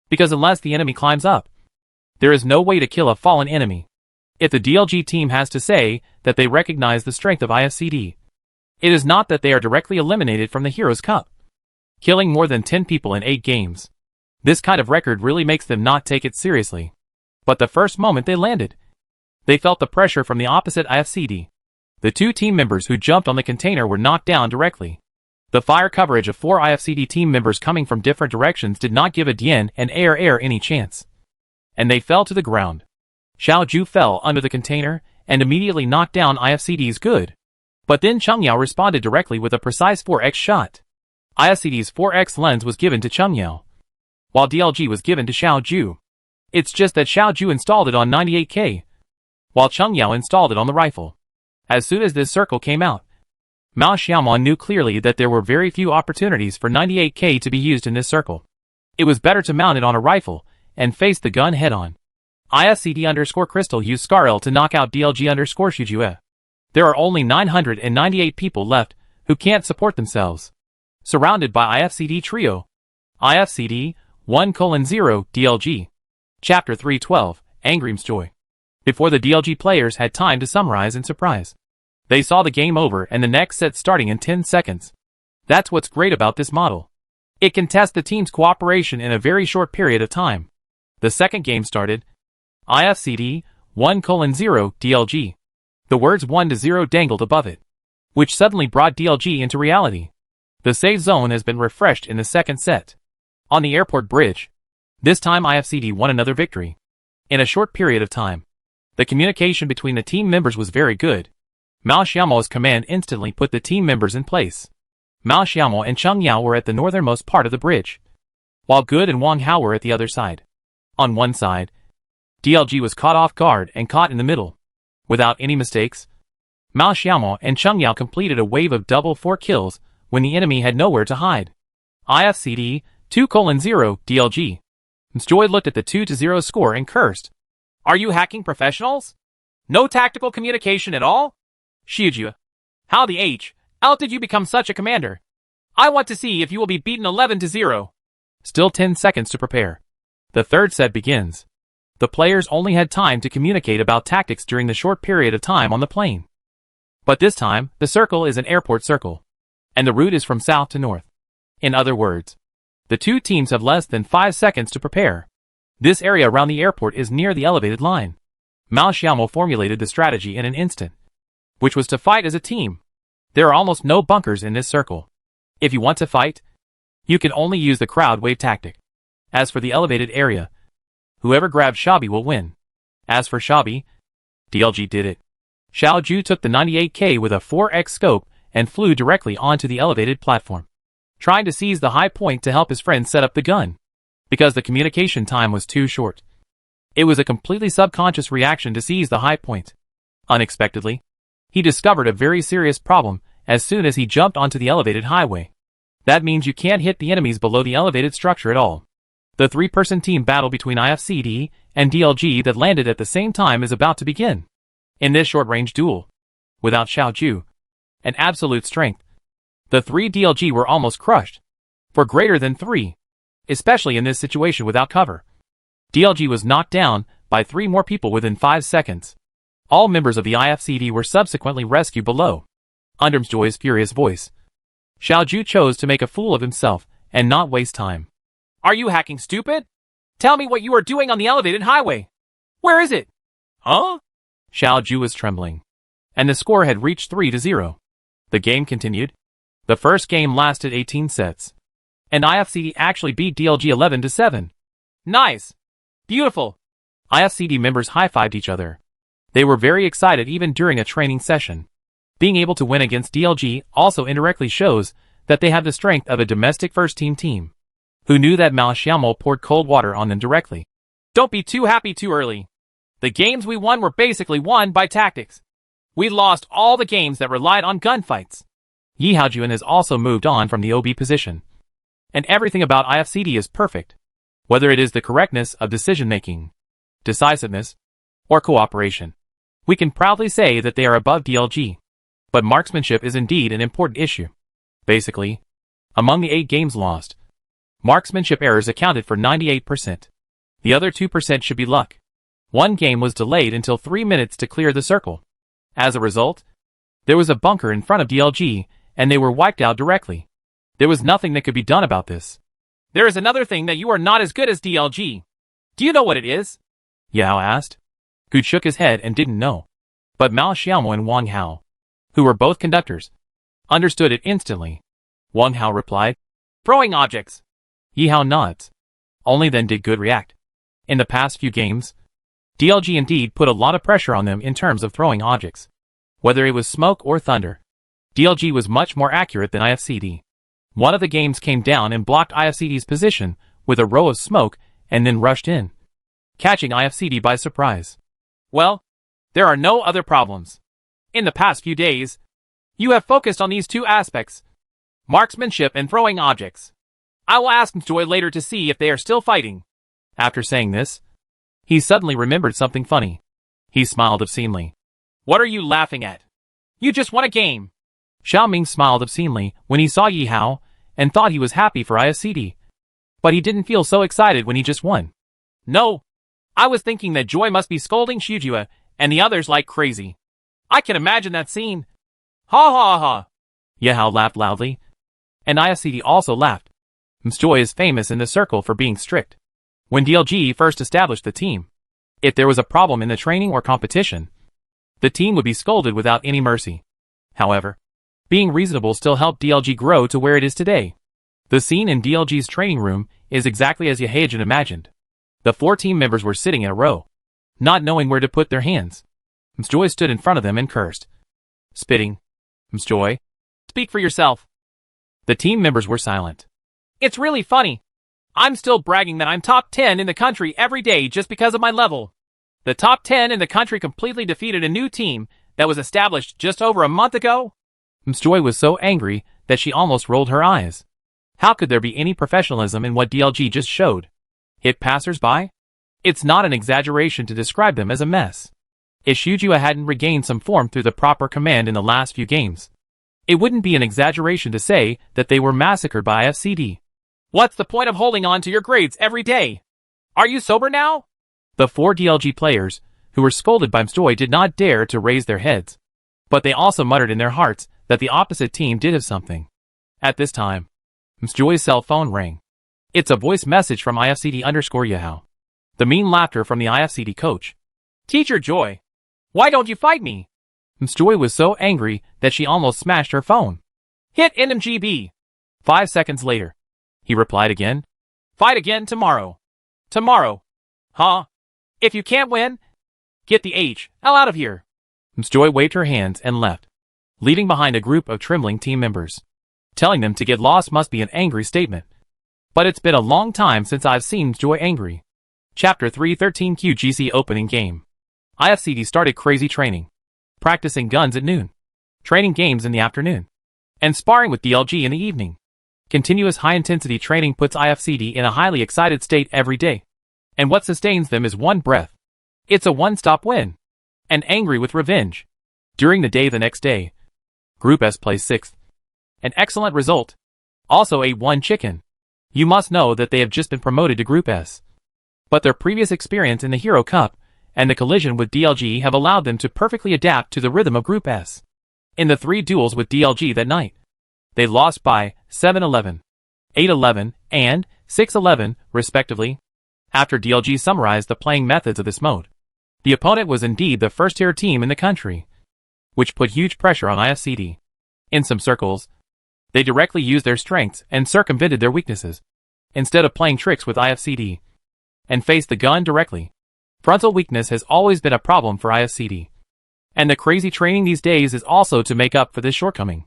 Because unless the enemy climbs up, there is no way to kill a fallen enemy. If the DLG team has to say that they recognize the strength of IFCD, it is not that they are directly eliminated from the Heroes Cup, killing more than 10 people in 8 games. This kind of record really makes them not take it seriously. But the first moment they landed, they felt the pressure from the opposite IFCD. The 2 team members who jumped on the container were knocked down directly. The fire coverage of 4 IFCD team members coming from different directions did not give a Dian and Air any chance, and they fell to the ground. Xiao Ju fell under the container and immediately knocked down IFCD's good. But then Cheng Yao responded directly with a precise 4x shot. IFCD's 4x lens was given to Cheng Yao, while DLG was given to Xiao Ju. It's just that Xiao Ju installed it on 98K, while Cheng Yao installed it on the rifle. As soon as this circle came out, Mao Xiaomon knew clearly that there were very few opportunities for 98K to be used in this circle. It was better to mount it on a rifle and face the gun head-on. IFCD_Crystal used Scarl to knock out DLG_Shujue. There are only 998 people left who can't support themselves. Surrounded by IFCD Trio. IFCD 1:0 DLG. Chapter 312, Angry Mstoy. Before the DLG players had time to summarize in surprise, they saw the game over and the next set starting in 10 seconds. That's what's great about this model. It can test the team's cooperation in a very short period of time. The second game started. IFCD 1:0 DLG. The words 1-0 dangled above it, which suddenly brought DLG into reality. The save zone has been refreshed in the second set. On the airport bridge, this time IFCD won another victory. In a short period of time, the communication between the team members was very good. Mao Xiaomo's command instantly put the team members in place. Mao Xiaomo and Cheng Yao were at the northernmost part of the bridge, while Good and Wang Hao were at the other side. On one side, DLG was caught off guard and caught in the middle. Without any mistakes, Mao Xiaomo and Cheng Yao completed a wave of double 4 kills when the enemy had nowhere to hide. IFCD 2:0 DLG. Mstoy looked at the 2-0 score and cursed. Are you hacking professionals? No tactical communication at all? Shujue, how the H out did you become such a commander? I want to see if you will be beaten 11-0. Still 10 seconds to prepare. The third set begins. The players only had time to communicate about tactics during the short period of time on the plane. But this time, the circle is an airport circle, and the route is from south to north. In other words, the two teams have less than 5 seconds to prepare. This area around the airport is near the elevated line. Mao Xiaomo formulated the strategy in an instant, which was to fight as a team. There are almost no bunkers in this circle. If you want to fight, you can only use the crowd wave tactic. As for the elevated area, whoever grabs Shabi will win. As for Shabi, DLG did it. Xiao Ju took the 98K with a 4x scope and flew directly onto the elevated platform, trying to seize the high point to help his friend set up the gun, because the communication time was too short. It was a completely subconscious reaction to seize the high point. Unexpectedly, he discovered a very serious problem as soon as he jumped onto the elevated highway. That means you can't hit the enemies below the elevated structure at all. The three-person team battle between IFCD and DLG that landed at the same time is about to begin. In this short-range duel, without Xiao Ju, an absolute strength, the three DLG were almost crushed. For greater than 3, especially in this situation without cover, DLG was knocked down by 3 more people within 5 seconds. All members of the IFCD were subsequently rescued below. Under Mjoy's furious voice, Xiao Ju chose to make a fool of himself and not waste time. Are you hacking stupid? Tell me what you are doing on the elevated highway. Where is it? Huh? Xiao Ju was trembling, and the score had reached 3-0. The game continued. The first game lasted 18 sets, and IFCD actually beat DLG 11-7. Nice! Beautiful! IFCD members high-fived each other. They were very excited even during a training session. Being able to win against DLG also indirectly shows that they have the strength of a domestic first-team team. Who knew that Mao Xiaomo poured cold water on them directly? Don't be too happy too early. The games we won were basically won by tactics. We lost all the games that relied on gunfights. Yi Haojuan has also moved on from the OB position. And everything about IFCD is perfect. Whether it is the correctness of decision-making, decisiveness, or cooperation. We can proudly say that they are above DLG. But marksmanship is indeed an important issue. Basically, among the 8 games lost, marksmanship errors accounted for 98%. The other 2% should be luck. One game was delayed until 3 minutes to clear the circle. As a result, there was a bunker in front of DLG, and they were wiped out directly. There was nothing that could be done about this. There is another thing that you are not as good as DLG. Do you know what it is? Yao asked. Gu shook his head and didn't know. But Mao Xiaomo and Wang Hao, who were both conductors, understood it instantly. Wang Hao replied, throwing objects. Yi Hao nods. Only then did Good react. In the past few games, DLG indeed put a lot of pressure on them in terms of throwing objects. Whether it was smoke or thunder, DLG was much more accurate than IFCD. One of the games came down and blocked IFCD's position with a row of smoke and then rushed in, catching IFCD by surprise. Well, there are no other problems. In the past few days, you have focused on these 2 aspects, marksmanship and throwing objects. I will ask Joy later to see if they are still fighting. After saying this, he suddenly remembered something funny. He smiled obscenely. What are you laughing at? You just won a game. Xiao Ming smiled obscenely when he saw Yi Hao and thought he was happy for IFCD. But he didn't feel so excited when he just won. No, I was thinking that Joy must be scolding Shujua and the others like crazy. I can imagine that scene. Ha ha ha. Yi Hao laughed loudly, and IFCD also laughed. Joy is famous in the circle for being strict. When DLG first established the team, if there was a problem in the training or competition, the team would be scolded without any mercy. However, being reasonable still helped DLG grow to where it is today. The scene in DLG's training room is exactly as Yi Haojuan imagined. The 4 team members were sitting in a row, not knowing where to put their hands. Joy stood in front of them and cursed. Spitting. Joy, speak for yourself. The team members were silent. It's really funny. I'm still bragging that I'm top 10 in the country every day just because of my level. The top 10 in the country completely defeated a new team that was established just over a month ago. Joy was so angry that she almost rolled her eyes. How could there be any professionalism in what DLG just showed? Hit passers-by? It's not an exaggeration to describe them as a mess. If Shujua hadn't regained some form through the proper command in the last few games, It wouldn't be an exaggeration to say that they were massacred by IFCD. What's the point of holding on to your grades every day? Are you sober now? The 4 DLG players, who were scolded by Mjoy, did not dare to raise their heads. But they also muttered in their hearts that the opposite team did have something. At this time, Mjoy's cell phone rang. It's a voice message from IFCD_Yahoo. The mean laughter from the IFCD coach. Teacher Joy, why don't you fight me? Mjoy was so angry that she almost smashed her phone. Hit NMGB. 5 seconds later, he replied again. Fight again tomorrow. Tomorrow. Huh? If you can't win, get the hell out of here. Mjoy waved her hands and left, leaving behind a group of trembling team members. Telling them to get lost must be an angry statement. But it's been a long time since I've seen Mjoy angry. Chapter 313 QGC Opening Game. IFCD started crazy training. Practicing guns at noon. Training games in the afternoon. And sparring with DLG in the evening. Continuous high-intensity training puts IFCD in a highly excited state every day. And what sustains them is one breath. It's a one-stop win. And angry with revenge. During the next day, Group S placed 6th. An excellent result. Also ate 1 chicken. You must know that they have just been promoted to Group S. But their previous experience in the Hero Cup and the collision with DLG have allowed them to perfectly adapt to the rhythm of Group S. In the 3 duels with DLG that night, they lost by 7-11, 8-11, and 6-11, respectively. After DLG summarized the playing methods of this mode, the opponent was indeed the first-tier team in the country, which put huge pressure on IFCD. In some circles, they directly used their strengths and circumvented their weaknesses, instead of playing tricks with IFCD, and faced the gun directly. Frontal weakness has always been a problem for IFCD. And the crazy training these days is also to make up for this shortcoming.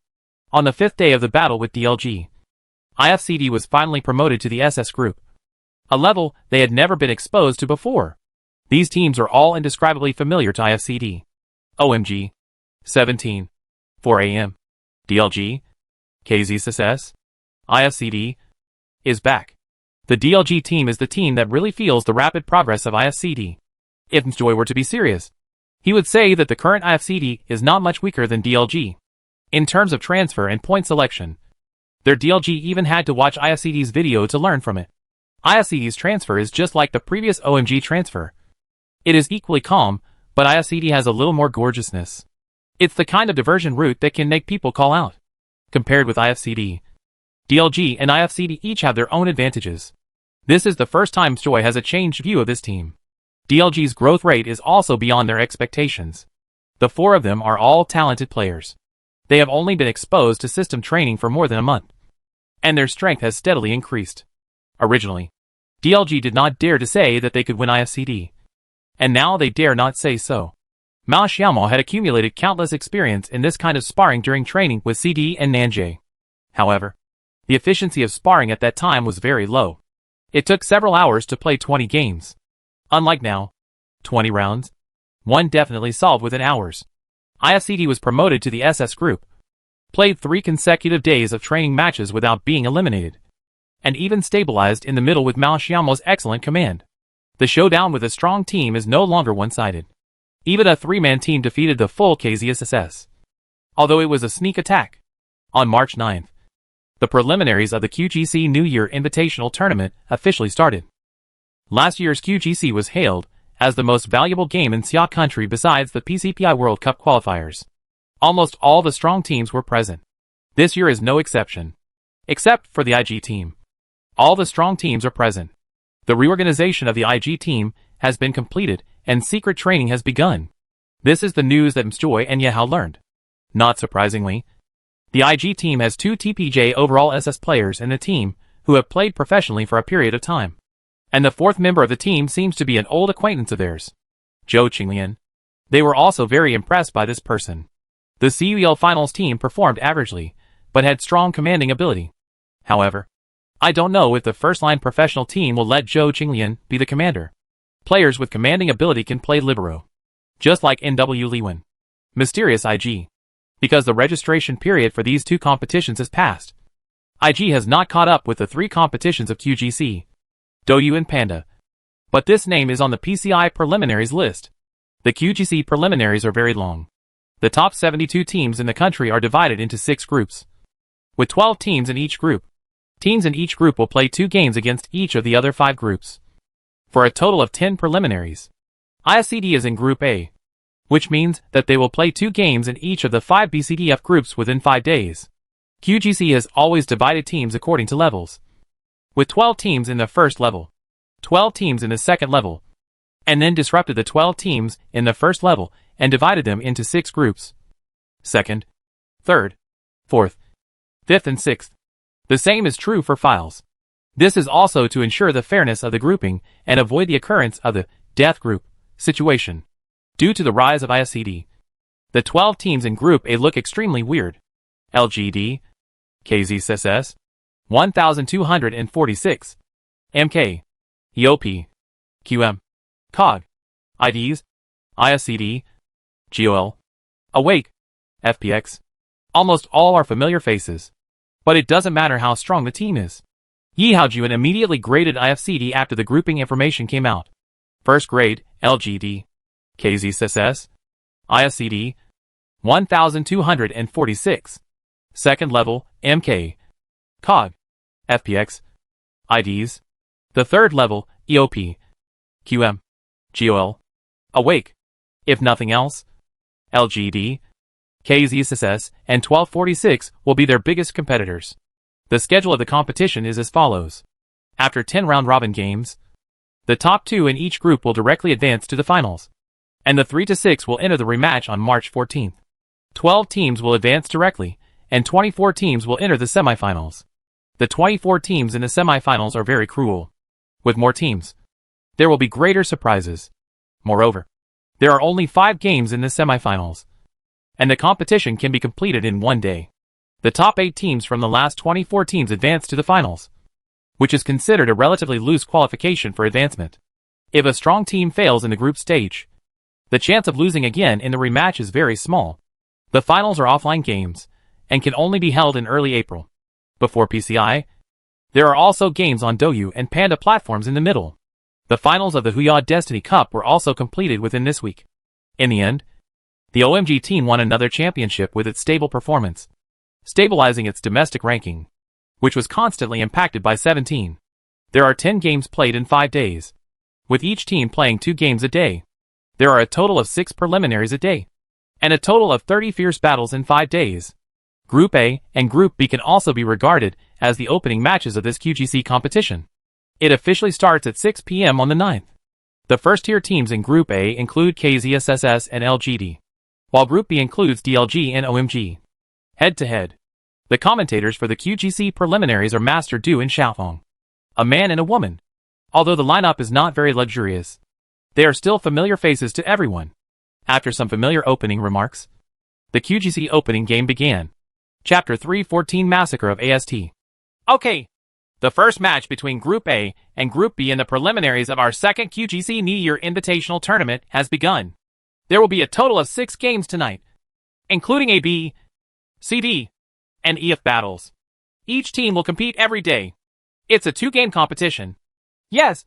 On the 5th day of the battle with DLG, IFCD was finally promoted to the SS group, a level they had never been exposed to before. These teams are all indescribably familiar to IFCD. OMG. 17. 4 AM. DLG. KZSS. IFCD. Is back. The DLG team is the team that really feels the rapid progress of IFCD. If Mjoy were to be serious, he would say that the current IFCD is not much weaker than DLG. In terms of transfer and point selection, their DLG even had to watch IFCD's video to learn from it. IFCD's transfer is just like the previous OMG transfer. It is equally calm, but IFCD has a little more gorgeousness. It's the kind of diversion route that can make people call out. Compared with IFCD, DLG and IFCD each have their own advantages. This is the first time Mjoy has a changed view of this team. DLG's growth rate is also beyond their expectations. The 4 of them are all talented players. They have only been exposed to system training for more than a month, and their strength has steadily increased. Originally, DLG did not dare to say that they could win IFCD, and now they dare not say so. Mao Xiaomao had accumulated countless experience in this kind of sparring during training with CD and Nanjay. However, the efficiency of sparring at that time was very low. It took several hours to play 20 games. Unlike now, 20 rounds, one definitely solved within hours. IFCD was promoted to the SS group, played 3 consecutive days of training matches without being eliminated, and even stabilized in the middle with Mao Xiaomao's excellent command. The showdown with a strong team is no longer one-sided. Even a 3-man team defeated the full KZSS, although it was a sneak attack. On March 9th, the preliminaries of the QGC New Year Invitational Tournament officially started. Last year's QGC was hailed as the most valuable game in Xia country besides the PCPI World Cup qualifiers. Almost all the strong teams were present. This year is no exception. Except for the IG team. All the strong teams are present. The reorganization of the IG team has been completed and secret training has begun. This is the news that Mjoy and Yahoo learned. Not surprisingly, the IG team has 2 TPJ overall SS players in the team who have played professionally for a period of time. And the 4th member of the team seems to be an old acquaintance of theirs, Zhou Qinglian. They were also very impressed by this person. The CUEL Finals team performed averagely, but had strong commanding ability. However, I don't know if the first-line professional team will let Zhou Qinglian be the commander. Players with commanding ability can play libero, just like NW Liwen. Mysterious IG. Because the registration period for these 2 competitions has passed. IG has not caught up with the 3 competitions of QGC, Douyu and Panda. But this name is on the PCI preliminaries list. The QGC preliminaries are very long. The top 72 teams in the country are divided into 6 groups, with 12 teams in each group. Teams in each group will play 2 games against each of the other 5 groups, for a total of 10 preliminaries. ISCD is in Group A, which means that they will play 2 games in each of the 5 BCDF groups within 5 days. QGC has always divided teams according to levels, with 12 teams in the first level, 12 teams in the second level, and then disrupted the 12 teams in the first level and divided them into 6 groups: 2nd, 3rd, 4th, 5th and 6th. The same is true for files. This is also to ensure the fairness of the grouping and avoid the occurrence of the death group situation. Due to the rise of ISCD, the 12 teams in Group A look extremely weird. LGD, KZSS, 1246, MK, EOP, QM, COG, IDs, ISCD, GOL, Awake, FPX. Almost all are familiar faces. But it doesn't matter how strong the team is. Yi Haojuan immediately graded IFCD after the grouping information came out. First grade, LGD, KZSS, IFCD, 1246. Second level, MK, COG, FPX, IDs. The third level, EOP, QM, GOL, Awake. If nothing else, LGD, KZSS, and 1246 will be their biggest competitors. The schedule of the competition is as follows. After 10 round-robin games, the top 2 in each group will directly advance to the finals, and the 3 to 6 will enter the rematch on March 14th. 12 teams will advance directly, and 24 teams will enter the semifinals. The 24 teams in the semifinals are very cruel. With more teams, there will be greater surprises. Moreover, there are only 5 games in the semifinals, and the competition can be completed in one day. The top 8 teams from the last 24 teams advance to the finals, which is considered a relatively loose qualification for advancement. If a strong team fails in the group stage, the chance of losing again in the rematch is very small. The finals are offline games, and can only be held in early April. Before PCI, there are also games on Douyu and Panda platforms in the middle. The finals of the Huya Destiny Cup were also completed within this week. In the end, the OMG team won another championship with its stable performance, stabilizing its domestic ranking, which was constantly impacted by 17. There are 10 games played in 5 days, with each team playing 2 games a day. There are a total of 6 preliminaries a day, and a total of 30 fierce battles in 5 days. Group A and Group B can also be regarded as the opening matches of this QGC competition. It officially starts at 6 p.m. on the 9th. The first-tier teams in Group A include KZSS and LGD, while Group B includes DLG and OMG. Head-to-head. The commentators for the QGC preliminaries are Master Du and Xiaofeng, a man and a woman. Although the lineup is not very luxurious, they are still familiar faces to everyone. After some familiar opening remarks, the QGC opening game began. Chapter 314 Massacre of AST. Okay. The first match between Group A and Group B in the preliminaries of our second QGC New Year Invitational Tournament has begun. There will be a total of 6 games tonight, including A, B, C, D, and EF battles. Each team will compete every day. It's a 2-game competition. Yes,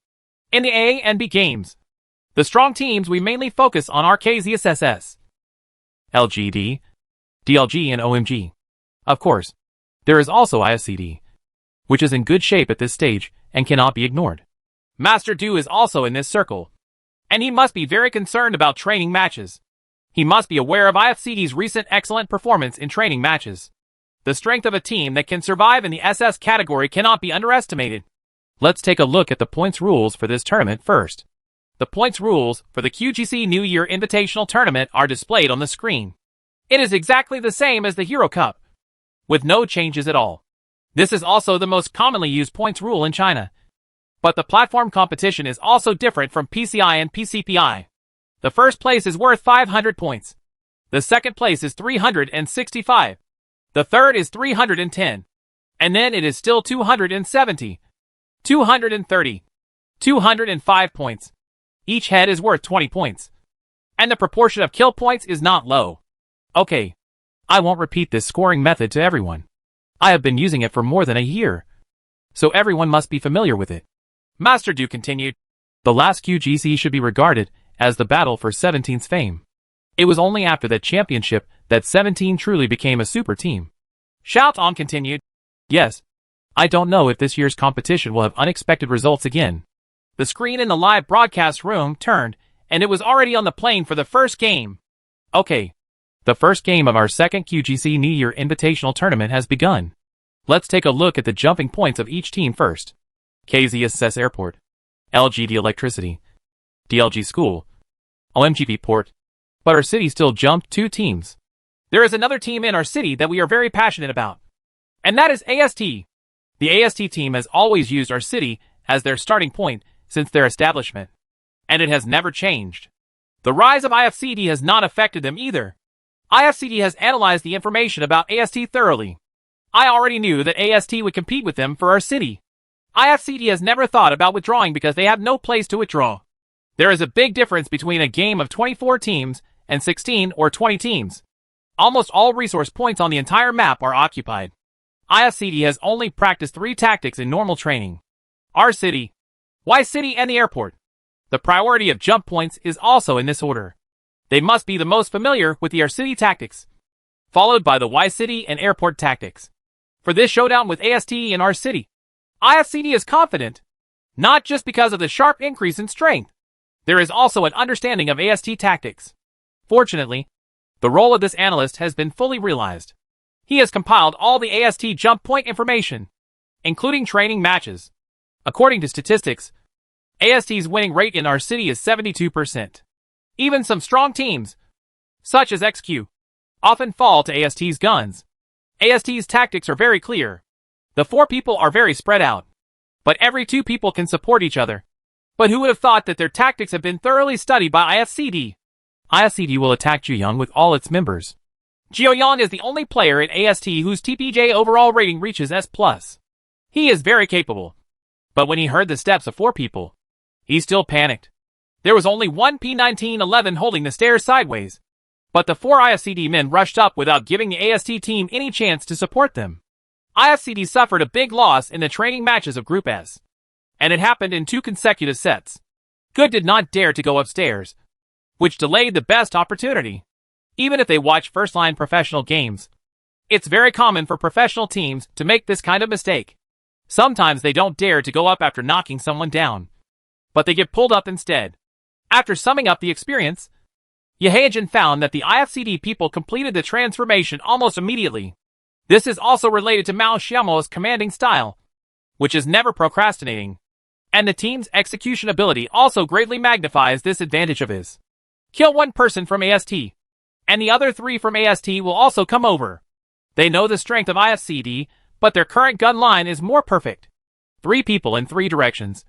in the A and B games, the strong teams we mainly focus on are KZSS, LGD, DLG, and OMG. Of course, there is also ISCD, which is in good shape at this stage and cannot be ignored. Master Du is also in this circle, and he must be very concerned about training matches. He must be aware of IFCD's recent excellent performance in training matches. The strength of a team that can survive in the SS category cannot be underestimated. Let's take a look at the points rules for this tournament first. The points rules for the QGC New Year Invitational Tournament are displayed on the screen. It is exactly the same as the Hero Cup, with no changes at all. This is also the most commonly used points rule in China. But the platform competition is also different from PCI and PCPI. The first place is worth 500 points. The second place is 365. The third is 310. And then it is still 270, 230, 205 points. Each head is worth 20 points. And the proportion of kill points is not low. Okay, I won't repeat this scoring method to everyone. I have been using it for more than a year, so everyone must be familiar with it. Master Du continued. The last QGC should be regarded as the battle for 17's fame. It was only after that championship that 17 truly became a super team. Shout On continued. Yes. I don't know if this year's competition will have unexpected results again. The screen in the live broadcast room turned, and it was already on the plane for the first game. Okay. The first game of our second QGC New Year Invitational Tournament has begun. Let's take a look at the jumping points of each team first. KZSS Airport. LGD Electricity. DLG School. OMGP Port. But our city still jumped 2 teams. There is another team in our city that we are very passionate about. And that is AST. The AST team has always used our city as their starting point since their establishment. And it has never changed. The rise of IFCD has not affected them either. IFCD has analyzed the information about AST thoroughly. I already knew that AST would compete with them for our city. IFCD has never thought about withdrawing because they have no place to withdraw. There is a big difference between a game of 24 teams and 16 or 20 teams. Almost all resource points on the entire map are occupied. IFCD has only practiced 3 tactics in normal training. Our city, Y City and the airport. The priority of jump points is also in this order. They must be the most familiar with the R City tactics, followed by the Y City and airport tactics. For this showdown with AST and R City, IFCD is confident, not just because of the sharp increase in strength. There is also an understanding of AST tactics. Fortunately, the role of this analyst has been fully realized. He has compiled all the AST jump point information, including training matches. According to statistics, AST's winning rate in our city is 72%. Even some strong teams, such as XQ, often fall to AST's guns. AST's tactics are very clear. The 4 people are very spread out, but every 2 people can support each other. But who would have thought that their tactics have been thoroughly studied by IFCD? IFCD will attack Juyong with all its members. Juyong is the only player in AST whose TPJ overall rating reaches S+. He is very capable. But when he heard the steps of 4 people, he still panicked. There was only one P1911 holding the stairs sideways, but the 4 IFCD men rushed up without giving the AST team any chance to support them. IFCD suffered a big loss in the training matches of Group S, and it happened in 2 consecutive sets. Good did not dare to go upstairs, which delayed the best opportunity. Even if they watch first-line professional games, it's very common for professional teams to make this kind of mistake. Sometimes they don't dare to go up after knocking someone down, but they get pulled up instead. After summing up the experience, Yehajan found that the IFCD people completed the transformation almost immediately. This is also related to Mao Xiaomo's commanding style, which is never procrastinating, and the team's execution ability also greatly magnifies this advantage of his. Kill 1 person from AST, and the other 3 from AST will also come over. They know the strength of IFCD, but their current gun line is more perfect. 3 people in 3 directions,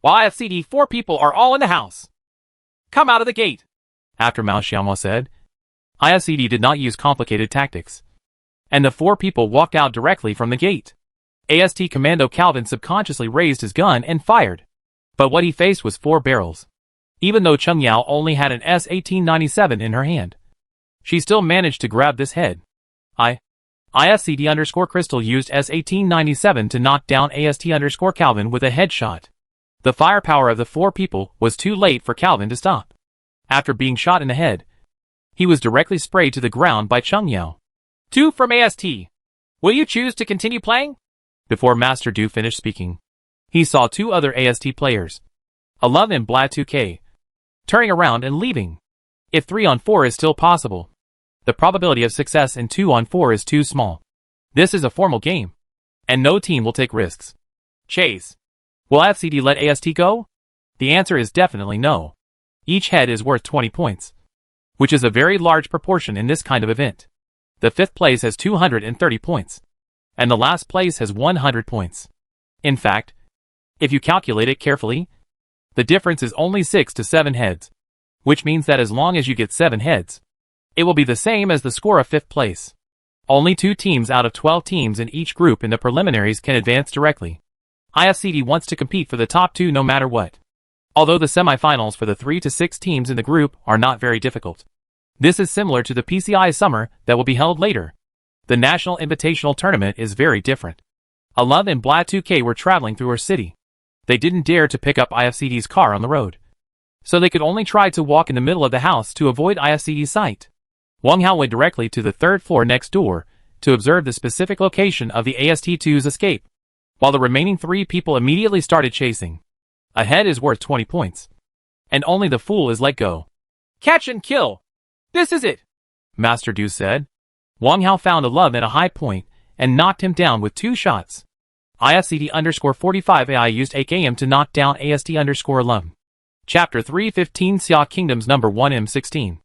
while IFCD 4 people are all in the house. Come out of the gate. After Mao Xiaomo said, IFCD did not use complicated tactics, and the 4 people walked out directly from the gate. AST Commando Calvin subconsciously raised his gun and fired, but what he faced was 4 barrels. Even though Cheng Yao only had an S1897 in her hand, she still managed to grab this head. IFCD_Crystal used S1897 to knock down AST_Calvin with a headshot. The firepower of the 4 people was too late for Calvin to stop. After being shot in the head, he was directly sprayed to the ground by Cheng Yao. 2 from AST. Will you choose to continue playing? Before Master Du finished speaking, he saw 2 other AST players, Alum and Blad 2K, turning around and leaving. If 3-on-4 is still possible, the probability of success in 2-on-4 is too small. This is a formal game, and no team will take risks. Chase. Will FCD let AST go? The answer is definitely no. Each head is worth 20 points, which is a very large proportion in this kind of event. The 5th place has 230 points, and the last place has 100 points. In fact, if you calculate it carefully, the difference is only 6 to 7 heads, which means that as long as you get 7 heads, it will be the same as the score of 5th place. Only 2 teams out of 12 teams in each group in the preliminaries can advance directly. IFCD wants to compete for the top 2 no matter what. Although the semifinals for the 3 to 6 teams in the group are not very difficult. This is similar to the PCI Summer that will be held later. The National Invitational Tournament is very different. Alum and Blad 2K were traveling through our city. They didn't dare to pick up IFCD's car on the road. so they could only try to walk in the middle of the house to avoid IFCD's sight. Wang Hao went directly to the third floor next door to observe the specific location of the AST-2's escape, while the remaining 3 people immediately started chasing. A head is worth 20 points. And only the fool is let go. Catch and kill! This is it! Master Du said. Wang Hao found a love at a high point and knocked him down with 2 shots. IFCD_45 AI used AKM to knock down AST_11. Chapter 315 Xia Kingdoms Number 1 M16.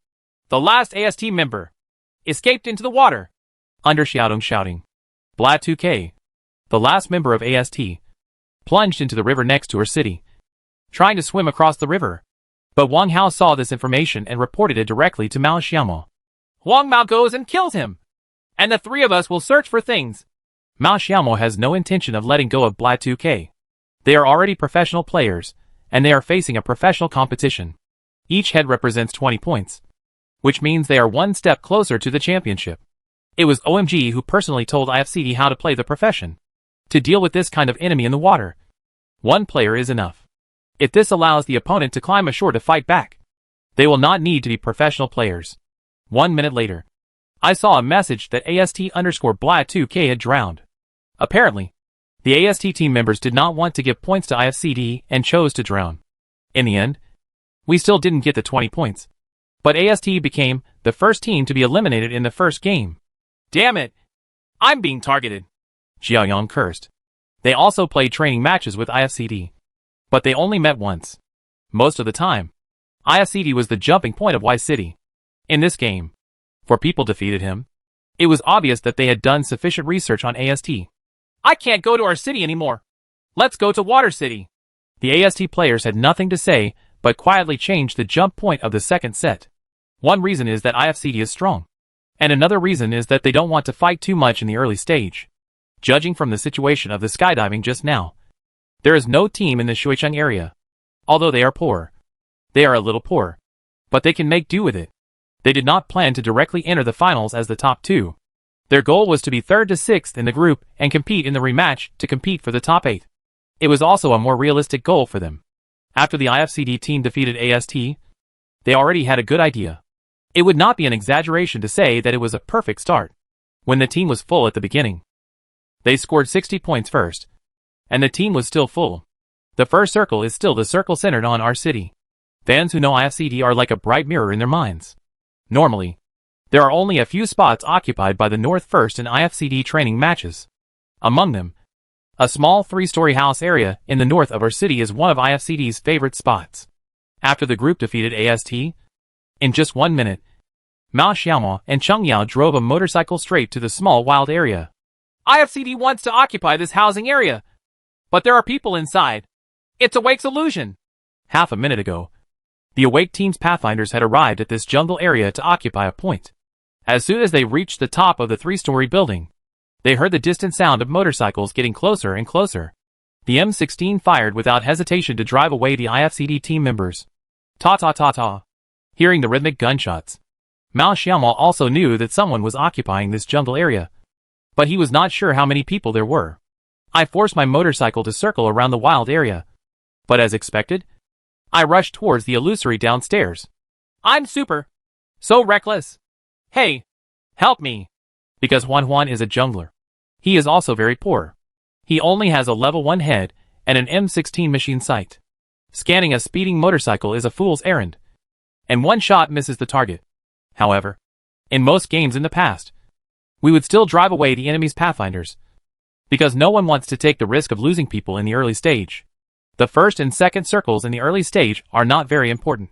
The last AST member escaped into the water. Under shouting. Blat 2K, the last member of AST, plunged into the river next to her city, trying to swim across the river. But Wang Hao saw this information and reported it directly to Mao Xiaomo. Wang Mao goes and kills him, and the 3 of us will search for things. Mao Xiaomo has no intention of letting go of Blat 2K. They are already professional players, and they are facing a professional competition. Each head represents 20 points, which means they are one step closer to the championship. It was OMG who personally told IFCD how to play the profession. To deal with this kind of enemy in the water, 1 player is enough. If this allows the opponent to climb ashore to fight back, they will not need to be professional players. 1 minute later, I saw a message that AST_Blat 2K had drowned. Apparently, the AST team members did not want to give points to IFCD and chose to drown. In the end, we still didn't get the 20 points. But AST became the first team to be eliminated in the first game. Damn it! I'm being targeted. Xiaoyang cursed. They also played training matches with IFCD. But they only met once. Most of the time, IFCD was the jumping point of Y City. In this game, 4 people defeated him. It was obvious that they had done sufficient research on AST. I can't go to our city anymore. Let's go to Water City. The AST players had nothing to say, but quietly changed the jump point of the second set. One reason is that IFCD is strong. And another reason is that they don't want to fight too much in the early stage. Judging from the situation of the skydiving just now, there is no team in the Shuicheng area. Although they are poor. They are a little poor. But they can make do with it. They did not plan to directly enter the finals as the top 2. Their goal was to be 3rd to 6th in the group and compete in the rematch to compete for the top 8. It was also a more realistic goal for them. After the IFCD team defeated AST, they already had a good idea. It would not be an exaggeration to say that it was a perfect start. When the team was full at the beginning, they scored 60 points first, and the team was still full. The first circle is still the circle centered on our city. Fans who know IFCD are like a bright mirror in their minds. Normally, there are only a few spots occupied by the North First in IFCD training matches. Among them, a small 3-story house area in the north of our city is one of IFCD's favorite spots. After the group defeated AST, in just 1 minute, Mao Xiaomo and Cheng Yao drove a motorcycle straight to the small wild area. IFCD wants to occupy this housing area, but there are people inside. It's Awake's illusion. Half a minute ago, the Awake team's pathfinders had arrived at this jungle area to occupy a point. As soon as they reached the top of the 3-story building, they heard the distant sound of motorcycles getting closer and closer. The M16 fired without hesitation to drive away the IFCD team members. Ta-ta-ta-ta. Hearing the rhythmic gunshots, Mao Xiaomo also knew that someone was occupying this jungle area. But he was not sure how many people there were. I forced my motorcycle to circle around the wild area. But as expected, I rushed towards the illusory downstairs. I'm so reckless. Hey, help me. Because Juan is a jungler. He is also very poor. He only has a level 1 head and an M16 machine sight. Scanning a speeding motorcycle is a fool's errand. And 1 shot misses the target. However, in most games in the past, we would still drive away the enemy's pathfinders. Because no one wants to take the risk of losing people in the early stage. The first and second circles in the early stage are not very important.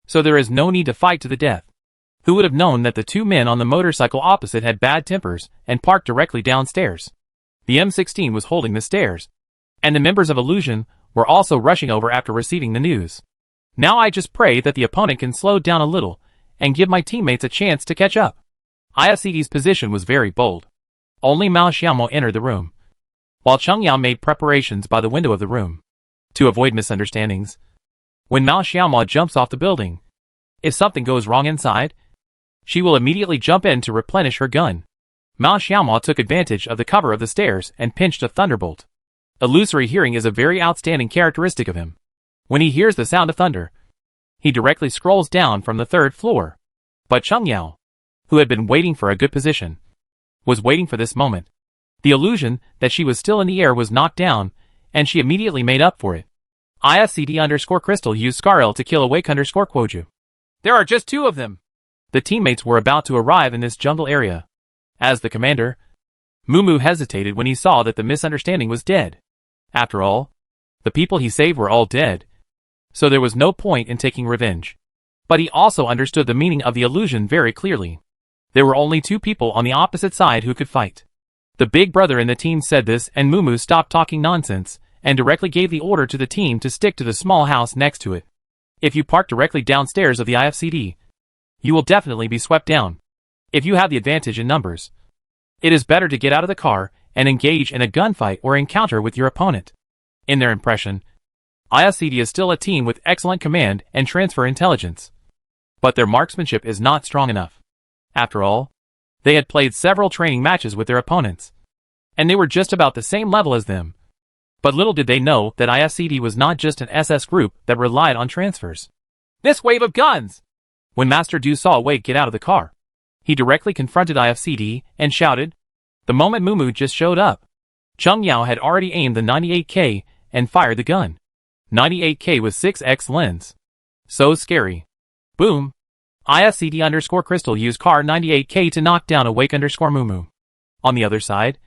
So there is no need to fight to the death. Who would have known that the 2 men on the motorcycle opposite had bad tempers and parked directly downstairs? The M16 was holding the stairs. And the members of Illusion were also rushing over after receiving the news. Now I just pray that the opponent can slow down a little and give my teammates a chance to catch up. IFCD's position was very bold. Only Mao Xiaomo entered the room, while Cheng Yao made preparations by the window of the room. To avoid misunderstandings, when Mao Xiaomo jumps off the building, if something goes wrong inside, she will immediately jump in to replenish her gun. Mao Xiaomo took advantage of the cover of the stairs and pinched a thunderbolt. Illusory hearing is a very outstanding characteristic of him. When he hears the sound of thunder, He directly scrolls down from the 3rd floor. But Cheng Yao, who had been waiting for a good position, was waiting for this moment. The illusion that she was still in the air was knocked down, and she immediately made up for it. IFCD_Crystal used Scaril to kill Awake_Kwoju. There are just 2 of them. The teammates were about to arrive in this jungle area. As the commander, Mumu hesitated when he saw that the misunderstanding was dead. After all, the people he saved were all dead, so there was no point in taking revenge. But he also understood the meaning of the illusion very clearly. There were only 2 people on the opposite side who could fight. The big brother in the team said this, and Mumu stopped talking nonsense and directly gave the order to the team to stick to the small house next to it. If you park directly downstairs of the IFCD, you will definitely be swept down. If you have the advantage in numbers, it is better to get out of the car and engage in a gunfight or encounter with your opponent. In their impression, IFCD is still a team with excellent command and transfer intelligence. But their marksmanship is not strong enough. After all, they had played several training matches with their opponents, and they were just about the same level as them. But little did they know that IFCD was not just an SS group that relied on transfers. This wave of guns! When Master Du saw Awake get out of the car, he directly confronted IFCD and shouted. The moment Mumu just showed up, Cheng Yao had already aimed the 98K and fired the gun. 98K with 6x lens. So scary. Boom. IFCD_Crystal used Car 98K to knock down Awake_Mumu. On the other side,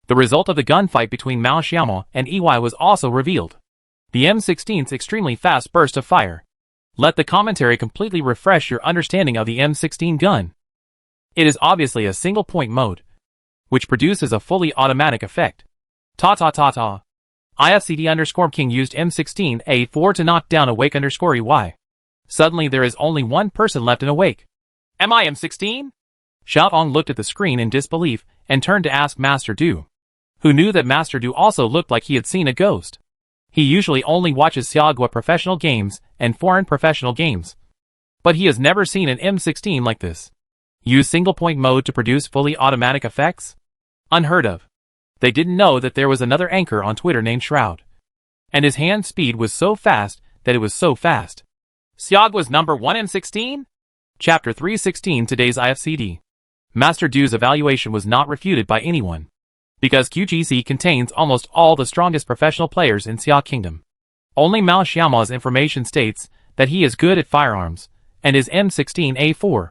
the result of the gunfight between Mao Xiaomo and EY was also revealed. The M16's extremely fast burst of fire. Let the commentary completely refresh your understanding of the M16 gun. It is obviously a single-point mode, which produces a fully automatic effect. Ta-ta-ta-ta. IFCD_King used M16A4 to knock down Awake_EY. Suddenly there is only one person left in Awake. Am I M16? Xiaofeng looked at the screen in disbelief and turned to ask Master Du, who knew that Master Du also looked like he had seen a ghost. He usually only watches Xiaogua professional games and foreign professional games, but he has never seen an M16 like this. Use single-point mode to produce fully automatic effects? Unheard of. They didn't know that there was another anchor on Twitter named Shroud, and his hand speed was so fast that it was so fast. Xiaogua's number 1 M16? Chapter 316 Today's IFCD. Master Du's evaluation was not refuted by anyone, because QGC contains almost all the strongest professional players in Xia Kingdom. Only Mao Xiaomo's information states that he is good at firearms, and is M16A4.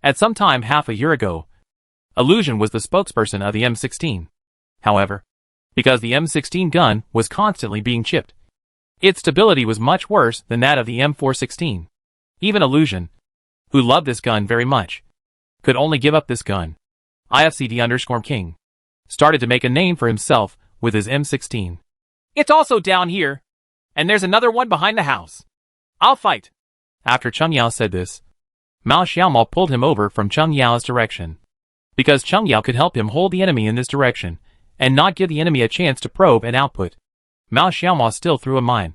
At some time half a year ago, Illusion was the spokesperson of the M16. However, because the M16 gun was constantly being chipped, its stability was much worse than that of the M416. Even Illusion, who loved this gun very much, could only give up this gun. IFCD_King started to make a name for himself with his M16. It's also down here, and there's another one behind the house. I'll fight. After Cheng Yao said this, Mao Xiaomo pulled him over from Cheng Yao's direction, because Cheng Yao could help him hold the enemy in this direction, and not give the enemy a chance to probe and output. Mao Xiaomo still threw a mine,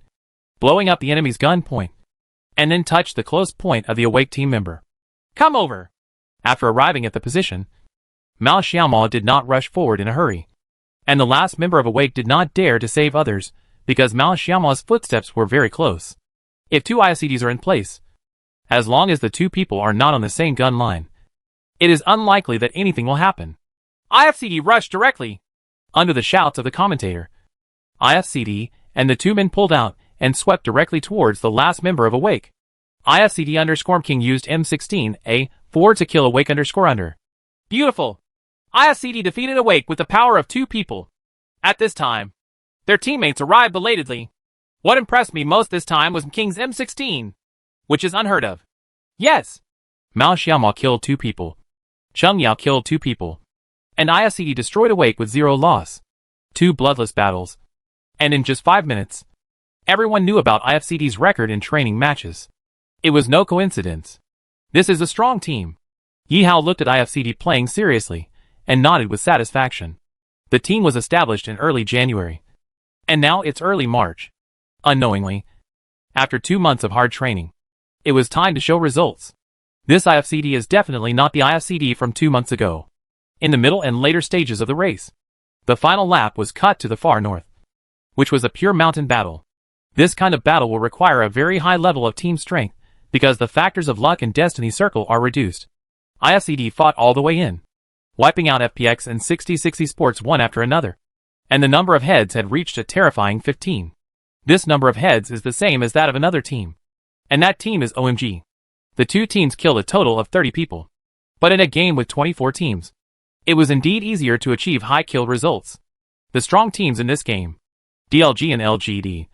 blowing up the enemy's gun point, and then touched the close point of the Awake team member. Come over. After arriving at the position, Mao Xiaomo did not rush forward in a hurry, and the last member of Awake did not dare to save others, because Mao Xiaomo's footsteps were very close. If 2 IFCDs are in place, as long as the 2 people are not on the same gun line, it is unlikely that anything will happen. IFCD rushed directly. Under the shouts of the commentator, IFCD and the 2 men pulled out and swept directly towards the last member of Awake. IFCD_King used M16A4 to kill Awake_Under. Beautiful. IFCD defeated Awake with the power of 2 people. At this time, their teammates arrived belatedly. What impressed me most this time was King's M16, which is unheard of. Yes. Mao Xiaomo killed 2 people. Cheng Yao killed 2 people. And IFCD destroyed Awake with 0 loss. 2 bloodless battles. And in just 5 minutes, everyone knew about IFCD's record in training matches. It was no coincidence. This is a strong team. Yi Hao looked at IFCD playing seriously, and nodded with satisfaction. The team was established in early January. And now it's early March. Unknowingly, after 2 months of hard training, it was time to show results. This IFCD is definitely not the IFCD from 2 months ago. In the middle and later stages of the race, the final lap was cut to the far north, which was a pure mountain battle. This kind of battle will require a very high level of team strength Because the factors of luck and destiny circle are reduced. IFCD fought all the way in, wiping out FPX and 60/60 Sports one after another. And the number of heads had reached a terrifying 15. This number of heads is the same as that of another team. And that team is OMG. The two teams killed a total of 30 people. But in a game with 24 teams, it was indeed easier to achieve high kill results. The strong teams in this game, DLG and LGD,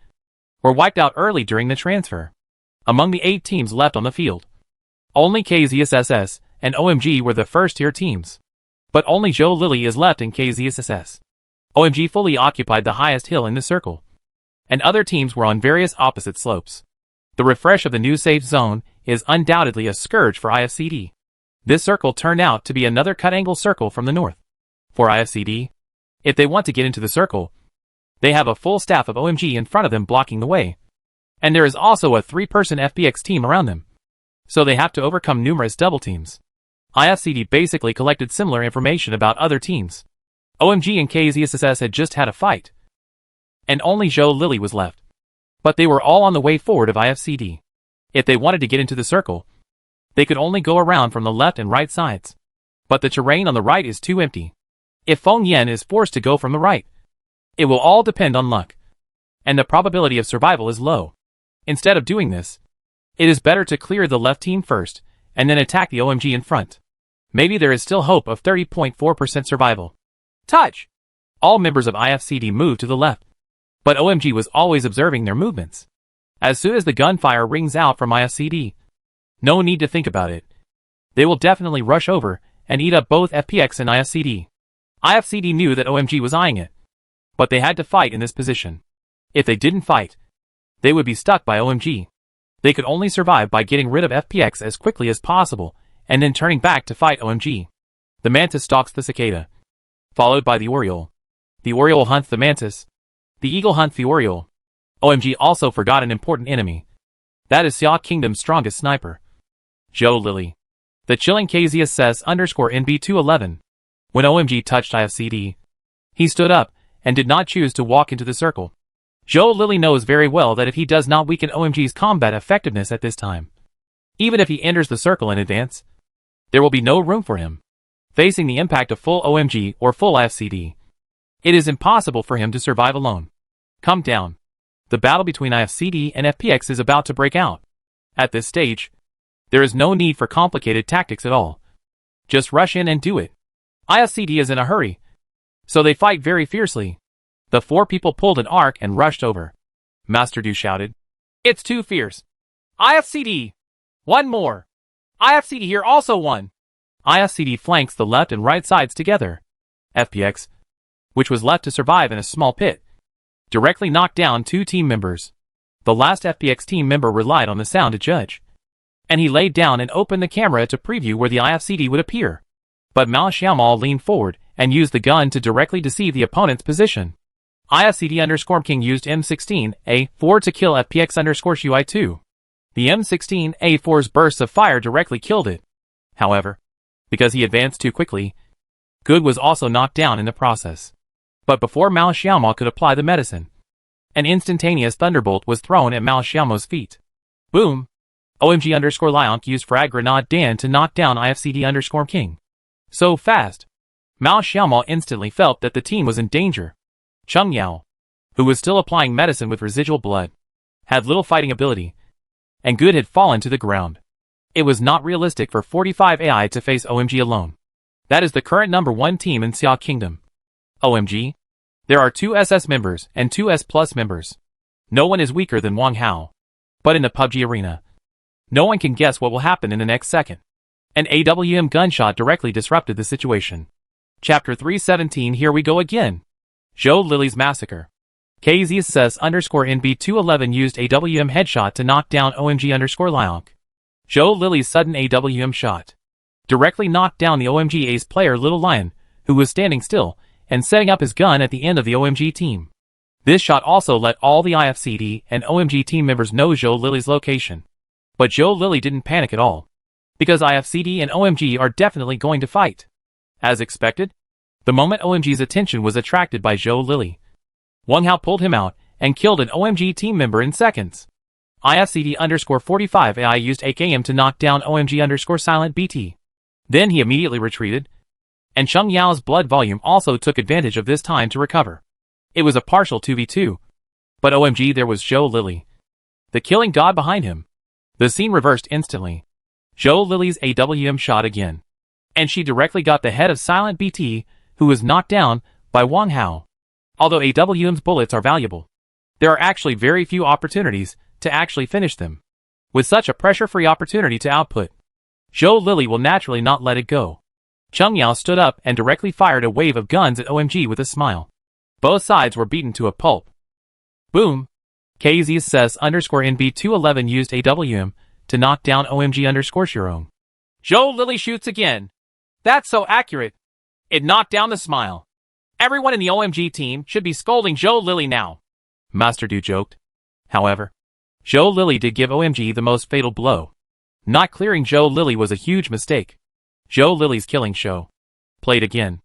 were wiped out early during the transfer. Among the 8 teams left on the field, only KZSSS and OMG were the first-tier teams. But only Joe Lilly is left in KZSSS. OMG fully occupied the highest hill in the circle, and other teams were on various opposite slopes. The refresh of the new safe zone is undoubtedly a scourge for IFCD. This circle turned out to be another cut-angle circle from the north. For IFCD, if they want to get into the circle, they have a full staff of OMG in front of them blocking the way. And there is also a 3-person FPX team around them. So they have to overcome numerous double teams. IFCD basically collected similar information about other teams. OMG and KZSSS had just had a fight, and only Joe Lilly was left. But they were all on the way forward of IFCD. If they wanted to get into the circle, they could only go around from the left and right sides. But the terrain on the right is too empty. If Feng Yan is forced to go from the right, it will all depend on luck, and the probability of survival is low. Instead of doing this, it is better to clear the left team first, and then attack the OMG in front. Maybe there is still hope of 30.4% survival. Touch! All members of IFCD moved to the left, but OMG was always observing their movements. As soon as the gunfire rings out from IFCD, no need to think about it. They will definitely rush over and eat up both FPX and IFCD. IFCD knew that OMG was eyeing it, but they had to fight in this position. If they didn't fight, they would be stuck by OMG. They could only survive by getting rid of FPX as quickly as possible and then turning back to fight OMG. The mantis stalks the cicada, followed by the oriole. The oriole hunts the mantis. The eagle hunts the oriole. OMG also forgot an important enemy. That is Xia Kingdom's strongest sniper, Joe Lilly. The chilling KZSS_NB211. When OMG touched IFCD, he stood up and did not choose to walk into the circle. Joe Lilly knows very well that if he does not weaken OMG's combat effectiveness at this time, even if he enters the circle in advance, there will be no room for him. Facing the impact of full OMG or full IFCD, it is impossible for him to survive alone. Come down. The battle between IFCD and FPX is about to break out. At this stage, there is no need for complicated tactics at all. Just rush in and do it. IFCD is in a hurry, so they fight very fiercely. The 4 people pulled an arc and rushed over. Master Du shouted, "It's too fierce. IFCD! One more! IFCD here also won!" IFCD flanks the left and right sides together. FPX, which was left to survive in a small pit, directly knocked down 2 team members. The last FPX team member relied on the sound to judge, and he laid down and opened the camera to preview where the IFCD would appear. But Mao Xiaomao leaned forward and used the gun to directly deceive the opponent's position. IFCD_King used M16A4 to kill FPX_Shui2. The M16A4's bursts of fire directly killed it. However, because he advanced too quickly, Good was also knocked down in the process. But before Mao Xiaomao could apply the medicine, an instantaneous thunderbolt was thrown at Mao Xiaomao's feet. Boom! OMG_Lionk used Frag Grenade Dan to knock down IFCD_King. So fast, Mao Xiaomao instantly felt that the team was in danger. Cheng Yao, who was still applying medicine with residual blood, had little fighting ability, and Good had fallen to the ground. It was not realistic for 45 AI to face OMG alone. That is the current number 1 team in Xia Kingdom. OMG. There are 2 SS members and 2 S Plus members. No one is weaker than Wang Hao. But in the PUBG arena, no one can guess what will happen in the next second. An AWM gunshot directly disrupted the situation. Chapter 317. Here we go again. Joe Lilly's massacre. KZSS_NB211 used AWM headshot to knock down OMG_Lionk. Joe Lilly's sudden AWM shot directly knocked down the OMG ace player Little Lion, who was standing still and setting up his gun at the end of the OMG team. This shot also let all the IFCD and OMG team members know Joe Lilly's location. But Joe Lilly didn't panic at all, because IFCD and OMG are definitely going to fight. As expected, the moment OMG's attention was attracted by Joe Lilly, Wang Hao pulled him out and killed an OMG team member in seconds. IFCD_45 AI used AKM to knock down OMG_silent BT. Then he immediately retreated, and Cheng Yao's blood volume also took advantage of this time to recover. It was a partial 2v2. But OMG, there was Zhou Lili, the killing god behind him. The scene reversed instantly. Zhou Lili's AWM shot again, and she directly got the head of Silent BT, who was knocked down by Wang Hao. Although AWM's bullets are valuable, there are actually very few opportunities to actually finish them. With such a pressure-free opportunity to output, Zhou Lili will naturally not let it go. Cheng Yao stood up and directly fired a wave of guns at OMG with a smile. Both sides were beaten to a pulp. Boom! KZSS_NB211 used AWM to knock down OMG_Shirong. Zhou Lili shoots again. That's so accurate. It knocked down the smile. Everyone in the OMG team should be scolding Zhou Lili now, Master Du joked. However, Zhou Lili did give OMG the most fatal blow. Not clearing Zhou Lili was a huge mistake. Zhou Lili's killing show played again.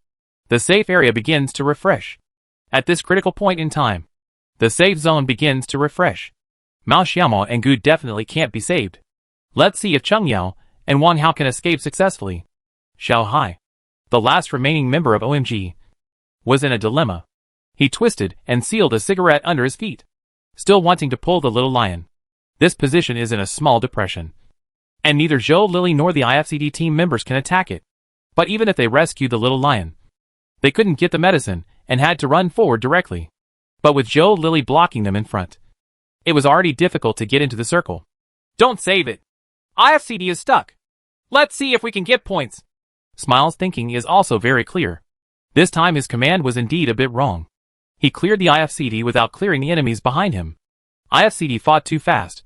The safe area begins to refresh. At this critical point in time, the safe zone begins to refresh. Mao Xiaomo and Gu definitely can't be saved. Let's see if Cheng Yao and Wang Hao can escape successfully. Xiao Hai, the last remaining member of OMG, was in a dilemma. He twisted and sealed a cigarette under his feet, still wanting to pull the little lion. This position is in a small depression, and neither Zhou Lili nor the IFCD team members can attack it. But even if they rescued the little lion, they couldn't get the medicine and had to run forward directly. But with Zhou Lili blocking them in front, it was already difficult to get into the circle. Don't save it. IFCD is stuck. Let's see if we can get points. Smile's thinking is also very clear. This time his command was indeed a bit wrong. He cleared the IFCD without clearing the enemies behind him. IFCD fought too fast,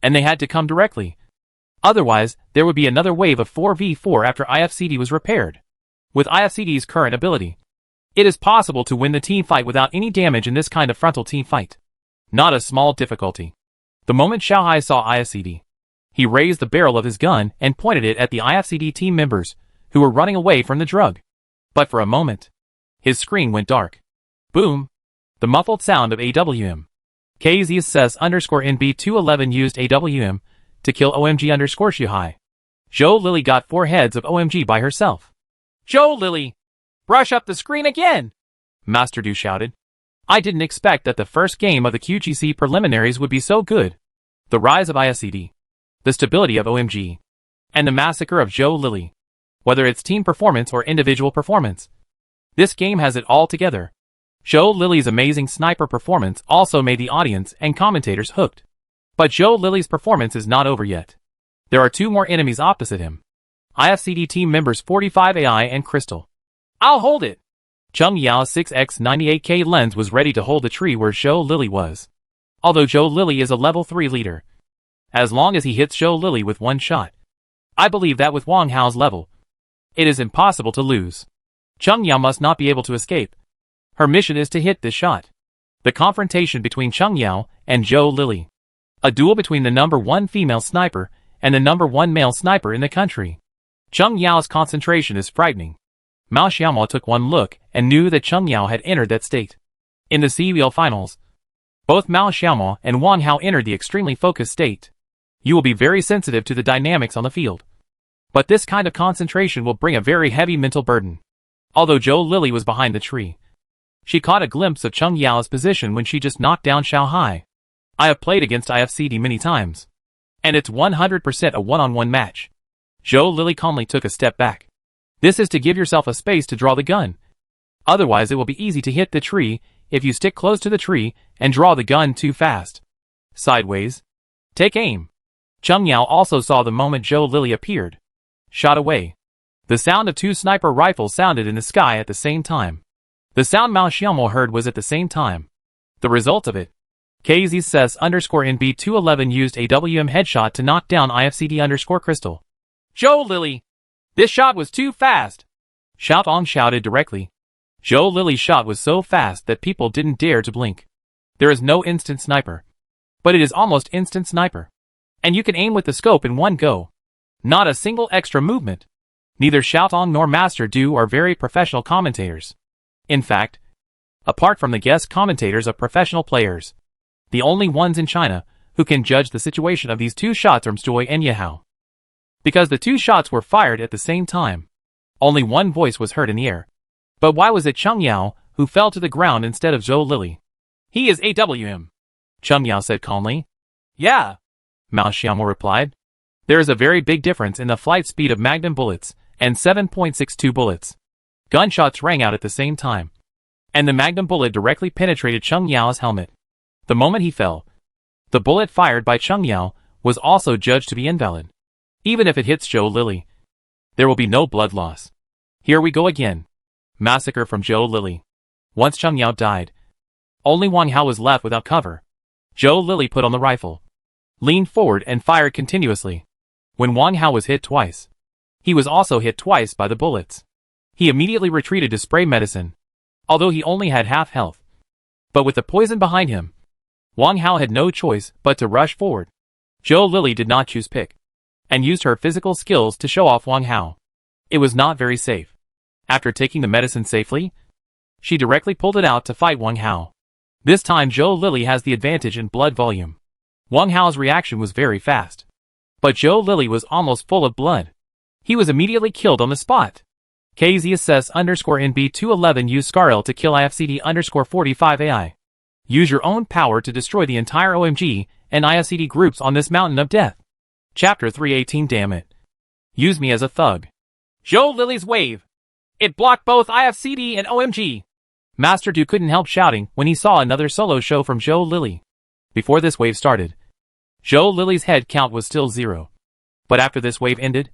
and they had to come directly. Otherwise, there would be another wave of 4v4 after IFCD was repaired. With IFCD's current ability, it is possible to win the team fight without any damage in this kind of frontal team fight. Not a small difficulty. The moment Xiao Hai saw IFCD, he raised the barrel of his gun and pointed it at the IFCD team members, who were running away from the drug. But for a moment, his screen went dark. Boom! The muffled sound of AWM. KZSS_NB211 used AWM to kill OMG_Xiao Hai. Zhou Lili got 4 heads of OMG by herself. Zhou Lili! Brush up the screen again! Master Du shouted. I didn't expect that the first game of the QGC preliminaries would be so good. The rise of IFCD, the stability of OMG, and the massacre of Zhou Lili. Whether it's team performance or individual performance, this game has it all together. Zhou Lili's amazing sniper performance also made the audience and commentators hooked. But Zhou Lili's performance is not over yet. There are 2 more enemies opposite him. IFCD team members 45 AI and Crystal. I'll hold it. Cheng Yao's 6x98K lens was ready to hold the tree where Zhou Lili was. Although Zhou Lili is a level 3 leader, as long as he hits Zhou Lili with 1 shot, I believe that with Wang Hao's level, it is impossible to lose. Cheng Yao must not be able to escape. Her mission is to hit this shot. The confrontation between Cheng Yao and Zhou Lili. A duel between the number 1 female sniper and the number 1 male sniper in the country. Cheng Yao's concentration is frightening. Mao Xiaomo took one look and knew that Cheng Yao had entered that state. In the CWL finals, both Mao Xiaomo and Wang Hao entered the extremely focused state. You will be very sensitive to the dynamics on the field. But this kind of concentration will bring a very heavy mental burden. Although Zhou Lili was behind the tree, she caught a glimpse of Cheng Yao's position when she just knocked down Xiao Hai. I have played against IFCD many times, and it's 100% a one-on-one match. Zhou Lili calmly took a step back. This is to give yourself a space to draw the gun. Otherwise it will be easy to hit the tree if you stick close to the tree and draw the gun too fast. Sideways. Take aim. Cheng Yao also saw the moment Zhou Lili appeared. Shot away. The sound of 2 sniper rifles sounded in the sky at the same time. The sound Mao Xiaomo heard was at the same time. The result of it. KZSS_NB211 used AWM headshot to knock down IFCD_Crystal. Zhou Lili! This shot was too fast! Xiao Tong shouted directly. Zhou Lili's shot was so fast that people didn't dare to blink. There is no instant sniper. But it is almost instant sniper. And you can aim with the scope in one go. Not a single extra movement. Neither Xiao Tong nor Master Du are very professional commentators. In fact, apart from the guest commentators of professional players, the only ones in China Who can judge the situation of these two shots from Joy and Yahao? Because the two shots were fired at the same time. Only one voice was heard in the air. But why was it Cheng Yao who fell to the ground instead of Zhou Lili? He is AWM. Cheng Yao said calmly. Yeah. Mao Xiaomo replied. There is a very big difference in the flight speed of Magnum bullets and 7.62 bullets. Gunshots rang out at the same time. And the Magnum bullet directly penetrated Cheng Yao's helmet. The moment he fell, the bullet fired by Cheng Yao was also judged to be invalid. Even if it hits Zhou Lili, there will be no blood loss. Here we go again. Massacre from Zhou Lili. Once Cheng Yao died, only Wang Hao was left without cover. Zhou Lili put on the rifle, leaned forward and fired continuously. When Wang Hao was hit twice, he was also hit twice by the bullets. He immediately retreated to spray medicine, although he only had half health. But with the poison behind him, Wang Hao had no choice but to rush forward. Zhou Lili did not choose pick, and used her physical skills to show off Wang Hao. It was not very safe. After taking the medicine safely, she directly pulled it out to fight Wang Hao. This time Zhou Lili has the advantage in blood volume. Wang Hao's reaction was very fast. But Zhou Lili was almost full of blood. He was immediately killed on the spot. KZSS_NB211 use SCARL to kill IFCD_45AI. Use your own power to destroy the entire OMG and IFCD groups on this mountain of death. Chapter 318. Damn it. Use me as a thug. Zhou Lili's wave. It blocked both IFCD and OMG. Master Du couldn't help shouting when he saw another solo show from Zhou Lili. Before this wave started, Zhou Lili's head count was still 0. But after this wave ended,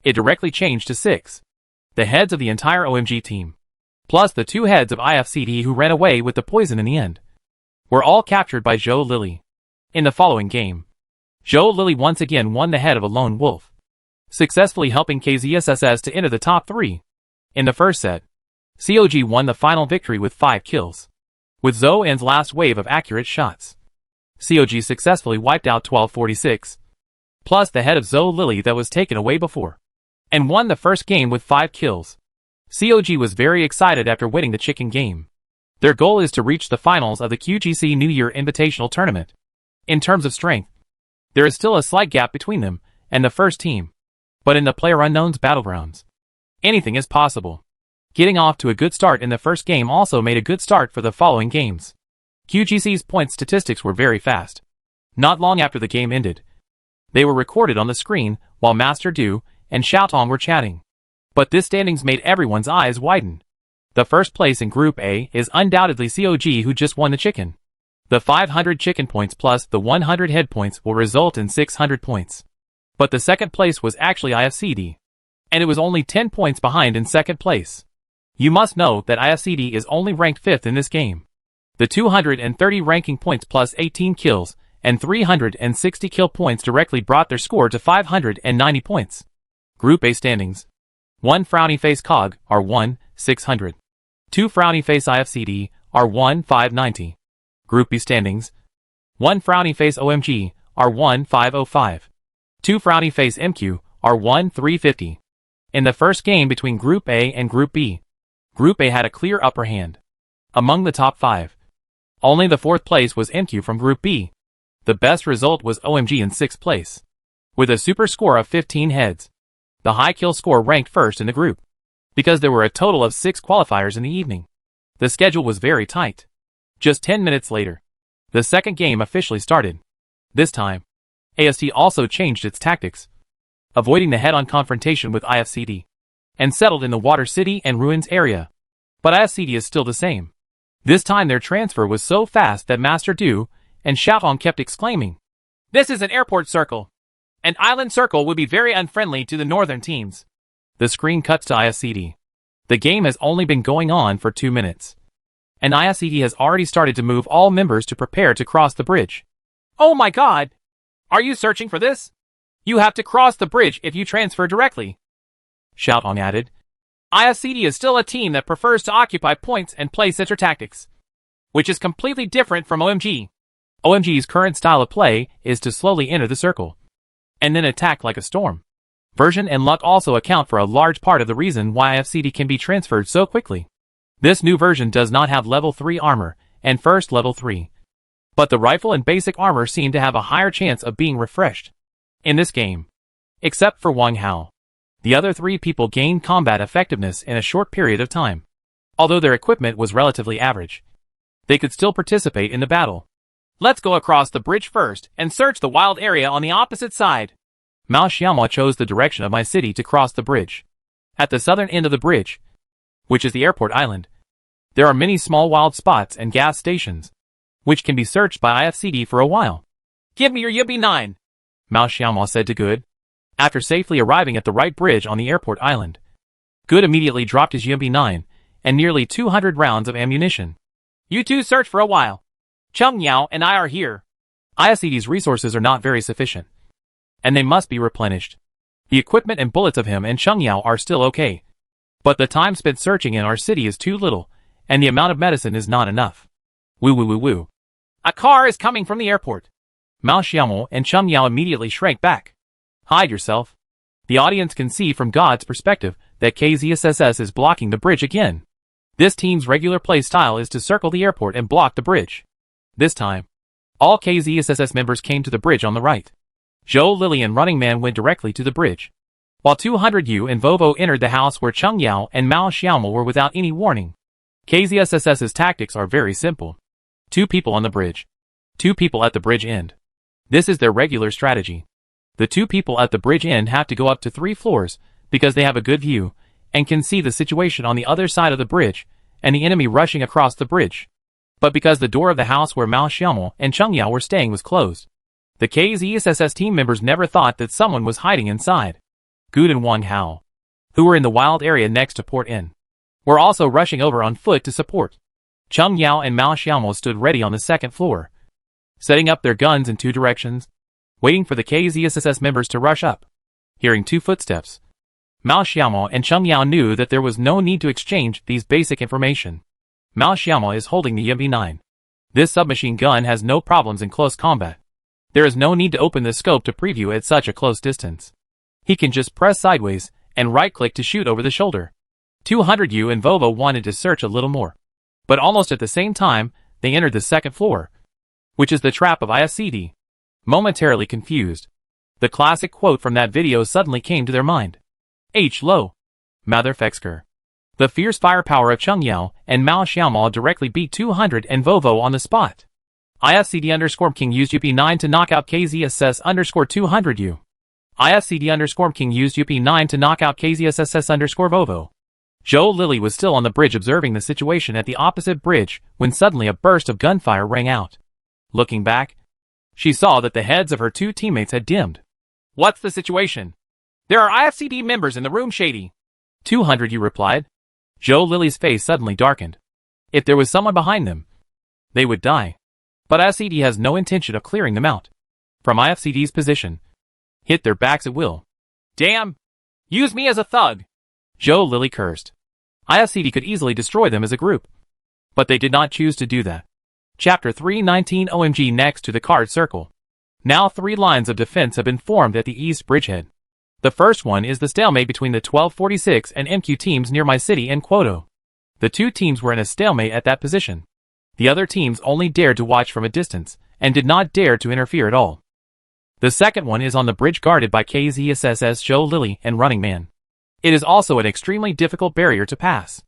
it directly changed to 6. The heads of the entire OMG team, plus the 2 heads of IFCD who ran away with the poison in the end, were all captured by Zhou Lili. In the following game, Zhou Lili once again won the head of a lone wolf, successfully helping KZSSS to enter the top 3. In the first set, COG won the final victory with 5 kills. With Zhou En's last wave of accurate shots, COG successfully wiped out 1246, plus the head of Zhou Lili that was taken away before, and won the first game with 5 kills. COG was very excited after winning the chicken game. Their goal is to reach the finals of the QGC New Year Invitational Tournament. In terms of strength, there is still a slight gap between them and the first team, but in the PlayerUnknown's battlegrounds, anything is possible. Getting off to a good start in the first game also made a good start for the following games. QGC's point statistics were very fast. Not long after the game ended, they were recorded on the screen while Master Du and Xiaotong were chatting. But this standings made everyone's eyes widen. The first place in Group A is undoubtedly COG, who just won the chicken. The 500 chicken points plus the 100 head points will result in 600 points. But the second place was actually IFCD, and it was only 10 points behind in second place. You must know that IFCD is only ranked 5th in this game. The 230 ranking points plus 18 kills and 360 kill points directly brought their score to 590 points. Group A standings. 1 Frowny Face COG are 1,600. 2 Frowny Face IFCD are 1,590. Group B standings. 1 Frowny Face OMG are 1,505. 2 Frowny Face MQ are 1,350. In the first game between Group A and Group B, Group A had a clear upper hand. Among the top 5, only the 4th place was MQ from Group B. The best result was OMG in 6th place, with a super score of 15 heads. The high kill score ranked first in the group, because there were a total of 6 qualifiers in the evening. The schedule was very tight. Just 10 minutes later, the second game officially started. This time, AST also changed its tactics, avoiding the head-on confrontation with IFCD, and settled in the Water City and Ruins area. But IFCD is still the same. This time their transfer was so fast that Master Du and Xiaotong kept exclaiming, "This is an airport circle. An island circle would be very unfriendly to the northern teams." The screen cuts to IFCD. The game has only been going on for 2 minutes, and IFCD has already started to move all members to prepare to cross the bridge. "Oh my god! Are you searching for this? You have to cross the bridge if you transfer directly," Xiaotong added. IFCD is still a team that prefers to occupy points and play center tactics, which is completely different from OMG. OMG's current style of play is to slowly enter the circle, and then attack like a storm. Version and luck also account for a large part of the reason why IFCD can be transferred so quickly. This new version does not have level 3 armor and first level 3. but the rifle and basic armor seemed to have a higher chance of being refreshed in this game. Except for Wang Hao. The other three people gained combat effectiveness in a short period of time. Although their equipment was relatively average, they could still participate in the battle. Let's go across the bridge first and search the wild area on the opposite side. Mao Xiaomo chose the direction of my city to cross the bridge. At the southern end of the bridge, which is the airport island, there are many small wild spots and gas stations, which can be searched by IFCD for a while. Give me your UB9, Mao Xiaomo said to Good. After safely arriving at the right bridge on the airport island, Good immediately dropped his UB9 and nearly 200 rounds of ammunition. You two search for a while. Cheng Yao and I are here. IFCD's resources are not very sufficient, and they must be replenished. The equipment and bullets of him and Cheng Yao are still okay, but the time spent searching in our city is too little, and the amount of medicine is not enough. Woo woo woo woo. A car is coming from the airport. Mao Xiaomo and Cheng Yao immediately shrank back. Hide yourself. The audience can see from God's perspective that KZSSS is blocking the bridge again. This team's regular play style is to circle the airport and block the bridge. This time, all KZSSS members came to the bridge on the right. Zhou Lily and Running Man went directly to the bridge, while 200 Yu and Vovo entered the house where Cheng Yao and Mao Xiaomo were without any warning. KZSSS's tactics are very simple. 2 people on the bridge, 2 people at the bridge end. This is their regular strategy. The 2 people at the bridge end have to go up to 3 floors because they have a good view and can see the situation on the other side of the bridge and the enemy rushing across the bridge. But because the door of the house where Mao Xiaomo and Cheng Yao were staying was closed, the KZSSS team members never thought that someone was hiding inside. Good and Wang Hao, who were in the wild area next to Port Inn, were also rushing over on foot to support. Cheng Yao and Mao Xiaomo stood ready on the second floor, setting up their guns in 2 directions, waiting for the KZSSS members to rush up. Hearing 2 footsteps, Mao Xiaomo and Cheng Yao knew that there was no need to exchange these basic information. Mao Xiaomo is holding the MB9. This submachine gun has no problems in close combat. There is no need to open the scope to preview at such a close distance. He can just press sideways and right-click to shoot over the shoulder. 200 Yu and Vovo wanted to search a little more, but almost at the same time, they entered the second floor, which is the trap of IFCD. Momentarily confused, the classic quote from that video suddenly came to their mind. H. Lo. Motherfucker. The fierce firepower of Cheng Yao and Mao Xiaomo directly beat 200 and Vovo on the spot. IFCD_King used UP9 to knock out KZSS_200U. IFCD_King used UP9 to knock out KZSSS_Vovo. Zhou Lily was still on the bridge observing the situation at the opposite bridge when suddenly a burst of gunfire rang out. Looking back, she saw that the heads of her 2 teammates had dimmed. What's the situation? There are IFCD members in the room, Shady. 200 you replied. Zhou Lily's face suddenly darkened. If there was someone behind them, they would die. But IFCD has no intention of clearing them out. From IFCD's position, hit their backs at will. Damn! Use me as a thug! Zhou Lily cursed. IFCD could easily destroy them as a group, but they did not choose to do that. Chapter 319 OMG. Next to the card circle. Now 3 lines of defense have been formed at the east bridgehead. The first one is the stalemate between the 1246 and MQ teams near my city and Kwoto. The 2 teams were in a stalemate at that position. The other teams only dared to watch from a distance, and did not dare to interfere at all. The second one is on the bridge guarded by KZSSS Zhou Lily and Running Man. It is also an extremely difficult barrier to pass.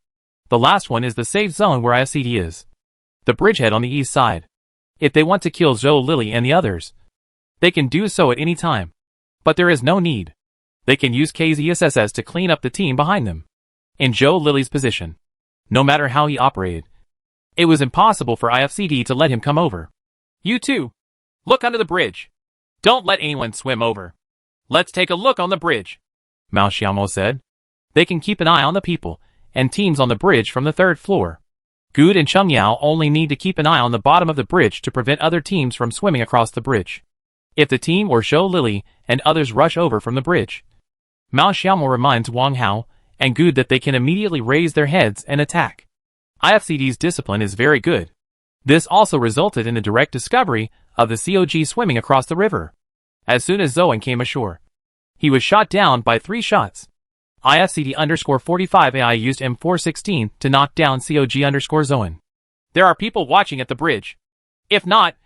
The last one is the safe zone where IFCD is. The bridgehead on the east side. If they want to kill Zhou Lily and the others, they can do so at any time. But there is no need. They can use KZSSS to clean up the team behind them. In Zhou Lily's position, no matter how he operated, it was impossible for IFCD to let him come over. You two, look under the bridge. Don't let anyone swim over. Let's take a look on the bridge, Mao Xiaomo said. They can keep an eye on the people and teams on the bridge from the 3rd floor. Good and Cheng Yao only need to keep an eye on the bottom of the bridge to prevent other teams from swimming across the bridge. If the team or Zhou Lily and others rush over from the bridge, Mao Xiaomo reminds Wang Hao and Good that they can immediately raise their heads and attack. IFCD's discipline is very good. This also resulted in the direct discovery of the COG swimming across the river. As soon as Zoan came ashore, he was shot down by 3 shots. IFCD_45 AI used M416 to knock down COG_Zoan. There are people watching at the bridge. If not,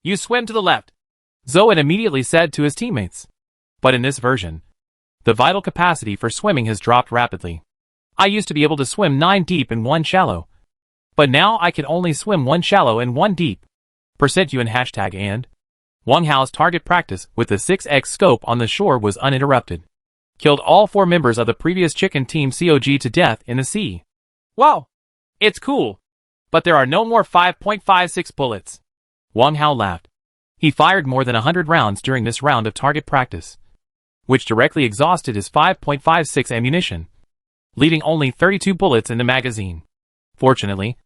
You swim to the left, Zoe immediately said to his teammates. But in this version, the vital capacity for swimming has dropped rapidly. I used to be able to swim 9 deep and 1 shallow. But now I can only swim 1 shallow and 1 deep. %you and hashtag and. Wang Hao's target practice with the 6x scope on the shore was uninterrupted. Killed all 4 members of the previous chicken team COG to death in the sea. Wow! It's cool. But there are no more 5.56 bullets. Wang Hao laughed. He fired more than 100 rounds during this round of target practice, which directly exhausted his 5.56 ammunition, leaving only 32 bullets in the magazine. Fortunately,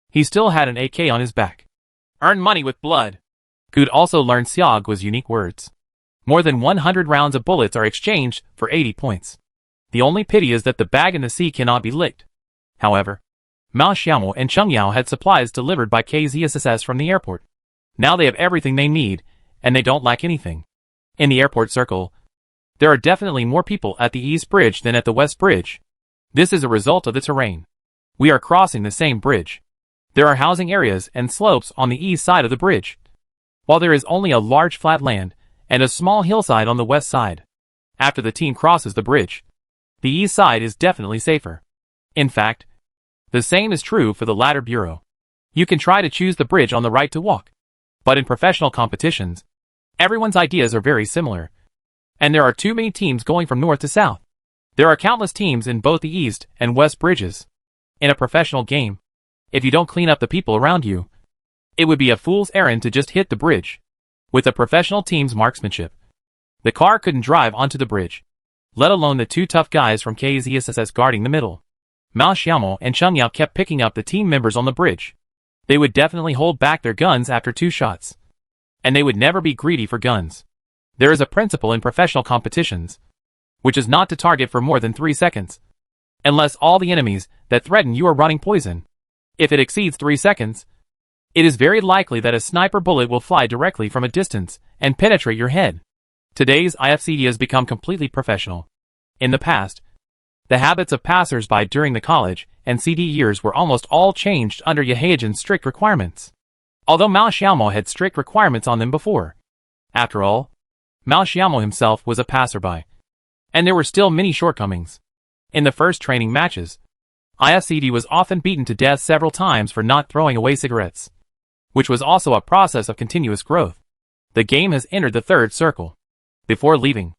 he still had an AK on his back. Earn money with blood. Good also learned Xiaog was unique words. More than 100 rounds of bullets are exchanged for 80 points. The only pity is that the bag in the sea cannot be licked. However, Mao Xiaomo and Cheng Yao had supplies delivered by KZSSS from the airport. Now they have everything they need, and they don't lack anything. In the airport circle, there are definitely more people at the East Bridge than at the West Bridge. This is a result of the terrain. We are crossing the same bridge. There are housing areas and slopes on the east side of the bridge, while there is only a large flat land and a small hillside on the west side. After the team crosses the bridge, the east side is definitely safer. In fact, the same is true for the ladder bureau. You can try to choose the bridge on the right to walk. But in professional competitions, everyone's ideas are very similar. And there are too many teams going from north to south. There are countless teams in both the east and west bridges. In a professional game, if you don't clean up the people around you, it would be a fool's errand to just hit the bridge. With a professional team's marksmanship, the car couldn't drive onto the bridge, let alone the 2 tough guys from KZSSS guarding the middle. Mao Xiaomo and Cheng Yao kept picking up the team members on the bridge. They would definitely hold back their guns after 2 shots. And they would never be greedy for guns. There is a principle in professional competitions, which is not to target for more than 3 seconds, unless all the enemies that threaten you are running poison. If it exceeds 3 seconds, it is very likely that a sniper bullet will fly directly from a distance and penetrate your head. Today's IFCD has become completely professional. In the past, the habits of passers-by during the college and CD years were almost all changed under Yahajan's strict requirements. Although Mao Xiaomo had strict requirements on them before. After all, Mao Xiaomo himself was a passerby. And there were still many shortcomings. In the first training matches, IFCD was often beaten to death several times for not throwing away cigarettes, which was also a process of continuous growth. The game has entered the 3rd circle. Before leaving,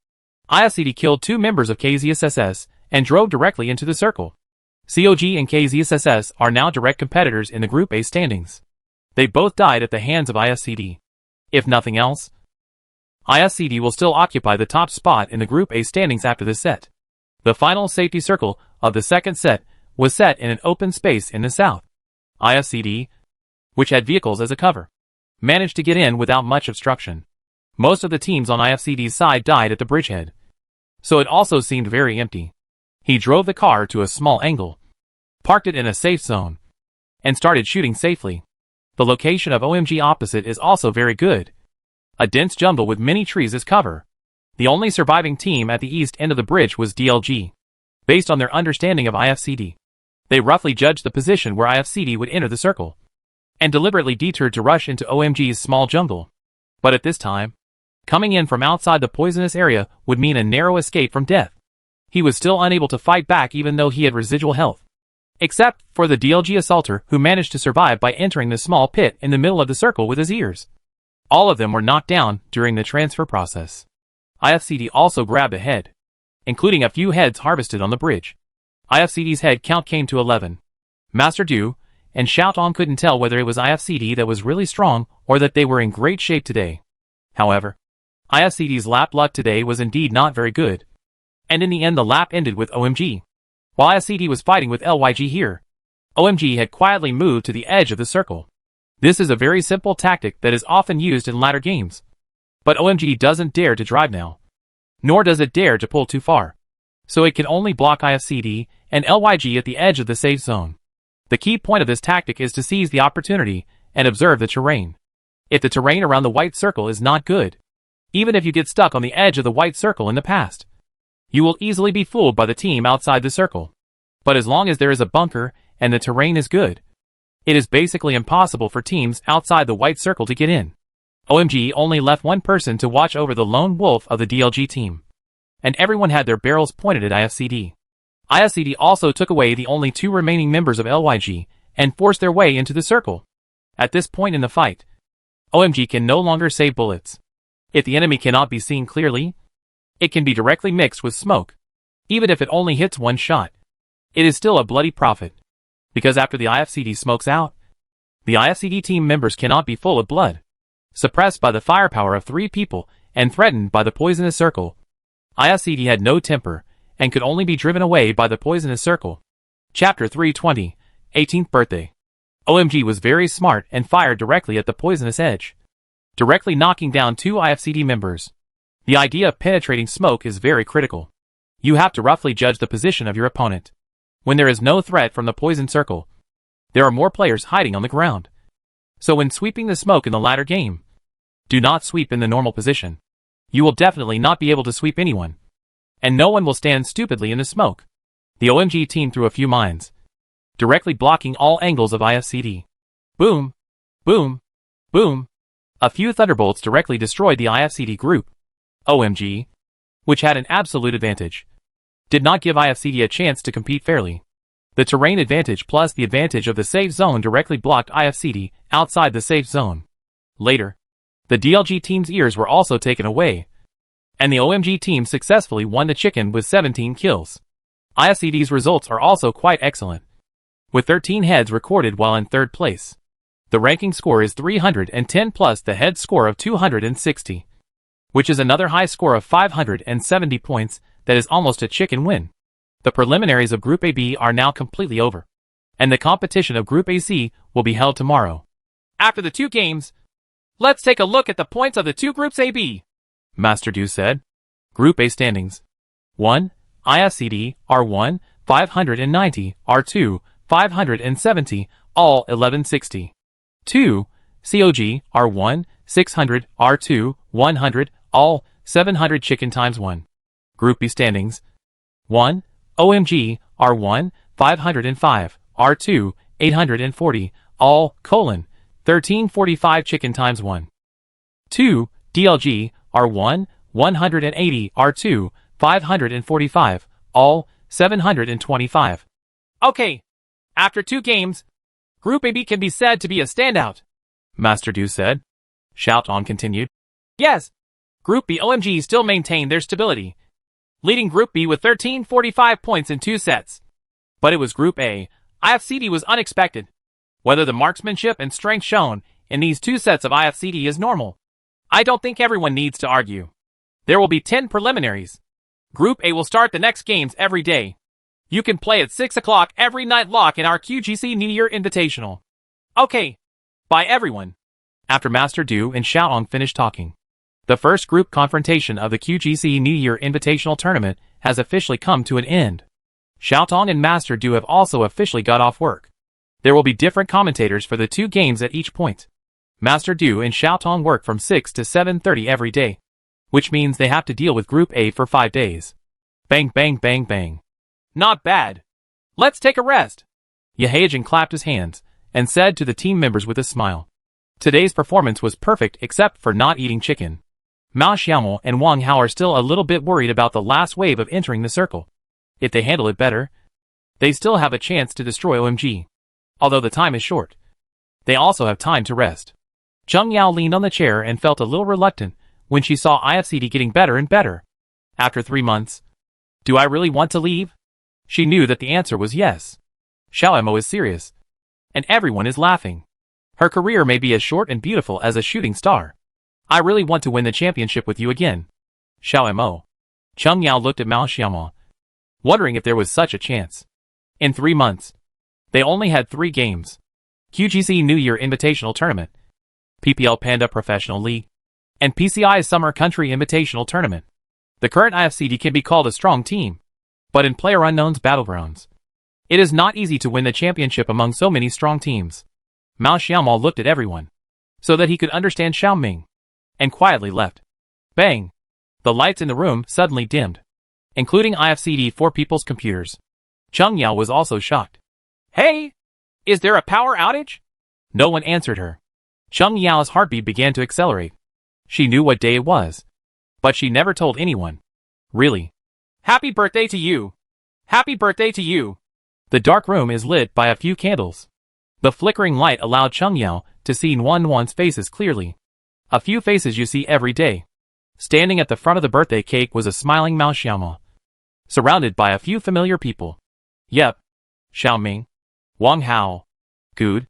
IFCD killed 2 members of KZSSS and drove directly into the circle. COG and KZSSS are now direct competitors in the Group A standings. They both died at the hands of IFCD. If nothing else, IFCD will still occupy the top spot in the Group A standings after this set. The final safety circle of the 2nd set was set in an open space in the south. IFCD, which had vehicles as a cover, managed to get in without much obstruction. Most of the teams on IFCD's side died at the bridgehead, so it also seemed very empty. He drove the car to a small angle, parked it in a safe zone, and started shooting safely. The location of OMG opposite is also very good. A dense jungle with many trees as cover. The only surviving team at the east end of the bridge was DLG. Based on their understanding of IFCD, they roughly judged the position where IFCD would enter the circle, and deliberately detoured to rush into OMG's small jungle. But at this time, coming in from outside the poisonous area would mean a narrow escape from death. He was still unable to fight back even though he had residual health. Except for the DLG assaulter who managed to survive by entering the small pit in the middle of the circle with his ears. All of them were knocked down during the transfer process. IFCD also grabbed a head, including a few heads harvested on the bridge. IFCD's head count came to 11. Master Du and Xiao Tong couldn't tell whether it was IFCD that was really strong or that they were in great shape today. However, IFCD's lap luck today was indeed not very good. And in the end the lap ended with OMG. While IFCD was fighting with LYG here, OMG had quietly moved to the edge of the circle. This is a very simple tactic that is often used in ladder games. But OMG doesn't dare to drive now. Nor does it dare to pull too far. So it can only block IFCD and LYG at the edge of the safe zone. The key point of this tactic is to seize the opportunity and observe the terrain. If the terrain around the white circle is not good, even if you get stuck on the edge of the white circle in the past, you will easily be fooled by the team outside the circle. But as long as there is a bunker and the terrain is good, it is basically impossible for teams outside the white circle to get in. OMG only left one person to watch over the lone wolf of the DLG team. And everyone had their barrels pointed at IFCD. IFCD also took away the only two remaining members of LYG and forced their way into the circle. At this point in the fight, OMG can no longer save bullets. If the enemy cannot be seen clearly, it can be directly mixed with smoke. Even if it only hits one shot, it is still a bloody profit. Because after the IFCD smokes out, the IFCD team members cannot be full of blood, suppressed by the firepower of 3 people and threatened by the poisonous circle. IFCD had no temper and could only be driven away by the poisonous circle. Chapter 320, 18th birthday. OMG was very smart and fired directly at the poisonous edge, directly knocking down 2 IFCD members. The idea of penetrating smoke is very critical. You have to roughly judge the position of your opponent. When there is no threat from the poison circle, there are more players hiding on the ground. So when sweeping the smoke in the latter game, do not sweep in the normal position. You will definitely not be able to sweep anyone. And no one will stand stupidly in the smoke. The OMG team threw a few mines, directly blocking all angles of IFCD. Boom, boom, boom. A few thunderbolts directly destroyed the IFCD group. OMG, which had an absolute advantage, did not give IFCD a chance to compete fairly. The terrain advantage plus the advantage of the safe zone directly blocked IFCD outside the safe zone. Later, the DLG team's ears were also taken away, and the OMG team successfully won the chicken with 17 kills. IFCD's results are also quite excellent, with 13 heads recorded while in 3rd place. The ranking score is 310 plus the head score of 260, which is another high score of 570 points that is almost a chicken win. The preliminaries of Group AB are now completely over, and the competition of Group AC will be held tomorrow. After the 2 games, let's take a look at the points of the 2 groups AB. Master Du said. Group A standings. 1. IFCD, R1, 590, R2, 570, all 1160. 2. COG, R1, 600, R2, 100, all 700 chicken times 1. Group B standings. 1. OMG, R1, 505, R2, 840, all, 1345 chicken times 1. 2. DLG, R1, 180, R2, 545, all, 725. Okay. After 2 games, Group AB can be said to be a standout, Master Du said. Shout On continued. Yes. Group B OMG still maintained their stability, leading Group B with 1345 points in 2 sets. But it was Group A. IFCD was unexpected. Whether the marksmanship and strength shown in these 2 sets of IFCD is normal, I don't think everyone needs to argue. There will be 10 preliminaries. Group A will start the next games every day. You can play at 6 o'clock every night lock in our QGC New Year Invitational. Okay. Bye everyone. After Master Du and Xiaoong finished talking, the first group confrontation of the QGC New Year Invitational Tournament has officially come to an end. Xiaoong and Master Du have also officially got off work. There will be different commentators for the 2 games at each point. Master Du and Xiaoong work from 6 to 7:30 every day, which means they have to deal with Group A for 5 days. Bang bang bang bang. Not bad. Let's take a rest. Yehaejin clapped his hands and said to the team members with a smile. Today's performance was perfect except for not eating chicken. Mao Xiaomo and Wang Hao are still a little bit worried about the last wave of entering the circle. If they handle it better, they still have a chance to destroy OMG. Although the time is short, they also have time to rest. Cheng Yao leaned on the chair and felt a little reluctant when she saw IFCD getting better and better. After 3 months, do I really want to leave? She knew that the answer was yes. Xiaomo is serious, and everyone is laughing. Her career may be as short and beautiful as a shooting star. I really want to win the championship with you again, Xiaomo. Cheng Yao looked at Mao Xiaomo, wondering if there was such a chance. In 3 months, they only had 3 games. QGC New Year Invitational Tournament, PPL Panda Professional League, and PCI Summer Country Invitational Tournament. The current IFCD can be called a strong team, but in PlayerUnknown's Battlegrounds, it is not easy to win the championship among so many strong teams. Mao Xiaomo looked at everyone, so that he could understand Xiaoming, and quietly left. Bang! The lights in the room suddenly dimmed, including IFCD 4 people's computers. Cheng Yao was also shocked. Hey! Is there a power outage? No one answered her. Cheng Yao's heartbeat began to accelerate. She knew what day it was, but she never told anyone. Really? Happy birthday to you! Happy birthday to you! The dark room is lit by a few candles. The flickering light allowed Cheng Yao to see one's faces clearly. A few faces you see every day. Standing at the front of the birthday cake was a smiling Mao Xiaoma, surrounded by a few familiar people. Yep. Xiaoming. Wang Hao. Good.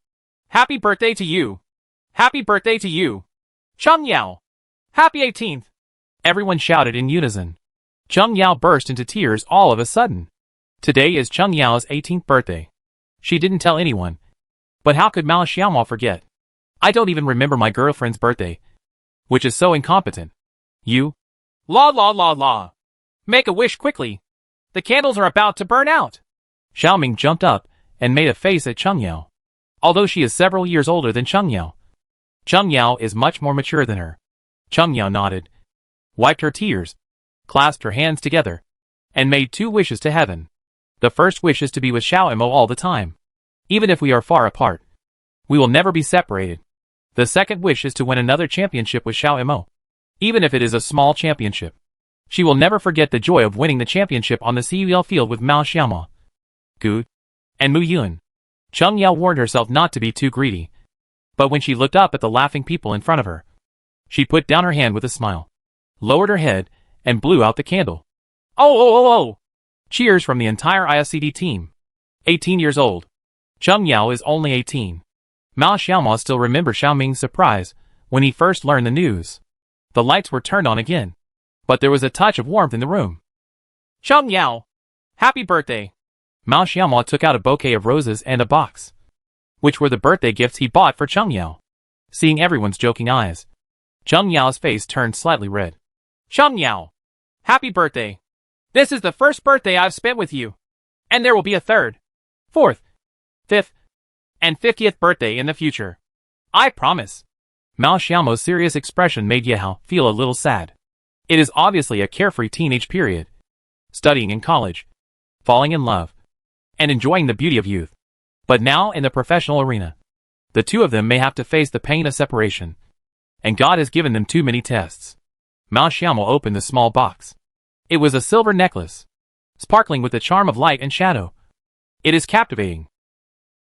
Happy birthday to you! Happy birthday to you! Cheng Yao! Happy 18th! Everyone shouted in unison. Cheng Yao burst into tears all of a sudden. Today is Cheng Yao's 18th birthday. She didn't tell anyone. But how could Mao Xiaoma forget? I don't even remember my girlfriend's birthday. Which is so incompetent. You? La la la la. Make a wish quickly. The candles are about to burn out. Xiaoming jumped up and made a face at Cheng Yao. Although she is several years older than Cheng Yao, Cheng Yao is much more mature than her. Cheng Yao nodded, wiped her tears, clasped her hands together, and made 2 wishes to heaven. The first wish is to be with Xiao Mo all the time. Even if we are far apart, we will never be separated. The second wish is to win another championship with Xiao Mo. Even if it is a small championship. She will never forget the joy of winning the championship on the CUL field with Mao Xiaoma, Gu, and Mu Yun. Cheng Yao warned herself not to be too greedy. But when she looked up at the laughing people in front of her, she put down her hand with a smile, lowered her head, and blew out the candle. Oh oh oh oh! Cheers from the entire ISCD team. 18 years old. Cheng Yao is only 18. Mao Xiaoma still remembers Xiaoming's surprise when he first learned the news. The lights were turned on again, but there was a touch of warmth in the room. Cheng Yao! Happy birthday! Mao Xiaoma took out a bouquet of roses and a box, which were the birthday gifts he bought for Cheng Yao. Seeing everyone's joking eyes, Cheng Yao's face turned slightly red. Cheng Yao! Happy birthday! This is the first birthday I've spent with you, and there will be a 3rd, 4th, 5th, and 50th birthday in the future. I promise. Mao Xiaomo's serious expression made Yehao feel a little sad. It is obviously a carefree teenage period. Studying in college, falling in love, and enjoying the beauty of youth. But now in the professional arena, the two of them may have to face the pain of separation. And God has given them too many tests. Mao Xiaomo opened the small box. It was a silver necklace, sparkling with the charm of light and shadow. It is captivating.